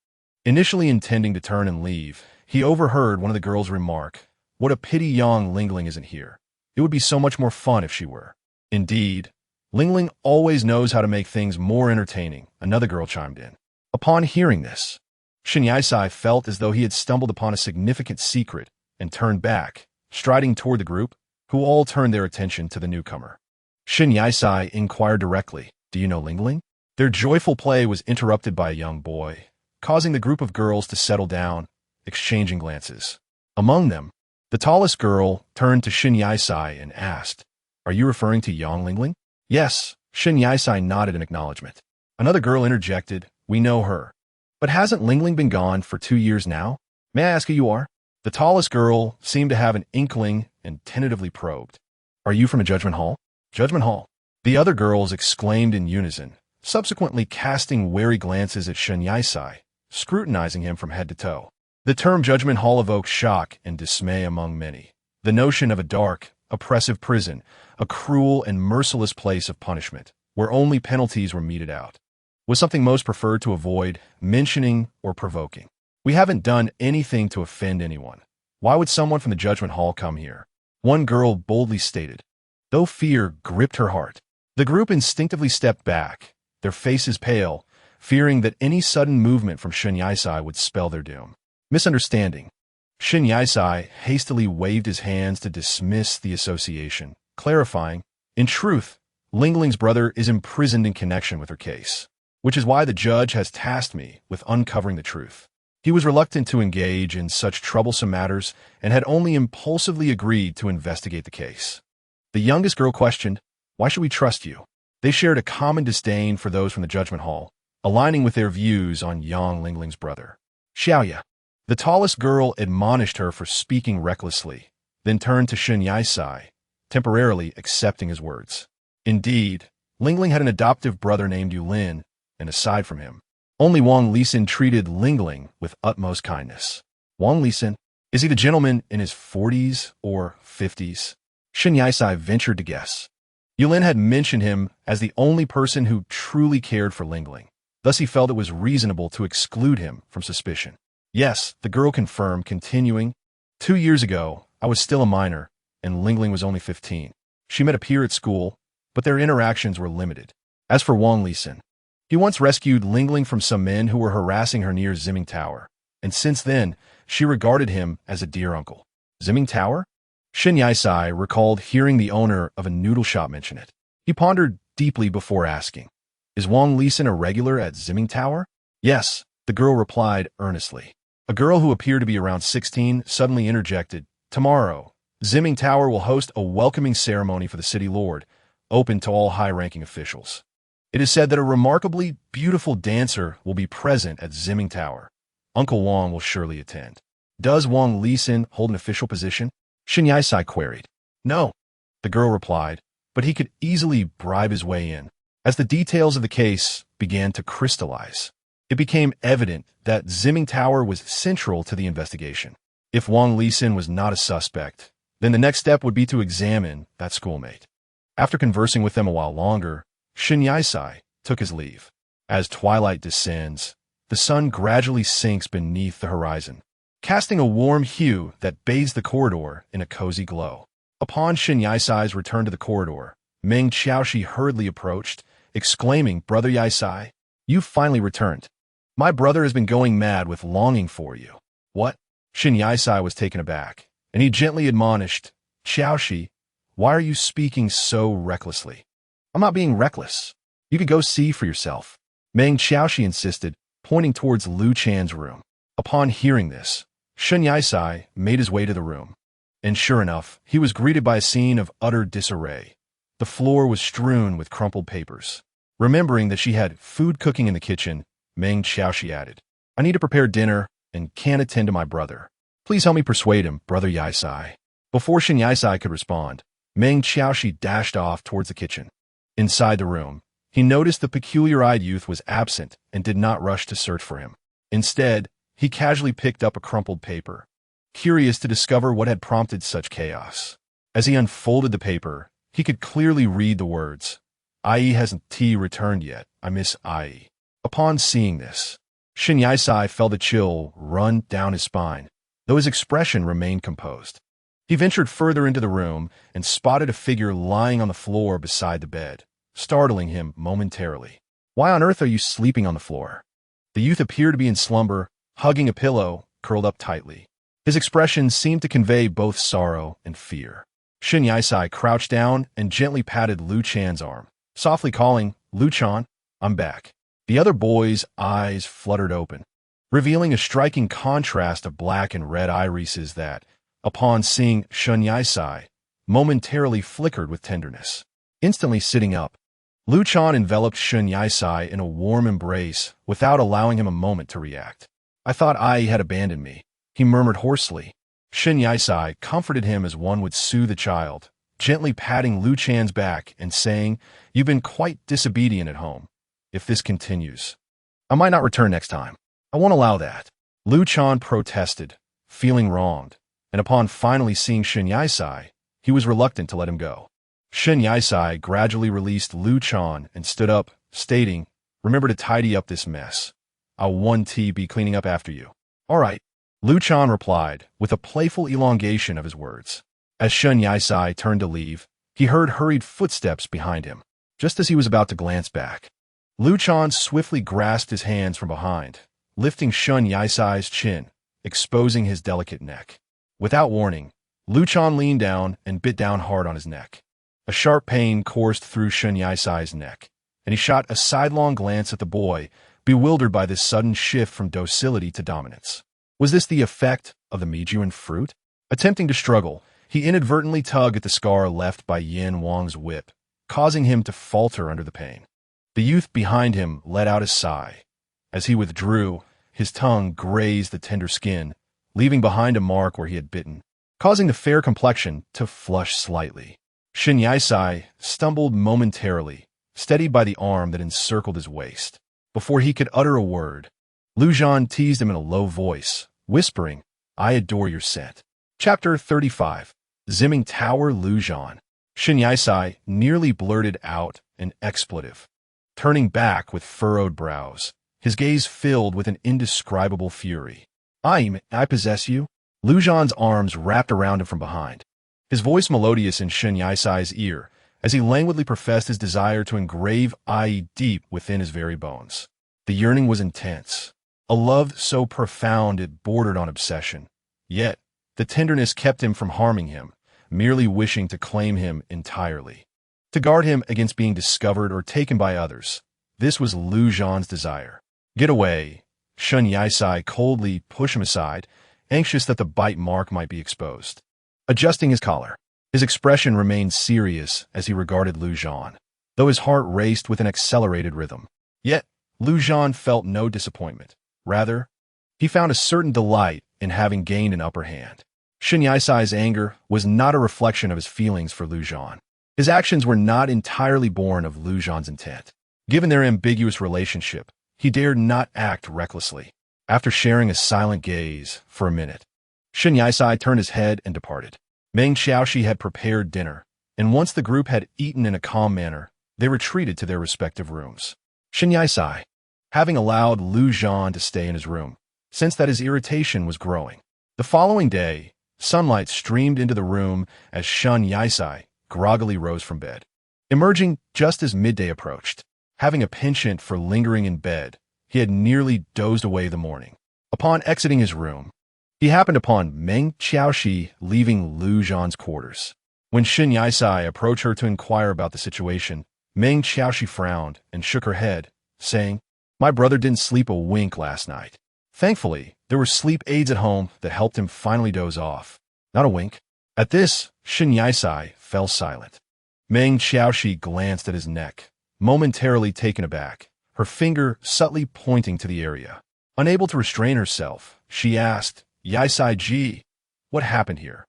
Initially intending to turn and leave, he overheard one of the girls remark, "What a pity young Lingling isn't here. It would be so much more fun if she were." Indeed, Lingling always knows how to make things more entertaining, another girl chimed in. Upon hearing this, Shin Yai-sai felt as though he had stumbled upon a significant secret and turned back, striding toward the group, who all turned their attention to the newcomer. Shin Yai-sai inquired directly, "Do you know Lingling?" Their joyful play was interrupted by a young boy, causing the group of girls to settle down, exchanging glances. Among them, the tallest girl turned to Shin Yai-sai and asked, "Are you referring to young Lingling?" "Yes," Shin Yai-sai nodded in acknowledgement. Another girl interjected, "We know her. But hasn't Lingling been gone for 2 years now? May I ask who you are?" The tallest girl seemed to have an inkling and tentatively probed. "Are you from a Judgment Hall?" "Judgment Hall." The other girls exclaimed in unison, subsequently casting wary glances at Shin Yai-sai, scrutinizing him from head to toe. The term Judgment Hall evoked shock and dismay among many. The notion of a dark, oppressive prison, a cruel and merciless place of punishment, where only penalties were meted out, was something most preferred to avoid mentioning or provoking. "We haven't done anything to offend anyone. Why would someone from the Judgment Hall come here?" one girl boldly stated, though fear gripped her heart. The group instinctively stepped back, their faces pale, fearing that any sudden movement from Shin Yai-sai would spell their doom. Misunderstanding. Shin Yai-sai hastily waved his hands to dismiss the association, clarifying, "In truth, Lingling's brother is imprisoned in connection with her case, which is why the judge has tasked me with uncovering the truth." He was reluctant to engage in such troublesome matters and had only impulsively agreed to investigate the case. The youngest girl questioned, "Why should we trust you?" They shared a common disdain for those from the Judgment Hall, aligning with their views on Yang Lingling's brother. "Xiaoya." The tallest girl admonished her for speaking recklessly, then turned to Shin Yai-sai, temporarily accepting his words. Indeed, Lingling had an adoptive brother named Yulin, and aside from him, only Wang Lisin treated Lingling with utmost kindness. Wang Lisin, is he the gentleman in his 40s or 50s? Shin Yai-sai ventured to guess. Yulin had mentioned him as the only person who truly cared for Lingling. Thus he felt it was reasonable to exclude him from suspicion. "Yes," the girl confirmed, continuing, 2 years ago, I was still a minor, and Lingling was only 15. She met a peer at school, but their interactions were limited. As for Wang Lisin, he once rescued Lingling from some men who were harassing her near Zimming Tower, and since then, she regarded him as a dear uncle." Zimming Tower? Shin Yai-sai recalled hearing the owner of a noodle shop mention it. He pondered deeply before asking, "Is Wang Lisin a regular at Zimming Tower?" "Yes," the girl replied earnestly. A girl who appeared to be around 16 suddenly interjected, "Tomorrow, Zimming Tower will host a welcoming ceremony for the city lord, open to all high-ranking officials. It is said that a remarkably beautiful dancer will be present at Zimming Tower. Uncle Wang will surely attend." "Does Wang Lisin hold an official position?" Shin Yai-sai queried. "No," the girl replied, "but he could easily bribe his way in." As the details of the case began to crystallize, it became evident that Zimming Tower was central to the investigation. If Wang Lisin was not a suspect, then the next step would be to examine that schoolmate. After conversing with them a while longer, Shin Yai-sai took his leave. As twilight descends, the sun gradually sinks beneath the horizon, casting a warm hue that bathes the corridor in a cozy glow. Upon Shin Yai-sai's return to the corridor, Meng Xiaoxi hurriedly approached, exclaiming, "Brother Yai-sai, you've finally returned. My brother has been going mad with longing for you." "What?" Shin Yai-sai was taken aback, and he gently admonished, "Xiaoxi, why are you speaking so recklessly?" "I'm not being reckless. You could go see for yourself," Meng Xiaoxi insisted, pointing towards Lu Chan's room. Upon hearing this, Shen Yisai made his way to the room. And sure enough, he was greeted by a scene of utter disarray. The floor was strewn with crumpled papers. Remembering that she had food cooking in the kitchen, Meng Xiaoxi added, I need to prepare dinner and can't attend to my brother. Please help me persuade him, Brother Yisai. Before Shen Yisai could respond, Meng Xiaoxi dashed off towards the kitchen. Inside the room, he noticed the peculiar-eyed youth was absent and did not rush to search for him. Instead, he casually picked up a crumpled paper, curious to discover what had prompted such chaos. As he unfolded the paper, he could clearly read the words, IE hasn't returned yet, I miss IE. Upon seeing this, Shen Yisai felt a chill run down his spine, though his expression remained composed. He ventured further into the room and spotted a figure lying on the floor beside the bed, startling him momentarily. Why on earth are you sleeping on the floor? The youth appeared to be in slumber, hugging a pillow, curled up tightly. His expression seemed to convey both sorrow and fear. Shen Yisai crouched down and gently patted Lu Chan's arm, softly calling, Lu Chan, I'm back. The other boy's eyes fluttered open, revealing a striking contrast of black and red irises that, upon seeing Shen Yisai, momentarily flickered with tenderness. Instantly sitting up, Lu Chan enveloped Shen Yisai in a warm embrace without allowing him a moment to react. I thought I had abandoned me, he murmured hoarsely. Shen Yisai comforted him as one would soothe a child, gently patting Lu Chan's back and saying, You've been quite disobedient at home. If this continues, I might not return next time. I won't allow that. Lu Chan protested, feeling wronged, and upon finally seeing Shen Yisai, he was reluctant to let him go. Shen Yisai gradually released Lu Chan and stood up, stating, Remember to tidy up this mess. I'll be cleaning up after you. All right. Lu Chan replied, with a playful elongation of his words. As Shen Yisai turned to leave, he heard hurried footsteps behind him. Just as he was about to glance back, Lu Chan swiftly grasped his hands from behind, lifting Shen Yisai's chin, exposing his delicate neck. Without warning, Lu Chan leaned down and bit down hard on his neck. A sharp pain coursed through Shen Yisai's neck, and he shot a sidelong glance at the boy, bewildered by this sudden shift from docility to dominance. Was this the effect of the Mijuan fruit? Attempting to struggle, he inadvertently tugged at the scar left by Yin Wang's whip, causing him to falter under the pain. The youth behind him let out a sigh. As he withdrew, his tongue grazed the tender skin, leaving behind a mark where he had bitten, causing the fair complexion to flush slightly. Shen Yisai stumbled momentarily, steadied by the arm that encircled his waist. Before he could utter a word, Lu Zhan teased him in a low voice, whispering, I adore your scent. Chapter 35. Zimming Tower Lu Zhan. Shen Yisai nearly blurted out an expletive, turning back with furrowed brows, his gaze filled with an indescribable fury. I possess you? Lu Zhan's arms wrapped around him from behind, his voice melodious in Shen Yisai's ear, as he languidly professed his desire to engrave I deep within his very bones. The yearning was intense, a love so profound it bordered on obsession. Yet, the tenderness kept him from harming him, merely wishing to claim him entirely. To guard him against being discovered or taken by others, this was Lu Zhan's desire. Get away. Shen Yisai coldly pushed him aside, anxious that the bite mark might be exposed. Adjusting his collar, his expression remained serious as he regarded Lu Zhan, though his heart raced with an accelerated rhythm. Yet, Lu Zhan felt no disappointment. Rather, he found a certain delight in having gained an upper hand. Shen Yisai's anger was not a reflection of his feelings for Lu Zhan. His actions were not entirely born of Lu Zhan's intent. Given their ambiguous relationship, he dared not act recklessly. After sharing a silent gaze for a minute, Shen Yisai turned his head and departed. Meng Xiaoxi had prepared dinner, and once the group had eaten in a calm manner, they retreated to their respective rooms. Shen Yisai, having allowed Lu Zhan to stay in his room, sensed that his irritation was growing. The following day, sunlight streamed into the room as Shen Yisai groggily rose from bed. Emerging just as midday approached, having a penchant for lingering in bed, he had nearly dozed away the morning. Upon exiting his room, he happened upon Meng Xiaoxi leaving Lu Zhan's quarters. When Shen Yisai approached her to inquire about the situation, Meng Xiaoxi frowned and shook her head, saying, My brother didn't sleep a wink last night. Thankfully, There were sleep aids at home that helped him finally doze off. Not a wink. At this, Shin Yisai fell silent. Meng Xiaoxi glanced at his neck, momentarily taken aback, her finger subtly pointing to the area. Unable to restrain herself, she asked, Yisai Ji, what happened here?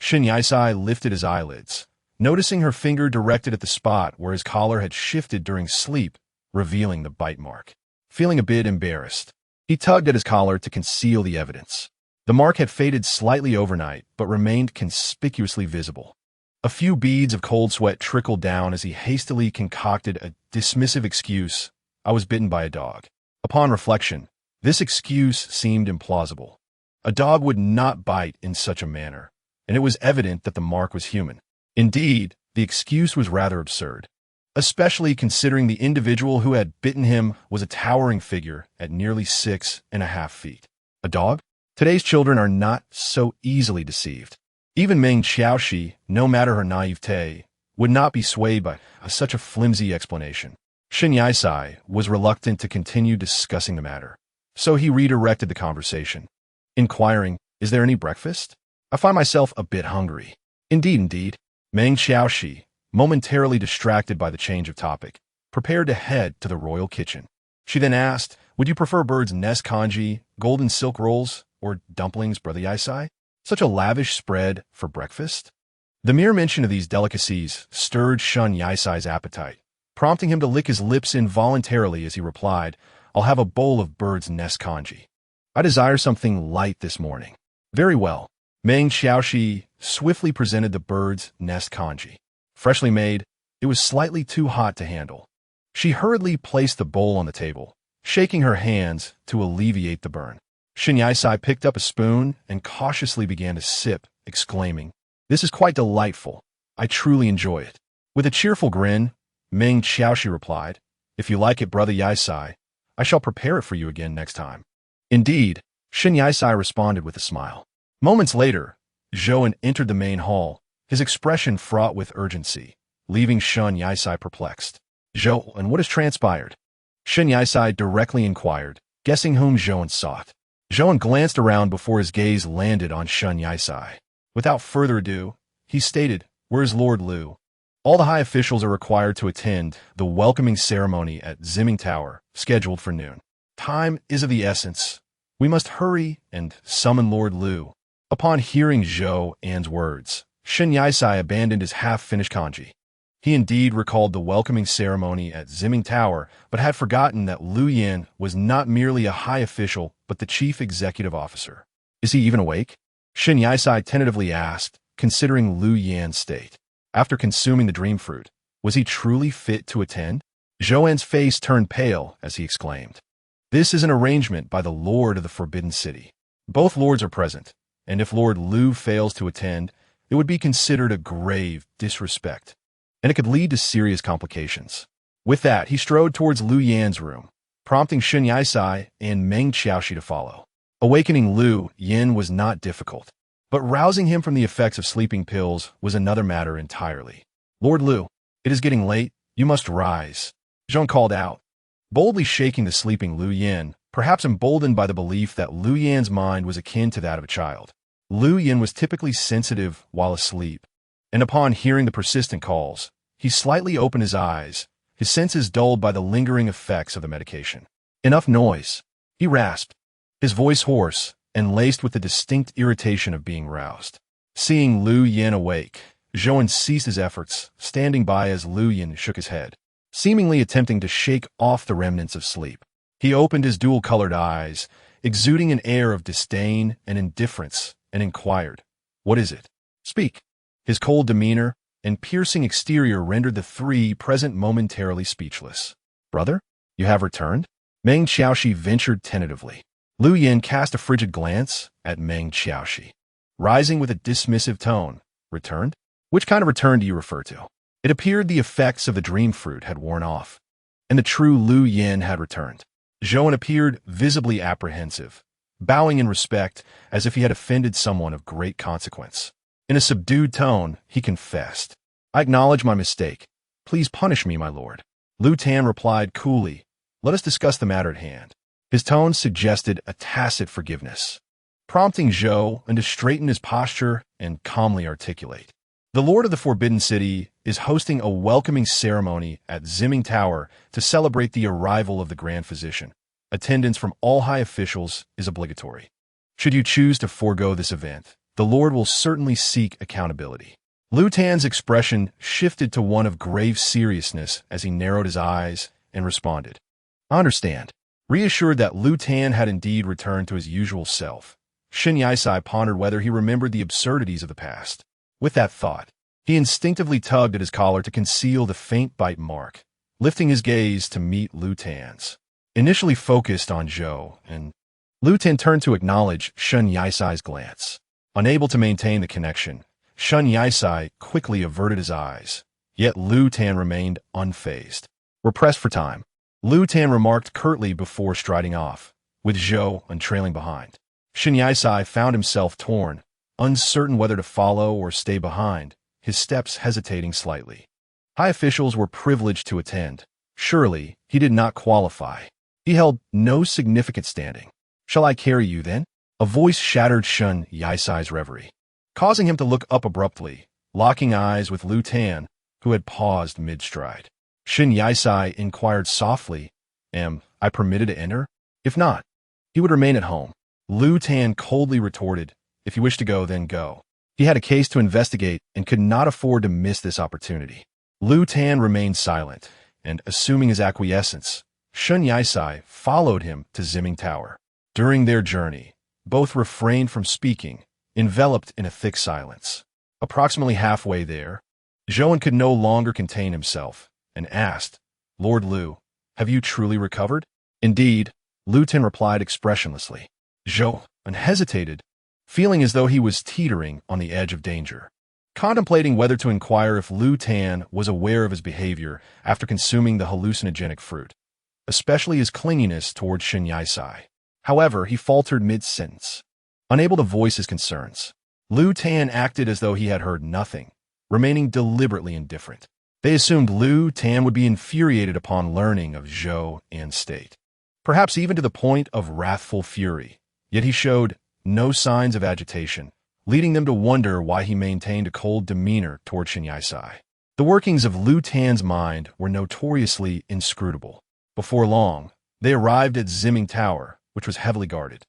Shin Yisai lifted his eyelids, noticing her finger directed at the spot where his collar had shifted during sleep, revealing the bite mark. Feeling a bit embarrassed, he tugged at his collar to conceal the evidence. The mark had faded slightly overnight, but remained conspicuously visible. A few beads of cold sweat trickled down as he hastily concocted a dismissive excuse. I was bitten by a dog. Upon reflection, this excuse seemed implausible. A dog would not bite in such a manner, and it was evident that the mark was human. Indeed, the excuse was rather absurd, especially considering the individual who had bitten him was a towering figure at nearly 6.5 feet. A dog? Today's children are not so easily deceived. Even Meng Xiaoxi, no matter her naivete, would not be swayed by such a flimsy explanation. Shin Yisai was reluctant to continue discussing the matter, so he redirected the conversation, inquiring, is there any breakfast? I find myself a bit hungry. Indeed. Meng Xiaoxi, momentarily distracted by the change of topic, prepared to head to the royal kitchen. She then asked, would you prefer bird's nest congee, golden silk rolls, or dumplings, Brother Yisai? Such a lavish spread for breakfast? The mere mention of these delicacies stirred Shin Yisai's appetite, prompting him to lick his lips involuntarily as he replied, I'll have a bowl of bird's nest congee. I desire something light this morning. Very well. Meng Xiaoxi swiftly presented the bird's nest congee. Freshly made, it was slightly too hot to handle. She hurriedly placed the bowl on the table, shaking her hands to alleviate the burn. Shin Yisai picked up a spoon and cautiously began to sip, exclaiming, this is quite delightful. I truly enjoy it. With a cheerful grin, Meng Xiaoxi replied, if you like it, Brother Yisai, I shall prepare it for you again next time. Indeed, Shin Yisai responded with a smile. Moments later, Zhou entered the main hall, his expression fraught with urgency, leaving Shin Yisai perplexed. Zhou, and what has transpired? Shin Yisai directly inquired, guessing whom Zhou sought. Zhou glanced around before his gaze landed on Shin Yisai. Without further ado, he stated, where is Lord Lu? All the high officials are required to attend the welcoming ceremony at Zimming Tower, scheduled for noon. Time is of the essence. We must hurry and summon Lord Lu. Upon hearing Zhou An's words, Shin Yisai abandoned his half-finished congee. He indeed recalled the welcoming ceremony at Zimming Tower, but had forgotten that Lu Yan was not merely a high official, but the chief executive officer. Is he even awake? Shin Yisai tentatively asked, considering Lu Yan's state. After consuming the dream fruit, was he truly fit to attend? Zhou An's face turned pale as he exclaimed, this is an arrangement by the Lord of the Forbidden City. Both lords are present, and if Lord Lu fails to attend, it would be considered a grave disrespect, and it could lead to serious complications. With that, he strode towards Lu Yan's room, prompting Shin Yisai and Meng Xiaoxi to follow. Awakening Lu Yan was not difficult, but rousing him from the effects of sleeping pills was another matter entirely. Lord Lu, it is getting late. You must rise, Zhou called out, boldly shaking the sleeping Lu Yan, perhaps emboldened by the belief that Lu Yan's mind was akin to that of a child. Lu Yan was typically sensitive while asleep, and upon hearing the persistent calls, he slightly opened his eyes, his senses dulled by the lingering effects of the medication. Enough noise, he rasped, his voice hoarse and laced with the distinct irritation of being roused. Seeing Lu Yan awake, Zhou ceased his efforts, standing by as Lu Yan shook his head, seemingly attempting to shake off the remnants of sleep. He opened his dual-colored eyes, exuding an air of disdain and indifference, and inquired, what is it? Speak. His cold demeanor and piercing exterior rendered the three present momentarily speechless. Brother, you have returned? Meng Xiaoxi ventured tentatively. Lu Yan cast a frigid glance at Meng Xiaoxi, rising with a dismissive tone. Returned? Which kind of return do you refer to? It appeared the effects of the dream fruit had worn off, and the true Lu Yan had returned. Zhou appeared visibly apprehensive, bowing in respect as if he had offended someone of great consequence. In a subdued tone, he confessed, I acknowledge my mistake. Please punish me, my lord. Lu Tan replied coolly, let us discuss the matter at hand. His tone suggested a tacit forgiveness, prompting Zhou to straighten his posture and calmly articulate. The Lord of the Forbidden City is hosting a welcoming ceremony at Zimming Tower to celebrate the arrival of the Grand Physician. Attendance from all high officials is obligatory. Should you choose to forego this event, the Lord will certainly seek accountability. Lu Tan's expression shifted to one of grave seriousness as he narrowed his eyes and responded, "I understand." Reassured that Lu Tan had indeed returned to his usual self, Shen Yisai pondered whether he remembered the absurdities of the past. With that thought, he instinctively tugged at his collar to conceal the faint bite mark, lifting his gaze to meet Lu Tan's. Initially focused on Zhou, and Lu Tan turned to acknowledge Shen Yisai's glance. Unable to maintain the connection, Shen Yisai quickly averted his eyes, yet Lu Tan remained unfazed. "We're pressed for time," Lu Tan remarked curtly before striding off, with Zhou trailing behind. Shen Yisai found himself torn, uncertain whether to follow or stay behind, his steps hesitating slightly. High officials were privileged to attend. Surely, he did not qualify. He held no significant standing. "Shall I carry you, then?" A voice shattered Shen Yisai's reverie, causing him to look up abruptly, locking eyes with Lu Tan, who had paused mid-stride. Shen Yisai inquired softly, "Am I permitted to enter? If not, he would remain at home." Lu Tan coldly retorted, "If you wish to go, then go." He had a case to investigate and could not afford to miss this opportunity. Lu Tan remained silent, and assuming his acquiescence, Shen Yisai followed him to Zimming Tower. During their journey, both refrained from speaking, enveloped in a thick silence. Approximately halfway there, Zhou could no longer contain himself and asked, "Lord Lu, have you truly recovered?" "Indeed," Lu Tan replied expressionlessly. Zhou hesitated, feeling as though he was teetering on the edge of danger, contemplating whether to inquire if Lu Tan was aware of his behavior after consuming the hallucinogenic fruit, especially his clinginess toward Shen Yisai. However, he faltered mid-sentence, unable to voice his concerns. Lu Tan acted as though he had heard nothing, remaining deliberately indifferent. They assumed Lu Tan would be infuriated upon learning of Zhou's state, perhaps even to the point of wrathful fury, yet he showed no signs of agitation, leading them to wonder why he maintained a cold demeanor toward Shen Yisai. The workings of Lu Tan's mind were notoriously inscrutable. Before long, they arrived at Zimming Tower, which was heavily guarded.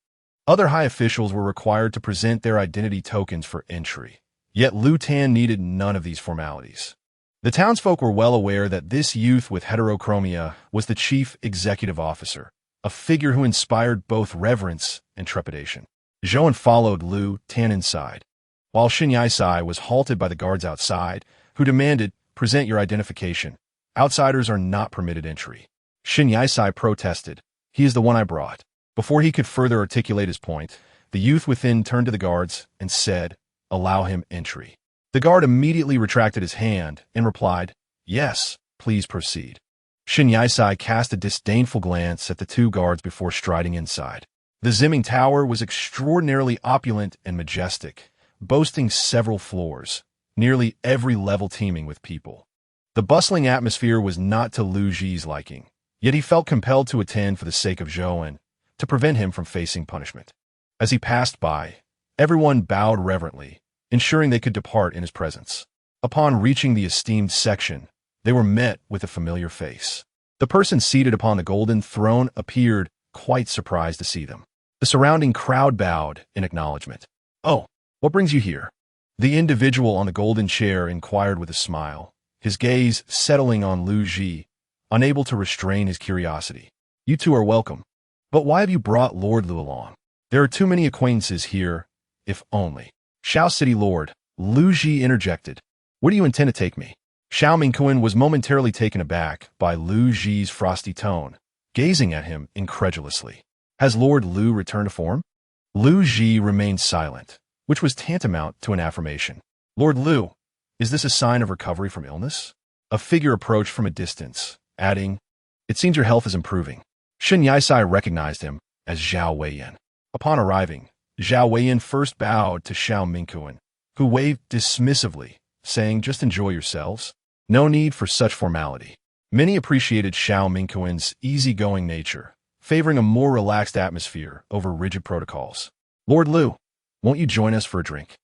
Other high officials were required to present their identity tokens for entry, yet Lu Tan needed none of these formalities. The townsfolk were well aware that this youth with heterochromia was the chief executive officer, a figure who inspired both reverence and trepidation. Zhou followed Lu Tan inside, while Shen Yisai was halted by the guards outside, who demanded, "Present your identification. Outsiders are not permitted entry." Shen Yisai protested, "He is the one I brought." Before he could further articulate his point, the youth within turned to the guards and said, "Allow him entry." The guard immediately retracted his hand and replied, "Yes, please proceed." Shen Yisai cast a disdainful glance at the two guards before striding inside. The Zimming Tower was extraordinarily opulent and majestic, boasting several floors, nearly every level teeming with people. The bustling atmosphere was not to Lu Ji's liking, yet he felt compelled to attend for the sake of Zhou, to prevent him from facing punishment. As he passed by, everyone bowed reverently, ensuring they could depart in his presence. Upon reaching the esteemed section, they were met with a familiar face. The person seated upon the golden throne appeared quite surprised to see them. The surrounding crowd bowed in acknowledgement. "Oh, what brings you here?" The individual on the golden chair inquired with a smile, his gaze settling on Lu Ji, unable to restrain his curiosity. "You two are welcome. But why have you brought Lord Lu along? There are too many acquaintances here, if only." "Shao City Lord," Lu Ji interjected. "Where do you intend to take me?" Xiao Mingquan was momentarily taken aback by Lu Ji's frosty tone, gazing at him incredulously. "Has Lord Lu returned to form?" Lu Ji remained silent, which was tantamount to an affirmation. "Lord Lu, is this a sign of recovery from illness?" A figure approached from a distance, adding, "It seems your health is improving." Shen Yisai recognized him as Zhao Weiyan. Upon arriving, Zhao Weiyan first bowed to Xiao Mingquan, who waved dismissively, saying, "Just enjoy yourselves. No need for such formality." Many appreciated Xiao Mingquan's easygoing nature, favoring a more relaxed atmosphere over rigid protocols. Lord Lu, won't you join us for a drink?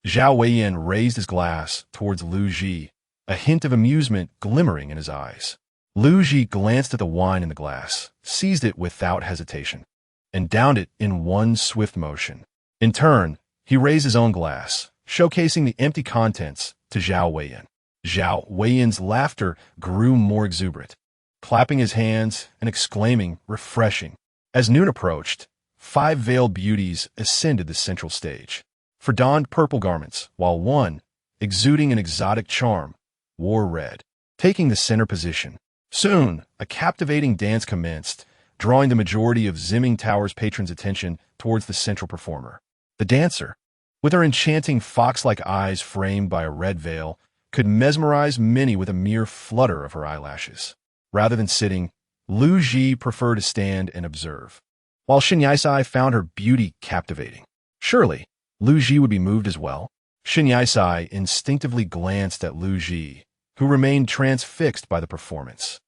Zhao Weiyan raised his glass towards Lu Ji, a hint of amusement glimmering in his eyes. Lu Ji glanced at the wine in the glass, seized it without hesitation, and downed it in one swift motion. In turn, he raised his own glass, showcasing the empty contents to Zhao Weiyan. Zhao Weiyan's laughter grew more exuberant, clapping his hands and exclaiming, "Refreshing." As noon approached, 5 veiled beauties ascended the central stage. For donned purple garments, while one, exuding an exotic charm, wore red, taking the center position. Soon, a captivating dance commenced, drawing the majority of Zimming Tower's patrons' attention towards the central performer. The dancer, with her enchanting fox-like eyes framed by a red veil, could mesmerize many with a mere flutter of her eyelashes. Rather than sitting, Lu Ji preferred to stand and observe, while Shen Yisai found her beauty captivating. Surely, Lu Ji would be moved as well. Shen Yisai instinctively glanced at Lu Ji, who remained transfixed by the performance.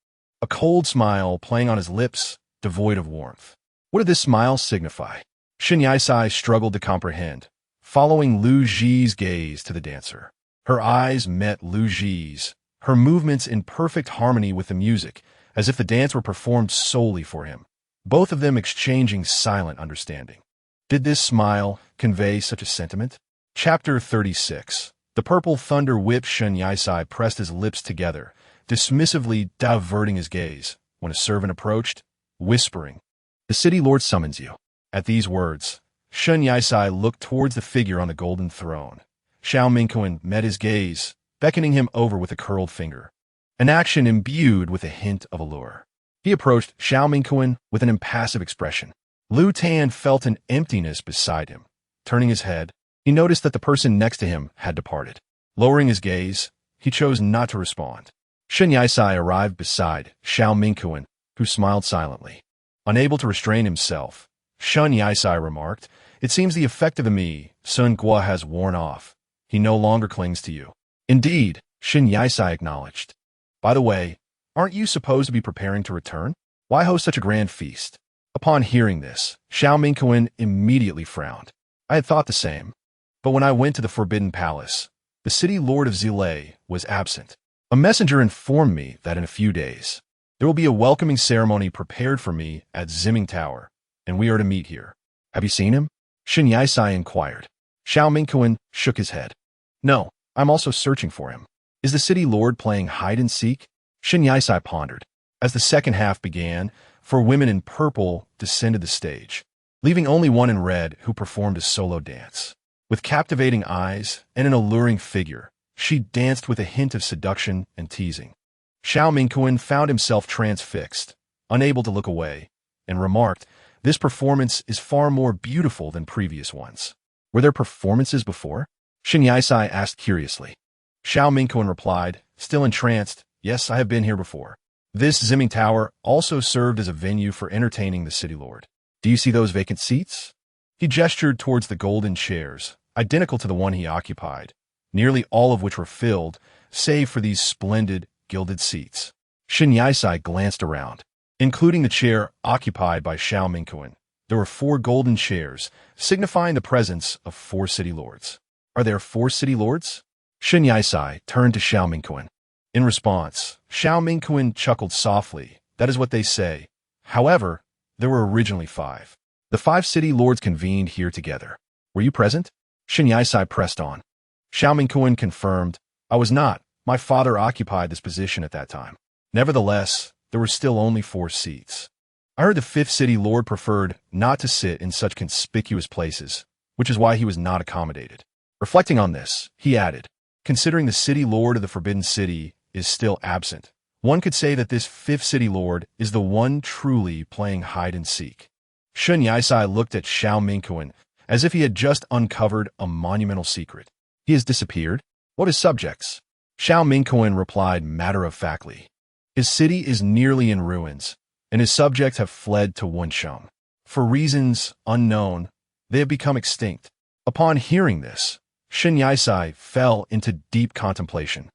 A cold smile playing on his lips, devoid of warmth. What did this smile signify? Shen Yisai struggled to comprehend, following Lu Ji's gaze to the dancer. Her eyes met Lu Ji's, her movements in perfect harmony with the music, as if the dance were performed solely for him, both of them exchanging silent understanding. Did this smile convey such a sentiment? Chapter 36. The purple thunder whip. Shen Yisai pressed his lips together, dismissively diverting his gaze, when a servant approached, whispering, "The city lord summons you." At these words, Shen Yisai looked towards the figure on the golden throne. Xiao Mingquan met his gaze, beckoning him over with a curled finger, an action imbued with a hint of allure. He approached Xiao Mingquan with an impassive expression. Lu Tan felt an emptiness beside him. Turning his head, he noticed that the person next to him had departed. Lowering his gaze, he chose not to respond. Shen Yisai arrived beside Xiao Mingquan, who smiled silently. Unable to restrain himself, Shen Yisai remarked, "It seems the effect of the me, Sun Gua, has worn off. He no longer clings to you." "Indeed," Shen Yisai acknowledged. "By the way, aren't you supposed to be preparing to return? Why host such a grand feast?" Upon hearing this, Xiao Mingquan immediately frowned. "I had thought the same. But when I went to the Forbidden Palace, the city lord of Zilei was absent. A messenger informed me that in a few days, there will be a welcoming ceremony prepared for me at Zimming Tower, and we are to meet here. Have you seen him?" Shen Yisai inquired. Xiao Mingquan shook his head. "No, I'm also searching for him. Is the city lord playing hide-and-seek?" Shen Yisai pondered. As the second half began, 4 women in purple descended the stage, leaving only one in red who performed a solo dance. With captivating eyes and an alluring figure, she danced with a hint of seduction and teasing. Xiao Mingquan found himself transfixed, unable to look away, and remarked, "This performance is far more beautiful than previous ones." "Were there performances before?" Shen Yisai asked curiously. Xiao Mingquan replied, still entranced, "Yes, I have been here before. This Zimming Tower also served as a venue for entertaining the city lord. Do you see those vacant seats?" He gestured towards the golden chairs, identical to the one he occupied, nearly all of which were filled, save for these splendid, gilded seats. Shen Yisai glanced around. Including the chair occupied by Xiao Mingquan, there were 4 golden chairs, signifying the presence of 4 city lords. "Are there 4 city lords?" Shen Yisai turned to Xiao Mingquan. In response, Xiao Mingquan chuckled softly. "That is what they say. However, there were originally 5. The 5 city lords convened here together. Were you present?" Shen Yisai pressed on. Xiao Mingquan confirmed, "I was not. My father occupied this position at that time. Nevertheless, there were still only 4 seats. I heard the 5th city lord preferred not to sit in such conspicuous places, which is why he was not accommodated." Reflecting on this, he added, "Considering the city lord of the Forbidden City is still absent, one could say that this 5th city lord is the one truly playing hide-and-seek." Shen Yisai looked at Xiao Mingquan as if he had just uncovered a monumental secret. "He has disappeared? What his subjects?" Xiao Mingquan replied matter-of-factly. "His city is nearly in ruins, and his subjects have fled to Wensheng. For reasons unknown, they have become extinct." Upon hearing this, Shen Yisai fell into deep contemplation,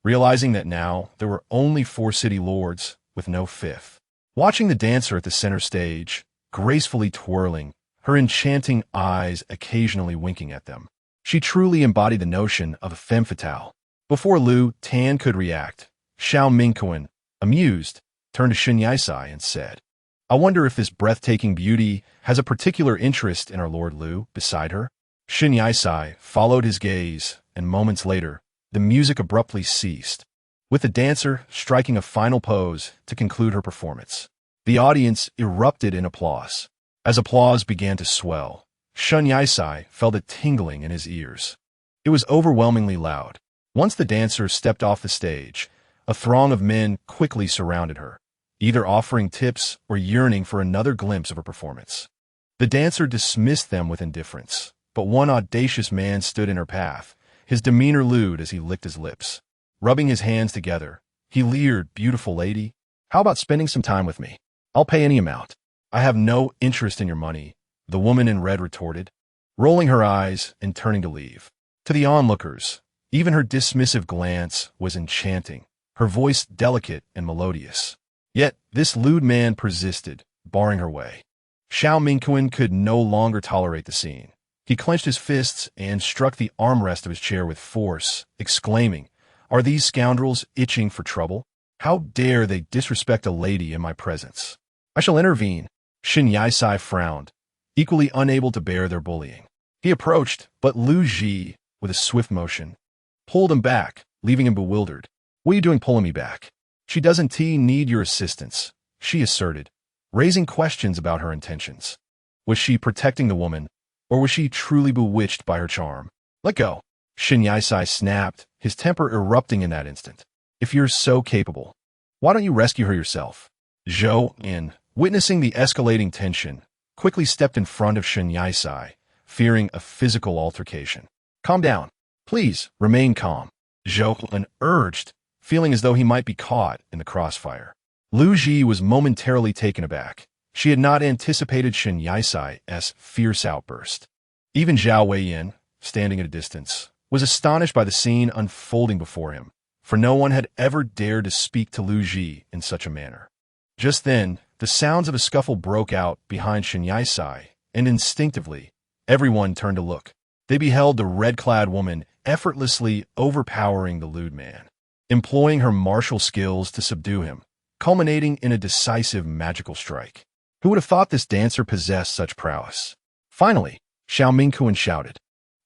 realizing that now there were only 4 city lords with no 5th. Watching the dancer at the center stage, gracefully twirling, her enchanting eyes occasionally winking at them, she truly embodied the notion of a femme fatale. Before Lu Tan could react, Xiao Mingquan, amused, turned to Shen Yisai and said, "I wonder if this breathtaking beauty has a particular interest in our Lord Lu beside her?" Shen Yisai followed his gaze, and moments later, the music abruptly ceased, with the dancer striking a final pose to conclude her performance. The audience erupted in applause. As applause began to swell, Shen Yisai felt a tingling in his ears. It was overwhelmingly loud. Once the dancer stepped off the stage, a throng of men quickly surrounded her, either offering tips or yearning for another glimpse of her performance. The dancer dismissed them with indifference, but one audacious man stood in her path, his demeanor lewd as he licked his lips. Rubbing his hands together, he leered, "Beautiful lady, how about spending some time with me? I'll pay any amount." "I have no interest in your money," the woman in red retorted, rolling her eyes and turning to leave. To the onlookers, even her dismissive glance was enchanting, her voice delicate and melodious. Yet this lewd man persisted, barring her way. Xiao Mingquan could no longer tolerate the scene. He clenched his fists and struck the armrest of his chair with force, exclaiming, "Are these scoundrels itching for trouble? How dare they disrespect a lady in my presence? I shall intervene." Shen Yisai frowned, equally unable to bear their bullying. He approached, but Lu Ji, with a swift motion, pulled him back, leaving him bewildered. "What are you doing pulling me back?" "She doesn't need your assistance," she asserted, raising questions about her intentions. Was she protecting the woman, or was she truly bewitched by her charm? "Let go," Shen Yisai snapped, his temper erupting in that instant. "If you're so capable, why don't you rescue her yourself?" Zhou In, witnessing the escalating tension, quickly stepped in front of Shen Yisai, fearing a physical altercation. "Calm down. Please, remain calm," Zhou In urged, feeling as though he might be caught in the crossfire. Lu Ji was momentarily taken aback. She had not anticipated Shen Yisai's fierce outburst. Even Zhao Weiyin, standing at a distance, was astonished by the scene unfolding before him, for no one had ever dared to speak to Lu Ji in such a manner. Just then, the sounds of a scuffle broke out behind Shen Yisai, and instinctively, everyone turned to look. They beheld the red-clad woman effortlessly overpowering the lewd man, employing her martial skills to subdue him, culminating in a decisive magical strike. Who would have thought this dancer possessed such prowess? Finally, Xiao Mingquan shouted,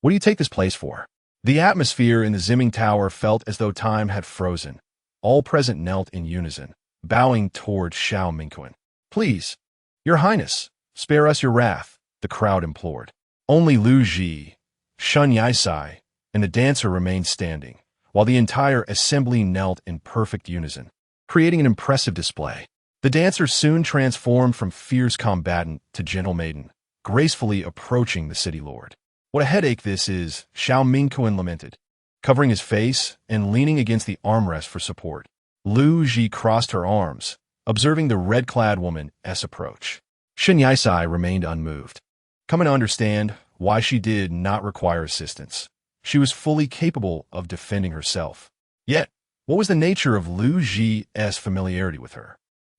"What do you take this place for?" The atmosphere in the Zimming Tower felt as though time had frozen. All present knelt in unison, bowing towards Xiao Mingquan. "Please, Your Highness, spare us your wrath," the crowd implored. Only Lu Ji, Shen Yisai, and the dancer remained standing, while the entire assembly knelt in perfect unison, creating an impressive display. The dancer soon transformed from fierce combatant to gentle maiden, gracefully approaching the city lord. "What a headache this is," Xiao Mingquan lamented, covering his face and leaning against the armrest for support. Lu Ji crossed her arms, observing the red-clad woman's approach. Shen Yisai remained unmoved, coming to understand why she did not require assistance. She was fully capable of defending herself. Yet, what was the nature of Lu Ji's familiarity with her?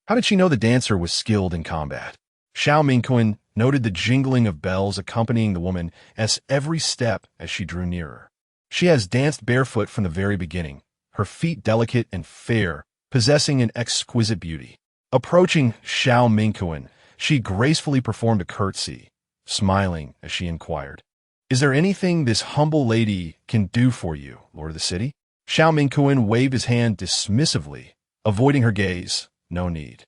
How did she know the dancer was skilled in combat? Xiao Mingquan noted the jingling of bells accompanying the woman's every step as she drew nearer. She has danced barefoot from the very beginning, her feet delicate and fair, possessing an exquisite beauty. Approaching Xiao Mingquan, she gracefully performed a curtsy, smiling as she inquired, "Is there anything this humble lady can do for you, Lord of the City?" Xiao Mingquan waved his hand dismissively, avoiding her gaze. "No need.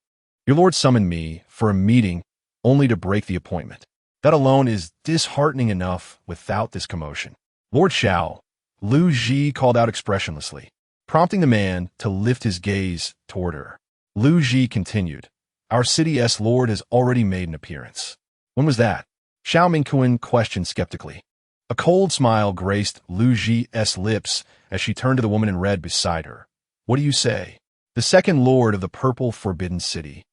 Your lord summoned me for a meeting only to break the appointment. That alone is disheartening enough without this commotion." "Lord Xiao," Lu Ji called out expressionlessly, prompting the man to lift his gaze toward her. Lu Ji continued, "Our city's lord has already made an appearance." "When was that?" Xiao Mingquan questioned skeptically. A cold smile graced Lu Ji's lips as she turned to the woman in red beside her. "What do you say?" "The second lord of the purple forbidden city,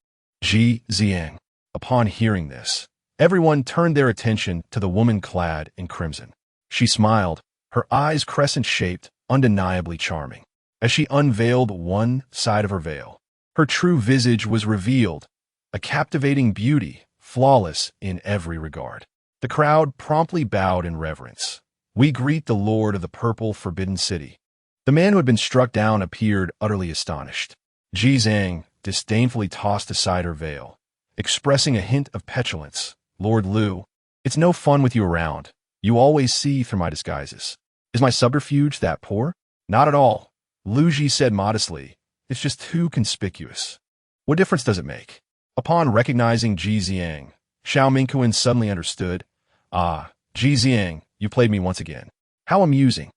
Ji Ziang." Upon hearing this, everyone turned their attention to the woman clad in crimson. She smiled, her eyes crescent-shaped, undeniably charming. As she unveiled one side of her veil, her true visage was revealed, a captivating beauty, flawless in every regard. The crowd promptly bowed in reverence. "We greet the lord of the purple forbidden city." The man who had been struck down appeared utterly astonished. Ji Zhang disdainfully tossed aside her veil, expressing a hint of petulance. "Lord Lu, it's no fun with you around. You always see through my disguises. Is my subterfuge that poor?" "Not at all," Lu Ji said modestly. "It's just too conspicuous." "What difference does it make?" Upon recognizing Ji Zhang, Xiao Mingquan suddenly understood. "Ah, Ji Zhang, you played me once again. How amusing."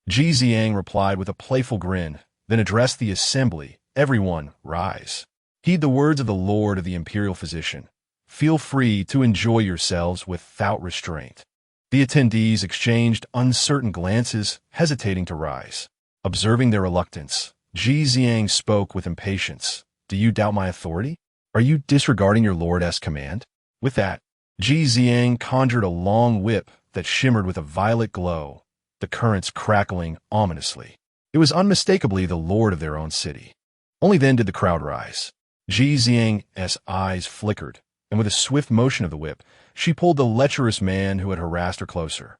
Ji Zhang replied with a playful grin, then addressed the assembly. "Everyone, rise. Heed the words of the Lord of the Imperial Physician. Feel free to enjoy yourselves without restraint." The attendees exchanged uncertain glances, hesitating to rise. Observing their reluctance, Ji Zhang spoke with impatience. "Do you doubt my authority? Are you disregarding your lord's command?" With that, Ji Zhang conjured a long whip that shimmered with a violet glow, the currents crackling ominously. It was unmistakably the lord of their own city. Only then did the crowd rise. Ji Zhang's eyes flickered, and with a swift motion of the whip, she pulled the lecherous man who had harassed her closer.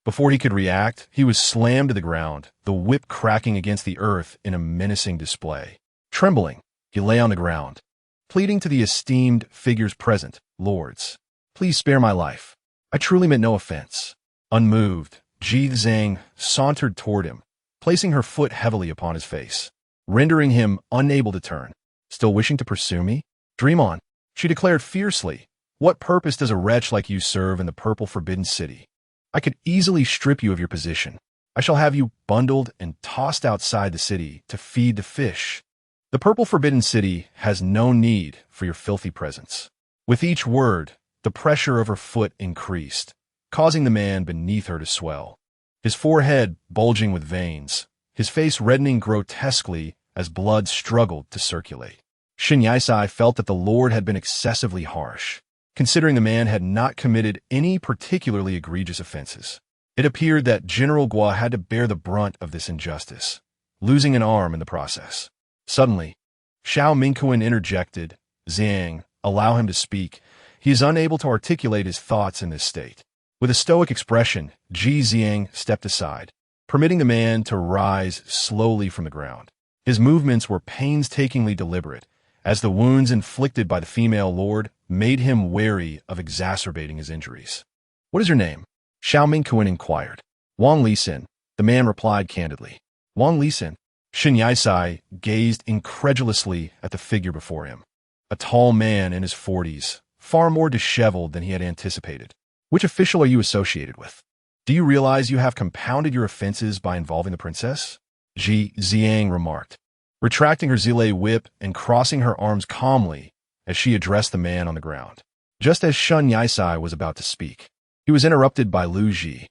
Before he could react, he was slammed to the ground, the whip cracking against the earth in a menacing display. Trembling, he lay on the ground, pleading to the esteemed figures present. "Lords, please spare my life. I truly meant no offense." Unmoved, Ji Zhang sauntered toward him, placing her foot heavily upon his face, rendering him unable to turn. "Still wishing to pursue me? Dream on," she declared fiercely. "What purpose does a wretch like you serve in the purple forbidden city? I could easily strip you of your position. I shall have you bundled and tossed outside the city to feed the fish. The purple forbidden city has no need for your filthy presence." With each word, the pressure of her foot increased, causing the man beneath her to swell, his forehead bulging with veins, his face reddening grotesquely as blood struggled to circulate. Shen Yisai felt that the Lord had been excessively harsh, considering the man had not committed any particularly egregious offenses. It appeared that General Gua had to bear the brunt of this injustice, losing an arm in the process. Suddenly, Xiao Mingquan interjected. "Zhang, allow him to speak. He is unable to articulate his thoughts in this state." With a stoic expression, Ji Zhang stepped aside, permitting the man to rise slowly from the ground. His movements were painstakingly deliberate, as the wounds inflicted by the female lord made him wary of exacerbating his injuries. "What is your name?" Xiao Mingquan inquired. "Wang Lisin," the man replied candidly. "Wang Lisin." Shen Yisai gazed incredulously at the figure before him. A tall man in his 40s, far more disheveled than he had anticipated. "Which official are you associated with? Do you realize you have compounded your offenses by involving the princess?" Ji Zhang remarked, retracting her zile whip and crossing her arms calmly as she addressed the man on the ground. Just as Shen Yisai was about to speak, he was interrupted by Lu Ji.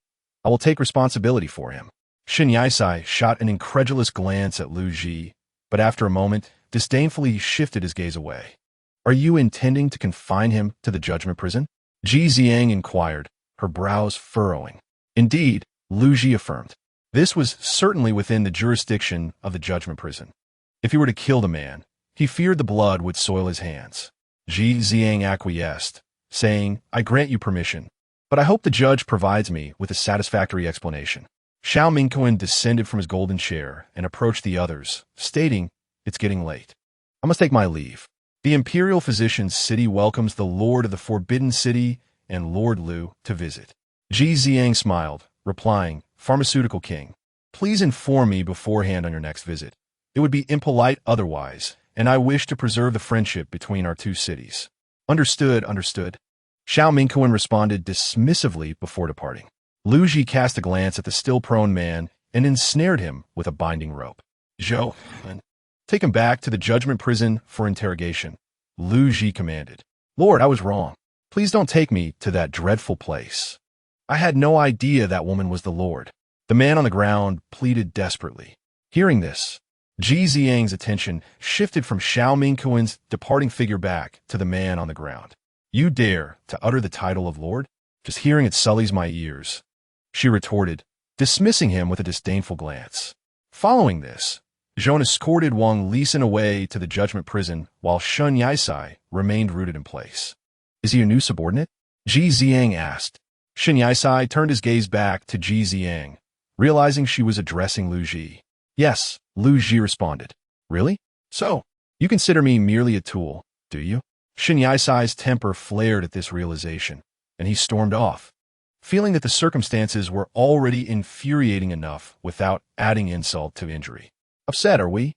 "I will take responsibility for him." Shen Yisai shot an incredulous glance at Lu Ji, but after a moment, disdainfully shifted his gaze away. "Are you intending to confine him to the judgment prison?" Ji Zhang inquired, her brows furrowing. "Indeed," Lu Ji affirmed. This was certainly within the jurisdiction of the judgment prison. If he were to kill the man, he feared the blood would soil his hands. Ji Zhang acquiesced, saying, "I grant you permission, but I hope the judge provides me with a satisfactory explanation." Xiao Mingquan descended from his golden chair and approached the others, stating, "It's getting late. I must take my leave. The Imperial Physician's city welcomes the Lord of the Forbidden City and Lord Lu to visit." Ji Zhang smiled, replying, "Pharmaceutical King, please inform me beforehand on your next visit. It would be impolite otherwise, and I wish to preserve the friendship between our two cities." "Understood, understood." Xiao Mingquan responded dismissively before departing. Lu Ji cast a glance at the still prone man and ensnared him with a binding rope. "Zhou, take him back to the judgment prison for interrogation," Lu Ji commanded. "Lord, I was wrong. Please don't take me to that dreadful place. I had no idea that woman was the Lord." The man on the ground pleaded desperately. Hearing this, Ji Zhang's attention shifted from Xiao Mingquan's departing figure back to the man on the ground. "You dare to utter the title of Lord? Just hearing it sullies my ears," she retorted, dismissing him with a disdainful glance. Following this, Zhou escorted Wang Lisan away to the judgment prison while Shun Yaisai remained rooted in place. Is he a new subordinate? Ji Ziang asked. Shun Yaisai turned his gaze back to Ji Ziang, realizing she was addressing Lu Ji. Yes, Lu Ji responded. Really? So, you consider me merely a tool, do you? Shun Yaisai's temper flared at this realization, and he stormed off, feeling that the circumstances were already infuriating enough without adding insult to injury. Upset, are we?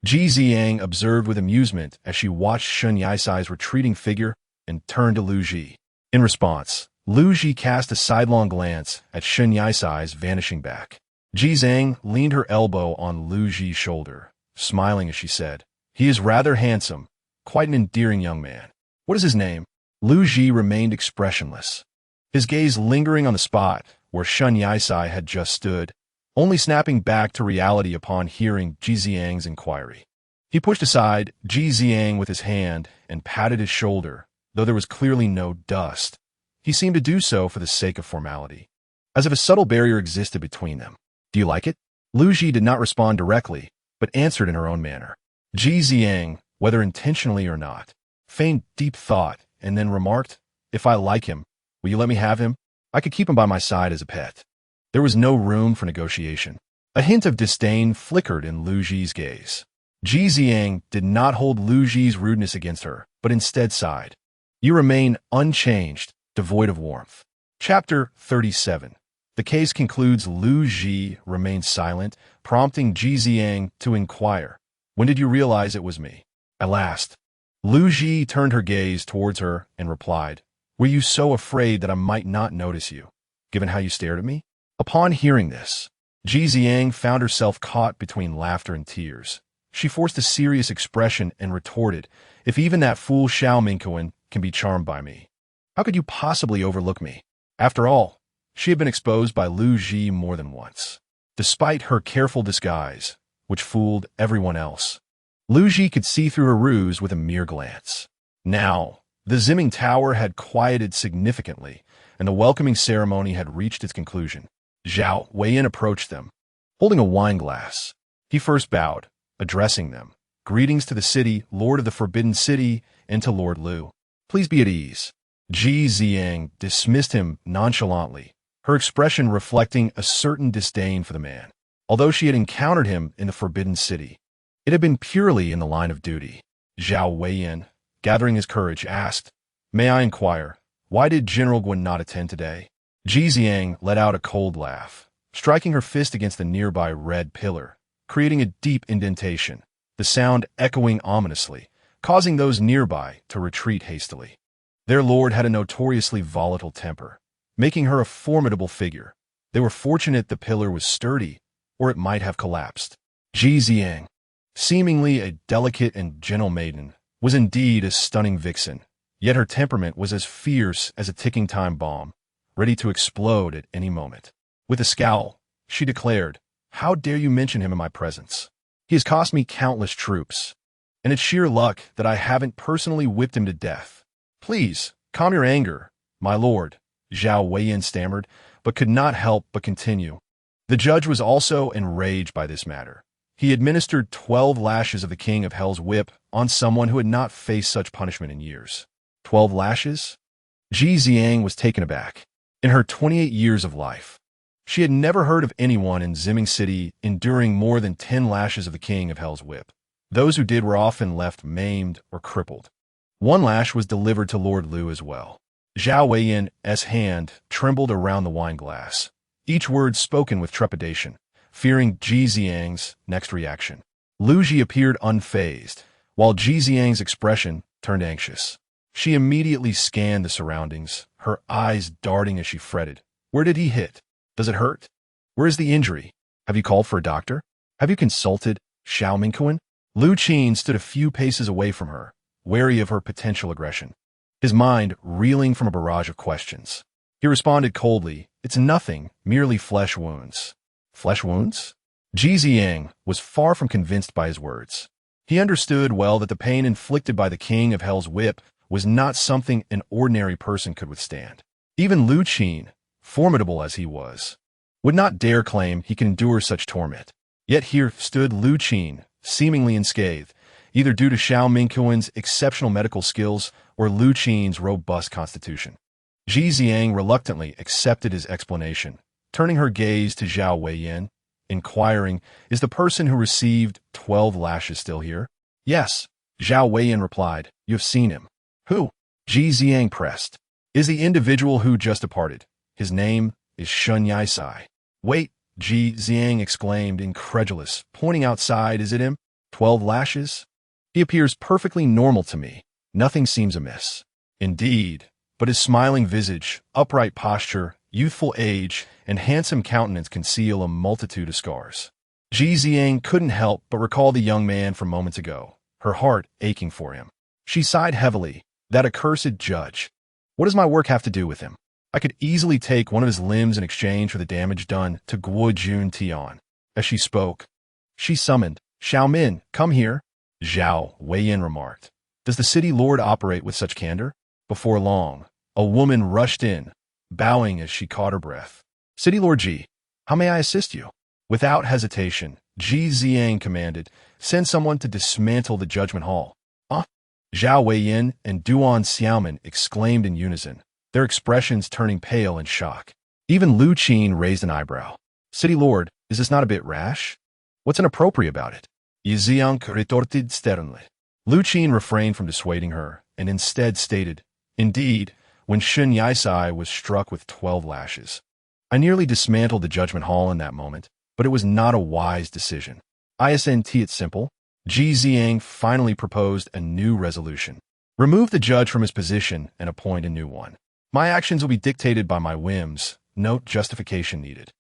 Ji Ziang observed with amusement as she watched Shun Yaisai's retreating figure and turned to Lu Ji. In response, Lu Ji cast a sidelong glance at Shun Yaisai's vanishing back. Ji Zhang leaned her elbow on Lu Ji's shoulder, smiling as she said, He is rather handsome, quite an endearing young man. What is his name? Lu Ji remained expressionless, his gaze lingering on the spot where Shun Yaisai had just stood, only snapping back to reality upon hearing Ji Ziang's inquiry. He pushed aside Ji Ziang with his hand and patted his shoulder, though there was clearly no dust. He seemed to do so for the sake of formality, as if a subtle barrier existed between them. Do you like it? Lu Ji did not respond directly, but answered in her own manner. Ji Ziang, whether intentionally or not, feigned deep thought and then remarked, If I like him, will you let me have him? I could keep him by my side as a pet. There was no room for negotiation. A hint of disdain flickered in Lu Ji's gaze. Ji Ziang did not hold Lu Ji's rudeness against her, but instead sighed. You remain unchanged, devoid of warmth. Chapter 37. The case concludes. Lu Ji remained silent, prompting Ji Ziang to inquire, When did you realize it was me? At last. Lu Ji turned her gaze towards her and replied, Were you so afraid that I might not notice you, given how you stared at me? Upon hearing this, Ji Ziang found herself caught between laughter and tears. She forced a serious expression and retorted, If even that fool Xiao Mingquan can be charmed by me, how could you possibly overlook me? After all, she had been exposed by Lu Ji more than once. Despite her careful disguise, which fooled everyone else, Lu Ji could see through her ruse with a mere glance. Now, the Zimming Tower had quieted significantly, and the welcoming ceremony had reached its conclusion. Zhao Weiyan approached them, holding a wine glass. He first bowed, addressing them. Greetings to the city, Lord of the Forbidden City, and to Lord Lu. Please be at ease. Ji Ziang dismissed him nonchalantly, her expression reflecting a certain disdain for the man. Although she had encountered him in the Forbidden City, it had been purely in the line of duty. Zhao Weiyan, gathering his courage, asked, May I inquire, why did General Guan not attend today? Ji Ziang let out a cold laugh, striking her fist against the nearby red pillar, creating a deep indentation, the sound echoing ominously, causing those nearby to retreat hastily. Their lord had a notoriously volatile temper, making her a formidable figure. They were fortunate the pillar was sturdy, or it might have collapsed. Ji Ziang, seemingly a delicate and gentle maiden, was indeed a stunning vixen, yet her temperament was as fierce as a ticking time bomb, ready to explode at any moment. With a scowl, she declared, How dare you mention him in my presence? He has cost me countless troops, and it's sheer luck that I haven't personally whipped him to death. Please, calm your anger, my lord, Zhao Weiyan stammered, but could not help but continue. The judge was also enraged by this matter. He administered 12 lashes of the King of Hell's whip on someone who had not faced such punishment in years. 12 lashes? Ji Ziang was taken aback. In her 28 years of life, she had never heard of anyone in Zimming City enduring more than 10 lashes of the King of Hell's whip. Those who did were often left maimed or crippled. One lash was delivered to Lord Lu as well. Zhao Weiyan's hand trembled around the wine glass, each word spoken with trepidation, fearing Ji Ziang's next reaction. Lu Ji appeared unfazed, while Ji Ziang's expression turned anxious. She immediately scanned the surroundings, her eyes darting as she fretted. Where did he hit? Does it hurt? Where is the injury? Have you called for a doctor? Have you consulted Xiao Mingquan? Lu Qin stood a few paces away from her, wary of her potential aggression, his mind reeling from a barrage of questions. He responded coldly, It's nothing, merely flesh wounds. Flesh wounds? Ji Ziang was far from convinced by his words. He understood well that the pain inflicted by the King of Hell's whip was not something an ordinary person could withstand. Even Lu Qin, formidable as he was, would not dare claim he could endure such torment. Yet here stood Lu Qin, seemingly unscathed, either due to Xiao Mingqian's exceptional medical skills or Lu Qin's robust constitution. Ji Xiang reluctantly accepted his explanation, turning her gaze to Zhao Weiyan, inquiring, "Is the person who received 12 lashes still here?" "Yes," Zhao Weiyan replied. "You have seen him." "Who?" Ji Xiang pressed. "Is the individual who just departed. His name is Shun Yaisai." "Wait," Ji Xiang exclaimed, incredulous, pointing outside. "Is it him? 12 lashes? He appears perfectly normal to me. Nothing seems amiss." "Indeed, but his smiling visage, upright posture, youthful age, and handsome countenance conceal a multitude of scars." Ji Xiang couldn't help but recall the young man from moments ago, her heart aching for him. She sighed heavily. That accursed judge. What does my work have to do with him? I could easily take one of his limbs in exchange for the damage done to Guo Jun Tian. As she spoke, she summoned, "Xiaomin, come here." Zhao Weiyan remarked, "Does the city lord operate with such candor?" Before long, a woman rushed in, bowing as she caught her breath. "City Lord Ji, how may I assist you?" Without hesitation, Ji Xiang commanded, "Send someone to dismantle the judgment hall." "Huh?" Zhao Weiyan and Duan Xiaomin exclaimed in unison, their expressions turning pale in shock. Even Lu Qin raised an eyebrow. "City Lord, is this not a bit rash? What's inappropriate about it?" Yixiang retorted sternly. Lu Qin refrained from dissuading her, and instead stated, "Indeed, when Shun Yaisai was struck with 12 lashes, I nearly dismantled the judgment hall in that moment, but it was not a wise decision. Isn't it simple?" Ji Xiang finally proposed a new resolution. "Remove the judge from his position and appoint a new one. My actions will be dictated by my whims, no justification needed.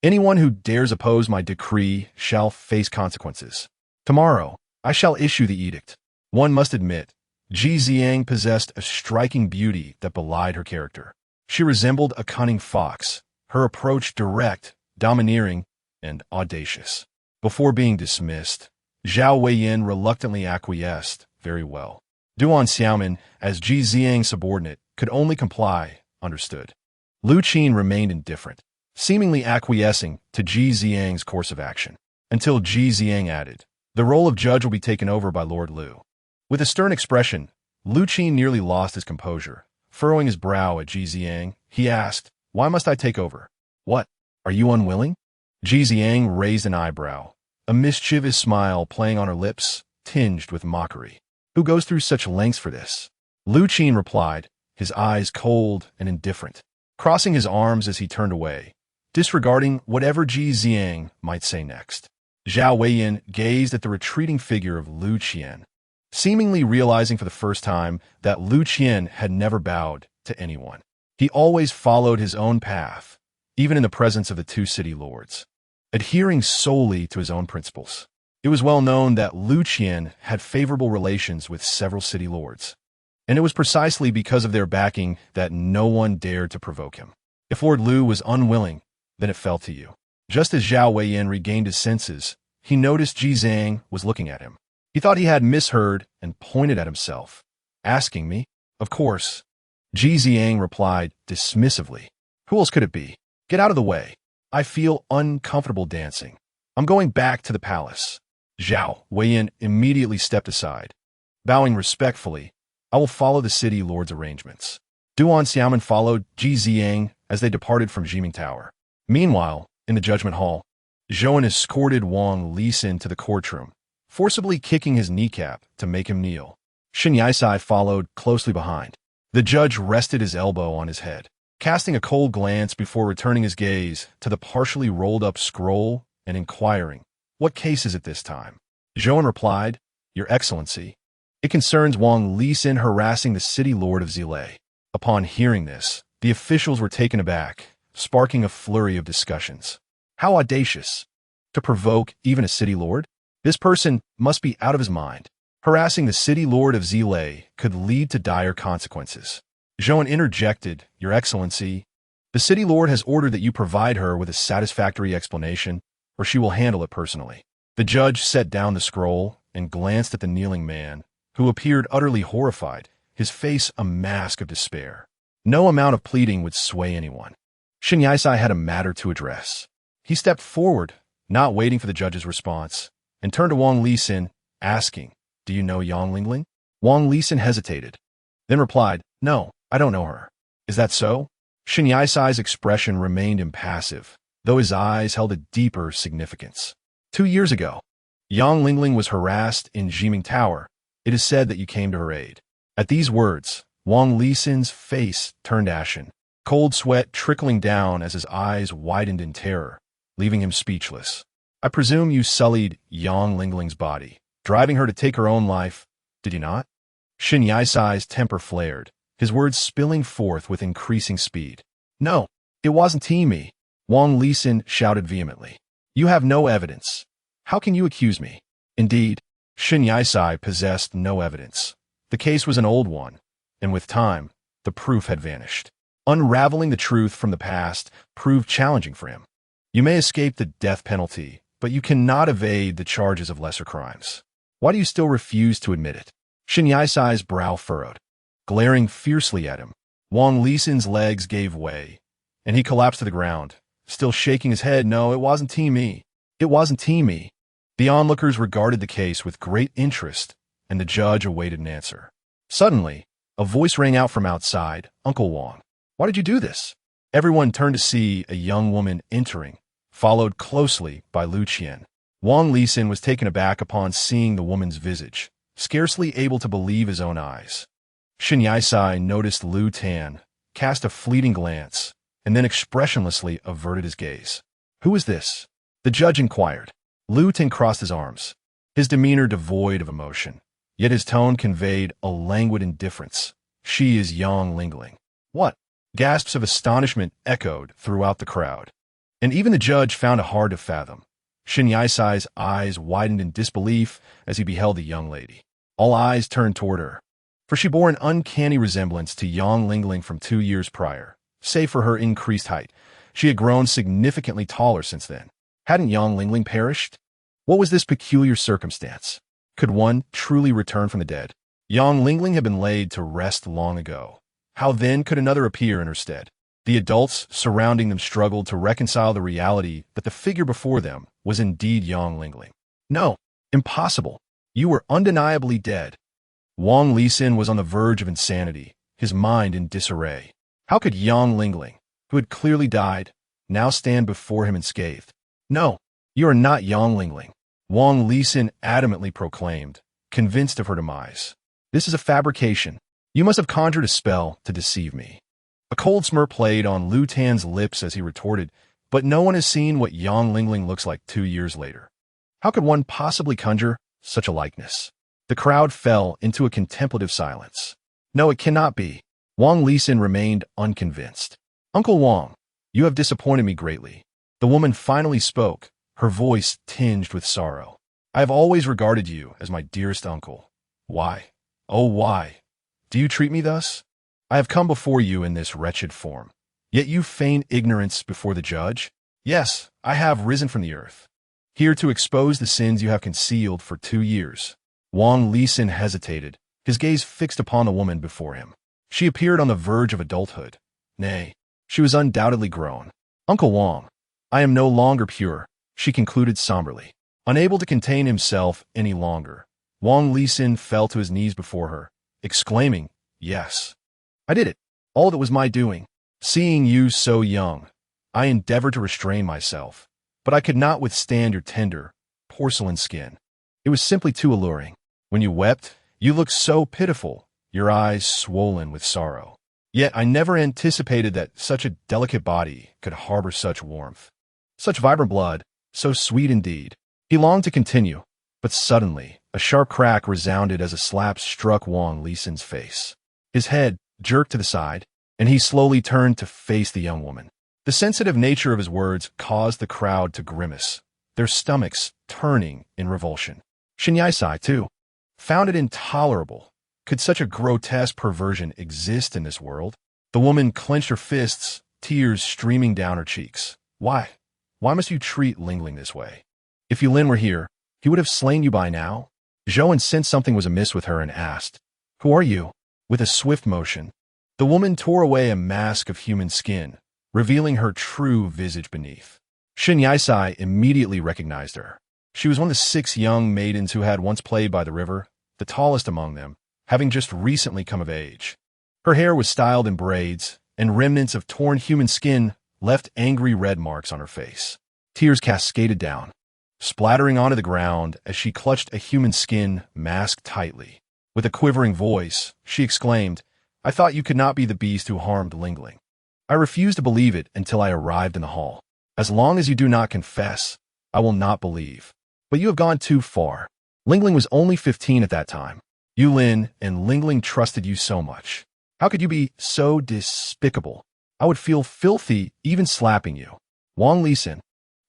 Anyone who dares oppose my decree shall face consequences. Tomorrow, I shall issue the edict." One must admit, Ji Xiang possessed a striking beauty that belied her character. She resembled a cunning fox, her approach direct, domineering, and audacious. Before being dismissed, Zhao Weiyan reluctantly acquiesced. "Very well." Duan Xiaomin, as Ji Xiang's subordinate, could only comply, understood. Lu Qin remained indifferent, seemingly acquiescing to Ji Xiang's course of action, until Ji Xiang added, "The role of judge will be taken over by Lord Lu." With a stern expression, Lu Qin nearly lost his composure. Furrowing his brow at Ji Xiang, he asked, "Why must I take over? What? Are you unwilling?" Ji Xiang raised an eyebrow, a mischievous smile playing on her lips, tinged with mockery. "Who goes through such lengths for this?" Lu Qin replied, his eyes cold and indifferent, crossing his arms as he turned away, disregarding whatever Ji Xiang might say next. Zhao Weiyan gazed at the retreating figure of Lu Qian, seemingly realizing for the first time that Lu Qian had never bowed to anyone. He always followed his own path, even in the presence of the two city lords, adhering solely to his own principles. It was well known that Lu Qian had favorable relations with several city lords, and it was precisely because of their backing that no one dared to provoke him. If Lord Lu was unwilling, then it fell to you. Just as Zhao Weiyan regained his senses, he noticed Ji Xiang was looking at him. He thought he had misheard and pointed at himself. "Asking me?" "Of course." Ji Xiang replied dismissively. "Who else could it be? Get out of the way. I feel uncomfortable dancing. I'm going back to the palace." Zhao Weiyan immediately stepped aside. Bowing respectfully, "I will follow the city lord's arrangements." Duan Xiaomin followed Ji Xiang as they departed from Jiming Tower. Meanwhile, in the judgment hall, Zhouan escorted Wang Lisin to the courtroom, forcibly kicking his kneecap to make him kneel. Shen Yaisai followed closely behind. The judge rested his elbow on his head, casting a cold glance before returning his gaze to the partially rolled-up scroll and inquiring, "What case is it this time?" Zhouan replied, "Your Excellency, it concerns Wang Lisin harassing the city lord of Zilei." Upon hearing this, the officials were taken aback, sparking a flurry of discussions. How audacious! To provoke even a city lord? This person must be out of his mind. Harassing the city lord of Zilei could lead to dire consequences. Zhouan interjected, "Your Excellency, the city lord has ordered that you provide her with a satisfactory explanation, or she will handle it personally." The judge set down the scroll and glanced at the kneeling man, who appeared utterly horrified, his face a mask of despair. No amount of pleading would sway anyone. Shen Yaisai had a matter to address. He stepped forward, not waiting for the judge's response, and turned to Wang Lisin, asking, "Do you know Yang Lingling?" Wang Lisin hesitated, then replied, "No, I don't know her." "Is that so?" Shen Yaisai's expression remained impassive, though his eyes held a deeper significance. 2 years ago, Yang Lingling was harassed in Jiming Tower. It is said that you came to her aid. At these words, Wang Lisin's face turned ashen, cold sweat trickling down as his eyes widened in terror, leaving him speechless. "I presume you sullied Yang Lingling's body, driving her to take her own life, did you not?" Shen Yaisai's temper flared, his words spilling forth with increasing speed. "No, it wasn't me," Wang Lisin shouted vehemently. "You have no evidence. How can you accuse me?" Indeed, Shen Yaisai possessed no evidence. The case was an old one, and with time, the proof had vanished. Unraveling the truth from the past proved challenging for him. You may escape the death penalty, but you cannot evade the charges of lesser crimes. Why do you still refuse to admit it? Shen Yaisai's brow furrowed. Glaring fiercely at him, Wang Lisin's legs gave way, and he collapsed to the ground, still shaking his head. "No, it wasn't me. It wasn't me." The onlookers regarded the case with great interest, and the judge awaited an answer. Suddenly, a voice rang out from outside, "Uncle Wang, why did you do this?" Everyone turned to see a young woman entering, followed closely by Lu Qian. Wang Lisin was taken aback upon seeing the woman's visage, scarcely able to believe his own eyes. Shen Yaisai noticed Lu Tan, cast a fleeting glance, and then expressionlessly averted his gaze. "Who is this?" the judge inquired. Lu Tan crossed his arms, his demeanor devoid of emotion, yet his tone conveyed a languid indifference. "She is Yang Lingling." "What?" Gasps of astonishment echoed throughout the crowd, and even the judge found it hard to fathom. Shen Yaisai's eyes widened in disbelief as he beheld the young lady. All eyes turned toward her, for she bore an uncanny resemblance to Yang Lingling from 2 years prior. Save for her increased height, she had grown significantly taller since then. Hadn't Yang Lingling perished? What was this peculiar circumstance? Could one truly return from the dead? Yang Lingling had been laid to rest long ago. How then could another appear in her stead? The adults surrounding them struggled to reconcile the reality that the figure before them was indeed Yang Lingling. "No, impossible. You were undeniably dead." Wang Lisin was on the verge of insanity, his mind in disarray. How could Yang Lingling, who had clearly died, now stand before him unscathed? "No, you are not Yang Lingling," Wang Lisin adamantly proclaimed, convinced of her demise. "This is a fabrication. You must have conjured a spell to deceive me." A cold smirk played on Lu Tan's lips as he retorted, "But no one has seen what Yang Lingling looks like 2 years later. How could one possibly conjure such a likeness?" The crowd fell into a contemplative silence. "No, it cannot be." Wang Lisin remained unconvinced. "Uncle Wang, you have disappointed me greatly." The woman finally spoke, her voice tinged with sorrow. "I have always regarded you as my dearest uncle. Why, oh why, do you treat me thus? I have come before you in this wretched form. Yet you feign ignorance before the judge? Yes, I have risen from the earth, here to expose the sins you have concealed for 2 years. Wang Lisin hesitated, his gaze fixed upon the woman before him. She appeared on the verge of adulthood. Nay, she was undoubtedly grown. "Uncle Wang, I am no longer pure," she concluded somberly. Unable to contain himself any longer, Wang Lisin fell to his knees before her, exclaiming, "Yes, I did it. All that was my doing. Seeing you so young, I endeavored to restrain myself, but I could not withstand your tender, porcelain skin. It was simply too alluring. When you wept, you looked so pitiful, your eyes swollen with sorrow. Yet I never anticipated that such a delicate body could harbor such warmth, such vibrant blood, so sweet indeed." He longed to continue, but suddenly a sharp crack resounded as a slap struck Wang Lisin's face. His head jerked to the side, and he slowly turned to face the young woman. The sensitive nature of his words caused the crowd to grimace, their stomachs turning in revulsion. Shen Yaisai, too, found it intolerable. Could such a grotesque perversion exist in this world? The woman clenched her fists, tears streaming down her cheeks. Why must you treat Lingling this way? If Yulin were here, he would have slain you by now." Zhouan sensed something was amiss with her and asked, "Who are you?" With a swift motion, the woman tore away a mask of human skin, revealing her true visage beneath. Shin Yisai immediately recognized her. She was one of the 6 young maidens who had once played by the river, the tallest among them, having just recently come of age. Her hair was styled in braids, and remnants of torn human skin left angry red marks on her face. Tears cascaded down, splattering onto the ground as she clutched a human skin masked tightly. With a quivering voice, she exclaimed, "I thought you could not be the beast who harmed Lingling. I refused to believe it until I arrived in the hall. As long as you do not confess, I will not believe. But you have gone too far. Lingling was only 15 at that time. Yulin and Lingling trusted you so much. How could you be so despicable? I would feel filthy even slapping you." Wang Lisin,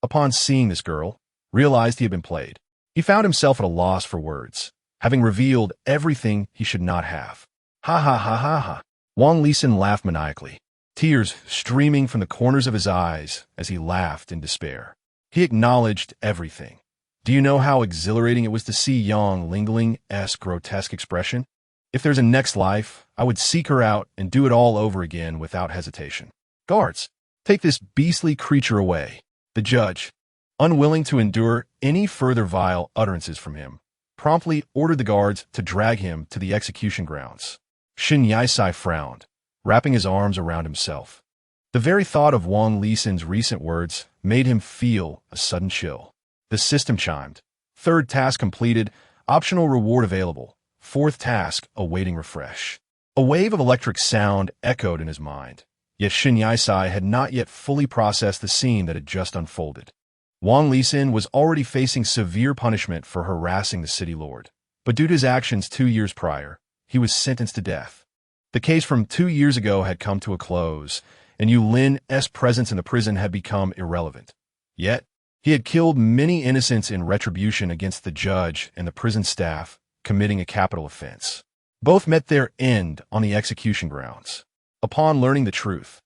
upon seeing this girl, realized he had been played. He found himself at a loss for words, having revealed everything he should not have. Ha ha ha ha ha. Wang Lisin laughed maniacally, tears streaming from the corners of his eyes as he laughed in despair. He acknowledged everything. Do you know how exhilarating it was to see young Lingling's grotesque expression? If there's a next life, I would seek her out and do it all over again without hesitation. Guards, take this beastly creature away. The judge, unwilling to endure any further vile utterances from him, promptly ordered the guards to drag him to the execution grounds. Shin Yisai frowned, wrapping his arms around himself. The very thought of Wang Lisin's recent words made him feel a sudden chill. The system chimed. 3rd task completed, optional reward available. 4th task awaiting refresh. A wave of electric sound echoed in his mind, yet Shin Yisai had not yet fully processed the scene that had just unfolded. Wang Lisin was already facing severe punishment for harassing the city lord, but due to his actions 2 years prior, he was sentenced to death. The case from 2 years ago had come to a close, and Yulin's presence in the prison had become irrelevant. Yet, he had killed many innocents in retribution against the judge and the prison staff, committing a capital offense. Both met their end on the execution grounds. Upon learning the truth,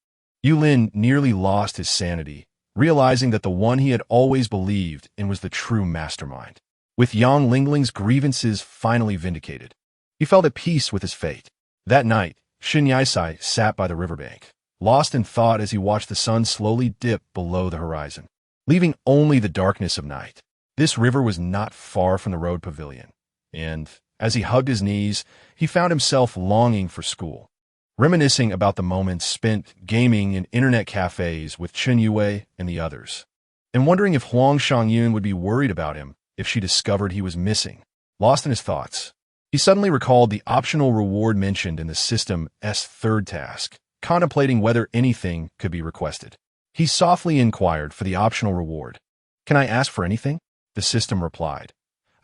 Yulin nearly lost his sanity, realizing that the one he had always believed in was the true mastermind. With Yang Lingling's grievances finally vindicated, he felt at peace with his fate. That night, Shin Yisai sat by the riverbank, lost in thought as he watched the sun slowly dip below the horizon, leaving only the darkness of night. This river was not far from the road pavilion, and as he hugged his knees, he found himself longing for school, reminiscing about the moments spent gaming in internet cafes with Chen Yue and the others, and wondering if Huang Shangyun would be worried about him if she discovered he was missing. Lost in his thoughts, he suddenly recalled the optional reward mentioned in the system's 3rd task, contemplating whether anything could be requested. He softly inquired for the optional reward. "Can I ask for anything?" The system replied.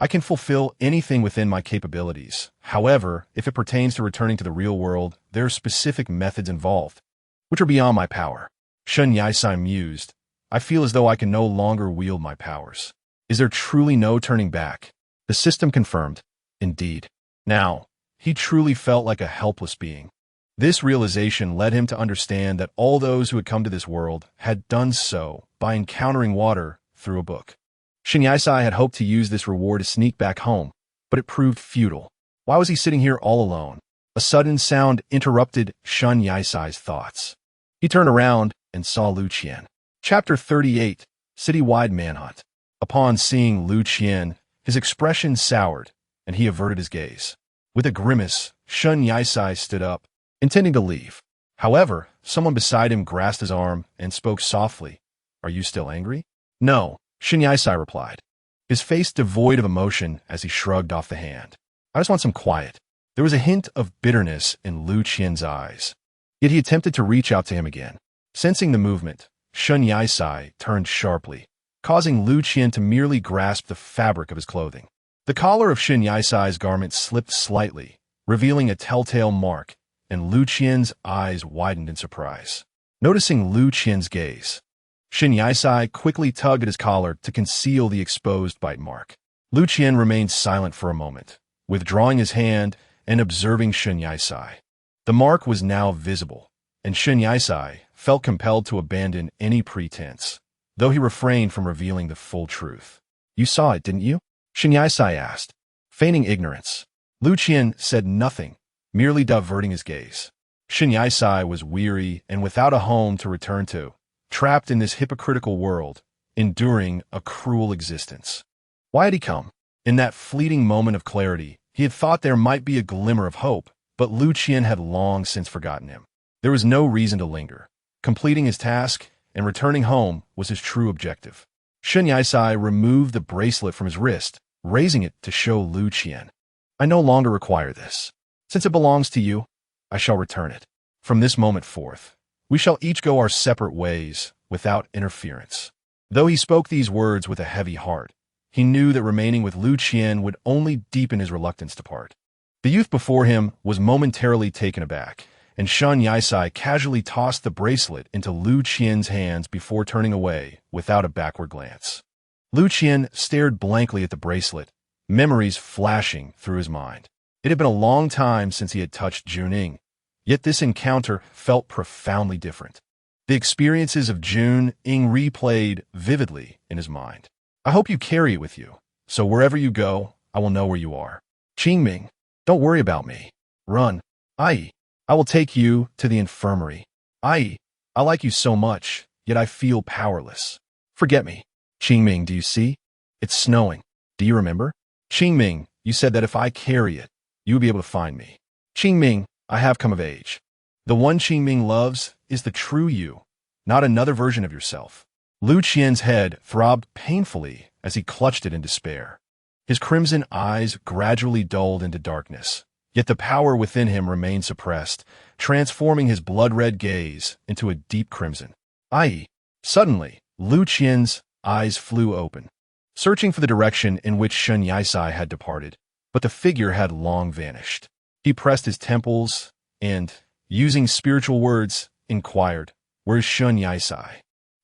"I can fulfill anything within my capabilities. However, if it pertains to returning to the real world, there are specific methods involved, which are beyond my power." Shin Yisai mused. "I feel as though I can no longer wield my powers. Is there truly no turning back?" The system confirmed. Indeed. Now, he truly felt like a helpless being. This realization led him to understand that all those who had come to this world had done so by encountering water through a book. Shin Yisai had hoped to use this reward to sneak back home, but it proved futile. Why was he sitting here all alone? A sudden sound interrupted Shin Yisai's thoughts. He turned around and saw Lu Qian. Chapter 38, Citywide Manhunt. Upon seeing Lu Qian, his expression soured, and he averted his gaze. With a grimace, Shin Yisai stood up, intending to leave. However, someone beside him grasped his arm and spoke softly. "Are you still angry?" "No," Shin Yisai replied, his face devoid of emotion as he shrugged off the hand. "I just want some quiet." There was a hint of bitterness in Lu Qian's eyes, yet he attempted to reach out to him again. Sensing the movement, Shin Yisai turned sharply, causing Lu Qian to merely grasp the fabric of his clothing. The collar of Shin Yisai's garment slipped slightly, revealing a telltale mark, and Lu Qian's eyes widened in surprise. Noticing Lu Qian's gaze, Shin Yisai quickly tugged at his collar to conceal the exposed bite mark. Lu Qian remained silent for a moment, withdrawing his hand and observing Shin Yisai. The mark was now visible, and Shin Yisai felt compelled to abandon any pretense, though he refrained from revealing the full truth. "You saw it, didn't you?" Shin Yisai asked, feigning ignorance. Lu Qian said nothing, merely diverting his gaze. Shin Yisai was weary and without a home to return to, trapped in this hypocritical world, enduring a cruel existence. Why had he come? In that fleeting moment of clarity, he had thought there might be a glimmer of hope, but Lu Qian had long since forgotten him. There was no reason to linger. Completing his task and returning home was his true objective. Shen Yisai removed the bracelet from his wrist, raising it to show Lu Qian. I no longer require this. Since it belongs to you, I shall return it. From this moment forth, we shall each go our separate ways without interference. Though he spoke these words with a heavy heart, he knew that remaining with Lu Qian would only deepen his reluctance to part. The youth before him was momentarily taken aback, and Shen Yisai casually tossed the bracelet into Lu Qian's hands before turning away without a backward glance. Lu Qian stared blankly at the bracelet, memories flashing through his mind. It had been a long time since he had touched Juning, yet this encounter felt profoundly different. The experiences of Juning replayed vividly in his mind. I hope you carry it with you, so wherever you go, I will know where you are. Qingming, don't worry about me. Run. I will take you to the infirmary. I like you so much, yet I feel powerless. Forget me. Qingming, do you see? It's snowing. Do you remember? Qingming, you said that if I carry it, you would be able to find me. Qingming, I have come of age. The one Qingming loves is the true you, not another version of yourself. Lu Qian's head throbbed painfully as he clutched it in despair. His crimson eyes gradually dulled into darkness, yet the power within him remained suppressed, transforming his blood-red gaze into a deep crimson. Suddenly, Lu Qian's eyes flew open, searching for the direction in which Shen Yisai had departed, but the figure had long vanished. He pressed his temples and, using spiritual words, inquired, "Where's Shen Yisai?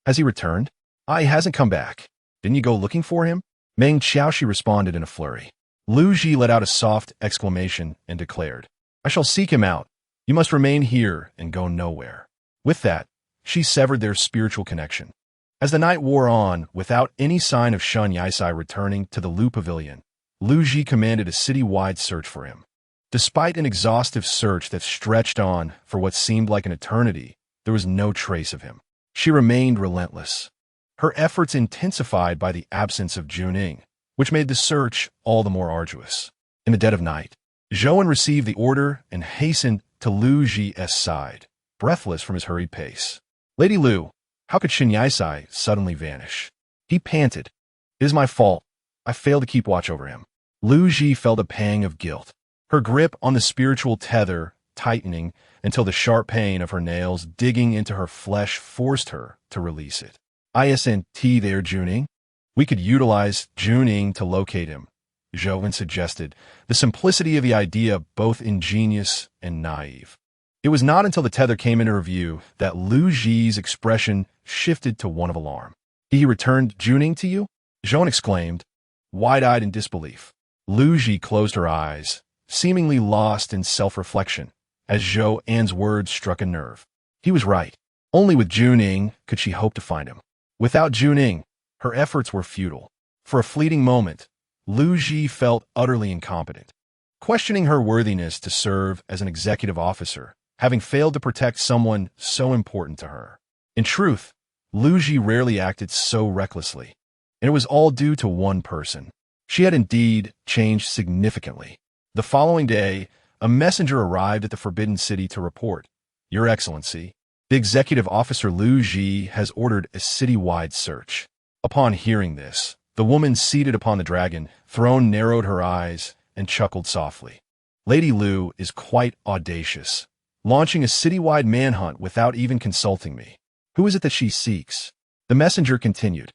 Has he returned? He hasn't come back. Didn't you go looking for him?" Meng Qiaoshi responded in a flurry. Lu Ji let out a soft exclamation and declared, "I shall seek him out. You must remain here and go nowhere." With that, she severed their spiritual connection. As the night wore on, without any sign of Shen Yisai returning to the Lu Pavilion, Lu Ji commanded a city-wide search for him. Despite an exhaustive search that stretched on for what seemed like an eternity, there was no trace of him. She remained relentless, her efforts intensified by the absence of Juning, which made the search all the more arduous. In the dead of night, Zhouwen received the order and hastened to Lu Ji's side, breathless from his hurried pace. "Lady Lu, how could Shen Yisai suddenly vanish?" He panted. "It is my fault. I failed to keep watch over him." Lu Ji felt a pang of guilt, her grip on the spiritual tether tightening until the sharp pain of her nails digging into her flesh forced her to release it. "Isn't there Juning? We could utilize Juning to locate him," Zhouwen suggested, the simplicity of the idea both ingenious and naive. It was not until the tether came into her view that Lu Ji's expression shifted to one of alarm. "He returned Juning to you?" Zhouwen exclaimed, wide-eyed in disbelief. Lu Ji closed her eyes, seemingly lost in self-reflection, as Zhou An's words struck a nerve. He was right. Only with Juning could she hope to find him. Without Juning, her efforts were futile. For a fleeting moment, Lu Ji felt utterly incompetent, questioning her worthiness to serve as an executive officer, having failed to protect someone so important to her. In truth, Lu Ji rarely acted so recklessly, and it was all due to one person. She had indeed changed significantly. The following day, a messenger arrived at the Forbidden City to report, "Your Excellency, the executive officer Lu Ji has ordered a city-wide search." Upon hearing this, the woman seated upon the dragon throne narrowed her eyes and chuckled softly. "Lady Lu is quite audacious, launching a city-wide manhunt without even consulting me. Who is it that she seeks?" The messenger continued,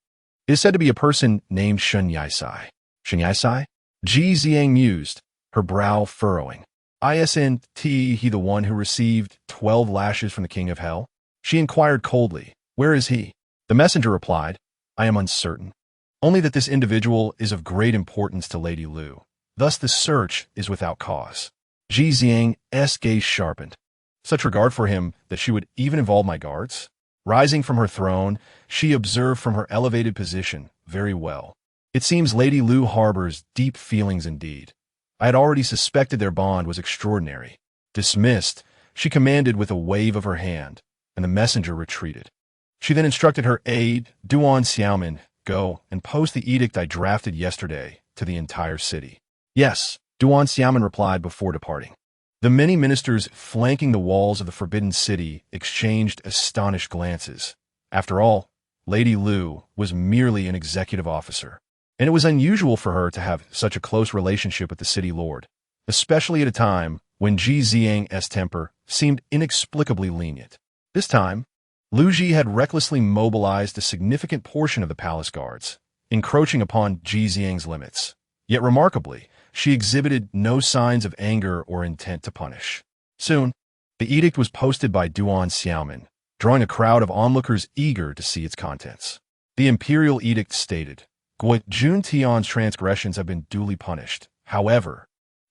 "It is said to be a person named Shen Yisai." "Shen Yisai?" Ji Ziang mused, her brow furrowing. "Isn't he the one who received 12 lashes from the King of Hell?" She inquired coldly, "Where is he?" The messenger replied, "I am uncertain. Only that this individual is of great importance to Lady Lu. Thus the search is without cause." Ji Ziang's gaze sharpened. Such regard for him that she would even involve my guards? Rising from her throne, she observed from her elevated position, "Very well. It seems Lady Lu harbors deep feelings indeed. I had already suspected their bond was extraordinary." Dismissed, she commanded with a wave of her hand, and the messenger retreated. She then instructed her aide, Duan Xiaomin, Go and post the edict I drafted yesterday to the entire city. Yes, Duan Xiaoman replied before departing. The many ministers flanking the walls of the Forbidden City exchanged astonished glances. After all, Lady Lu was merely an executive officer, and it was unusual for her to have such a close relationship with the city lord, especially at a time when Ji Xiang's temper seemed inexplicably lenient. This time, Lu Ji had recklessly mobilized a significant portion of the palace guards, encroaching upon Ji Xiang's limits. Yet remarkably, she exhibited no signs of anger or intent to punish. Soon, the edict was posted by Duan Xiaoman, drawing a crowd of onlookers eager to see its contents. The imperial edict stated, Gui Jun Tian's transgressions have been duly punished. However,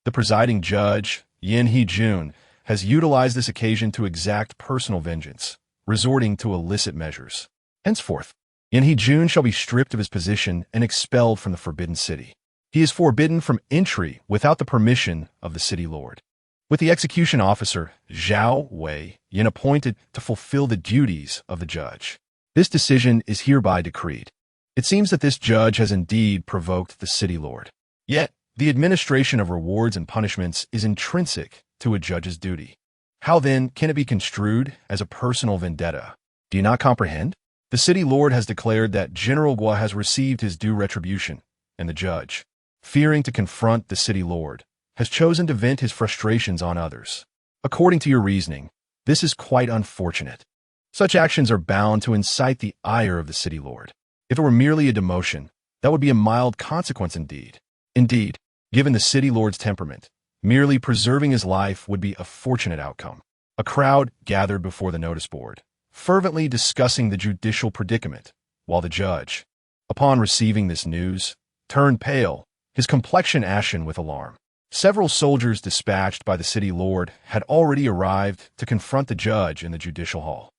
the presiding judge, Yin He Jun, has utilized this occasion to exact personal vengeance, resorting to illicit measures. Henceforth, Yin He Jun shall be stripped of his position and expelled from the Forbidden City. He is forbidden from entry without the permission of the city lord. With the execution officer, Zhao Wei, Yin appointed to fulfill the duties of the judge. This decision is hereby decreed. It seems that this judge has indeed provoked the city lord. Yet, the administration of rewards and punishments is intrinsic to a judge's duty. How then can it be construed as a personal vendetta? Do you not comprehend? The city lord has declared that General Gua has received his due retribution, and the judge, fearing to confront the city lord, has chosen to vent his frustrations on others. According to your reasoning, this is quite unfortunate. Such actions are bound to incite the ire of the city lord. If it were merely a demotion, that would be a mild consequence indeed. Indeed, given the city lord's temperament, merely preserving his life would be a fortunate outcome. A crowd gathered before the notice board, fervently discussing the judicial predicament, while the judge, upon receiving this news, turned pale, his complexion ashen with alarm. Several soldiers dispatched by the city lord had already arrived to confront the judge in the judicial hall.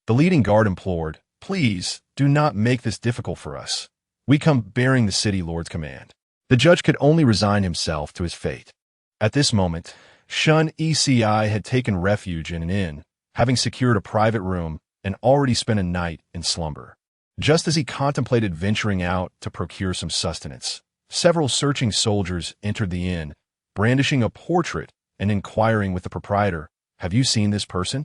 The leading guard implored, Please, do not make this difficult for us. We come bearing the city lord's command. The judge could only resign himself to his fate. At this moment, Shun Eci had taken refuge in an inn, having secured a private room and already spent a night in slumber. Just as he contemplated venturing out to procure some sustenance, several searching soldiers entered the inn, brandishing a portrait and inquiring with the proprietor, Have you seen this person?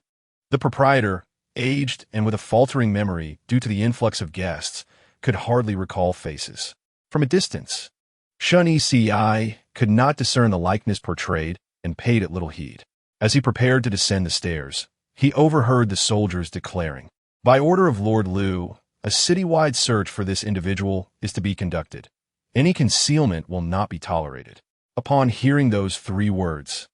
The proprietor, aged and with a faltering memory due to the influx of guests, could hardly recall faces. From a distance, Shun Eci could not discern the likeness portrayed and paid it little heed. As he prepared to descend the stairs, he overheard the soldiers declaring, By order of Lord Lu, a citywide search for this individual is to be conducted. Any concealment will not be tolerated. Upon hearing those 3 words,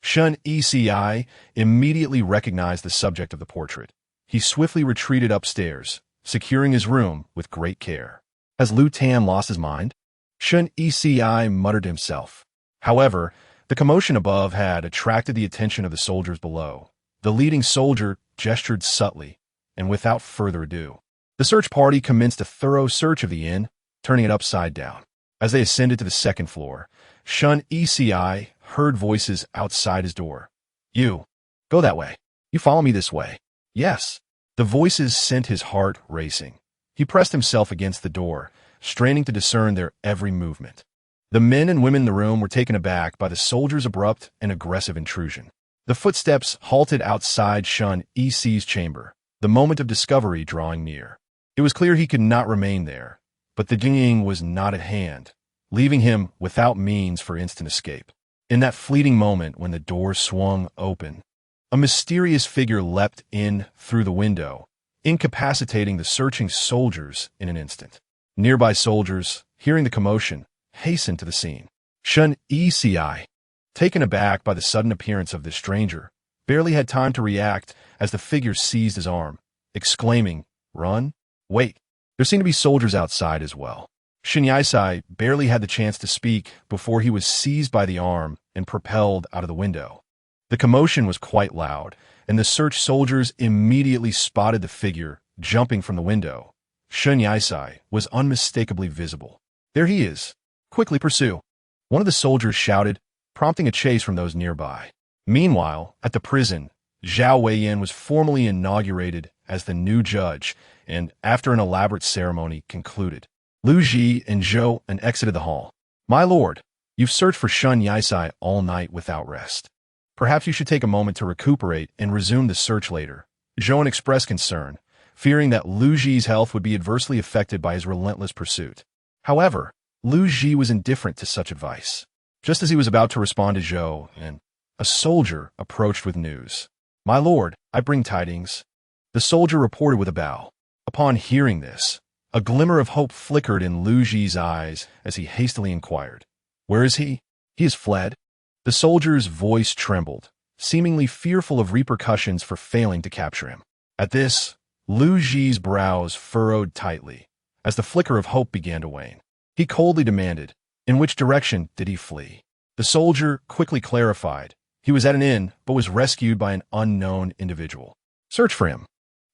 Shun Eci immediately recognized the subject of the portrait. He swiftly retreated upstairs, securing his room with great care. Has Lu Tan lost his mind? Shun Eci muttered to himself. However, the commotion above had attracted the attention of the soldiers below. The leading soldier gestured subtly, and without further ado, the search party commenced a thorough search of the inn, turning it upside down. As they ascended to the 2nd floor, Shun Eci heard voices outside his door. You, go that way. You follow me this way. Yes. The voices sent his heart racing. He pressed himself against the door, straining to discern their every movement. The men and women in the room were taken aback by the soldiers' abrupt and aggressive intrusion. The footsteps halted outside Shun Eci's chamber, the moment of discovery drawing near. It was clear he could not remain there, but the dinging was not at hand, leaving him without means for instant escape. In that fleeting moment when the door swung open, a mysterious figure leapt in through the window, incapacitating the searching soldiers in an instant. Nearby soldiers, hearing the commotion, hastened to the scene. Shun Eci, taken aback by the sudden appearance of this stranger, barely had time to react as the figure seized his arm, exclaiming, Run? Wait, there seemed to be soldiers outside as well. Shun Eci barely had the chance to speak before he was seized by the arm and propelled out of the window. The commotion was quite loud, and the search soldiers immediately spotted the figure jumping from the window. Shun Eci was unmistakably visible. There he is. Quickly pursue. One of the soldiers shouted, prompting a chase from those nearby. Meanwhile, at the prison, Zhao Weiyan was formally inaugurated as the new judge and, after an elaborate ceremony, concluded. Lu Ji and Zhou and exited the hall. My lord, you've searched for Shun Yisai all night without rest. Perhaps you should take a moment to recuperate and resume the search later. Zhou expressed concern, fearing that Lu Ji's health would be adversely affected by his relentless pursuit. However, Lu Ji was indifferent to such advice. Just as he was about to respond to Zhou, a soldier approached with news. My lord, I bring tidings. The soldier reported with a bow. Upon hearing this, a glimmer of hope flickered in Lu Ji's eyes as he hastily inquired. Where is he? He has fled. The soldier's voice trembled, seemingly fearful of repercussions for failing to capture him. At this, Lu Ji's brows furrowed tightly as the flicker of hope began to wane. He coldly demanded, in which direction did he flee? The soldier quickly clarified. He was at an inn, but was rescued by an unknown individual. Search for him.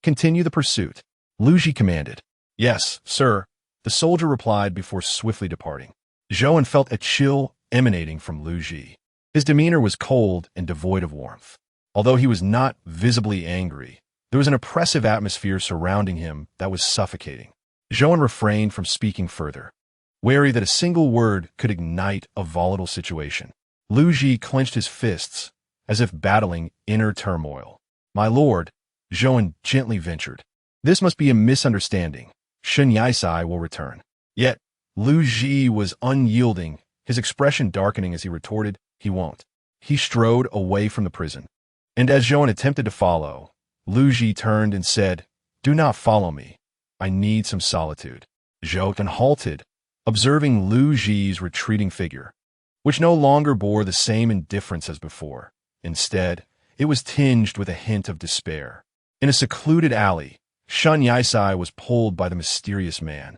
Continue the pursuit. Lu Ji commanded. Yes, sir, the soldier replied before swiftly departing. Zhou felt a chill emanating from Lu Ji. His demeanor was cold and devoid of warmth. Although he was not visibly angry, there was an oppressive atmosphere surrounding him that was suffocating. Zhou refrained from speaking further, wary that a single word could ignite a volatile situation. Lu Ji clenched his fists, as if battling inner turmoil. My lord, Zhou gently ventured. This must be a misunderstanding. Shun Yisai will return. Yet, Lu Ji was unyielding, his expression darkening as he retorted, he won't. He strode away from the prison. And as Zhou attempted to follow, Lu Ji turned and said, Do not follow me. I need some solitude. Zhou halted, observing Lu Ji's retreating figure, which no longer bore the same indifference as before. Instead, it was tinged with a hint of despair. In a secluded alley, Shun Yisai was pulled by the mysterious man,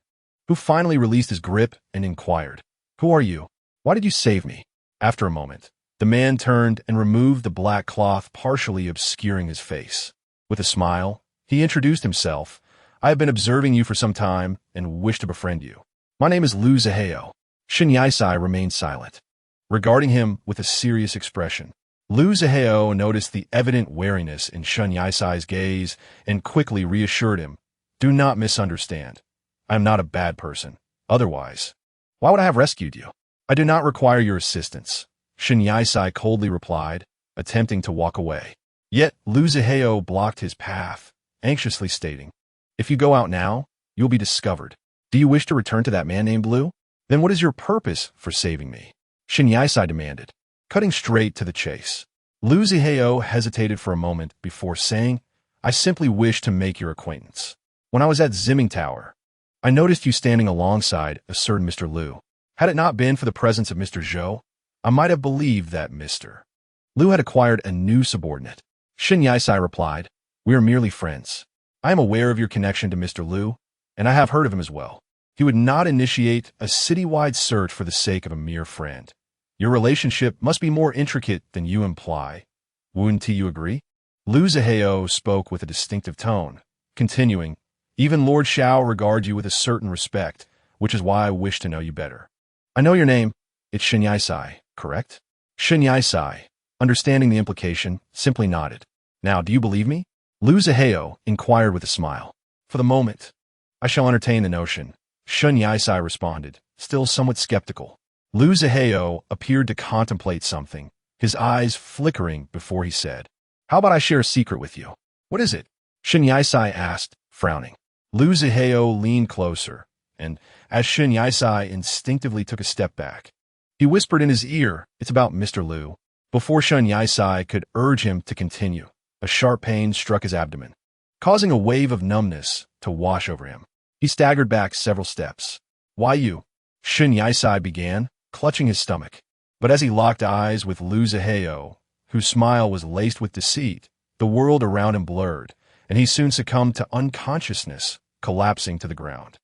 who finally released his grip and inquired, Who are you? Why did you save me? After a moment, the man turned and removed the black cloth partially obscuring his face. With a smile, he introduced himself. I have been observing you for some time and wish to befriend you. My name is Lu Zihao. Shun Yisai remained silent, regarding him with a serious expression. Lu Zihao noticed the evident wariness in Shun Yisai's gaze and quickly reassured him, Do not misunderstand. I am not a bad person. Otherwise, why would I have rescued you? I do not require your assistance, Shun Yisai coldly replied, attempting to walk away. Yet Lu Zihao blocked his path, anxiously stating, If you go out now, you'll be discovered. Do you wish to return to that man named Lu? Then what is your purpose for saving me? Shun Yisai demanded, cutting straight to the chase. Lu Zihao hesitated for a moment before saying, I simply wish to make your acquaintance. When I was at Zimming Tower, I noticed you standing alongside a certain Mr. Lu. Had it not been for the presence of Mr. Zhou, I might have believed that Mr. Lu had acquired a new subordinate. Shun Yisai replied, We are merely friends. I am aware of your connection to Mr. Lu, and I have heard of him as well. He would not initiate a citywide search for the sake of a mere friend. Your relationship must be more intricate than you imply. Wouldn't you agree? Lu Zihao spoke with a distinctive tone, continuing, Even Lord Xiao regards you with a certain respect, which is why I wish to know you better. I know your name. It's Shun Yisai, correct? Shun Yisai, understanding the implication, simply nodded. Now, do you believe me? Lu Zihao inquired with a smile. For the moment, I shall entertain the notion, Shun Yisai responded, still somewhat skeptical. Lu Zihao appeared to contemplate something, his eyes flickering before he said, How about I share a secret with you? What is it? Shun Yisai asked, frowning. Lu Zihao leaned closer, and as Shun Yisai instinctively took a step back, he whispered in his ear, It's about Mr. Lu. Before Shun Yisai could urge him to continue, a sharp pain struck his abdomen, causing a wave of numbness to wash over him. He staggered back several steps. Why you? Shun Yisai began, clutching his stomach. But as he locked eyes with Lu Zihao, whose smile was laced with deceit, the world around him blurred, and he soon succumbed to unconsciousness, collapsing to the ground.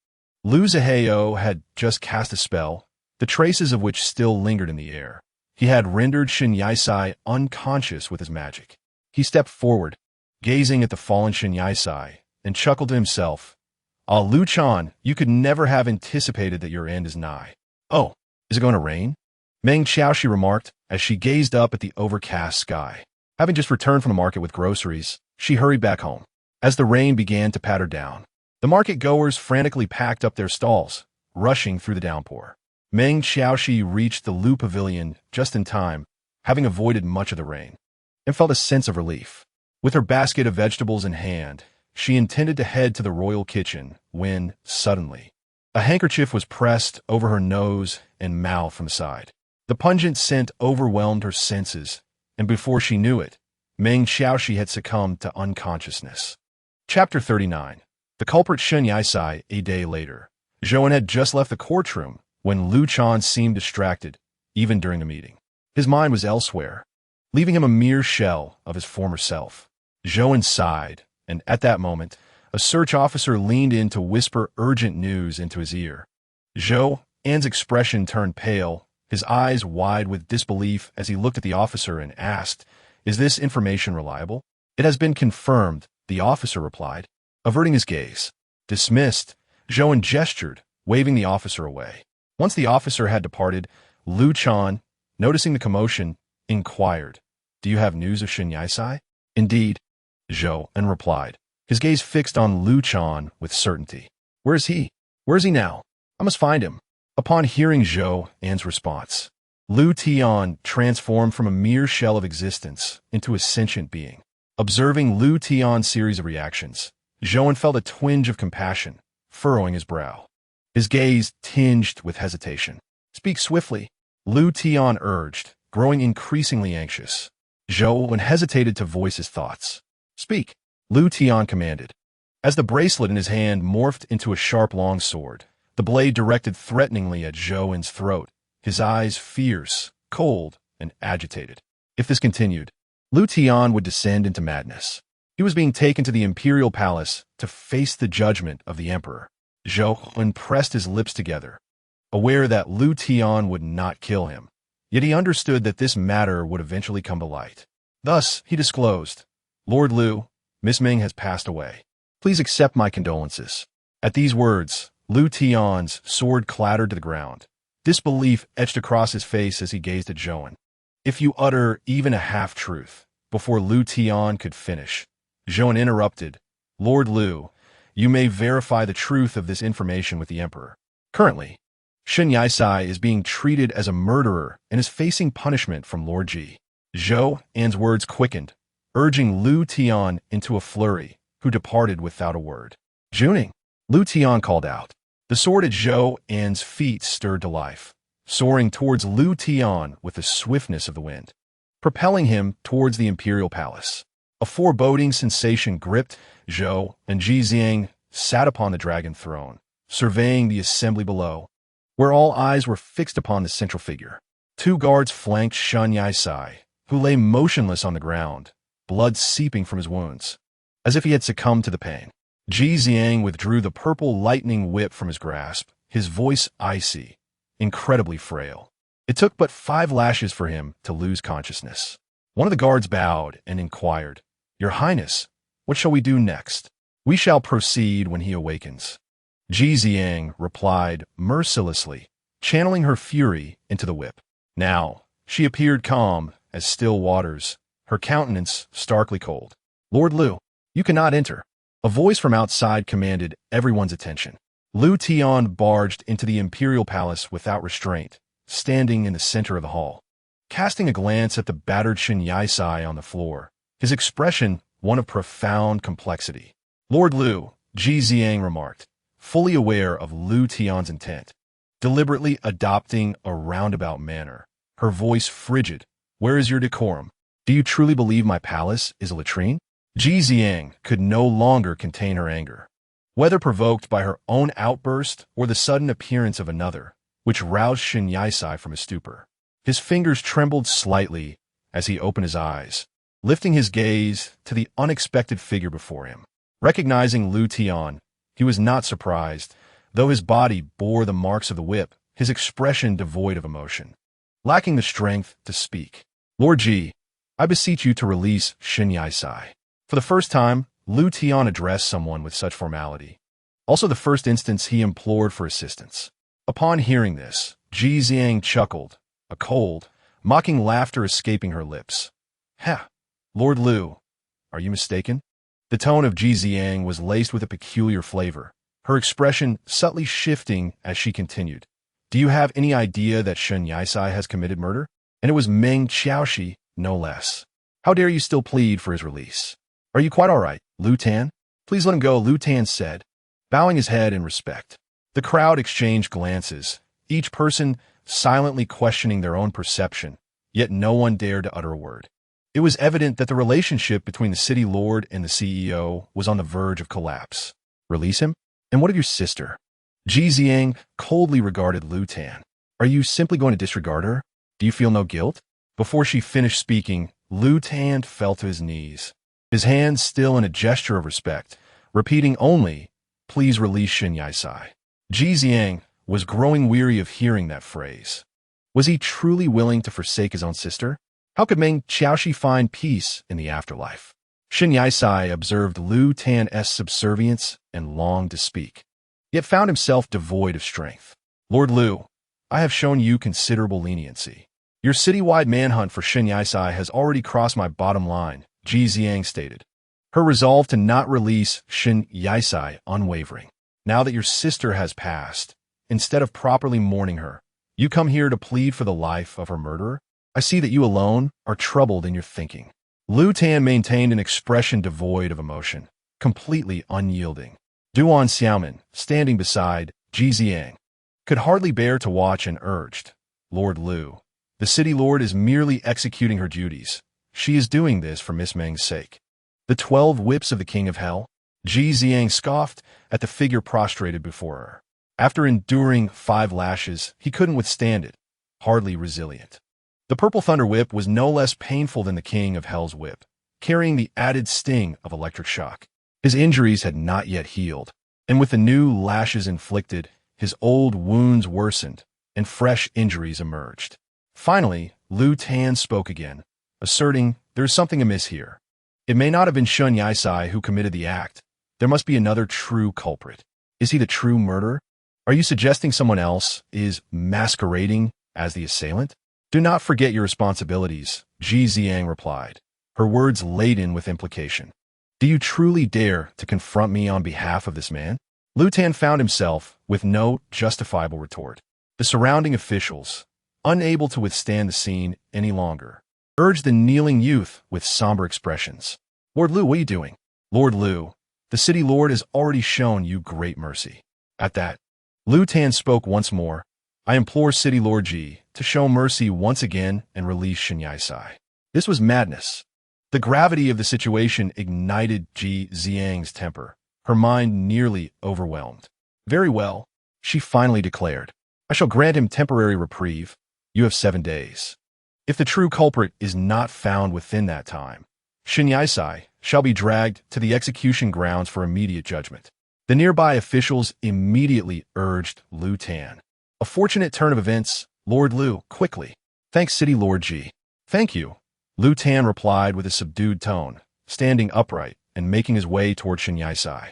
Lu Zihao had just cast a spell, the traces of which still lingered in the air. He had rendered Shun Yisai unconscious with his magic. He stepped forward, gazing at the fallen Shun Yisai, and chuckled to himself, Ah, Lu Chan, you could never have anticipated that your end is nigh. Oh, is it going to rain? Meng Xiaoxi remarked as she gazed up at the overcast sky. Having just returned from the market with groceries, she hurried back home. As the rain began to patter down, the market-goers frantically packed up their stalls, rushing through the downpour. Meng Xiaoxi reached the Lu Pavilion just in time, having avoided much of the rain, and felt a sense of relief. With her basket of vegetables in hand, she intended to head to the royal kitchen when, suddenly, a handkerchief was pressed over her nose and mouth from the side. The pungent scent overwhelmed her senses, and before she knew it, Meng Xiaoxi had succumbed to unconsciousness. Chapter 39. The culprit Shen Yisai. A day later, Zhou had just left the courtroom when Lu Chan seemed distracted, even during the meeting. His mind was elsewhere, leaving him a mere shell of his former self. Zhou sighed, and at that moment, a search officer leaned in to whisper urgent news into his ear. Zhou's expression turned pale, his eyes wide with disbelief as he looked at the officer and asked, "Is this information reliable?" "It has been confirmed," the officer replied, averting his gaze. Dismissed, Zhou gestured, waving the officer away. Once the officer had departed, Lu Chan, noticing the commotion, inquired, "Do you have news of Shen Yisai?" "Indeed," Zhou replied, his gaze fixed on Lu Chan with certainty. "Where is he? Where is he now? I must find him." Upon hearing Zhou's response, Lu Tian transformed from a mere shell of existence into a sentient being. Observing Lu Tian's series of reactions, Zhou felt a twinge of compassion, furrowing his brow. His gaze tinged with hesitation. "Speak swiftly," Lu Tian urged, growing increasingly anxious. Zhou hesitated to voice his thoughts. "Speak," Lu Tian commanded. As the bracelet in his hand morphed into a sharp long sword, the blade directed threateningly at Zhou's throat, his eyes fierce, cold, and agitated. If this continued, Lu Tian would descend into madness. He was being taken to the imperial palace to face the judgment of the emperor. Zhou pressed his lips together, aware that Lu Tian would not kill him. Yet he understood that this matter would eventually come to light. Thus, he disclosed, "Lord Lu, Miss Ming has passed away. Please accept my condolences." At these words, Lu Tian's sword clattered to the ground. Disbelief etched across his face as he gazed at Zhou. "If you utter even a half-truth," before Lu Tian could finish, Zhou interrupted, "Lord Lu, you may verify the truth of this information with the emperor. Currently, Shen Yisai is being treated as a murderer and is facing punishment from Lord Ji." Zhou's words quickened, urging Lu Tian into a flurry, who departed without a word. "Juning," Lu Tian called out. The sword at Zhou's feet stirred to life, soaring towards Lu Tian with the swiftness of the wind, propelling him towards the imperial palace. A foreboding sensation gripped Zhou, and Ji Xiang sat upon the dragon throne, surveying the assembly below, where all eyes were fixed upon the central figure. Two guards flanked Shen Yisai, who lay motionless on the ground, blood seeping from his wounds, as if he had succumbed to the pain. Ji Xiang withdrew the purple lightning whip from his grasp, his voice icy, incredibly frail. It took but 5 lashes for him to lose consciousness. One of the guards bowed and inquired, "Your Highness, what shall we do next?" "We shall proceed when he awakens," Ji Xiang replied mercilessly, channeling her fury into the whip. Now, she appeared calm as still waters, her countenance starkly cold. "Lord Lu, you cannot enter." A voice from outside commanded everyone's attention. Lu Tian barged into the imperial palace without restraint, standing in the center of the hall. Casting a glance at the battered Shen Yisai on the floor, his expression one of profound complexity. "Lord Lu," Ji Xiang remarked, fully aware of Lu Tian's intent, deliberately adopting a roundabout manner, her voice frigid. "Where is your decorum? Do you truly believe my palace is a latrine?" Ji Xiang could no longer contain her anger, whether provoked by her own outburst or the sudden appearance of another, which roused Shen Yisai from his stupor. His fingers trembled slightly as he opened his eyes, lifting his gaze to the unexpected figure before him. Recognizing Lu Tian, he was not surprised, though his body bore the marks of the whip, his expression devoid of emotion. Lacking the strength to speak, "Lord Ji, I beseech you to release Shen Yisai." For the first time, Lu Tian addressed someone with such formality. Also the first instance he implored for assistance. Upon hearing this, Ji Xiang chuckled, a cold, mocking laughter escaping her lips. "Ha! Lord Lu, are you mistaken?" The tone of Ji Xiang was laced with a peculiar flavor, her expression subtly shifting as she continued. Do you have any idea that Shen Yisai has committed murder? And it was Meng Xiaoxi, no less. How dare you still plead for his release? Are you quite all right, Lu Tan? Please let him go, Lu Tan said, bowing his head in respect. The crowd exchanged glances, each person silently questioning their own perception, yet no one dared to utter a word. It was evident that the relationship between the city lord and the CEO was on the verge of collapse. Release him? And what of your sister? Ji Ziang coldly regarded Lu Tan. Are you simply going to disregard her? Do you feel no guilt? Before she finished speaking, Lu Tan fell to his knees, his hands still in a gesture of respect, repeating only, please release Shen Yisai. Ji Ziang was growing weary of hearing that phrase. Was he truly willing to forsake his own sister? How could Meng Xiaoxi find peace in the afterlife? Shen Yisai observed Lu Tan's subservience and longed to speak, yet found himself devoid of strength. Lord Lu, I have shown you considerable leniency. Your citywide manhunt for Shen Yisai has already crossed my bottom line, Ji Ziang stated, her resolve to not release Shen Yisai unwavering. Now that your sister has passed, instead of properly mourning her, you come here to plead for the life of her murderer? I see that you alone are troubled in your thinking. Lu Tan maintained an expression devoid of emotion, completely unyielding. Duan Xiaomin, standing beside Ji Ziang, could hardly bear to watch and urged, Lord Lu, the city lord is merely executing her duties. She is doing this for Miss Meng's sake. The 12 whips of the King of Hell? Ji Ziang scoffed at the figure prostrated before her. After enduring 5 lashes, he couldn't withstand it, hardly resilient. The Purple Thunder Whip was no less painful than the King of Hell's whip, carrying the added sting of electric shock. His injuries had not yet healed, and with the new lashes inflicted, his old wounds worsened, and fresh injuries emerged. Finally, Lu Tan spoke again, asserting, there is something amiss here. It may not have been Shen Yisai who committed the act. There must be another true culprit. Is he the true murderer? Are you suggesting someone else is masquerading as the assailant? Do not forget your responsibilities, Ji Ziang replied, her words laden with implication. Do you truly dare to confront me on behalf of this man? Lu Tan found himself with no justifiable retort. The surrounding officials, unable to withstand the scene any longer, urged the kneeling youth with somber expressions. Lord Lu, what are you doing? Lord Lu, the city lord has already shown you great mercy. At that, Lu Tan spoke once more. I implore City Lord Ji to show mercy once again and release Shen Yisai. This was madness. The gravity of the situation ignited Ji Ziang's temper, her mind nearly overwhelmed. Very well, she finally declared. I shall grant him temporary reprieve. You have 7 days. If the true culprit is not found within that time, Shen Yisai shall be dragged to the execution grounds for immediate judgment. The nearby officials immediately urged Lu Tan. A fortunate turn of events, Lord Lu, quickly. Thanks, City Lord Ji. Thank you, Lu Tan replied with a subdued tone, standing upright and making his way toward Shen Yisai.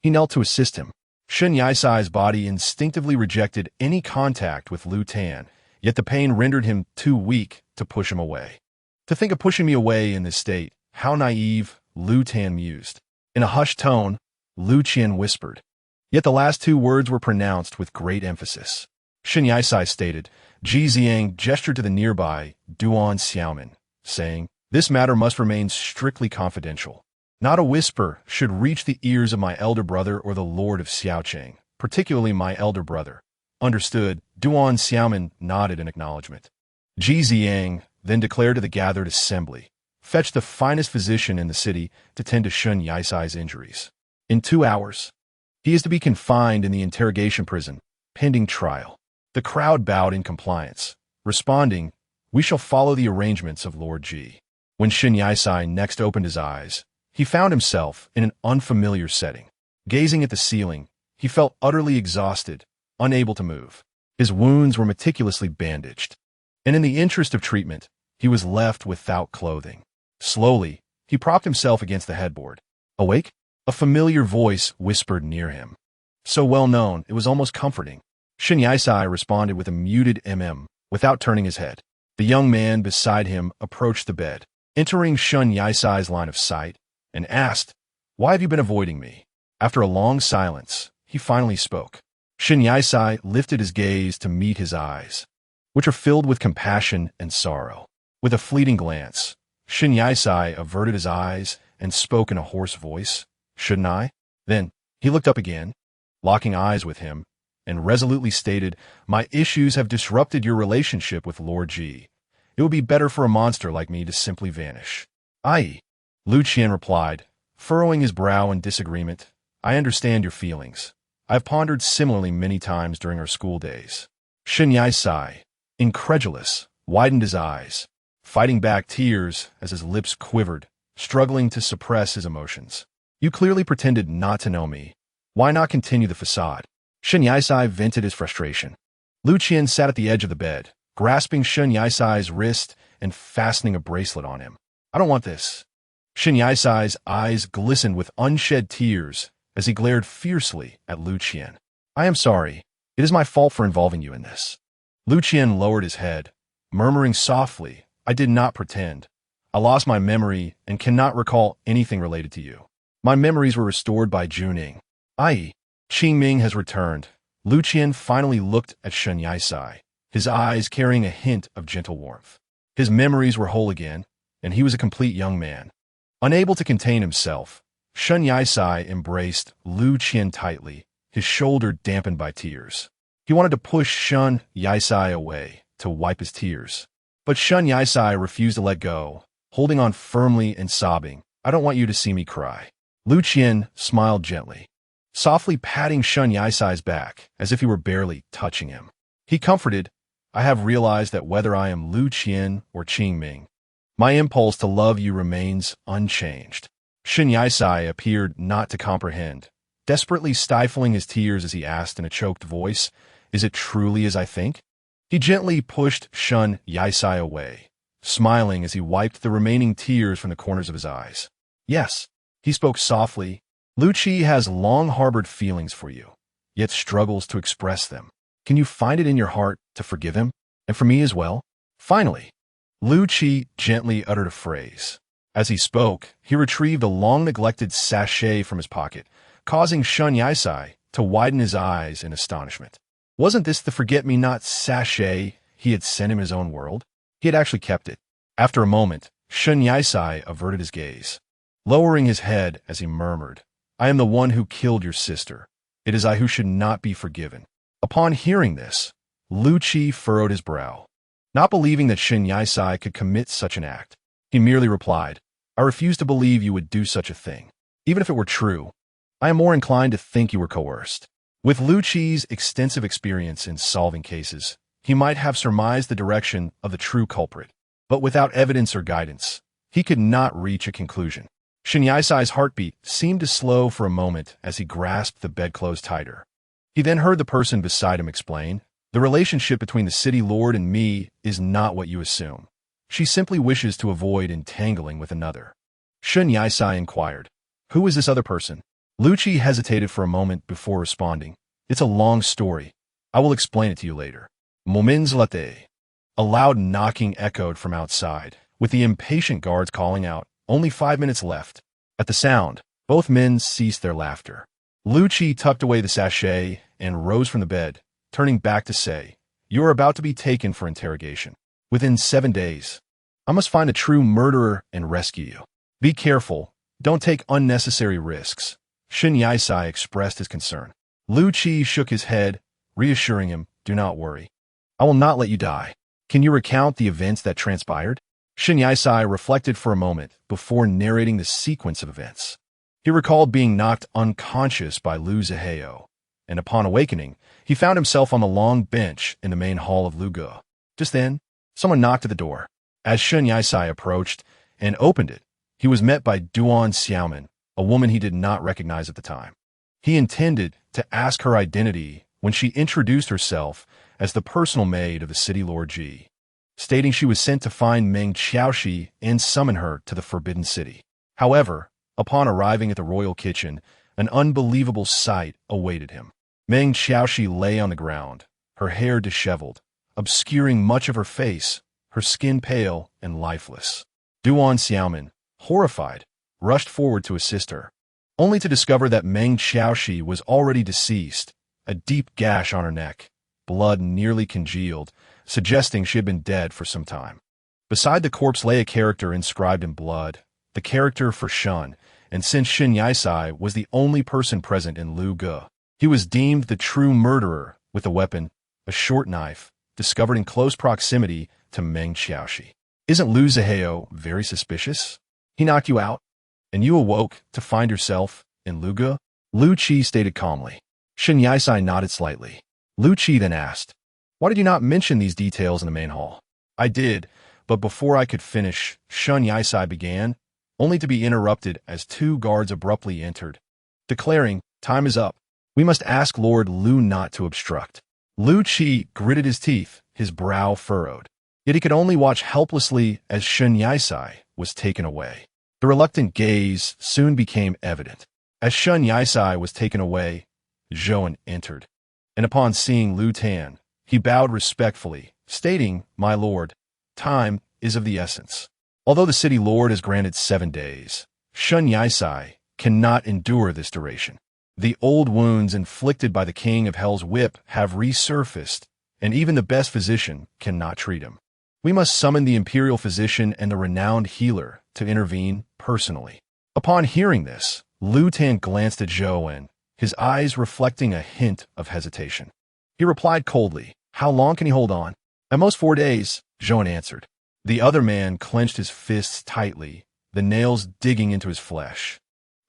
He knelt to assist him. Shen Yisai's body instinctively rejected any contact with Lu Tan, yet the pain rendered him too weak to push him away. To think of pushing me away in this state, how naive, Lu Tan mused. In a hushed tone, Lu Qian whispered. Yet the last 2 words were pronounced with great emphasis. Shen Yisai stated. Ji Ziang gestured to the nearby Duan Xiaomin, saying, this matter must remain strictly confidential. Not a whisper should reach the ears of my elder brother or the Lord of Xiaocheng, particularly my elder brother. Understood, Duan Xiaomin nodded in acknowledgement. Ji Ziang then declared to the gathered assembly, fetch the finest physician in the city to tend to Shen Yisai's injuries. In 2 hours, he is to be confined in the interrogation prison, pending trial. The crowd bowed in compliance, responding, we shall follow the arrangements of Lord Ji. When Shen Yisai next opened his eyes, he found himself in an unfamiliar setting. Gazing at the ceiling, he felt utterly exhausted, unable to move. His wounds were meticulously bandaged, and in the interest of treatment, he was left without clothing. Slowly, he propped himself against the headboard. Awake? A familiar voice whispered near him. So well known, it was almost comforting. Shen Yisai responded with a muted without turning his head. The young man beside him approached the bed, entering Shen Yisai's line of sight, and asked, why have you been avoiding me? After a long silence, he he finally spoke. Shin Yisai lifted his gaze to meet his eyes, which are filled with compassion and sorrow. With a fleeting glance, Shin Yisai averted his eyes and spoke in a hoarse voice. "Shouldn't I?" Then he looked up again, locking eyes with him, and resolutely stated, "My issues have disrupted your relationship with Lord Ji. It would be better for a monster like me to simply vanish." "Aye," Lu Qian replied, furrowing his brow in disagreement. "I understand your feelings. I've pondered similarly many times during our school days." Shin Yisai, incredulous, widened his eyes, fighting back tears as his lips quivered, struggling to suppress his emotions. "You clearly pretended not to know me. Why not continue the facade?" Shin Yisai vented his frustration. Lu Qian sat at the edge of the bed, grasping Shin Yisai's wrist and fastening a bracelet on him. "I don't want this." Shin Yisai's eyes glistened with unshed tears as he glared fiercely at Lu Qian. "I am sorry. It is my fault for involving you in this." Lu Qian lowered his head, murmuring softly, "I did not pretend. I lost my memory and cannot recall anything related to you. My memories were restored by Juning." "Aye, Qing Ming has returned." Lu Qian finally looked at Shin Yisai, his eyes carrying a hint of gentle warmth. His memories were whole again, and he was a complete young man. Unable to contain himself, Shin Yisai embraced Lu Qian tightly, his shoulder dampened by tears. He wanted to push Shin Yisai away to wipe his tears, but Shin Yisai refused to let go, holding on firmly and sobbing. "I don't want you to see me cry." Lu Qian smiled gently, softly patting Shin Yisai's back as if he were barely touching him. He comforted, "I have realized that whether I am Lu Qian or Qing Ming, my impulse to love you remains unchanged." Shin Yisai appeared not to comprehend, desperately stifling his tears as he asked in a choked voice, "Is it truly as I think?" He gently pushed Shin Yisai away, smiling as he wiped the remaining tears from the corners of his eyes. "Yes," he spoke softly, "Lu Qi has long harbored feelings for you, yet struggles to express them. Can you find it in your heart to forgive him? And for me as well?" Finally, Lu Qi gently uttered a phrase. As he spoke, he retrieved a long-neglected sachet from his pocket, causing Shin Yisai to widen his eyes in astonishment. Wasn't this the forget-me-not sachet he had sent him his own world? He had actually kept it. After a moment, Shin Yisai averted his gaze, lowering his head as he murmured, "I am the one who killed your sister. It is I who should not be forgiven." Upon hearing this, Lu Qi furrowed his brow, not believing that Shin Yisai could commit such an act. He merely replied, "I refuse to believe you would do such a thing. Even if it were true, I am more inclined to think you were coerced." With Lu Qi's extensive experience in solving cases, he might have surmised the direction of the true culprit, but without evidence or guidance, he could not reach a conclusion. Shin Yisai's heartbeat seemed to slow for a moment as he grasped the bedclothes tighter. He then heard the person beside him explain, "The relationship between the city lord and me is not what you assume. She simply wishes to avoid entangling with another." Shin Yisai inquired, "Who is this other person?" Lu Qi hesitated for a moment before responding, "It's a long story. I will explain it to you later." Moments later, a loud knocking echoed from outside, with the impatient guards calling out, "Only 5 minutes left." At the sound, both men ceased their laughter. Lu Qi tucked away the sachet and rose from the bed, turning back to say, "You are about to be taken for interrogation. Within 7 days, I must find a true murderer and rescue you. Be careful. Don't take unnecessary risks." Shin Yisai expressed his concern. Lu Qi shook his head, reassuring him, "Do not worry. I will not let you die. Can you recount the events that transpired?" Shin Yisai reflected for a moment before narrating the sequence of events. He recalled being knocked unconscious by Lu Zihao, and upon awakening, he found himself on the long bench in the main hall of Lu Ge. Just then, someone knocked at the door. As Shin Yisai approached and opened it, he was met by Duan Xiaoman, a woman he did not recognize at the time. He intended to ask her identity when she introduced herself as the personal maid of the city lord Ji, stating she was sent to find Meng Xiaoxi and summon her to the Forbidden City. However, upon arriving at the royal kitchen, an unbelievable sight awaited him. Meng Xiaoxi lay on the ground, her hair disheveled, obscuring much of her face, her skin pale and lifeless. Duan Xiaoman, horrified, rushed forward to assist her. only to discover that Meng Xiaoxi was already deceased, a deep gash on her neck, blood nearly congealed, suggesting she had been dead for some time. Beside the corpse lay a character inscribed in blood, the character for Shun, and since Shen Yaisai was the only person present in Lu Ge, he was deemed the true murderer with a weapon, a short knife, discovered in close proximity to Meng Xiaoxi. Isn't Lu Zihao very suspicious? He knocked you out, and you awoke to find yourself in Lu Ge? Lu Qi stated calmly. Shen Yaisai nodded slightly. Lu Qi then asked, "Why did you not mention these details in the main hall?" "I did, but before I could finish, Shen Yaisai began, only to be interrupted as two guards abruptly entered, declaring, 'Time is up. We must ask Lord Lu not to obstruct.'" Lu Qi gritted his teeth, his brow furrowed. Yet he could only watch helplessly as Shen Yaisai was taken away. The reluctant gaze soon became evident. As Shen Yaisai was taken away, Zhouan entered, and upon seeing Lu Tan, he bowed respectfully, stating, "My lord, time is of the essence. Although the city lord has granted 7 days, Shen Yaisai cannot endure this duration. The old wounds inflicted by the king of Hell's whip have resurfaced, and even the best physician cannot treat him. We must summon the imperial physician and the renowned healer to intervene personally." Upon hearing this, Lu Tan glanced at Zhouan, his eyes reflecting a hint of hesitation. He replied coldly, "How long can he hold on?" "At most 4 days," Zhouan answered. The other man clenched his fists tightly, the nails digging into his flesh,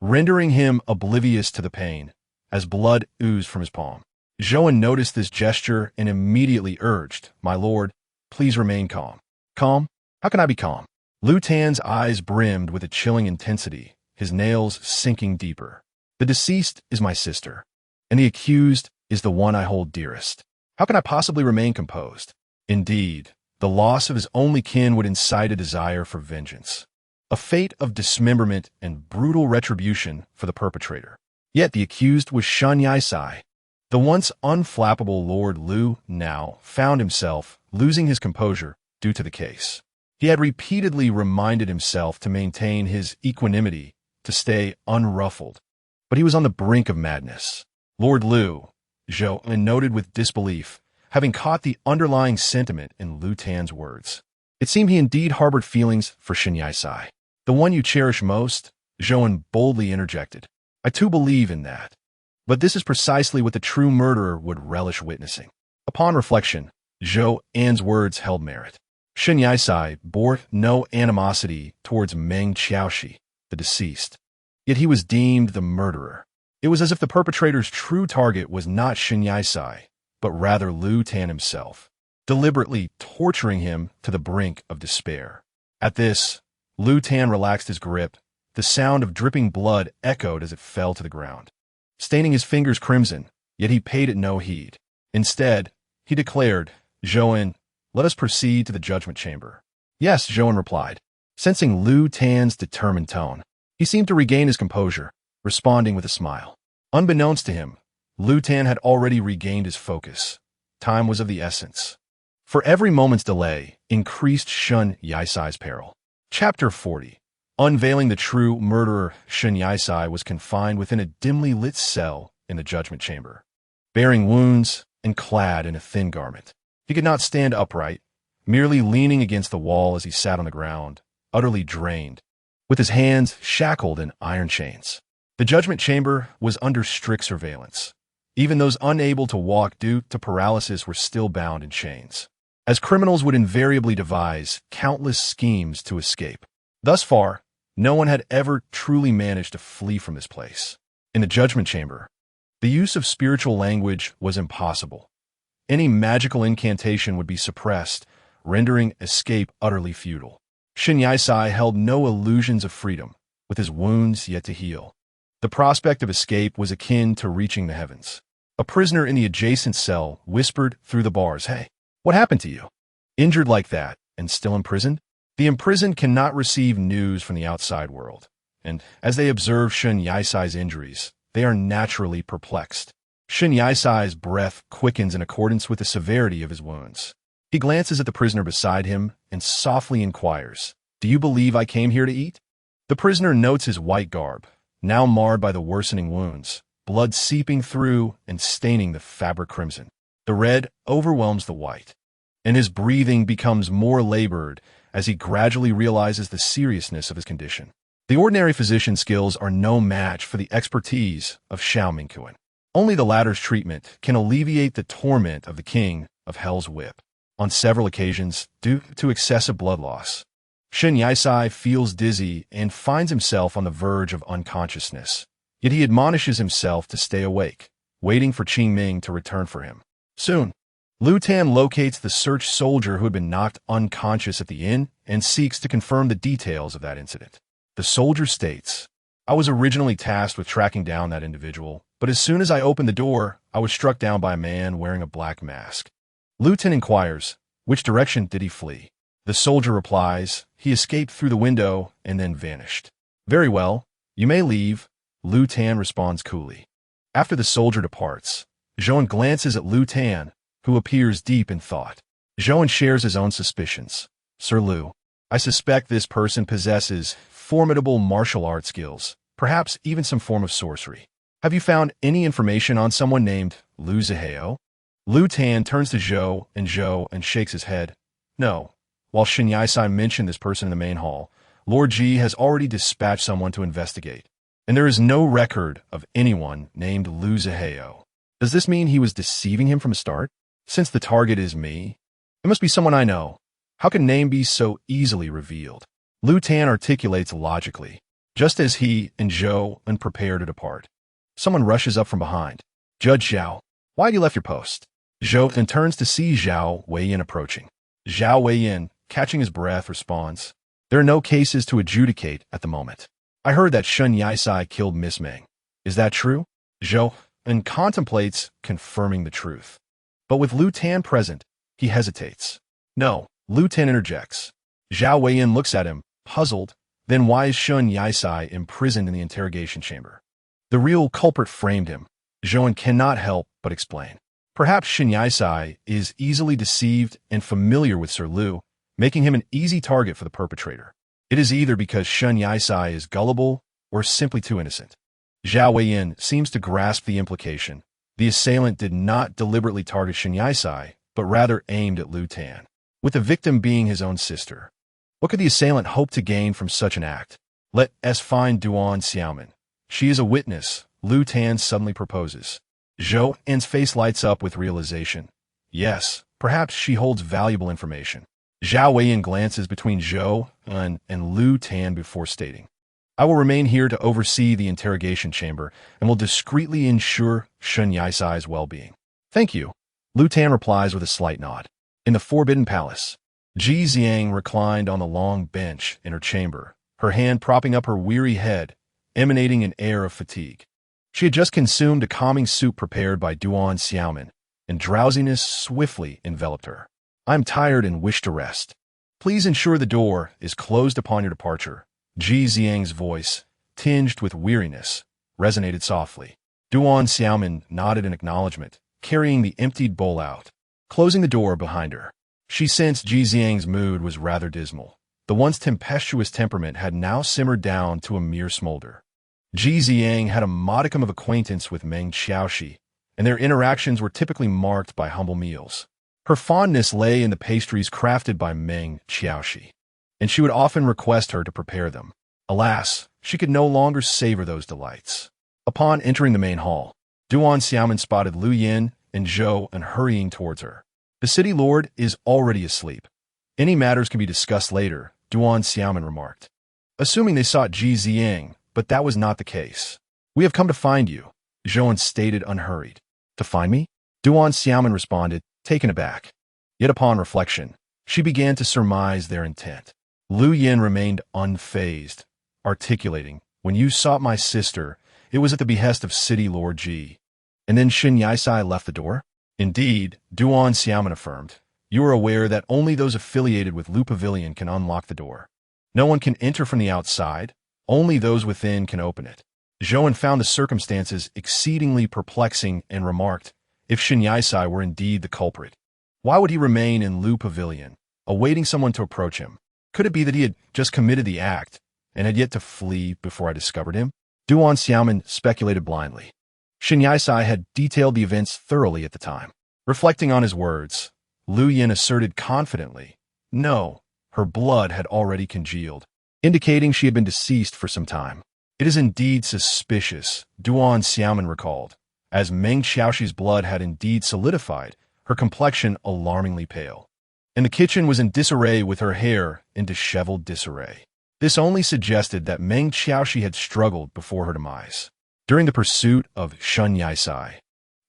rendering him oblivious to the pain, as blood oozed from his palm. Zhouan noticed this gesture and immediately urged, "My lord, please remain calm." "Calm? How can I be calm?" Lu Tan's eyes brimmed with a chilling intensity, his nails sinking deeper. "The deceased is my sister, and the accused is the one I hold dearest. How can I possibly remain composed?" Indeed, the loss of his only kin would incite a desire for vengeance, a fate of dismemberment and brutal retribution for the perpetrator. Yet the accused was Shen Yaisai. The once unflappable Lord Lu now found himself losing his composure due to the case. He had repeatedly reminded himself to maintain his equanimity, to stay unruffled, but he was on the brink of madness. "Lord Lu," Zhouan noted with disbelief, having caught the underlying sentiment in Lu Tan's words. It seemed he indeed harbored feelings for Shen Yaisai. "The one you cherish most," Zhouan boldly interjected. "I too believe in that. But this is precisely what the true murderer would relish witnessing." Upon reflection, Zhouan's words held merit. Shen Yaisai bore no animosity towards Meng Xiaoxi, the deceased. Yet he was deemed the murderer. It was as if the perpetrator's true target was not Shen Yaisai, but rather Lu Tan himself, deliberately torturing him to the brink of despair. At this, Lu Tan relaxed his grip. The sound of dripping blood echoed as it fell to the ground, staining his fingers crimson, yet he paid it no heed. Instead, he declared, "Zhouan, let us proceed to the judgment chamber." "Yes," Zhouan replied, sensing Lu Tan's determined tone. He seemed to regain his composure, responding with a smile. Unbeknownst to him, Lu Tan had already regained his focus. Time was of the essence. For every moment's delay increased Shen Yaisai's peril. Chapter 40. Unveiling the true murderer, Shen Yaisai was confined within a dimly lit cell in the judgment chamber, bearing wounds and clad in a thin garment. He could not stand upright, merely leaning against the wall as he sat on the ground, utterly drained, with his hands shackled in iron chains. The judgment chamber was under strict surveillance. Even those unable to walk due to paralysis were still bound in chains, as criminals would invariably devise countless schemes to escape. Thus far, no one had ever truly managed to flee from this place. In the judgment chamber, the use of spiritual language was impossible. Any magical incantation would be suppressed, rendering escape utterly futile. Shen Yaisai held no illusions of freedom, with his wounds yet to heal. The prospect of escape was akin to reaching the heavens. A prisoner in the adjacent cell whispered through the bars, "Hey, what happened to you? Injured like that, and still imprisoned?" The imprisoned cannot receive news from the outside world, and as they observe Shen Yaisai's injuries, they are naturally perplexed. Shen Yaisai's breath quickens in accordance with the severity of his wounds. He glances at the prisoner beside him and softly inquires, "Do you believe I came here to eat?" The prisoner notes his white garb, now marred by the worsening wounds, blood seeping through and staining the fabric crimson. The red overwhelms the white, and his breathing becomes more labored as he gradually realizes the seriousness of his condition. The ordinary physician's skills are no match for the expertise of Xiao Mingquan. Only the latter's treatment can alleviate the torment of the king of Hell's Whip. On several occasions, due to excessive blood loss, Shen Yisai feels dizzy and finds himself on the verge of unconsciousness. Yet he admonishes himself to stay awake, waiting for Qing Ming to return for him. Soon, Lu Tan locates the search soldier who had been knocked unconscious at the inn and seeks to confirm the details of that incident. The soldier states, "I was originally tasked with tracking down that individual, but as soon as I opened the door, I was struck down by a man wearing a black mask." Lu Tan inquires, "Which direction did he flee?" The soldier replies, "He escaped through the window and then vanished." "Very well, you may leave," Lu Tan responds coolly. After the soldier departs, Zhouan glances at Lu Tan, who appears deep in thought. Zhouan shares his own suspicions. "Sir Lu, I suspect this person possesses formidable martial art skills, perhaps even some form of sorcery. Have you found any information on someone named Lu Zihao?" Lu Tan turns to Zhou and shakes his head. "No. While Shen Yisai mentioned this person in the main hall, Lord Ji has already dispatched someone to investigate, and there is no record of anyone named Lu Zihao. Does this mean he was deceiving him from the start? Since the target is me, it must be someone I know. How can name be so easily revealed?" Lu Tan articulates logically, just as he and Zhou prepare to depart. Someone rushes up from behind. "Judge Zhao, why have you left your post?" Zhou turns to see Zhao Weiyin approaching. Zhao Weiyin, catching his breath, responds, "There are no cases to adjudicate at the moment. I heard that Shen Yisai killed Miss Ming. Is that true?" Zhou contemplates confirming the truth. But with Lu Tan present, he hesitates. "No," Lu Tan interjects. Zhao Weiyin looks at him, puzzled. "Then why is Shen Yisai imprisoned in the interrogation chamber?" "The real culprit framed him," Zhouan cannot help but explain. "Perhaps Shen Yisai is easily deceived and familiar with Sir Lu, making him an easy target for the perpetrator. It is either because Shen Yisai is gullible or simply too innocent." Zhao Weiyin seems to grasp the implication. The assailant did not deliberately target Shen Yisai, but rather aimed at Lu Tan, with the victim being his own sister. What could the assailant hope to gain from such an act? "Let us find Duan Xiaomin. She is a witness," Lu Tan suddenly proposes. Zhou's face lights up with realization. Yes, perhaps she holds valuable information. Zhao Weiyin glances between Zhou and Lu Tan before stating, "I will remain here to oversee the interrogation chamber and will discreetly ensure Shen Yisai's well-being." "Thank you," Lu Tan replies with a slight nod. In the Forbidden Palace, Ji Xiang reclined on the long bench in her chamber, her hand propping up her weary head, emanating an air of fatigue. She had just consumed a calming soup prepared by Duan Xiaomin, and drowsiness swiftly enveloped her. "I am tired and wish to rest. Please ensure the door is closed upon your departure." Ji Xiang's voice, tinged with weariness, resonated softly. Duan Xiaomin nodded in acknowledgement, carrying the emptied bowl out, closing the door behind her. She sensed Ji Xiang's mood was rather dismal. The once tempestuous temperament had now simmered down to a mere smolder. Ji Xiang had a modicum of acquaintance with Meng Xiaoxi, and their interactions were typically marked by humble meals. Her fondness lay in the pastries crafted by Meng Xiaoxi, and she would often request her to prepare them. Alas, she could no longer savor those delights. Upon entering the main hall, Duan Xiaomin spotted Lu Yin and Zhou hurrying towards her. "The city lord is already asleep. Any matters can be discussed later," Duan Xiaomin remarked. Assuming they sought Ji Xiang, but that was not the case. "We have come to find you," Zhou stated unhurried. "To find me?" Duan Xiaomin responded, taken aback. Yet upon reflection, she began to surmise their intent. Lu Yin remained unfazed, articulating, "When you sought my sister, it was at the behest of City Lord Ji. And then Shen Yisai left the door?" "Indeed," Duan Xiaomin affirmed. "You are aware that only those affiliated with Lu Pavilion can unlock the door. No one can enter from the outside. Only those within can open it." Zhou found the circumstances exceedingly perplexing and remarked, if Shen Yisai were indeed the culprit, why would he remain in Lu Pavilion, awaiting someone to approach him? Could it be that he had just committed the act and had yet to flee before I discovered him? Duan Xiaoman speculated blindly. Shen Yisai had detailed the events thoroughly at the time. Reflecting on his words, Lu Yin asserted confidently, no, her blood had already congealed, indicating she had been deceased for some time. It is indeed suspicious, Duan Xiaoman recalled, as Meng Xiaoxi's blood had indeed solidified, her complexion alarmingly pale. And the kitchen was in disarray with her hair in disheveled disarray. This only suggested that Meng Xiaoxi had struggled before her demise. During the pursuit of Shen Yisai,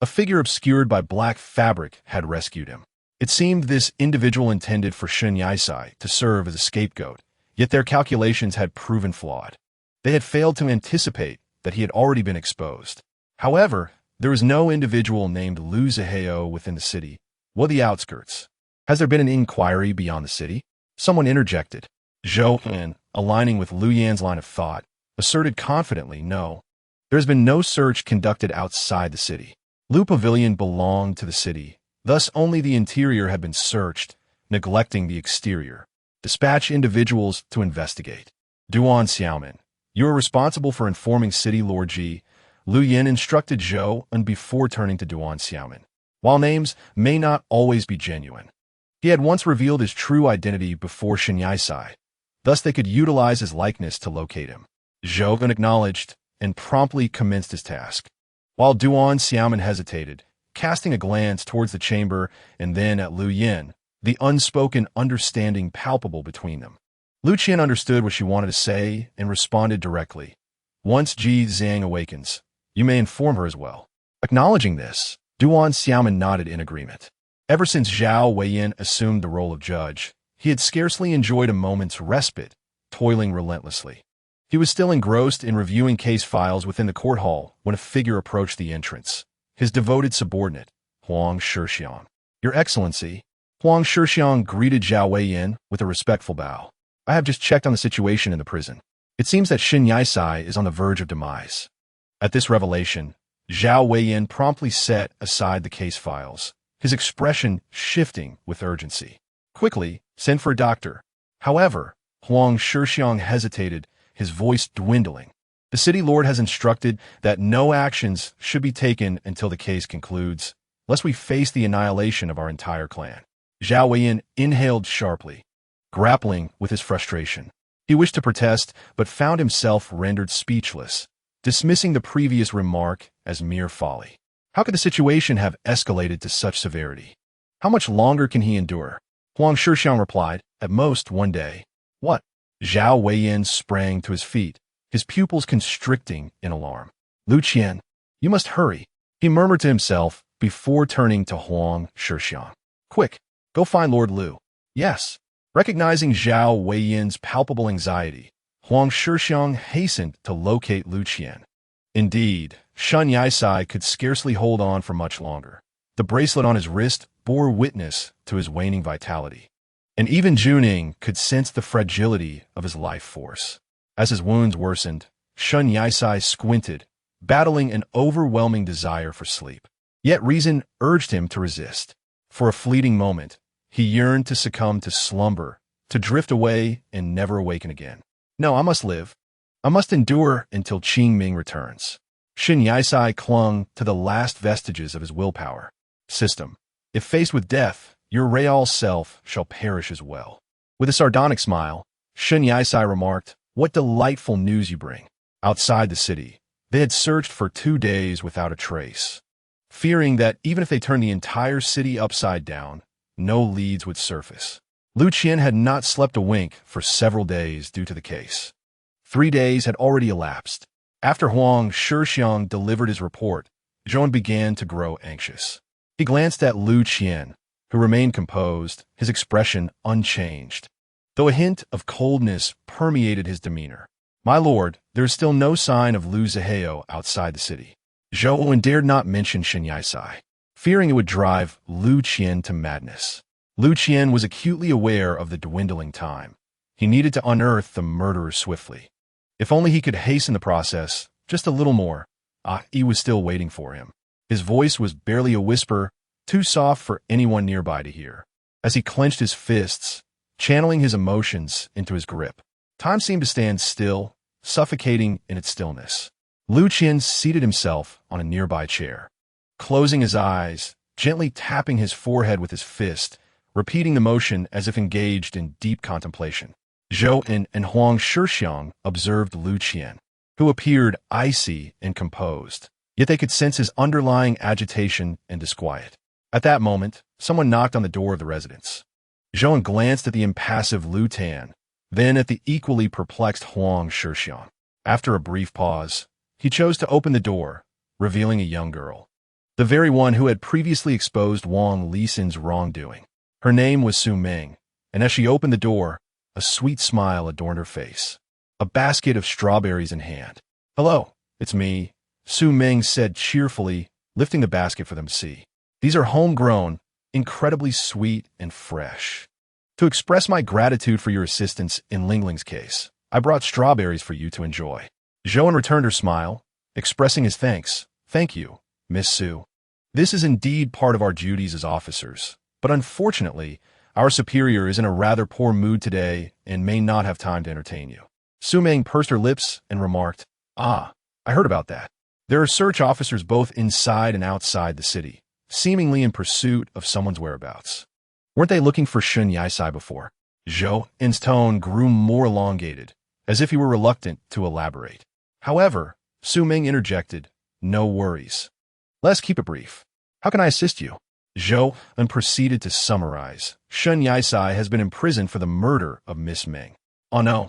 a figure obscured by black fabric had rescued him. It seemed this individual intended for Shen Yisai to serve as a scapegoat, yet their calculations had proven flawed. They had failed to anticipate that he had already been exposed. However, there was no individual named Lu Zihao within the city, or the outskirts. Has there been an inquiry beyond the city? Someone interjected. Zhou Han, aligning with Lu Yan's line of thought, asserted confidently, no. There has been no search conducted outside the city. Lu Pavilion belonged to the city, thus only the interior had been searched, neglecting the exterior. Dispatch individuals to investigate. Duan Xiaoman, you are responsible for informing City Lord Ji, Lu Yin instructed Zhou and before turning to Duan Xiaoman. While names may not always be genuine, he had once revealed his true identity before Shen Yisai, thus they could utilize his likeness to locate him. Zhou acknowledged and promptly commenced his task, while Duan Xiaoman hesitated, casting a glance towards the chamber and then at Lu Yin, the unspoken understanding palpable between them. Lu Qian understood what she wanted to say and responded directly. Once Ji Zhang awakens, you may inform her as well. Acknowledging this, Duan Xiaoman nodded in agreement. Ever since Zhao Weiyan assumed the role of judge, he had scarcely enjoyed a moment's respite, toiling relentlessly. He was still engrossed in reviewing case files within the court hall when a figure approached the entrance. His devoted subordinate, Huang Shixiang. Your Excellency, Huang Shixiang greeted Zhao Weiyan with a respectful bow. I have just checked on the situation in the prison. It seems that Shen Yisai is on the verge of demise. At this revelation, Zhao Weiyan promptly set aside the case files, his expression shifting with urgency. Quickly, send for a doctor. However, Huang Shixiang hesitated, his voice dwindling. The city lord has instructed that no actions should be taken until the case concludes, lest we face the annihilation of our entire clan. Zhao Weiyan inhaled sharply, grappling with his frustration. He wished to protest, but found himself rendered speechless, dismissing the previous remark as mere folly. How could the situation have escalated to such severity? How much longer can he endure? Huang Shixiang replied, at most 1 day. What? Zhao Weiyan sprang to his feet, his pupils constricting in alarm. Lu Qian, you must hurry, he murmured to himself before turning to Huang Shixiang. Quick, go find Lord Lu. Yes. Recognizing Zhao Weiyan's palpable anxiety, Huang Shixiang hastened to locate Lu Qian. Indeed, Shen Yisai could scarcely hold on for much longer. The bracelet on his wrist bore witness to his waning vitality, and even Juning could sense the fragility of his life force. As his wounds worsened, Shen Yisai squinted, battling an overwhelming desire for sleep. Yet reason urged him to resist. For a fleeting moment, he yearned to succumb to slumber, to drift away and never awaken again. No, I must live. I must endure until Qing Ming returns. Shen Yisai clung to the last vestiges of his willpower. System, if faced with death, your real self shall perish as well. With a sardonic smile, Shen Yisai remarked, what delightful news you bring. Outside the city, they had searched for 2 days without a trace, fearing that even if they turned the entire city upside down, no leads would surface. Lu Qian had not slept a wink for several days due to the case. 3 days had already elapsed. After Huang Shixiang delivered his report, Zhou began to grow anxious. He glanced at Lu Qian, who remained composed, his expression unchanged, though a hint of coldness permeated his demeanor. My lord, there is still no sign of Lu Zihao outside the city. Zhou dared not mention Shen Yisai, fearing it would drive Lu Qian to madness. Lu Qian was acutely aware of the dwindling time. He needed to unearth the murderer swiftly. If only he could hasten the process just a little more. He was still waiting for him. His voice was barely a whisper, too soft for anyone nearby to hear. As he clenched his fists, channeling his emotions into his grip, time seemed to stand still, suffocating in its stillness. Lu Qian seated himself on a nearby chair, closing his eyes, gently tapping his forehead with his fist, repeating the motion as if engaged in deep contemplation. Zhou and Huang Shixiang observed Lu Qian, who appeared icy and composed, yet they could sense his underlying agitation and disquiet. At that moment, someone knocked on the door of the residence. Zhou glanced at the impassive Lu Tan, then at the equally perplexed Huang Shixiang. After a brief pause, he chose to open the door, revealing a young girl, the very one who had previously exposed Wang Lisin's wrongdoing. Her name was Su Ming, and as she opened the door, a sweet smile adorned her face, a basket of strawberries in hand. "Hello, it's me," Su Ming said cheerfully, lifting the basket for them to see. "These are homegrown, incredibly sweet and fresh. To express my gratitude for your assistance in Ling Ling's case, I brought strawberries for you to enjoy." Zhou returned her smile, expressing his thanks. "Thank you, Miss Su. This is indeed part of our duties as officers, but unfortunately, our superior is in a rather poor mood today and may not have time to entertain you." Su Ming pursed her lips and remarked, "Ah, I heard about that. There are search officers both inside and outside the city, seemingly in pursuit of someone's whereabouts. Weren't they looking for Shun Yaisai before?" Zhou's tone grew more elongated, as if he were reluctant to elaborate. However, Su Ming interjected, "No worries. Let's keep it brief. How can I assist you?" Zhou proceeded to summarize. "Shun Yaisai has been imprisoned for the murder of Miss Ming. Oh no.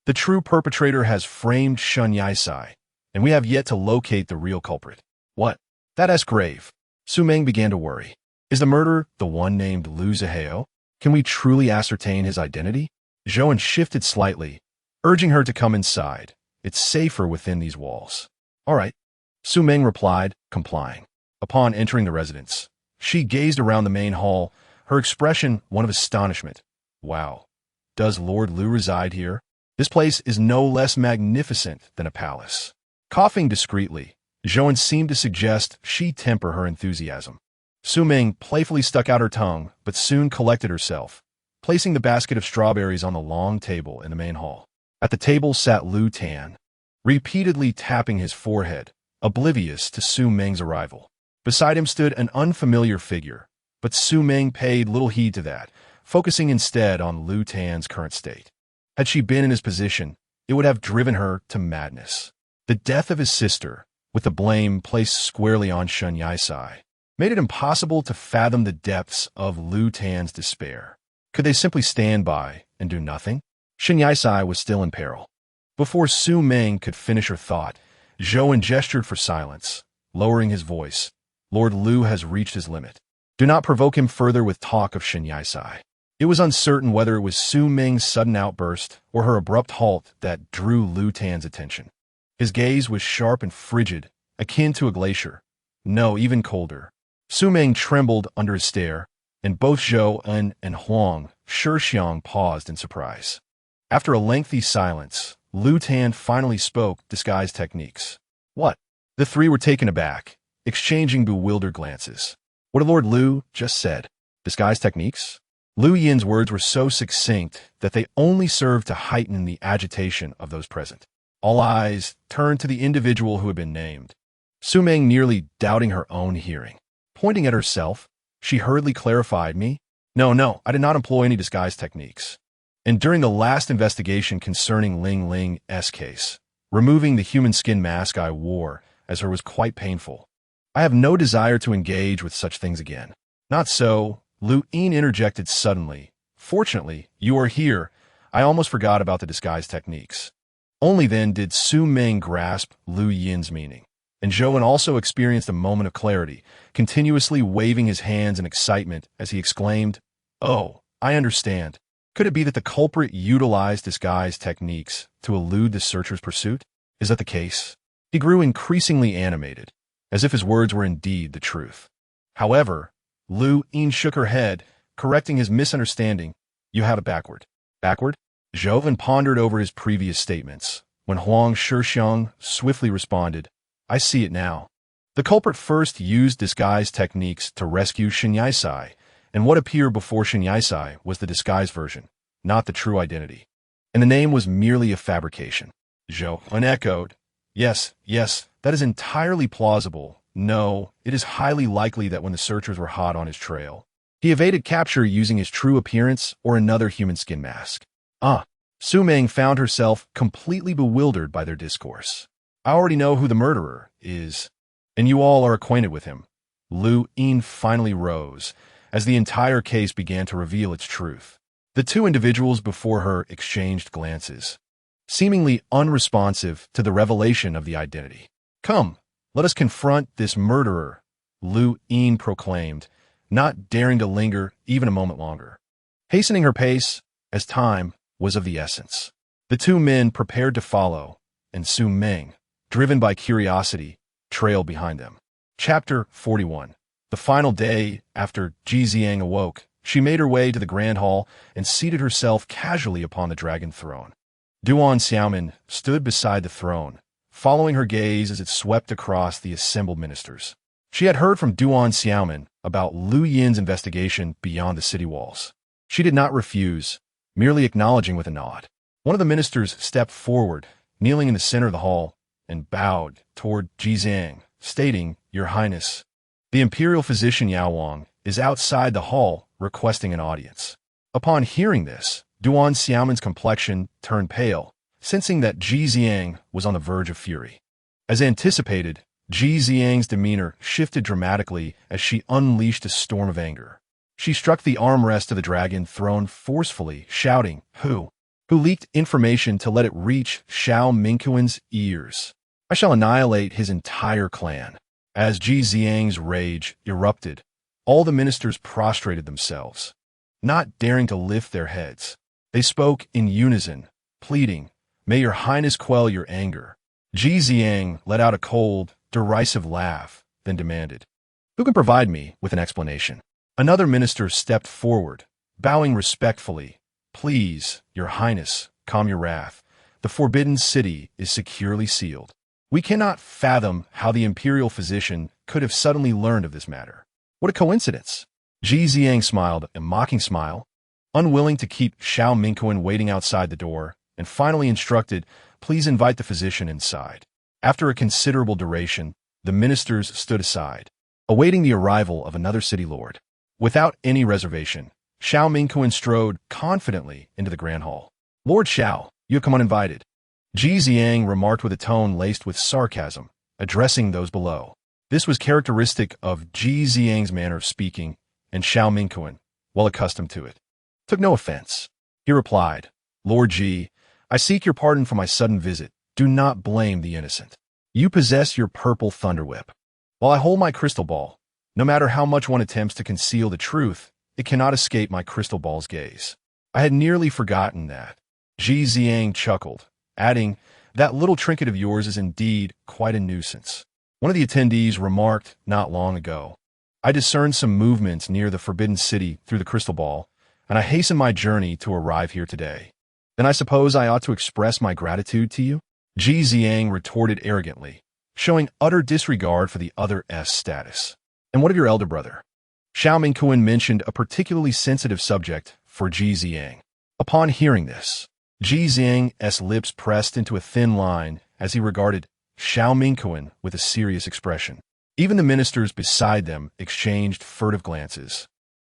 The true perpetrator has framed Shun Yaisai, and we have yet to locate the real culprit." "What? That's grave." Su Ming began to worry. "Is the murderer the one named Lu Zihao? Can we truly ascertain his identity?" Zhou shifted slightly, urging her to come inside. "It's safer within these walls." "All right," Su Ming replied, complying. Upon entering the residence, she gazed around the main hall, her expression one of astonishment. "Wow. Does Lord Lu reside here? This place is no less magnificent than a palace." Coughing discreetly, Zhou seemed to suggest she temper her enthusiasm. Su Ming playfully stuck out her tongue, but soon collected herself, placing the basket of strawberries on the long table in the main hall. At the table sat Lu Tan, repeatedly tapping his forehead, oblivious to Su Ming's arrival. Beside him stood an unfamiliar figure, but Su Ming paid little heed to that, focusing instead on Lu Tan's current state. Had she been in his position, it would have driven her to madness. The death of his sister, with the blame placed squarely on Shun Yaisai, made it impossible to fathom the depths of Lu Tan's despair. Could they simply stand by and do nothing? Shun Yaisai was still in peril. Before Su Ming could finish her thought, Zhou gestured for silence, lowering his voice. "Lord Lu has reached his limit. Do not provoke him further with talk of Shun Yaisai." It was uncertain whether it was Su Ming's sudden outburst or her abrupt halt that drew Lu Tan's attention. His gaze was sharp and frigid, akin to a glacier. No, even colder. Su Ming trembled under his stare, and both Zhou and Huang Shixiang paused in surprise. After a lengthy silence, Lu Tan finally spoke disguise techniques. "What?" The three were taken aback, exchanging bewildered glances. "What had Lord Lu just said? Disguise techniques?" Lu Yin's words were so succinct that they only served to heighten the agitation of those present. All eyes turned to the individual who had been named. Su Ming nearly doubting her own hearing. Pointing at herself, she hurriedly clarified, "Me? No, I did not employ any disguise techniques. And during the last investigation concerning Ling Ling's case, removing the human skin mask I wore, as her was quite painful. I have no desire to engage with such things again." "Not so," Lu Yin interjected suddenly. "Fortunately, you are here. I almost forgot about the disguise techniques." Only then did Su Ming grasp Lu Yin's meaning, and Zhou also experienced a moment of clarity, continuously waving his hands in excitement as he exclaimed, "Oh, I understand. Could it be that the culprit utilized disguise techniques to elude the searcher's pursuit? Is that the case?" He grew increasingly animated, as if his words were indeed the truth. However, Lu Yin shook her head, correcting his misunderstanding. "You have it backward." "Backward?" Zhou pondered over his previous statements, when Huang Shixiang swiftly responded, "I see it now. The culprit first used disguise techniques to rescue Shun Yaisai, and what appeared before Shun Yaisai was the disguised version, not the true identity. And the name was merely a fabrication." Zhou echoed, Yes, that is entirely plausible. No, it is highly likely that when the searchers were hot on his trail, he evaded capture using his true appearance or another human skin mask. Su Ming found herself completely bewildered by their discourse. I already know who the murderer is, and you all are acquainted with him. Lu Yin finally rose as the entire case began to reveal its truth. The two individuals before her exchanged glances, seemingly unresponsive to the revelation of the identity. Come, let us confront this murderer, Lu Yin proclaimed, not daring to linger even a moment longer. Hastening her pace, as time was of the essence. The two men prepared to follow, and Su Ming, driven by curiosity, trailed behind them. Chapter 41. The final day after Ji Xiang awoke, she made her way to the grand hall and seated herself casually upon the dragon throne. Duan Xiaomin stood beside the throne, following her gaze as it swept across the assembled ministers. She had heard from Duan Xiaomin about Lu Yin's investigation beyond the city walls. She did not refuse, merely acknowledging with a nod. One of the ministers stepped forward, kneeling in the center of the hall, and bowed toward Ji Xiang, stating, "Your Highness, the imperial physician Yao Wang is outside the hall requesting an audience." Upon hearing this, Duan Xiaomin's complexion turned pale, sensing that Ji Xiang was on the verge of fury. As anticipated, Ji Xiang's demeanor shifted dramatically as she unleashed a storm of anger. She struck the armrest of the dragon throne forcefully, shouting, Who leaked information to let it reach Xiao Mingquan's ears? I shall annihilate his entire clan." As Ji Xiang's rage erupted, all the ministers prostrated themselves, not daring to lift their heads. They spoke in unison, pleading, "May your highness quell your anger." Ji Xiang let out a cold, derisive laugh, then demanded, "Who can provide me with an explanation?" Another minister stepped forward, bowing respectfully. "Please, your highness, calm your wrath. The forbidden city is securely sealed. We cannot fathom how the imperial physician could have suddenly learned of this matter. What a coincidence." Ji Xiang smiled a mocking smile, unwilling to keep Xiao Mingquan waiting outside the door, and finally instructed, "Please invite the physician inside." After a considerable duration, the ministers stood aside, awaiting the arrival of another city lord. Without any reservation, Xiao Mingquan strode confidently into the grand hall. "Lord Xiao, you have come uninvited," Ji Xiang remarked with a tone laced with sarcasm, addressing those below. This was characteristic of Ji Xiang's manner of speaking, and Xiao Mingquan, well accustomed to it, took no offense. He replied, "Lord Ji, I seek your pardon for my sudden visit. Do not blame the innocent. You possess your purple thunderwhip. While I hold my crystal ball, no matter how much one attempts to conceal the truth, it cannot escape my crystal ball's gaze." I had nearly forgotten that. Ji Xiang chuckled, adding, "That little trinket of yours is indeed quite a nuisance." One of the attendees remarked not long ago, "I discerned some movements near the Forbidden City through the crystal ball, and I hastened my journey to arrive here today. Then I suppose I ought to express my gratitude to you?" Ji Xiang retorted arrogantly, showing utter disregard for the other's status. "And what of your elder brother?" Xiao Mingquan mentioned a particularly sensitive subject for Ji Xiang. Upon hearing this, Ji Xiang's lips pressed into a thin line as he regarded Xiao Mingquan with a serious expression. Even the ministers beside them exchanged furtive glances,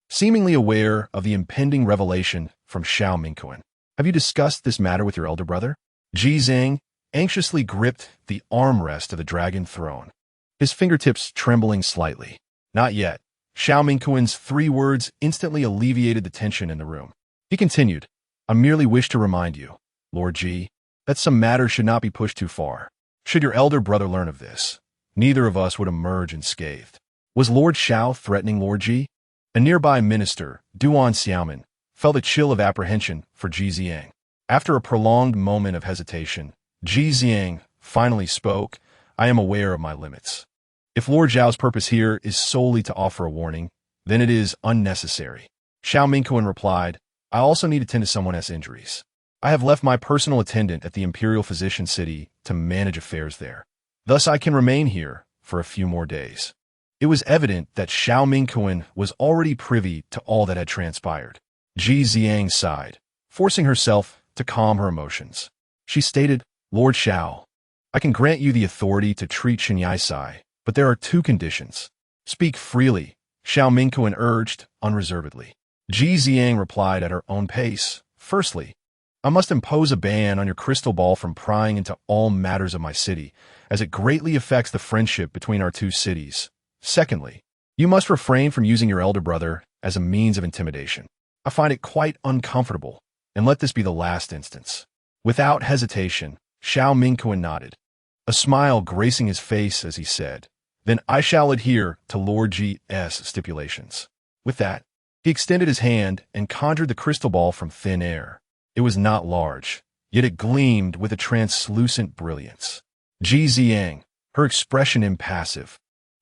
seemingly aware of the impending revelation from Xiao Mingquan. "Have you discussed this matter with your elder brother?" Ji Xiang anxiously gripped the armrest of the dragon throne, his fingertips trembling slightly. "Not yet." Xiao Mingquan's 3 words instantly alleviated the tension in the room. He continued, "I merely wish to remind you, Lord Ji, that some matters should not be pushed too far. Should your elder brother learn of this, neither of us would emerge unscathed." Was Lord Xiao threatening Lord Ji? A nearby minister, Duan Xiaomin, felt a chill of apprehension for Ji Xiang. After a prolonged moment of hesitation, Ji Xiang finally spoke, "I am aware of my limits. If Lord Zhao's purpose here is solely to offer a warning, then it is unnecessary." Xiao Mingquan replied, "I also need to tend to someone's injuries. I have left my personal attendant at the Imperial Physician City to manage affairs there. Thus I can remain here for a few more days." It was evident that Xiao Mingquan was already privy to all that had transpired. Ji Xiang sighed, forcing herself to calm her emotions. She stated, "Lord Xiao, I can grant you the authority to treat Shinyaisai, but there are two conditions. Speak freely, Xiao Mingquan urged unreservedly. Ji Xiang replied at her own pace. Firstly, I must impose a ban on your crystal ball from prying into all matters of my city, as it greatly affects the friendship between our two cities. Secondly, you must refrain from using your elder brother as a means of intimidation. I find it quite uncomfortable, and let this be the last instance. Without hesitation, Xiao Mingquan nodded, a smile gracing his face as he said, Then I shall adhere to Lord G's stipulations. With that, he extended his hand and conjured the crystal ball from thin air. It was not large, yet it gleamed with a translucent brilliance. Ji Xiang, her expression impassive,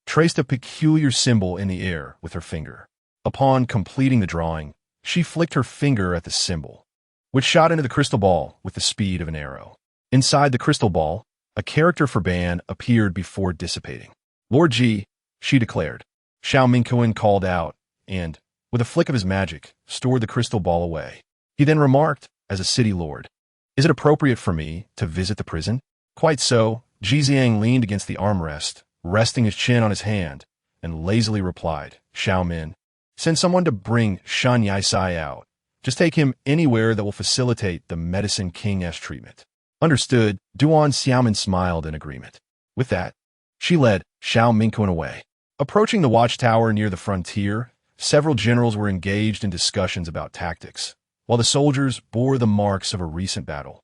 traced a peculiar symbol in the air with her finger. Upon completing the drawing, she flicked her finger at the symbol, which shot into the crystal ball with the speed of an arrow. Inside the crystal ball, a character for Ban appeared before dissipating. Lord Ji, she declared. Xiao Mingquan called out, and, with a flick of his magic, stored the crystal ball away. He then remarked, as a city lord, Is it appropriate for me to visit the prison? Quite so. Ji Xiang leaned against the armrest, resting his chin on his hand, and lazily replied, Xiao Min, send someone to bring Shan Yaisai out. Just take him anywhere that will facilitate the Medicine King-esque treatment. Understood. Duan Xiaomin smiled in agreement. With that, she led Xiao Mingquan away. Approaching the watchtower near the frontier, several generals were engaged in discussions about tactics, while the soldiers bore the marks of a recent battle.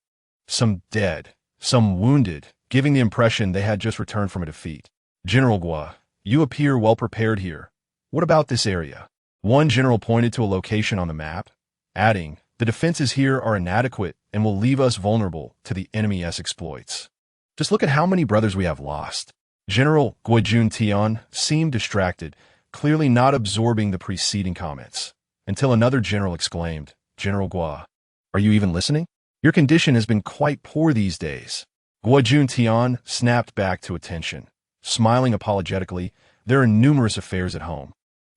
Some dead, some wounded, giving the impression they had just returned from a defeat. General Gua, you appear well prepared here. What about this area? One general pointed to a location on the map, adding, The defenses here are inadequate and will leave us vulnerable to the enemy's exploits. Just look at how many brothers we have lost. General Guojun Tian seemed distracted, clearly not absorbing the preceding comments, until another general exclaimed, General Gua, are you even listening? Your condition has been quite poor these days. Guojun Tian snapped back to attention, smiling apologetically. There are numerous affairs at home,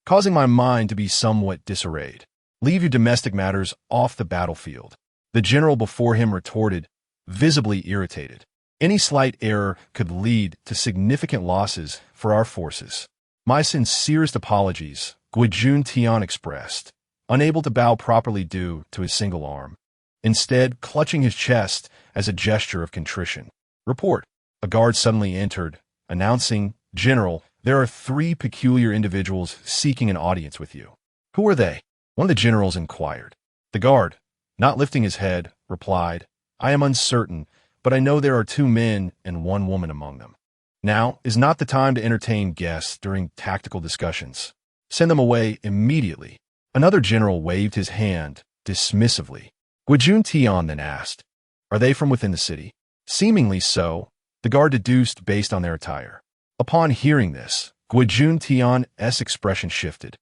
causing my mind to be somewhat disarrayed. Leave your domestic matters off the battlefield. The general before him retorted, visibly irritated. Any slight error could lead to significant losses for our forces. My sincerest apologies, Guojun Tian expressed, unable to bow properly due to his single arm, instead clutching his chest as a gesture of contrition. Report. A guard suddenly entered, announcing, General, there are 3 peculiar individuals seeking an audience with you. Who are they? One of the generals inquired. The guard, not lifting his head, replied, I am uncertain, but I know there are 2 men and 1 woman among them. Now is not the time to entertain guests during tactical discussions. Send them away immediately. Another general waved his hand dismissively. Guojun Tian then asked, Are they from within the city? Seemingly so, the guard deduced based on their attire. Upon hearing this, Guojun Tian's expression shifted,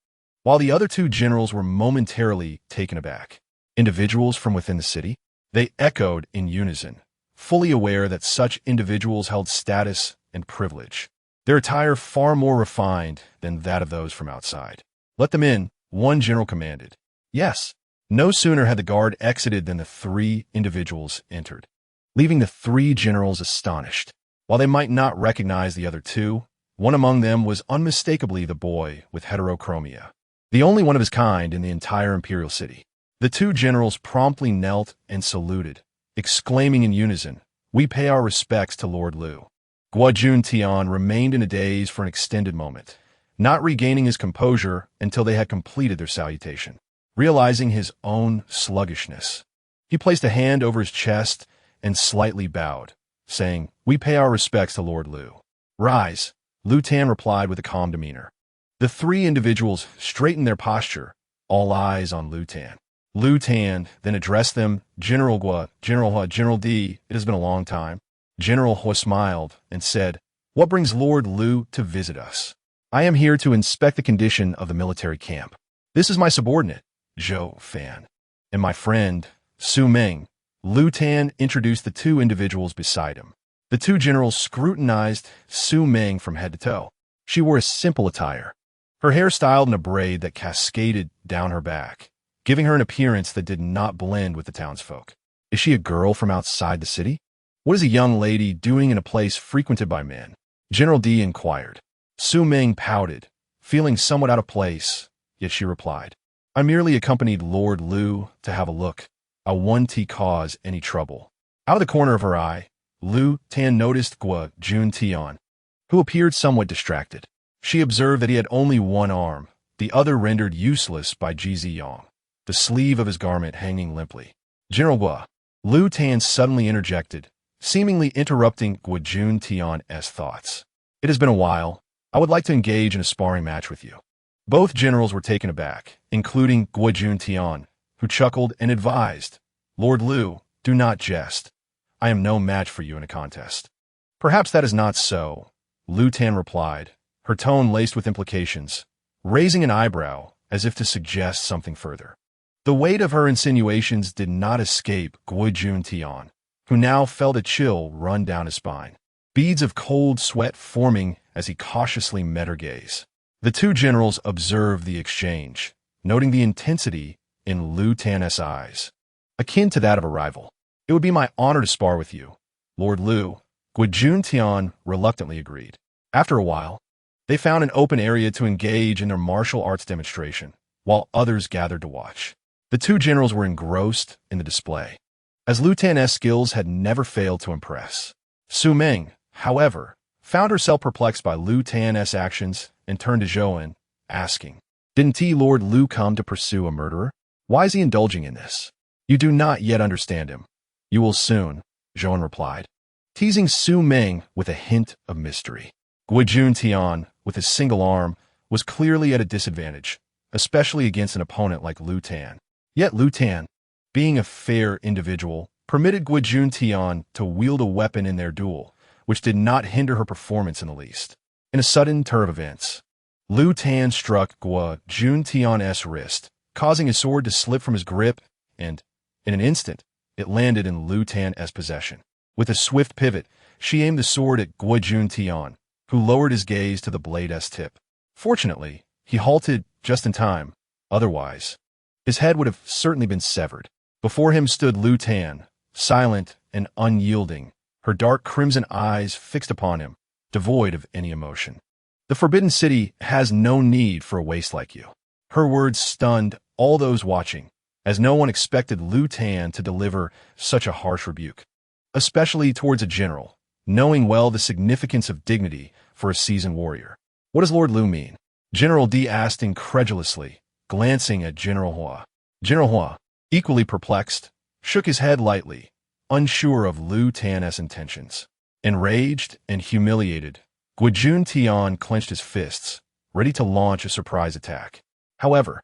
while the other 2 generals were momentarily taken aback. Individuals from within the city? They echoed in unison, fully aware that such individuals held status and privilege, their attire far more refined than that of those from outside. Let them in, one general commanded. Yes. No sooner had the guard exited than the 3 individuals entered, leaving the 3 generals astonished. While they might not recognize the other 2, one among them was unmistakably the boy with heterochromia, the only one of his kind in the entire imperial city. The 2 generals promptly knelt and saluted, exclaiming in unison, We pay our respects to Lord Liu. Guojun Tian remained in a daze for an extended moment, not regaining his composure until they had completed their salutation. Realizing his own sluggishness, he placed a hand over his chest and slightly bowed, saying, We pay our respects to Lord Liu. Rise, Liu Tan replied with a calm demeanor. The 3 individuals straightened their posture, all eyes on Liu Tan. Liu Tan then addressed them, General Gua, General Hua, General D, it has been a long time. General Hua smiled and said, What brings Lord Liu to visit us? I am here to inspect the condition of the military camp. This is my subordinate, Zhou Fan, and my friend, Su Meng. Liu Tan introduced the 2 individuals beside him. The 2 generals scrutinized Su Meng from head to toe. She wore a simple attire, her hair styled in a braid that cascaded down her back, giving her an appearance that did not blend with the townsfolk. Is she a girl from outside the city? What is a young lady doing in a place frequented by men? General D inquired. Su Ming pouted, feeling somewhat out of place, yet she replied, I merely accompanied Lord Lu to have a look. I won't cause any trouble. Out of the corner of her eye, Lu Tan noticed Gua Jun Tian, who appeared somewhat distracted. She observed that he had only one arm, the other rendered useless by Ji Ziyang, the sleeve of his garment hanging limply. General Gua, Lu Tan suddenly interjected, seemingly interrupting Gua Jun Tian's thoughts. It has been a while. I would like to engage in a sparring match with you. Both generals were taken aback, including Gua Jun Tian, who chuckled and advised, Lord Lu, do not jest. I am no match for you in a contest. Perhaps that is not so, Lu Tan replied, her tone laced with implications, raising an eyebrow as if to suggest something further. The weight of her insinuations did not escape Gua Jun Tian, who now felt a chill run down his spine, beads of cold sweat forming as he cautiously met her gaze. The two generals observed the exchange, noting the intensity in Lu Tan's eyes, akin to that of a rival. It would be my honor to spar with you, Lord Lu, Gua Jun Tian reluctantly agreed. After a while, they found an open area to engage in their martial arts demonstration, while others gathered to watch. The two generals were engrossed in the display, as Lu Tan's skills had never failed to impress. Su Ming, however, found herself perplexed by Lu Tan's actions and turned to Zhouan, asking, Didn't Lord Lu come to pursue a murderer? Why is he indulging in this? You do not yet understand him. You will soon, Zhouan replied, teasing Su Ming with a hint of mystery. Gua Jun Tian, with his single arm, was clearly at a disadvantage, especially against an opponent like Lu Tan. Yet Lu Tan, being a fair individual, permitted Gua Jun Tian to wield a weapon in their duel, which did not hinder her performance in the least. In a sudden turn of events, Lu Tan struck Gua Jun Tian's wrist, causing his sword to slip from his grip, and, in an instant, it landed in Lu Tan's possession. With a swift pivot, she aimed the sword at Gua Jun Tian, who lowered his gaze to the blade's tip. Fortunately, he halted just in time. Otherwise, his head would have certainly been severed. Before him stood Lu Tan, silent and unyielding, her dark crimson eyes fixed upon him, devoid of any emotion. The Forbidden City has no need for a waste like you. Her words stunned all those watching, as no one expected Lu Tan to deliver such a harsh rebuke, especially towards a general, knowing well the significance of dignity for a seasoned warrior. What does Lord Lu mean? General D asked incredulously, glancing at General Hua. General Hua, equally perplexed, shook his head lightly, unsure of Lu Tan's intentions. Enraged and humiliated, Gua Jun Tian clenched his fists, ready to launch a surprise attack. However,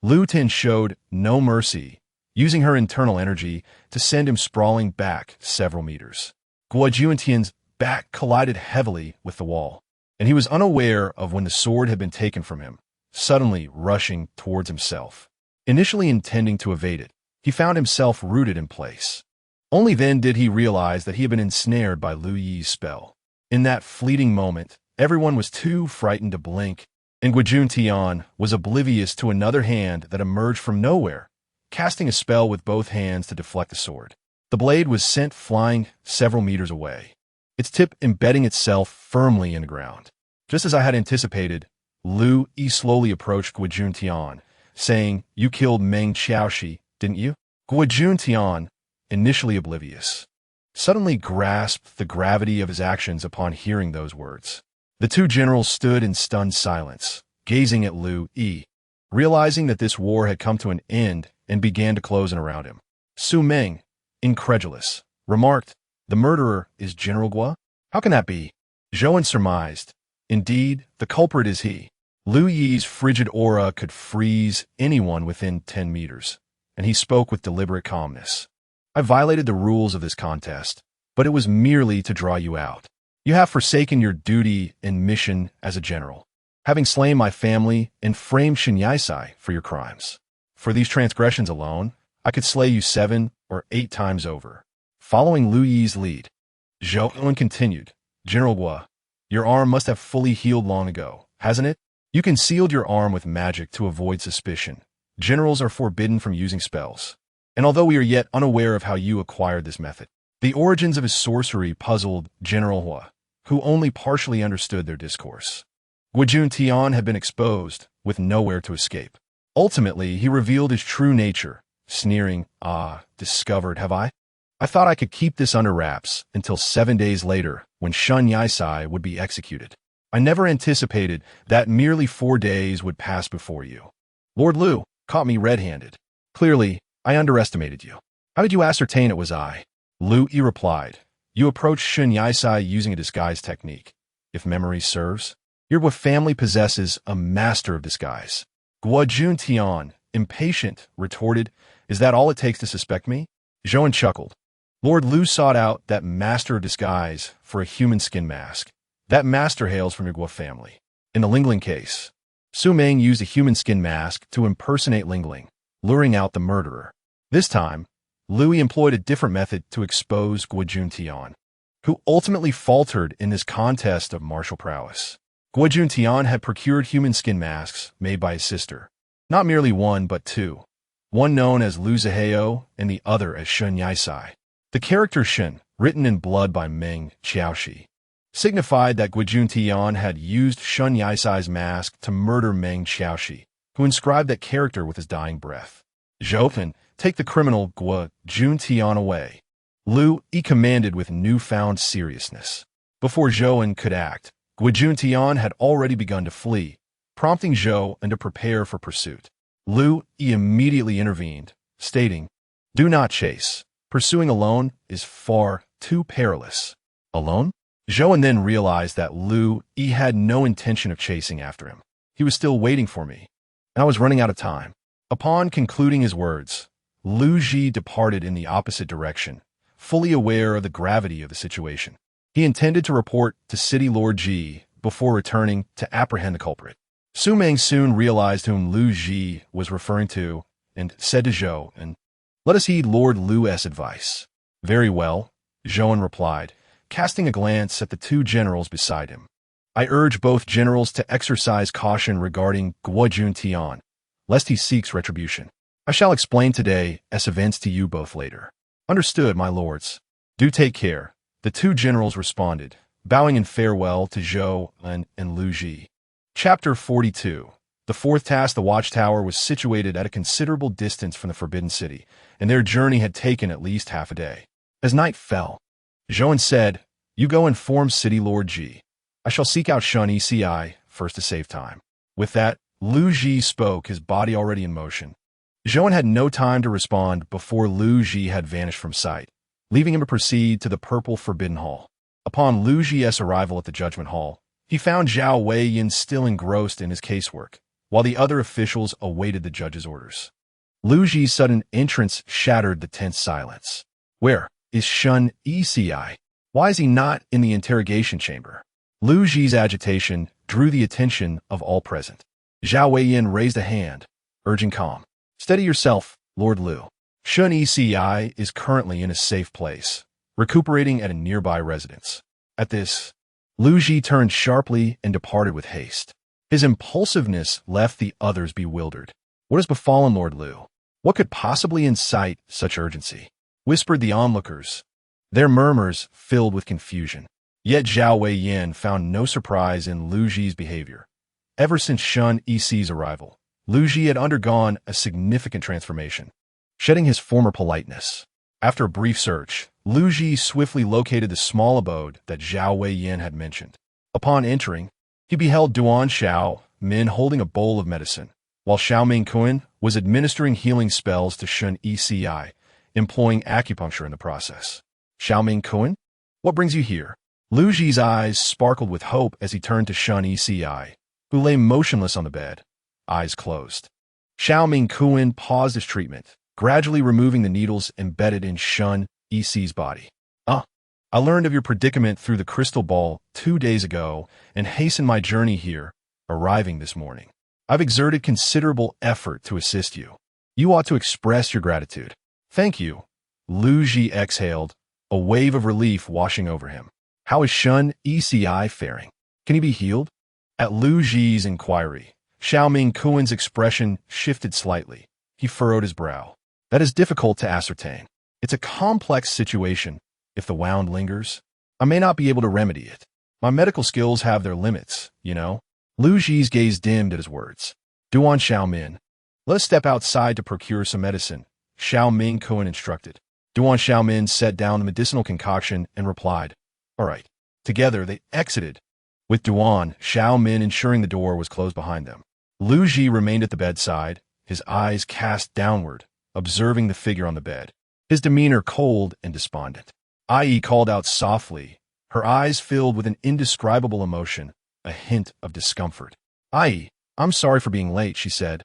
Lu Tan showed no mercy, using her internal energy to send him sprawling back several meters. Gua Jun Tian's back collided heavily with the wall, and he was unaware of when the sword had been taken from him, suddenly rushing towards himself. Initially intending to evade it, he found himself rooted in place. Only then did he realize that he had been ensnared by Lu Yi's spell. In that fleeting moment, everyone was too frightened to blink, and Gua Jun Tian was oblivious to another hand that emerged from nowhere, casting a spell with both hands to deflect the sword. The blade was sent flying several meters away, its tip embedding itself firmly in the ground. Just as I had anticipated, Lu Yi slowly approached Gua Jun Tian, saying, You killed Meng Xiaoxi, didn't you? Gua Jun Tian, initially oblivious, suddenly grasped the gravity of his actions upon hearing those words. The two generals stood in stunned silence, gazing at Lu Yi, realizing that this war had come to an end and began to close in around him. Su Ming, incredulous, remarked, The murderer is General Gua? How can that be? Zhouan surmised, Indeed, the culprit is he. Lu Yi's frigid aura could freeze anyone within 10 meters, and he spoke with deliberate calmness. I violated the rules of this contest, but it was merely to draw you out. You have forsaken your duty and mission as a general, having slain my family and framed Shinyaisai for your crimes. For these transgressions alone, I could slay you 7 or 8 times over. Following Lu Yi's lead, Zhouan continued, General Gua, your arm must have fully healed long ago, hasn't it? You concealed your arm with magic to avoid suspicion. Generals are forbidden from using spells. And although we are yet unaware of how you acquired this method, The origins of his sorcery puzzled General Hua, who only partially understood their discourse. Guojun Tian had been exposed, with nowhere to escape. Ultimately, he revealed his true nature, sneering, discovered, have I? I thought I could keep this under wraps until 7 days later, when Shun Yisai would be executed. I never anticipated that merely 4 days would pass before you. Lord Liu caught me red-handed. Clearly, I underestimated you. How did you ascertain it was I? Liu Yi replied, you approached Shun Yisai using a disguise technique. If memory serves, your family possesses a master of disguise. Guojun Tian, impatient, retorted, is that all it takes to suspect me? Zhouan chuckled. Lord Liu sought out that master of disguise for a human skin mask. That master hails from your Guo family. In the Lingling case, Su Meng used a human skin mask to impersonate Lingling, luring out the murderer. This time, Liu employed a different method to expose Guojun Tian, who ultimately faltered in this contest of martial prowess. Guojun Tian had procured human skin masks made by his sister. Not merely one, but two. One known as Liu Zihao and the other as Shun Yisai. The character Shun, written in blood by Meng Qiaoshi, signified that Guojun Tian had used Shun Yisai's mask to murder Meng Qiaoshi, who inscribed that character with his dying breath. Zhouan, take the criminal Guojun Tian away. Liu Yi commanded with newfound seriousness. Before Zhouan could act, Guojun Tian had already begun to flee, prompting Zhouan to prepare for pursuit. Liu Yi immediately intervened, stating, do not chase. Pursuing alone is far too perilous. Alone? Zhouan then realized that Liu Yi had no intention of chasing after him. He was still waiting for me, and I was running out of time. Upon concluding his words, Liu Ji departed in the opposite direction, fully aware of the gravity of the situation. He intended to report to City Lord Ji before returning to apprehend the culprit. Su Meng soon realized whom Liu Ji was referring to and said to Zhouan, let us heed Lord Liu's advice. Very well, Zhouan replied, casting a glance at the two generals beside him. I urge both generals to exercise caution regarding Guojun Tian, lest he seeks retribution. I shall explain today as events to you both later. Understood, my lords. Do take care. The two generals responded, bowing in farewell to Zhouan and Liu Ji. Chapter 42. The fourth task, the watchtower, was situated at a considerable distance from the Forbidden City, and their journey had taken at least half a day. As night fell, Zhouan said, you go inform City Lord Ji. I shall seek out Shun Yisai first to save time. With that, Liu Ji spoke, his body already in motion. Zhouan had no time to respond before Liu Ji had vanished from sight, leaving him to proceed to the Purple Forbidden Hall. Upon Liu Ji's arrival at the Judgment Hall, he found Zhao Weiyin still engrossed in his casework, while the other officials awaited the judge's orders. Liu Ji's sudden entrance shattered the tense silence. Where is Shun Yisai? Why is he not in the interrogation chamber? Liu Ji's agitation drew the attention of all present. Zhao Weiyin raised a hand, urging calm. Steady yourself, Lord Liu. Shun Yisai is currently in a safe place, recuperating at a nearby residence. At this, Liu Ji turned sharply and departed with haste. His impulsiveness left the others bewildered. What has befallen Lord Liu? What could possibly incite such urgency? Whispered the onlookers, their murmurs filled with confusion. Yet Zhao Weiyin found no surprise in Liu Ji's behavior. Ever since Shun Yisai's arrival, Liu Ji had undergone a significant transformation, shedding his former politeness. After a brief search, Liu Ji swiftly located the small abode that Zhao Weiyin had mentioned. Upon entering, he beheld Duan Xiao Min holding a bowl of medicine, while Xiao Mingkun was administering healing spells to Shun Yisai, employing acupuncture in the process. Xiao Mingkun? What brings you here? Liu Ji's eyes sparkled with hope as he turned to Shun Yisai, who lay motionless on the bed, eyes closed. Xiao Mingkun paused his treatment, gradually removing the needles embedded in Shun Yisai's body. I learned of your predicament through the crystal ball 2 days ago and hastened my journey here, arriving this morning. I've exerted considerable effort to assist you. You ought to express your gratitude. Thank you. Liu Ji exhaled, a wave of relief washing over him. How is Shun Yisai faring? Can he be healed? At Liu Ji's inquiry, Xiao Mingkun's expression shifted slightly. He furrowed his brow. That is difficult to ascertain. It's a complex situation, If the wound lingers, I may not be able to remedy it. My medical skills have their limits, you know? Lu Ji's gaze dimmed at his words. Duan Xiaomin. Let us step outside to procure some medicine, Xiao Ming Kuan instructed. Duan Xiaomin set down the medicinal concoction and replied, All right. Together, they exited, with Duan Xiaomin ensuring the door was closed behind them. Lu Ji remained at the bedside, his eyes cast downward, observing the figure on the bed, his demeanor cold and despondent. Ai called out softly, her eyes filled with an indescribable emotion, a hint of discomfort. Ai, I'm sorry for being late, she said,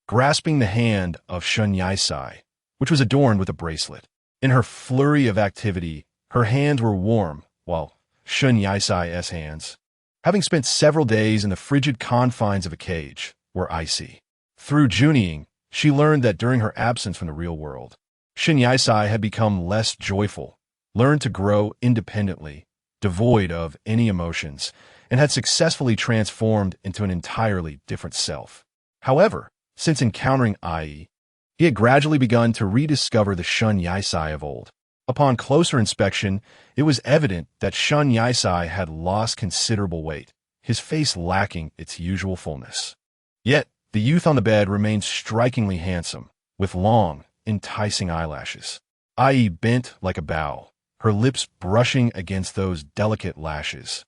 grasping the hand of Shun Yaisai, which was adorned with a bracelet. In her flurry of activity, her hands were warm, while Shun Yaisai's hands, having spent several days in the frigid confines of a cage, were icy. Through journeying, she learned that during her absence from the real world, Shun Yaisai had become less joyful, learned to grow independently, devoid of any emotions, and had successfully transformed into an entirely different self. However, since encountering Ai, he had gradually begun to rediscover the Shun Yaisai of old. Upon closer inspection, it was evident that Shun Yaisai had lost considerable weight, his face lacking its usual fullness. Yet, the youth on the bed remained strikingly handsome, with long, enticing eyelashes. Ai bent like a bow, her lips brushing against those delicate lashes,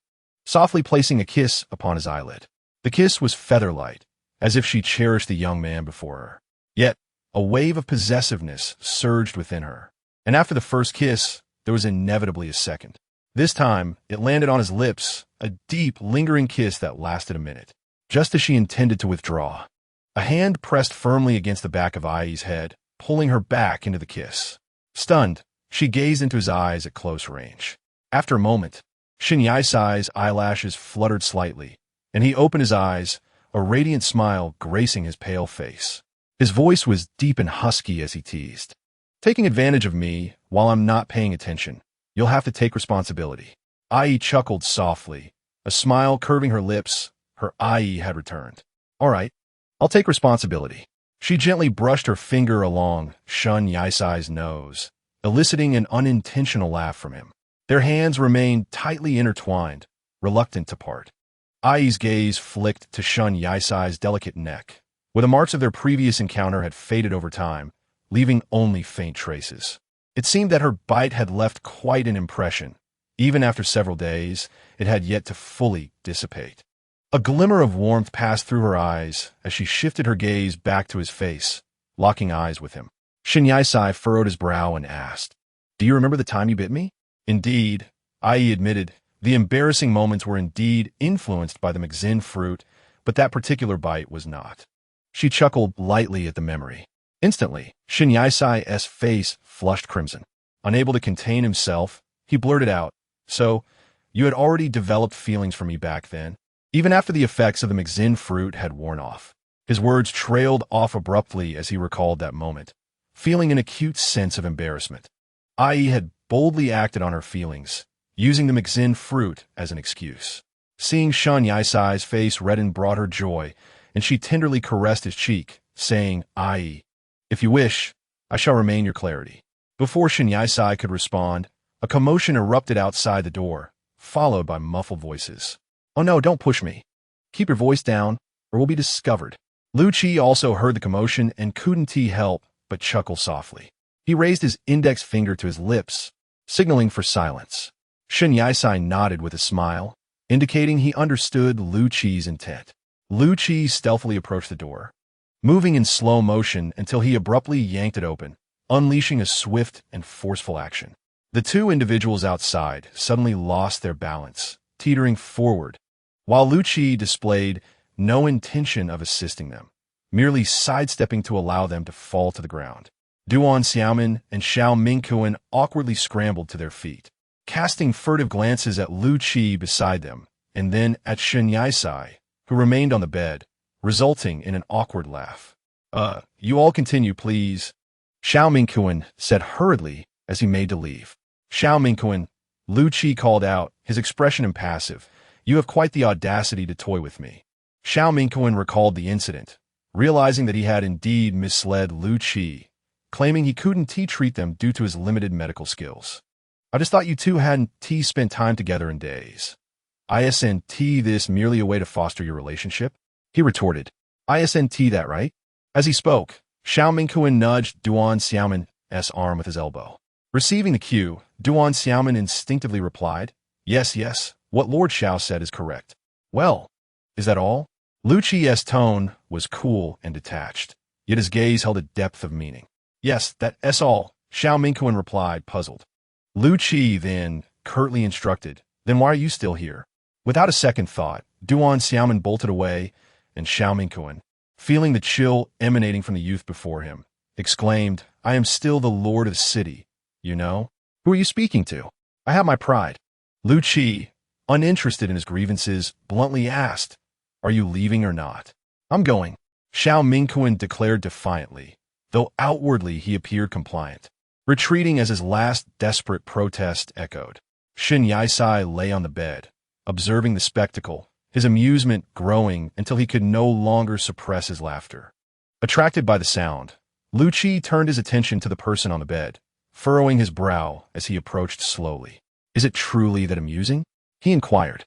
softly placing a kiss upon his eyelid. The kiss was feather-light, as if she cherished the young man before her. Yet, a wave of possessiveness surged within her, and after the first kiss, there was inevitably a second. This time, it landed on his lips, a deep, lingering kiss that lasted a minute. Just as she intended to withdraw, a hand pressed firmly against the back of Ai's head, pulling her back into the kiss. Stunned, she gazed into his eyes at close range. After a moment, Shun Yaisai's eyelashes fluttered slightly, and he opened his eyes, a radiant smile gracing his pale face. His voice was deep and husky as he teased. Taking advantage of me while I'm not paying attention, you'll have to take responsibility. Ai chuckled softly, a smile curving her lips. Her Ai had returned. All right, I'll take responsibility. She gently brushed her finger along Shun Yaisai's nose, eliciting an unintentional laugh from him. Their hands remained tightly intertwined, reluctant to part. Ai's gaze flicked to Shun Yaisai's delicate neck, where the marks of their previous encounter had faded over time, leaving only faint traces. It seemed that her bite had left quite an impression. Even after several days, it had yet to fully dissipate. A glimmer of warmth passed through her eyes as she shifted her gaze back to his face, locking eyes with him. Shun Yaisai furrowed his brow and asked, Do you remember the time you bit me? Indeed, Ai admitted, the embarrassing moments were indeed influenced by the Mexin fruit, but that particular bite was not. She chuckled lightly at the memory. Instantly, Shun Yaisai's face flushed crimson. Unable to contain himself, he blurted out, So, you had already developed feelings for me back then, even after the effects of the Mexin fruit had worn off. His words trailed off abruptly as he recalled that moment, feeling an acute sense of embarrassment. Ai had boldly acted on her feelings, using the Mexin fruit as an excuse. Seeing Shun Yaisai's face redden brought her joy, and she tenderly caressed his cheek, saying, Ai, if you wish, I shall remain your clarity. Before Shun Yaisai could respond, a commotion erupted outside the door, followed by muffled voices. Oh no, don't push me. Keep your voice down, or we'll be discovered. Lu Qi also heard the commotion and couldn't help but chuckle softly. He raised his index finger to his lips, signaling for silence. Shun Yaisai nodded with a smile, indicating he understood Lu Qi's intent. Lu Qi stealthily approached the door, moving in slow motion until he abruptly yanked it open, unleashing a swift and forceful action. The two individuals outside suddenly lost their balance, teetering forward, while Lu Qi displayed no intention of assisting them, merely sidestepping to allow them to fall to the ground. Duan Xiaomin and Xiao Mingkuan awkwardly scrambled to their feet, casting furtive glances at Lu Qi beside them, and then at Shun Yaisai, who remained on the bed, resulting in an awkward laugh. You all continue, please, Xiao Mingkuan said hurriedly as he made to leave. Xiao Mingkuan, Lu Qi called out, his expression impassive. You have quite the audacity to toy with me. Xiao Mingkuan recalled the incident, realizing that he had indeed misled Lu Qi, claiming he couldn't treat them due to his limited medical skills. I just thought you two hadn't spent time together in days. Isn't this merely a way to foster your relationship? He retorted. Isn't that right? As he spoke, Xiao Mingquan nudged Duan Xiaoman's arm with his elbow. Receiving the cue, Duan Xiaoman instinctively replied, Yes, what Lord Xiao said is correct. Well, is that all? Lu Qi's tone was cool and detached, yet his gaze held a depth of meaning. Yes, that's all, Xiao Mingquan replied, puzzled. Lu Qi then curtly instructed, Then why are you still here? Without a second thought, Duan Xiaoman bolted away, and Xiao Mingquan, feeling the chill emanating from the youth before him, exclaimed, I am still the lord of the city, you know? Who are you speaking to? I have my pride. Lu Qi, uninterested in his grievances, bluntly asked, Are you leaving or not? I'm going, Xiao Mingquan declared defiantly, though outwardly he appeared compliant, retreating as his last desperate protest echoed. Shen Yisai lay on the bed, observing the spectacle, his amusement growing until he could no longer suppress his laughter. Attracted by the sound, Lu Qi turned his attention to the person on the bed, furrowing his brow as he approached slowly. Is it truly that amusing? He inquired.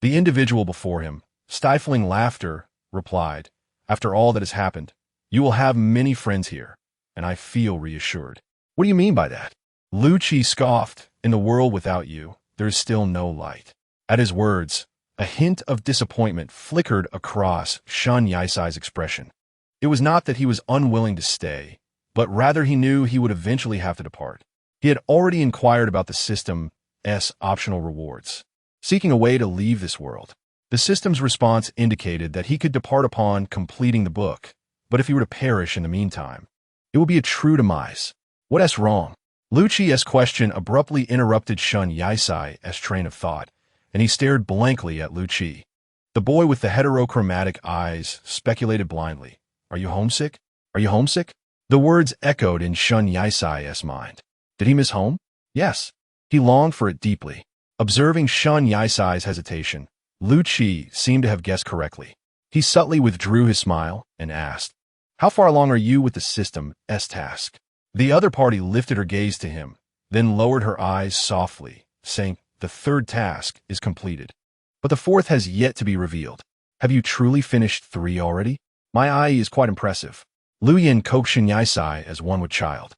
The individual before him, stifling laughter, replied, After all that has happened, you will have many friends here, and I feel reassured. What do you mean by that? Lu Qi scoffed, In the world without you, there is still no light. At his words, a hint of disappointment flickered across Shen Yisai's expression. It was not that he was unwilling to stay, but rather he knew he would eventually have to depart. He had already inquired about the system's optional rewards, seeking a way to leave this world. The system's response indicated that he could depart upon completing the book, but if he were to perish in the meantime, it would be a true demise. What's wrong? Lu Qi's question abruptly interrupted Shen Yisai's train of thought, and he stared blankly at Lu Qi. The boy with the heterochromatic eyes speculated blindly. Are you homesick? Are you homesick? The words echoed in Shen Yisai's mind. Did he miss home? Yes. He longed for it deeply. Observing Shen Yisai's hesitation, Lu Qi seemed to have guessed correctly. He subtly withdrew his smile and asked, How far along are you with the system's task? The other party lifted her gaze to him, then lowered her eyes softly, saying, The third task is completed, but the fourth has yet to be revealed. Have you truly finished 3 already? My eye is quite impressive. Lu Yin coaxed Shen Yisai as one would child.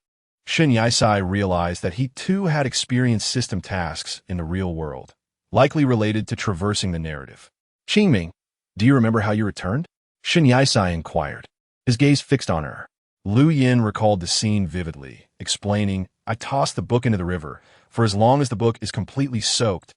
Shen Yisai realized that he too had experienced system tasks in the real world, likely related to traversing the narrative. Qingming, do you remember how you returned? Shen Yisai inquired, his gaze fixed on her. Lu Yin recalled the scene vividly, explaining, I tossed the book into the river. For as long as the book is completely soaked,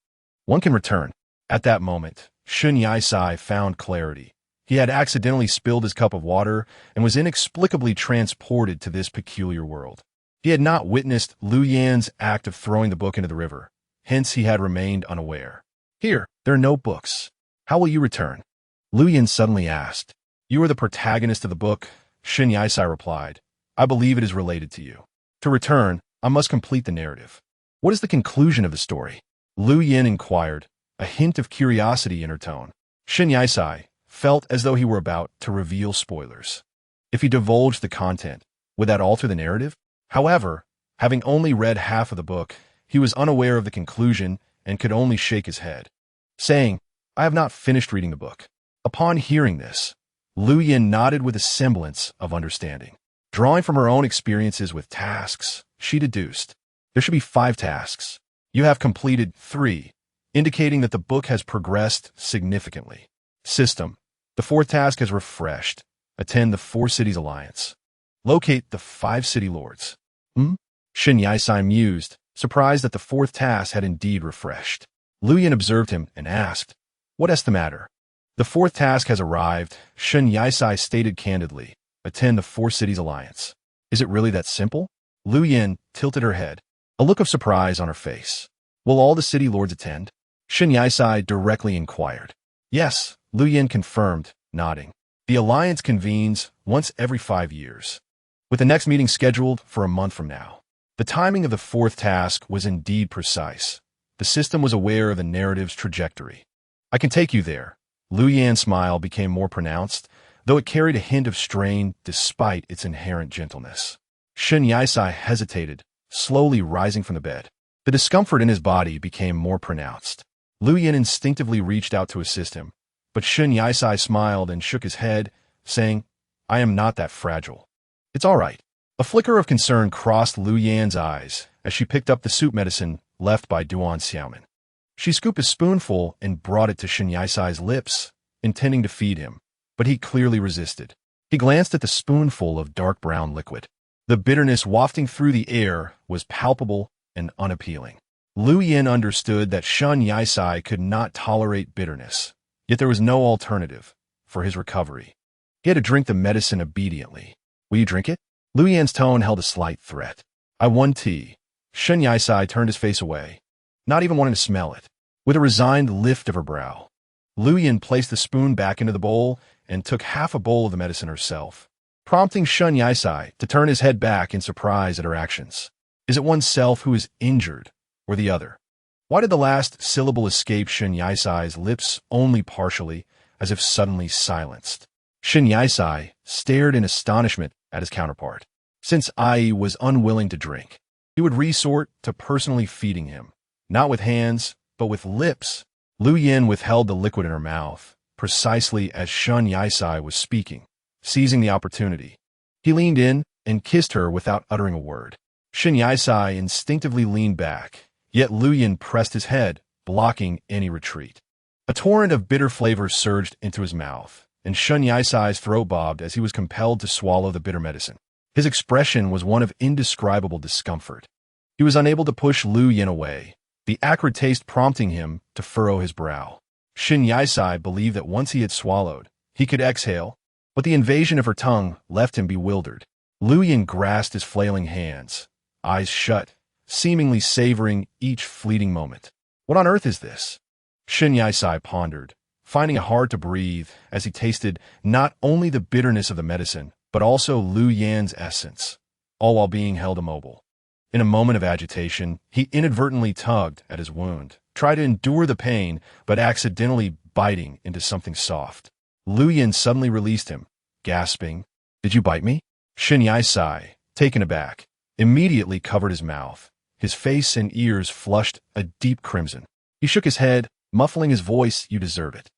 one can return. At that moment, Shen Yisai found clarity. He had accidentally spilled his cup of water and was inexplicably transported to this peculiar world. He had not witnessed Lu Yin's act of throwing the book into the river, hence he had remained unaware. Here, there are no books. How will you return? Lu Yin suddenly asked. You are the protagonist of the book, Shen Yisai replied. I believe it is related to you. To return, I must complete the narrative. What is the conclusion of the story? Lu Yin inquired, a hint of curiosity in her tone. Shen Yisai felt as though he were about to reveal spoilers. If he divulged the content, would that alter the narrative? However, having only read half of the book, he was unaware of the conclusion and could only shake his head, saying, I have not finished reading the book. Upon hearing this, Lu Yin nodded with a semblance of understanding. Drawing from her own experiences with tasks, she deduced, there should be 5 tasks. You have completed 3, indicating that the book has progressed significantly. System. The 4th task has refreshed. Attend the 4 Cities Alliance. Locate the 5 city lords. Shen Yisai mused, surprised that the 4th task had indeed refreshed. Lu Yin observed him and asked, What's the matter? The 4th task has arrived, Shen Yisai stated candidly. Attend the 4 Cities Alliance. Is it really that simple? Lu Yin tilted her head, a look of surprise on her face. Will all the city lords attend? Shen Yisai directly inquired. Yes, Lu Yin confirmed, nodding. The alliance convenes once every 5 years, with the next meeting scheduled for a month from now. The timing of the 4th task was indeed precise. The system was aware of the narrative's trajectory. I can take you there. Lu Yin's smile became more pronounced, though it carried a hint of strain despite its inherent gentleness. Shen Yisai hesitated, slowly rising from the bed. The discomfort in his body became more pronounced. Lu Yin instinctively reached out to assist him, but Shen Yisai smiled and shook his head, saying, "I am not that fragile. It's all right." A flicker of concern crossed Lu Yan's eyes as she picked up the soup medicine left by Duan Xiaomin. She scooped a spoonful and brought it to Shen Yisai's lips, intending to feed him, but he clearly resisted. He glanced at the spoonful of dark brown liquid. The bitterness wafting through the air was palpable and unappealing. Lu Yin understood that Shen Yisai could not tolerate bitterness, yet there was no alternative for his recovery. He had to drink the medicine obediently. "Will you drink it?" Lu Yan's tone held a slight threat. "I want tea." Shen Yisai turned his face away, not even wanting to smell it. With a resigned lift of her brow, Lu Yin placed the spoon back into the bowl and took half a bowl of the medicine herself, prompting Shen Yisai to turn his head back in surprise at her actions. Is it oneself who is injured, or the other? Why did the last syllable escape Shen Yisai's lips only partially, as if suddenly silenced? Shen Yisai stared in astonishment at his counterpart. Since Ai was unwilling to drink, he would resort to personally feeding him, not with hands, but with lips. Lu Yin withheld the liquid in her mouth, precisely as Shen Yisai was speaking, seizing the opportunity. He leaned in and kissed her without uttering a word. Shen Yisai instinctively leaned back, yet Lu Yin pressed his head, blocking any retreat. A torrent of bitter flavor surged into his mouth, and Shen Yisai's throat bobbed as he was compelled to swallow the bitter medicine. His expression was one of indescribable discomfort. He was unable to push Lu Yin away, the acrid taste prompting him to furrow his brow. Shen Yisai believed that once he had swallowed, he could exhale, but the invasion of her tongue left him bewildered. Lu Yin grasped his flailing hands, eyes shut, seemingly savoring each fleeting moment. What on earth is this? Shen Yisai pondered, finding it hard to breathe as he tasted not only the bitterness of the medicine, but also Lu Yan's essence, all while being held immobile. In a moment of agitation, he inadvertently tugged at his wound, tried to endure the pain, but accidentally biting into something soft. Lu Yin suddenly released him, gasping, "Did you bite me?" Shen Yisai, taken aback, immediately covered his mouth. His face and ears flushed a deep crimson. He shook his head, muffling his voice, "You deserve it."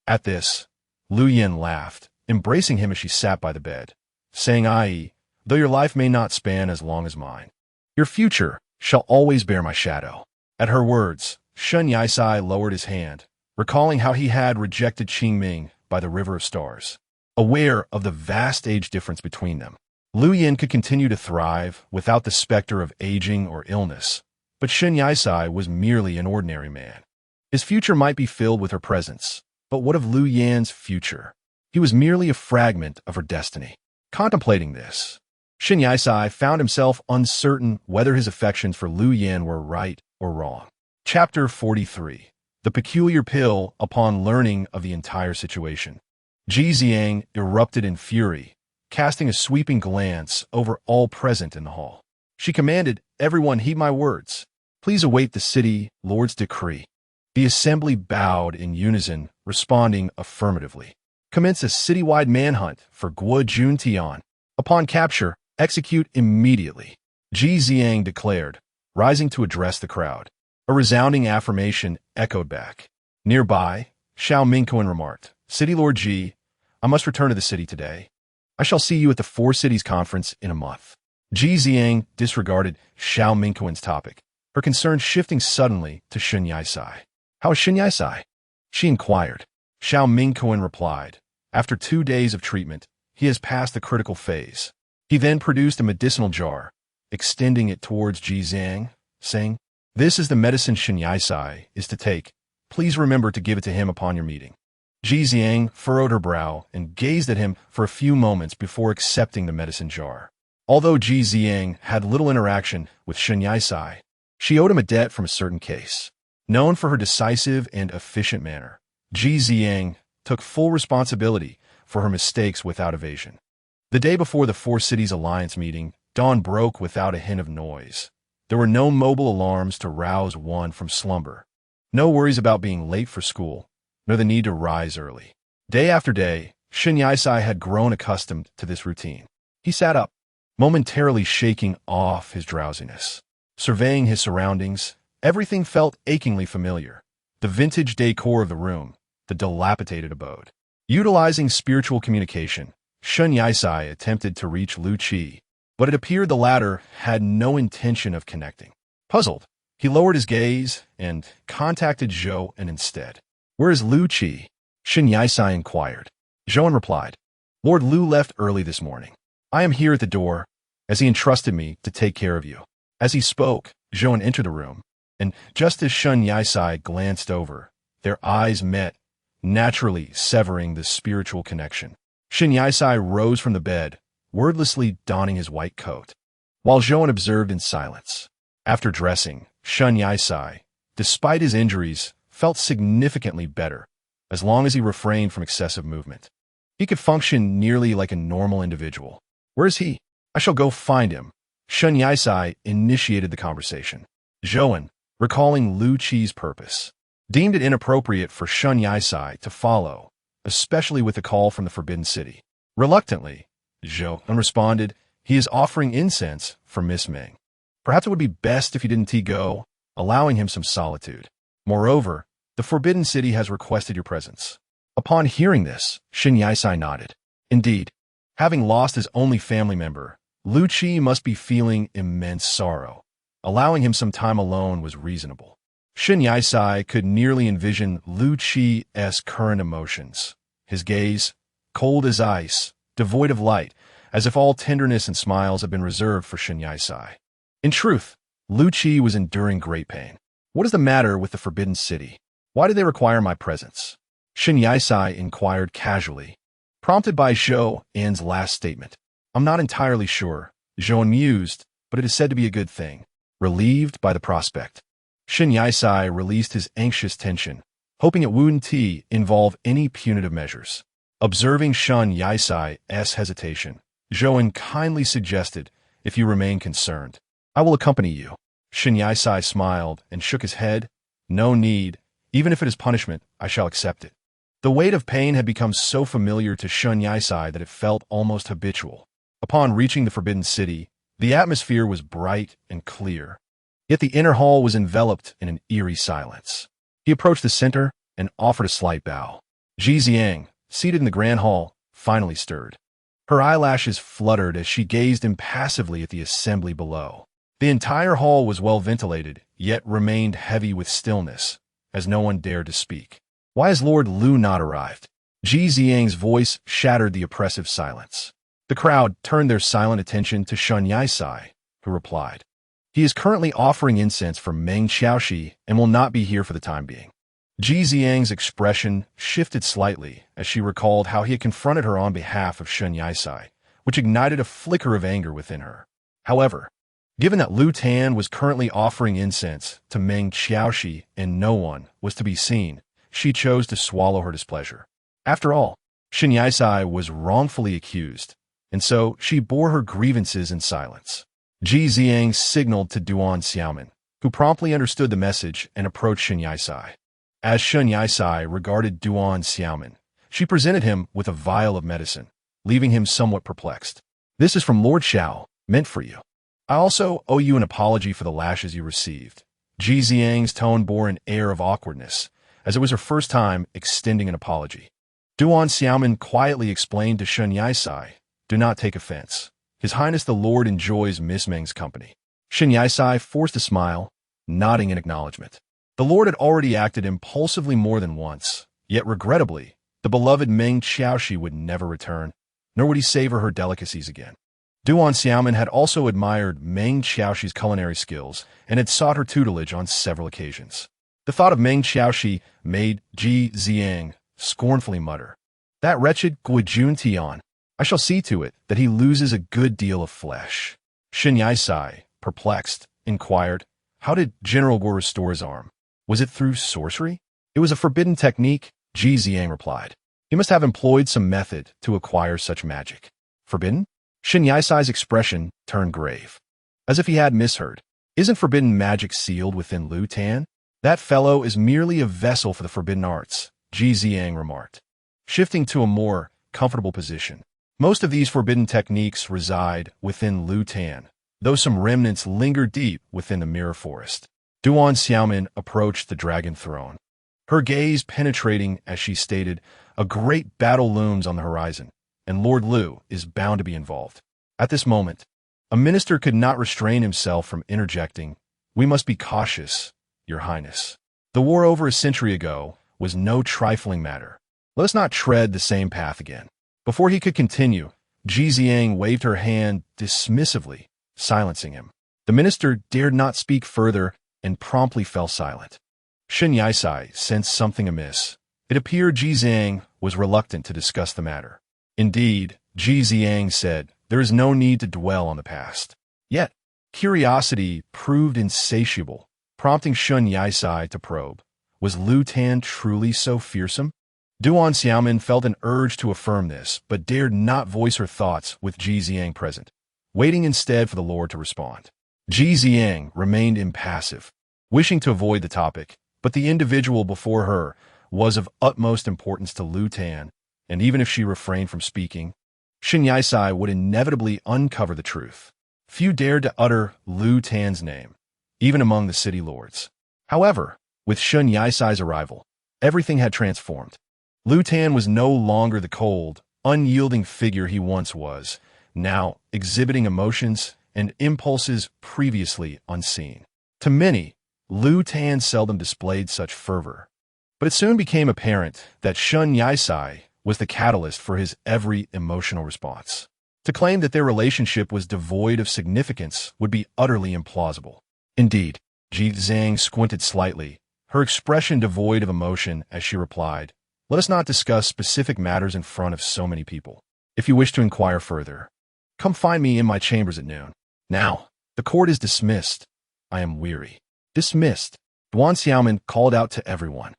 At this, Lu Yin laughed, embracing him as she sat by the bed, saying, "Ai, though your life may not span as long as mine, your future shall always bear my shadow." At her words, Shen Yisai lowered his hand, recalling how he had rejected Qingming by the River of Stars. Aware of the vast age difference between them, Lu Yin could continue to thrive without the specter of aging or illness, but Shen Yisai was merely an ordinary man. His future might be filled with her presence, but what of Lu Yan's future? He was merely a fragment of her destiny. Contemplating this, Shen Yisai found himself uncertain whether his affections for Lu Yan were right or wrong. Chapter 43. The Peculiar Pill upon learning of the entire situation. Ji Xiang erupted in fury, casting a sweeping glance over all present in the hall. She commanded, "Everyone heed my words. Please await the city lord's decree." The assembly bowed in unison, responding affirmatively. Commence a citywide manhunt for Guo Juntian. Upon capture, execute immediately, Ji Xiang declared, rising to address the crowd. A resounding affirmation echoed back. Nearby, Xiao Mingcoin remarked, "City Lord Ji, I must return to the city today. I shall see you at the Four Cities Conference in a month." Ji Xiang disregarded Xiao Mingcoin's topic, her concern shifting suddenly to Shen Yisai. "How is Shen Yisai?" she inquired. Xiao Mingcoin replied, "After 2 days of treatment, he has passed the critical phase." He then produced a medicinal jar, extending it towards Ji Xiang, saying, "This is the medicine Shen Yisai is to take. Please remember to give it to him upon your meeting." Ji Xiang furrowed her brow and gazed at him for a few moments before accepting the medicine jar. Although Ji Xiang had little interaction with Shen Yisai, she owed him a debt from a certain case. Known for her decisive and efficient manner, Ji Xiang took full responsibility for her mistakes without evasion. The day before the Four Cities Alliance meeting, dawn broke without a hint of noise. There were no mobile alarms to rouse one from slumber, no worries about being late for school, nor the need to rise early. Day after day, Shen Yisai had grown accustomed to this routine. He sat up, momentarily shaking off his drowsiness, surveying his surroundings, Everything felt achingly familiar. The vintage decor of the room, the dilapidated abode. Utilizing spiritual communication, Shun Yisai attempted to reach Lu Qi, but it appeared the latter had no intention of connecting. Puzzled, he lowered his gaze and contacted Zhou and instead. "Where is Lu Qi?" Shun Yisai inquired. Zhou replied, "Lord Lu left early this morning. I am here at the door, as he entrusted me to take care of you." As he spoke, Zhou entered the room, and just as Shun Yisai glanced over, their eyes met, naturally severing the spiritual connection. Shun Yisai rose from the bed, wordlessly donning his white coat, while Zhou observed in silence. After dressing, Shun Yisai, despite his injuries, felt significantly better, as long as he refrained from excessive movement. He could function nearly like a normal individual. "Where is he? I shall go find him." Shun Yisai initiated the conversation. Zhou, recalling Lu Qi's purpose, deemed it inappropriate for Shun Yisai to follow, especially with the call from the Forbidden City. Reluctantly, Zhou responded, "He is offering incense for Miss Ming. Perhaps it would be best if you didn't go, allowing him some solitude. Moreover, the Forbidden City has requested your presence." Upon hearing this, Shun Yisai nodded. Indeed, having lost his only family member, Lu Qi must be feeling immense sorrow. Allowing him some time alone was reasonable. Shun Yisai could nearly envision Lu Qi's current emotions. His gaze, cold as ice, devoid of light, as if all tenderness and smiles had been reserved for Shun Yisai. In truth, Lu Qi was enduring great pain. "What is the matter with the Forbidden City? Why do they require my presence?" Shun Yisai inquired casually, prompted by Zhou An's last statement. "I'm not entirely sure," Zhou mused, "but it is said to be a good thing." Relieved by the prospect, Shun Yisai released his anxious tension, hoping it wouldn't involve any punitive measures. Observing Shun Yisai's hesitation, Zhou kindly suggested, "If you remain concerned, I will accompany you." Shun Yisai smiled and shook his head. "No need. Even if it is punishment, I shall accept it." The weight of pain had become so familiar to Shun Yisai that it felt almost habitual. Upon reaching the Forbidden City, the atmosphere was bright and clear, yet the inner hall was enveloped in an eerie silence. He approached the center and offered a slight bow. Ji Xiang, seated in the grand hall, finally stirred. Her eyelashes fluttered as she gazed impassively at the assembly below. The entire hall was well ventilated, yet remained heavy with stillness, as no one dared to speak. "Why has Lord Lu not arrived?" Ji Xiang's voice shattered the oppressive silence. The crowd turned their silent attention to Shun Yisai, who replied, "He is currently offering incense for Meng Xiaoxi and will not be here for the time being." Ji Xiang's expression shifted slightly as she recalled how he had confronted her on behalf of Shun Yisai, which ignited a flicker of anger within her. However, given that Lu Tan was currently offering incense to Meng Xiaoxi and no one was to be seen, she chose to swallow her displeasure. After all, Shun Yisai was wrongfully accused, and so she bore her grievances in silence. Ji Xiang signaled to Duan Xiaoman, who promptly understood the message and approached Shun Yisai. As Shun Yisai regarded Duan Xiaoman, she presented him with a vial of medicine, leaving him somewhat perplexed. "This is from Lord Xiao, meant for you. I also owe you an apology for the lashes you received." Ji Xiang's tone bore an air of awkwardness, as it was her first time extending an apology. Duan Xiaoman quietly explained to Shun Yisai, "Do not take offense. His Highness the Lord enjoys Miss Meng's company." Shun Yisai forced a smile, nodding in acknowledgement. The Lord had already acted impulsively more than once, yet regrettably, the beloved Meng Xiaoxi would never return, nor would he savor her delicacies again. Duan Xiaoman had also admired Meng Xiaoxi's culinary skills and had sought her tutelage on several occasions. The thought of Meng Xiaoxi made Ji Xiang scornfully mutter, "That wretched Guijun Tian. I shall see to it that he loses a good deal of flesh." Shun Yisai, perplexed, inquired, "How did General Guo restore his arm? Was it through sorcery?" "It was a forbidden technique," Ji Xiang replied. "He must have employed some method to acquire such magic." "Forbidden?" Shun Yisai's expression turned grave, as if he had misheard. "Isn't forbidden magic sealed within Lu Tan?" "That fellow is merely a vessel for the forbidden arts," Ji Xiang remarked, shifting to a more comfortable position. "Most of these forbidden techniques reside within Lu Tan, though some remnants linger deep within the Mirror Forest." Duan Xiaomin approached the dragon throne, her gaze penetrating as she stated, "A great battle looms on the horizon, and Lord Liu is bound to be involved." At this moment, a minister could not restrain himself from interjecting, "We must be cautious, Your Highness. The war over a century ago was no trifling matter. Let us not tread the same path again." Before he could continue, Ji Xiang waved her hand dismissively, silencing him. The minister dared not speak further and promptly fell silent. Shen Yisai sensed something amiss. It appeared Ji Xiang was reluctant to discuss the matter. Indeed, Ji Xiang said, "There is no need to dwell on the past." Yet, curiosity proved insatiable, prompting Shen Yisai to probe. Was Lu Tan truly so fearsome? Duan Xiaomin felt an urge to affirm this, but dared not voice her thoughts with Ji Xiang present, waiting instead for the Lord to respond. Ji Xiang remained impassive, wishing to avoid the topic, but the individual before her was of utmost importance to Lu Tan, and even if she refrained from speaking, Shen Yisai would inevitably uncover the truth. Few dared to utter Lu Tan's name, even among the city lords. However, with Shen Yisai's arrival, everything had transformed. Lu Tan was no longer the cold, unyielding figure he once was, now exhibiting emotions and impulses previously unseen. To many, Lu Tan seldom displayed such fervor. But it soon became apparent that Shen Yisai was the catalyst for his every emotional response. To claim that their relationship was devoid of significance would be utterly implausible. Indeed, Ji Zhang squinted slightly, her expression devoid of emotion as she replied, "Let us not discuss specific matters in front of so many people. If you wish to inquire further, come find me in my chambers at noon. Now, the court is dismissed. I am weary." Dismissed, Duan Xiaomin called out to everyone.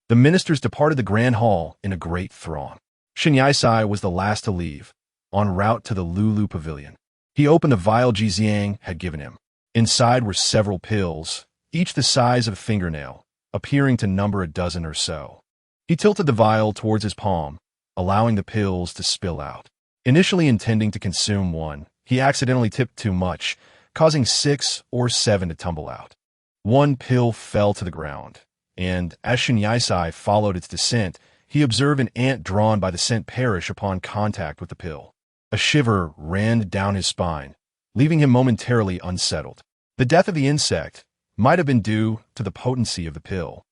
The ministers departed the grand hall in a great throng. Shen Yisai was the last to leave, en route to the Lulu Pavilion. He opened the vial Ji Xiang had given him. Inside were several pills, each the size of a fingernail, appearing to number a dozen or so. He tilted the vial towards his palm, allowing the pills to spill out. Initially intending to consume one, he accidentally tipped too much, causing 6 or 7 to tumble out. One pill fell to the ground, and as Shen Yisai followed its descent, he observed an ant drawn by the scent perish upon contact with the pill. A shiver ran down his spine, leaving him momentarily unsettled. The death of the insect might have been due to the potency of the pill,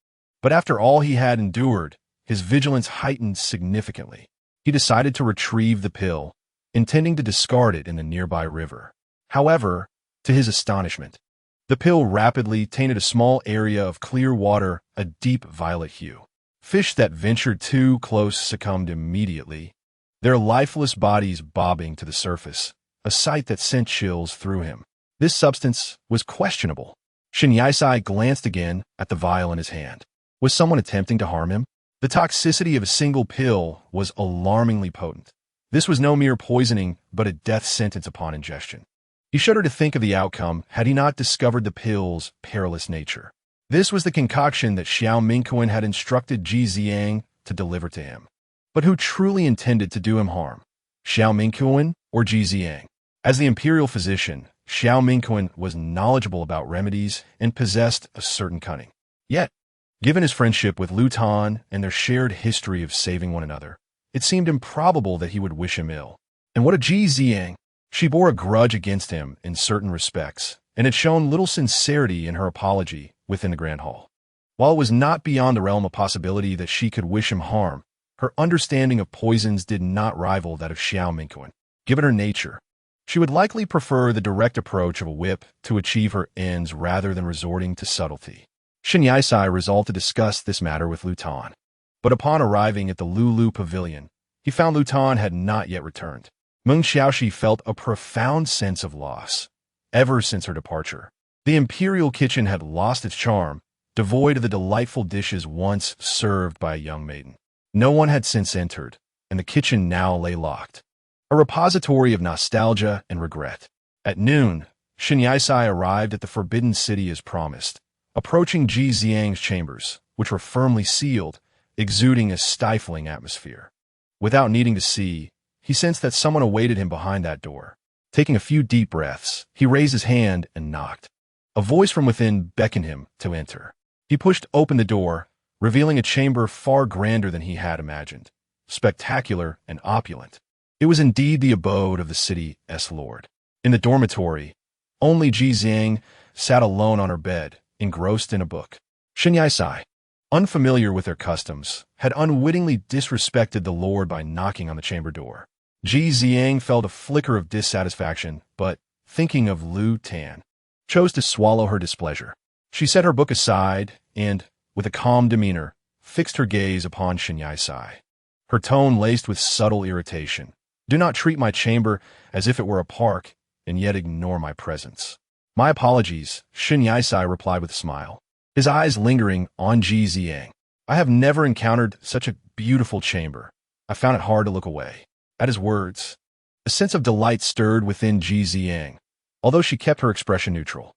but after all he had endured, his vigilance heightened significantly. He decided to retrieve the pill, intending to discard it in the nearby river. However, to his astonishment, the pill rapidly tainted a small area of clear water a deep violet hue. Fish that ventured too close succumbed immediately, their lifeless bodies bobbing to the surface, a sight that sent chills through him. This substance was questionable. Shen Yisai glanced again at the vial in his hand. Was someone attempting to harm him? The toxicity of a single pill was alarmingly potent. This was no mere poisoning, but a death sentence upon ingestion. He shuddered to think of the outcome had he not discovered the pill's perilous nature. This was the concoction that Xiao Mingquan had instructed Ji Xiang to deliver to him. But who truly intended to do him harm? Xiao Mingquan or Ji Xiang? As the imperial physician, Xiao Mingquan was knowledgeable about remedies and possessed a certain cunning. Yet, given his friendship with Lu Tan and their shared history of saving one another, it seemed improbable that he would wish him ill. And what of Ji Xiang? She bore a grudge against him in certain respects, and had shown little sincerity in her apology within the Grand Hall. While it was not beyond the realm of possibility that she could wish him harm, her understanding of poisons did not rival that of Xiao Mingquan. Given her nature, she would likely prefer the direct approach of a whip to achieve her ends rather than resorting to subtlety. Shen Yisai resolved to discuss this matter with Lu Tan. But upon arriving at the Lulu Pavilion, he found Lu Tan had not yet returned. Meng Xiaoxi felt a profound sense of loss. Ever since her departure, the imperial kitchen had lost its charm, devoid of the delightful dishes once served by a young maiden. No one had since entered, and the kitchen now lay locked, a repository of nostalgia and regret. At noon, Shen Yisai arrived at the Forbidden City as promised, approaching Ji Xiang's chambers, which were firmly sealed, exuding a stifling atmosphere. Without needing to see, he sensed that someone awaited him behind that door. Taking a few deep breaths, he raised his hand and knocked. A voice from within beckoned him to enter. He pushed open the door, revealing a chamber far grander than he had imagined, spectacular and opulent. It was indeed the abode of the city's lord. In the dormitory, only Ji Xiang sat alone on her bed, engrossed in a book. Shen Yisai, unfamiliar with their customs, had unwittingly disrespected the lord by knocking on the chamber door. Ji Xiang felt a flicker of dissatisfaction, but, thinking of Lu Tan, chose to swallow her displeasure. She set her book aside and, with a calm demeanor, fixed her gaze upon Shen Yisai. Her tone laced with subtle irritation. Do not treat my chamber as if it were a park, and yet ignore my presence. My apologies, Shen Yisai replied with a smile, his eyes lingering on Ji Xiang. I have never encountered such a beautiful chamber. I found it hard to look away. At his words, a sense of delight stirred within Ji Xiang, although she kept her expression neutral.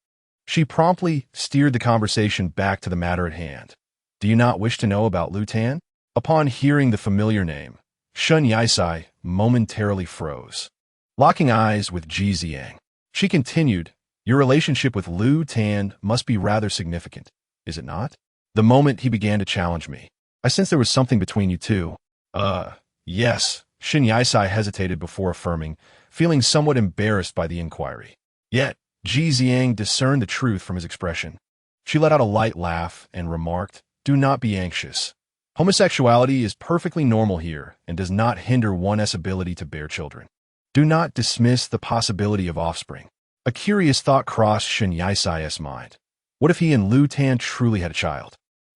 She promptly steered the conversation back to the matter at hand. Do you not wish to know about Lu Tan? Upon hearing the familiar name, Shen Yisai momentarily froze. Locking eyes with Ji Xiang, she continued, your relationship with Lu Tan must be rather significant, is it not? The moment he began to challenge me, I sensed there was something between you two. Yes, Shen Yisai hesitated before affirming, feeling somewhat embarrassed by the inquiry. Yet, Ji Xiang discerned the truth from his expression. She let out a light laugh and remarked, do not be anxious. Homosexuality is perfectly normal here and does not hinder one's ability to bear children. Do not dismiss the possibility of offspring. A curious thought crossed Shen Yisai's mind. What if he and Lu Tan truly had a child?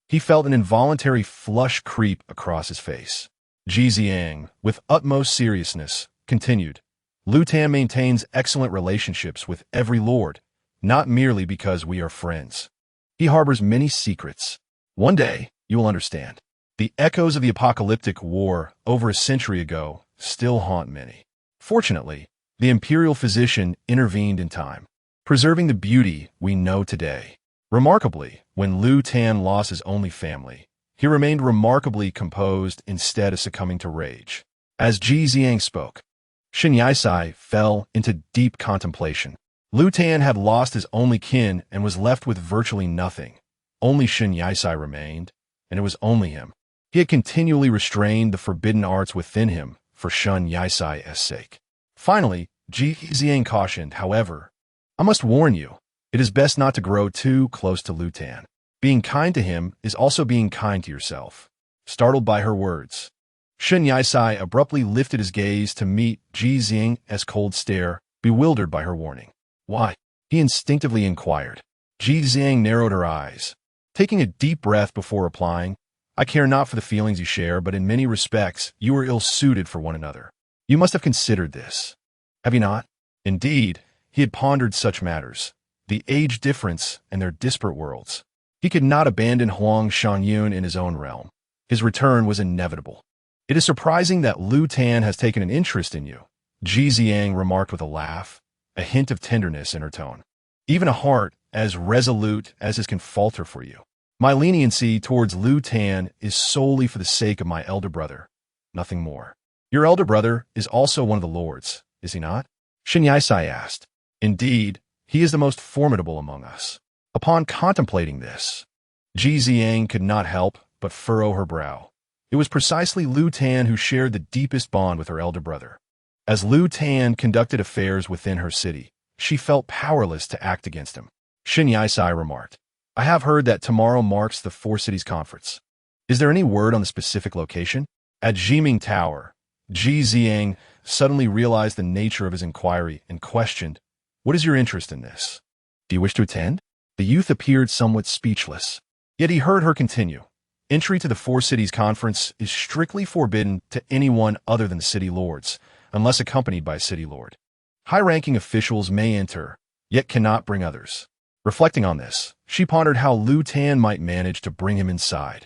He felt an involuntary flush creep across his face. Ji Xiang, with utmost seriousness, continued, Lu Tan maintains excellent relationships with every lord, not merely because we are friends. He harbors many secrets. One day, you will understand. The echoes of the apocalyptic war over a century ago still haunt many. Fortunately, the imperial physician intervened in time, preserving the beauty we know today. Remarkably, when Lu Tan lost his only family, he remained remarkably composed instead of succumbing to rage. As Ji Xiang spoke, Shen Yisai fell into deep contemplation. Lu Tan had lost his only kin and was left with virtually nothing. Only Shen Yisai remained, and it was only him. He had continually restrained the forbidden arts within him for Shen Yisai's sake. Finally, Ji Xiang cautioned, however, I must warn you, it is best not to grow too close to Lu Tan. Being kind to him is also being kind to yourself. Startled by her words, Shen Yisai abruptly lifted his gaze to meet Ji Xiang's cold stare, bewildered by her warning. Why? He instinctively inquired. Ji Xiang narrowed her eyes, taking a deep breath before replying, I care not for the feelings you share, but in many respects, you are ill-suited for one another. You must have considered this. Have you not? Indeed, he had pondered such matters, the age difference and their disparate worlds. He could not abandon Huang Shanyun in his own realm. His return was inevitable. It is surprising that Lu Tan has taken an interest in you, Ji Xiang remarked with a laugh, a hint of tenderness in her tone. Even a heart as resolute as his can falter for you. My leniency towards Lu Tan is solely for the sake of my elder brother, nothing more. Your elder brother is also one of the lords, is he not? Shen Yisai asked. Indeed, he is the most formidable among us. Upon contemplating this, Ji Xiang could not help but furrow her brow. It was precisely Lu Tan who shared the deepest bond with her elder brother. As Lu Tan conducted affairs within her city, she felt powerless to act against him. Shen Yisai remarked, I have heard that tomorrow marks the Four Cities Conference. Is there any word on the specific location? At Jiming Tower, Ji Xiang suddenly realized the nature of his inquiry and questioned, What is your interest in this? Do you wish to attend? The youth appeared somewhat speechless. Yet he heard her continue. Entry to the Four Cities Conference is strictly forbidden to anyone other than the city lords, unless accompanied by a city lord. High-ranking officials may enter, yet cannot bring others. Reflecting on this, she pondered how Lu Tan might manage to bring him inside.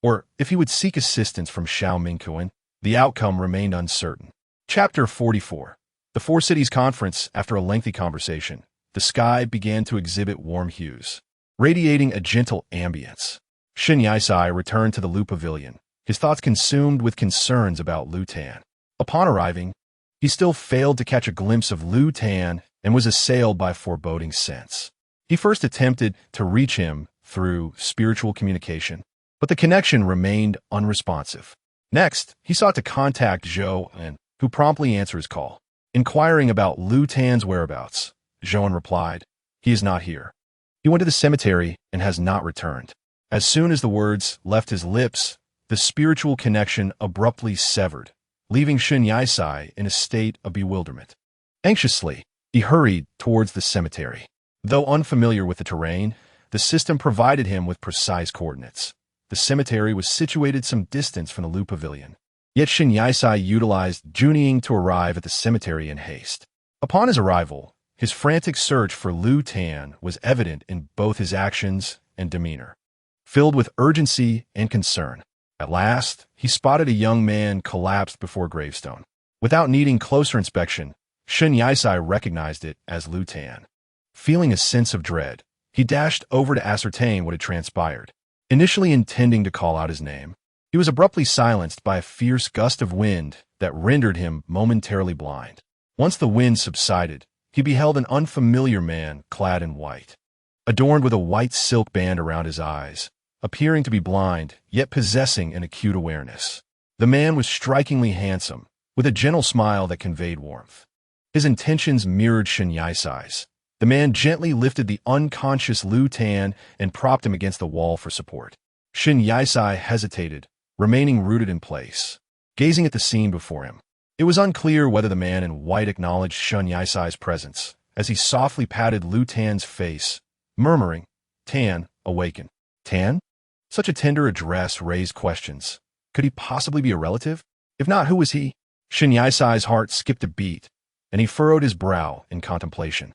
Or, if he would seek assistance from Xiao Mingquan, the outcome remained uncertain. Chapter 44. The Four Cities Conference. After a lengthy conversation, the sky began to exhibit warm hues, radiating a gentle ambience. Shen Yisai returned to the Lu Pavilion, his thoughts consumed with concerns about Lu Tan. Upon arriving, he still failed to catch a glimpse of Lu Tan and was assailed by a foreboding sense. He first attempted to reach him through spiritual communication, but the connection remained unresponsive. Next, he sought to contact Zhou, who promptly answered his call. Inquiring about Lu Tan's whereabouts, Zhou replied, "He is not here. He went to the cemetery and has not returned." As soon as the words left his lips, the spiritual connection abruptly severed, leaving Shen Yisai in a state of bewilderment. Anxiously, he hurried towards the cemetery. Though unfamiliar with the terrain, the system provided him with precise coordinates. The cemetery was situated some distance from the Lu Pavilion. Yet Shen Yisai utilized Junying to arrive at the cemetery in haste. Upon his arrival, his frantic search for Lu Tan was evident in both his actions and demeanor, filled with urgency and concern. At last, he spotted a young man collapsed before a gravestone. Without needing closer inspection, Shen Yisai recognized it as Lu Tan. Feeling a sense of dread, he dashed over to ascertain what had transpired. Initially intending to call out his name, he was abruptly silenced by a fierce gust of wind that rendered him momentarily blind. Once the wind subsided, he beheld an unfamiliar man clad in white, adorned with a white silk band around his eyes, appearing to be blind, yet possessing an acute awareness. The man was strikingly handsome, with a gentle smile that conveyed warmth. His intentions mirrored Shen Yisai's. The man gently lifted the unconscious Lu Tan and propped him against the wall for support. Shen Yisai hesitated, remaining rooted in place, gazing at the scene before him. It was unclear whether the man in white acknowledged Shen Yisai's presence, as he softly patted Lu Tan's face, murmuring, "Tan, awaken." Tan? Such a tender address raised questions. Could he possibly be a relative? If not, who was he? Shen Yisai's heart skipped a beat, and he furrowed his brow in contemplation.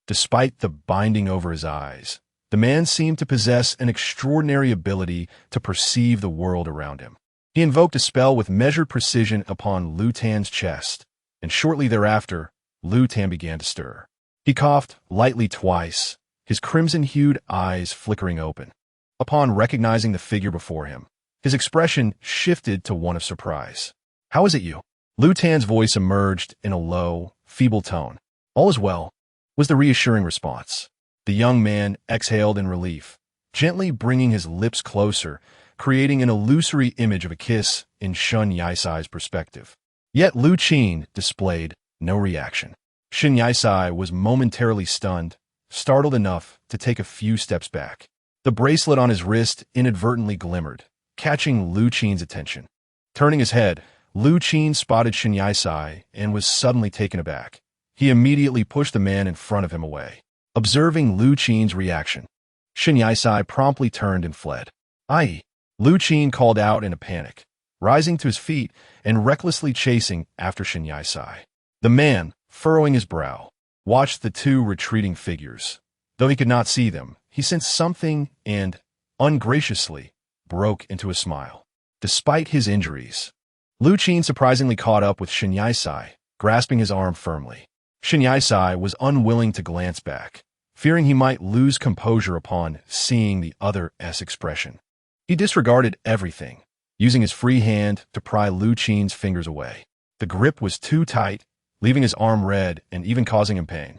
Despite the binding over his eyes, the man seemed to possess an extraordinary ability to perceive the world around him. He invoked a spell with measured precision upon Lu Tan's chest, and shortly thereafter, Lu Tan began to stir. He coughed lightly twice, his crimson-hued eyes flickering open. Upon recognizing the figure before him, his expression shifted to one of surprise. "How is it you?" Lu Tan's voice emerged in a low, feeble tone. "All is well," was the reassuring response. The young man exhaled in relief, gently bringing his lips closer, creating an illusory image of a kiss in Shen Yisai's perspective. Yet Lu Qin displayed no reaction. Shen Yisai was momentarily stunned, startled enough to take a few steps back. The bracelet on his wrist inadvertently glimmered, catching Lu Qin's attention. Turning his head, Lu Qin spotted Shen Yisai and was suddenly taken aback. He immediately pushed the man in front of him away. Observing Lu Qin's reaction, Shen Yisai promptly turned and fled. "Ai!" Lu Qin called out in a panic, rising to his feet and recklessly chasing after Shen Yisai. The man, furrowing his brow, watched the two retreating figures. Though he could not see them, he sensed something and, ungraciously, broke into a smile. Despite his injuries, Lu Qin surprisingly caught up with Shen Yisai, grasping his arm firmly. Shen Yisai was unwilling to glance back, fearing he might lose composure upon seeing the other's expression. He disregarded everything, using his free hand to pry Lu Qin's fingers away. The grip was too tight, leaving his arm red and even causing him pain.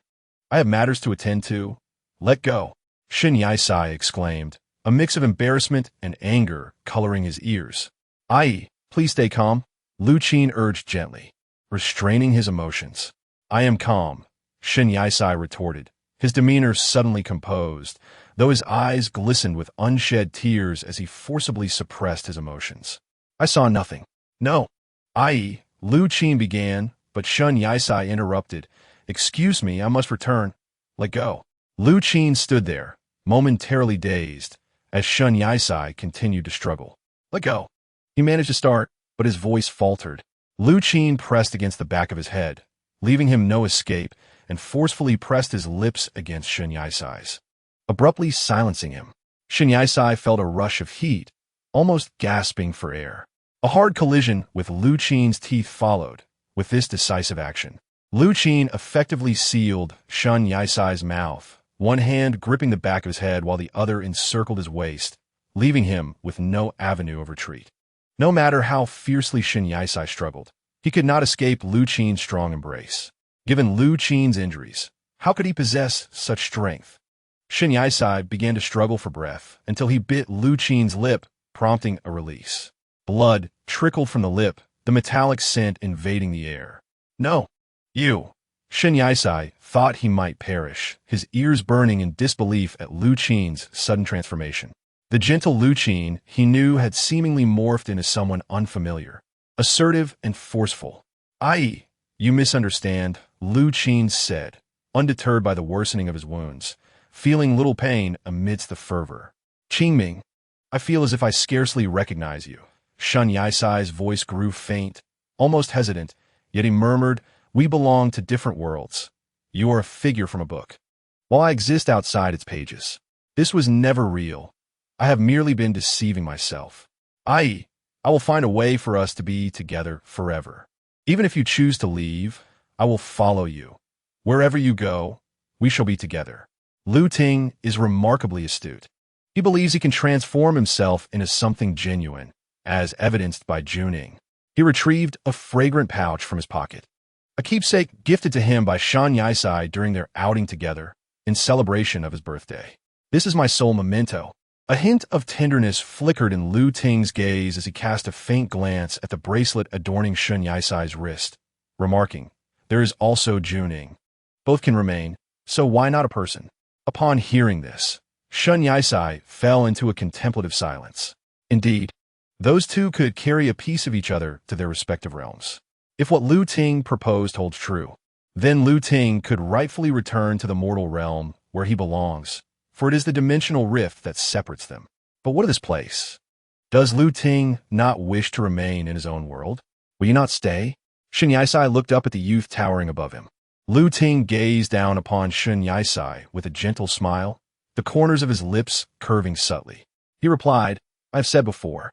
"I have matters to attend to. Let go," Shen Yisai exclaimed, a mix of embarrassment and anger coloring his ears. "Ai, please stay calm," Lu Qin urged gently, restraining his emotions. "I am calm," Shen Yisai retorted, his demeanor suddenly composed, though his eyes glistened with unshed tears as he forcibly suppressed his emotions. "I saw nothing." "No." "Ai," Lu Qin began, but Shen Yisai interrupted. "Excuse me, I must return. Let go." Lu Qin stood there, momentarily dazed, as Shen Yisai continued to struggle. "Let go." He managed to start, but his voice faltered. Lu Qin pressed against the back of his head, leaving him no escape, and forcefully pressed his lips against Shen Yisai's, abruptly silencing him. Shen Yisai felt a rush of heat, almost gasping for air. A hard collision with Lu Qin's teeth followed. With this decisive action, Lu Qin effectively sealed Shen Yisai's mouth, one hand gripping the back of his head while the other encircled his waist, leaving him with no avenue of retreat. No matter how fiercely Shen Yisai struggled, he could not escape Lu Qin's strong embrace. Given Lu Qin's injuries, how could he possess such strength? Shin Yisai began to struggle for breath until he bit Lu Qin's lip, prompting a release. Blood trickled from the lip, the metallic scent invading the air. No, you. Shin Yisai thought he might perish, his ears burning in disbelief at Lu Qin's sudden transformation. The gentle Lu Qin, he knew, had seemingly morphed into someone unfamiliar, assertive and forceful. You misunderstand, Lu Qin said, undeterred by the worsening of his wounds, feeling little pain amidst the fervor. Qingming, I feel as if I scarcely recognize you. Shin Yisai's voice grew faint, almost hesitant, yet he murmured, we belong to different worlds. You are a figure from a book, while I exist outside its pages. This was never real. I have merely been deceiving myself. I will find a way for us to be together forever. Even if you choose to leave, I will follow you. Wherever you go, we shall be together. Lu Ting is remarkably astute. He believes he can transform himself into something genuine, as evidenced by Juning. He retrieved a fragrant pouch from his pocket, a keepsake gifted to him by Shin Yisai during their outing together in celebration of his birthday. This is my sole memento. A hint of tenderness flickered in Lu Ting's gaze as he cast a faint glance at the bracelet adorning Shin Yisai's wrist, remarking, there is also Juning. Both can remain, so why not a person? Upon hearing this, Shin Yisai fell into a contemplative silence. Indeed, those two could carry a piece of each other to their respective realms. If what Lu Ting proposed holds true, then Lu Ting could rightfully return to the mortal realm where he belongs, for it is the dimensional rift that separates them. But what of this place? Does Lu Ting not wish to remain in his own world? Will you not stay? Shin Yisai looked up at the youth towering above him. Lu Ting gazed down upon Shin Yisai with a gentle smile, the corners of his lips curving subtly. He replied, I have said before,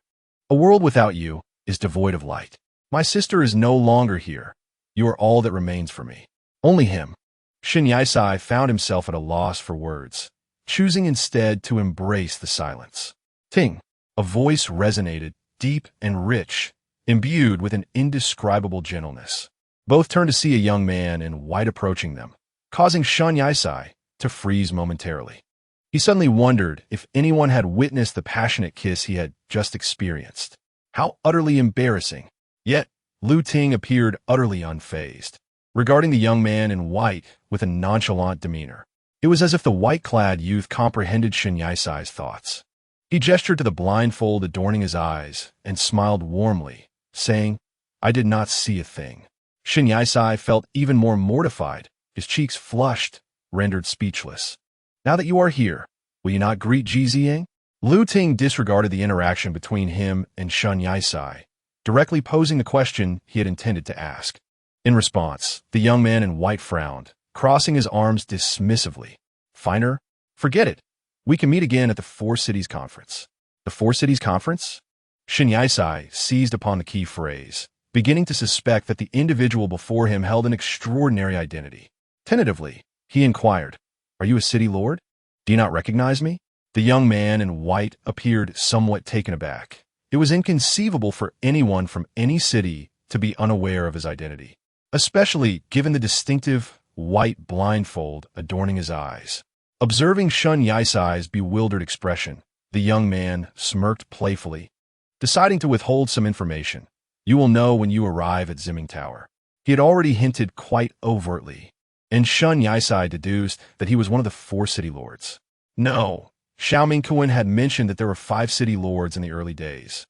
a world without you is devoid of light. My sister is no longer here. You are all that remains for me. Only him. Shin Yisai found himself at a loss for words, choosing instead to embrace the silence. Ting. A voice resonated, deep and rich, imbued with an indescribable gentleness. Both turned to see a young man in white approaching them, causing Shin Yisai to freeze momentarily. He suddenly wondered if anyone had witnessed the passionate kiss he had just experienced. How utterly embarrassing. Yet, Lu Ting appeared utterly unfazed, regarding the young man in white with a nonchalant demeanor. It was as if the white-clad youth comprehended Shin Yisai's thoughts. He gestured to the blindfold adorning his eyes and smiled warmly, saying, I did not see a thing. Shin Yisai felt even more mortified, his cheeks flushed, rendered speechless. Now that you are here, will you not greet Ji Ziying? Lu Ting disregarded the interaction between him and Shin Yisai, directly posing the question he had intended to ask. In response, the young man in white frowned, crossing his arms dismissively. Finer? Forget it. We can meet again at the Four Cities Conference. The Four Cities Conference? Shin Yisai seized upon the key phrase, beginning to suspect that the individual before him held an extraordinary identity. Tentatively, he inquired, Are you a city lord? Do you not recognize me? The young man in white appeared somewhat taken aback. It was inconceivable for anyone from any city to be unaware of his identity, especially given the distinctive white blindfold adorning his eyes. Observing Shin Yisai's bewildered expression, the young man smirked playfully, deciding to withhold some information. You will know when you arrive at Zimming Tower. He had already hinted quite overtly, and Shin Yisai deduced that he was one of the four city lords. No, Xiao Mingquan had mentioned that there were 5 city lords in the early days.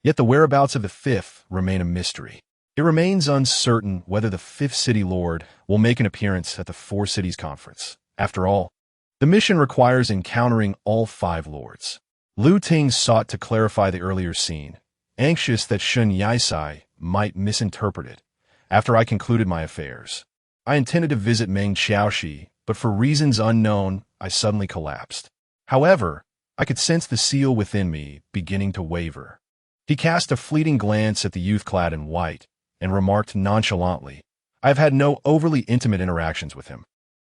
Yet the whereabouts of the 5th remain a mystery. It remains uncertain whether the 5th city lord will make an appearance at the Four Cities Conference. After all, the mission requires encountering all 5 lords. Lu Ting sought to clarify the earlier scene, anxious that Shin Yisai might misinterpret it. After I concluded my affairs, I intended to visit Meng Xiaoxi, but for reasons unknown, I suddenly collapsed. However, I could sense the seal within me beginning to waver. He cast a fleeting glance at the youth clad in white and remarked nonchalantly, I have had no overly intimate interactions with him,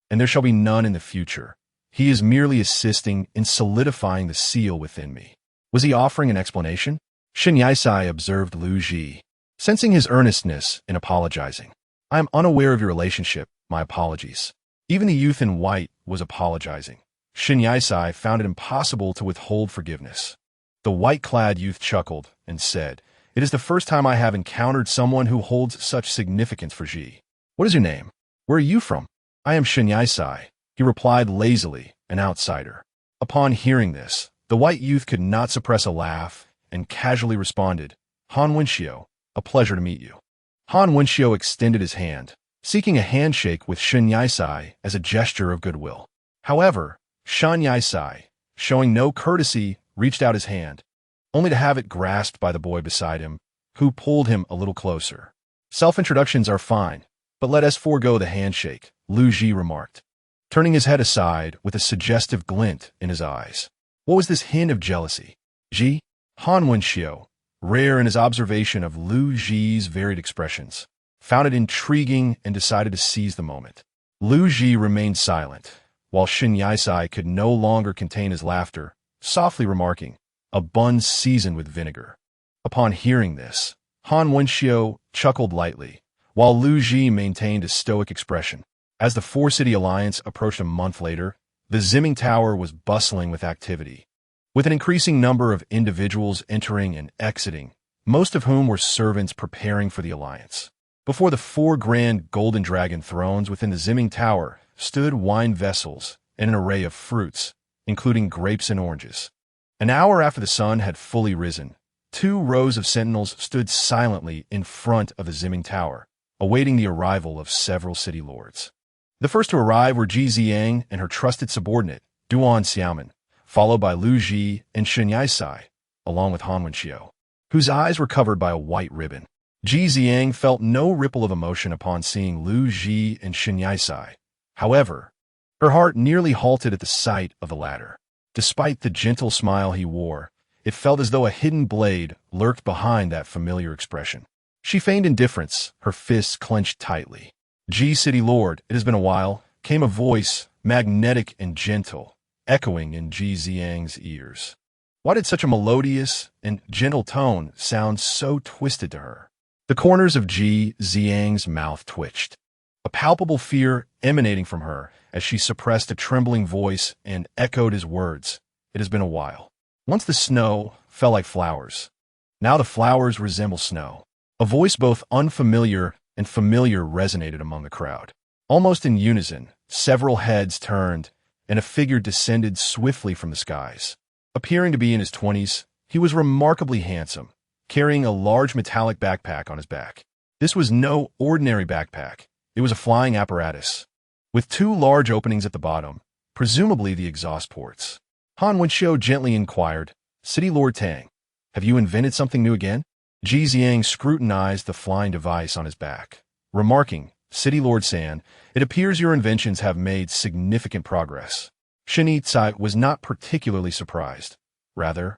and there shall be none in the future. He is merely assisting in solidifying the seal within me. Was he offering an explanation? Shin Yisai observed Lu Ji, sensing his earnestness in apologizing. I am unaware of your relationship, my apologies. Even the youth in white was apologizing, Shin Yisai found it impossible to withhold forgiveness. The white-clad youth chuckled and said, "It is the first time I have encountered someone who holds such significance for Ji. What is your name? Where are you from?" "I am Shin Yisai," he replied lazily, an outsider. Upon hearing this, the white youth could not suppress a laugh and casually responded, "Han Wenxiu, a pleasure to meet you." Han Wenxiu extended his hand, seeking a handshake with Shin Yisai as a gesture of goodwill. However, Shin Yisai, showing no courtesy, reached out his hand, only to have it grasped by the boy beside him, who pulled him a little closer. "Self-introductions are fine, but let us forego the handshake," Lu Ji remarked, turning his head aside with a suggestive glint in his eyes. What was this hint of jealousy? Ji? Han Wenxiu, rare in his observation of Lu Ji's varied expressions, found it intriguing and decided to seize the moment. Lu Ji remained silent, while Shin Yisai could no longer contain his laughter, softly remarking, "A bun seasoned with vinegar." Upon hearing this, Han Wenxiu chuckled lightly, while Lu Ji maintained a stoic expression. As the four-city alliance approached a month later, the Zimming Tower was bustling with activity, with an increasing number of individuals entering and exiting, most of whom were servants preparing for the alliance. Before the four grand golden dragon thrones within the Zimming Tower stood wine vessels and an array of fruits, including grapes and oranges. An hour after the sun had fully risen, 2 rows of sentinels stood silently in front of the Zimming Tower, awaiting the arrival of several city lords. The first to arrive were Ji Ziyang and her trusted subordinate, Duan Xiaoman, followed by Lu Ji and Shin Yisai, along with Han Wenxiu, whose eyes were covered by a white ribbon. Ji Ziyang felt no ripple of emotion upon seeing Lu Ji and Shin Yisai. However, her heart nearly halted at the sight of the latter. Despite the gentle smile he wore, it felt as though a hidden blade lurked behind that familiar expression. She feigned indifference, her fists clenched tightly. "Ji City Lord, it has been a while," came a voice, magnetic and gentle, echoing in Ji Ziyang's ears. Why did such a melodious and gentle tone sound so twisted to her? The corners of Ji Ziyang's mouth twitched, a palpable fear emanating from her as she suppressed a trembling voice and echoed his words. "It has been a while. Once the snow fell like flowers. Now the flowers resemble snow." A voice both unfamiliar and familiar resonated among the crowd. Almost in unison, several heads turned, and a figure descended swiftly from the skies. Appearing to be in his 20s, he was remarkably handsome, carrying a large metallic backpack on his back. This was no ordinary backpack. It was a flying apparatus, with 2 large openings at the bottom, presumably the exhaust ports. Han Wenxiu gently inquired, "City Lord Tang, have you invented something new again?" Ji Ziyang scrutinized the flying device on his back, remarking, "City Lord San, it appears your inventions have made significant progress." Shin Yisai was not particularly surprised. Rather,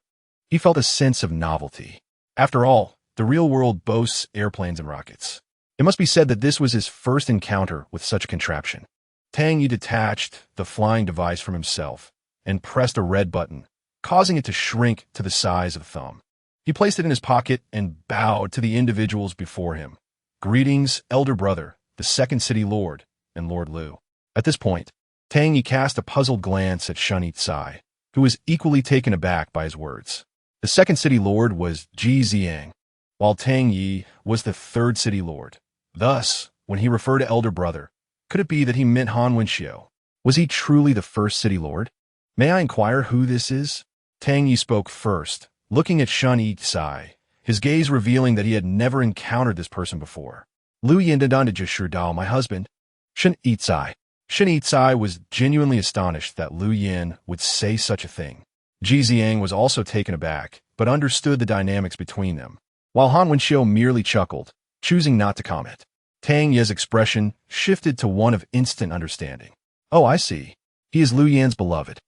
he felt a sense of novelty. After all, the real world boasts airplanes and rockets. It must be said that this was his first encounter with such a contraption. Tang Yi detached the flying device from himself and pressed a red button, causing it to shrink to the size of a thumb. He placed it in his pocket and bowed to the individuals before him. "Greetings, elder brother, the second city lord, and Lord Lu." At this point, Tang Yi cast a puzzled glance at Shin Yisai, who was equally taken aback by his words. The second city lord was Ji Ziyang, while Tang Yi was the third city lord. Thus, when he referred to elder brother, could it be that he meant Han Wenxiu? Was he truly the first city lord? "May I inquire who this is?" Tang Yi spoke first, looking at Shin Yisai, his gaze revealing that he had never encountered this person before. "Lu Yin Dao, Dao, my husband." Shin Yisai was genuinely astonished that Lu Yin would say such a thing. Ji Ziyang was also taken aback, but understood the dynamics between them, while Han Wenxiu merely chuckled, choosing not to comment. Tang Yi's expression shifted to one of instant understanding. "Oh, I see. He is Lu Yan's beloved.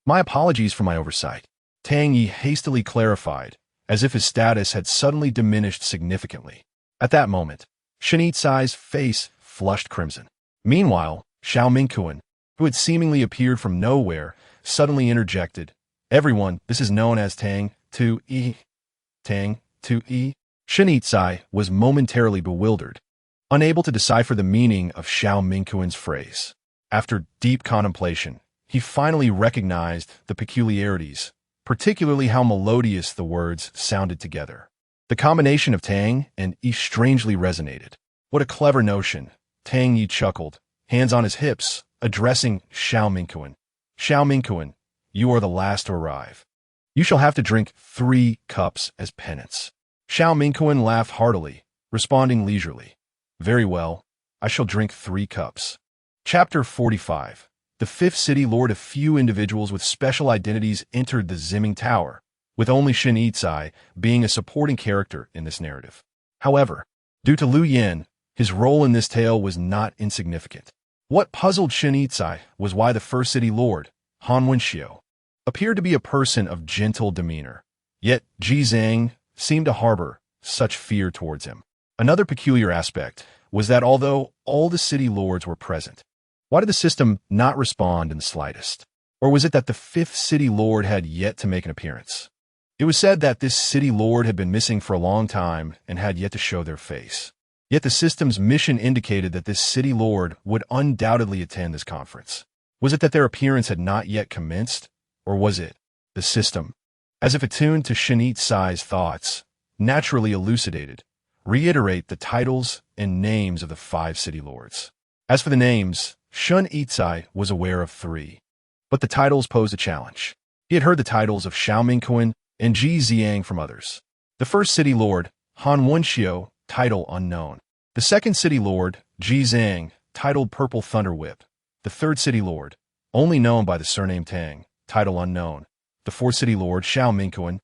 My apologies for my oversight." Tang Yi hastily clarified, as if his status had suddenly diminished significantly. At that moment, Shin Yisai's face flushed crimson. Meanwhile, Xiao Mingquan, who had seemingly appeared from nowhere, suddenly interjected, "Everyone, this is known as Tang to E. Tang to E." Shin Yisai was momentarily bewildered, unable to decipher the meaning of Xiao Mingquan's phrase. After deep contemplation, he finally recognized the peculiarities, particularly how melodious the words sounded together. The combination of Tang and Yi strangely resonated. What a clever notion, Tang Yi chuckled, hands on his hips, addressing Xiao Mingquan. Xiao Mingquan, you are the last to arrive. You shall have to drink 3 cups as penance. Xiao Mingquan laughed heartily, responding leisurely. Very well, I shall drink 3 cups. Chapter 45. The fifth city lord. A few individuals with special identities entered the Zimming Tower, with only Shen Yizai being a supporting character in this narrative. However, due to Liu Yan, his role in this tale was not insignificant. What puzzled Shen Yizai was why the first city lord, Han Wenxiu, appeared to be a person of gentle demeanor, yet Ji Zhang seemed to harbor such fear towards him. Another peculiar aspect was that although all the city lords were present, why did the system not respond in the slightest? Or was it that the fifth city lord had yet to make an appearance? It was said that this city lord had been missing for a long time and had yet to show their face. Yet the system's mission indicated that this city lord would undoubtedly attend this conference. Was it that their appearance had not yet commenced? Or was it the system, as if attuned to Shen Yizai's thoughts, naturally elucidated, reiterate the titles and names of the 5 city lords? As for the names, Shen Yizai was aware of 3, but the titles posed a challenge. He had heard the titles of Xiao Mingquan and Ji Ziyang from others. The first city lord, Han Wenxiu, title unknown. The second city lord, Ji Zhang, titled Purple Thunder Whip. The third city lord, only known by the surname Tang, title unknown. The fourth city lord, Xiao Mingquan,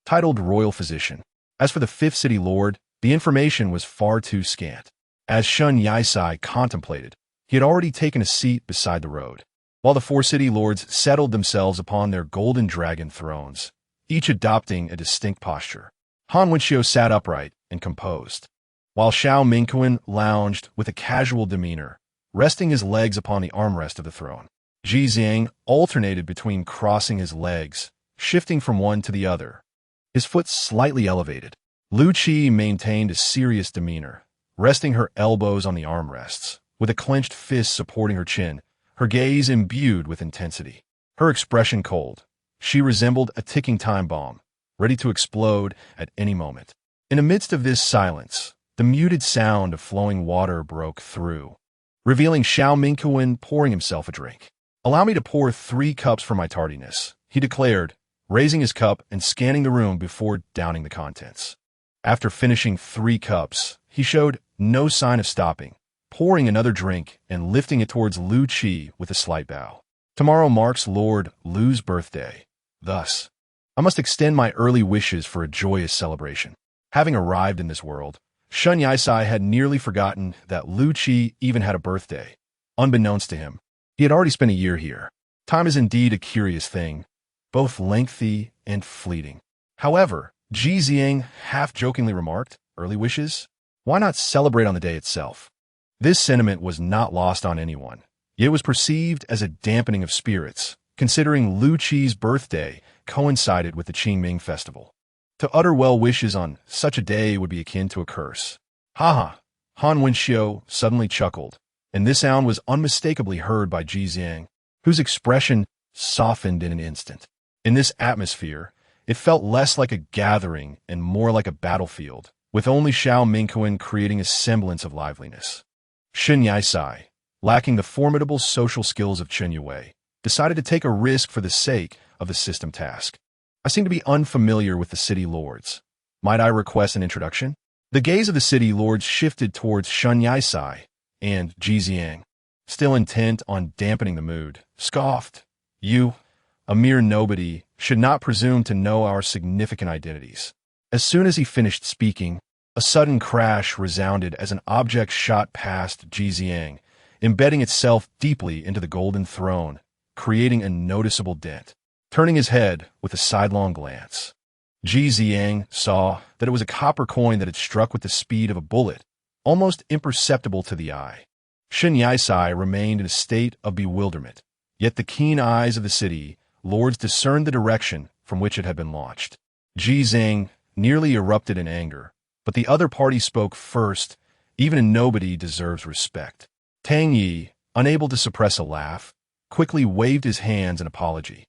titled Royal Physician. As for the fifth city lord, the information was far too scant. As Shen Yizai contemplated, he had already taken a seat beside the road, while the 4 city lords settled themselves upon their golden dragon thrones, each adopting a distinct posture. Han Wenxiu sat upright and composed, while Xiao Mingquan lounged with a casual demeanor, resting his legs upon the armrest of the throne. Ji Ziyang alternated between crossing his legs, shifting from one to the other, his foot slightly elevated. Lu Qi maintained a serious demeanor, resting her elbows on the armrests, with a clenched fist supporting her chin, her gaze imbued with intensity. Her expression cold. She resembled a ticking time bomb, ready to explode at any moment. In the midst of this silence, the muted sound of flowing water broke through, revealing Xiao Mingquan pouring himself a drink. Allow me to pour 3 cups for my tardiness, he declared, raising his cup and scanning the room before downing the contents. After finishing 3 cups, he showed no sign of stopping, pouring another drink and lifting it towards Lu Qi with a slight bow. Tomorrow marks Lord Lu's birthday. Thus, I must extend my early wishes for a joyous celebration. Having arrived in this world, Shen Yizai had nearly forgotten that Lu Qi even had a birthday. Unbeknownst to him, he had already spent a year here. Time is indeed a curious thing, both lengthy and fleeting. However, Ji Ziyang half-jokingly remarked, early wishes? Why not celebrate on the day itself? This sentiment was not lost on anyone, yet it was perceived as a dampening of spirits, considering Lu Qi's birthday coincided with the Qingming festival. To utter well wishes on such a day would be akin to a curse. Ha! Han Wenxiu suddenly chuckled, and this sound was unmistakably heard by Ji Ziyang, whose expression softened in an instant. In this atmosphere, it felt less like a gathering and more like a battlefield, with only Xiao Mingquan creating a semblance of liveliness. Shen Yizai, lacking the formidable social skills of Chen Yue, decided to take a risk for the sake of the system task. I seem to be unfamiliar with the city lords. Might I request an introduction? The gaze of the city lords shifted towards Shen Yizai and Ji Ziyang, still intent on dampening the mood, scoffed. You, a mere nobody, should not presume to know our significant identities. As soon as he finished speaking, a sudden crash resounded as an object shot past Ji Ziyang, embedding itself deeply into the golden throne, creating a noticeable dent. Turning his head with a sidelong glance, Ji Ziyang saw that it was a copper coin that had struck with the speed of a bullet, almost imperceptible to the eye. Shen Yizai remained in a state of bewilderment, yet the keen eyes of the city lords discerned the direction from which it had been launched. Ji Ziyang nearly erupted in anger, but the other party spoke first. Even a nobody deserves respect. Tang Yi, unable to suppress a laugh, quickly waved his hands in apology.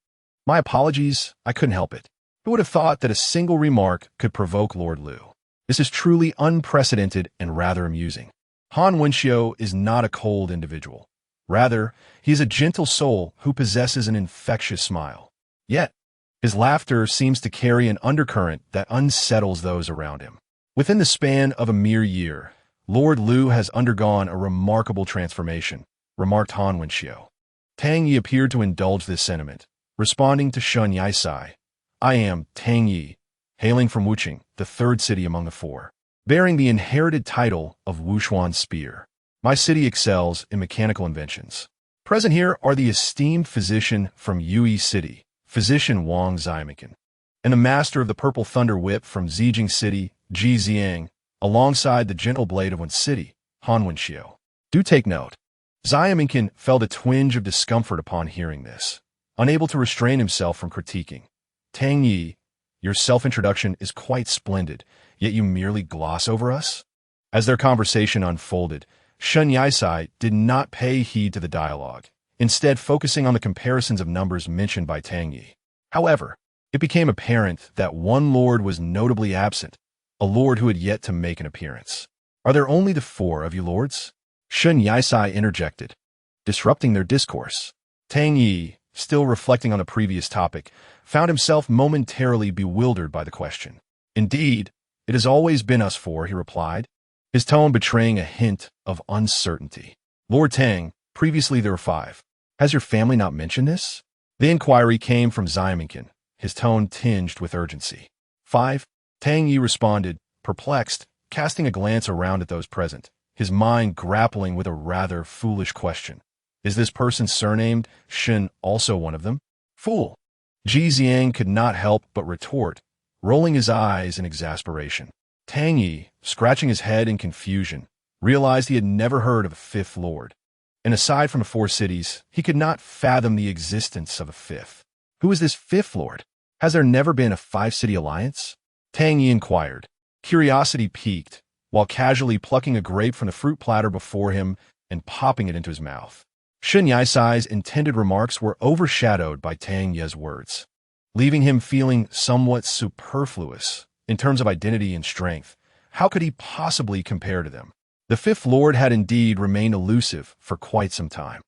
My apologies, I couldn't help it. Who would have thought that a single remark could provoke Lord Liu? This is truly unprecedented and rather amusing. Han Wenxiu is not a cold individual. Rather, he is a gentle soul who possesses an infectious smile. Yet, his laughter seems to carry an undercurrent that unsettles those around him. Within the span of a mere year, Lord Liu has undergone a remarkable transformation, remarked Han Wenxiu. Tang Yi appeared to indulge this sentiment, responding to Shun Yaisai. I am Tang Yi, hailing from Wuqing, the third city among the four, bearing the inherited title of Wushuan Spear. My city excels in mechanical inventions. Present here are the esteemed physician from Yue City, Physician Wang Xiaominken, and the master of the Purple Thunder Whip from Zijing City, Ji Ziang, alongside the gentle blade of one city, Han Wenxiu. Do take note. Xiaominken felt a twinge of discomfort upon hearing this, unable to restrain himself from critiquing. Tang Yi, your self-introduction is quite splendid, yet you merely gloss over us? As their conversation unfolded, Shun Yaisai did not pay heed to the dialogue, instead focusing on the comparisons of numbers mentioned by Tang Yi. However, it became apparent that one lord was notably absent, a lord who had yet to make an appearance. Are there only the four of you lords? Shun Yaisai interjected, disrupting their discourse. Tang Yi, still reflecting on the previous topic, found himself momentarily bewildered by the question. Indeed, it has always been us four, he replied, his tone betraying a hint of uncertainty. Lord Tang, previously there were five. Has your family not mentioned this? The inquiry came from Xiaominken, his tone tinged with urgency. Five? Tang Yi responded, perplexed, casting a glance around at those present, his mind grappling with a rather foolish question. Is this person surnamed Shen also one of them? Fool! Ji Ziang could not help but retort, rolling his eyes in exasperation. Tang Yi, scratching his head in confusion, realized he had never heard of a fifth lord. And aside from the four cities, he could not fathom the existence of a fifth. Who is this fifth lord? Has there never been a five-city alliance? Tang Yi inquired, curiosity piqued, while casually plucking a grape from the fruit platter before him and popping it into his mouth. Shun Yaisai's intended remarks were overshadowed by Tang Yi's words, leaving him feeling somewhat superfluous in terms of identity and strength. How could he possibly compare to them? The fifth lord had indeed remained elusive for quite some time.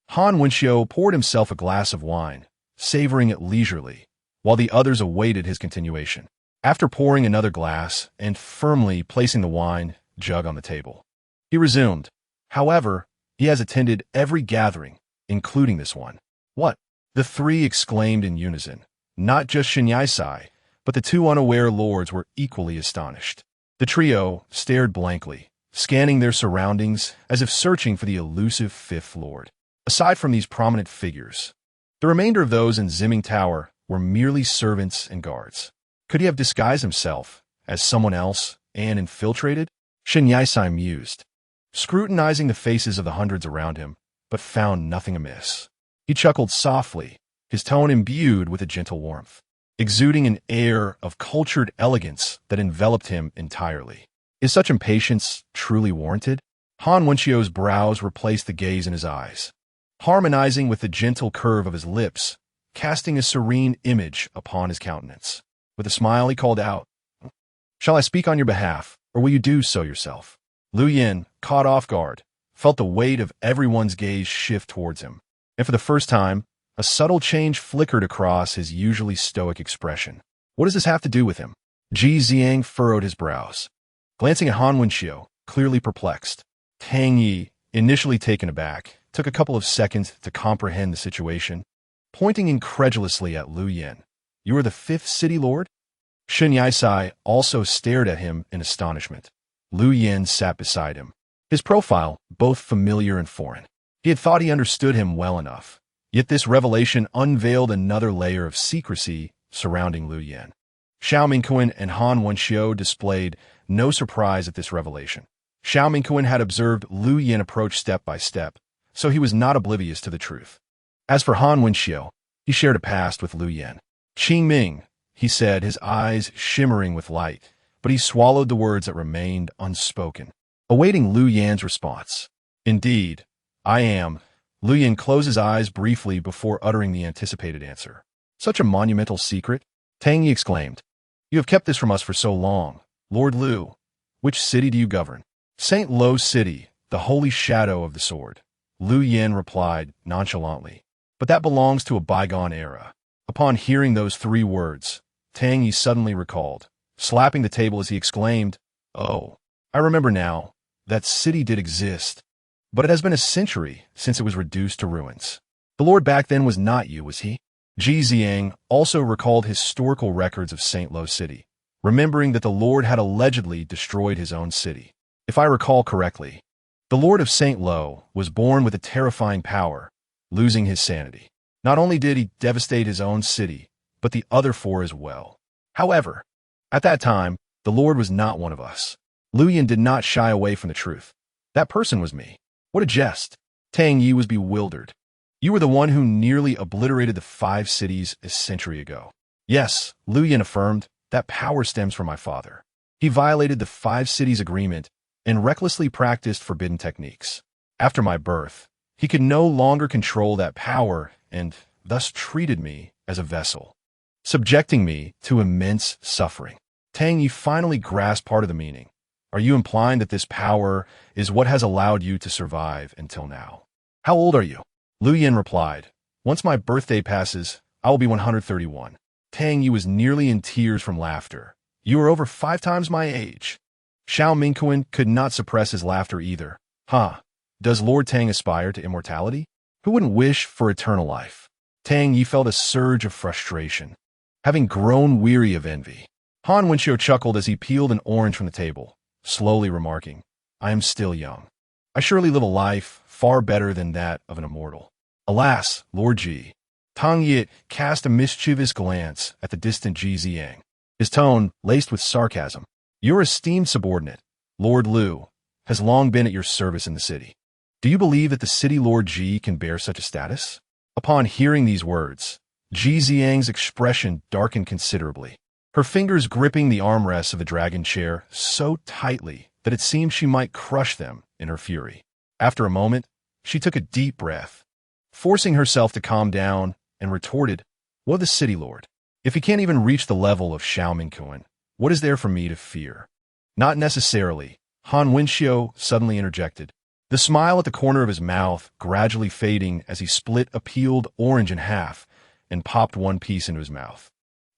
Han Wenxiu poured himself a glass of wine, savoring it leisurely, while the others awaited his continuation. After pouring another glass and firmly placing the wine jug on the table, he resumed, however, he has attended every gathering, including this one. What? The three exclaimed in unison. Not just Shun Yaisai, but the two unaware lords were equally astonished. The trio stared blankly, scanning their surroundings as if searching for the elusive fifth lord. Aside from these prominent figures, the remainder of those in Zimming Tower were merely servants and guards. Could he have disguised himself as someone else and infiltrated? Shun Yaisai mused, scrutinizing the faces of the hundreds around him, but found nothing amiss. He chuckled softly, his tone imbued with a gentle warmth, exuding an air of cultured elegance that enveloped him entirely. Is such impatience truly warranted? Han Wenxiu's brows replaced the gaze in his eyes, harmonizing with the gentle curve of his lips, casting a serene image upon his countenance. With a smile, he called out, Shall I speak on your behalf, or will you do so yourself? Liu Yin, caught off guard, felt the weight of everyone's gaze shift towards him, and for the first time, a subtle change flickered across his usually stoic expression. What does this have to do with him? Ji Ziang furrowed his brows, glancing at Han Wenxiu, clearly perplexed. Tang Yi, initially taken aback, took a couple of seconds to comprehend the situation, pointing incredulously at Liu Yin. You are the fifth city lord? Shun Yaisai also stared at him in astonishment. Liu Yin sat beside him, his profile both familiar and foreign. He had thought he understood him well enough, yet this revelation unveiled another layer of secrecy surrounding Liu Yin. Xiao Mingquan and Han Wenxiu displayed no surprise at this revelation. Xiao Mingquan had observed Liu Yin approach step by step, so he was not oblivious to the truth. As for Han Wenxiu, he shared a past with Liu Yin. Qing Ming, he said, his eyes shimmering with light, but he swallowed the words that remained unspoken, awaiting Liu Yan's response. Indeed, I am, Lu Yin closed his eyes briefly before uttering the anticipated answer. Such a monumental secret? Tang Yi exclaimed. You have kept this from us for so long. Lord Lu, which city do you govern? St. Lo City, the holy shadow of the sword. Lu Yin replied nonchalantly. But that belongs to a bygone era. Upon hearing those 3 words, Tang Yi suddenly recalled, slapping the table as he exclaimed, Oh, I remember now. That city did exist. But it has been a century since it was reduced to ruins. The Lord back then was not you, was he? Ji Ziang also recalled historical records of St. Lo City, remembering that the Lord had allegedly destroyed his own city. If I recall correctly, the Lord of St. Lo was born with a terrifying power, losing his sanity. Not only did he devastate his own city, but the other 4 as well. However, at that time, the Lord was not one of us. Lu Yin did not shy away from the truth. That person was me. What a jest. Tang Yi was bewildered. You were the one who nearly obliterated the 5 cities a century ago. Yes, Lu Yin affirmed, that power stems from my father. He violated the 5 cities agreement and recklessly practiced forbidden techniques. After my birth, he could no longer control that power and thus treated me as a vessel, subjecting me to immense suffering. Tang Yi finally grasped part of the meaning. Are you implying that this power is what has allowed you to survive until now? How old are you? Lu Yin replied, Once my birthday passes, I will be 131. Tang Yi was nearly in tears from laughter. You are over 5 times my age. Xiao Mingquan could not suppress his laughter either. Does Lord Tang aspire to immortality? Who wouldn't wish for eternal life? Tang Yi felt a surge of frustration, having grown weary of envy. Han Wenxiu chuckled as he peeled an orange from the table, slowly remarking, I am still young. I surely live a life far better than that of an immortal. Alas, Lord Ji. Tang Yi cast a mischievous glance at the distant Ji Ziang, his tone laced with sarcasm. Your esteemed subordinate, Lord Lu, has long been at your service in the city. Do you believe that the city Lord Ji can bear such a status? Upon hearing these words, Ji Ziang's expression darkened considerably, her fingers gripping the armrests of the dragon chair so tightly that it seemed she might crush them in her fury. After a moment, she took a deep breath, forcing herself to calm down, and retorted, What of the city lord? If he can't even reach the level of Xiao Mingquan, what is there for me to fear? Not necessarily, Han Wenxiu suddenly interjected, the smile at the corner of his mouth gradually fading as he split a peeled orange in half and popped one piece into his mouth.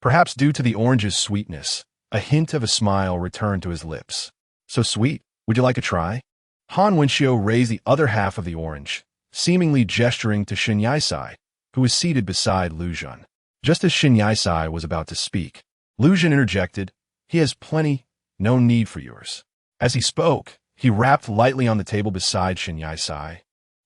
Perhaps due to the orange's sweetness, a hint of a smile returned to his lips. So sweet, would you like to try? Han Wenxiu raised the other half of the orange, seemingly gesturing to Shen Yaisai, who was seated beside Lu Zhan. Just as Shen Yaisai was about to speak, Lu Zhan interjected, He has plenty, no need for yours. As he spoke, he rapped lightly on the table beside Shen Yaisai,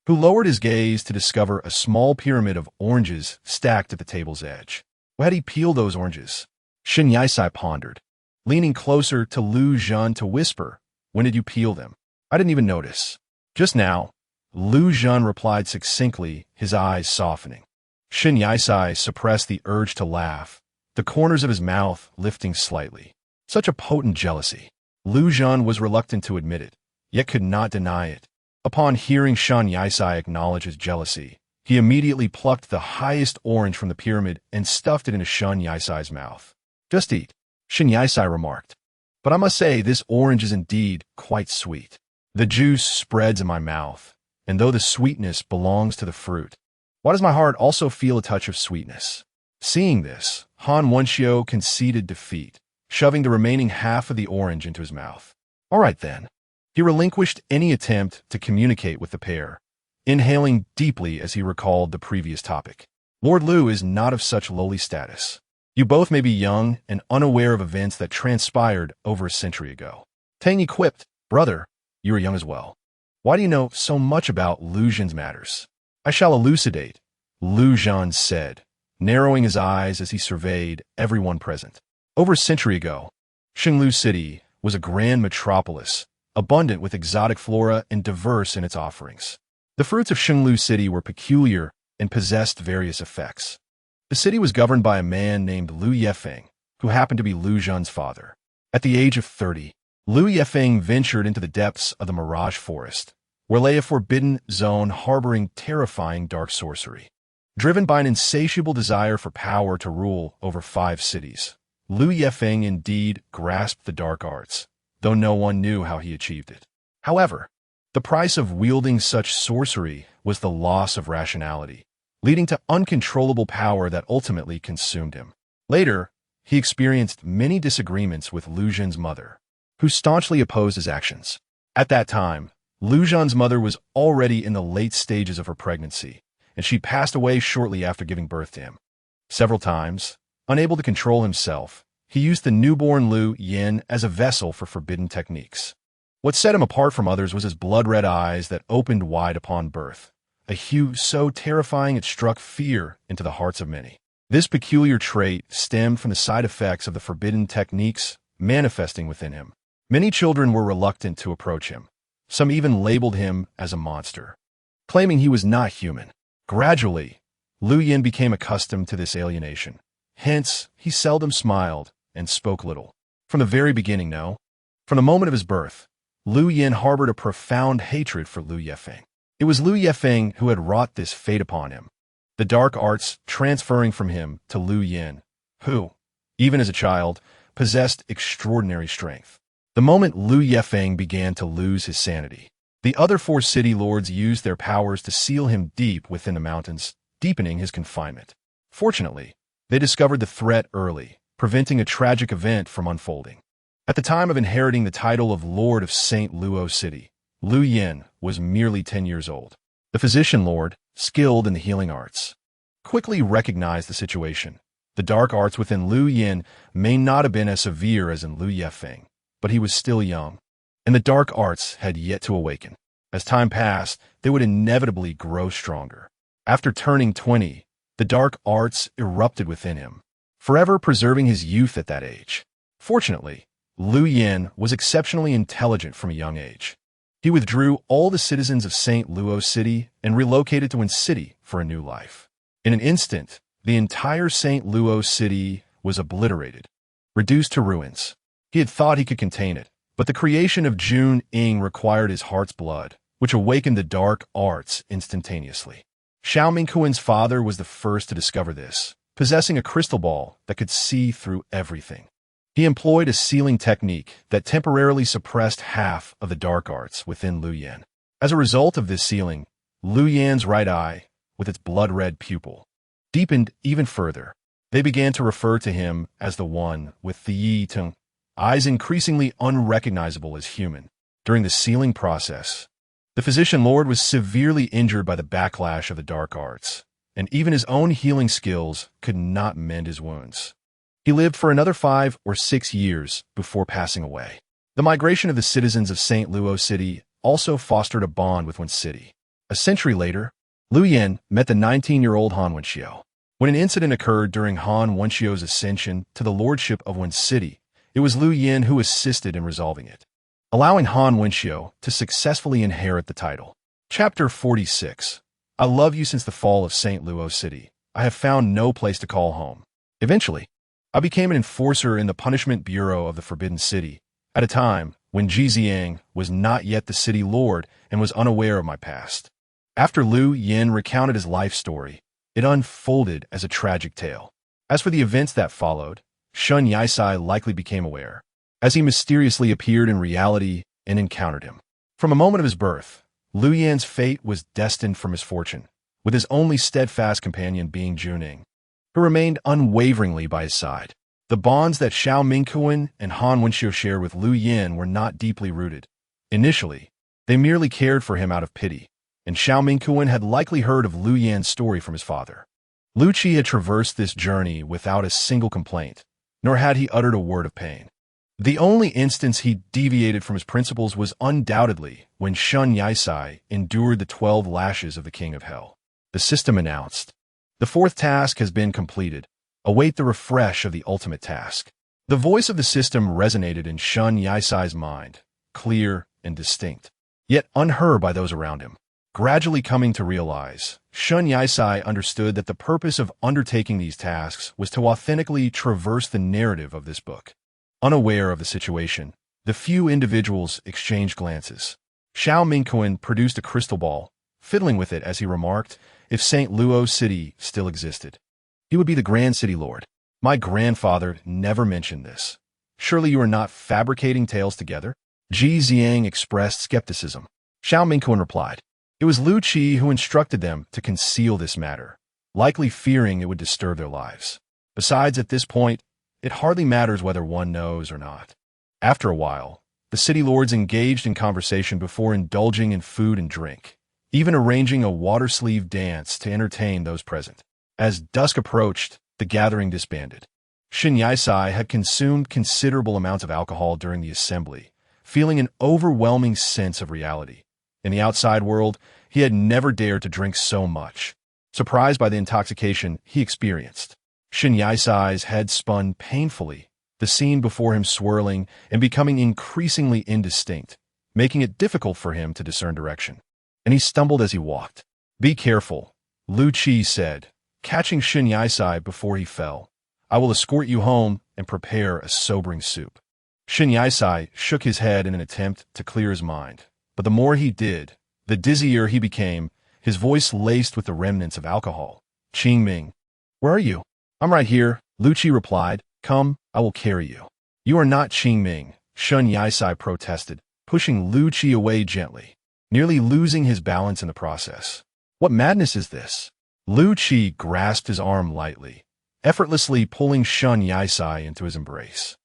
who lowered his gaze to discover a small pyramid of oranges stacked at the table's edge. Why had he peeled those oranges? Shen Yaisai pondered, leaning closer to Lu Zhan to whisper, When did you peel them? I didn't even notice. Just now, Lu Zhan replied succinctly, his eyes softening. Shen Yaisai suppressed the urge to laugh, the corners of his mouth lifting slightly. Such a potent jealousy. Lu Zhan was reluctant to admit it, yet could not deny it. Upon hearing Shen Yaisai acknowledge his jealousy, he immediately plucked the highest orange from the pyramid and stuffed it into Shen Yaisai's mouth. Just eat, Shen Yaisai remarked. But I must say this orange is indeed quite sweet. The juice spreads in my mouth, and though the sweetness belongs to the fruit, why does my heart also feel a touch of sweetness? Seeing this, Han Wenxiu conceded defeat, shoving the remaining half of the orange into his mouth. All right then. He relinquished any attempt to communicate with the pair, inhaling deeply as he recalled the previous topic. Lord Lu is not of such lowly status. You both may be young and unaware of events that transpired over a century ago. Tang Yi quipped, Brother, you are young as well. Why do you know so much about Lu Zhan's matters? I shall elucidate, Lu Zhan said, narrowing his eyes as he surveyed everyone present. Over a century ago, Xinglu City was a grand metropolis, abundant with exotic flora and diverse in its offerings. The fruits of Xinglu City were peculiar and possessed various effects. The city was governed by a man named Lu Yefeng, who happened to be Lu Zhan's father. At the age of 30, Lu Yefeng ventured into the depths of the Mirage Forest, where lay a forbidden zone harboring terrifying dark sorcery. Driven by an insatiable desire for power to rule over 5 cities, Liu Yefeng indeed grasped the dark arts, though no one knew how he achieved it. However, the price of wielding such sorcery was the loss of rationality, leading to uncontrollable power that ultimately consumed him. Later, he experienced many disagreements with Liu Zhen's mother, who staunchly opposed his actions. At that time, Liu Zhen's mother was already in the late stages of her pregnancy, and she passed away shortly after giving birth to him. Several times, unable to control himself, he used the newborn Liu Yin as a vessel for forbidden techniques. What set him apart from others was his blood-red eyes that opened wide upon birth, a hue so terrifying it struck fear into the hearts of many. This peculiar trait stemmed from the side effects of the forbidden techniques manifesting within him. Many children were reluctant to approach him. Some even labeled him as a monster, claiming he was not human. Gradually, Liu Yin became accustomed to this alienation. Hence, he seldom smiled and spoke little. From the very beginning, from the moment of his birth, Liu Yin harbored a profound hatred for Liu Yefeng. It was Liu Yefeng who had wrought this fate upon him, the dark arts transferring from him to Liu Yin, who, even as a child, possessed extraordinary strength. The moment Liu Yefeng began to lose his sanity, the other 4 city lords used their powers to seal him deep within the mountains, deepening his confinement. Fortunately, they discovered the threat early, preventing a tragic event from unfolding. At the time of inheriting the title of Lord of St. Luo City, Liu Yin was merely 10 years old. The physician lord, skilled in the healing arts, quickly recognized the situation. The dark arts within Liu Yin may not have been as severe as in Liu Yefeng, but he was still young, and the dark arts had yet to awaken. As time passed, they would inevitably grow stronger. After turning 20, the dark arts erupted within him, forever preserving his youth at that age. Fortunately, Liu Yin was exceptionally intelligent from a young age. He withdrew all the citizens of St. Luo City and relocated to Wen City for a new life. In an instant, the entire St. Luo City was obliterated, reduced to ruins. He had thought he could contain it, but the creation of Jun Ying required his heart's blood, which awakened the dark arts instantaneously. Xiao Mingquan's father was the first to discover this, possessing a crystal ball that could see through everything. He employed a sealing technique that temporarily suppressed half of the dark arts within Liu Yin. As a result of this sealing, Liu Yan's right eye, with its blood-red pupil, deepened even further. They began to refer to him as the one with the Yi Tung, eyes increasingly unrecognizable as human. During the sealing process, the physician lord was severely injured by the backlash of the dark arts, and even his own healing skills could not mend his wounds. He lived for another 5 or 6 years before passing away. The migration of the citizens of St. Luo City also fostered a bond with Wen City. A century later, Liu Yin met the 19-year-old Han Wenxiu. When an incident occurred during Han Wenxiu's ascension to the lordship of Wen City, it was Liu Yin who assisted in resolving it, allowing Han Wenxiu to successfully inherit the title. Chapter 46. I love you since the fall of St. Luo City. I have found no place to call home. Eventually, I became an enforcer in the Punishment Bureau of the Forbidden City, at a time when Ji Ziang was not yet the city lord and was unaware of my past. After Liu Yin recounted his life story, it unfolded as a tragic tale. As for the events that followed, Shun Yisai likely became aware, as he mysteriously appeared in reality and encountered him. From a moment of his birth, Liu Yan's fate was destined for misfortune, with his only steadfast companion being Juning, who remained unwaveringly by his side. The bonds that Xiao Mingquan and Han Wenxiu shared with Liu Yin were not deeply rooted. Initially, they merely cared for him out of pity, and Xiao Mingquan had likely heard of Liu Yan's story from his father. Liu Qi had traversed this journey without a single complaint, nor had he uttered a word of pain. The only instance he deviated from his principles was undoubtedly when Shun Yisai endured the 12 lashes of the King of Hell. The system announced, "The 4th task has been completed. Await the refresh of the ultimate task." The voice of the system resonated in Shun Yisai's mind, clear and distinct, yet unheard by those around him. Gradually coming to realize, Shun Yisai understood that the purpose of undertaking these tasks was to authentically traverse the narrative of this book. Unaware of the situation, the few individuals exchanged glances. Xiao Mingquan produced a crystal ball, fiddling with it as he remarked, if St. Luo City still existed, he would be the Grand City Lord. My grandfather never mentioned this. Surely you are not fabricating tales together? Ji Xiang expressed skepticism. Xiao Mingquan replied, it was Lu Qi who instructed them to conceal this matter, likely fearing it would disturb their lives. Besides, at this point, it hardly matters whether one knows or not. After a while, the city lords engaged in conversation before indulging in food and drink, even arranging a water-sleeve dance to entertain those present. As dusk approached, the gathering disbanded. Xin Yisai had consumed considerable amounts of alcohol during the assembly, feeling an overwhelming sense of reality. In the outside world, he had never dared to drink so much. Surprised by the intoxication he experienced, Xin Yisai's head spun painfully, the scene before him swirling and becoming increasingly indistinct, making it difficult for him to discern direction. And he stumbled as he walked. Be careful, Lu Qi said, catching Xin Yisai before he fell. I will escort you home and prepare a sobering soup. Xin Yisai shook his head in an attempt to clear his mind, but the more he did, the dizzier he became, his voice laced with the remnants of alcohol. Qingming, where are you? I'm right here, Lu Qi replied. Come, I will carry you. You are not Qingming, Xin Yisai protested, pushing Lu Qi away gently, nearly losing his balance in the process. What madness is this? Lu Qi grasped his arm lightly, effortlessly pulling Xin Yisai into his embrace.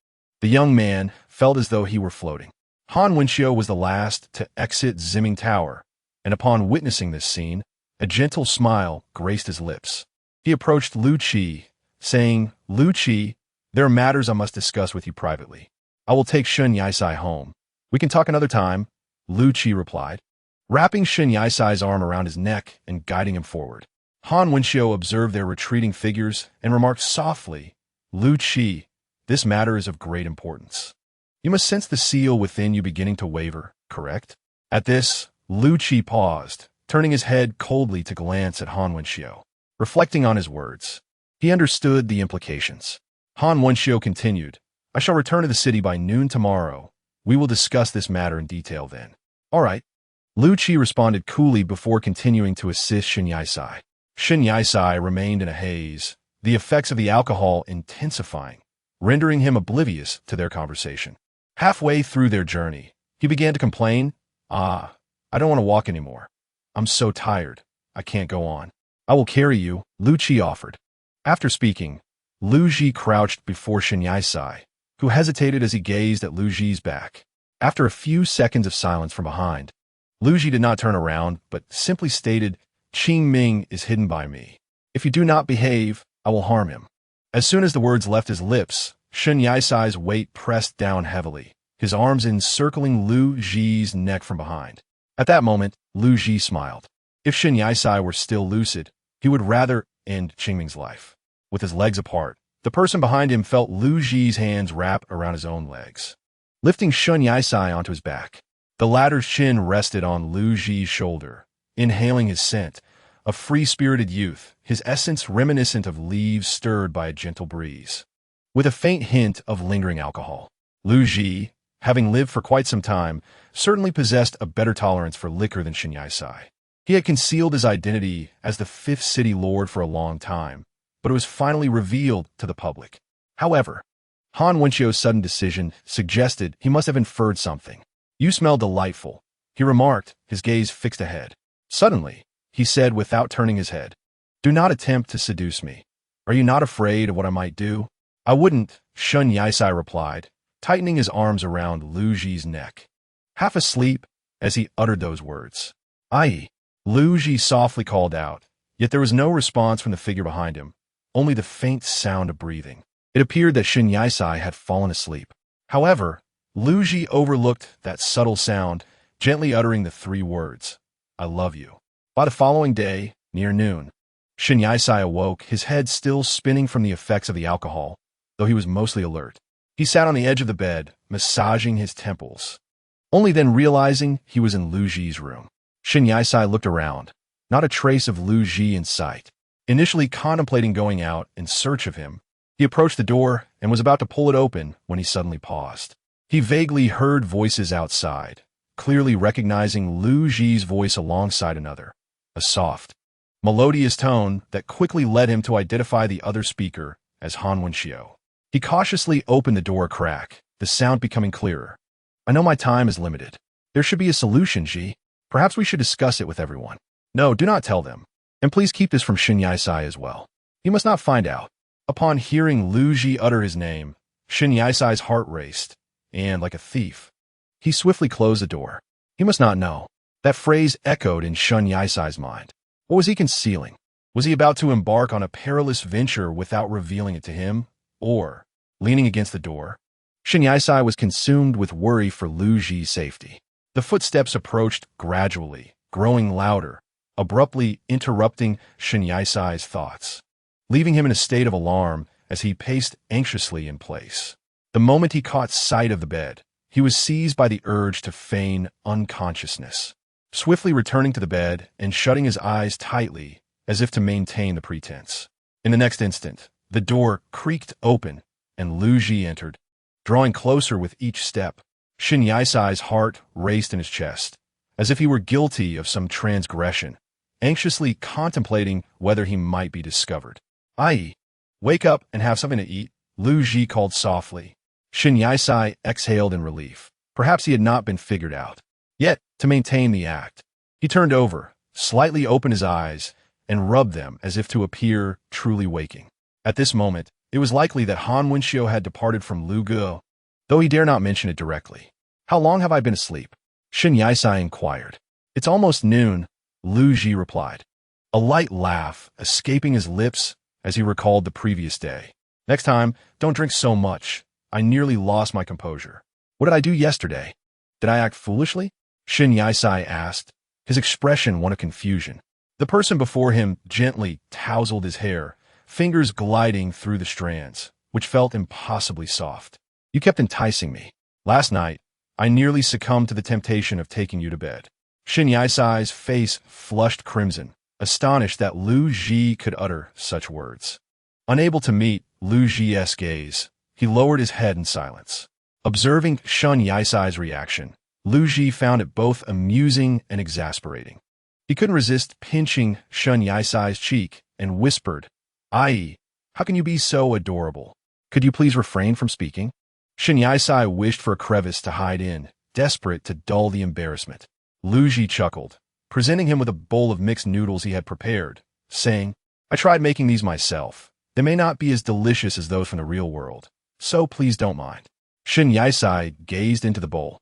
The young man felt as though he were floating. Han Wenxiu was the last to exit Zimming Tower, and upon witnessing this scene, a gentle smile graced his lips. He approached Lu Qi, saying, Lu Qi, there are matters I must discuss with you privately. I will take Xin Yisai home. We can talk another time, Lu Qi replied, wrapping Xin Yisai's arm around his neck and guiding him forward. Han Wenxiu observed their retreating figures and remarked softly, Lu Qi, this matter is of great importance. You must sense the seal within you beginning to waver, correct? At this, Lu Qi paused, turning his head coldly to glance at Han Wenxiu. Reflecting on his words, he understood the implications. Han Wenxiu continued, I shall return to the city by noon tomorrow. We will discuss this matter in detail then. All right. Lu Qi responded coolly before continuing to assist Xin Yisai. Xin Yisai remained in a haze, the effects of the alcohol intensifying, rendering him oblivious to their conversation. Halfway through their journey, he began to complain, I don't want to walk anymore. I'm so tired. I can't go on. I will carry you, Lu Qi offered. After speaking, Lu Ji crouched before Xin Yisai, who hesitated as he gazed at Lu Ji's back. After a few seconds of silence from behind, Lu Ji did not turn around, but simply stated, Qingming is hidden by me. If you do not behave, I will harm him. As soon as the words left his lips, Xin Yisai's weight pressed down heavily, his arms encircling Lu Ji's neck from behind. At that moment, Lu Ji smiled. If Xin Yisai were still lucid, he would rather end Qingming's life. With his legs apart, the person behind him felt Lu Ji's hands wrap around his own legs. Lifting Xin Yisai onto his back, the latter's chin rested on Lu Ji's shoulder, inhaling his scent, a free-spirited youth, his essence reminiscent of leaves stirred by a gentle breeze, with a faint hint of lingering alcohol. Lu Ji, having lived for quite some time, certainly possessed a better tolerance for liquor than Xin Yisai. He had concealed his identity as the Fifth City Lord for a long time, but it was finally revealed to the public. However, Han Wenxiu's sudden decision suggested he must have inferred something. You smell delightful, he remarked, his gaze fixed ahead. Suddenly, he said without turning his head, do not attempt to seduce me. Are you not afraid of what I might do? I wouldn't, Xin Yisai replied, tightening his arms around Lu Ji's neck. Half asleep as he uttered those words. Ai, Lu Ji softly called out, yet there was no response from the figure behind him, only the faint sound of breathing. It appeared that Xin Yisai had fallen asleep. However, Lu Ji overlooked that subtle sound, gently uttering the three words, I love you. By the following day, near noon, Xin Yisai awoke, his head still spinning from the effects of the alcohol, though he was mostly alert. He sat on the edge of the bed, massaging his temples, only then realizing he was in Lu Ji's room. Xin Yisai looked around, not a trace of Lu Ji in sight. Initially contemplating going out in search of him, he approached the door and was about to pull it open when he suddenly paused. He vaguely heard voices outside, clearly recognizing Lu Ji's voice alongside another, a soft, melodious tone that quickly led him to identify the other speaker as Han Wenxiu. He cautiously opened the door a crack, the sound becoming clearer. I know my time is limited. There should be a solution, Ji. Perhaps we should discuss it with everyone. No, do not tell them. And please keep this from Shin Yisai as well. He must not find out. Upon hearing Lu Ji utter his name, Shin Yisai's heart raced, and like a thief, he swiftly closed the door. He must not know. That phrase echoed in Shin Yisai's mind. What was he concealing? Was he about to embark on a perilous venture without revealing it to him? Or, leaning against the door, Shin Yisai was consumed with worry for Lu Ji's safety. The footsteps approached gradually, growing louder, abruptly interrupting Shin Yisai's thoughts, leaving him in a state of alarm as he paced anxiously in place. The moment he caught sight of the bed, he was seized by the urge to feign unconsciousness, swiftly returning to the bed and shutting his eyes tightly as if to maintain the pretense. In the next instant, the door creaked open and Lu Ji entered, drawing closer with each step. Shin Yisai's heart raced in his chest, as if he were guilty of some transgression, anxiously contemplating whether he might be discovered. "Ai, wake up and have something to eat," Lu Ji called softly. Shin Yisai exhaled in relief. Perhaps he had not been figured out. Yet, to maintain the act, he turned over, slightly opened his eyes, and rubbed them as if to appear truly waking. At this moment, it was likely that Han Wenxiu had departed from Lu Guo, though he dare not mention it directly. "How long have I been asleep?" Shin Yisai inquired. "It's almost noon," Lu Ji replied, a light laugh escaping his lips as he recalled the previous day. "Next time, don't drink so much. I nearly lost my composure. What did I do yesterday? Did I act foolishly?" Shin Yisai asked, his expression one of confusion. The person before him gently tousled his hair, fingers gliding through the strands, which felt impossibly soft. "You kept enticing me. Last night, I nearly succumbed to the temptation of taking you to bed." Shin Yisai's face flushed crimson, astonished that Lu Ji could utter such words. Unable to meet Lu Ji's gaze, he lowered his head in silence. Observing Shin Yisai's reaction, Lu Ji found it both amusing and exasperating. He couldn't resist pinching Shin Yisai's cheek and whispered, "Ai, how can you be so adorable? Could you please refrain from speaking?" Shin Yisai wished for a crevice to hide in, desperate to dull the embarrassment. Lu Ji chuckled, presenting him with a bowl of mixed noodles he had prepared, saying, "I tried making these myself. They may not be as delicious as those from the real world, so please don't mind." Shin Yisai gazed into the bowl,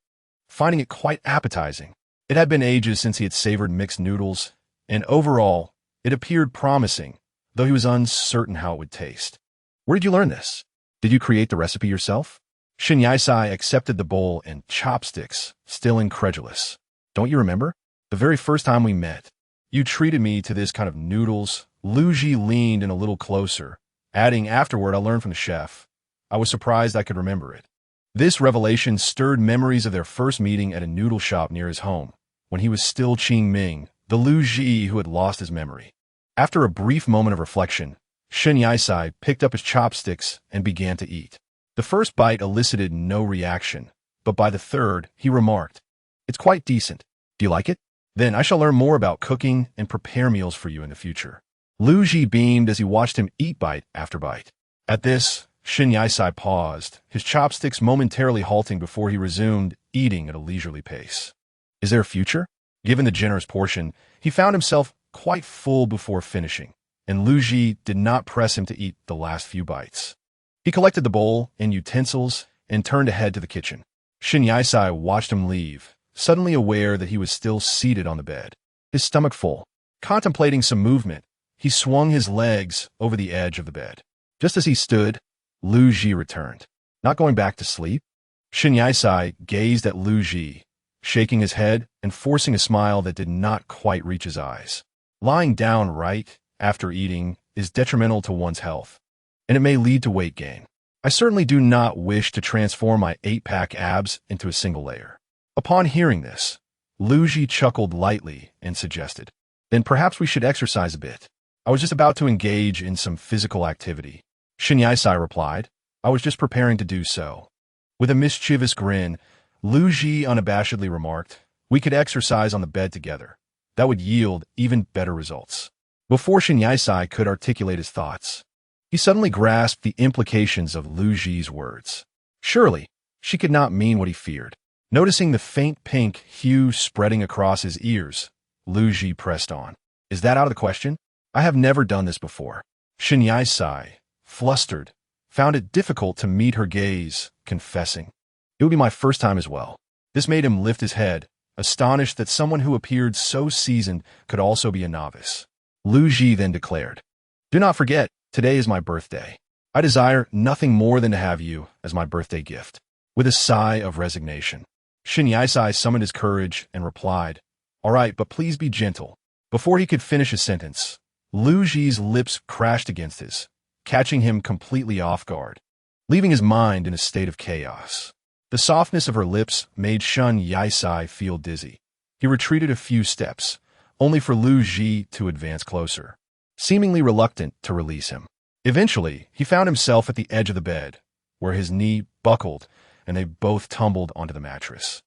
finding it quite appetizing. It had been ages since he had savored mixed noodles, and overall, it appeared promising, though he was uncertain how it would taste. "Where did you learn this? Did you create the recipe yourself?" Shin Yisai accepted the bowl and chopsticks, still incredulous. "Don't you remember? The very first time we met, you treated me to this kind of noodles." Lu Ji leaned in a little closer, adding, "Afterward, I learned from the chef. I was surprised I could remember it." This revelation stirred memories of their first meeting at a noodle shop near his home, when he was still Qing Ming, the Lu Ji who had lost his memory. After a brief moment of reflection, Shin Yisai picked up his chopsticks and began to eat. The first bite elicited no reaction, but by the third, he remarked, "It's quite decent. Do you like it? Then I shall learn more about cooking and prepare meals for you in the future." Lu Ji beamed as he watched him eat bite after bite. At this, Shin Yisai paused, his chopsticks momentarily halting before he resumed eating at a leisurely pace. Is there a future? Given the generous portion, he found himself quite full before finishing, and Lu Ji did not press him to eat the last few bites. He collected the bowl and utensils and turned ahead to the kitchen. Shin Yisai watched him leave, suddenly aware that he was still seated on the bed, his stomach full. Contemplating some movement, he swung his legs over the edge of the bed. Just as he stood, Lu Ji returned. Not going back to sleep? Shin Yisai gazed at Lu Ji, shaking his head and forcing a smile that did not quite reach his eyes. Lying down right after eating is detrimental to one's health, and it may lead to weight gain. I certainly do not wish to transform my 8-pack abs into a single layer. Upon hearing this, Lu Ji chuckled lightly and suggested, "Then perhaps we should exercise a bit. I was just about to engage in some physical activity." Shin Yisai replied, "I was just preparing to do so." With a mischievous grin, Lu Ji unabashedly remarked, We could exercise on the bed together. That would yield even better results. Before Shin Yisai could articulate his thoughts, he suddenly grasped the implications of Lu Ji's words. Surely, she could not mean what he feared. Noticing the faint pink hue spreading across his ears, Lu Ji pressed on. Is that out of the question? I have never done this before. Shin Yisai, flustered, found it difficult to meet her gaze, confessing. It would be my first time as well. This made him lift his head, astonished that someone who appeared so seasoned could also be a novice. Lu Ji then declared, Do not forget, today is my birthday. I desire nothing more than to have you as my birthday gift. With a sigh of resignation, Shin Yisai summoned his courage and replied, All right, but please be gentle. Before he could finish his sentence, Lu Ji's lips crashed against his, catching him completely off guard, leaving his mind in a state of chaos. The softness of her lips made Shin Yisai feel dizzy. He retreated a few steps, only for Lu Ji to advance closer, seemingly reluctant to release him. Eventually, he found himself at the edge of the bed, where his knee buckled and they both tumbled onto the mattress.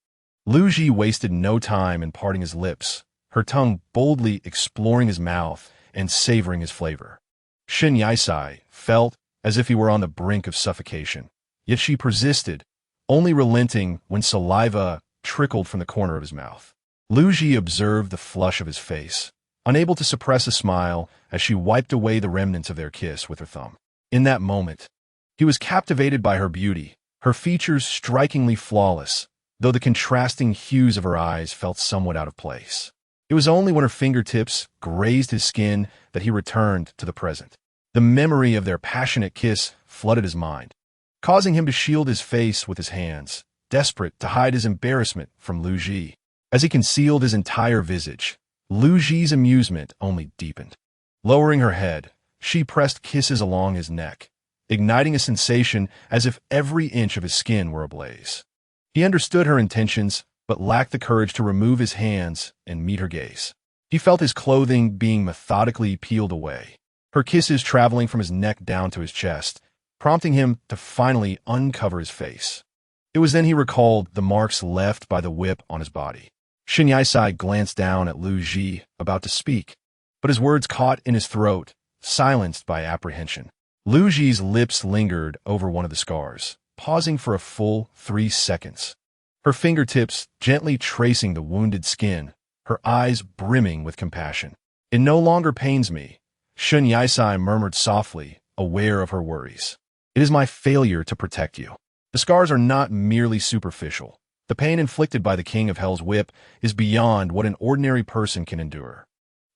Lu Ji wasted no time in parting his lips, her tongue boldly exploring his mouth and savoring his flavor. Shin Yisai felt as if he were on the brink of suffocation, yet she persisted, only relenting when saliva trickled from the corner of his mouth. Lu Ji observed the flush of his face, unable to suppress a smile as she wiped away the remnants of their kiss with her thumb. In that moment, he was captivated by her beauty, her features strikingly flawless, though the contrasting hues of her eyes felt somewhat out of place. It was only when her fingertips grazed his skin that he returned to the present. The memory of their passionate kiss flooded his mind, causing him to shield his face with his hands, desperate to hide his embarrassment from Lu Ji. As he concealed his entire visage, Lu Ji's amusement only deepened. Lowering her head, she pressed kisses along his neck, igniting a sensation as if every inch of his skin were ablaze. He understood her intentions, but lacked the courage to remove his hands and meet her gaze. He felt his clothing being methodically peeled away, her kisses traveling from his neck down to his chest, prompting him to finally uncover his face. It was then he recalled the marks left by the whip on his body. Shin Yisai glanced down at Lu Ji, about to speak, but his words caught in his throat, silenced by apprehension. Lu Ji's lips lingered over one of the scars, pausing for a full 3 seconds. Her fingertips gently tracing the wounded skin, her eyes brimming with compassion. It no longer pains me, Shin Yisai murmured softly, aware of her worries. It is my failure to protect you. The scars are not merely superficial. The pain inflicted by the King of Hell's whip is beyond what an ordinary person can endure.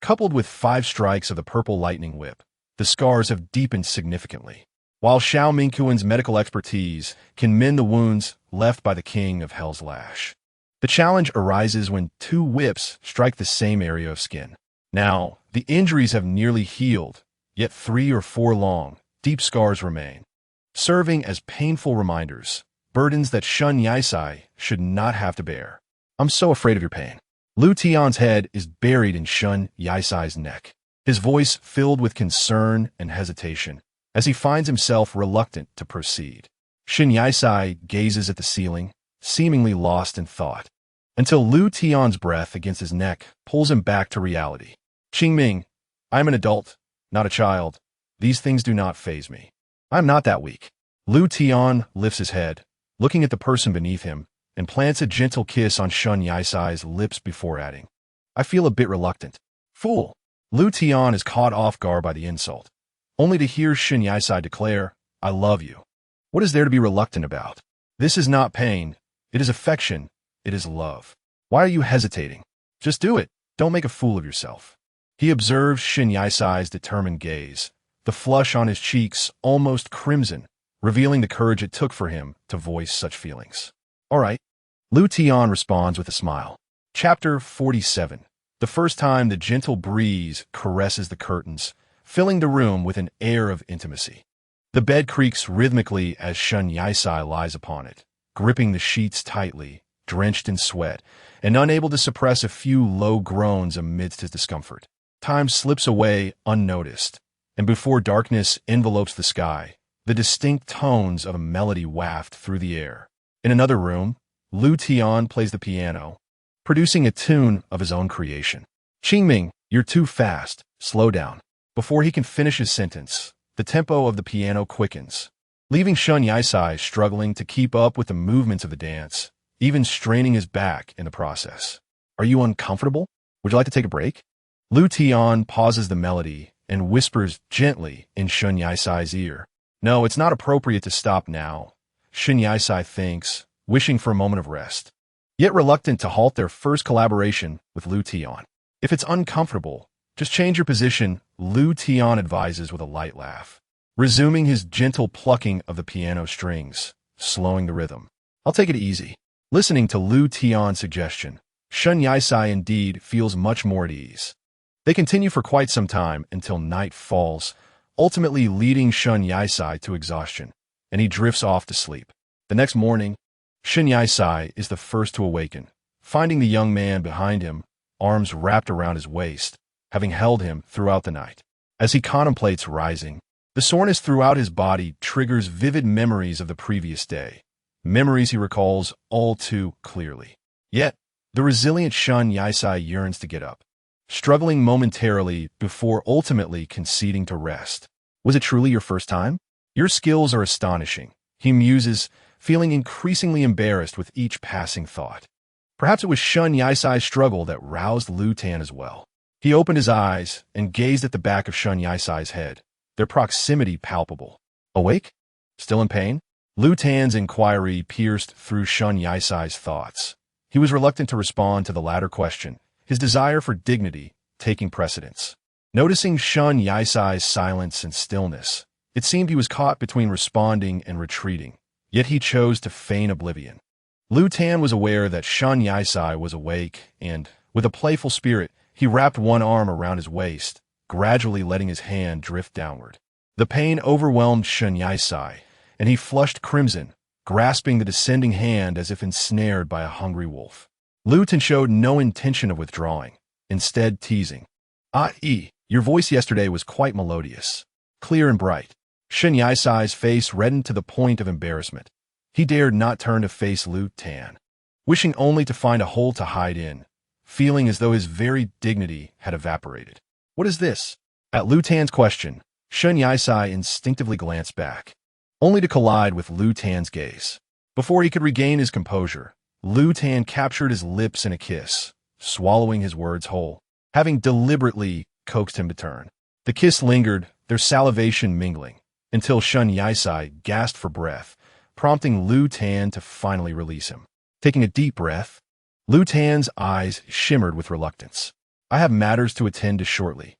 Coupled with 5 strikes of the purple lightning whip, the scars have deepened significantly, while Xiao Mingquan's medical expertise can mend the wounds left by the King of Hell's lash. The challenge arises when 2 whips strike the same area of skin. Now, the injuries have nearly healed, yet 3 or 4 long, deep scars remain, serving as painful reminders, burdens that Shin Yisai should not have to bear. I'm so afraid of your pain. Lu Tian's head is buried in Shin Yisai's neck, his voice filled with concern and hesitation, as he finds himself reluctant to proceed. Shin Yisai gazes at the ceiling, seemingly lost in thought, until Lu Tian's breath against his neck pulls him back to reality. Qingming, I am an adult, not a child. These things do not faze me. I am not that weak. Lu Tian lifts his head, looking at the person beneath him, and plants a gentle kiss on Shin Yisai's lips before adding, I feel a bit reluctant. Fool! Lu Tian is caught off guard by the insult, only to hear Shin Yisai declare, I love you. What is there to be reluctant about? This is not pain. It is affection. It is love. Why are you hesitating? Just do it. Don't make a fool of yourself. He observes Shin Yisai's determined gaze, the flush on his cheeks almost crimson, revealing the courage it took for him to voice such feelings. All right. Lu Tian responds with a smile. Chapter 47. The first time the gentle breeze caresses the curtains, filling the room with an air of intimacy. The bed creaks rhythmically as Shin Yisai lies upon it, gripping the sheets tightly, drenched in sweat, and unable to suppress a few low groans amidst his discomfort. Time slips away unnoticed, and before darkness envelopes the sky, the distinct tones of a melody waft through the air. In another room, Lu Tian plays the piano, producing a tune of his own creation. Qingming, you're too fast. Slow down. Before he can finish his sentence, the tempo of the piano quickens, leaving Shun Yisai struggling to keep up with the movements of the dance, even straining his back in the process. Are you uncomfortable? Would you like to take a break? Lu Tian pauses the melody and whispers gently in Shun Yisai's ear. No, it's not appropriate to stop now, Shun Yisai thinks, wishing for a moment of rest, yet reluctant to halt their first collaboration with Lu Tian. If it's uncomfortable, just change your position, Lu Tian advises with a light laugh, resuming his gentle plucking of the piano strings, slowing the rhythm. I'll take it easy. Listening to Lu Tian's suggestion, Shun Yisai indeed feels much more at ease. They continue for quite some time until night falls, ultimately leading Shun Yisai to exhaustion, and he drifts off to sleep. The next morning, Shun Yisai is the first to awaken, finding the young man behind him, arms wrapped around his waist, having held him throughout the night. As he contemplates rising, the soreness throughout his body triggers vivid memories of the previous day, memories he recalls all too clearly. Yet, the resilient Shun Yisai yearns to get up, struggling momentarily before ultimately conceding to rest. Was it truly your first time? Your skills are astonishing, he muses, feeling increasingly embarrassed with each passing thought. Perhaps it was Shun Yisai's struggle that roused Lu Tan as well. He opened his eyes and gazed at the back of Shun Yisai's head, their proximity palpable. Awake? Still in pain? Lu Tan's inquiry pierced through Shun Yisai's thoughts. He was reluctant to respond to the latter question, his desire for dignity taking precedence. Noticing Shun Yisai's silence and stillness, it seemed he was caught between responding and retreating, yet he chose to feign oblivion. Lu Tan was aware that Shun Yisai was awake and, with a playful spirit, he wrapped one arm around his waist, gradually letting his hand drift downward. The pain overwhelmed Shun Yisai, and he flushed crimson, grasping the descending hand as if ensnared by a hungry wolf. Lu Tan showed no intention of withdrawing, instead teasing. Your voice yesterday was quite melodious, clear and bright. Shun Yisai's face reddened to the point of embarrassment. He dared not turn to face Lu Tan, wishing only to find a hole to hide in, feeling as though his very dignity had evaporated. What is this? At Lu Tan's question, Shun Yisai instinctively glanced back, only to collide with Lu Tan's gaze. Before he could regain his composure, Lu Tan captured his lips in a kiss, swallowing his words whole, having deliberately coaxed him to turn. The kiss lingered, their salivation mingling, until Shun Yisai gasped for breath, prompting Lu Tan to finally release him. Taking a deep breath, Lu Tan's eyes shimmered with reluctance. I have matters to attend to shortly.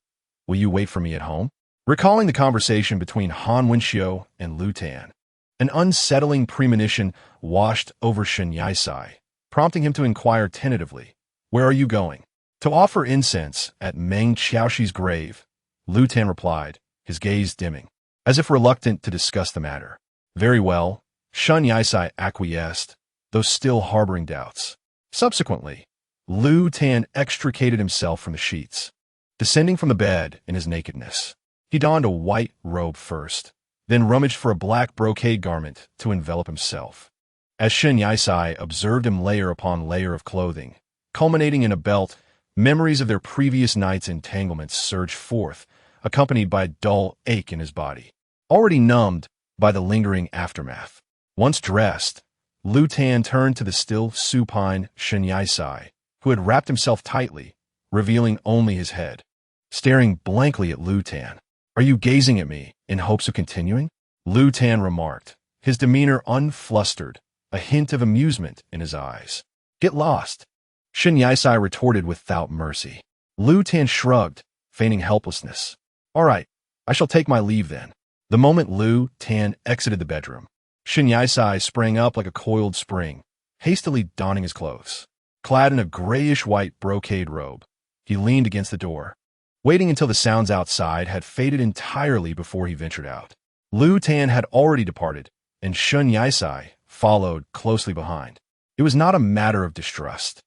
Will you wait for me at home? Recalling the conversation between Han Wenxiu and Lu Tan, an unsettling premonition washed over Shun Yisai, prompting him to inquire tentatively, where are you going? To offer incense at Meng Qiaoxi's grave, Lu Tan replied, his gaze dimming, as if reluctant to discuss the matter. Very well, Shun Yisai acquiesced, though still harboring doubts. Subsequently, Lu Tan extricated himself from the sheets, descending from the bed in his nakedness. He donned a white robe first, then rummaged for a black brocade garment to envelop himself. As Shun Yisai observed him layer upon layer of clothing, culminating in a belt, memories of their previous night's entanglements surged forth, accompanied by a dull ache in his body, already numbed by the lingering aftermath. Once dressed, Lu Tan turned to the still supine Shun Yisai, who had wrapped himself tightly, revealing only his head. Staring blankly at Lu Tan, "Are you gazing at me in hopes of continuing?" Lu Tan remarked, his demeanor unflustered, a hint of amusement in his eyes. "Get lost," Shun Yisai retorted without mercy. Lu Tan shrugged, feigning helplessness. "All right, I shall take my leave then." The moment Lu Tan exited the bedroom, Shun Yisai sprang up like a coiled spring, hastily donning his clothes. Clad in a grayish-white brocade robe, he leaned against the door, waiting until the sounds outside had faded entirely before he ventured out. Lu Tan had already departed, and Shun Yisai followed closely behind. It was not a matter of distrust.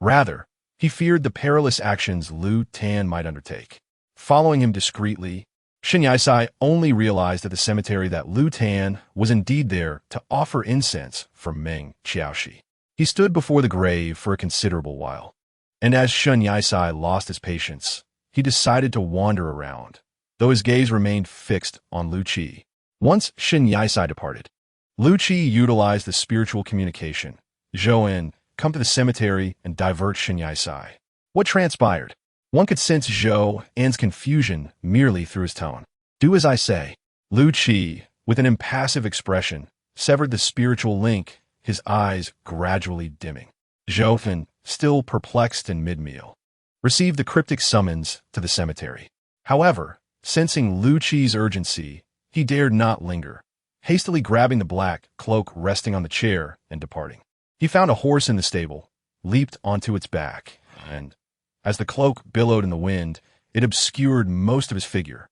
Rather, he feared the perilous actions Lu Tan might undertake. Following him discreetly, Shun Yisai only realized at the cemetery that Lu Tan was indeed there to offer incense for Meng Qiaoxi. He stood before the grave for a considerable while, and as Shun Yisai lost his patience, he decided to wander around, though his gaze remained fixed on Lu Qi. Once Shin Yisai departed, Lu Qi utilized the spiritual communication. Zhou, come to the cemetery and divert Shin Yisai. What transpired? One could sense Zhou An's confusion merely through his tone. Do as I say. Lu Qi, with an impassive expression, severed the spiritual link, his eyes gradually dimming. Zhou An, still perplexed in mid-meal, received the cryptic summons to the cemetery. However, sensing Lu Qi's urgency, he dared not linger, hastily grabbing the black cloak resting on the chair and departing. He found a horse in the stable, leaped onto its back, and, as the cloak billowed in the wind, it obscured most of his figure,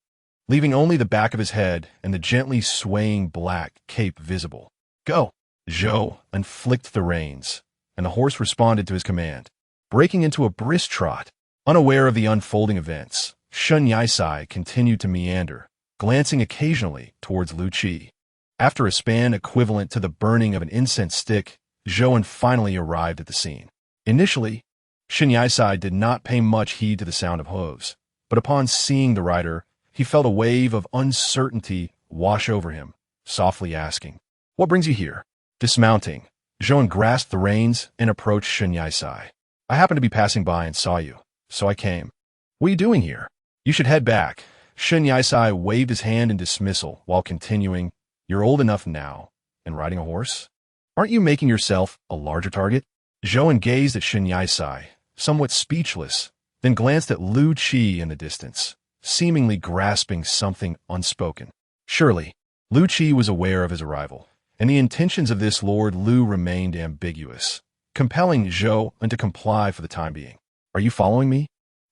leaving only the back of his head and the gently swaying black cape visible. Go! Zhou unflicked the reins, and the horse responded to his command, breaking into a brisk trot. Unaware of the unfolding events, Shun Yisai continued to meander, glancing occasionally towards Lu Qi. After a span equivalent to the burning of an incense stick, Zhou finally arrived at the scene. Initially, Shin Yisai did not pay much heed to the sound of hooves, but upon seeing the rider, he felt a wave of uncertainty wash over him, softly asking, "What brings you here?" Dismounting, Zhou grasped the reins and approached Shin Yisai. "I happened to be passing by and saw you, so I came." "What are you doing here?" "You should head back." Shin Yisai waved his hand in dismissal while continuing, "You're old enough now, and riding a horse? Aren't you making yourself a larger target?" Zhou gazed at Shin Yisai, somewhat speechless, then glanced at Lu Qi in the distance, seemingly grasping something unspoken. Surely, Lu Qi was aware of his arrival, and the intentions of this Lord Lu remained ambiguous, compelling Zhou to comply for the time being. "Are you following me?"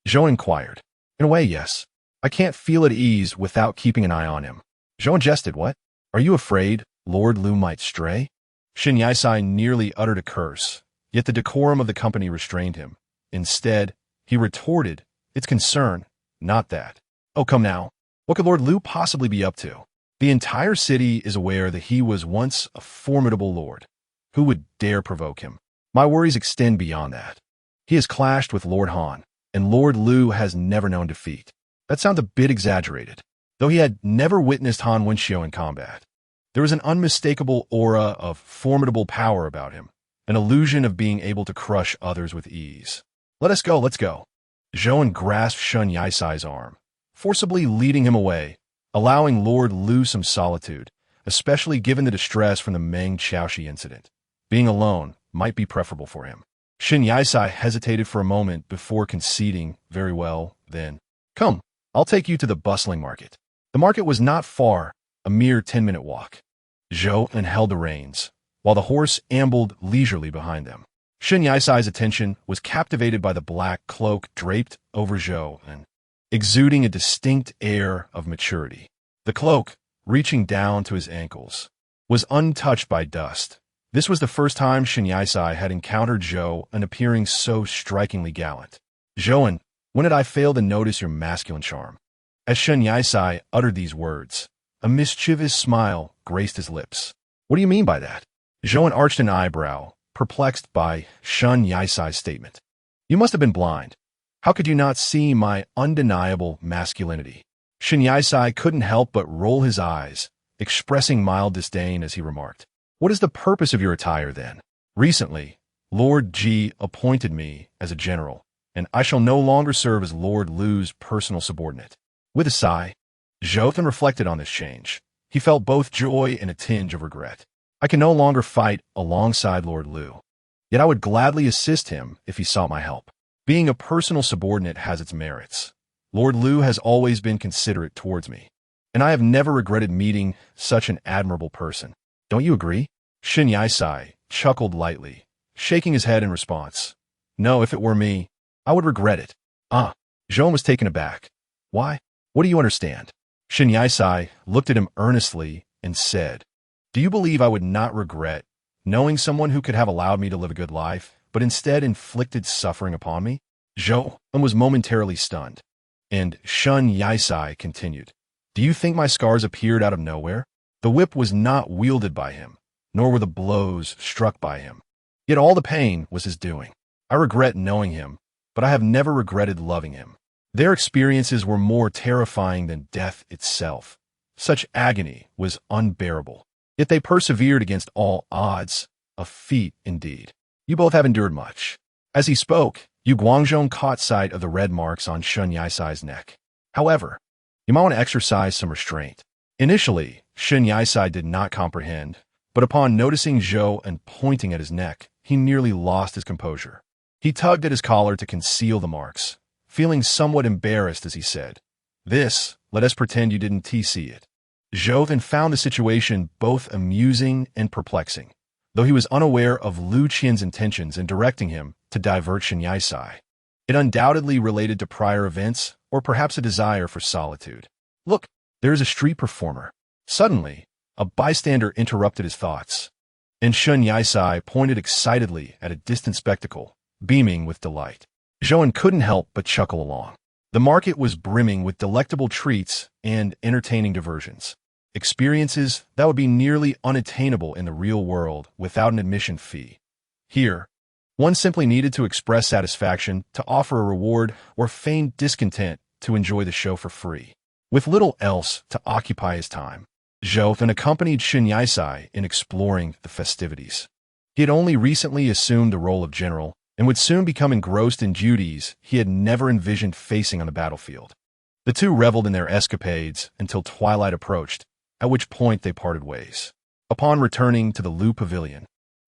Zhou inquired. "In a way, yes. I can't feel at ease without keeping an eye on him." Zhou jested. "What? Are you afraid Lord Lu might stray?" Shin Yisai nearly uttered a curse, yet the decorum of the company restrained him. Instead, he retorted, "It's concern, not that." "Oh, come now. What could Lord Lu possibly be up to? The entire city is aware that he was once a formidable lord. Who would dare provoke him? My worries extend beyond that. He has clashed with Lord Han, and Lord Lu has never known defeat." That sounds a bit exaggerated, though he had never witnessed Han Wenxiu in combat. There was an unmistakable aura of formidable power about him, an illusion of being able to crush others with ease. Let's go. Zhou grasped Shun Yisai's arm, forcibly leading him away, allowing Lord Lu some solitude, especially given the distress from the Meng Qiaoshi incident. Being alone might be preferable for him. Shin Yisai hesitated for a moment before conceding, "Very well, then. Come, I'll take you to the bustling market." The market was not far, a mere 10-minute walk. Zhou held the reins, while the horse ambled leisurely behind them. Shin Yisai's attention was captivated by the black cloak draped over Zhou and exuding a distinct air of maturity. The cloak, reaching down to his ankles, was untouched by dust. This was the first time Shin Yisai had encountered Zhou and appearing so strikingly gallant. "Zhou, when did I fail to notice your masculine charm?" As Shin Yisai uttered these words, a mischievous smile graced his lips. "What do you mean by that?" Zhou arched an eyebrow, perplexed by Shin Yisai's statement. "You must have been blind. How could you not see my undeniable masculinity?" Shin Yisai couldn't help but roll his eyes, expressing mild disdain as he remarked, "What is the purpose of your attire, then?" "Recently, Lord Ji appointed me as a general, and I shall no longer serve as Lord Lu's personal subordinate." With a sigh, Zhou reflected on this change. He felt both joy and a tinge of regret. "I can no longer fight alongside Lord Lu, yet I would gladly assist him if he sought my help. Being a personal subordinate has its merits. Lord Lu has always been considerate towards me, and I have never regretted meeting such an admirable person. Don't you agree?" Shin Yisai chuckled lightly, shaking his head in response. "No, if it were me, I would regret it." "Ah." Zhou was taken aback. "Why? What do you understand?" Shin Yisai looked at him earnestly and said, "Do you believe I would not regret knowing someone who could have allowed me to live a good life, but instead inflicted suffering upon me?" Zhou was momentarily stunned, and Shin Yisai continued, "Do you think my scars appeared out of nowhere? The whip was not wielded by him, nor were the blows struck by him. Yet all the pain was his doing. I regret knowing him, but I have never regretted loving him. Their experiences were more terrifying than death itself. Such agony was unbearable. Yet they persevered against all odds. A feat, indeed. You both have endured much. As he spoke, Yu Guangzhong caught sight of the red marks on Shun Yaisai's neck. However, you might want to exercise some restraint. Initially, Shun Yaisai did not comprehend, but upon noticing Zhou and pointing at his neck, he nearly lost his composure. He tugged at his collar to conceal the marks, feeling somewhat embarrassed as he said, let us pretend you didn't see it. Zhou then found the situation both amusing and perplexing, though he was unaware of Lu Qian's intentions in directing him to divert Shun Yaisai. It undoubtedly related to prior events, or perhaps a desire for solitude. Look, there is a street performer. Suddenly, a bystander interrupted his thoughts, and Shun Yaisai pointed excitedly at a distant spectacle, beaming with delight. Zhou couldn't help but chuckle along. The market was brimming with delectable treats and entertaining diversions. Experiences that would be nearly unattainable in the real world without an admission fee. Here, one simply needed to express satisfaction, to offer a reward, or feign discontent to enjoy the show for free. With little else to occupy his time, Zhou then accompanied Shun Yaisai in exploring the festivities. He had only recently assumed the role of general and would soon become engrossed in duties he had never envisioned facing on the battlefield. The two reveled in their escapades until twilight approached, at which point they parted ways. Upon returning to the Lu Pavilion,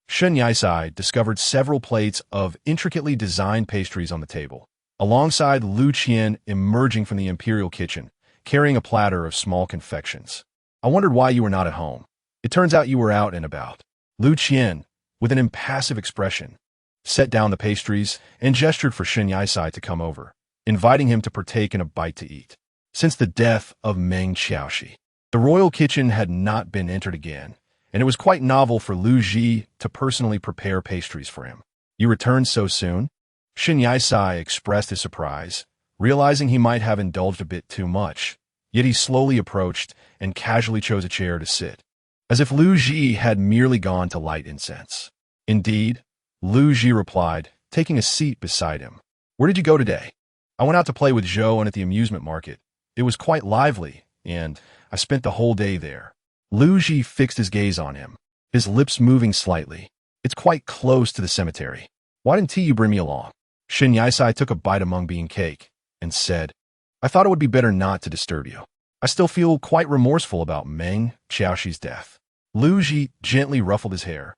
Shun Yaisai discovered several plates of intricately designed pastries on the table, alongside Lu Qian emerging from the imperial kitchen, carrying a platter of small confections. I wondered why you were not at home. It turns out you were out and about. Lu Qian, with an impassive expression, set down the pastries and gestured for Shun Yaisai to come over, inviting him to partake in a bite to eat. Since the death of Meng Qiaoshi, the royal kitchen had not been entered again, and it was quite novel for Lu Ji to personally prepare pastries for him. You returned so soon? Shun Yaisai expressed his surprise, realizing he might have indulged a bit too much. Yet he slowly approached and casually chose a chair to sit, as if Lu Ji had merely gone to light incense. Indeed, Lu Ji replied, taking a seat beside him. Where did you go today? I went out to play with Zhou and at the amusement market. It was quite lively, and I spent the whole day there. Lu Ji fixed his gaze on him, his lips moving slightly. It's quite close to the cemetery. Why didn't you bring me along? Shun Yaisai took a bite of mung bean cake and said, I thought it would be better not to disturb you. I still feel quite remorseful about Meng Qiaoshi's death. Lu Ji gently ruffled his hair,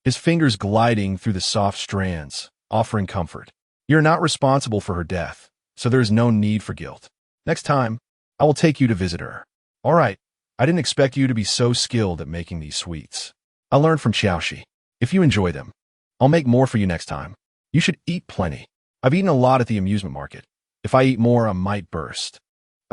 his fingers gliding through the soft strands, offering comfort. You're not responsible for her death, so there is no need for guilt. Next time, I will take you to visit her. All right, I didn't expect you to be so skilled at making these sweets. I learned from Qiaoshi. If you enjoy them, I'll make more for you next time. You should eat plenty. I've eaten a lot at the amusement market. If I eat more, I might burst.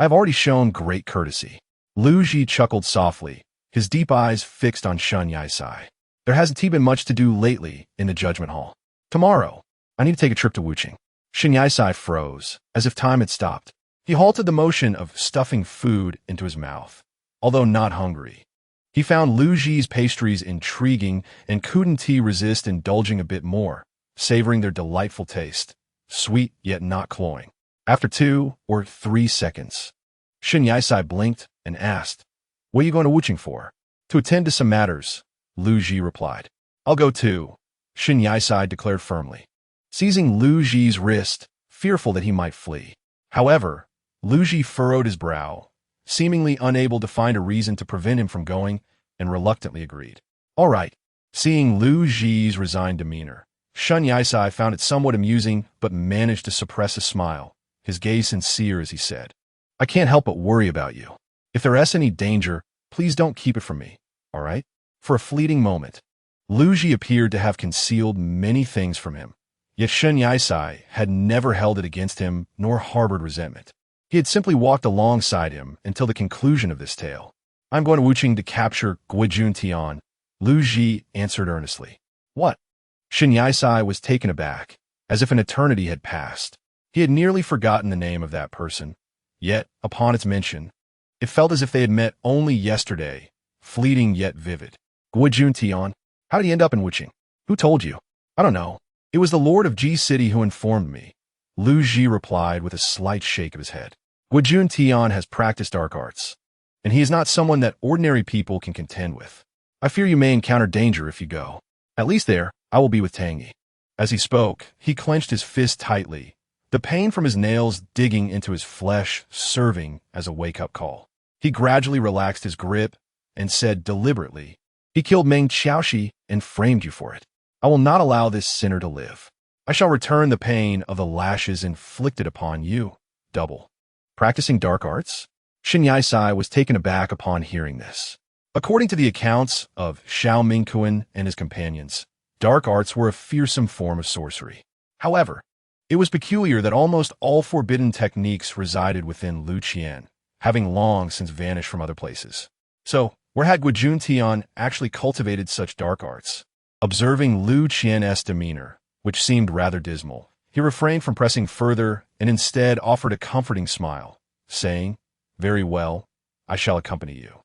I've already shown great courtesy. Lu Ji chuckled softly, his deep eyes fixed on Shun Yaisai. There hasn't been much to do lately in the judgment hall. Tomorrow, I need to take a trip to Wuqing. Shun Yaisai froze, as if time had stopped. He halted the motion of stuffing food into his mouth, although not hungry. He found Lu Ji's pastries intriguing and couldn't resist indulging a bit more, savoring their delightful taste, sweet yet not cloying. After 2 or 3 seconds, Shun Yaisai blinked and asked, What are you going to Wuqing for? To attend to some matters, Lu Ji replied. I'll go too, Shun Yaisai declared firmly, seizing Lu Ji's wrist, fearful that he might flee. However, Lu Ji furrowed his brow, seemingly unable to find a reason to prevent him from going, and reluctantly agreed. All right. Seeing Lu Ji's resigned demeanor, Shun Yaisai found it somewhat amusing but managed to suppress a smile, his gaze sincere as he said, I can't help but worry about you. If there is any danger, please don't keep it from me, all right? For a fleeting moment, Lu Ji appeared to have concealed many things from him, yet Shun Yaisai had never held it against him nor harbored resentment. He had simply walked alongside him until the conclusion of this tale. I'm going to Wuqing to capture Guijun Tian, Lu Ji answered earnestly. What? Shun Yaisai was taken aback, as if an eternity had passed. He had nearly forgotten the name of that person, yet, upon its mention, it felt as if they had met only yesterday, fleeting yet vivid. Guijun Tian? How did he end up in Wuqing? Who told you? I don't know. It was the Lord of G City who informed me. Lu Ji replied with a slight shake of his head. Guojun Tian has practiced dark arts, and he is not someone that ordinary people can contend with. I fear you may encounter danger if you go. At least there, I will be with Tang Yi. As he spoke, he clenched his fist tightly, the pain from his nails digging into his flesh serving as a wake-up call. He gradually relaxed his grip and said deliberately, "He killed Meng Xiaoxi and framed you for it. I will not allow this sinner to live. I shall return the pain of the lashes inflicted upon you, double." Practicing dark arts? Shin Yaisai was taken aback upon hearing this. According to the accounts of Xiao Mingquan and his companions, dark arts were a fearsome form of sorcery. However, it was peculiar that almost all forbidden techniques resided within Lu Qian, having long since vanished from other places. So, where had Guojun Tian actually cultivated such dark arts? Observing Lu Qian's demeanor, which seemed rather dismal, he refrained from pressing further and instead offered a comforting smile, saying, "Very well, I shall accompany you."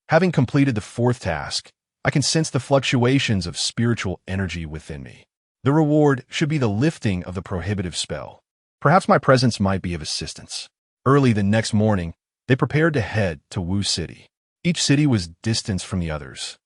Having completed the fourth task, I can sense the fluctuations of spiritual energy within me. The reward should be the lifting of the prohibitive spell. Perhaps my presence might be of assistance. Early the next morning, they prepared to head to Wu City. Each city was distant from the others,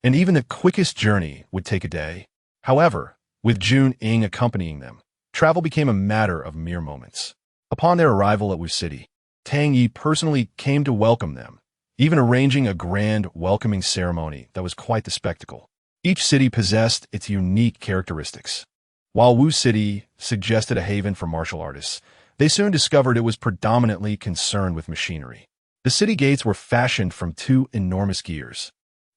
and even the quickest journey would take a day. However, with Jun Ying accompanying them, travel became a matter of mere moments. Upon their arrival at Wu City, Tang Yi personally came to welcome them, even arranging a grand welcoming ceremony that was quite the spectacle. Each city possessed its unique characteristics. While Wu City suggested a haven for martial artists, they soon discovered it was predominantly concerned with machinery. The city gates were fashioned from two enormous gears,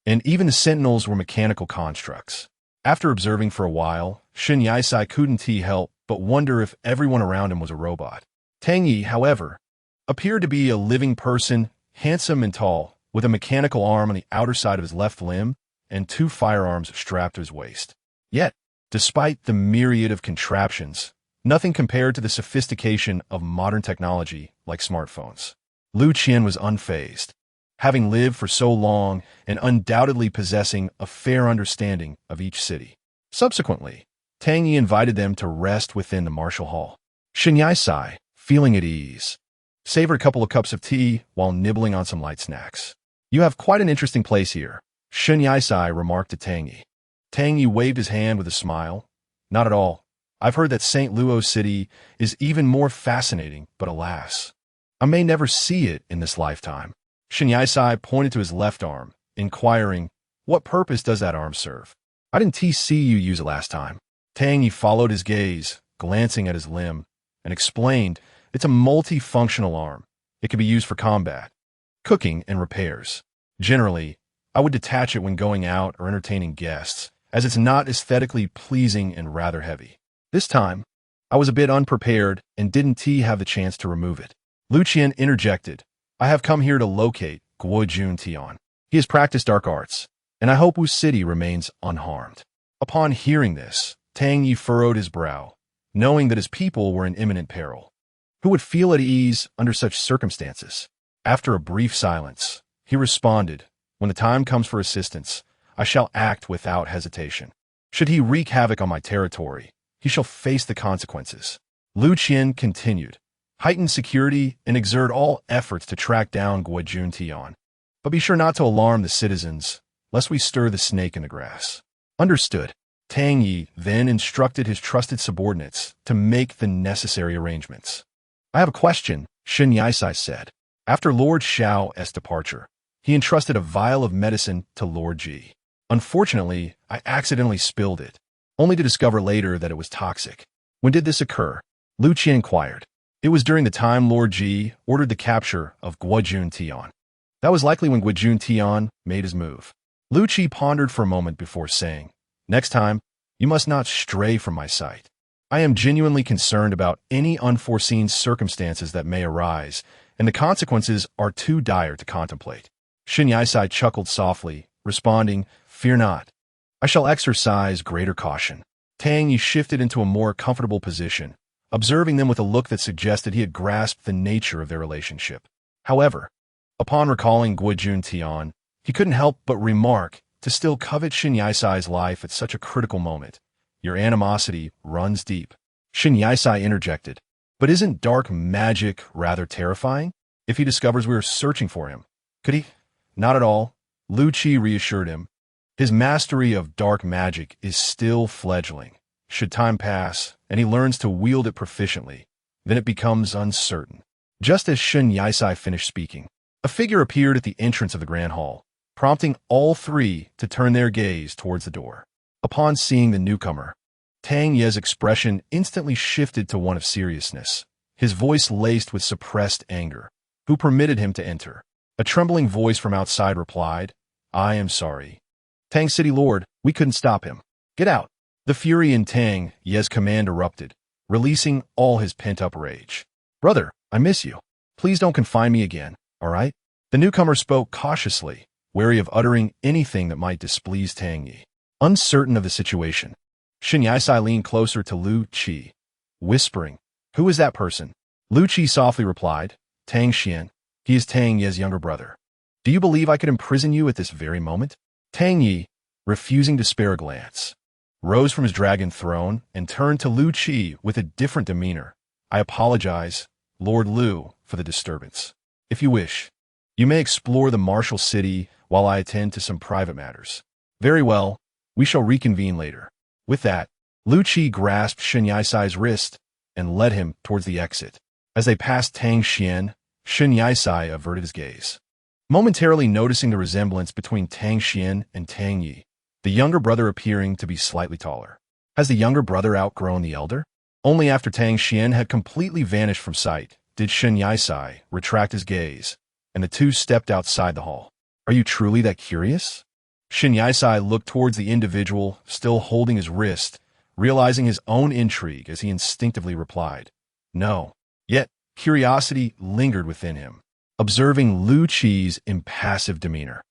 and even the sentinels were mechanical constructs. After observing for a while, Shin Yaisai couldn't help but wonder if everyone around him was a robot. Tang Yi, however, appeared to be a living person, handsome and tall, with a mechanical arm on the outer side of his left limb and two firearms strapped to his waist. Yet, despite the myriad of contraptions, nothing compared to the sophistication of modern technology like smartphones. Lu Qian was unfazed, having lived for so long and undoubtedly possessing a fair understanding of each city. Subsequently, Tang Yi invited them to rest within the martial hall. Shin Yaisai, feeling at ease, savored a couple of cups of tea while nibbling on some light snacks. "You have quite an interesting place here," Shin Yaisai remarked to Tang Yi. Tang Yi waved his hand with a smile. "Not at all. I've heard that St. Luo City is even more fascinating, but alas, I may never see it in this lifetime." Shin Yaisai pointed to his left arm, inquiring, "What purpose does that arm serve? I didn't see you use it last time." Tang Yi followed his gaze, glancing at his limb, and explained, "It's a multifunctional arm. It can be used for combat, cooking, and repairs. Generally, I would detach it when going out or entertaining guests, as it's not aesthetically pleasing and rather heavy. This time, I was a bit unprepared and didn't have the chance to remove it." Lu Qian interjected, "I have come here to locate Guojun Tian. He has practiced dark arts, and I hope Wu City remains unharmed." Upon hearing this, Tang Yi furrowed his brow, knowing that his people were in imminent peril. Who would feel at ease under such circumstances? After a brief silence, he responded, "When the time comes for assistance, I shall act without hesitation. Should he wreak havoc on my territory, he shall face the consequences." Lu Qian continued, "Heighten security and exert all efforts to track down Guojun Tian. But be sure not to alarm the citizens, lest we stir the snake in the grass." "Understood." Tang Yi then instructed his trusted subordinates to make the necessary arrangements. "I have a question," Shin Yaisai said. After Lord Xiao's departure, he entrusted a vial of medicine to Lord Ji. "Unfortunately, I accidentally spilled it, only to discover later that it was toxic." "When did this occur?" Lu Qian inquired. "It was during the time Lord Ji ordered the capture of Guojun Tian. That was likely when Guojun Tian made his move." Lu Qi pondered for a moment before saying, "Next time, you must not stray from my sight. I am genuinely concerned about any unforeseen circumstances that may arise, and the consequences are too dire to contemplate." Shin Yaisai chuckled softly, responding, "Fear not. I shall exercise greater caution." Tang Yi shifted into a more comfortable position, observing them with a look that suggested he had grasped the nature of their relationship. However, upon recalling Guojun Tian, he couldn't help but remark to still covet Shin Yaisai's life at such a critical moment, Your animosity runs deep. Shin Yisai interjected. But isn't dark magic rather terrifying? If he discovers we are searching for him, could he? Not at all, Lu Qi reassured him. His mastery of dark magic is still fledgling. Should time pass, and he learns to wield it proficiently, then it becomes uncertain. Just as Shin Yisai finished speaking, a figure appeared at the entrance of the grand hall, prompting all three to turn their gaze towards the door. Upon seeing the newcomer, Tang Ye's expression instantly shifted to one of seriousness, his voice laced with suppressed anger. Who permitted him to enter? A trembling voice from outside replied, I am sorry. Tang City Lord, we couldn't stop him. Get out. The fury in Tang Ye's command erupted, releasing all his pent-up rage. Brother, I miss you. Please don't confine me again, all right? The newcomer spoke cautiously, wary of uttering anything that might displease Tang Ye. Uncertain of the situation, Shin Yisai leaned closer to Lu Qi, whispering, Who is that person? Lu Qi softly replied, Tang Xian. He is Tang Ye's younger brother. Do you believe I could imprison you at this very moment? Tang Ye, refusing to spare a glance, rose from his dragon throne and turned to Lu Qi with a different demeanor. I apologize, Lord Lu, for the disturbance. If you wish, you may explore the martial city while I attend to some private matters. Very well, we shall reconvene later. With that, Lu Qi grasped Shin Yisai's wrist and led him towards the exit. As they passed Tang Xian, Shin Yisai averted his gaze, momentarily noticing the resemblance between Tang Xian and Tang Yi, the younger brother appearing to be slightly taller. Has the younger brother outgrown the elder? Only after Tang Xian had completely vanished from sight did Shin Yisai retract his gaze, and the two stepped outside the hall. Are you truly that curious? Shin Yisai looked towards the individual still holding his wrist, realizing his own intrigue as he instinctively replied, No. Yet, curiosity lingered within him. Observing Lu Qi's impassive demeanor,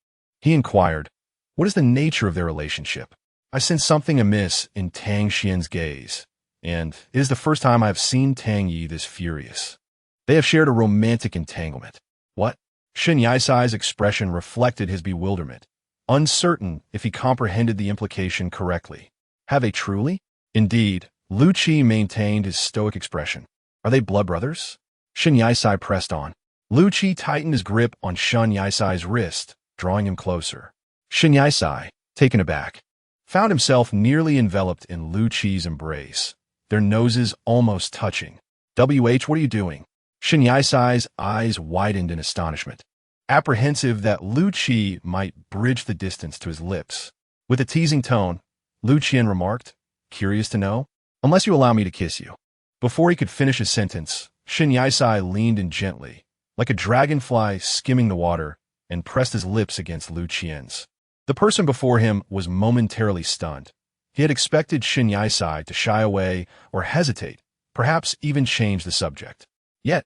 he inquired, What is the nature of their relationship? I sense something amiss in Tang Xian's gaze, and it is the first time I have seen Tang Yi this furious. They have shared a romantic entanglement. What? Shin Yisai's expression reflected his bewilderment, uncertain if he comprehended the implication correctly. Have they truly? Indeed, Lu Qi maintained his stoic expression. Are they blood brothers? Shin Yisai pressed on. Lu Qi tightened his grip on Shin Yisai's wrist, drawing him closer. Shin Yisai, taken aback, found himself nearly enveloped in Lu Qi's embrace, their noses almost touching. What are you doing? Shin Yisai's eyes widened in astonishment, apprehensive that Lu Qi might bridge the distance to his lips. With a teasing tone, Lu Qian remarked, Curious to know? Unless you allow me to kiss you. Before he could finish his sentence, Shin Yisai leaned in gently, like a dragonfly skimming the water, and pressed his lips against Lu Qian's. The person before him was momentarily stunned. He had expected Shin Yisai to shy away or hesitate, perhaps even change the subject. Yet,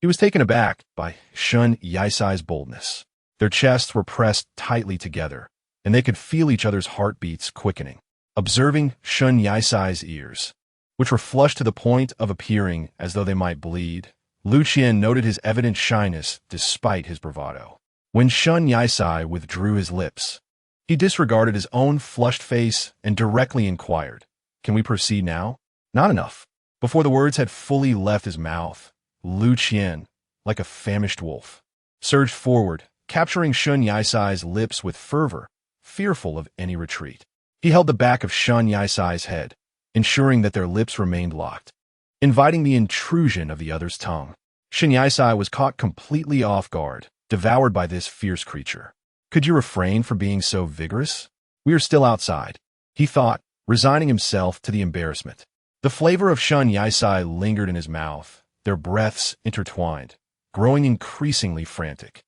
he was taken aback by Shin Yisai's boldness. Their chests were pressed tightly together, and they could feel each other's heartbeats quickening. Observing Shin Yisai's ears, which were flushed to the point of appearing as though they might bleed, Lu Qian noted his evident shyness despite his bravado. When Shin Yisai withdrew his lips, he disregarded his own flushed face and directly inquired, Can we proceed now? Not enough. Before the words had fully left his mouth, Lu Qian, like a famished wolf, surged forward, capturing Shin Yisai's lips with fervor, fearful of any retreat. He held the back of Shin Yisai's head, ensuring that their lips remained locked, inviting the intrusion of the other's tongue. Shin Yisai was caught completely off guard, devoured by this fierce creature. Could you refrain from being so vigorous? We are still outside, he thought, resigning himself to the embarrassment. The flavor of Shin Yisai lingered in his mouth, their breaths intertwined, growing increasingly frantic.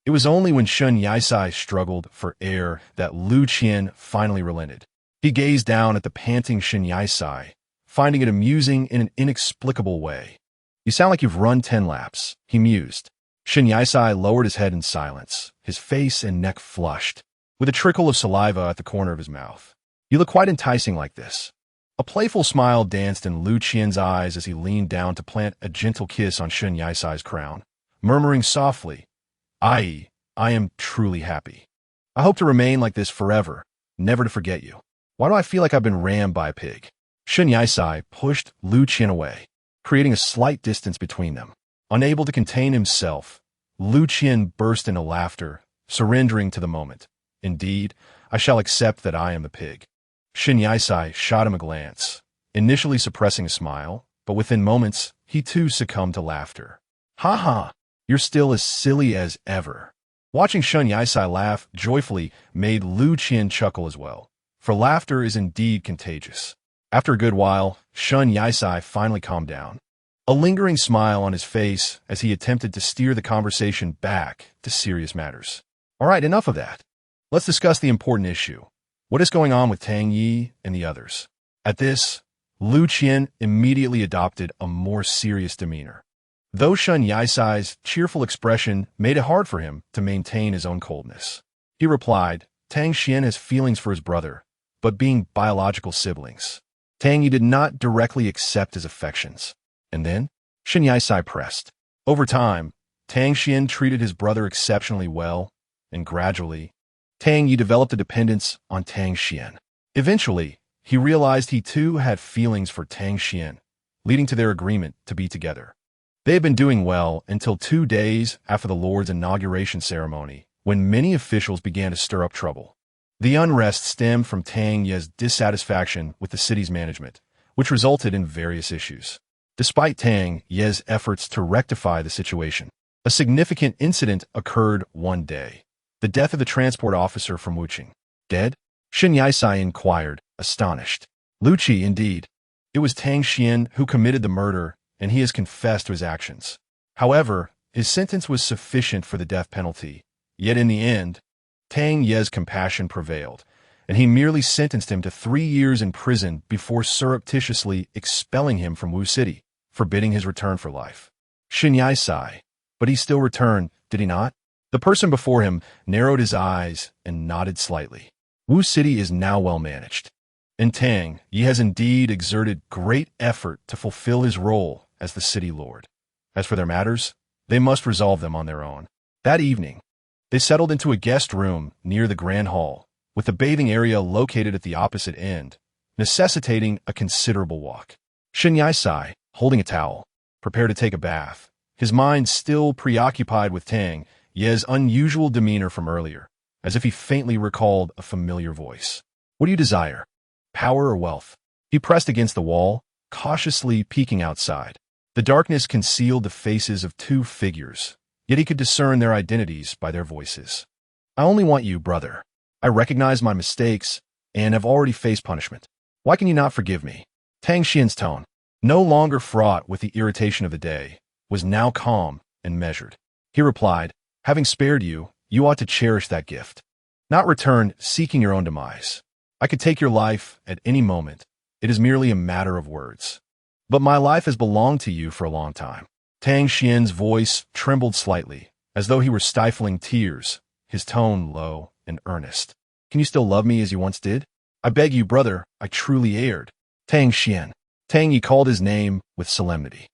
It was only when Shin Yisai struggled for air that Lu Qian finally relented. He gazed down at the panting Shin Yisai, finding it amusing in an inexplicable way. You sound like you've run 10 laps, he mused. Shin Yisai lowered his head in silence, his face and neck flushed, with a trickle of saliva at the corner of his mouth. You look quite enticing like this. A playful smile danced in Lu Qian's eyes as he leaned down to plant a gentle kiss on Shin Yisai's crown, murmuring softly, I am truly happy. I hope to remain like this forever, never to forget you. Why do I feel like I've been rammed by a pig? Shen Yisai pushed Lu Qian away, creating a slight distance between them. Unable to contain himself, Lu Qian burst into laughter, surrendering to the moment. Indeed, I shall accept that I am the pig. Shen Yisai shot him a glance, initially suppressing a smile, but within moments, he too succumbed to laughter. Ha ha, you're still as silly as ever. Watching Shen Yisai laugh joyfully made Lu Qian chuckle as well, for laughter is indeed contagious. After a good while, Shen Yisai finally calmed down, a lingering smile on his face as he attempted to steer the conversation back to serious matters. All right, enough of that. Let's discuss the important issue. What is going on with Tang Yi and the others? At this, Lu Qian immediately adopted a more serious demeanor. Though Shen Yisai's cheerful expression made it hard for him to maintain his own coldness, he replied, Tang Xian has feelings for his brother, but being biological siblings, Tang Yi did not directly accept his affections. And then, Shen Yisai pressed. Over time, Tang Xian treated his brother exceptionally well, and gradually, Tang Yi developed a dependence on Tang Xian. Eventually, he realized he too had feelings for Tang Xian, leading to their agreement to be together. They had been doing well until 2 days after the Lord's inauguration ceremony, when many officials began to stir up trouble. The unrest stemmed from Tang Yi's dissatisfaction with the city's management, which resulted in various issues. Despite Tang Yi's efforts to rectify the situation, a significant incident occurred one day. The death of the transport officer from Wuqing. Dead? Shen Yisai inquired, astonished. Lu Qi, indeed. It was Tang Xian who committed the murder, and he has confessed to his actions. However, his sentence was sufficient for the death penalty. Yet in the end, Tang Yi's compassion prevailed, and he merely sentenced him to 3 years in prison before surreptitiously expelling him from Wu City, forbidding his return for life. Shen Yisai. But he still returned, did he not? The person before him narrowed his eyes and nodded slightly. Wu City is now well managed, and Tang Yi has indeed exerted great effort to fulfill his role as the city lord. As for their matters, they must resolve them on their own. That evening, they settled into a guest room near the grand hall, with the bathing area located at the opposite end, necessitating a considerable walk. Shen Yisai, holding a towel, prepared to take a bath, his mind still preoccupied with Tang Yi's unusual demeanor from earlier, as if he faintly recalled a familiar voice. What do you desire? Power or wealth? He pressed against the wall, cautiously peeking outside. The darkness concealed the faces of 2 figures, yet he could discern their identities by their voices. I only want you, brother. I recognize my mistakes and have already faced punishment. Why can you not forgive me? Tang Xian's tone, no longer fraught with the irritation of the day, was now calm and measured. He replied, having spared you, you ought to cherish that gift, not return seeking your own demise. I could take your life at any moment. It is merely a matter of words. But my life has belonged to you for a long time. Tang Xian's voice trembled slightly, as though he were stifling tears, his tone low and earnest. Can you still love me as you once did? I beg you, brother, I truly erred. Tang Xian. Tang Yi called his name with solemnity.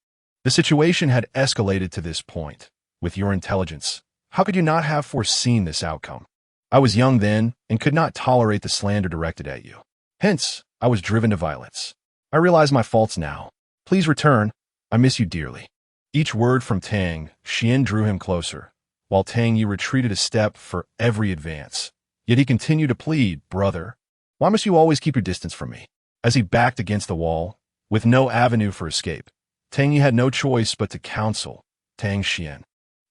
The situation had escalated to this point. With your intelligence, how could you not have foreseen this outcome? I was young then and could not tolerate the slander directed at you. Hence, I was driven to violence. I realize my faults now. Please return. I miss you dearly. Each word from Tang Xian drew him closer, while Tang Yi retreated a step for every advance. Yet he continued to plead, brother, why must you always keep your distance from me? As he backed against the wall, with no avenue for escape, Tang Yi had no choice but to counsel Tang Xian.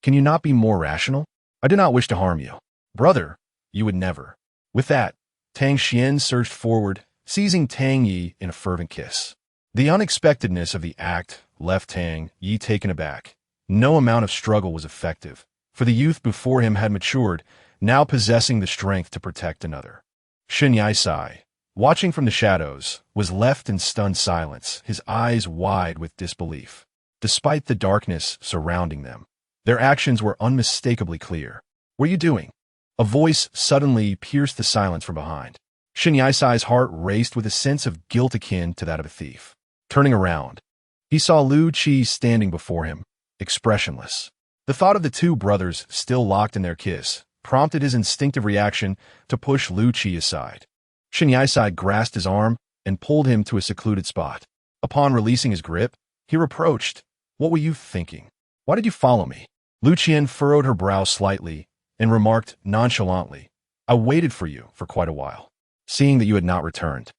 Can you not be more rational? I do not wish to harm you. Brother, you would never. With that, Tang Xian surged forward, seizing Tang Yi in a fervent kiss. The unexpectedness of the act left Tang Yi taken aback. No amount of struggle was effective, for the youth before him had matured, now possessing the strength to protect another. Shen Yisai, watching from the shadows, was left in stunned silence, his eyes wide with disbelief. Despite the darkness surrounding them, their actions were unmistakably clear. What are you doing? A voice suddenly pierced the silence from behind. Shen Yisai's heart raced with a sense of guilt akin to that of a thief. Turning around, he saw Lu Qi standing before him, expressionless. The thought of the 2 brothers still locked in their kiss prompted his instinctive reaction to push Lu Qi aside. Shen Yisai grasped his arm, and pulled him to a secluded spot. Upon releasing his grip, he reproached, "What were you thinking? Why did you follow me?" Lu Qian furrowed her brow slightly and remarked nonchalantly, "I waited for you for quite a while, seeing that you had not returned.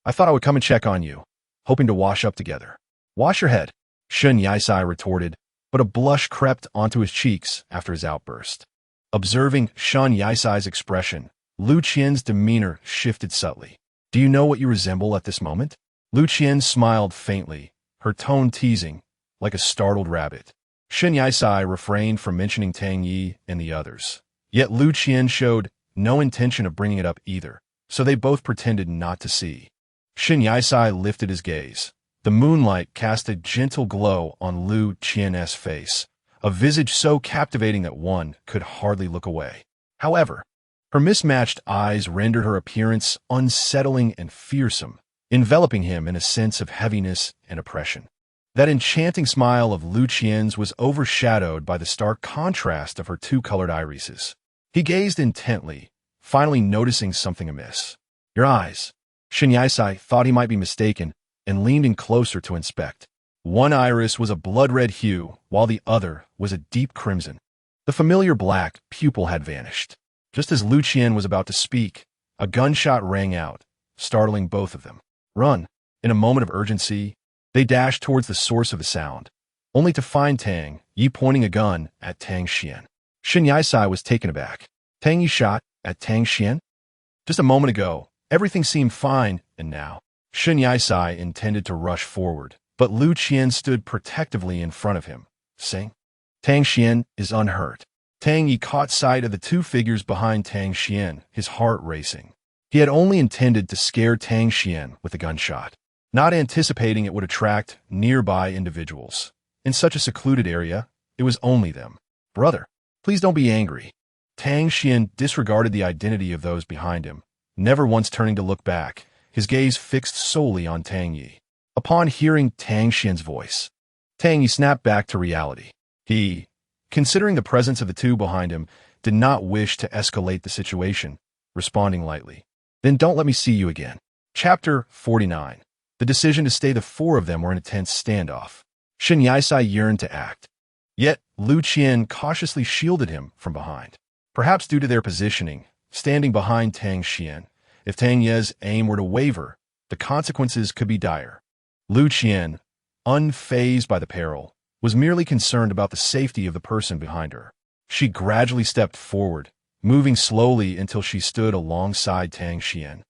I thought I would come and check on you, hoping to wash up together." "Wash your head," Shen Yisai retorted, but a blush crept onto his cheeks after his outburst. Observing Shen Yisai's expression, Lu Qian's demeanor shifted subtly. "Do you know what you resemble at this moment?" Lu Qian smiled faintly, her tone teasing, like a startled rabbit. Shen Yisai refrained from mentioning Tang Yi and the others. Yet Lu Qian showed no intention of bringing it up either, so they both pretended not to see. Shen Yisai lifted his gaze. The moonlight cast a gentle glow on Lu Qian's face, a visage so captivating that one could hardly look away. However, her mismatched eyes rendered her appearance unsettling and fearsome, enveloping him in a sense of heaviness and oppression. That enchanting smile of Lu Qian's was overshadowed by the stark contrast of her two-colored irises. He gazed intently, finally noticing something amiss. "Your eyes." Shen Yisai thought he might be mistaken and leaned in closer to inspect. One iris was a blood-red hue, while the other was a deep crimson. The familiar black pupil had vanished. Just as Lu Qian was about to speak, a gunshot rang out, startling both of them. "Run!" In a moment of urgency, they dashed towards the source of the sound, only to find Tang Yi pointing a gun at Tang Xian. Shen Yisai was taken aback. Tang Yi shot at Tang Xian? Just a moment ago, everything seemed fine, and now? Shen Yisai intended to rush forward, but Lu Qian stood protectively in front of him, saying, "Tang Xian is unhurt." Tang Yi caught sight of the two figures behind Tang Xian, his heart racing. He had only intended to scare Tang Xian with a gunshot, not anticipating it would attract nearby individuals. In such a secluded area, it was only them. "Brother, please don't be angry." Tang Xian disregarded the identity of those behind him, never once turning to look back, his gaze fixed solely on Tang Yi. Upon hearing Tang Xian's voice, Tang Yi snapped back to reality. He, considering the presence of the two behind him, did not wish to escalate the situation, responding lightly, "Then don't let me see you again." Chapter 49. The decision to stay. The four of them were in a tense standoff. Shen Yisai yearned to act. Yet, Lu Qian cautiously shielded him from behind. Perhaps due to their positioning, standing behind Tang Xian, if Tang Ye's aim were to waver, the consequences could be dire. Lu Qian, unfazed by the peril, was merely concerned about the safety of the person behind her. She gradually stepped forward, moving slowly until she stood alongside Tang Xian,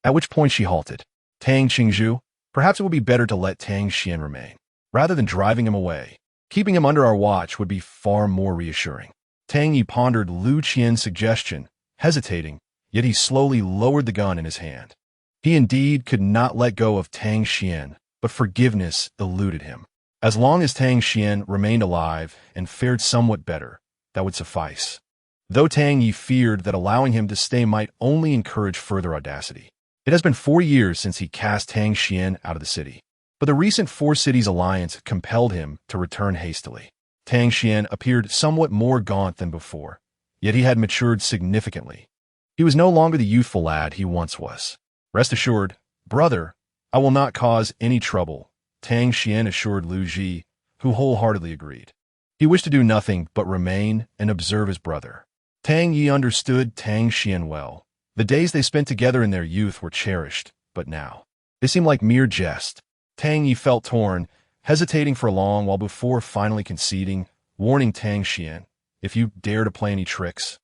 at which point she halted. "Tang Qingzhu, perhaps it would be better to let Tang Xian remain, rather than driving him away. Keeping him under our watch would be far more reassuring." Tang Yi pondered Lu Qian's suggestion, hesitating, yet he slowly lowered the gun in his hand. He indeed could not let go of Tang Xian, but forgiveness eluded him. As long as Tang Xian remained alive and fared somewhat better, that would suffice. Though Tang Yi feared that allowing him to stay might only encourage further audacity. It has been 4 years since he cast Tang Xian out of the city, but the recent Four Cities alliance compelled him to return hastily. Tang Xian appeared somewhat more gaunt than before, yet he had matured significantly. He was no longer the youthful lad he once was. "Rest assured, brother, I will not cause any trouble," Tang Xian assured Lu Ji, who wholeheartedly agreed. He wished to do nothing but remain and observe his brother. Tang Yi understood Tang Xian well. The days they spent together in their youth were cherished, but now they seemed like mere jest. Tang Yi felt torn, hesitating for long while before finally conceding, warning Tang Xian, "If you dare to play any tricks,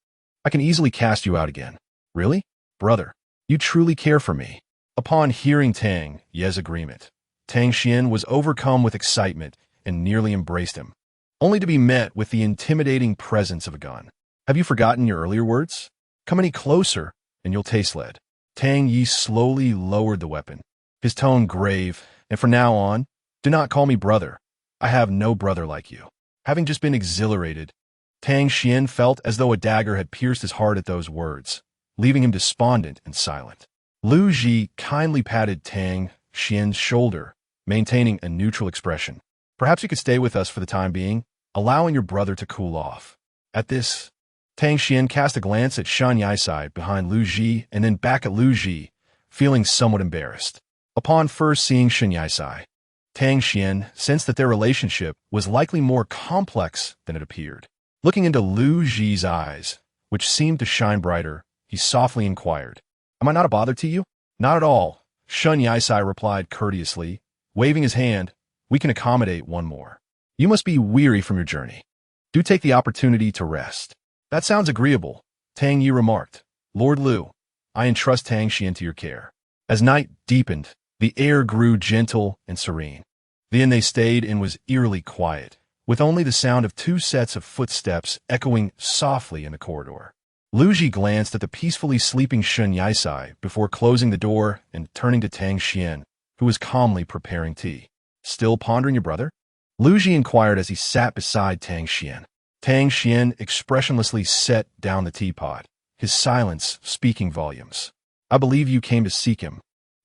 I can easily cast you out again." "Really? Brother, you truly care for me?" Upon hearing Tang Ye's agreement, Tang Xian was overcome with excitement and nearly embraced him, only to be met with the intimidating presence of a gun. "Have you forgotten your earlier words? Come any closer, and you'll taste lead." Tang Yi slowly lowered the weapon, his tone grave, "And from now on, do not call me brother. I have no brother like you." Having just been exhilarated, Tang Xian felt as though a dagger had pierced his heart at those words, leaving him despondent and silent. Lu Ji kindly patted Tang Xian's shoulder, maintaining a neutral expression. "Perhaps you could stay with us for the time being, allowing your brother to cool off." At this, Tang Xian cast a glance at Shen Yisai behind Lu Ji and then back at Lu Ji, feeling somewhat embarrassed. Upon first seeing Shen Yisai, Tang Xian sensed that their relationship was likely more complex than it appeared. Looking into Lu Ji's eyes, which seemed to shine brighter, he softly inquired, "Am I not a bother to you?" "Not at all," Shen Yisai replied courteously, waving his hand. "We can accommodate one more. You must be weary from your journey. Do take the opportunity to rest." "That sounds agreeable," Tang Yi remarked. "Lord Lu, I entrust Tang Xian to your care." As night deepened, the air grew gentle and serene. The inn they stayed in was eerily quiet, with only the sound of 2 sets of footsteps echoing softly in the corridor. Lu Ji glanced at the peacefully sleeping Shen Yisai before closing the door and turning to Tang Xian, who was calmly preparing tea. "Still pondering your brother?" Lu Ji inquired as he sat beside Tang Xian. Tang Xian expressionlessly set down the teapot, his silence speaking volumes. "I believe you came to seek him,"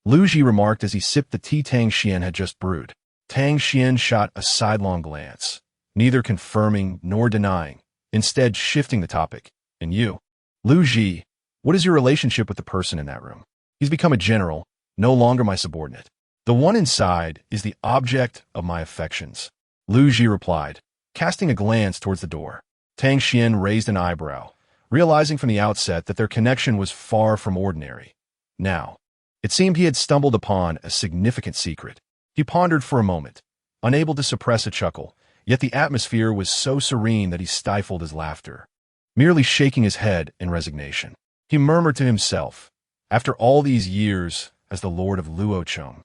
Lu Ji remarked as he sipped the tea Tang Xian had just brewed. Tang Xian shot a sidelong glance, neither confirming nor denying, instead shifting the topic. "And you, Lu Ji, what is your relationship with the person in that room?" "He's become a general, no longer my subordinate. The one inside is the object of my affections," Lu Ji replied, casting a glance towards the door. Tang Xian raised an eyebrow, realizing from the outset that their connection was far from ordinary. Now, it seemed he had stumbled upon a significant secret. He pondered for a moment, unable to suppress a chuckle, yet the atmosphere was so serene that he stifled his laughter. Merely shaking his head in resignation, he murmured to himself, "After all these years as the Lord of Luocheng,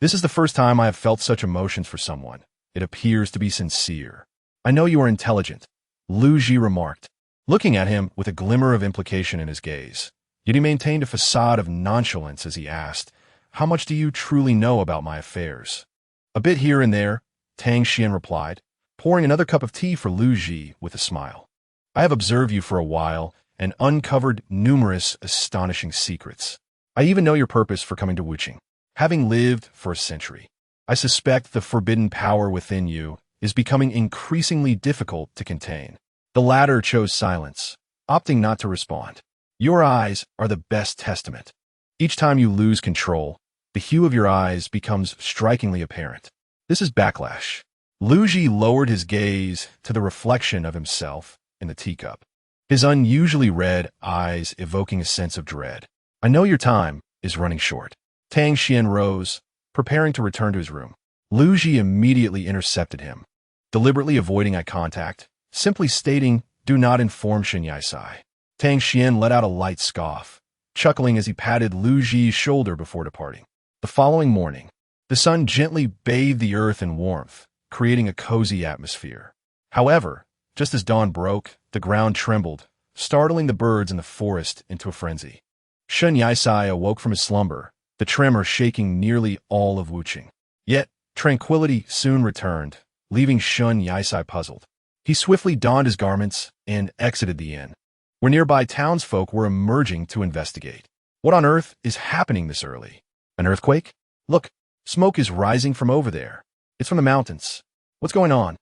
this is the first time I have felt such emotions for someone. It appears to be sincere." "I know you are intelligent," Lu Ji remarked, looking at him with a glimmer of implication in his gaze. Yet he maintained a facade of nonchalance as he asked, "How much do you truly know about my affairs?" "A bit here and there," Tang Xian replied, pouring another cup of tea for Lu Ji with a smile. "I have observed you for a while and uncovered numerous astonishing secrets. I even know your purpose for coming to Wucheng. Having lived for a century, I suspect the forbidden power within you is becoming increasingly difficult to contain." The latter chose silence, opting not to respond. "Your eyes are the best testament. Each time you lose control, the hue of your eyes becomes strikingly apparent. This is backlash." Lu Ji lowered his gaze to the reflection of himself in the teacup, his unusually red eyes evoking a sense of dread. "I know your time is running short." Tang Xian rose, preparing to return to his room. Lu Ji immediately intercepted him, deliberately avoiding eye contact, simply stating, "Do not inform Shen Yisai." Tang Xian let out a light scoff, chuckling as he patted Lu Ji's shoulder before departing. The following morning, the sun gently bathed the earth in warmth, creating a cozy atmosphere. However, just as dawn broke, the ground trembled, startling the birds in the forest into a frenzy. Shen Yisai awoke from his slumber, the tremor shaking nearly all of Wucheng. Yet, tranquility soon returned, leaving Shen Yisai puzzled. He swiftly donned his garments and exited the inn, where nearby townsfolk were emerging to investigate. "What on earth is happening this early? An earthquake? Look, smoke is rising from over there. It's from the mountains. What's going on?"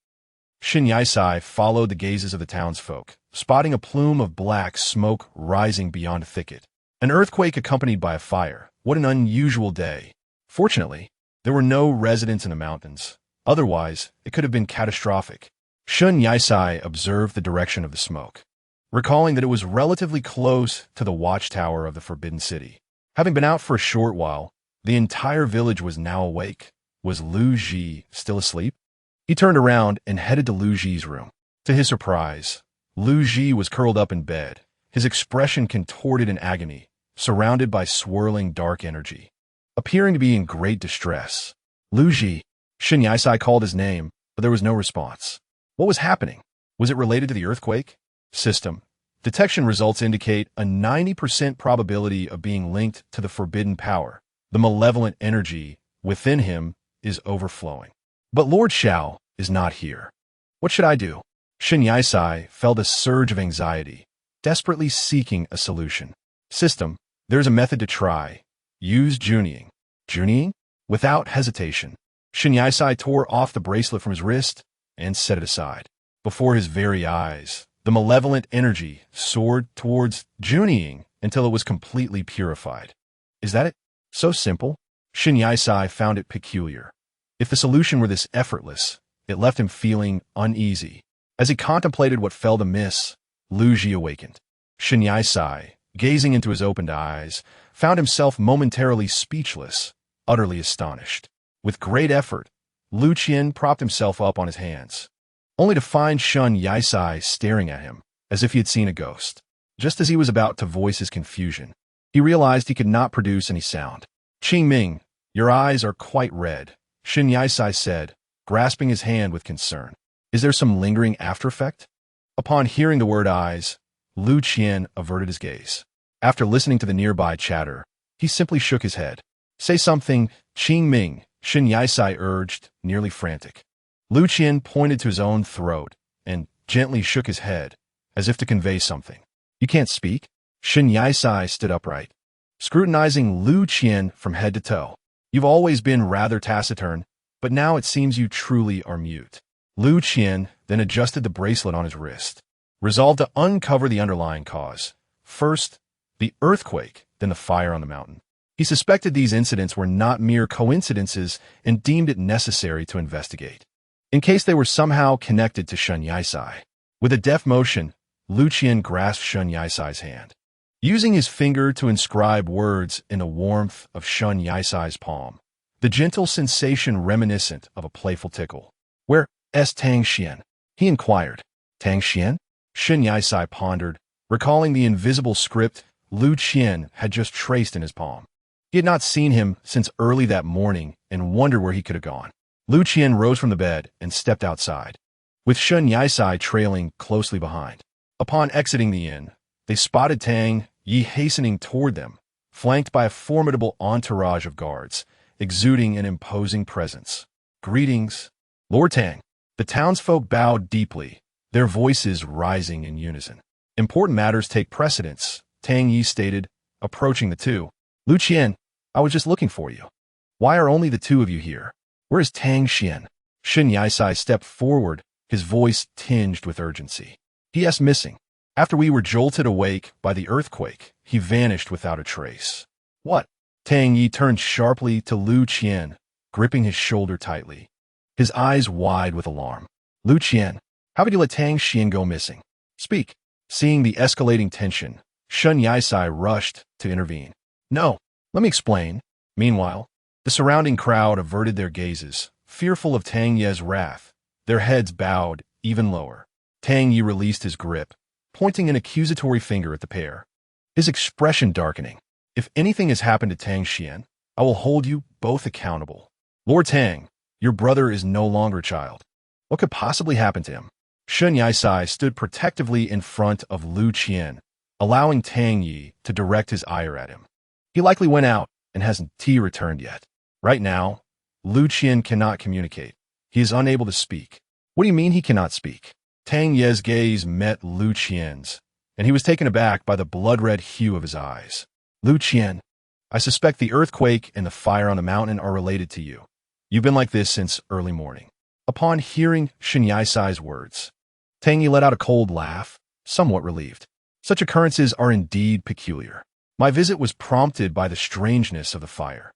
Shen Yisai followed the gazes of the townsfolk, spotting a plume of black smoke rising beyond a thicket. An earthquake accompanied by a fire. What an unusual day. Fortunately, there were no residents in the mountains. Otherwise, it could have been catastrophic. Shen Yisai observed the direction of the smoke, recalling that it was relatively close to the watchtower of the Forbidden City. Having been out for a short while, the entire village was now awake. Was Lu Ji still asleep? He turned around and headed to Lu Ji's room. To his surprise, Lu Ji was curled up in bed, his expression contorted in agony, surrounded by swirling dark energy. Appearing to be in great distress, Lu Ji, Shen Yisai called his name, but there was no response. What was happening? Was it related to the earthquake? System. Detection results indicate a 90% probability of being linked to the forbidden power. The malevolent energy within him is overflowing. But Lord Xiao is not here. What should I do? Shen Yisai felt a surge of anxiety, desperately seeking a solution. System. There's a method to try. Use journeying. Journeying? Without hesitation, Shen Yisai tore off the bracelet from his wrist and set it aside. Before his very eyes, the malevolent energy soared towards journeying until it was completely purified. Is that it? So simple? Shin Yisai found it peculiar. If the solution were this effortless, it left him feeling uneasy. As he contemplated what fell amiss, Lu Ji awakened. Shin Yisai, gazing into his opened eyes, found himself momentarily speechless, utterly astonished. With great effort, Lu Qian propped himself up on his hands, only to find Shin Yisai staring at him, as if he had seen a ghost. Just as he was about to voice his confusion, he realized he could not produce any sound. "Qingming, your eyes are quite red," Shin Yisai said, grasping his hand with concern. "Is there some lingering after-effect?" Upon hearing the word eyes, Lu Qian averted his gaze. After listening to the nearby chatter, he simply shook his head. "Say something, Qingming," Shin Yisai urged, nearly frantic. Lu Qian pointed to his own throat and gently shook his head, as if to convey something. "You can't speak?" Shin Yisai stood upright, scrutinizing Lu Qian from head to toe. "You've always been rather taciturn, but now it seems you truly are mute." Lu Qian then adjusted the bracelet on his wrist, resolved to uncover the underlying cause. First, the earthquake, then the fire on the mountain. He suspected these incidents were not mere coincidences and deemed it necessary to investigate, in case they were somehow connected to Shin Yisai. With a deft motion, Lu Qian grasped Shin Yisai's hand, using his finger to inscribe words in the warmth of Shin Yisai's palm, the gentle sensation reminiscent of a playful tickle. "Where is Tang Xian?" he inquired. "Tang Xian?" Shin Yisai pondered, recalling the invisible script Lu Qian had just traced in his palm. He had not seen him since early that morning and wondered where he could have gone. Lu Qian rose from the bed and stepped outside, with Shin Yisai trailing closely behind. Upon exiting the inn, they spotted Tang Yi hastening toward them, flanked by a formidable entourage of guards, exuding an imposing presence. "Greetings, Lord Tang." The townsfolk bowed deeply, their voices rising in unison. "Important matters take precedence," Tang Yi stated, approaching the two. "Lu Qian, I was just looking for you. Why are only the two of you here? Where is Tang Xian?" Shin Yisai stepped forward, his voice tinged with urgency. "He is missing. After we were jolted awake by the earthquake, he vanished without a trace." "What?" Tang Yi turned sharply to Lu Qian, gripping his shoulder tightly, his eyes wide with alarm. "Lu Qian, how could you let Tang Xian go missing? Speak." Seeing the escalating tension, Shin Yisai rushed to intervene. "No, let me explain." Meanwhile, the surrounding crowd averted their gazes, fearful of Tang Ye's wrath, their heads bowed even lower. Tang Yi released his grip, pointing an accusatory finger at the pair, his expression darkening. "If anything has happened to Tang Xian, I will hold you both accountable. Lord Tang, your brother is no longer a child. What could possibly happen to him?" Shin Yisai stood protectively in front of Lu Qian, allowing Tang Yi to direct his ire at him. "He likely went out and hasn't returned yet. Right now, Lu Qian cannot communicate. He is unable to speak." "What do you mean he cannot speak?" Tang Ye's gaze met Lu Qian's, and he was taken aback by the blood-red hue of his eyes. "Lu Qian, I suspect the earthquake and the fire on the mountain are related to you. You've been like this since early morning." Upon hearing Shin Yisai's words, Tang Yi let out a cold laugh, somewhat relieved. "Such occurrences are indeed peculiar. My visit was prompted by the strangeness of the fire.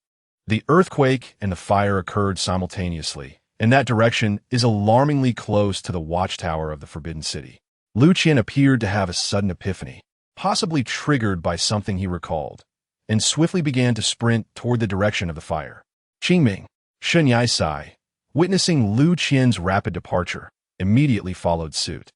The earthquake and the fire occurred simultaneously, and that direction is alarmingly close to the watchtower of the Forbidden City." Lu Qian appeared to have a sudden epiphany, possibly triggered by something he recalled, and swiftly began to sprint toward the direction of the fire. "Qingming," Shin Yisai, witnessing Lu Qian's rapid departure, immediately followed suit.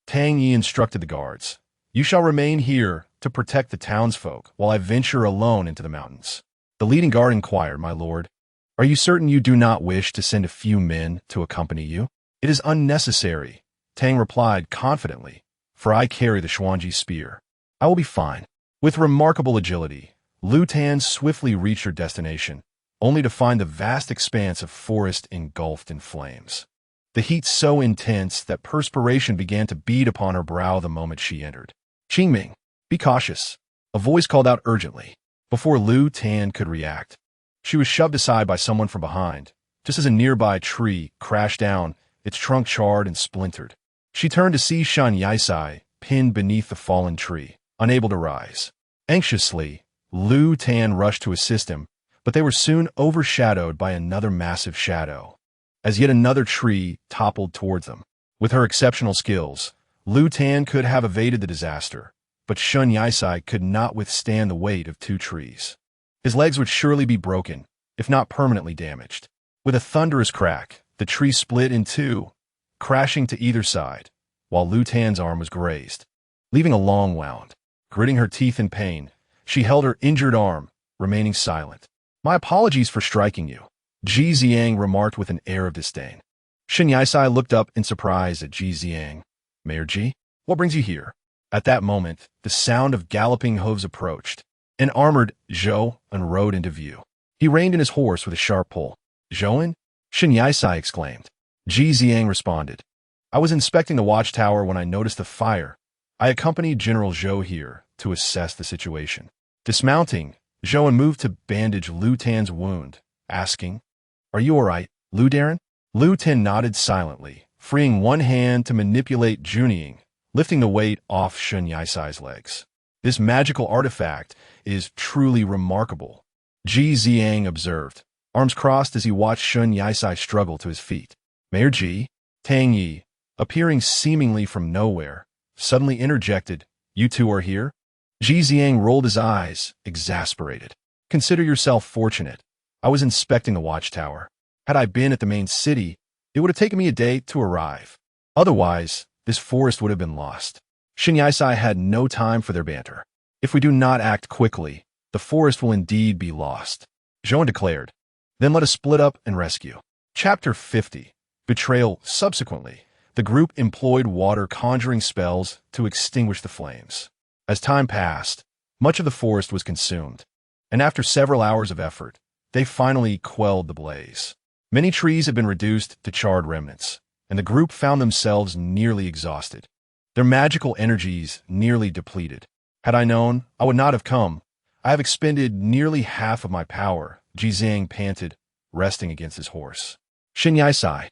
Tang Yi instructed the guards, "You shall remain here to protect the townsfolk while I venture alone into the mountains." The leading guard inquired, "My lord, are you certain you do not wish to send a few men to accompany you?" "It is unnecessary," Tang replied confidently, "for I carry the Xuanji spear. I will be fine." With remarkable agility, Lu Tan swiftly reached her destination, only to find the vast expanse of forest engulfed in flames. The heat so intense that perspiration began to bead upon her brow the moment she entered. "Qingming, be cautious," a voice called out urgently. Before Lu Tan could react, she was shoved aside by someone from behind, just as a nearby tree crashed down, its trunk charred and splintered. She turned to see Shin Yisai pinned beneath the fallen tree, unable to rise. Anxiously, Lu Tan rushed to assist him, but they were soon overshadowed by another massive shadow, as yet another tree toppled towards them. With her exceptional skills, Lu Tan could have evaded the disaster, but Shun Yisai could not withstand the weight of two trees. His legs would surely be broken, if not permanently damaged. With a thunderous crack, the tree split in two, crashing to either side, while Lu Tan's arm was grazed, leaving a long wound. Gritting her teeth in pain, she held her injured arm, remaining silent. "My apologies for striking you," Ji Xiang remarked with an air of disdain. Shun Yisai looked up in surprise at Ji Xiang. "Mayor Ji, what brings you here?" At that moment, the sound of galloping hooves approached. An armored Zhou rode into view. He reined in his horse with a sharp pull. "Zhouan?" Shun Yisai exclaimed. Ji Xiang responded. "I was inspecting the watchtower when I noticed the fire. I accompanied General Zhou here to assess the situation." Dismounting, Zhou moved to bandage Lu Tan's wound, asking, "Are you all right, Lu Darren?" Lu Tan nodded silently, freeing one hand to manipulate Junying, lifting the weight off Shun Yisai's legs. "This magical artifact is truly remarkable," Ji Xiang observed, arms crossed as he watched Shun Yisai struggle to his feet. Mayor Ji, Tang Yi, appearing seemingly from nowhere, suddenly interjected, "You two are here?" Ji Xiang rolled his eyes, exasperated. "Consider yourself fortunate. I was inspecting the watchtower. Had I been at the main city, it would have taken me a day to arrive. Otherwise, this forest would have been lost." Shun Yisai had no time for their banter. "If we do not act quickly, the forest will indeed be lost," Zhou declared. "Then let us split up and rescue." Chapter 50. Betrayal. Subsequently, the group employed water conjuring spells to extinguish the flames. As time passed, much of the forest was consumed, and after several hours of effort, they finally quelled the blaze. Many trees had been reduced to charred remnants, and the group found themselves nearly exhausted, their magical energies nearly depleted. "Had I known, I would not have come. I have expended nearly half of my power," Ji Xiang panted, resting against his horse. Shun Yisai,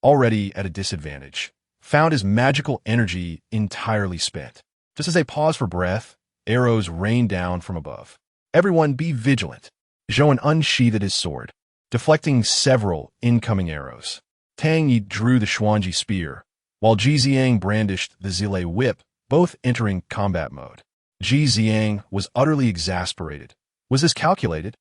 already at a disadvantage, found his magical energy entirely spent. Just as they paused for breath, arrows rained down from above. "Everyone be vigilant." Zhou unsheathed his sword, deflecting several incoming arrows. Tang Yi drew the Xuanji spear, while Ji Xiang brandished the Zile whip, both entering combat mode. Ji Xiang was utterly exasperated. Was this calculated?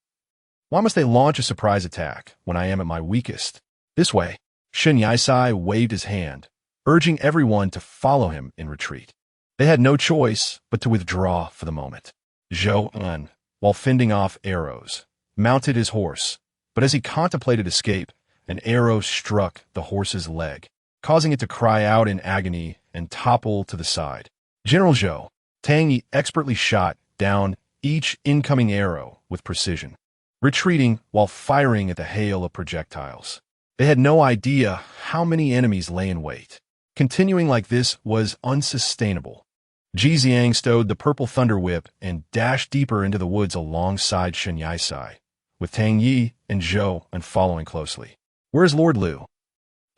Why must they launch a surprise attack when I am at my weakest? "This way." Shun Yisai waved his hand, urging everyone to follow him in retreat. They had no choice but to withdraw for the moment. Zhou, while fending off arrows, mounted his horse, but as he contemplated escape, an arrow struck the horse's leg, causing it to cry out in agony and topple to the side. General Zhou, Tang Yi expertly shot down each incoming arrow with precision, retreating while firing at the hail of projectiles. They had no idea how many enemies lay in wait. Continuing like this was unsustainable. Ji Xiang stowed the purple thunder whip and dashed deeper into the woods alongside Shun Yisai, with Tang Yi and Zhou following closely. "Where's Lord Lu?"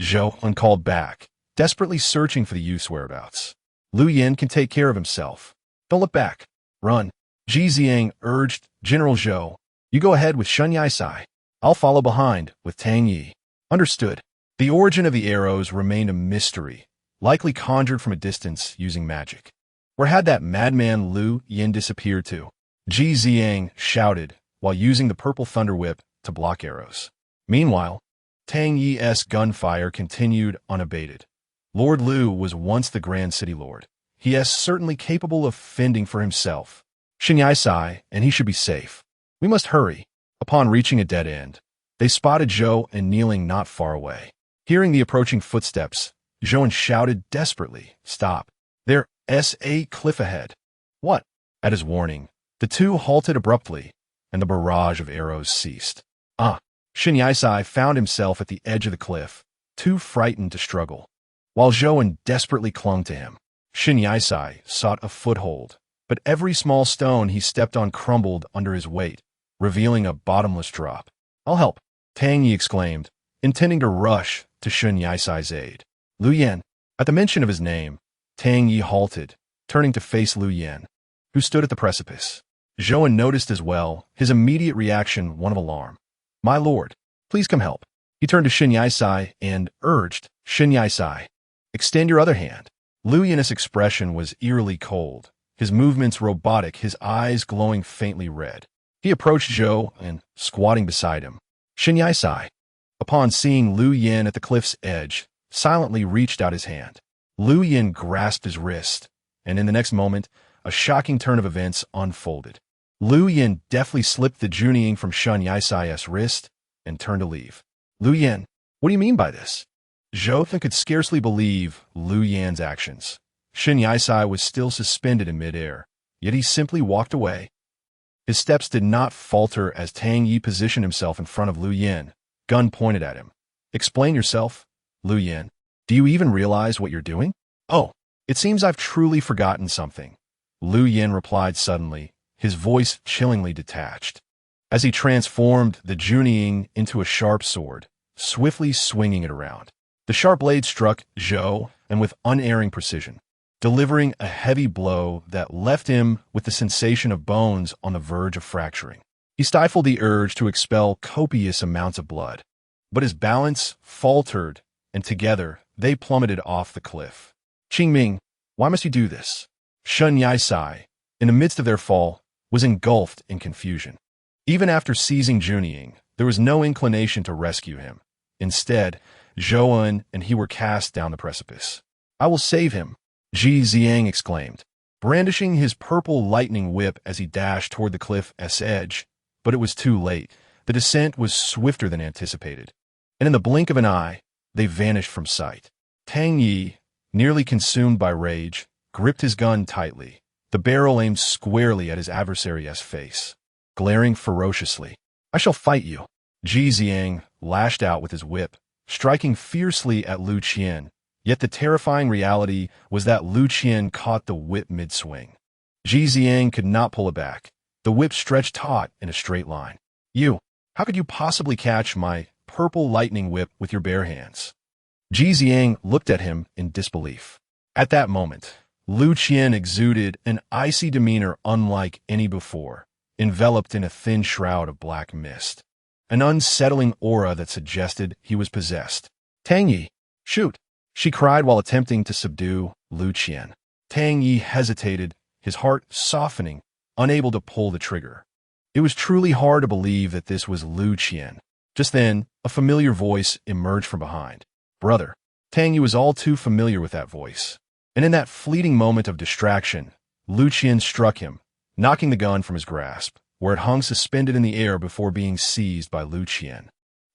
Zhou called back, desperately searching for the youth's whereabouts. "Lu Yin can take care of himself. Don't look back. Run." Ji Xiang urged General Zhou, "You go ahead with Shun Yisai. I'll follow behind with Tang Yi." "Understood." The origin of the arrows remained a mystery, likely conjured from a distance using magic. Where had that madman Lu Yin disappeared to? Ji Xiang shouted while using the purple thunder whip to block arrows. Meanwhile, Tang Yi's gunfire continued unabated. Lord Lu was once the Grand City Lord. He is certainly capable of fending for himself. Shun Yisai, and he should be safe. We must hurry. Upon reaching a dead end, they spotted Zhou kneeling not far away. Hearing the approaching footsteps, Zhou shouted desperately, "Stop. There's a cliff ahead." "What?" At his warning, the two halted abruptly, and the barrage of arrows ceased. Shun Yisai found himself at the edge of the cliff, too frightened to struggle. While Zhou desperately clung to him, Shun Yisai sought a foothold, but every small stone he stepped on crumbled under his weight, revealing a bottomless drop. "I'll help," Tang Yi exclaimed, intending to rush to Shun Yisai's aid. "Lu Yen." At the mention of his name, Tang Yi halted, turning to face Lu Yen, who stood at the precipice. Zhou noticed as well, his immediate reaction one of alarm. "My lord, please come help." He turned to Shen Yisai and urged, "Shen Yisai, extend your other hand." Lu Yan's expression was eerily cold, his movements robotic, his eyes glowing faintly red. He approached Zhou and, squatting beside him, "Shen Yisai," upon seeing Lu Yan at the cliff's edge, silently reached out his hand. Lu Yan grasped his wrist, and in the next moment, a shocking turn of events unfolded. Lu Yan deftly slipped the Junying from Shen Yisai's wrist and turned to leave. "Lu Yan, what do you mean by this?" Zhou could scarcely believe Lu Yan's actions. Shen Yisai was still suspended in midair, yet he simply walked away. His steps did not falter as Tang Yi positioned himself in front of Lu Yan, gun pointed at him. "Explain yourself, Lu Yan. Do you even realize what you're doing?" "Oh, it seems I've truly forgotten something," Lu Yan replied suddenly, his voice chillingly detached, as he transformed the Junying into a sharp sword, swiftly swinging it around. The sharp blade struck Zhou, and with unerring precision, delivering a heavy blow that left him with the sensation of bones on the verge of fracturing. He stifled the urge to expel copious amounts of blood, but his balance faltered, and together they plummeted off the cliff. "Qingming, why must you do this?" Shen Yisai, in the midst of their fall, was engulfed in confusion. Even after seizing Junying, there was no inclination to rescue him. Instead, Zhou and he were cast down the precipice. "I will save him," Ji Xiang exclaimed, brandishing his purple lightning whip as he dashed toward the cliff's edge. But it was too late. The descent was swifter than anticipated, and in the blink of an eye, they vanished from sight. Tang Yi, nearly consumed by rage, gripped his gun tightly, the barrel aimed squarely at his adversary's face. Glaring ferociously, "I shall fight you." Ji Xiang lashed out with his whip, striking fiercely at Lu Qian, yet the terrifying reality was that Lu Qian caught the whip mid-swing. Ji Xiang could not pull it back. The whip stretched taut in a straight line. How could you possibly catch my purple lightning whip with your bare hands?" Ji Xiang looked at him in disbelief. At that moment, Lu Qian exuded an icy demeanor unlike any before, enveloped in a thin shroud of black mist, an unsettling aura that suggested he was possessed. "Tang Yi, shoot!" she cried while attempting to subdue Lu Qian. Tang Yi hesitated, his heart softening, unable to pull the trigger. It was truly hard to believe that this was Lu Qian. Just then, a familiar voice emerged from behind. "Brother." Tang Yi was all too familiar with that voice. And in that fleeting moment of distraction, Lu Qian struck him, knocking the gun from his grasp, where it hung suspended in the air before being seized by Lu Qian.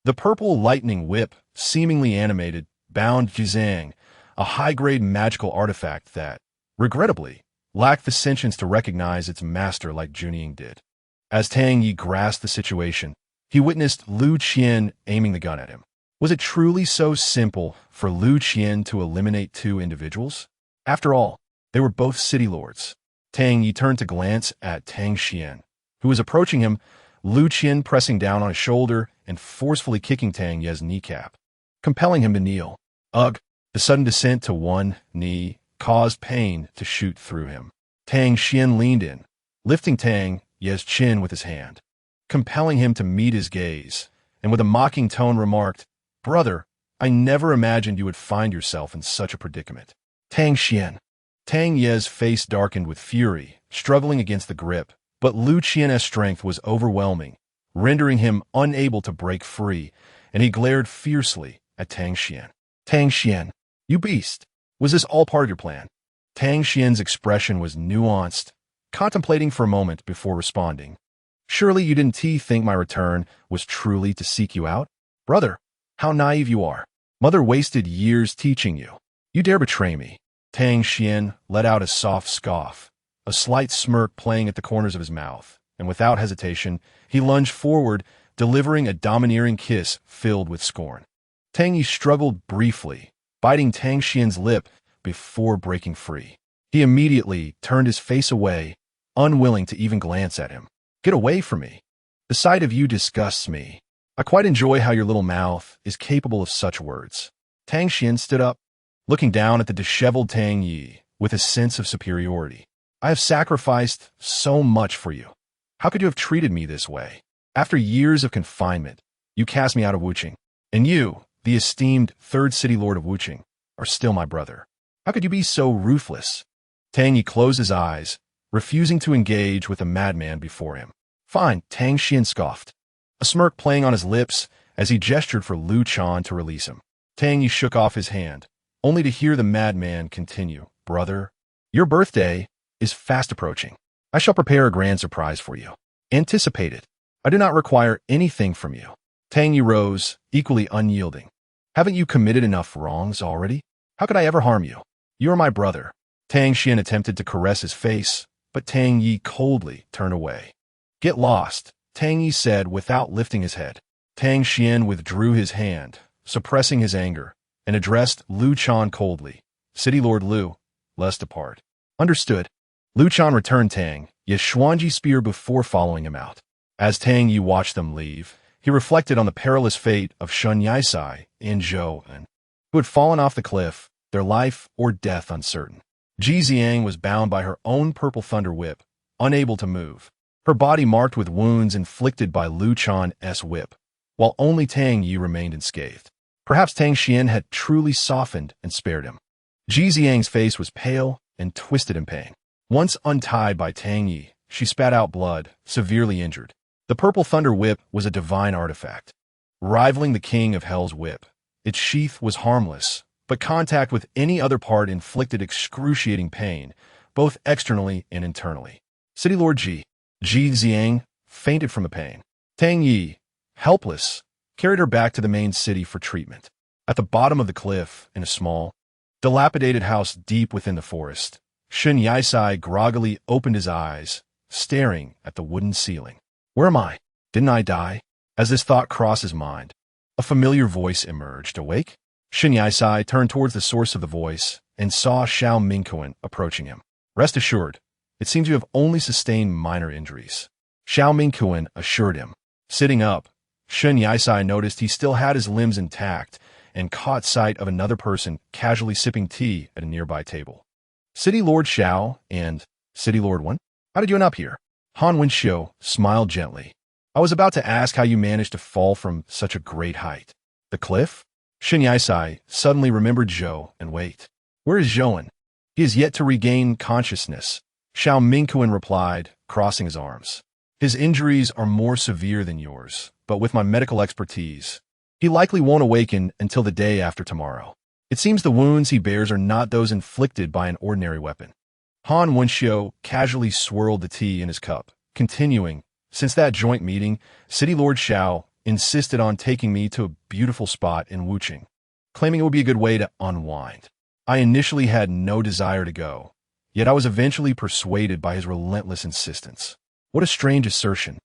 The purple lightning whip, seemingly animated, bound Jizang, a high-grade magical artifact that, regrettably, lacked the sentience to recognize its master like Junying did. As Tang Yi grasped the situation, he witnessed Lu Qian aiming the gun at him. Was it truly so simple for Lu Qian to eliminate two individuals? After all, they were both city lords. Tang Yi turned to glance at Tang Xian, who was approaching him, Lu Qian pressing down on his shoulder and forcefully kicking Tang Yi's kneecap, compelling him to kneel. Ugh! The sudden descent to one knee caused pain to shoot through him. Tang Xian leaned in, lifting Tang Yi's chin with his hand, compelling him to meet his gaze, and with a mocking tone remarked, "Brother, I never imagined you would find yourself in such a predicament." Tang Xian. Tang Yi's face darkened with fury, struggling against the grip, but Lu Qian's strength was overwhelming, rendering him unable to break free, and he glared fiercely at Tang Xian. "Tang Xian, you beast! Was this all part of your plan?" Tang Xian's expression was nuanced, contemplating for a moment before responding. "Surely you didn't think my return was truly to seek you out? Brother, how naive you are. Mother wasted years teaching you. You dare betray me." Tang Xian let out a soft scoff, a slight smirk playing at the corners of his mouth, and without hesitation, he lunged forward, delivering a domineering kiss filled with scorn. Tang Yi struggled briefly, biting Tang Xian's lip before breaking free. He immediately turned his face away, unwilling to even glance at him. "Get away from me. The sight of you disgusts me. I quite enjoy how your little mouth is capable of such words." Tang Xian stood up, looking down at the disheveled Tang Yi with a sense of superiority. "I have sacrificed so much for you. How could you have treated me this way? After years of confinement, you cast me out of Wuching. And you, the esteemed third city lord of Wuching, are still my brother. How could you be so ruthless? Tang Yi closed his eyes, refusing to engage with the madman before him. Fine, Tang Xian scoffed, a smirk playing on his lips as he gestured for Lu Chan to release him. Tang Yi shook off his hand, only to hear the madman continue. Brother, your birthday is fast approaching. I shall prepare a grand surprise for you. Anticipate it. I do not require anything from you. Tang Yi rose, equally unyielding. Haven't you committed enough wrongs already? How could I ever harm you? You are my brother. Tang Xian attempted to caress his face, but Tang Yi coldly turned away. Get lost, Tang Yi said without lifting his head. Tang Xian withdrew his hand, suppressing his anger, and addressed Lu Chan coldly. City Lord Lu, let's depart. Understood. Lu Chan returned Tang Yi's Xuanji spear before following him out. As Tang Yi watched them leave, he reflected on the perilous fate of Shun Yaisai and Zhou En, who had fallen off the cliff, their life or death uncertain. Ji Xiang was bound by her own purple thunder whip, unable to move, her body marked with wounds inflicted by Lu Chan's whip, while only Tang Yi remained unscathed. Perhaps Tang Xian had truly softened and spared him. Ji Xiang's face was pale and twisted in pain. Once untied by Tang Yi, she spat out blood, severely injured. The purple thunder whip was a divine artifact, rivaling the king of hell's whip. Its sheath was harmless, but contact with any other part inflicted excruciating pain, both externally and internally. City Lord Ji Xiang fainted from the pain. Tang Yi, helpless, carried her back to the main city for treatment. At the bottom of the cliff, in a small, dilapidated house deep within the forest, Shun Yaisai groggily opened his eyes, staring at the wooden ceiling. Where am I? Didn't I die? As this thought crossed his mind, a familiar voice emerged. Awake? Shun Yaisai turned towards the source of the voice and saw Xiao Mingquan approaching him. Rest assured, it seems you have only sustained minor injuries, Xiao Mingquan assured him. Sitting up, Shun Yaisai noticed he still had his limbs intact and caught sight of another person casually sipping tea at a nearby table. City Lord Xiao and City Lord Wen? How did you end up here? Han Wenxiu smiled gently. I was about to ask how you managed to fall from such a great height. The cliff? Shun Yaisai suddenly remembered Zhou and wait. Where is Zhou? He is yet to regain consciousness, Xiao Mingquan replied, crossing his arms. His injuries are more severe than yours, but with my medical expertise, he likely won't awaken until the day after tomorrow. It seems the wounds he bears are not those inflicted by an ordinary weapon. Han Wenxiu casually swirled the tea in his cup, continuing, since that joint meeting, City Lord Xiao insisted on taking me to a beautiful spot in Wuching, claiming it would be a good way to unwind. I initially had no desire to go, yet I was eventually persuaded by his relentless insistence. What a strange assertion.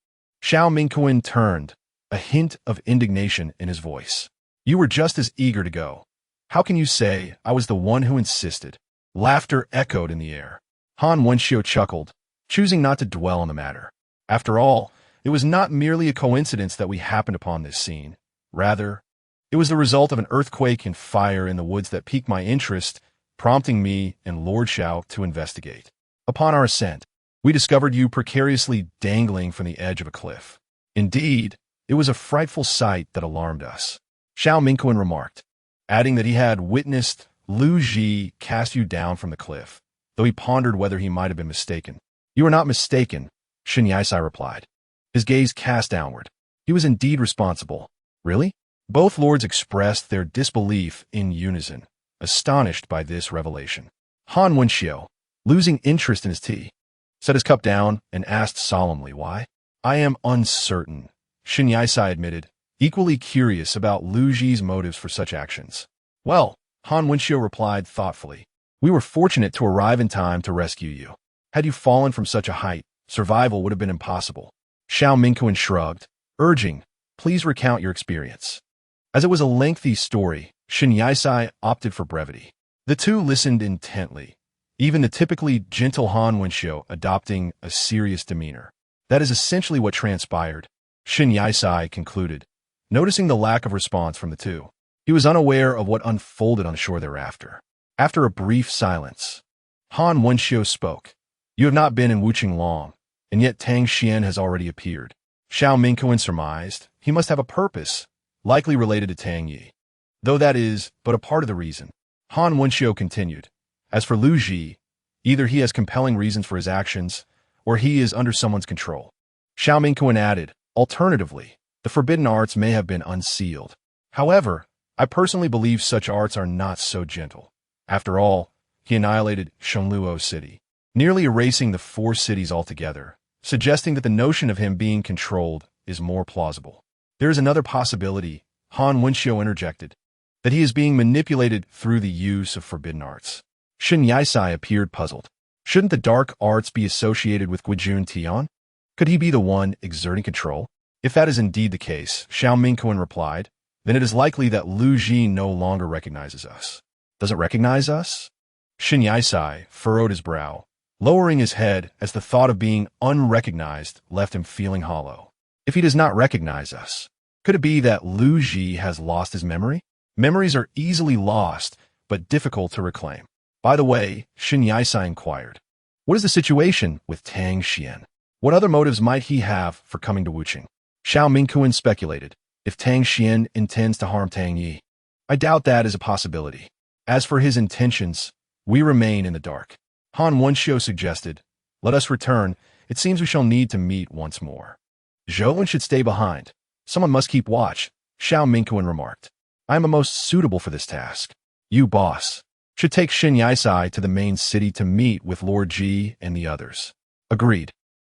Xiao Mingquan turned, a hint of indignation in his voice. You were just as eager to go. How can you say I was the one who insisted? Laughter echoed in the air. Han Wenxiu chuckled, choosing not to dwell on the matter. After all, it was not merely a coincidence that we happened upon this scene. Rather, it was the result of an earthquake and fire in the woods that piqued my interest, prompting me and Lord Xiao to investigate. Upon our ascent, we discovered you precariously dangling from the edge of a cliff. Indeed, it was a frightful sight that alarmed us, Xiao Mingquan remarked, adding that he had witnessed Lu Ji cast you down from the cliff, though he pondered whether he might have been mistaken. You are not mistaken, Shun Yaisai replied, his gaze cast downward. He was indeed responsible. Really? Both lords expressed their disbelief in unison, astonished by this revelation. Han Wenxiu, losing interest in his tea, set his cup down and asked solemnly why. I am uncertain, Shun Yaisai admitted, equally curious about Lu Ji's motives for such actions. Well, Han Wenxiu replied thoughtfully, we were fortunate to arrive in time to rescue you. Had you fallen from such a height, survival would have been impossible. Xiao Mingquan shrugged, urging, please recount your experience. As it was a lengthy story, Shun Yaisai opted for brevity. The two listened intently, even the typically gentle Han Wenxiu adopting a serious demeanor. That is essentially what transpired, Shun Yaisai concluded, noticing the lack of response from the two. He was unaware of what unfolded on shore thereafter. After a brief silence, Han Wenxiu spoke. You have not been in Wuching long, and yet Tang Xian has already appeared. Xiao Mingquan surmised he must have a purpose, likely related to Tang Yi. Though that is but a part of the reason. Han Wenxiu continued. As for Lu Ji, either he has compelling reasons for his actions, or he is under someone's control. Xiao Mingquan added, alternatively, the forbidden arts may have been unsealed. However, I personally believe such arts are not so gentle. After all, he annihilated Shunluo City, nearly erasing the 4 cities altogether, suggesting that the notion of him being controlled is more plausible. There is another possibility, Han Wenxiu interjected, that he is being manipulated through the use of forbidden arts. Shen Yisai appeared puzzled. Shouldn't the dark arts be associated with Guijun Tian? Could he be the one exerting control? If that is indeed the case, Xiao Mingquan replied, then it is likely that Lu Ji no longer recognizes us. Does it recognize us? Shen Yisai furrowed his brow, lowering his head as the thought of being unrecognized left him feeling hollow. If he does not recognize us, could it be that Lu Ji has lost his memory? Memories are easily lost, but difficult to reclaim. By the way, Shen Yisai inquired, what is the situation with Tang Xian? What other motives might he have for coming to Wuqing? Xiao Mingquan speculated, if Tang Xian intends to harm Tang Yi. I doubt that is a possibility. As for his intentions, we remain in the dark. Han Wenxiu suggested, let us return. It seems we shall need to meet once more. Zhou should stay behind. Someone must keep watch, Xiao Mingquan remarked. I am the most suitable for this task. You, boss, should take Shen Yisai to the main city to meet with Lord Ji and the others. Agreed.